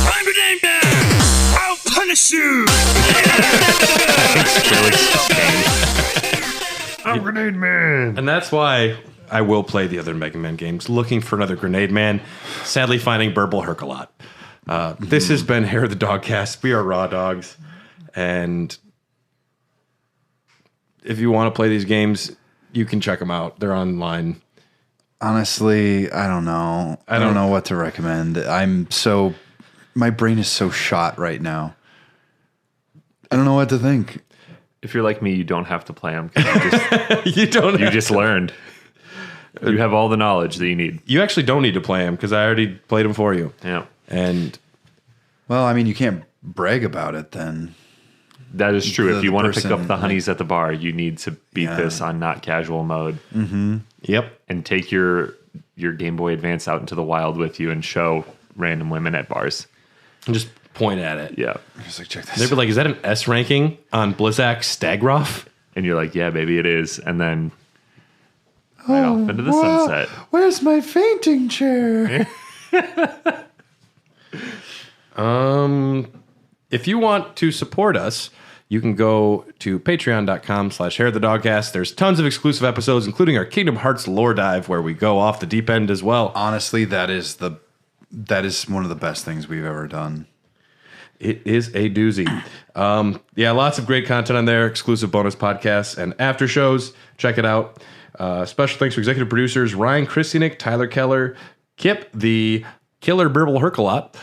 I'm Grenade Man. I'll punish you. I'm Grenade Man. And that's why I will play the other Mega Man games, looking for another Grenade Man, sadly finding Burble Herc a lot. This has been Hair of the Dogcast. We are Raw Dogs. And if you want to play these games, you can check them out. They're online. Honestly, I don't know. I don't know what to recommend. My brain is so shot right now. I don't know what to think. If you're like me, you don't have to play them. You just learned. You have all the knowledge that you need. You actually don't need to play them because I already played them for you. Yeah. And well, I mean, you can't brag about it then. That is true. If you want to pick up the honeys at the bar, you need to beat this on not casual mode. Mm-hmm. Yep. And take your Game Boy Advance out into the wild with you and show random women at bars. And just point at it. Yeah. Just like, check this. They'd be like, "Is that an S ranking on Blizzak Stagroth?" And you're like, "Yeah, baby, it is." And then right off into the sunset. Where's my fainting chair? If you want to support us, you can go to patreon.com/hairofthedogcast. There's tons of exclusive episodes, including our Kingdom Hearts lore dive, where we go off the deep end as well. Honestly, that is the That is one of the best things we've ever done. It is a doozy. Yeah, lots of great content on there, exclusive bonus podcasts and after shows. Check it out. Special thanks to executive producers Ryan Christianick, Tyler Keller, Kip, the Killer Burble Herkalot,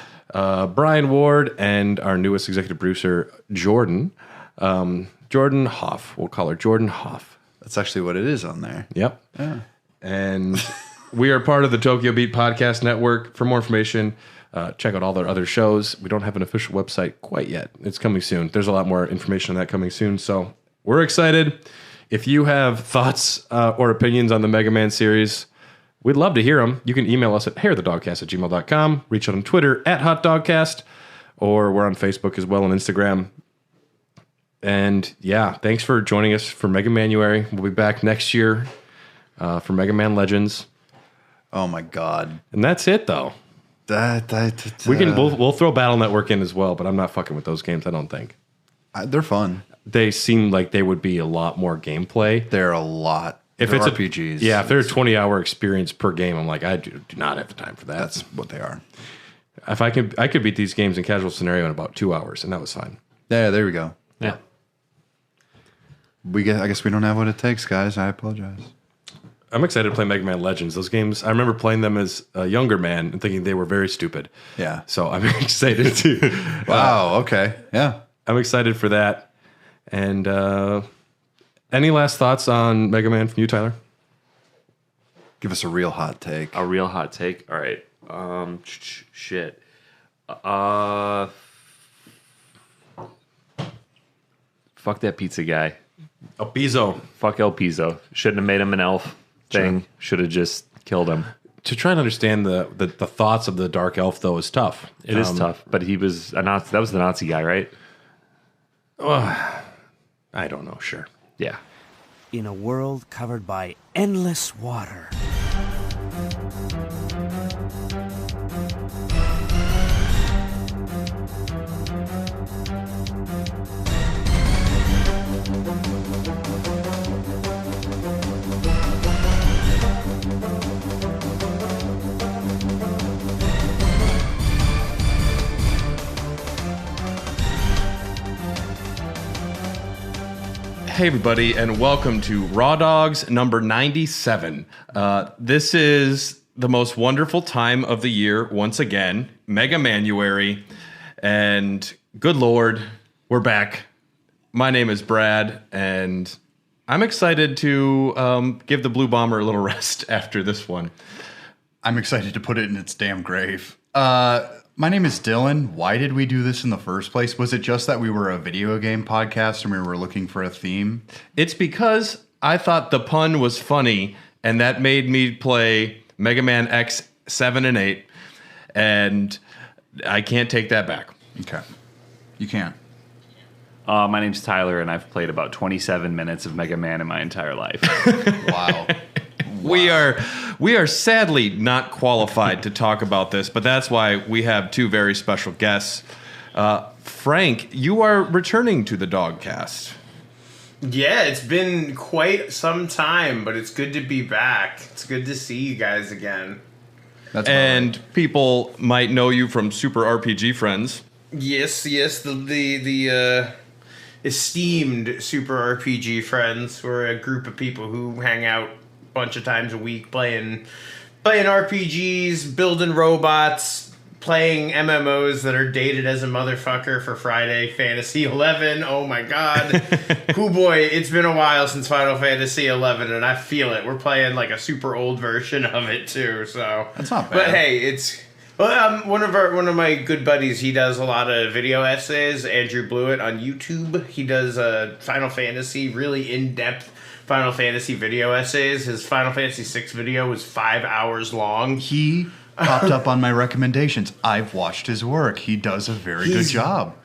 Brian Ward, and our newest executive producer, Jordan. Jordan Hoff. We'll call her Jordan Hoff. That's actually what it is on there. Yep. Yeah. And we are part of the Tokyo Beat Podcast Network. For more information, check out all their other shows. We don't have an official website quite yet. It's coming soon. There's a lot more information on that coming soon. So we're excited. If you have thoughts or opinions on the Mega Man series, we'd love to hear them. You can email us at hairthedogcast@gmail.com. Reach out on Twitter @HotDogcast. Or we're on Facebook as well and Instagram. And yeah, thanks for joining us for Mega Manuary. We'll be back next year for Mega Man Legends. Oh my God. And that's it though. We'll throw Battle Network in as well, but I'm not fucking with those games, I don't think. They're fun. They seem like they would be a lot more gameplay. They're a lot. If they're it's RPGs. If they're a 20-hour experience per game, I'm like, I do not have the time for that. That's what they are. If I could beat these games in casual scenario in about 2 hours, and that was fine. Yeah, there we go. Yeah. I guess we don't have what it takes, guys. I apologize. I'm excited to play Mega Man Legends. Those games, I remember playing them as a younger man and thinking they were very stupid. Yeah. So I'm excited to. Wow. Okay. Yeah. I'm excited for that. And any last thoughts on Mega Man from you, Tyler? Give us a real hot take. A real hot take? All right. Shit. Fuck that pizza guy. El Pizzo. Fuck El Pizzo. Shouldn't have made him an elf thing. Should have just killed him. To try and understand the thoughts of the Dark Elf, though, is tough. It is tough, but he was a Nazi. That was the Nazi guy, right? I don't know. Sure. Yeah. In a world covered by endless water. Hey, everybody, and welcome to Raw Dogs number 97. This is the most wonderful time of the year, once again, Mega Manuary, and good Lord, we're back. My name is Brad, and I'm excited to give the Blue Bomber a little rest after this one. I'm excited to put it in its damn grave. My name is Dylan. Why did we do this in the first place? Was it just that we were a video game podcast and we were looking for a theme? It's because I thought the pun was funny, and that made me play Mega Man X 7 and 8, and I can't take that back. Okay. You can't. My name's Tyler, and I've played about 27 minutes of Mega Man in my entire life. Wow. We are sadly not qualified to talk about this, but that's why we have two very special guests. Frank, you are returning to the Dogcast. Yeah, it's been quite some time, but it's good to be back. It's good to see you guys again. And people might know you from Super RPG Friends. Yes, the esteemed Super RPG Friends. We're a group of people who hang out bunch of times a week playing RPGs, building robots, playing MMOs that are dated as a motherfucker for Friday Fantasy 11. Oh my god. Hoo boy, it's been a while since Final Fantasy 11 and I feel it. We're playing like a super old version of it too, so that's not bad. But hey, it's one of my good buddies, he does a lot of video essays, Andrew Blewett on YouTube. He does Final Fantasy, really in-depth Final Fantasy video essays. His Final Fantasy 6 video was 5 hours long. He popped up on my recommendations. I've watched his work. He does a very good job.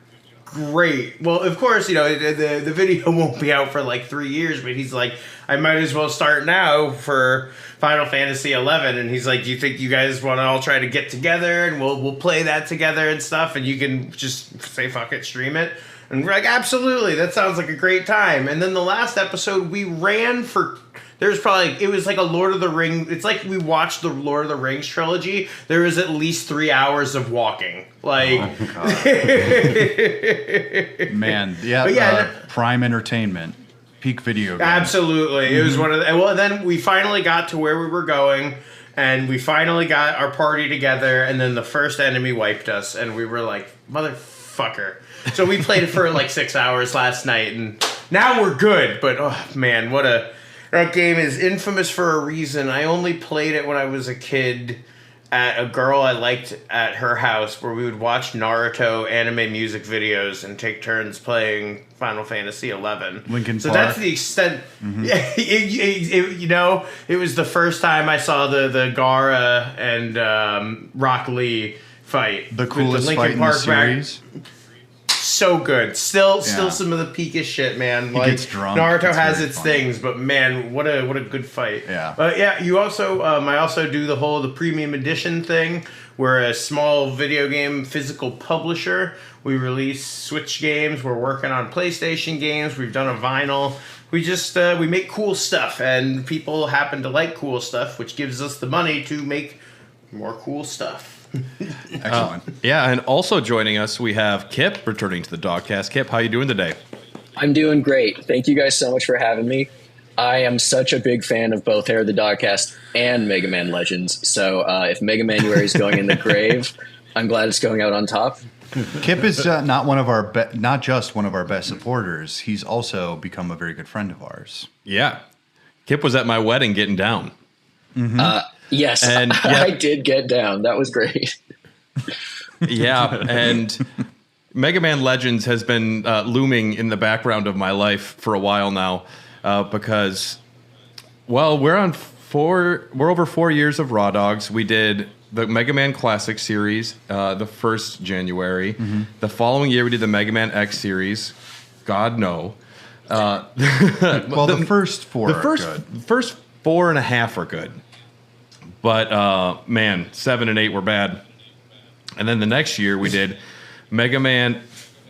Great. Well, of course, the video won't be out for like 3 years, but he's like, I might as well start now for Final Fantasy 11. And he's like, do you think you guys want to all try to get together and we'll play that together and stuff, and you can just say fuck it, stream it? And we're like, absolutely, that sounds like a great time. And then the last episode, we ran for... There's probably... It was like a Lord of the Rings... It's like we watched the Lord of the Rings trilogy. There was at least 3 hours of walking. Like... Man, yeah, But yeah, prime entertainment. Peak video game. absolutely. It was one of the... Well, then we finally got to where we were going, and we finally got our party together, and then the first enemy wiped us, and we were like, motherfucker. So we played it for like 6 hours last night, and now we're good. But, oh, man, what a... That game is infamous for a reason. I only played it when I was a kid at a girl I liked at her house, where we would watch Naruto anime music videos and take turns playing Final Fantasy XI. Linkin so Park. that's the extent. Yeah, it was the first time I saw the Gaara and Rock Lee fight. The with coolest Linkin fight in the Park series. So good. Still Yeah. some of the peakest shit, man. He Like gets drunk. Naruto It's has very its funny. things, but man, what a good fight. Yeah. But yeah, you also I also do the premium edition thing. We're a small video game physical publisher. We release Switch games. We're working on PlayStation games. We've done a vinyl. We just we make cool stuff, and people happen to like cool stuff, which gives us the money to make more cool stuff. Excellent. Yeah, and also joining us, we have Kip returning to the Dogcast. Kip, how you doing today? I'm doing great. Thank you guys so much for having me. I am such a big fan of both Hair of the Dogcast and Mega Man Legends. So if Mega Manuary is going in the grave, I'm glad it's going out on top. Kip is not just one of our best supporters. He's also become a very good friend of ours. Yeah. Kip was at my wedding getting down. Yes, And I did get down. That was great. Yeah, and Mega Man Legends has been looming in the background of my life for a while now because, well, we're over 4 years of Raw Dogs. We did the Mega Man Classic series the first January. The following year, we did the Mega Man X series. God, no. Well, the first four are good. The first 4.5 are good. But, man, 7 and 8 were bad. And then the next year we did Mega Man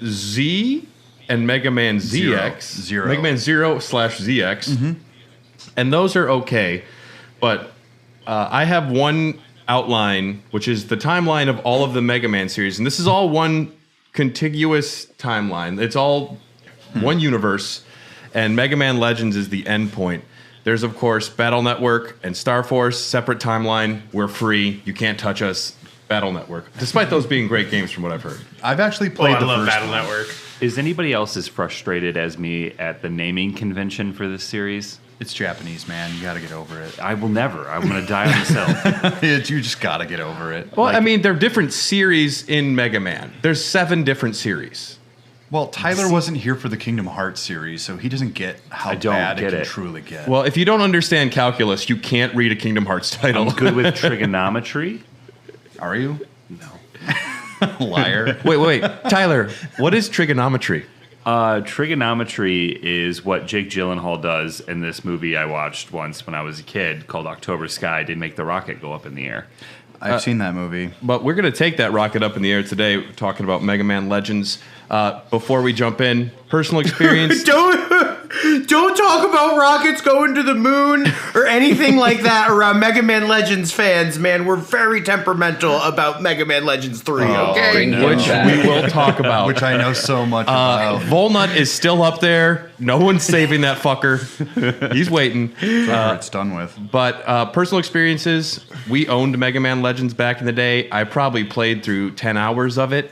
Z and Mega Man ZX. Zero. Mega Man 0/ZX. And those are okay. But I have one outline, which is the timeline of all of the Mega Man series. And this is all one contiguous timeline. It's all one universe. And Mega Man Legends is the end point. There's, of course, Battle Network and Star Force, separate timeline. We're free. You can't touch us. Battle Network. Despite those being great games from what I've heard. I've actually played the first Battle one. Network. Is anybody else as frustrated as me at the naming convention for this series? It's Japanese, man. You got to get over it. I will never. I'm going to die on this hill. You just got to get over it. Well, I mean, there are different series in Mega Man. There's 7 different series. Well, Tyler wasn't here for the Kingdom Hearts series, so he doesn't get how bad it can truly get. Well, if you don't understand calculus, you can't read a Kingdom Hearts title. I'm good with trigonometry. Are you? No. Liar. Wait. Tyler, what is trigonometry? Trigonometry is what Jake Gyllenhaal does in this movie I watched once when I was a kid called October Sky. Did make the rocket go up in the air. I've seen that movie. But we're going to take that rocket up in the air today, talking about Mega Man Legends. Before we jump in, personal experience. Don't talk about rockets going to the moon or anything like that around Mega Man Legends fans, man. We're very temperamental about Mega Man Legends 3, okay? Which we will talk about. Which I know so much about. Volnut is still up there. No one's saving that fucker. He's waiting. It's done with. But personal experiences, we owned Mega Man Legends back in the day. I probably played through 10 hours of it.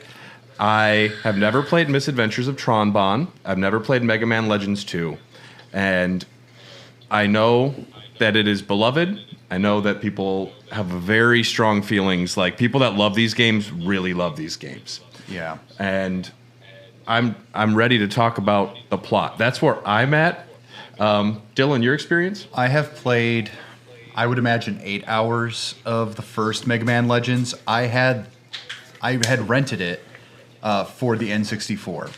I have never played Misadventures of Tron-Bon. I've never played Mega Man Legends 2. And I know that it is beloved. I know that people have very strong feelings. Like, people that love these games really love these games. Yeah. And I'm ready to talk about the plot. That's where I'm at. Dylan, your experience? I have played, I would imagine, 8 hours of the first Mega Man Legends. I had rented it for the N64.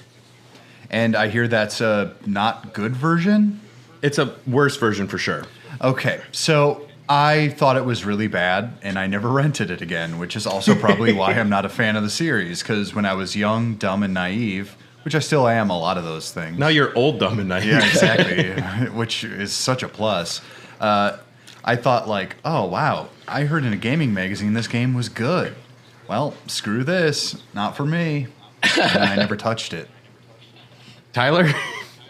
And I hear that's a not good version? It's a worse version for sure. Okay, so I thought it was really bad, and I never rented it again, which is also probably why I'm not a fan of the series, because when I was young, dumb, and naive, which I still am a lot of those things. Now you're old, dumb, and naive. Yeah, exactly, which is such a plus. I thought like, oh, wow, I heard in a gaming magazine this game was good. Well, screw this. Not for me. And I never touched it. Tyler?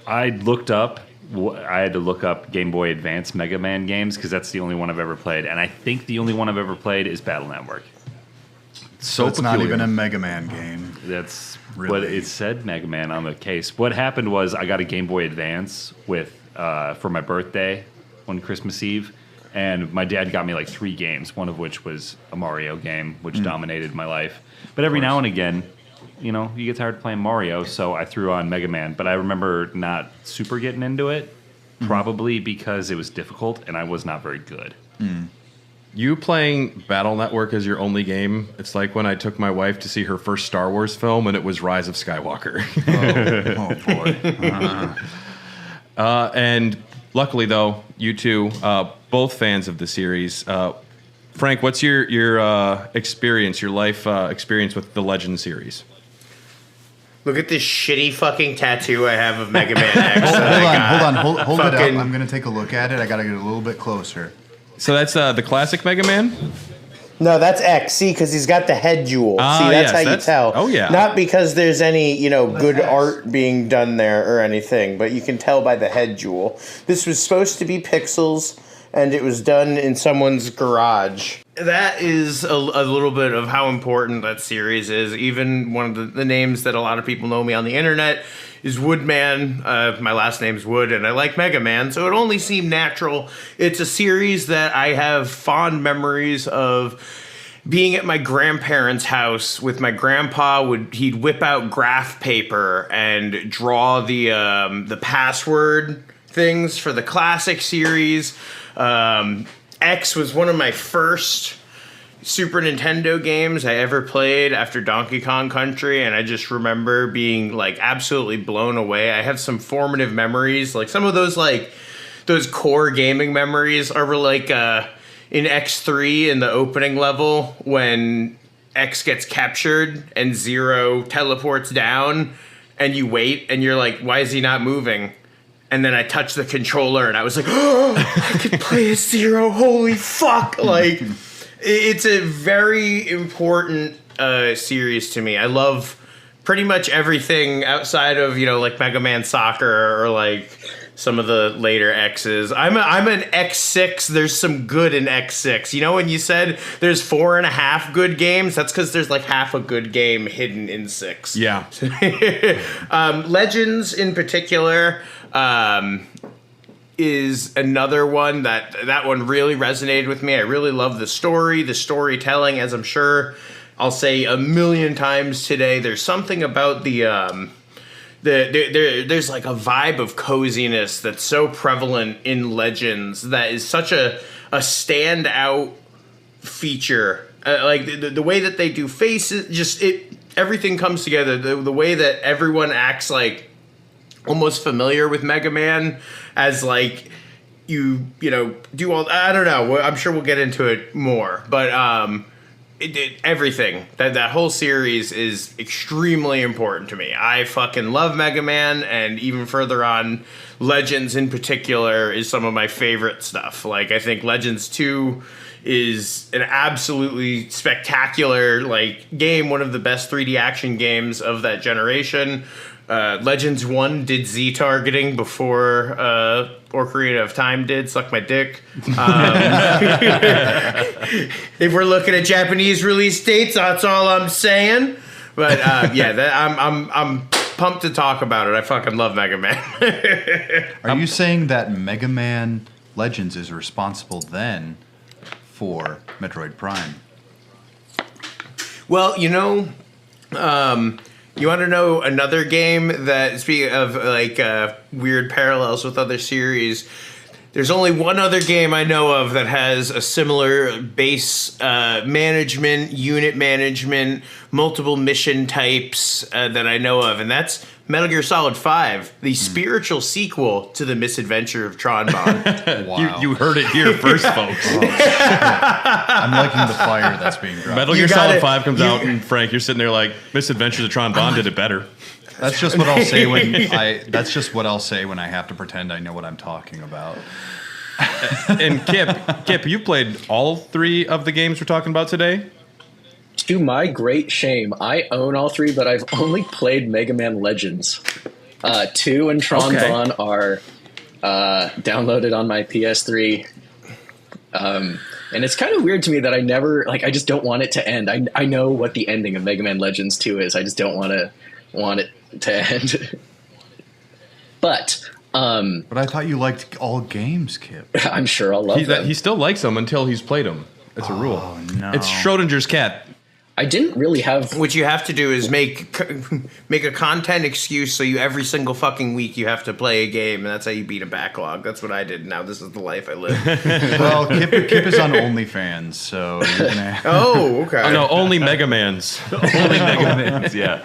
I had to look up Game Boy Advance Mega Man games because that's the only one I've ever played. And I think the only one I've ever played is Battle Network. So it's not even a Mega Man game. That's Really? what it said, Mega Man on the case. What happened was I got a Game Boy Advance for my birthday one Christmas Eve. And my dad got me like 3 games, one of which was a Mario game, which dominated my life. But every now and again, you get tired of playing Mario, so I threw on Mega Man. But I remember not super getting into it, probably because it was difficult and I was not very good. You playing Battle Network as your only game, it's like when I took my wife to see her first Star Wars film and it was Rise of Skywalker. Oh boy. And luckily, though, you two, both fans of the series. Frank, what's your experience, your life experience with the Legend series? Look at this shitty fucking tattoo I have of Mega Man X. Hold it up. I'm going to take a look at it. I got to get a little bit closer. So that's the classic Mega Man? No, that's X. See, because he's got the head jewel. Ah, See, that's yes, how you tell. oh, yeah. Not because there's any, good art being done there or anything, but you can tell by the head jewel. This was supposed to be pixels, and it was done in someone's garage. That is a little bit of how important that series is. Even one of the names that a lot of people know me on the internet is Woodman. My last name's Wood, and I like Mega Man, so it only seemed natural. It's a series that I have fond memories of being at my grandparents' house with my grandpa. He'd whip out graph paper and draw the password things for the classic series. X was one of my first Super Nintendo games I ever played after Donkey Kong Country, and I just remember being like absolutely blown away. I have some formative memories, like some of those those core gaming memories are like in X3 in the opening level when X gets captured and Zero teleports down and you wait and you're like, why is he not moving? And then I touched the controller and I was like, oh, I could play as Zero. Holy fuck. Like, it's a very important series to me. I love pretty much everything outside of, like Mega Man Soccer or like some of the later X's. I'm an X6. There's some good in X6. You know when you said there's 4.5 good games? That's because there's like half a good game hidden in 6. Yeah. Legends in particular is another one that one really resonated with me. I really love the storytelling, as I'm sure I'll say a million times today. There's something about there's like a vibe of coziness that's so prevalent in Legends that is such a standout feature. Like the way that they do faces, everything comes together. The way that everyone acts like almost familiar with Mega Man as like you do all. I don't know. I'm sure we'll get into it more, but everything that whole series is extremely important to me. I fucking love Mega Man, and even further on, Legends in particular is some of my favorite stuff. Like I think Legends 2 is an absolutely spectacular game, one of the best 3D action games of that generation. Legends 1 did Z targeting before Ocarina of Time did. Suck my dick. If we're looking at Japanese release dates, that's all I'm saying. But I'm pumped to talk about it. I fucking love Mega Man. Are you saying that Mega Man Legends is responsible then for Metroid Prime? Well, you want to know another game that, speaking of weird parallels with other series, there's only one other game I know of that has a similar base management, unit management, multiple mission types that I know of, and that's Metal Gear Solid 5, the spiritual sequel to The Misadventure of Tron Bonne. Wow. You heard it here first, folks. I'm liking the fire that's being dropped. Metal Gear Solid 5 comes out, and Frank, you're sitting there like, Misadventures of Tron Bonne did it better. That's just what I'll say when I have to pretend I know what I'm talking about. And Kip, you've played all 3 of the games we're talking about today? To my great shame, I own all 3, but I've only played Mega Man Legends. 2 and Tron Bonne are downloaded on my PS3. And it's kind of weird to me that I just don't want it to end. I know what the ending of Mega Man Legends 2 is. I just don't want it to end. But I thought you liked all games, Kip. I'm sure I'll love them. He still likes them until he's played them. It's a rule. No. It's Schrodinger's cat. I didn't really have. What you have to do is make a content excuse, so every single fucking week you have to play a game, and that's how you beat a backlog. That's what I did. Now this is the life I live. Well, Kip is on OnlyFans, so you're gonna. Oh, okay. Oh, no, only Mega Mans. Only Mega Mans. Yeah.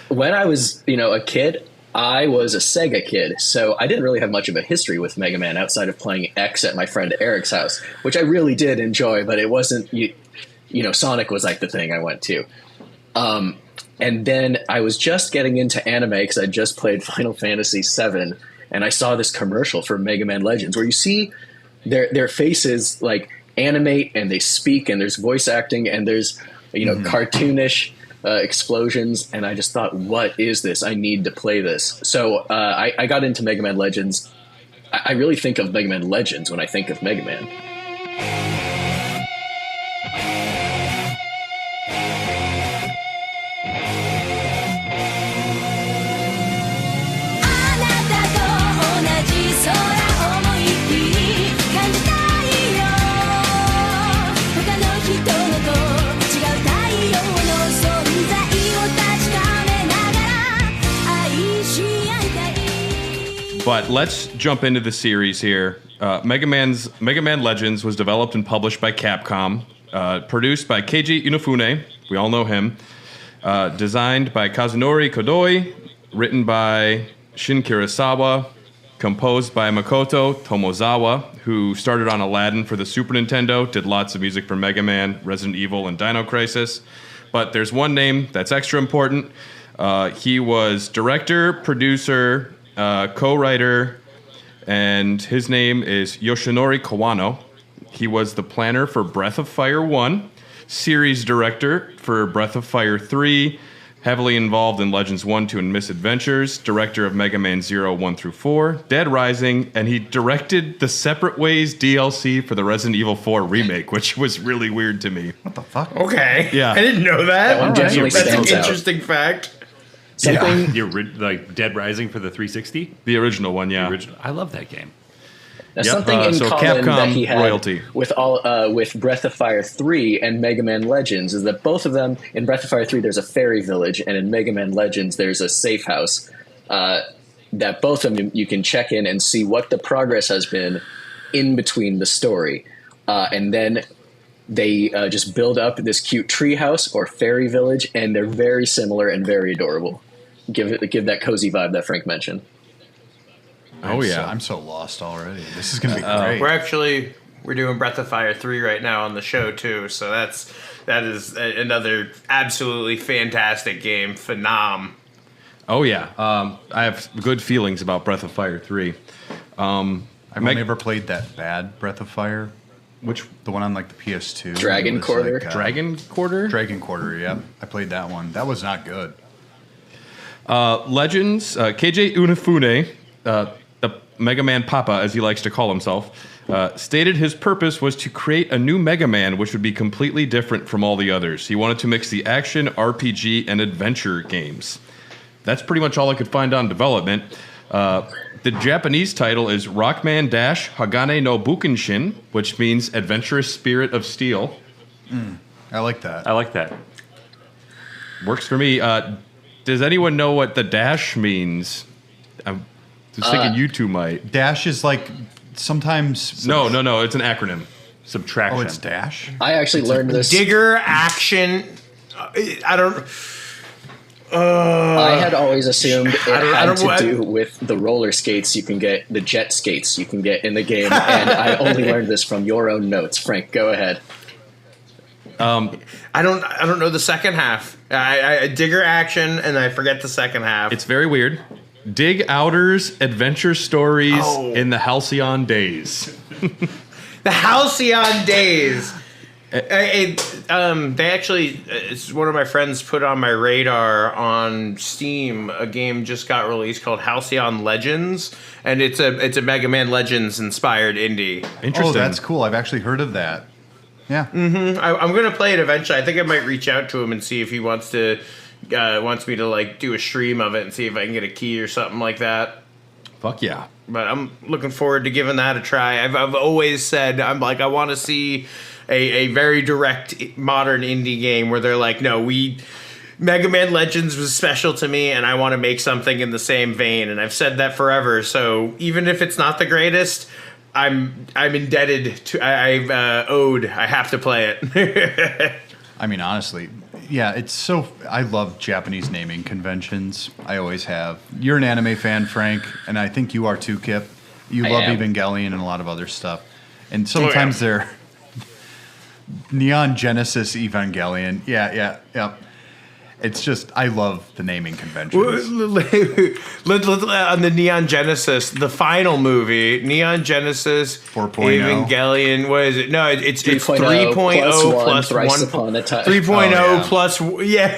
When I was, a kid, I was a Sega kid, so I didn't really have much of a history with Mega Man outside of playing X at my friend Eric's house, which I really did enjoy, but it wasn't, Sonic was like the thing I went to. And then I was just getting into anime because I just played Final Fantasy VII, and I saw this commercial for Mega Man Legends where you see their faces like animate and they speak and there's voice acting and there's, cartoonish explosions, and I just thought, what is this? I need to play this. So I got into Mega Man Legends. I really think of Mega Man Legends when I think of Mega Man. But let's jump into the series here. Mega Man Legends was developed and published by Capcom, produced by Keiji Inafune, we all know him, designed by Kazunori Kodoi, written by Shin Kurosawa, composed by Makoto Tomozawa, who started on Aladdin for the Super Nintendo, did lots of music for Mega Man, Resident Evil, and Dino Crisis. But there's one name that's extra important. He was director, producer, co-writer, and his name is Yoshinori Kawano. He was the planner for Breath of Fire 1, series director for Breath of Fire 3, heavily involved in Legends 1, 2, and Misadventures, director of Mega Man 0, 1 through 4, Dead Rising, and he directed the Separate Ways DLC for the Resident Evil 4 remake, which was really weird to me. What the fuck? Okay. Yeah. I didn't know that. That one definitely That's an stands out. interesting fact. Like Dead Rising for the 360? The original one, yeah. I love that game. Now, something in so common Capcom that he had royalty. with Breath of Fire 3 and Mega Man Legends is that both of them, in Breath of Fire 3 there's a fairy village, and in Mega Man Legends there's a safe house that both of them you can check in and see what the progress has been in between the story. And then they just build up this cute tree house or fairy village, and they're very similar and very adorable. Give that cozy vibe that Frank mentioned. I'm so lost already. This is gonna be great. We're doing Breath of Fire 3 right now on the show too, so that is another absolutely fantastic game. Phenom. Oh yeah, I have good feelings about Breath of Fire 3. I've only ever played that bad Breath of Fire. The one on like the PS2. Dragon Quarter? Dragon Quarter? Dragon Quarter, yeah. I played that one. That was not good. Legends, KJ Unifune, the Mega Man Papa, as he likes to call himself, stated his purpose was to create a new Mega Man which would be completely different from all the others. He wanted to mix the action, RPG, and adventure games. That's pretty much all I could find on development. The Japanese title is Rockman Dash Hagane no Bukenshin, which means Adventurous Spirit of Steel. I like that. I like that. Works for me. Does anyone know what the dash means? I'm just thinking you two might. Dash is like sometimes... No. It's an acronym. Subtraction. Oh, it's dash? I actually learned this. Digger, action. I don't... I had always assumed it had to do with the roller skates you can get, the jet skates you can get in the game, and I only learned this from your own notes. Frank, go ahead. I don't know the second half. I Digger action and I forget the second half. It's very weird. Dig Outers Adventure Stories in the Halcyon Days. The Halcyon Days. They actually, it's one of my friends put on my radar on Steam. A game just got released called Halcyon Legends, and it's a Mega Man Legends inspired indie. Interesting. Oh, that's cool. I've actually heard of that. Yeah. Mm-hmm. I'm gonna play it eventually. I think I might reach out to him and see if he wants me to like do a stream of it and see if I can get a key or something like that. Fuck yeah. But I'm looking forward to giving that a try. I've always said I want to see a very direct modern indie game where they're like, no, Mega Man Legends was special to me and I want to make something in the same vein, and I've said that forever. So even if it's not the greatest, I'm indebted to I have to play it. I mean, honestly, yeah, I love Japanese naming conventions. I always have. You're an anime fan, Frank, and I think you are too, Kip. You love Evangelion and a lot of other stuff. And sometimes they're Neon Genesis Evangelion. Yeah. It's just, I love the naming conventions. On the Neon Genesis, the final movie, Neon Genesis 4.0. Evangelion, what is it? No, it's 3.0 plus thrice 1. upon a time. 3.0 plus, yeah.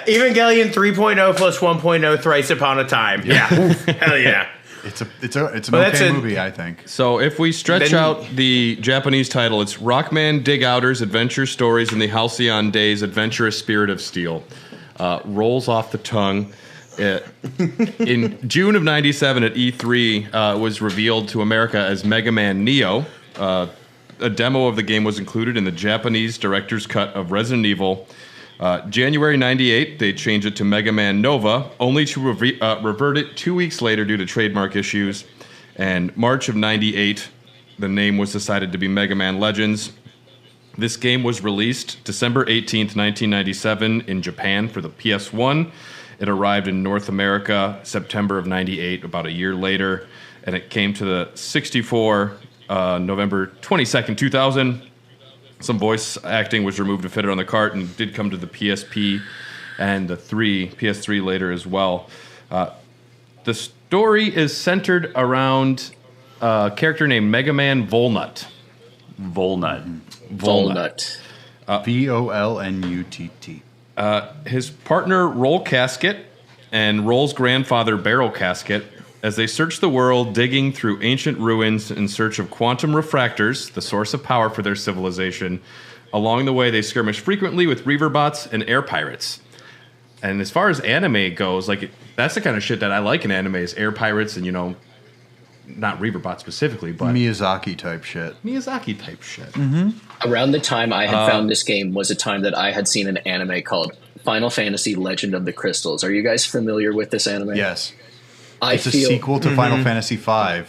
Evangelion 3.0 plus 1.0 thrice upon a time. Yeah. Hell yeah. It's an okay movie, I think. So if we stretch out the Japanese title, it's Rockman Dig Outers Adventure Stories in the Halcyon Days Adventurous Spirit of Steel. Rolls off the tongue. In June of '97 at E3, was revealed to America as Mega Man Neo. A demo of the game was included in the Japanese director's cut of Resident Evil. January 98, they changed it to Mega Man Nova, only to revert it 2 weeks later due to trademark issues. And March of 98, the name was decided to be Mega Man Legends. This game was released December 18th, 1997 in Japan for the PS1. It arrived in North America September of 98, about a year later. And it came to the 64 November 22nd, 2000. Some voice acting was removed to fit it on the cart and did come to the PSP and the PS3 later as well. The story is centered around a character named Mega Man Volnut. Volnut. Volnut. Volnutt. His partner, Roll Casket, and Roll's grandfather, Barrel Casket, as they search the world, digging through ancient ruins in search of quantum refractors, the source of power for their civilization. Along the way, they skirmish frequently with Reaverbots and air pirates. And as far as anime goes, that's the kind of shit that I like in anime is air pirates and, not Reaverbots specifically, but Miyazaki type shit. Mm-hmm. Around the time I had found this game was a time that I had seen an anime called Final Fantasy Legend of the Crystals. Are you guys familiar with this anime? Yes. It's a sequel to Final Fantasy V.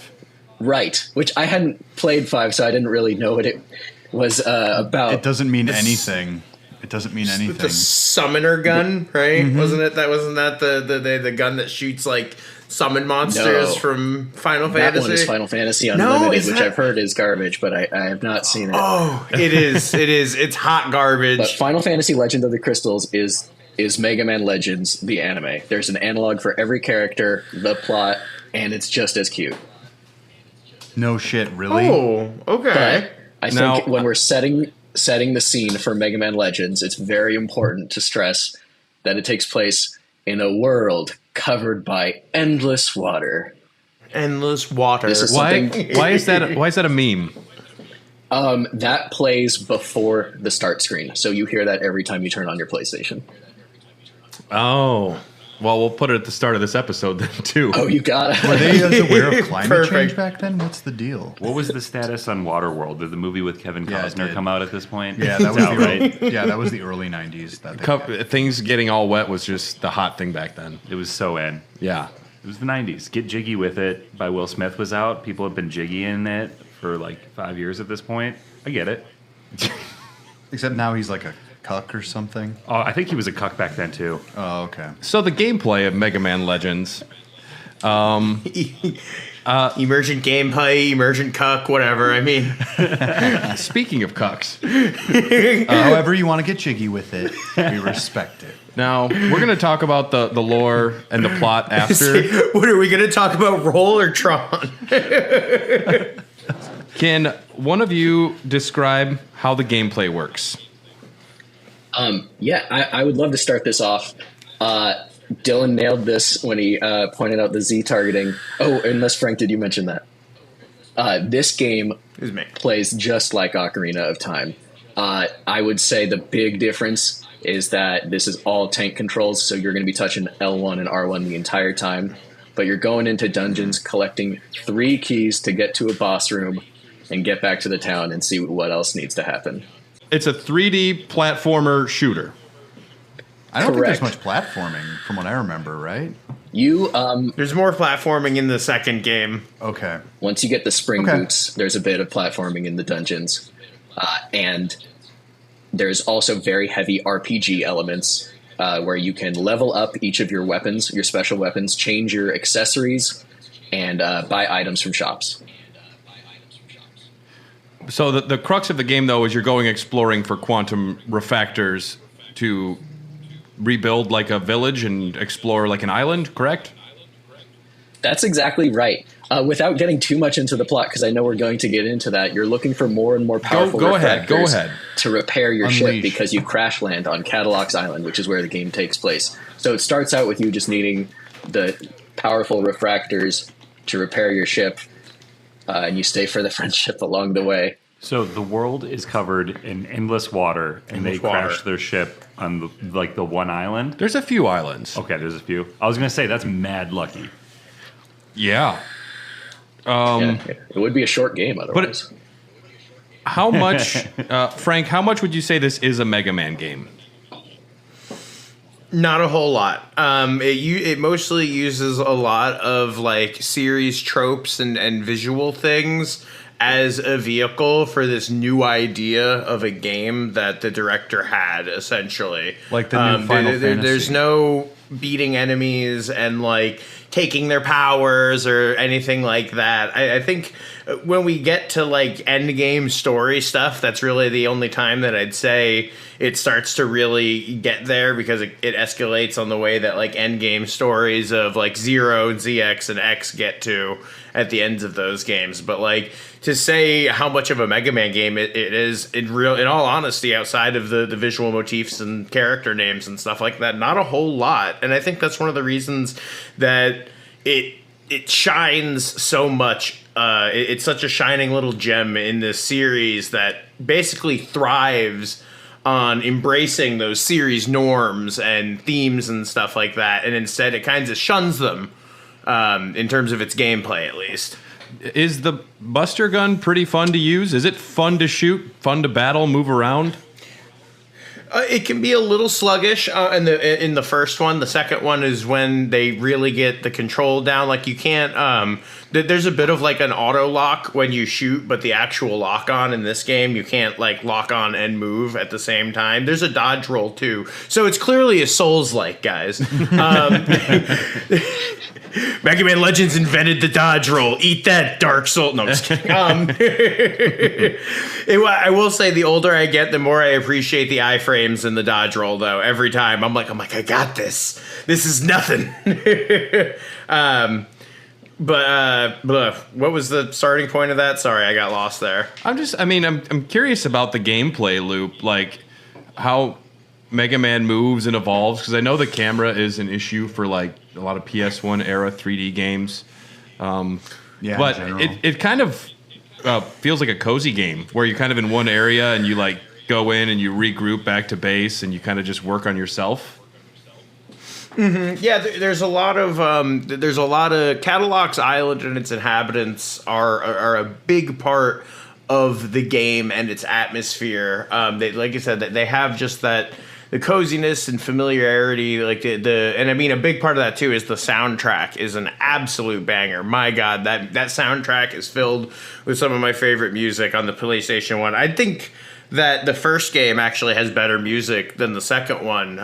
Right, which I hadn't played 5, so I didn't really know what it was about. It doesn't mean anything. The summoner gun, right? Mm-hmm. Wasn't that the gun that shoots like summon monsters from Final Fantasy? That one is Final Fantasy Unlimited, which I've heard is garbage, but I have not seen it. Oh, it is. It's hot garbage. But Final Fantasy Legend of the Crystals is Mega Man Legends, the anime. There's an analog for every character, the plot, and it's just as cute. No shit, really? Oh, okay. But I think when we're setting the scene for Mega Man Legends, it's very important to stress that it takes place in a world covered by endless water. Endless water. Why is that a meme? That plays before the start screen, so you hear that every time you turn on your PlayStation. Oh, well, we'll put it at the start of this episode then too. Oh, you got it. Were they aware of climate change back then? What's the deal? What was the status on Waterworld? Did the movie with Kevin Costner come out at this point? Yeah, that was right. Yeah, that was the early '90s. Things getting all wet was just the hot thing back then. It was so in. Yeah, it was the '90s. Get Jiggy with It by Will Smith was out. People have been jiggy in it for like 5 years at this point. I get it. Except now he's like a cuck or something. Oh, I think he was a cuck back then too. Oh, okay. So the gameplay of Mega Man Legends, Emergent gameplay, emergent cuck, whatever. I mean, speaking of cucks, however you want to get jiggy with it, we respect it. Now we're going to talk about the lore and the plot after. What are we going to talk about? Roll or Tron? Can one of you describe how the gameplay works? Yeah, I would love to start this off. Dylan nailed this when he pointed out the Z targeting. Oh, unless Frank, did you mention that? This game plays just like Ocarina of Time. I would say the big difference is that this is all tank controls, so you're going to be touching L1 and R1 the entire time. But you're going into dungeons, collecting 3 keys to get to a boss room and get back to the town and see what else needs to happen. It's a 3D platformer shooter. I don't think there's much platforming from what I remember, right? There's more platforming in the second game. Okay. Once you get the spring boots, there's a bit of platforming in the dungeons. And there's also very heavy RPG elements where you can level up each of your weapons, your special weapons, change your accessories, and buy items from shops. So the crux of the game, though, is you're going exploring for quantum refactors to rebuild like a village and explore like an island, correct? That's exactly right. Without getting too much into the plot, because I know we're going to get into that, you're looking for more and more powerful Go ahead. to repair your Unleash. ship because you crash land on Cadillac's Island, which is where the game takes place. So it starts out with you just needing the powerful refractors to repair your ship, and you stay for the friendship along the way. So the world is covered in endless water, and they crash their ship on the one island. There's a few islands. Okay, there's a few. I was gonna say that's mad lucky. Yeah. It would be a short game otherwise. But how much, Frank? How much would you say this is a Mega Man game? Not a whole lot. It mostly uses a lot of like series tropes and visual things as a vehicle for this new idea of a game that the director had, essentially. Like the new Final Fantasy. There's no beating enemies and like taking their powers or anything like that. I think when we get to like end game story stuff, that's really the only time that I'd say it starts to really get there, because it escalates on the way that like end game stories of like Zero, ZX, and X get to at the ends of those games. But like to say how much of a Mega Man game it is, in all honesty, outside of the visual motifs and character names and stuff like that, not a whole lot. And I think that's one of the reasons that it shines so much. It's such a shining little gem in this series that basically thrives on embracing those series norms and themes and stuff like that, and instead it kind of shuns them in terms of its gameplay, at least. Is the Buster Gun pretty fun to use? Is it fun to shoot, fun to battle, move around? It can be a little sluggish in the first one. The second one is when they really get the control down. Like you can't. There's a bit of like an auto lock when you shoot, but the actual lock on in this game, you can't like lock on and move at the same time. There's a dodge roll too, so it's clearly a Souls-like, guys. Mega Man Legends invented the dodge roll. Eat that, Dark Soul. No, I'm just kidding. I will say the older I get, the more I appreciate the iframes and the dodge roll, though. Every time I'm like, I got this. This is nothing. But what was the starting point of that? Sorry, I got lost there. I'm curious about the gameplay loop, like how Mega Man moves and evolves, because I know the camera is an issue for like a lot of PS1 era 3D games. But it kind of feels like a cozy game where you're kind of in one area and you like go in and you regroup back to base and you kind of just work on yourself. Mm-hmm. Yeah, there's a lot of Cadillac's Island and its inhabitants are a big part of the game and its atmosphere. They, like I said, they have just that. The coziness and familiarity, like and I mean a big part of that too is the soundtrack is an absolute banger. My God, that soundtrack is filled with some of my favorite music on the PlayStation 1. I think that the first game actually has better music than the second one.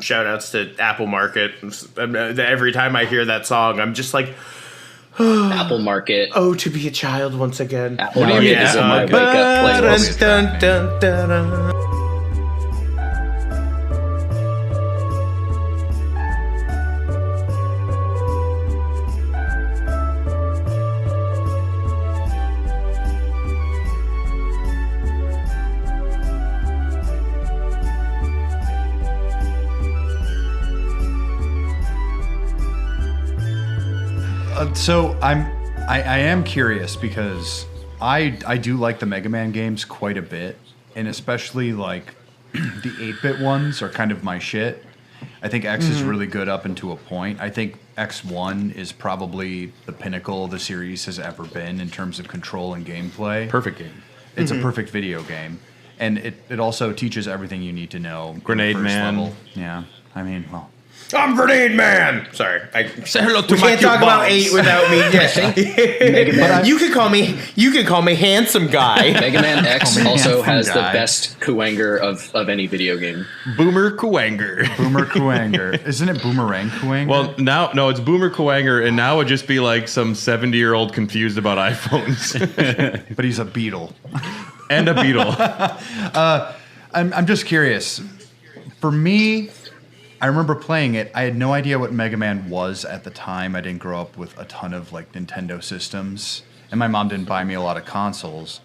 Shout outs to Apple Market. Every time I hear that song, I'm just like, Apple Market. Oh, to be a child once again. Apple Market is in my wake up playlist. Dun, dun, dun, dun. So I am curious because I do like the Mega Man games quite a bit, and especially like the 8-bit ones are kind of my shit. I think X is really good up into a point. I think X1 is probably the pinnacle the series has ever been in terms of control and gameplay. Perfect game. It's a perfect video game, and it also teaches everything you need to know. Grenade in the first Man. level. Yeah, I mean, well. I'm Grenade Man. Sorry, Say hello to we my can't cute talk about balls. 8 without me. Mega Man, You can call me handsome guy. Mega Man X also has the guy. best Kuwanger of any video game. Boomer Kuwanger. Boomer Kuwanger. Isn't it Boomerang Kuwanger? Well, no, it's Boomer Kuwanger, and now it'd just be like some 70-year-old confused about iPhones. But he's a beetle. And a beetle. I'm just curious. For me, I remember playing it. I had no idea what Mega Man was at the time. I didn't grow up with a ton of like Nintendo systems, and my mom didn't buy me a lot of consoles.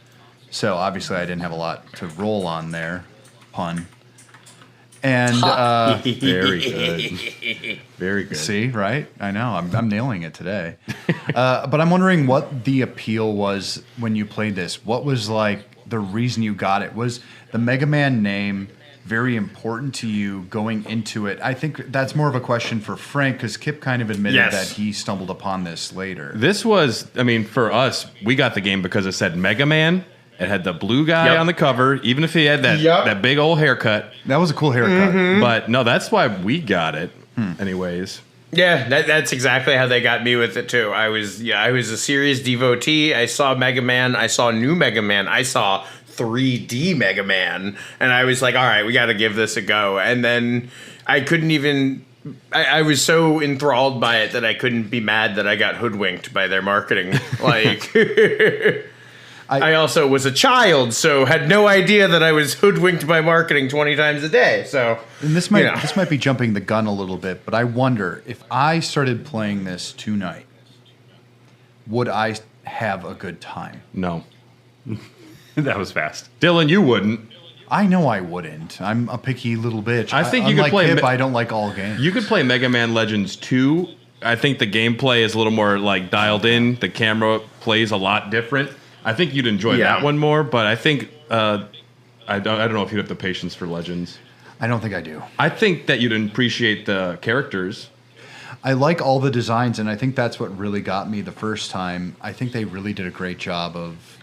So obviously, I didn't have a lot to roll on there. Pun. And Very good. Very good. see, right? I know. I'm nailing it today. But I'm wondering what the appeal was when you played this. What was like the reason you got it? Was the Mega Man name very important to you going into it? I think that's more of a question for Frank, because Kip kind of admitted that he stumbled upon this later. This was, I mean, for us, we got the game because it said Mega Man. It had the blue guy on the cover, even if he had that big old haircut. That was a cool haircut. But no, that's why we got it. Anyways. Yeah, that's exactly how they got me with it too. I was a serious devotee. I saw Mega Man. I saw New Mega Man. I saw 3D Mega Man, and I was like, all right, we got to give this a go. And then I couldn't even. I was so enthralled by it that I couldn't be mad that I got hoodwinked by their marketing. Like, I also was a child, so had no idea that I was hoodwinked by marketing 20 times a day. So, and this might be jumping the gun a little bit, but I wonder if I started playing this tonight, would I have a good time? No. That was fast. Dylan, you wouldn't. I know I wouldn't. I'm a picky little bitch. I think you could play. Kip, I don't like all games. You could play Mega Man Legends 2. I think the gameplay is a little more like dialed in. The camera plays a lot different. I think you'd enjoy that one more. But I think I don't know if you'd have the patience for Legends. I don't think I do. I think that you'd appreciate the characters. I like all the designs, and I think that's what really got me the first time. I think they really did a great job of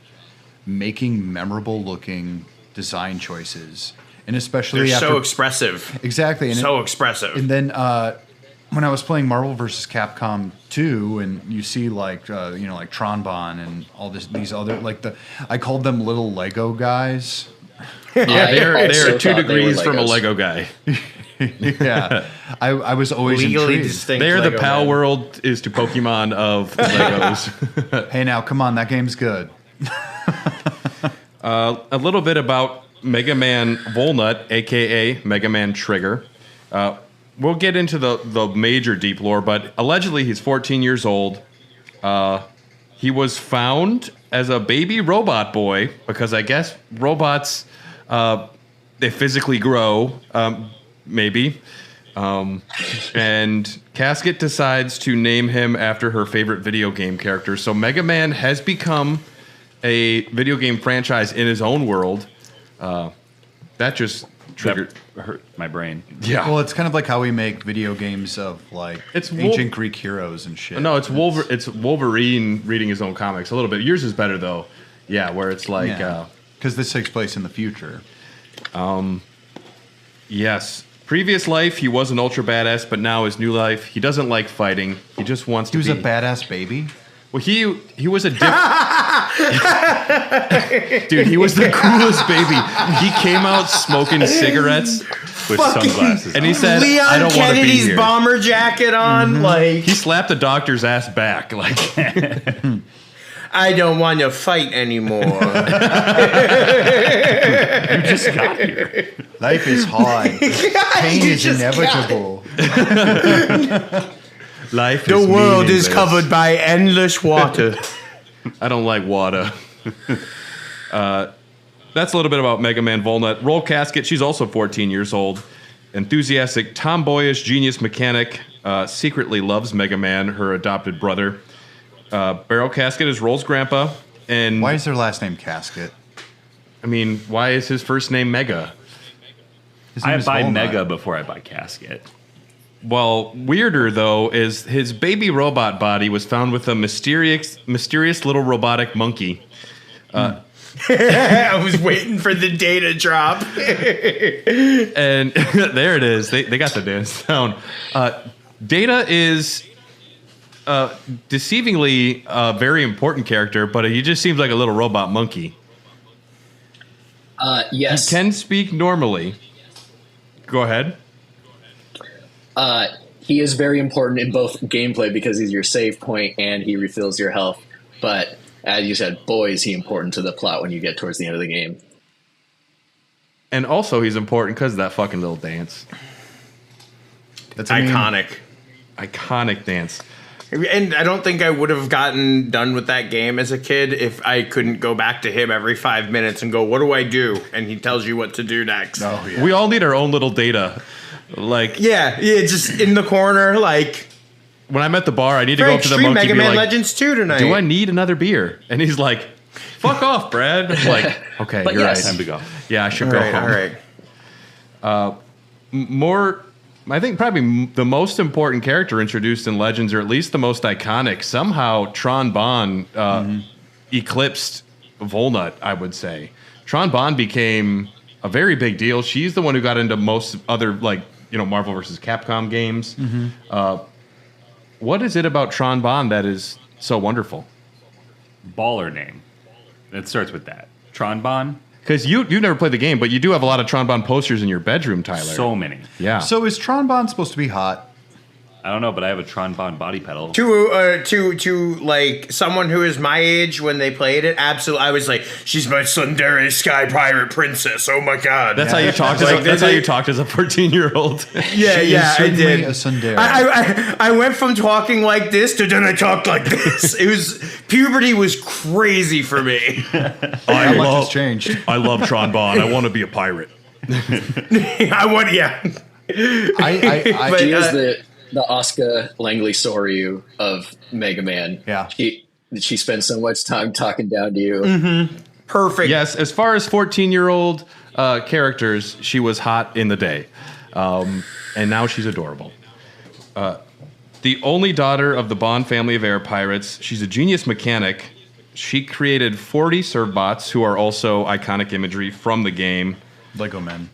making memorable looking design choices, and especially they're after, so expressive. Exactly, and expressive. And then when I was playing Marvel vs. Capcom 2, and you see like like Tronbon and all these other I called them little Lego guys. Yeah, they're 2 degrees from a Lego guy. Yeah, I was always legally intrigued. distinct. They're Lego the Pal Man. World is to Pokemon of Legos. Hey, now come on, that game's good. A little bit about Mega Man Volnut, a.k.a. Mega Man Trigger. We'll get into the major deep lore, but allegedly he's 14 years old. He was found as a baby robot boy, because I guess robots, they physically grow, maybe. And Casket decides to name him after her favorite video game character. So Mega Man has become a video game franchise in his own world. That just triggered hurt my brain. Yeah. Well, it's kind of like how we make video games of like ancient Greek heroes and shit. No, it's Wolverine reading his own comics a little bit. Yours is better though. Yeah, where it's like because this takes place in the future. Yes. Previous life, he was an ultra badass, but now his new life, he doesn't like fighting. He just wants to be. He was a badass baby. Well, he was a dude. He was the coolest baby. He came out smoking cigarettes with fucking sunglasses. And he said, Leon "I don't want to be Kennedy's here." bomber jacket on. Like, He slapped the doctor's ass back. Like, I don't want to fight anymore. You just got here. Life is hard. Pain You is just inevitable. life. The world is covered by endless water. I don't like water. That's a little bit about Mega Man Volnut. Roll Casket, she's also 14 years old. Enthusiastic, tomboyish, genius mechanic. Secretly loves Mega Man, her adopted brother. Barrel Casket is Roll's grandpa. And why is their last name Casket? I mean, why is his first name Mega? I buy Mega before I buy Casket. Well, weirder though is his baby robot body was found with a mysterious little robotic monkey. I was waiting for the data drop. And there it is. They got the dance down. Data is deceivingly a very important character, but he just seems like a little robot monkey. Yes. He can speak normally. Go ahead. He is very important in both gameplay because he's your save point and he refills your health. But as you said, boy, is he important to the plot when you get towards the end of the game. And also he's important because of that fucking little dance. That's iconic. Iconic dance. And I don't think I would have gotten done with that game as a kid if I couldn't go back to him every 5 minutes and go, what do I do? And he tells you what to do next. Oh, yeah. We all need our own little Data. Like, yeah, just in the corner, like, when I'm at the bar, I need to go up to the Extreme monkey Mega and be Man like, Legends 2 tonight. do I need another beer? And he's like, fuck off, Brad. I'm like, okay, But you're yes. right. Time to go. Yeah, I should go home. All right. More, I think probably the most important character introduced in Legends, or at least the most iconic, somehow Tron Bonne eclipsed Volnut, I would say. Tron Bonne became a very big deal. She's the one who got into most other, like, Marvel vs. Capcom games. What is it about Tron Bonne that is so wonderful? Baller name. It starts with that. Tron Bonne. Because you've never played the game, but you do have a lot of Tron Bonne posters in your bedroom, Tyler. So many. Yeah. So is Tron Bonne supposed to be hot? I don't know, but I have a Tron Bonne body pedal. To like someone who is my age when they played it, absolutely, I was like, she's my tsundere sky pirate princess. Oh my god! That's how you talked. That's how you talked as a 14-year-old. Yeah, I did. A tsundere. I went from talking like this to then I talked like this. It was puberty was crazy for me. How much has changed? I love Tron Bonne. I want to be a pirate. I want, yeah. She is the Asuka Langley Soryu of Mega Man. Yeah. She spends so much time talking down to you. Mm-hmm. Perfect. Yes, as far as 14-year-old characters, she was hot in the day. And now she's adorable. The only daughter of the Bond family of air pirates, she's a genius mechanic. She created 40 Servbots, who are also iconic imagery from the game. Lego Men.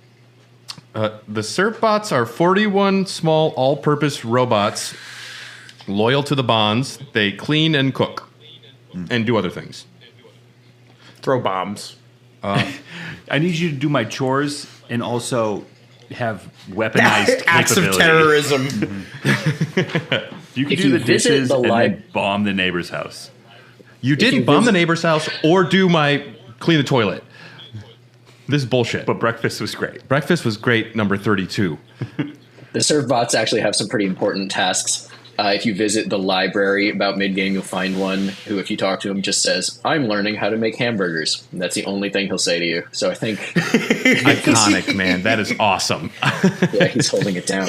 The Servbots are 41 small all-purpose robots loyal to the Bonds. They clean and cook and do other things. Throw bombs. I need you to do my chores and also have weaponized acts of capability. terrorism. You can If do you the visit dishes the and then bomb the neighbor's house. You didn't bomb the neighbor's house or do my clean the toilet. This is bullshit. But breakfast was great. Breakfast was great, number 32. The Servbots actually have some pretty important tasks. If you visit the library about mid-game, you'll find one who, if you talk to him, just says, I'm learning how to make hamburgers. And that's the only thing he'll say to you. So I think... Iconic, man. That is awesome. Yeah, he's holding it down.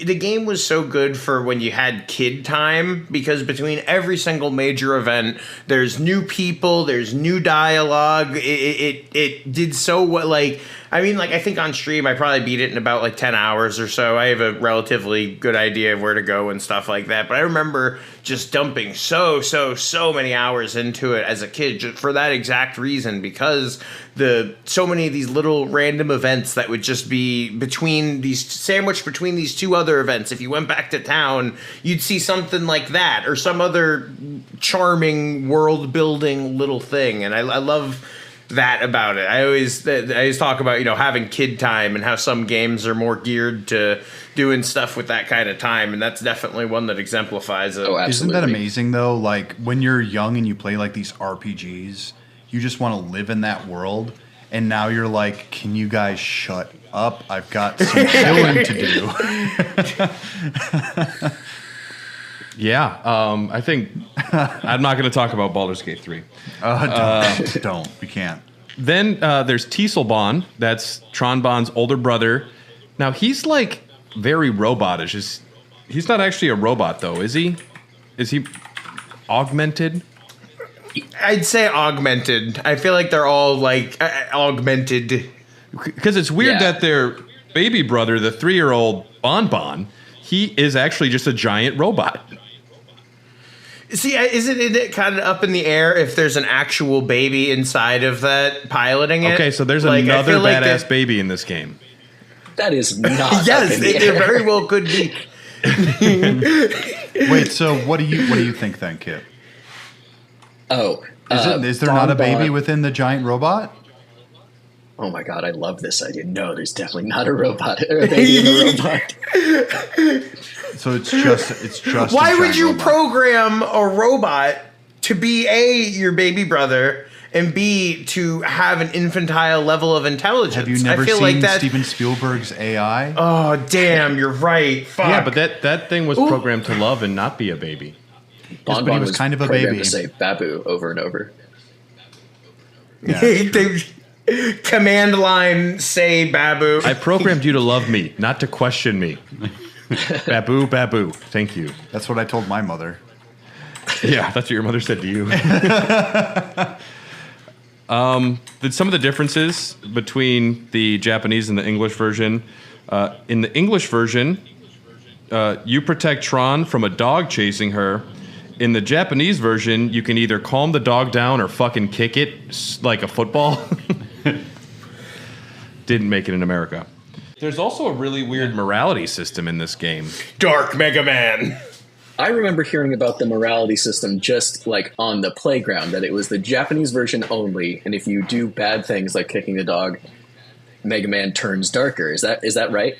The game was so good for when you had kid time, because between every single major event, there's new people, there's new dialogue. It did so well. Like, I mean, like, I think on stream I probably beat it in about like 10 hours or so. I have a relatively good idea of where to go and stuff like that. But I remember just dumping so many hours into it as a kid, just for that exact reason, because so many of these little random events that would just be sandwiched between these two other events. If you went back to town, you'd see something like that or some other charming world building little thing. And I love that about it. I always talk about, you know, having kid time and how some games are more geared to doing stuff with that kind of time, and that's definitely one that exemplifies it. Oh, absolutely. Isn't that amazing though? Like when you're young and you play like these RPGs, you just want to live in that world, and now you're like, can you guys shut up? I've got some killing to do. Yeah, I think I'm not going to talk about Baldur's Gate 3. Don't. We can't. Then there's Teaselbon. That's Tronbon's older brother. Now, he's like very robotish. He's not actually a robot, though, is he? Is he augmented? I'd say augmented. I feel like they're all like augmented. Because it's weird that their baby brother, the 3-year-old Bonbon, he is actually just a giant robot. See, isn't it kind of up in the air if there's an actual baby inside of that piloting it? Okay, so there's like, another like badass baby in this game. That is not. Yes, it very well could be. Wait, so what do you think then, Kip? Oh, is there not a baby within the giant robot? Oh my god, I love this idea. No, there's definitely not a robot or a baby in a robot. So it's just. Why would you program a robot to be your baby brother, and B, to have an infantile level of intelligence? Have you never seen Steven Spielberg's AI? Oh, damn, you're right. Fuck. Yeah, but that thing was programmed to love and not be a baby. Bon but he was kind of a programmed baby. to say babu over and over. Yeah, command line, say babu. I programmed you to love me, not to question me. Babu, babu. Thank you. That's what I told my mother. Yeah, that's what your mother said to you. Some of the differences between the Japanese and the English version. In the English version, you protect Tron from a dog chasing her. In the Japanese version, you can either calm the dog down or fucking kick it like a football. Didn't make it in America. There's also a really weird morality system in this game. Dark Mega Man. I remember hearing about the morality system just like on the playground, that it was the Japanese version only, and if you do bad things like kicking the dog, Mega Man turns darker. Is that right?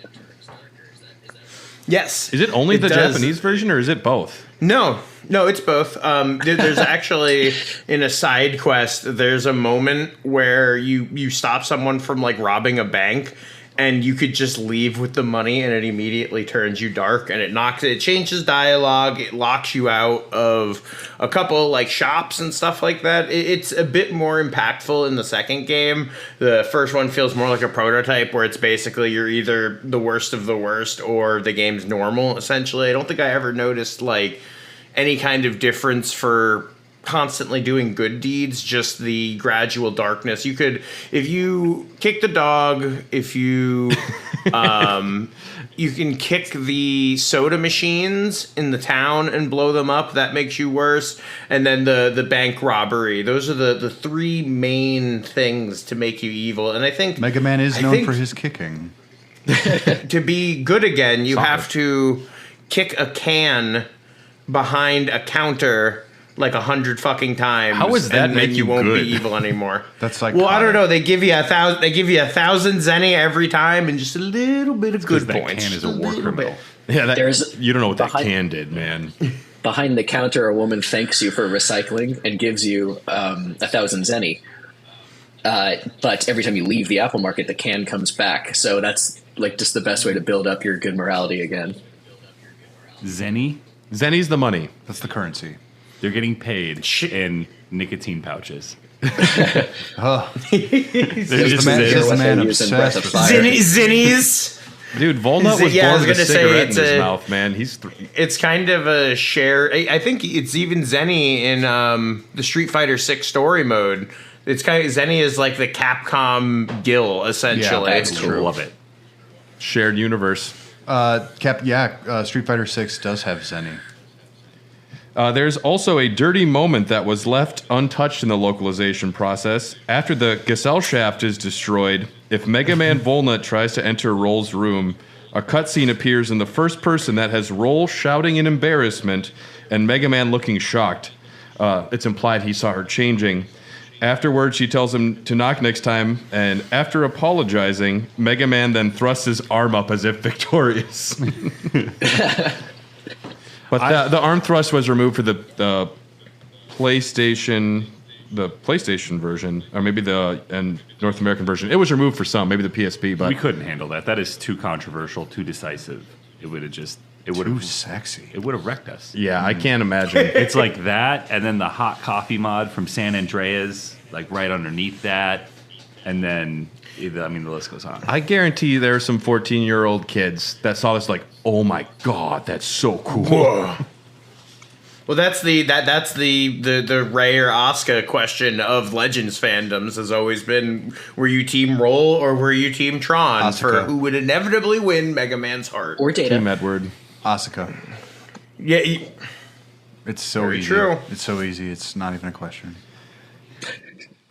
Yes. Is it only the does. Japanese version, or is it both? No, it's both. There's actually, in a side quest, there's a moment where you stop someone from like robbing a bank, and you could just leave with the money, and it immediately turns you dark, and it changes dialogue, it locks you out of a couple like shops and stuff like that. It's a bit more impactful in the second game. The first one feels more like a prototype, where it's basically you're either the worst of the worst or the game's normal, essentially. I don't think I ever noticed like any kind of difference for constantly doing good deeds, just the gradual darkness. You could, if you kick the dog, if you you can kick the soda machines in the town and blow them up, that makes you worse. And then the bank robbery, those are the three main things to make you evil. And I think Mega Man is known for his kicking. To be good again, you have to kick a can behind a counter like 100 fucking times. How does that make you won't good? be evil anymore? That's like, well, I don't know. They give you 1,000. They give you 1,000 zenny every time, and just a little bit of good that points. can is a Just war little criminal. bit. Yeah, you don't know what that can did, man. Behind the counter, a woman thanks you for recycling and gives you 1,000 zenny. But every time you leave the Apple Market, the can comes back. So that's like just the best way to build up your good morality again. Zenny? Zenny's the money. That's the currency. They're getting paid in nicotine pouches. Oh. They're just the man obsessed with Zinnies. Dude, Volnut was Yeah, I was born with a gonna say, cigarette in it's his a- mouth, man. It's kind of a share. I think it's even Zenny in the Street Fighter 6 story mode. It's kind of Zenny is like the Capcom Gill, essentially. Yeah, that's cool. Love it. Shared universe. Street Fighter 6 does have Zenny. There's also a dirty moment that was left untouched in the localization process. After the Gesellschaft is destroyed, if Mega Man Volnut tries to enter Roll's room, a cutscene appears in the first person that has Roll shouting in embarrassment and Mega Man looking shocked. It's implied he saw her changing. Afterwards, she tells him to knock next time, and after apologizing, Mega Man then thrusts his arm up as if victorious. But the arm thrust was removed for the PlayStation version, or maybe the North American version. It was removed for some, maybe the PSP. But we couldn't handle that. That is too controversial, too decisive. It would have too sexy. It would have wrecked us. Yeah, I can't imagine. It's like that, and then the hot coffee mod from San Andreas, like right underneath that, and then the list goes on. I guarantee there are some 14-year-old kids that saw this like, oh my god, that's so cool. Whoa. Well, that's the Ray or Asuka question of Legends fandoms has always been: were you Team Roll or were you Team Tron Asuka. for who would inevitably win Mega Man's heart? Or Data. Team Edward. Asuka. Yeah, it's so very easy. true. It's so easy. It's not even a question.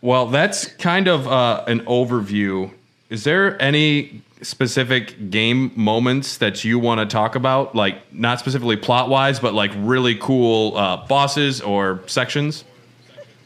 Well, that's kind of an overview. Is there any specific game moments that you want to talk about? Like, not specifically plot-wise, but like really cool bosses or sections?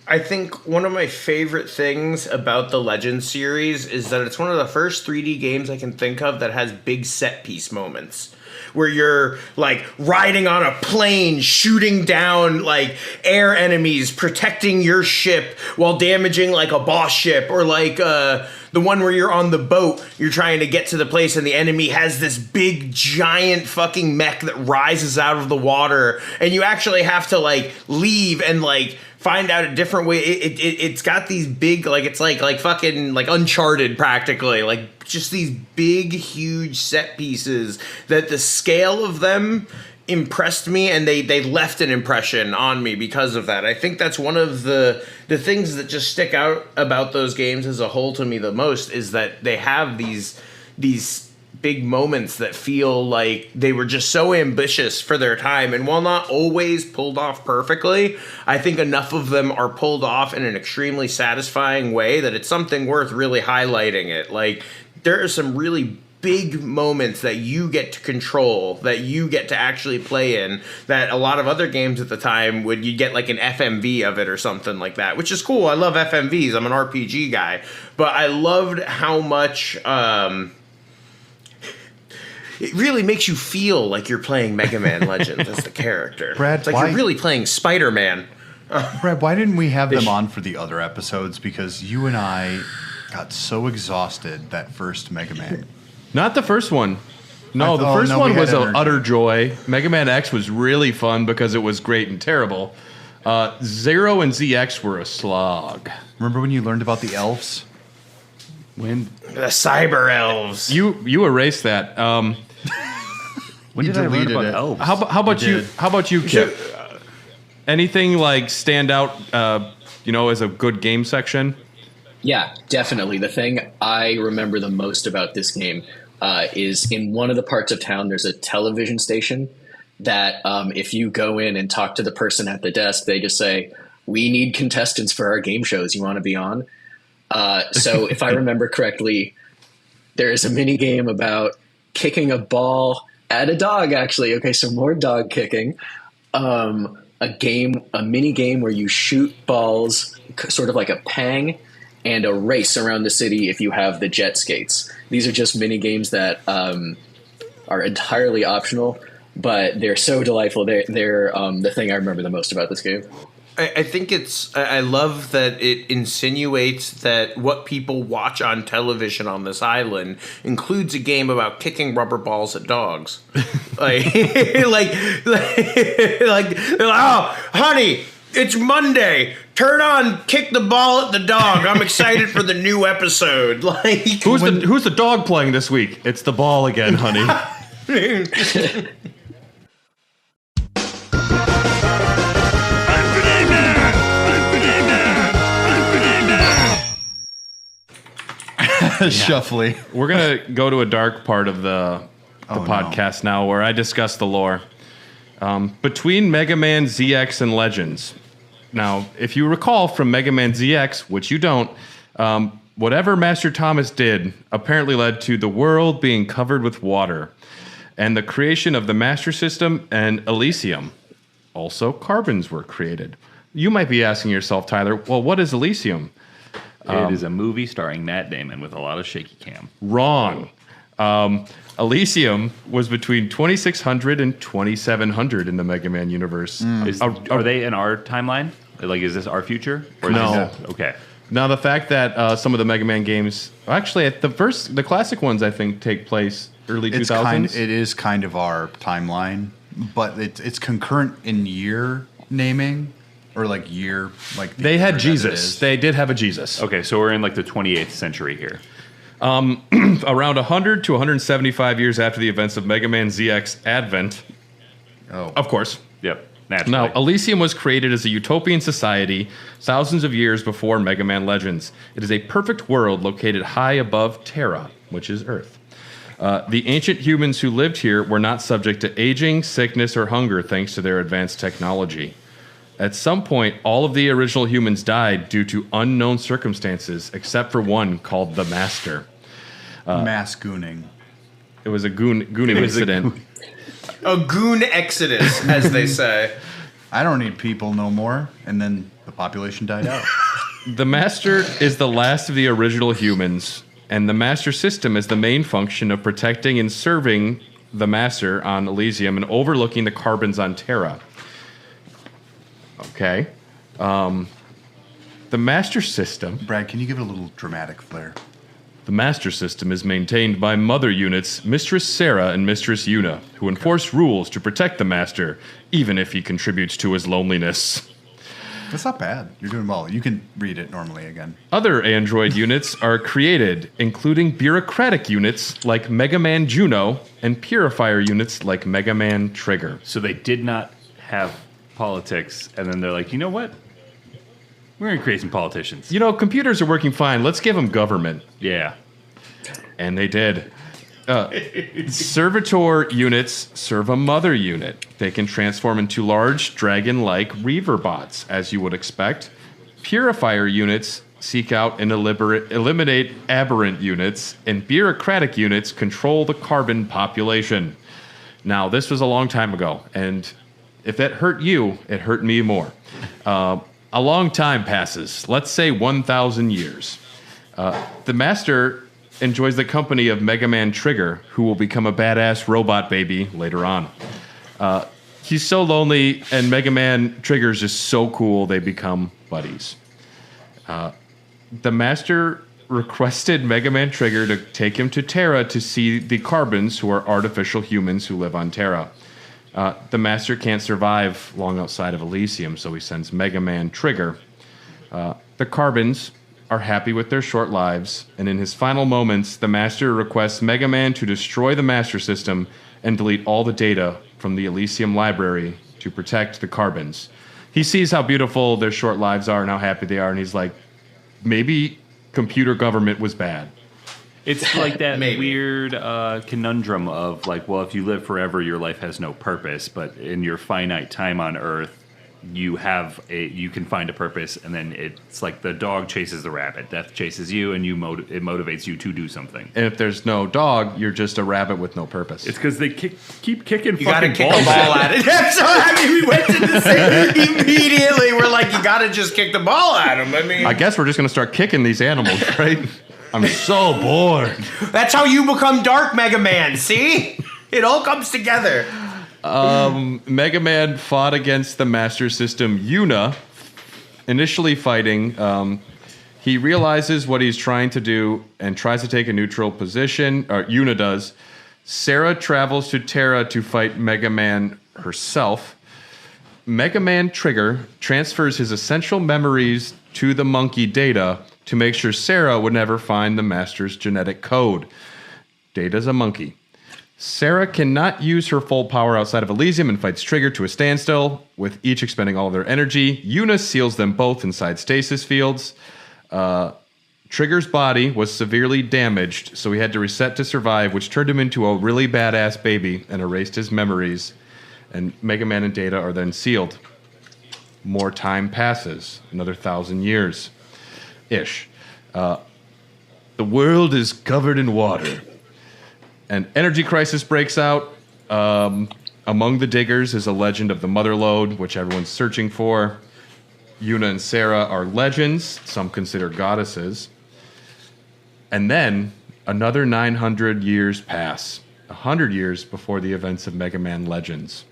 I think one of my favorite things about the Legends series is that it's one of the first 3D games I can think of that has big set piece moments. Where you're like riding on a plane, shooting down like air enemies, protecting your ship while damaging like a boss ship, or like the one where you're on the boat, you're trying to get to the place and the enemy has this big giant fucking mech that rises out of the water and you actually have to like leave and like find out a different way. It's got these big, like, it's like fucking like Uncharted practically, like just these big huge set pieces that the scale of them impressed me, and they left an impression on me because of that. I think that's one of the things that just stick out about those games as a whole to me the most, is that they have these big moments that feel like they were just so ambitious for their time, and while not always pulled off perfectly, I think enough of them are pulled off in an extremely satisfying way that it's something worth really highlighting it. Like, there are some really big moments that you get to control, that you get to actually play in, that a lot of other games at the time would, you get like an FMV of it or something like that, which is cool. I love FMVs. I'm an RPG guy, but I loved how much it really makes you feel like you're playing Mega Man Legends as the character. Brad, it's like you're really playing Spider-Man. Brad, why didn't we have them on for the other episodes? Because you and I got so exhausted that first Mega Man. Not the first one. No, the first one was an utter joy. Mega Man X was really fun because it was great and terrible. Zero and ZX were a slog. Remember when you learned about the elves? When the cyber elves. You erased that. When did I learn about elves? How about you? How about you, Kip? Anything like stand out? As a good game section. Yeah, definitely. The thing I remember the most about this game is in one of the parts of town, there's a television station that if you go in and talk to the person at the desk, they just say, "We need contestants for our game shows. You want to be on?" So if I remember correctly, there is a mini game about kicking a ball at a dog, actually. Okay, so more dog kicking. A mini game where you shoot balls, sort of like a Pang, and a race around the city if you have the jet skates. These are just mini games that are entirely optional, but they're so delightful. They're the thing I remember the most about this game. I think I love that it insinuates that what people watch on television on this island includes a game about kicking rubber balls at dogs. like, oh, honey, it's Monday. Turn on Kick the Ball at the Dog. I'm excited for the new episode. Like, who's the dog playing this week? It's the ball again, honey. Shuffly. We're gonna go to a dark part of the podcast now, where I discuss the lore between Mega Man ZX and Legends. Now, if you recall from Mega Man ZX, which you don't, whatever Master Thomas did apparently led to the world being covered with water and the creation of the Master System and Elysium. Also, carbons were created. you might be asking yourself, Tyler, well, what is Elysium? It is a movie starring Matt Damon with a lot of shaky cam. Wrong. Elysium was between 2600 and 2700 in the Mega Man universe. Are they in our timeline? Like, is this our future? Or No. Okay. Now, the fact that some of the Mega Man games, actually, at the classic ones, I think, take place early 2000s. It is kind of our timeline, but it's concurrent in year naming. Or like year, like they had Jesus. They did have a Jesus. Okay, so we're in like the 28th century here. Around 100 to 175 years after the events of Mega Man ZX Advent. Oh. Of course. Yep, naturally. Now, Elysium was created as a utopian society thousands of years before Mega Man Legends. It is a perfect world located high above Terra, which is Earth. The ancient humans who lived here were not subject to aging, sickness, or hunger thanks to their advanced technology. At some point, all of the original humans died due to unknown circumstances, except for one called the Master. Mass gooning. It was a gooning incident. A goon exodus, as they say. I don't need people no more. And then the population died out. The Master is the last of the original humans, and the Master system is the main function of protecting and serving the Master on Elysium and overlooking the carbons on Terra. Okay. The Master System... Brad, can you give it a little dramatic flair? The Master System is maintained by Mother Units Mistress Sarah and Mistress Yuna, who enforce rules to protect the Master, even if he contributes to his loneliness. That's not bad. You're doing well. You can read it normally again. Other android units are created, including bureaucratic units like Mega Man Juno and purifier units like Mega Man Trigger. So they did not have politics, and then they're like, you know what? We're going to create some politicians. You know, computers are working fine. Let's give them government. Yeah. And they did. Servitor units serve a mother unit. They can transform into large, dragon-like Reaver bots, as you would expect. Purifier units seek out and eliminate aberrant units, and bureaucratic units control the carbon population. Now, this was a long time ago, and if that hurt you, it hurt me more. A long time passes, let's say 1,000 years. The Master enjoys the company of Mega Man Trigger, who will become a badass robot baby later on. He's so lonely, and Mega Man Trigger is just so cool, they become buddies. The Master requested Mega Man Trigger to take him to Terra to see the Carbons, who are artificial humans who live on Terra. The Master can't survive long outside of Elysium, so he sends Mega Man Trigger. The Carbons are happy with their short lives, and in his final moments, the Master requests Mega Man to destroy the Master System and delete all the data from the Elysium library to protect the Carbons. He sees how beautiful their short lives are and how happy they are, and he's like, maybe computer government was bad. It's like that weird conundrum of like, well, if you live forever, your life has no purpose, but in your finite time on Earth, you can find a purpose, and then it's like the dog chases the rabbit, death chases you, and it motivates you to do something. And if there's no dog, you're just a rabbit with no purpose. It's because they keep kicking. You gotta kick a ball at it. That's what I mean. We went to the same immediately. We're like, you gotta just kick the ball at him. I mean, I guess we're just gonna start kicking these animals, right? I'm so bored. That's how you become Dark Mega Man. See, it all comes together. Mega Man fought against the Master System Yuna, initially fighting. He realizes what he's trying to do and tries to take a neutral position. Yuna does. Sarah travels to Terra to fight Mega Man herself. Mega Man Trigger transfers his essential memories to the monkey Data to make sure Sarah would never find the Master's genetic code. Data's a monkey. Sarah cannot use her full power outside of Elysium and fights Trigger to a standstill, with each expending all of their energy. Yuna seals them both inside stasis fields. Trigger's body was severely damaged, so he had to reset to survive, which turned him into a really badass baby and erased his memories. And Mega Man and Data are then sealed. More time passes, another 1,000 years-ish. The world is covered in water. An energy crisis breaks out. Among the diggers is a legend of the Mother Lode, which everyone's searching for. Yuna and Sarah are legends. Some consider goddesses. And then another 900 years pass. 100 years before the events of Mega Man Legends.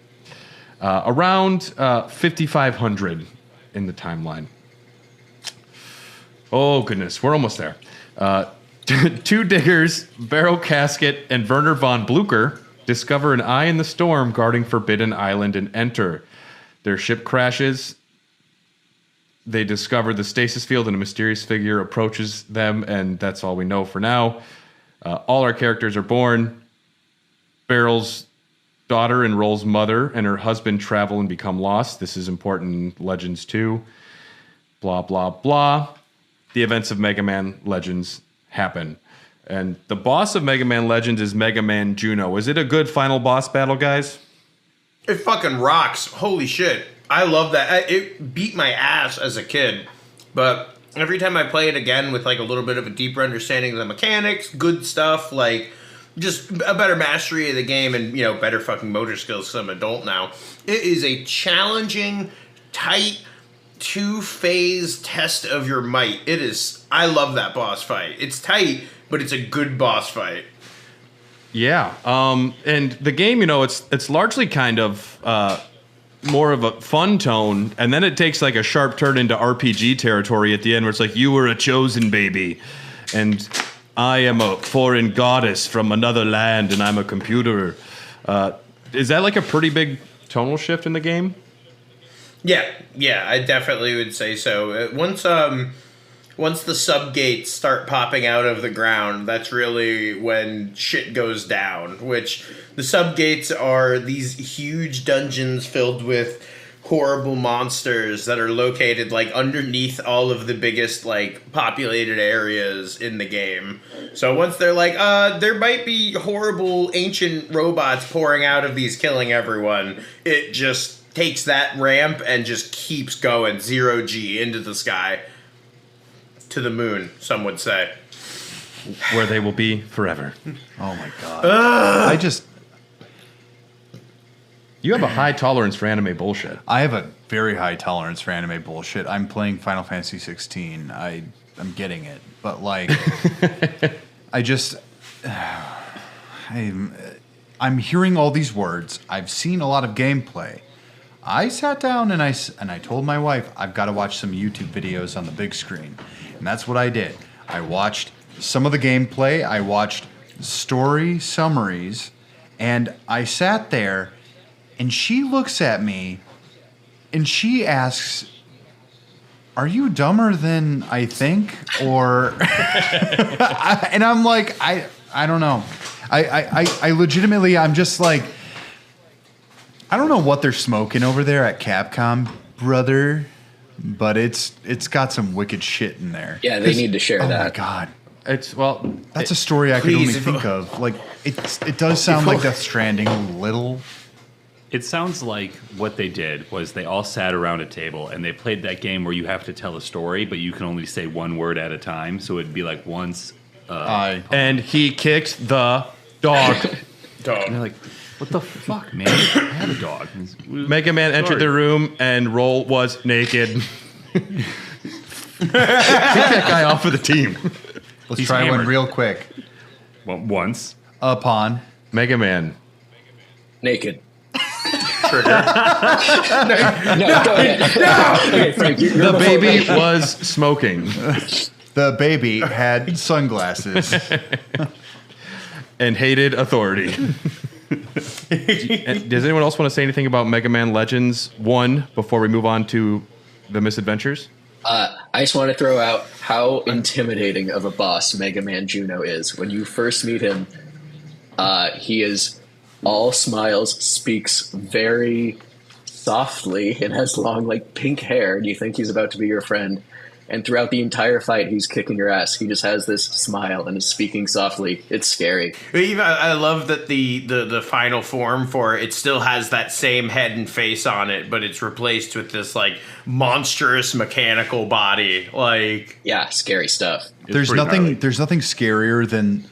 Around 5500 in the timeline. Oh, goodness. We're almost there. Two diggers, Barrow Casket, and Werner von Blucher discover an eye in the storm guarding Forbidden Island and enter. Their ship crashes. They discover the stasis field and a mysterious figure approaches them, and that's all we know for now. All our characters are born. Barrel's daughter and Roll's mother and her husband travel and become lost. This is important in Legends 2. Blah, blah, blah. The events of Mega Man Legends happen. And the boss of Mega Man Legends is Mega Man Juno. Is it a good final boss battle, guys? It fucking rocks. Holy shit. I love that. It beat my ass as a kid. But every time I play it again with like a little bit of a deeper understanding of the mechanics, good stuff, like just a better mastery of the game and, you know, better fucking motor skills because I'm an adult now. It is a challenging, tight, two-phase test of your might. It is. I love that boss fight. It's tight, but it's a good boss fight. Yeah. And the game, you know, it's largely kind of more of a fun tone, and then it takes like a sharp turn into RPG territory at the end where it's like, you were a chosen baby, and I am a foreign goddess from another land, and I'm a computer. Is that like a pretty big tonal shift in the game? Yeah, I definitely would say so. Once the subgates start popping out of the ground, that's really when shit goes down, which the subgates are these huge dungeons filled with horrible monsters that are located like underneath all of the biggest like populated areas in the game. So once they're like, there might be horrible ancient robots pouring out of these killing everyone, it just takes that ramp and just keeps going 0G into the sky. To the moon, some would say. Where they will be forever. Oh my god. You have a high tolerance for anime bullshit. I have a very high tolerance for anime bullshit. I'm playing Final Fantasy 16. I'm getting it. But like I'm hearing all these words. I've seen a lot of gameplay. I sat down and I told my wife, I've got to watch some YouTube videos on the big screen. And that's what I did. I watched some of the gameplay. I watched story summaries. And I sat there, and she looks at me, and she asks, are you dumber than I think? Or... and I'm like, I don't know. I legitimately, I'm just like... I don't know what they're smoking over there at Capcom, brother, but it's got some wicked shit in there. Yeah, they need to share that. Oh my god, That's a story I can only think of. Like it does sound like Death Stranding a little. It sounds like what they did was they all sat around a table and they played that game where you have to tell a story, but you can only say one word at a time. So it'd be like once. And he kicked the dog. And they're like, what the fuck, man? I had a dog. Mega Man entered the room and Roll was naked. Kick that guy off of the team. Let's try one real quick. Well, once. Upon Mega Man. Naked. Trigger. No, go ahead. No! Okay, Frank, you're the baby was smoking. The baby had sunglasses. And hated authority. Does anyone else want to say anything about Mega Man Legends 1 before we move on to the misadventures? I just want to throw out how intimidating of a boss Mega Man Juno is. When you first meet him, he is all smiles, speaks very softly, and has long, like, pink hair, and you think he's about to be your friend. And throughout the entire fight, he's kicking your ass. He just has this smile and is speaking softly. It's scary. I love that the final form for it still has that same head and face on it, but it's replaced with this like monstrous mechanical body. Like, yeah, scary stuff. There's nothing scarier than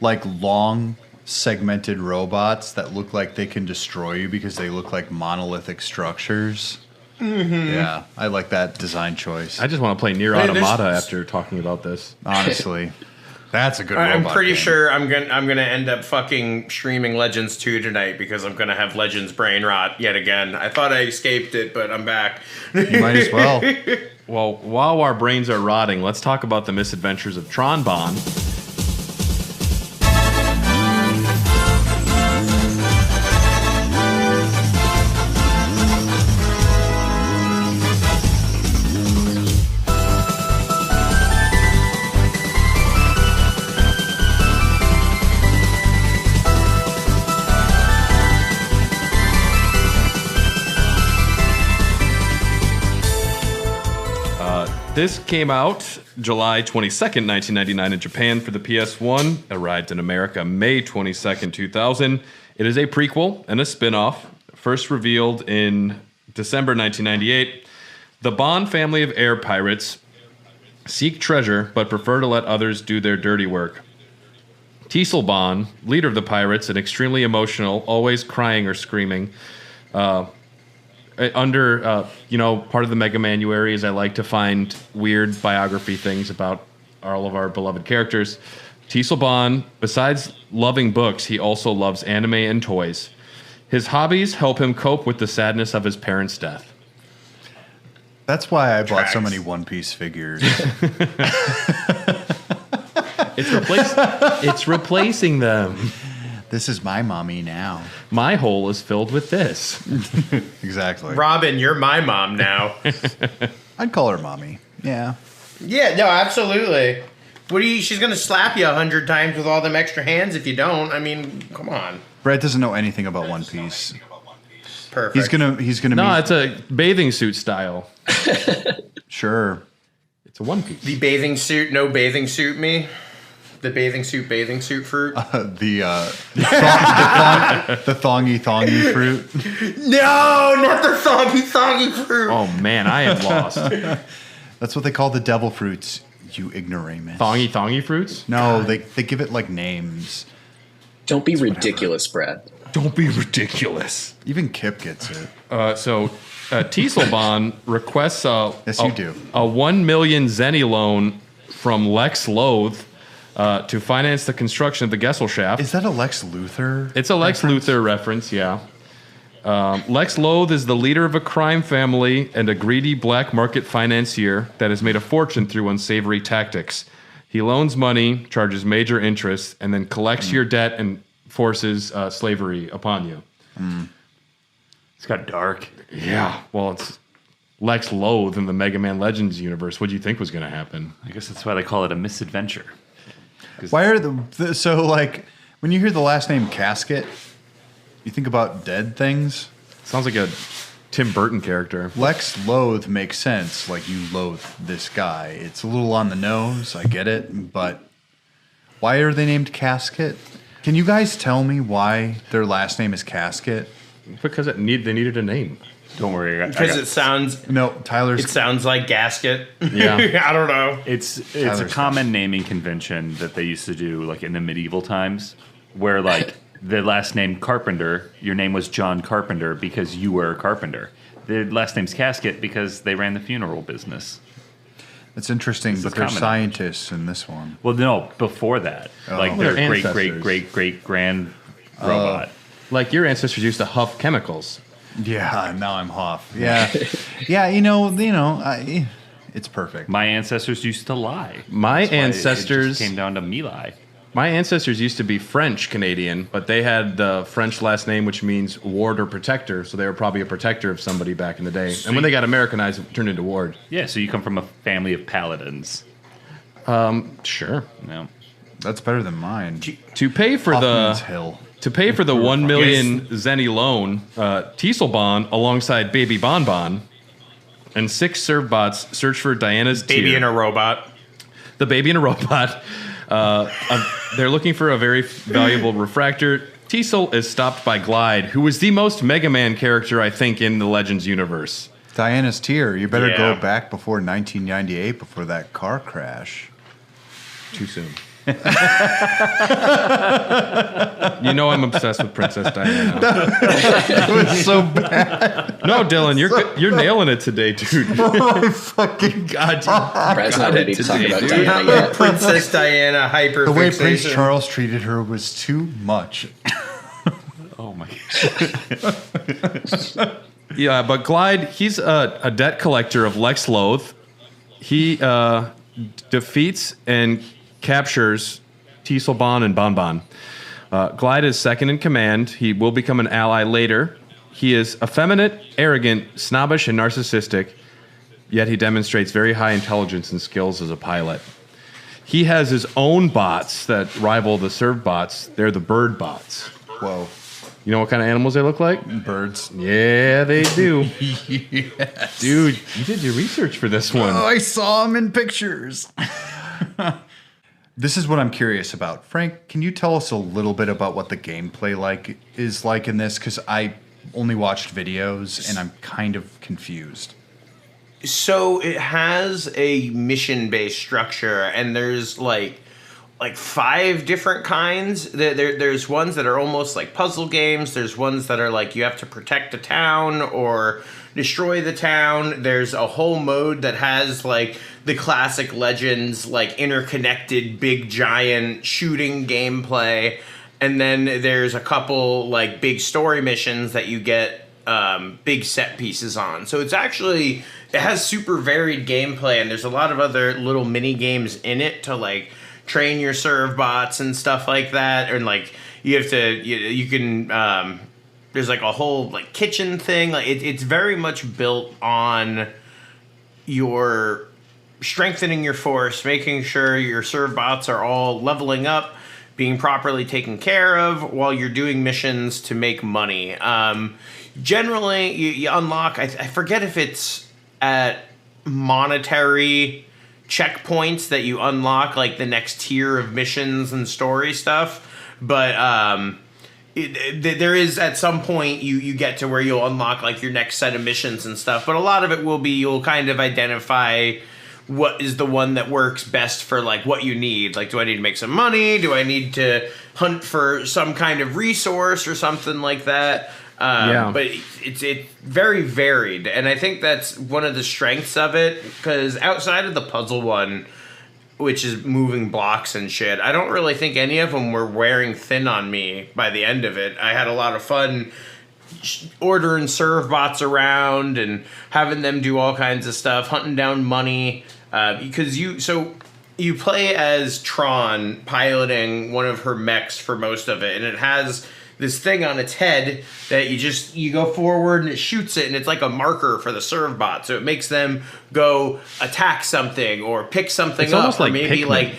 like long segmented robots that look like they can destroy you because they look like monolithic structures. Yeah, I like that design choice. I just want to play Nier Automata after talking about this. Honestly, that's a good. I'm robot pretty game. sure I'm gonna end up fucking streaming Legends 2 tonight because I'm gonna have Legends brain rot yet again. I thought I escaped it, but I'm back. You might as well. Well, while our brains are rotting, let's talk about the misadventures of Tron Bonne. This came out July 22nd, 1999 in Japan for the PS1. Arrived in America May 22nd, 2000. It is a prequel and a spin-off. First revealed in December 1998. The Bonne family of air pirates seek treasure but prefer to let others do their dirty work. Teasel Bonne, leader of the pirates and extremely emotional, always crying or screaming. Part of the Mega Manuary is I like to find weird biography things about all of our beloved characters. Teasel Bonne, besides loving books, he also loves anime and toys. His hobbies help him cope with the sadness of his parents' death. That's why I bought so many One Piece figures. It's replacing them. This is my mommy now. My hole is filled with this. Exactly. Robin, you're my mom now. I'd call her mommy. Yeah. Yeah, no, absolutely. What do you? She's gonna slap you 100 times with all them extra hands if you don't. I mean, come on. Brad doesn't know anything about One Piece. Perfect. He's gonna. No, it's a bathing suit style. Sure. It's a One Piece. The bathing suit, no bathing suit me. The bathing suit fruit. The thongy fruit. No, not the thongy fruit. Oh man, I am lost. That's what they call the devil fruits. You ignoramus. Thongy fruits? No, they give it like names. Don't be ridiculous, Brad. Don't be ridiculous. Even Kip gets it. Teasel Bonne requests yes, you do. a 1 million zenny loan from Lex Loth to finance the construction of the Gesellschaft. Is that a Lex Luthor? It's a Lex Luthor reference, yeah. Lex Loth is the leader of a crime family and a greedy black market financier that has made a fortune through unsavory tactics. He loans money, charges major interest, and then collects your debt and forces slavery upon you. It's got dark. Yeah, well, it's Lex Loth in the Mega Man Legends universe. What do you think was going to happen? I guess that's why they call it a misadventure. Why are so like when you hear the last name Casket, you think about dead things? Sounds like a Tim Burton character. Lex Loth makes sense. Like you loathe this guy. It's a little on the nose. I get it, but why are they named Casket? Can you guys tell me why their last name is Casket? Because they needed a name. Don't worry, because it sounds Tyler's. It sounds like gasket. Yeah, I don't know. It's a common naming convention that they used to do like in the medieval times, where like the last name Carpenter, your name was John Carpenter because you were a carpenter. The last name's Casket because they ran the funeral business. It's interesting, but they're scientists in this one. Well, no, before that, like their great grand robot. Like your ancestors used to huff chemicals. Yeah, now I'm Hoff. Yeah, it's perfect. My ancestors used to lie. My ancestors it just came down to me lie. My ancestors used to be French Canadian, but they had the French last name, which means ward or protector. So they were probably a protector of somebody back in the day. And when they got Americanized, it turned into ward. Yeah, so you come from a family of paladins. Sure. No, that's better than mine. To pay for To pay for the 1 million zenny loan, Teasel Bonne, alongside Baby Bon Bon, and 6 Servbots search for Diana's Baby tear. and a robot. The baby and a robot. They're looking for a very valuable refractor. Teasel is stopped by Glide, who is the most Mega Man character, I think, in the Legends universe. Diana's tear. You better go back before 1998, before that car crash. Too soon. You know I'm obsessed with Princess Diana. That was so bad. No, Dylan, you're nailing it today, dude. Oh my fucking god! Brad's not ready to talk about Diana yet. Princess Diana hyper. The way Prince Charles treated her was too much. Oh my. Yeah, but Glide, he's a debt collector of Lex Loth. He defeats and captures Teaselbon and Bonbon. Glide is second in command. He will become an ally later. He is effeminate, arrogant, snobbish, and narcissistic, yet he demonstrates very high intelligence and skills as a pilot. He has his own bots that rival the serve bots. They're the bird bots. Whoa. You know what kind of animals they look like? Birds. Yeah, they do. Yes. Dude, you did your research for this one. Oh, I saw them in pictures. This is what I'm curious about. Frank, can you tell us a little bit about what the gameplay is like in this? Because I only watched videos and I'm kind of confused. So it has a mission-based structure, and there's like 5 different kinds. There's ones that are almost like puzzle games. There's ones that are like you have to protect a town or destroy the town. There's a whole mode that has like the classic Legends, like interconnected big giant shooting gameplay. And then there's a couple like big story missions that you get big set pieces on. So it has super varied gameplay, and there's a lot of other little mini games in it to like train your serve bots and stuff like that. And like you have to, you can, there's like a whole like kitchen thing. Like it's very much built on your strengthening your force, making sure your serve bots are all leveling up, being properly taken care of while you're doing missions to make money. Generally, you unlock, I forget if it's at monetary checkpoints that you unlock, like the next tier of missions and story stuff. But there is, at some point, you get to where you'll unlock like your next set of missions and stuff. But a lot of it will be, you'll kind of identify what is the one that works best for like what you need. Like, do I need to make some money? Do I need to hunt for some kind of resource or something like that? But it's very varied, and I think that's one of the strengths of it, because outside of the puzzle one, which is moving blocks and shit, I don't really think any of them were wearing thin on me by the end of it. I had a lot of fun ordering serve bots around and having them do all kinds of stuff, hunting down money, because you play as Tron piloting one of her mechs for most of it, and it has this thing on its head that you go forward and it shoots it, and it's like a marker for the serve bot, so it makes them go attack something or pick something it's up, almost like or maybe Pikmin. like,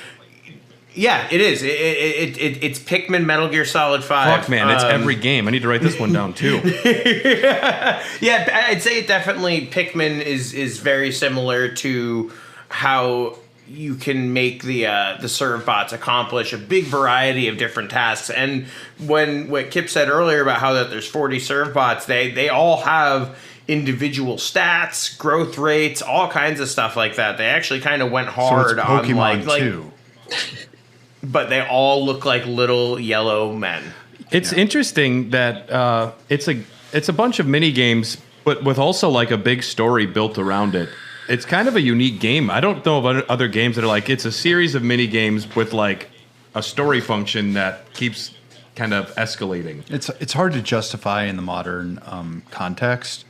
yeah, it is. It's Pikmin, Metal Gear Solid 5. Fuck, man, it's every game. I need to write this one down too. Yeah, I'd say it definitely, Pikmin is very similar to how you can make the serve bots accomplish a big variety of different tasks. And what Kip said earlier about how that there's 40 serve bots, they all have individual stats, growth rates, all kinds of stuff like that. They actually kind of went hard so it's on Pokemon too. But they all look like little yellow men. It's interesting that it's a bunch of mini games, but with also like a big story built around it. It's kind of a unique game. I don't know of other games that are like, it's a series of mini games with like a story function that keeps kind of escalating. It's hard to justify in the modern context.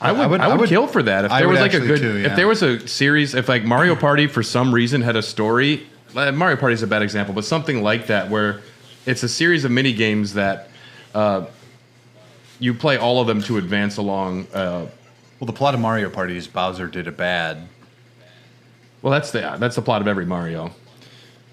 I would kill for that if there was like a good too, yeah. if there was a series, if like Mario Party for some reason had a story. Mario Party is a bad example, but something like that where it's a series of mini games that you play all of them to advance along. Well, the plot of Mario Party is Bowser did a bad. Well, that's the plot of every Mario.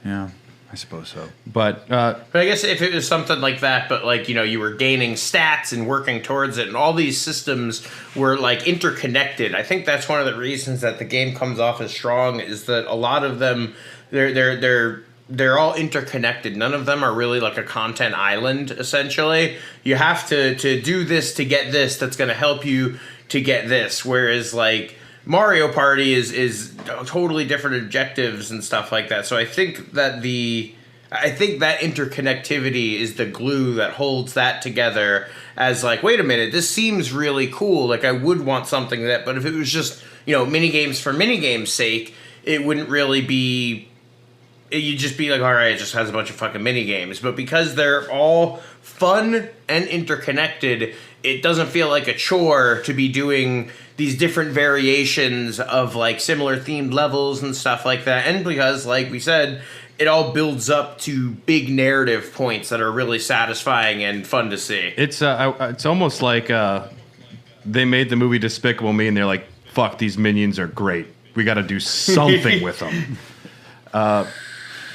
Yeah, I suppose so. But I guess if it was something like that, but like, you were gaining stats and working towards it, and all these systems were like interconnected. I think that's one of the reasons that the game comes off as strong, is that a lot of them they're all interconnected. None of them are really like a content island, essentially. You have to do this to get this that's going to help you to get this, whereas like Mario Party is totally different objectives and stuff like that. So I think that the I think that interconnectivity is the glue that holds that together as like, wait a minute, this seems really cool. Like I would want something that, but if it was just, mini games for mini games' sake, it wouldn't really be, you'd just be like, all right, it just has a bunch of fucking mini games. But because they're all fun and interconnected, it doesn't feel like a chore to be doing these different variations of like similar themed levels and stuff like that. And because, like we said, it all builds up to big narrative points that are really satisfying and fun to see. It's almost like they made the movie Despicable Me and they're like, fuck, these minions are great. We got to do something with them.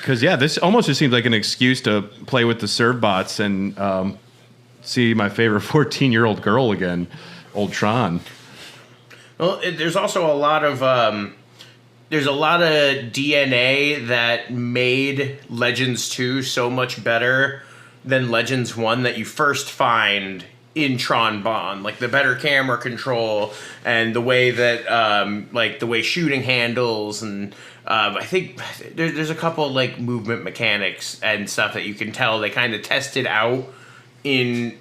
Because, this almost just seems like an excuse to play with the serve bots and see my favorite 14-year-old girl again, old Tron. Well, there's also a lot of DNA that made Legends 2 so much better than Legends 1 that you first find in Tron Bond, like the better camera control and the way that the way shooting handles, and I think there's a couple like movement mechanics and stuff that you can tell they kind of tested out in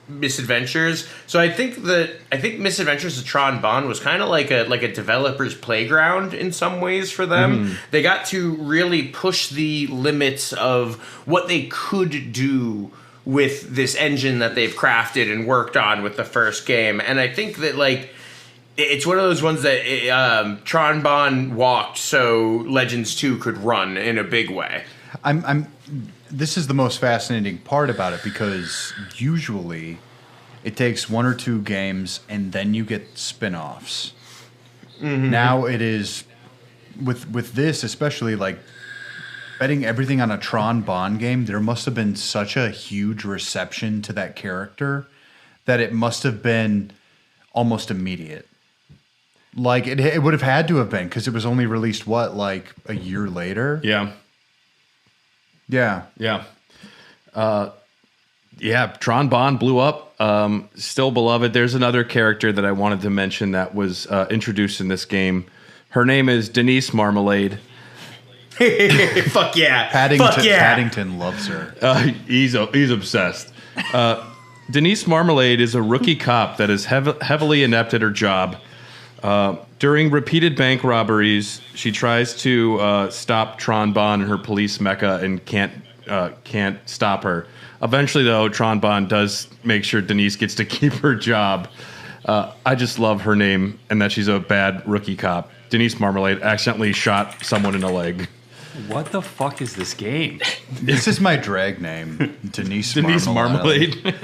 Misadventures. So I think Misadventures of Tron Bond was kind of like a developer's playground in some ways for them. They got to really push the limits of what they could do with this engine that they've crafted and worked on with the first game. And I think that like it's one of those ones that Tron Bond walked so Legends 2 could run in a big way. This is the most fascinating part about it because usually it takes 1 or 2 games and then you get spin-offs. Now it is with this, especially like betting everything on a Tron Bond game, there must have been such a huge reception to that character that it must have been almost immediate. Like it would have had to have been because it was only released like a year later. Yeah. Tron Bond blew up. Still beloved. There's another character that I wanted to mention that was introduced in this game. Her name is Denise Marmalade. Fuck yeah. Paddington loves her. He's obsessed. Denise Marmalade is a rookie cop that is heavily inept at her job. During repeated bank robberies, she tries to stop Tron Bond and her police mecha and can't stop her. Eventually, though, Tron Bond does make sure Denise gets to keep her job. I just love her name and that she's a bad rookie cop. Denise Marmalade accidentally shot someone in the leg. What the fuck is this game? This is my drag name, Denise Marmalade.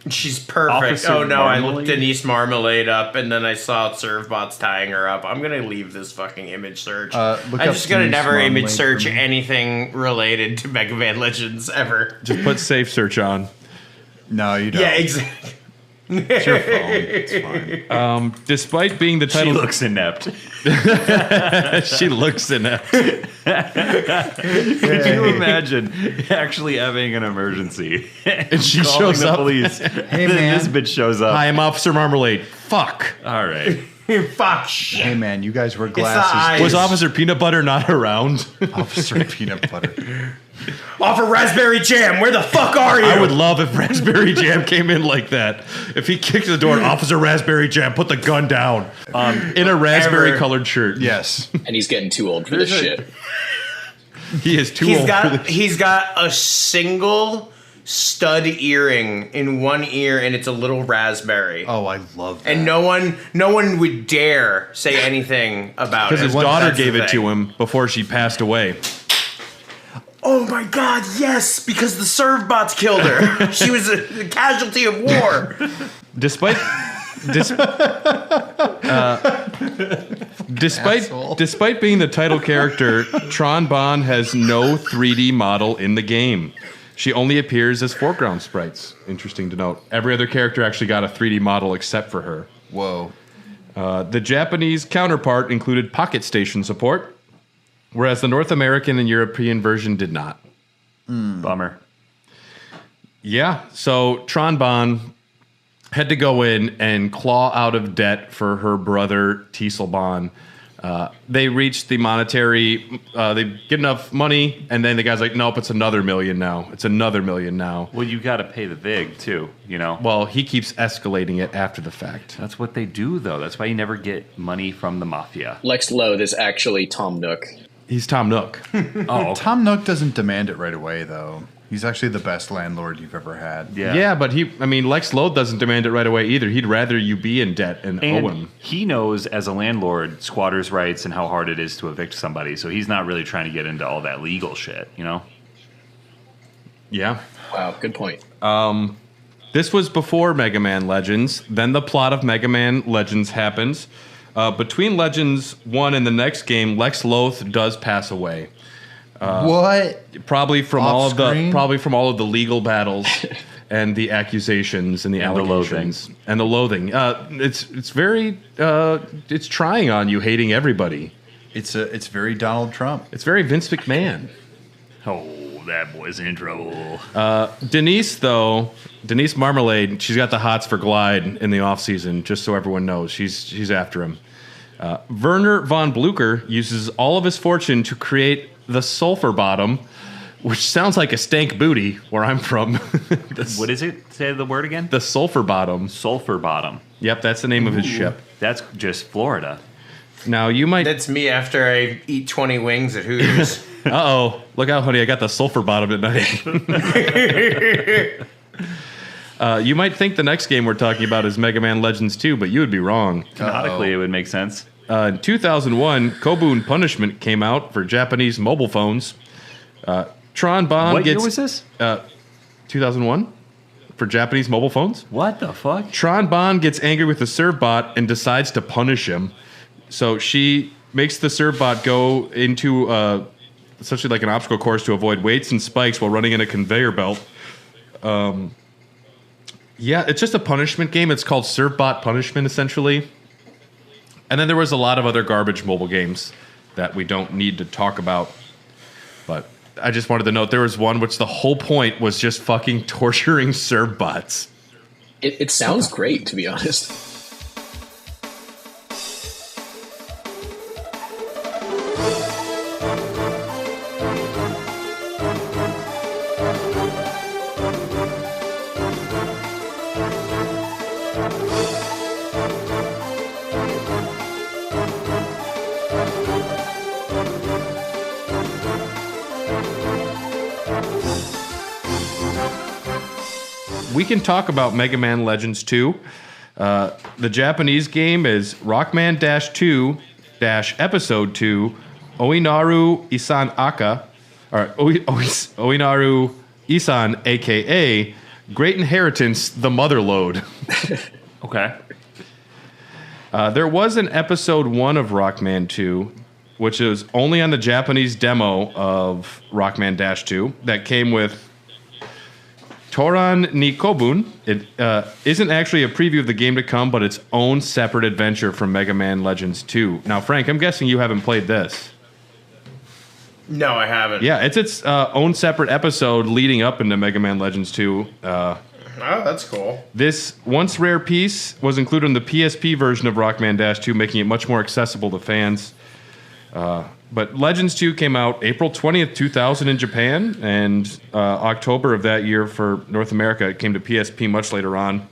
She's perfect. Officer I Marmalade? looked Denise Marmalade up and then I saw Servbots tying her up. I'm gonna leave this fucking image search. I'm just gonna never image search anything related to Mega Man Legends ever. Just put safe search on. No, you don't. Yeah, exactly. It's your phone. It's fine. Despite being the title, She looks inept. She looks inept. Could you imagine actually having an emergency and she calling shows the up? Police. Hey, man. This bitch shows up. Hi, I'm Officer Marmalade. Fuck. All right. Fuck. Hey man, you guys wear the glasses. eyes. Was Officer Peanut Butter not around? Officer Peanut Butter. Off of Raspberry Jam, where the fuck are you? I would love if Raspberry Jam came in like that. If he kicked the door, Officer Raspberry Jam, put the gun down. In a raspberry colored shirt. Yes. And he's getting too old for this shit. He is too old for this. He's got a single stud earring in one ear, and it's a little raspberry. Oh, I love that. And no one would dare say anything about it. Because his daughter gave it to him before she passed away. Oh my god, yes! Because the Servbots killed her. She was a casualty of war. Despite being the title character, Tron Bond has no 3D model in the game. She only appears as foreground sprites. Interesting to note. Every other character actually got a 3D model except for her. Whoa. The Japanese counterpart included Pocket Station support, whereas the North American and European version did not. Bummer. Yeah, so Tron Bond had to go in and claw out of debt for her brother Teasel Bond They reach the monetary, they get enough money, and then the guy's like, nope, it's another $1 million now. It's another $1 million now. Well, you got to pay the vig, too, you know? Well, he keeps escalating it after the fact. That's what they do, though. That's why you never get money from the mafia. Lex Loth is actually Tom Nook. He's Tom Nook. Oh, Tom Nook doesn't demand it right away, though. He's actually the best landlord you've ever had. Yeah, but Lex Loth doesn't demand it right away either. He'd rather you be in debt and owe him. He knows, as a landlord, squatters' rights and how hard it is to evict somebody, so he's not really trying to get into all that legal shit, you know? Yeah. Wow, good point. This was before Mega Man Legends. Then the plot of Mega Man Legends happens. Between Legends 1 and the next game, Lex Loth does pass away. What? Probably from all of the legal battles and the accusations and the allegations and the loathing. It's very it's trying on you, hating everybody. It's very Donald Trump. It's very Vince McMahon. Oh, that boy's in trouble. Denise Marmalade, she's got the hots for Glide in the off season. Just so everyone knows, she's after him. Werner von Blucher uses all of his fortune to create the Sulfur Bottom, which sounds like a stank booty where I'm from. What is it? Say the word again. The Sulfur Bottom. Sulfur Bottom. Yep, that's the name of his ship. That's just Florida. Now you might. That's me after I eat 20 wings at Hooters. Uh-oh. Look out, honey. I got the Sulfur Bottom tonight. You might think the next game we're talking about is Mega Man Legends 2, but you would be wrong. Canonically, it would make sense. In 2001, Kobun Punishment came out for Japanese mobile phones. Tron Bonne What year was this? 2001 for Japanese mobile phones. What the fuck? Tron Bonne gets angry with the Servbot and decides to punish him. So she makes the Servbot go into essentially like an obstacle course to avoid weights and spikes while running in a conveyor belt. Yeah, it's just a punishment game. It's called Servbot Punishment, essentially. And then there was a lot of other garbage mobile games that we don't need to talk about. But I just wanted to note there was one which the whole point was just fucking torturing Servbots. It sounds great, to be honest. We can talk about Mega Man Legends 2. The Japanese game is Rockman-2-Episode 2 Oinaru Isan Aka, or Oinaru Isan, a.k.a. Great Inheritance, the Motherlode. Okay. There was an Episode 1 of Rockman 2, which is only on the Japanese demo of Rockman-2 that came with Toran ni Kobun. It isn't actually a preview of the game to come, but its own separate adventure from Mega Man Legends 2. Now, Frank, I'm guessing you haven't played this. No, I haven't. Yeah, it's its own separate episode leading up into Mega Man Legends 2. Oh, that's cool. This once rare piece was included in the PSP version of Rockman-2, making it much more accessible to fans. But Legends 2 came out April 20th, 2000 in Japan, and October of that year for North America. It came to PSP much later on.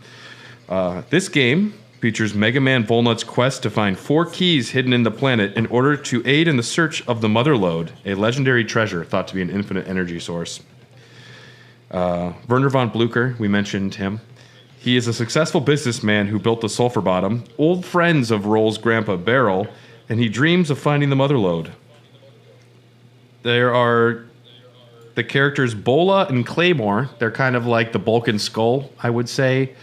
This game features Mega Man Volnut's quest to find 4 keys hidden in the planet in order to aid in the search of the Motherlode, a legendary treasure thought to be an infinite energy source. Werner von Blucher, we mentioned him. He is a successful businessman who built the Sulfur Bottom, old friends of Roll's grandpa Barrel, and he dreams of finding the Motherlode. There are the characters Bola and Claymore. They're kind of like the Bulk and Skull, I would say,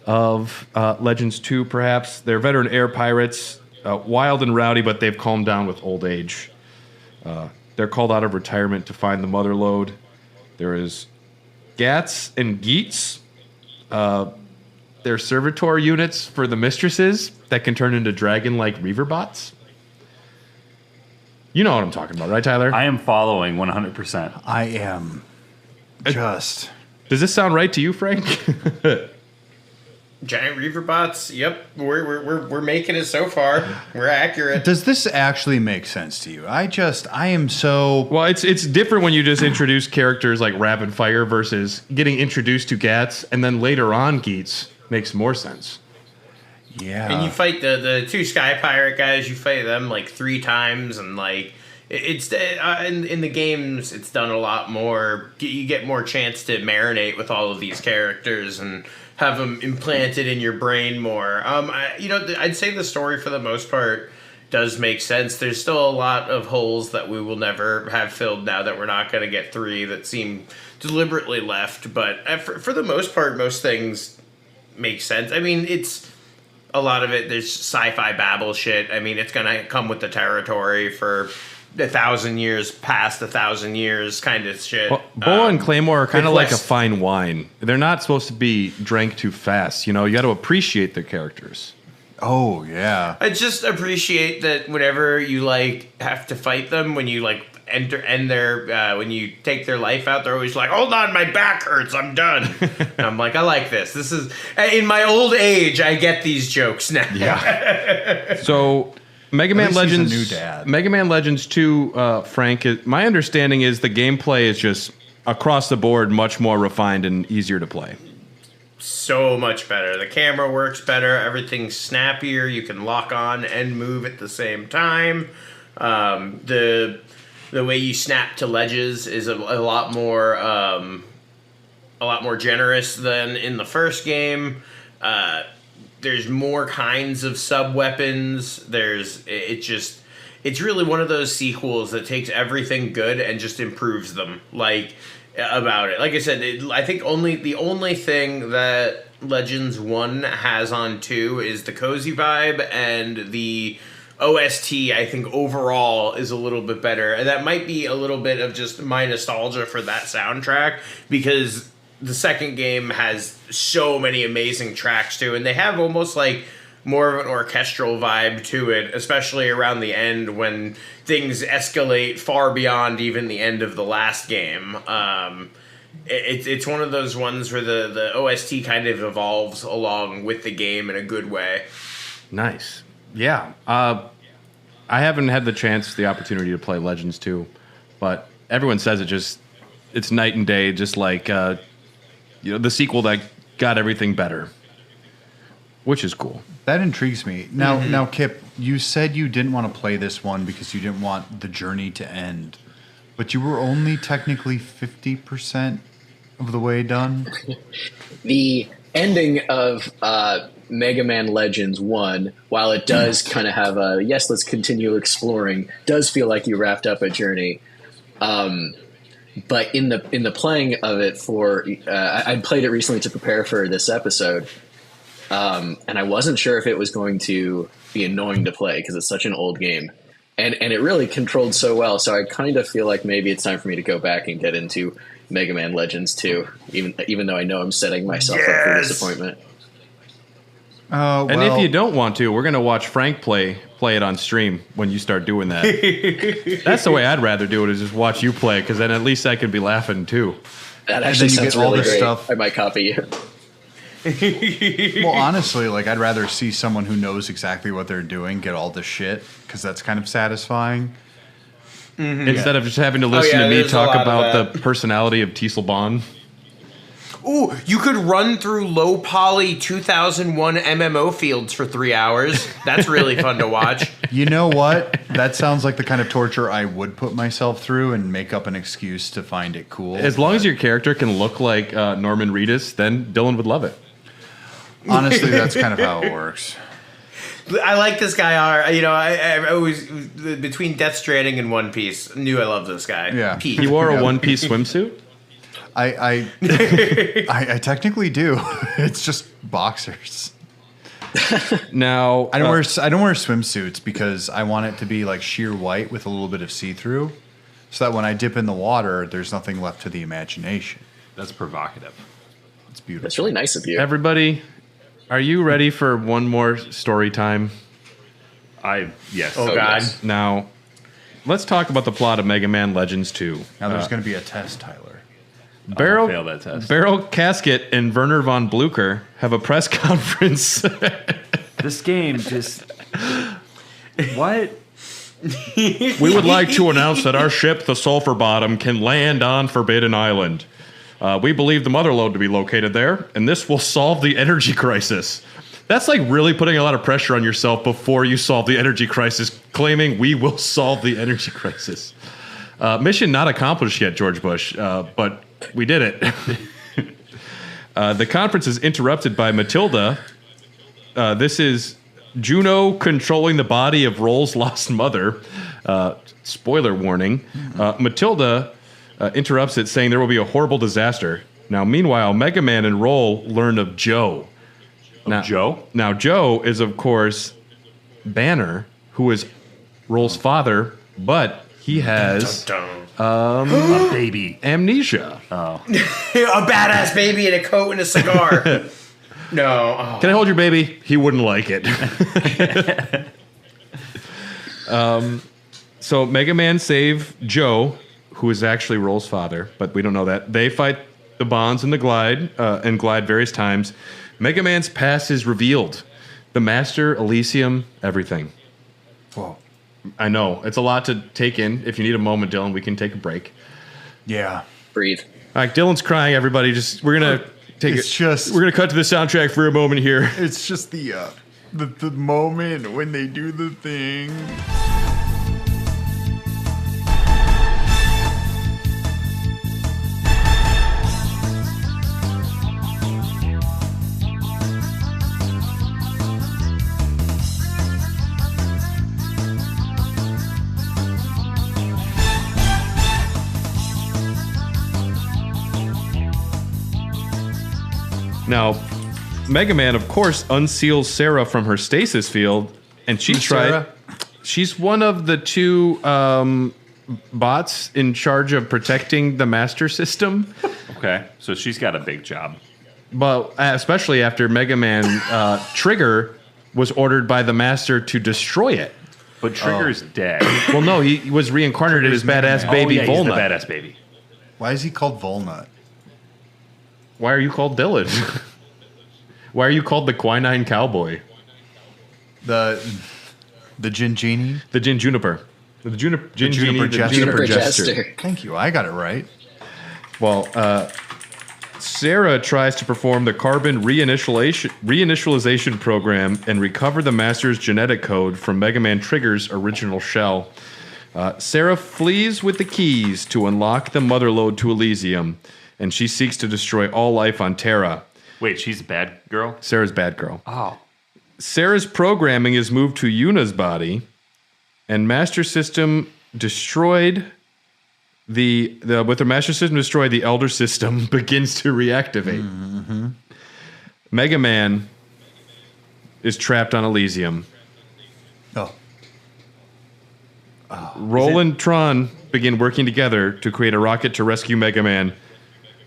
of Legends 2, perhaps. They're veteran air pirates, wild and rowdy, but they've calmed down with old age. They're called out of retirement to find the Motherlode. There is Gats and Geets. They're servitor units for the mistresses that can turn into dragon-like Reaverbots. You know what I'm talking about, right, Tyler? I am following 100%. I am just. Does this sound right to you, Frank? Giant Reaver bots. Yep, we're making it so far. We're accurate. Does this actually make sense to you? I am so... Well, it's different when you just introduce characters like Rapid Fire versus getting introduced to Gats, and then later on Geats makes more sense. Yeah. And you fight the two Sky Pirate guys. You fight them like 3 times, and like it's in the games, it's done a lot more. You get more chance to marinate with all of these characters and have them implanted in your brain more. I'd say the story for the most part does make sense. There's still a lot of holes that we will never have filled now that we're not going to get 3 that seem deliberately left. But for the most part, most things make sense. I mean, it's a lot of it. There's sci-fi babble shit. I mean, it's going to come with the territory for 1,000 years, past 1,000 years kind of shit. Well, Boa and Claymore are kind of like a fine wine. They're not supposed to be drank too fast. You got to appreciate their characters. Oh, yeah. I just appreciate that whenever you have to fight them, when you when you take their life out, they're always like, "Hold on, my back hurts. I'm done." And I'm like, I like this. This is in my old age. I get these jokes now. Yeah. So Mega Man Legends, he's a new dad. Mega Man Legends 2, Frank. My understanding is the gameplay is just across the board much more refined and easier to play. So much better. The camera works better. Everything's snappier. You can lock on and move at the same time. The way you snap to ledges is a lot more generous than in the first game. There's more kinds of sub-weapons. It's really one of those sequels that takes everything good and just improves them. About it. Like I said, I think the only thing that Legends 1 has on 2 is the cozy vibe, and the OST, I think, overall is a little bit better. And that might be a little bit of just my nostalgia for that soundtrack, because the second game has so many amazing tracks too, and they have almost like more of an orchestral vibe to it, especially around the end when things escalate far beyond even the end of the last game. It's one of those ones where the OST kind of evolves along with the game in a good way. Nice. Yeah. I haven't had the opportunity to play Legends 2, but everyone says it's night and day, just like the sequel that got everything better, which is cool. That intrigues me. Now, Kip, you said you didn't want to play this one because you didn't want the journey to end, but you were only technically 50% of the way done. The ending of Mega Man Legends 1, while it does kind of have a, yes, let's continue exploring, does feel like you wrapped up a journey. But in the playing of it I played it recently to prepare for this episode, and I wasn't sure if it was going to be annoying to play because it's such an old game, and it really controlled so well. So I kind of feel like maybe it's time for me to go back and get into Mega Man Legends 2, even though I know I'm setting myself up for disappointment. And if you don't want to, we're going to watch Frank play it on stream when you start doing that. That's the way I'd rather do it, is just watch you play, because then at least I could be laughing too. That actually sounds really great. I might copy you. Well, honestly, I'd rather see someone who knows exactly what they're doing get all the shit, because that's kind of satisfying. Mm-hmm. Instead of just having to listen to me talk about the personality of Teasel Bond. Ooh, you could run through low poly 2001 MMO fields for 3 hours. That's really fun to watch. You know what? That sounds like the kind of torture I would put myself through and make up an excuse to find it cool. As long as your character can look like Norman Reedus, then Dylan would love it. Honestly, that's kind of how it works. I like this guy. I always, between Death Stranding and One Piece, knew I loved this guy. Yeah. He wore a One Piece swimsuit? I technically do. It's just boxers. Now I don't wear swimsuits because I want it to be like sheer white with a little bit of see-through, so that when I dip in the water, there's nothing left to the imagination. That's provocative. It's beautiful. That's really nice of you. Everybody, are you ready for one more story time? Yes. Oh God. Yes. Now, let's talk about the plot of Mega Man Legends 2. Now there's going to be a test, Tyler. Barrel, fail that test. Barrel Casket and Werner von Blucher have a press conference. This game just... What? We would like to announce that our ship, the Sulphur Bottom, can land on Forbidden Island. We believe the motherlode to be located there, and this will solve the energy crisis. That's like really putting a lot of pressure on yourself before you solve the energy crisis, claiming we will solve the energy crisis. Mission not accomplished yet, George Bush, but we did it. The conference is interrupted by Matilda. This is Juno controlling the body of Roll's lost mother. Spoiler warning. Matilda interrupts it, saying there will be a horrible disaster. Now, meanwhile, Mega Man and Roll learn of Joe. Now, Joe is, of course, Banner, who is Roll's father, but he has a baby. Amnesia. Oh. A badass baby in a coat and a cigar. No. Oh. Can I hold your baby? He wouldn't like it. So Mega Man save Joe, who is actually Roll's father, but we don't know that. They fight the Bonds and the Glide, and glide various times. Mega Man's past is revealed. The Master, Elysium, everything. Whoa. I know. It's a lot to take in. If you need a moment, Dylan, we can take a break. Yeah. Breathe. All right, Dylan's crying, everybody. We're going to take we're going to cut to the soundtrack for a moment here. It's just the moment when they do the thing. Now, Mega Man, of course, unseals Sarah from her stasis field, and she tried. Sarah? She's one of the two bots in charge of protecting the Master System. Okay, so she's got a big job. But especially after Mega Man Trigger was ordered by the Master to destroy it. But Trigger's dead. Well, no, he was reincarnated as badass baby Volnut. Volnut. He's the badass baby. Why is he called Volnut? Why are you called Dylan? Why are you called the Quinine Cowboy? The Gin Genie? The Gin Juniper. The Juniper Jester. Thank you. I got it right. Well, Sarah tries to perform the carbon reinitialization program and recover the Master's genetic code from Mega Man Trigger's original shell. Sarah flees with the keys to unlock the motherlode to Elysium, and she seeks to destroy all life on Terra. Wait, she's a bad girl? Sarah's bad girl. Oh. Sarah's programming is moved to Yuna's body, and Master System destroyed with the Master System destroyed, the Elder System begins to reactivate. Mm-hmm. Mega Man is trapped on Elysium. Roll and Tron begin working together to create a rocket to rescue Mega Man.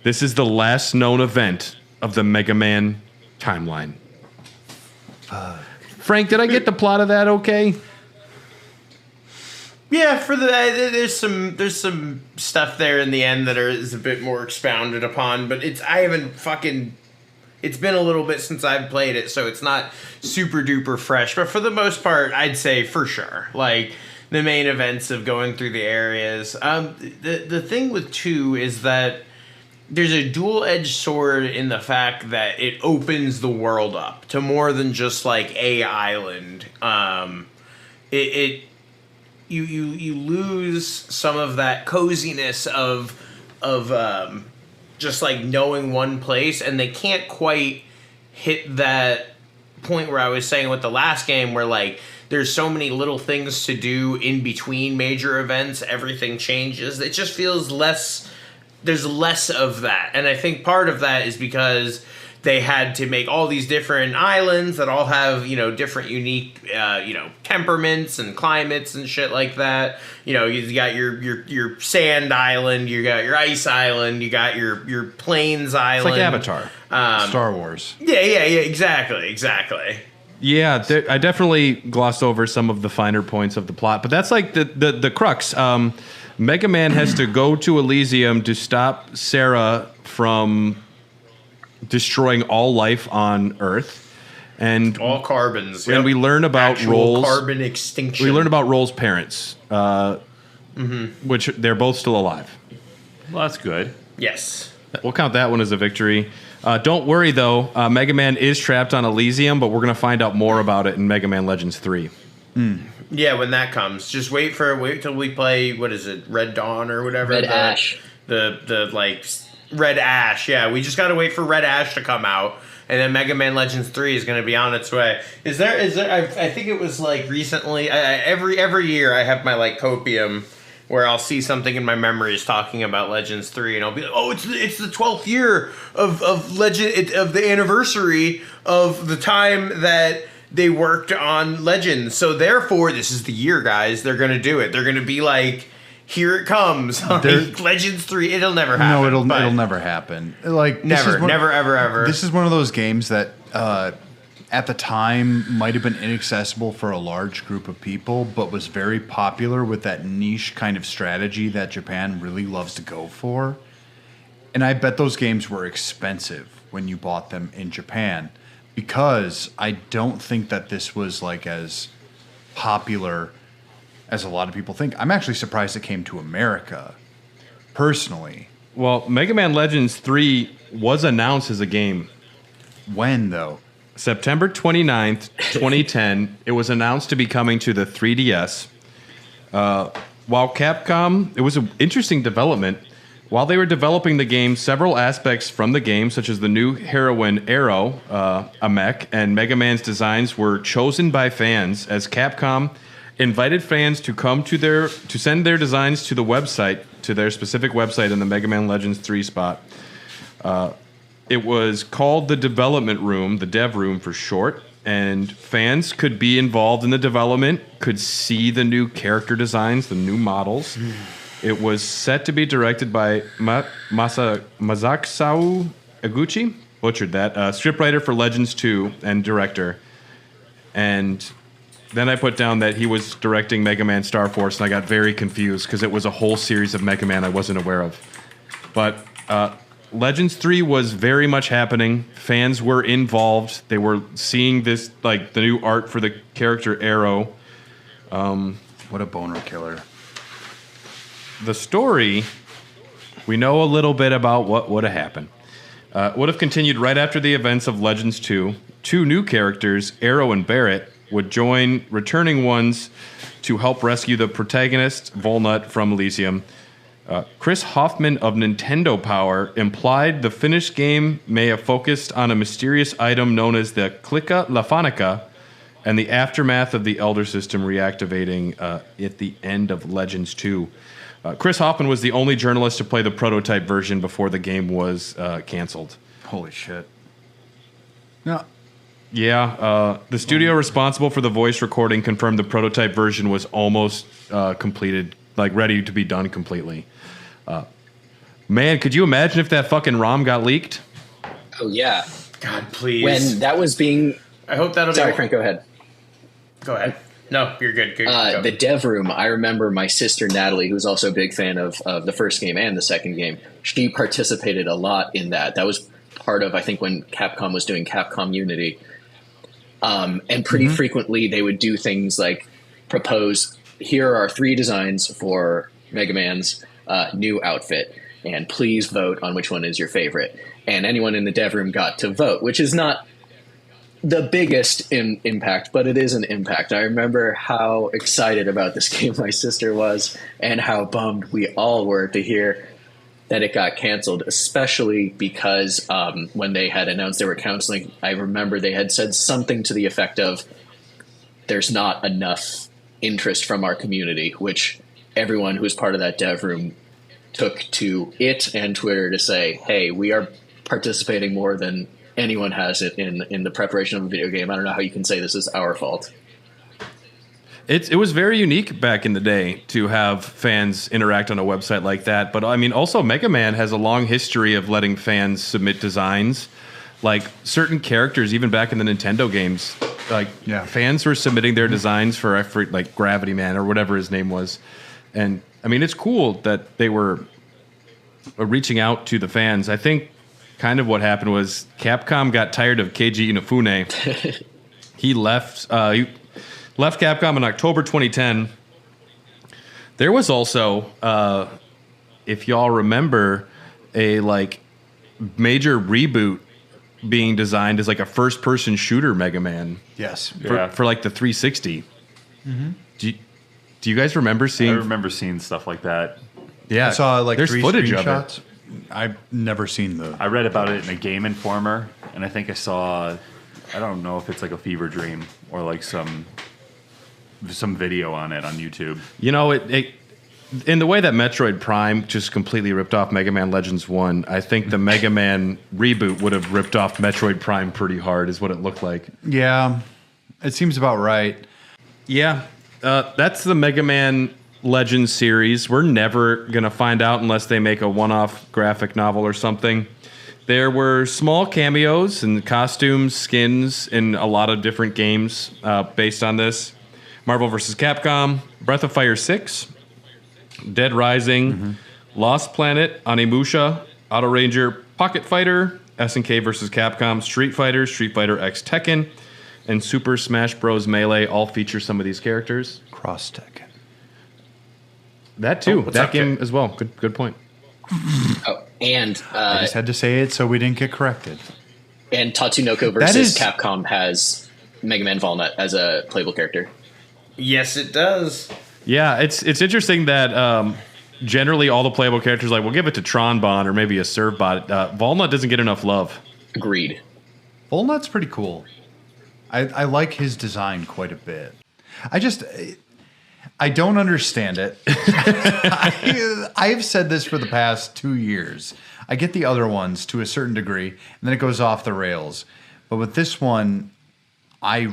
This is the last known event of the Mega Man timeline. Frank, did I get the plot of that okay? Yeah, for there's some stuff there in the end that is a bit more expounded upon, but it's been a little bit since I've played it, so it's not super duper fresh. But for the most part, I'd say for sure, like the main events of going through the areas. The thing with 2 is that there's a dual-edged sword in the fact that it opens the world up to more than just like a island. You lose some of that coziness of just like knowing one place, and they can't quite hit that point where I was saying with the last game where like there's so many little things to do in between major events, everything changes. It just feels less. There's less of that, and I think part of that is because they had to make all these different islands that all have, different unique, temperaments and climates and shit like that. You got your sand island, you got your ice island, you got your plains island. It's like Avatar. Star Wars. Yeah, exactly. Yeah, I definitely glossed over some of the finer points of the plot, but that's like the crux. Mega Man has to go to Elysium to stop Sarah from destroying all life on Earth, and all carbons. And we learn about Actual Roll's carbon extinction. We learn about Roll's parents, which they're both still alive. Well, that's good. Yes. We'll count that one as a victory. Don't worry, though. Mega Man is trapped on Elysium, but we're going to find out more about it in Mega Man Legends 3. Yeah, when that comes, just wait till we play. What is it, Red Dawn or whatever? Red Ash. The like Red Ash. Yeah, we just got to wait for Red Ash to come out, and then Mega Man Legends 3 is going to be on its way. Is there? I think it was like recently. Every year I have my like copium, where I'll see something in my memories talking about Legends 3, and I'll be like, oh, it's the 12th year of Legend of the anniversary of the time that they worked on Legends. So therefore, this is the year, guys. They're gonna do it. They're gonna be like, here it comes. Like, Legends 3. It'll never happen. No, it'll never happen. Like never, ever. This is one of those games that at the time might have been inaccessible for a large group of people, but was very popular with that niche kind of strategy that Japan really loves to go for. And I bet those games were expensive when you bought them in Japan, because I don't think that this was like as popular as a lot of people think. I'm actually surprised it came to America, personally. Well, Mega Man Legends 3 was announced as a game. When, though? September 29th, 2010. It was announced to be coming to the 3DS. While Capcom, it was an interesting development. While they were developing the game, several aspects from the game, such as the new heroine Arrow, a mech, and Mega Man's designs were chosen by fans, as Capcom invited fans to come to send their designs to the website, to their specific website in the Mega Man Legends 3 spot. It was called the development room, the dev room for short, and fans could be involved in the development, could see the new character designs, the new models. It was set to be directed by Masakisao Eguchi, butchered that, scriptwriter for Legends 2 and director. And then I put down that he was directing Mega Man Star Force, and I got very confused because it was a whole series of Mega Man I wasn't aware of. But Legends 3 was very much happening. Fans were involved. They were seeing this, like the new art for the character Arrow. What a boner killer. The story, we know a little bit about what would have happened. Would have continued right after the events of Legends 2. Two new characters, Arrow and Barrett, would join returning ones to help rescue the protagonist, Volnut, from Elysium. Chris Hoffman of Nintendo Power implied the finished game may have focused on a mysterious item known as the Clica Lafonica and the aftermath of the Elder System reactivating at the end of Legends 2. Chris Hoffman was the only journalist to play the prototype version before the game was canceled. Holy shit. No. Yeah, the studio responsible for the voice recording confirmed the prototype version was almost completed, like ready to be done completely. Man, could you imagine if that fucking ROM got leaked? Oh, yeah. God, please. When that was being... I hope that'll Sorry, be... Frank, go ahead. Go ahead. No, you're good. Go. The dev room, I remember my sister Natalie, who's also a big fan of the first game and the second game, she participated a lot in that. That was part of, I think, when Capcom was doing Capcom Unity. And pretty frequently they would do things like propose, here are 3 designs for Mega Man's new outfit, and please vote on which one is your favorite. And anyone in the dev room got to vote, which is not the biggest impact, but it is an impact. I remember how excited about this game my sister was, and how bummed we all were to hear that it got canceled, especially because when they had announced they were canceling, I remember they had said something to the effect of, there's not enough interest from our community, which everyone who was part of that dev room took to it and Twitter to say, hey, we are participating more than anyone has it in the preparation of a video game. I don't know how you can say this is our fault. It was very unique back in the day to have fans interact on a website like that. But I mean, also Mega Man has a long history of letting fans submit designs. like certain characters, even back in the Nintendo games, like fans were submitting their designs for like Gravity Man or whatever his name was. And I mean, it's cool that they were reaching out to the fans. I think kind of what happened was Capcom got tired of Keiji Inafune. He left Capcom in October 2010. There was also, if y'all remember, a like major reboot being designed as like a first-person shooter Mega Man. Yes. For like the 360. Mm-hmm. Do you guys remember seeing? I remember seeing stuff like that. Yeah, I saw like there's 3 footage of screenshots. it. I've never seen the. I read about it in a Game Informer, and I think I saw. I don't know if it's like a fever dream or like some video on it on YouTube. You know, it in the way that Metroid Prime just completely ripped off Mega Man Legends 1, I think the Mega Man reboot would have ripped off Metroid Prime pretty hard, is what it looked like. Yeah, it seems about right. Yeah, that's the Mega Man Legends series. We're never going to find out unless they make a one-off graphic novel or something. There were small cameos and costumes, skins in a lot of different games based on this. Marvel vs. Capcom, Breath of Fire 6, Dead Rising, Lost Planet, Onimusha, Auto Ranger, Pocket Fighter, SNK vs. Capcom, Street Fighter X Tekken, and Super Smash Bros. Melee all feature some of these characters. Cross Tekken. That too. What's That up, game kid? as well. Good point. Oh, and I just had to say it so we didn't get corrected. And Tatsunoko versus Capcom has Mega Man Volnut as a playable character. Yes, it does. Yeah, it's interesting that generally all the playable characters like we'll give it to Tronbot or maybe a Servbot. Volnut doesn't get enough love. Agreed. Volnut's pretty cool. I like his design quite a bit. I don't understand it. I've said this for the past 2 years. I get the other ones to a certain degree, and then it goes off the rails. But with this one, I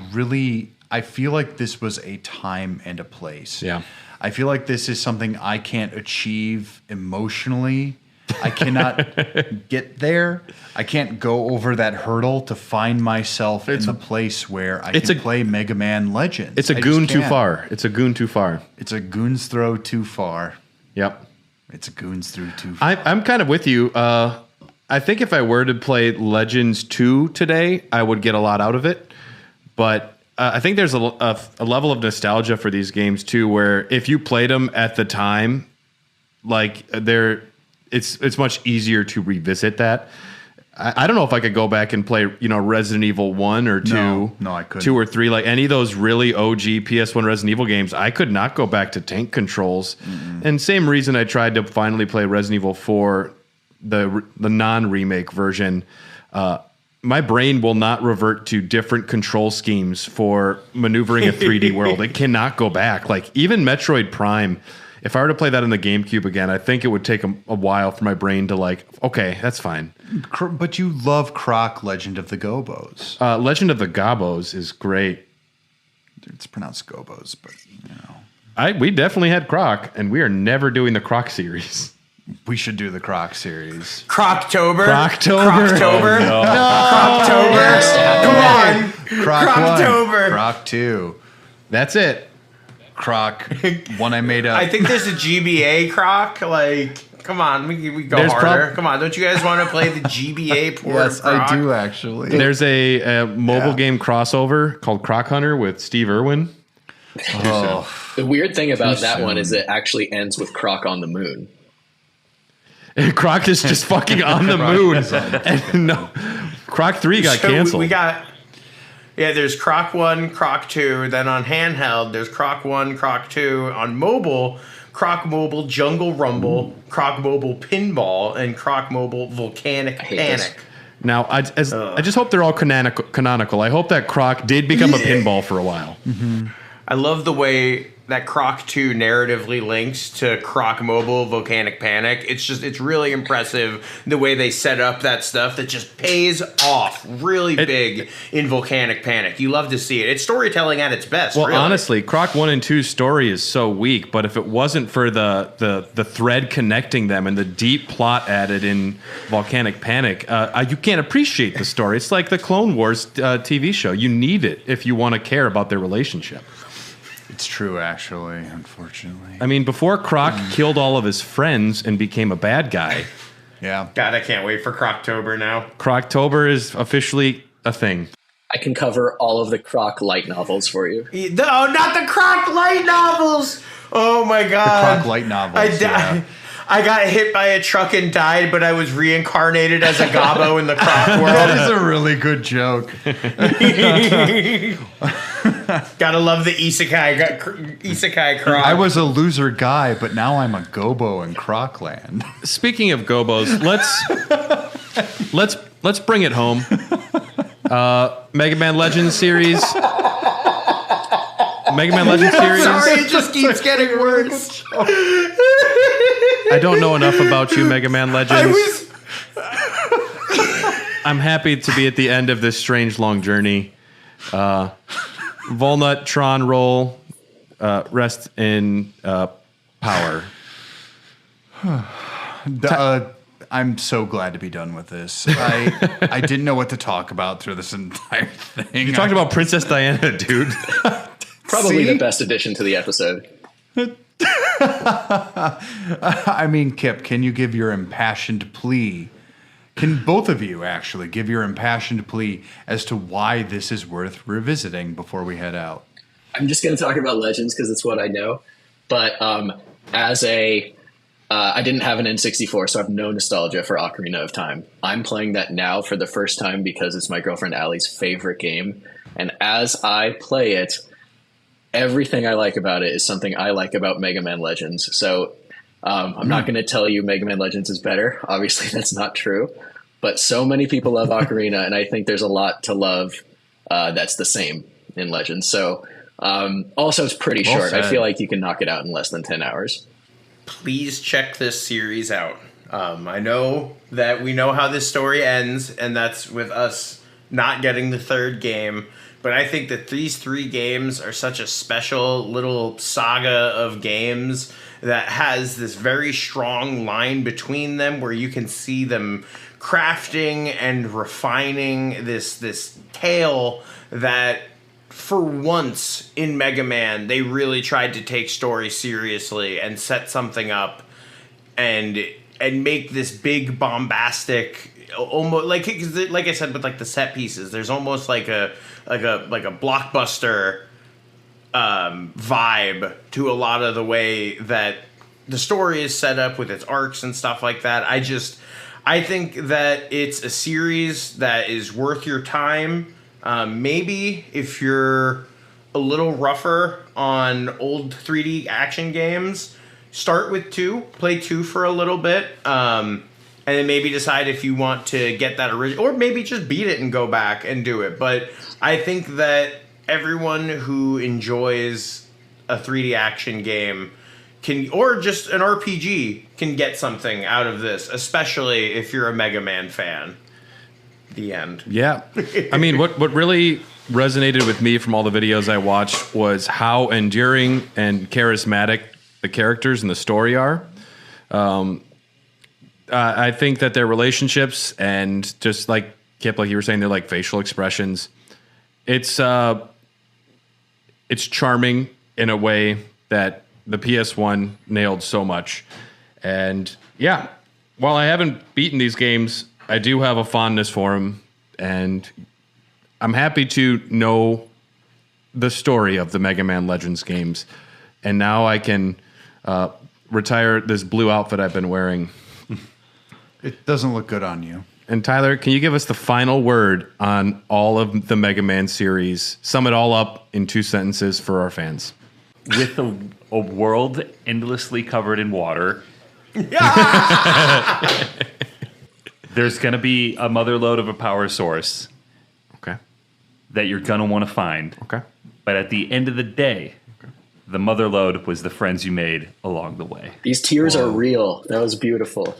feel like this was a time and a place. Yeah. I feel like this is something I can't achieve emotionally. I cannot get there. I can't go over that hurdle to find myself in the place where I can play Mega Man Legends. It's a goon too far. It's a goon too far. It's a goon's throw too far. Yep. It's a goon's through too far. I'm kind of with you. I think if I were to play Legends 2 today, I would get a lot out of it. But I think there's a level of nostalgia for these games too, where if you played them at the time, like it's much easier to revisit that. I don't know if I could go back and play, Resident Evil 1 or 2. No, I couldn't. 2 or 3, like any of those really OG PS1 Resident Evil games. I could not go back to tank controls. And same reason I tried to finally play Resident Evil 4, the non-remake version. My brain will not revert to different control schemes for maneuvering a 3D world. It cannot go back. Like even Metroid Prime, if I were to play that in the GameCube again, I think it would take a while for my brain to okay, that's fine. But you love Croc Legend of the Gobos. Legend of the Gobos is great. It's pronounced Gobos, but we definitely had Croc, and we are never doing the Croc series. We should do the Croc series. Croctober. Croctober. Croctober. Oh, no. Croctober. Come on. Croc Croctober. 1. Croc 2. That's it. Croc. One I made up. I think there's a GBA Croc. Come on, we go There's harder. Come on, don't you guys want to play the GBA port Yes, of Croc? I do actually. There's a mobile game crossover called Croc Hunter with Steve Irwin. Oh. The weird thing about Too that one soon. is it actually ends with Croc on the moon. Croc is just fucking on the moon. And no, Croc 3 got canceled. We got there's Croc 1, Croc 2. Then on handheld, there's Croc 1, Croc 2. On mobile, Croc Mobile Jungle Rumble, Croc Mobile Pinball, and Croc Mobile Volcanic Panic. Now, I just hope they're all canonical. I hope that Croc did become a pinball for a while. I love the way Croc 2 narratively links to Croc Mobile Volcanic Panic. It's really impressive the way they set up that stuff that just pays off really big in Volcanic Panic. You love to see it. It's storytelling at its best. Well, really. honestly, Croc 1 and 2's story is so weak, but if it wasn't for the thread connecting them and the deep plot added in Volcanic Panic, you can't appreciate the story. It's like the Clone Wars TV show. You need it if you want to care about their relationship. It's true, actually, unfortunately. I mean, before Croc killed all of his friends and became a bad guy. Yeah. God, I can't wait for Croctober now. Croctober is officially a thing. I can cover all of the Croc light novels for you. No, not the Croc light novels! Oh my god. The Croc light novels, I got hit by a truck and died, but I was reincarnated as a gobbo in the Croc world. That is a really good joke. Gotta love the isekai Croc. I was a loser guy, but now I'm a gobo in Crocland. Speaking of gobos, let's bring it home. Mega Man Legends series. Mega Man Legends series. Sorry, it just keeps getting worse. I don't know enough about you, Mega Man Legends. I'm happy to be at the end of this strange long journey. Volnut Tron roll, rest in power. I'm so glad to be done with this. I didn't know what to talk about through this entire thing. You talked about Princess Diana, dude. Probably the best addition to the episode. I mean, Kip, can you give your impassioned plea? Can both of you actually give your impassioned plea as to why this is worth revisiting before we head out? I'm just going to talk about Legends because it's what I know. But I didn't have an N64, so I have no nostalgia for Ocarina of Time. I'm playing that now for the first time because it's my girlfriend Allie's favorite game. And as I play it, everything I like about it is something I like about Mega Man Legends. So I'm not going to tell you Mega Man Legends is better. Obviously, that's not true. But so many people love Ocarina, and I think there's a lot to love that's the same in Legends. So also, it's pretty short. I feel like you can knock it out in less than 10 hours. Please check this series out. I know that we know how this story ends, and that's with us not getting the third game. But I think that these 3 games are such a special little saga of games that has this very strong line between them where you can see them crafting and refining this tale that for once in Mega Man, they really tried to take story seriously and set something up and make this big bombastic, almost like I said, with like the set pieces, there's almost like a blockbuster vibe to a lot of the way that the story is set up with its arcs and stuff like that. I think that it's a series that is worth your time. Maybe if you're a little rougher on old 3D action games, start with 2, play 2 for a little bit, and then maybe decide if you want to get that original, or maybe just beat it and go back and do it. But I think that everyone who enjoys a 3D action game can, or just an RPG, can get something out of this, especially if you're a Mega Man fan. The end. Yeah. I mean, what really resonated with me from all the videos I watched was how enduring and charismatic the characters in the story are. I think that their relationships and just like Kip, like you were saying, they're like facial expressions. It's charming in a way that the PS1 nailed so much. And yeah, while I haven't beaten these games, I do have a fondness for them, and I'm happy to know the story of the Mega Man Legends games. And now I can retire this blue outfit I've been wearing. It doesn't look good on you. And Tyler, can you give us the final word on all of the Mega Man series? Sum it all up in 2 sentences for our fans. With a world endlessly covered in water, there's going to be a mother lode of a power source. Okay. That you're going to want to find. Okay. But at the end of the day, The mother lode was the friends you made along the way. These tears are real. That was beautiful.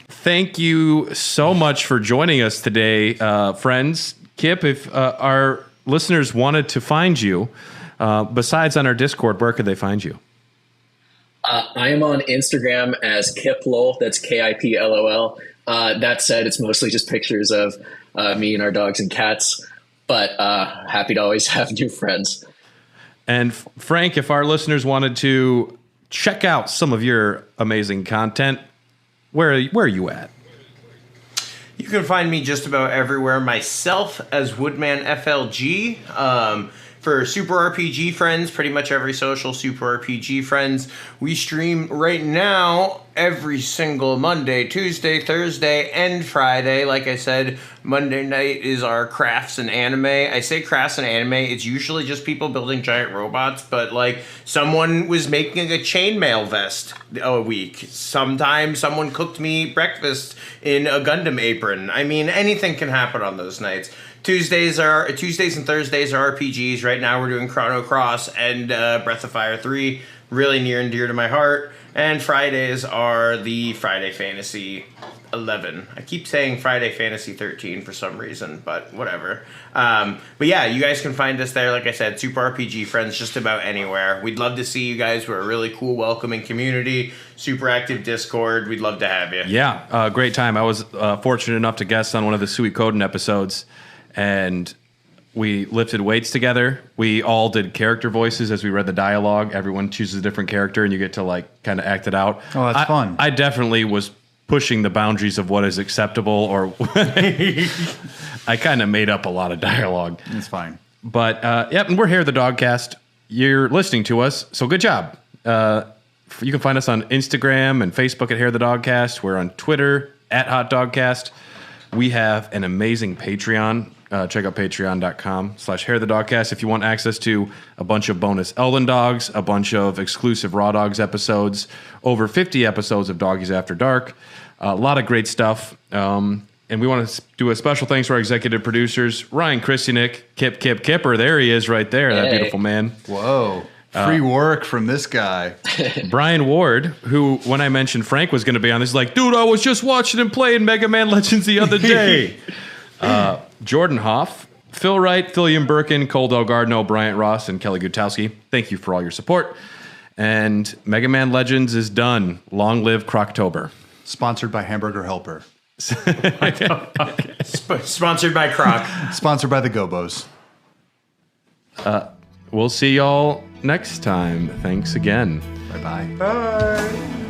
Thank you so much for joining us today, friends. Kip, if our listeners wanted to find you, besides on our Discord, where could they find you? I am on Instagram as Kiplol. That's KIPLOL. That said, it's mostly just pictures of me and our dogs and cats, but happy to always have new friends. And Frank, if our listeners wanted to check out some of your amazing content, where are you at? You can find me just about everywhere myself as Woodman FLG. For Super RPG Friends, pretty much every social Super RPG Friends. We stream right now every single Monday, Tuesday, Thursday, and Friday. Like I said, Monday night is our crafts and anime. I say crafts and anime, it's usually just people building giant robots, but like someone was making a chainmail vest a week. Sometimes someone cooked me breakfast in a Gundam apron. I mean, anything can happen on those nights. Tuesdays and Thursdays are RPGs. Right now we're doing Chrono Cross and Breath of Fire 3, really near and dear to my heart. And Fridays are the Friday Fantasy 11. I keep saying Friday Fantasy 13 for some reason, but whatever. But yeah, you guys can find us there. Like I said, Super RPG Friends, just about anywhere. We'd love to see you guys. We're a really cool, welcoming community. Super active Discord. We'd love to have you. Yeah, great time. I was fortunate enough to guest on one of the Suikoden episodes, and we lifted weights together. We all did character voices as we read the dialogue. Everyone chooses a different character, and you get to like kind of act it out. Oh, that's fun. I definitely was pushing the boundaries of what is acceptable, or I kind of made up a lot of dialogue. It's fine. But yep, and we're here at the Dogcast. You're listening to us, so good job. You can find us on Instagram and Facebook at Hair the Dogcast. We're on Twitter at Hot Dogcast. We have an amazing Patreon. Check out patreon.com/Hair the Dogcast if you want access to a bunch of bonus Elden Dogs, a bunch of exclusive Raw Dogs episodes, over 50 episodes of Doggies After Dark, a lot of great stuff. And we want to do a special thanks to our executive producers, Ryan Christianick, Kipper. There he is right there, that beautiful man. Whoa. Free work from this guy. Brian Ward, who, when I mentioned Frank was going to be on this, is like, dude, I was just watching him play in Mega Man Legends the other day. Jordan Hoff, Phil Wright, Philium Birkin, Cole Delgardno, Bryant Ross, and Kelly Gutowski. Thank you for all your support. And Mega Man Legends is done. Long live Croctober. Sponsored by Hamburger Helper. Sponsored by Croc. Sponsored by the Gobos. We'll see y'all next time. Thanks again. Bye-bye. Bye.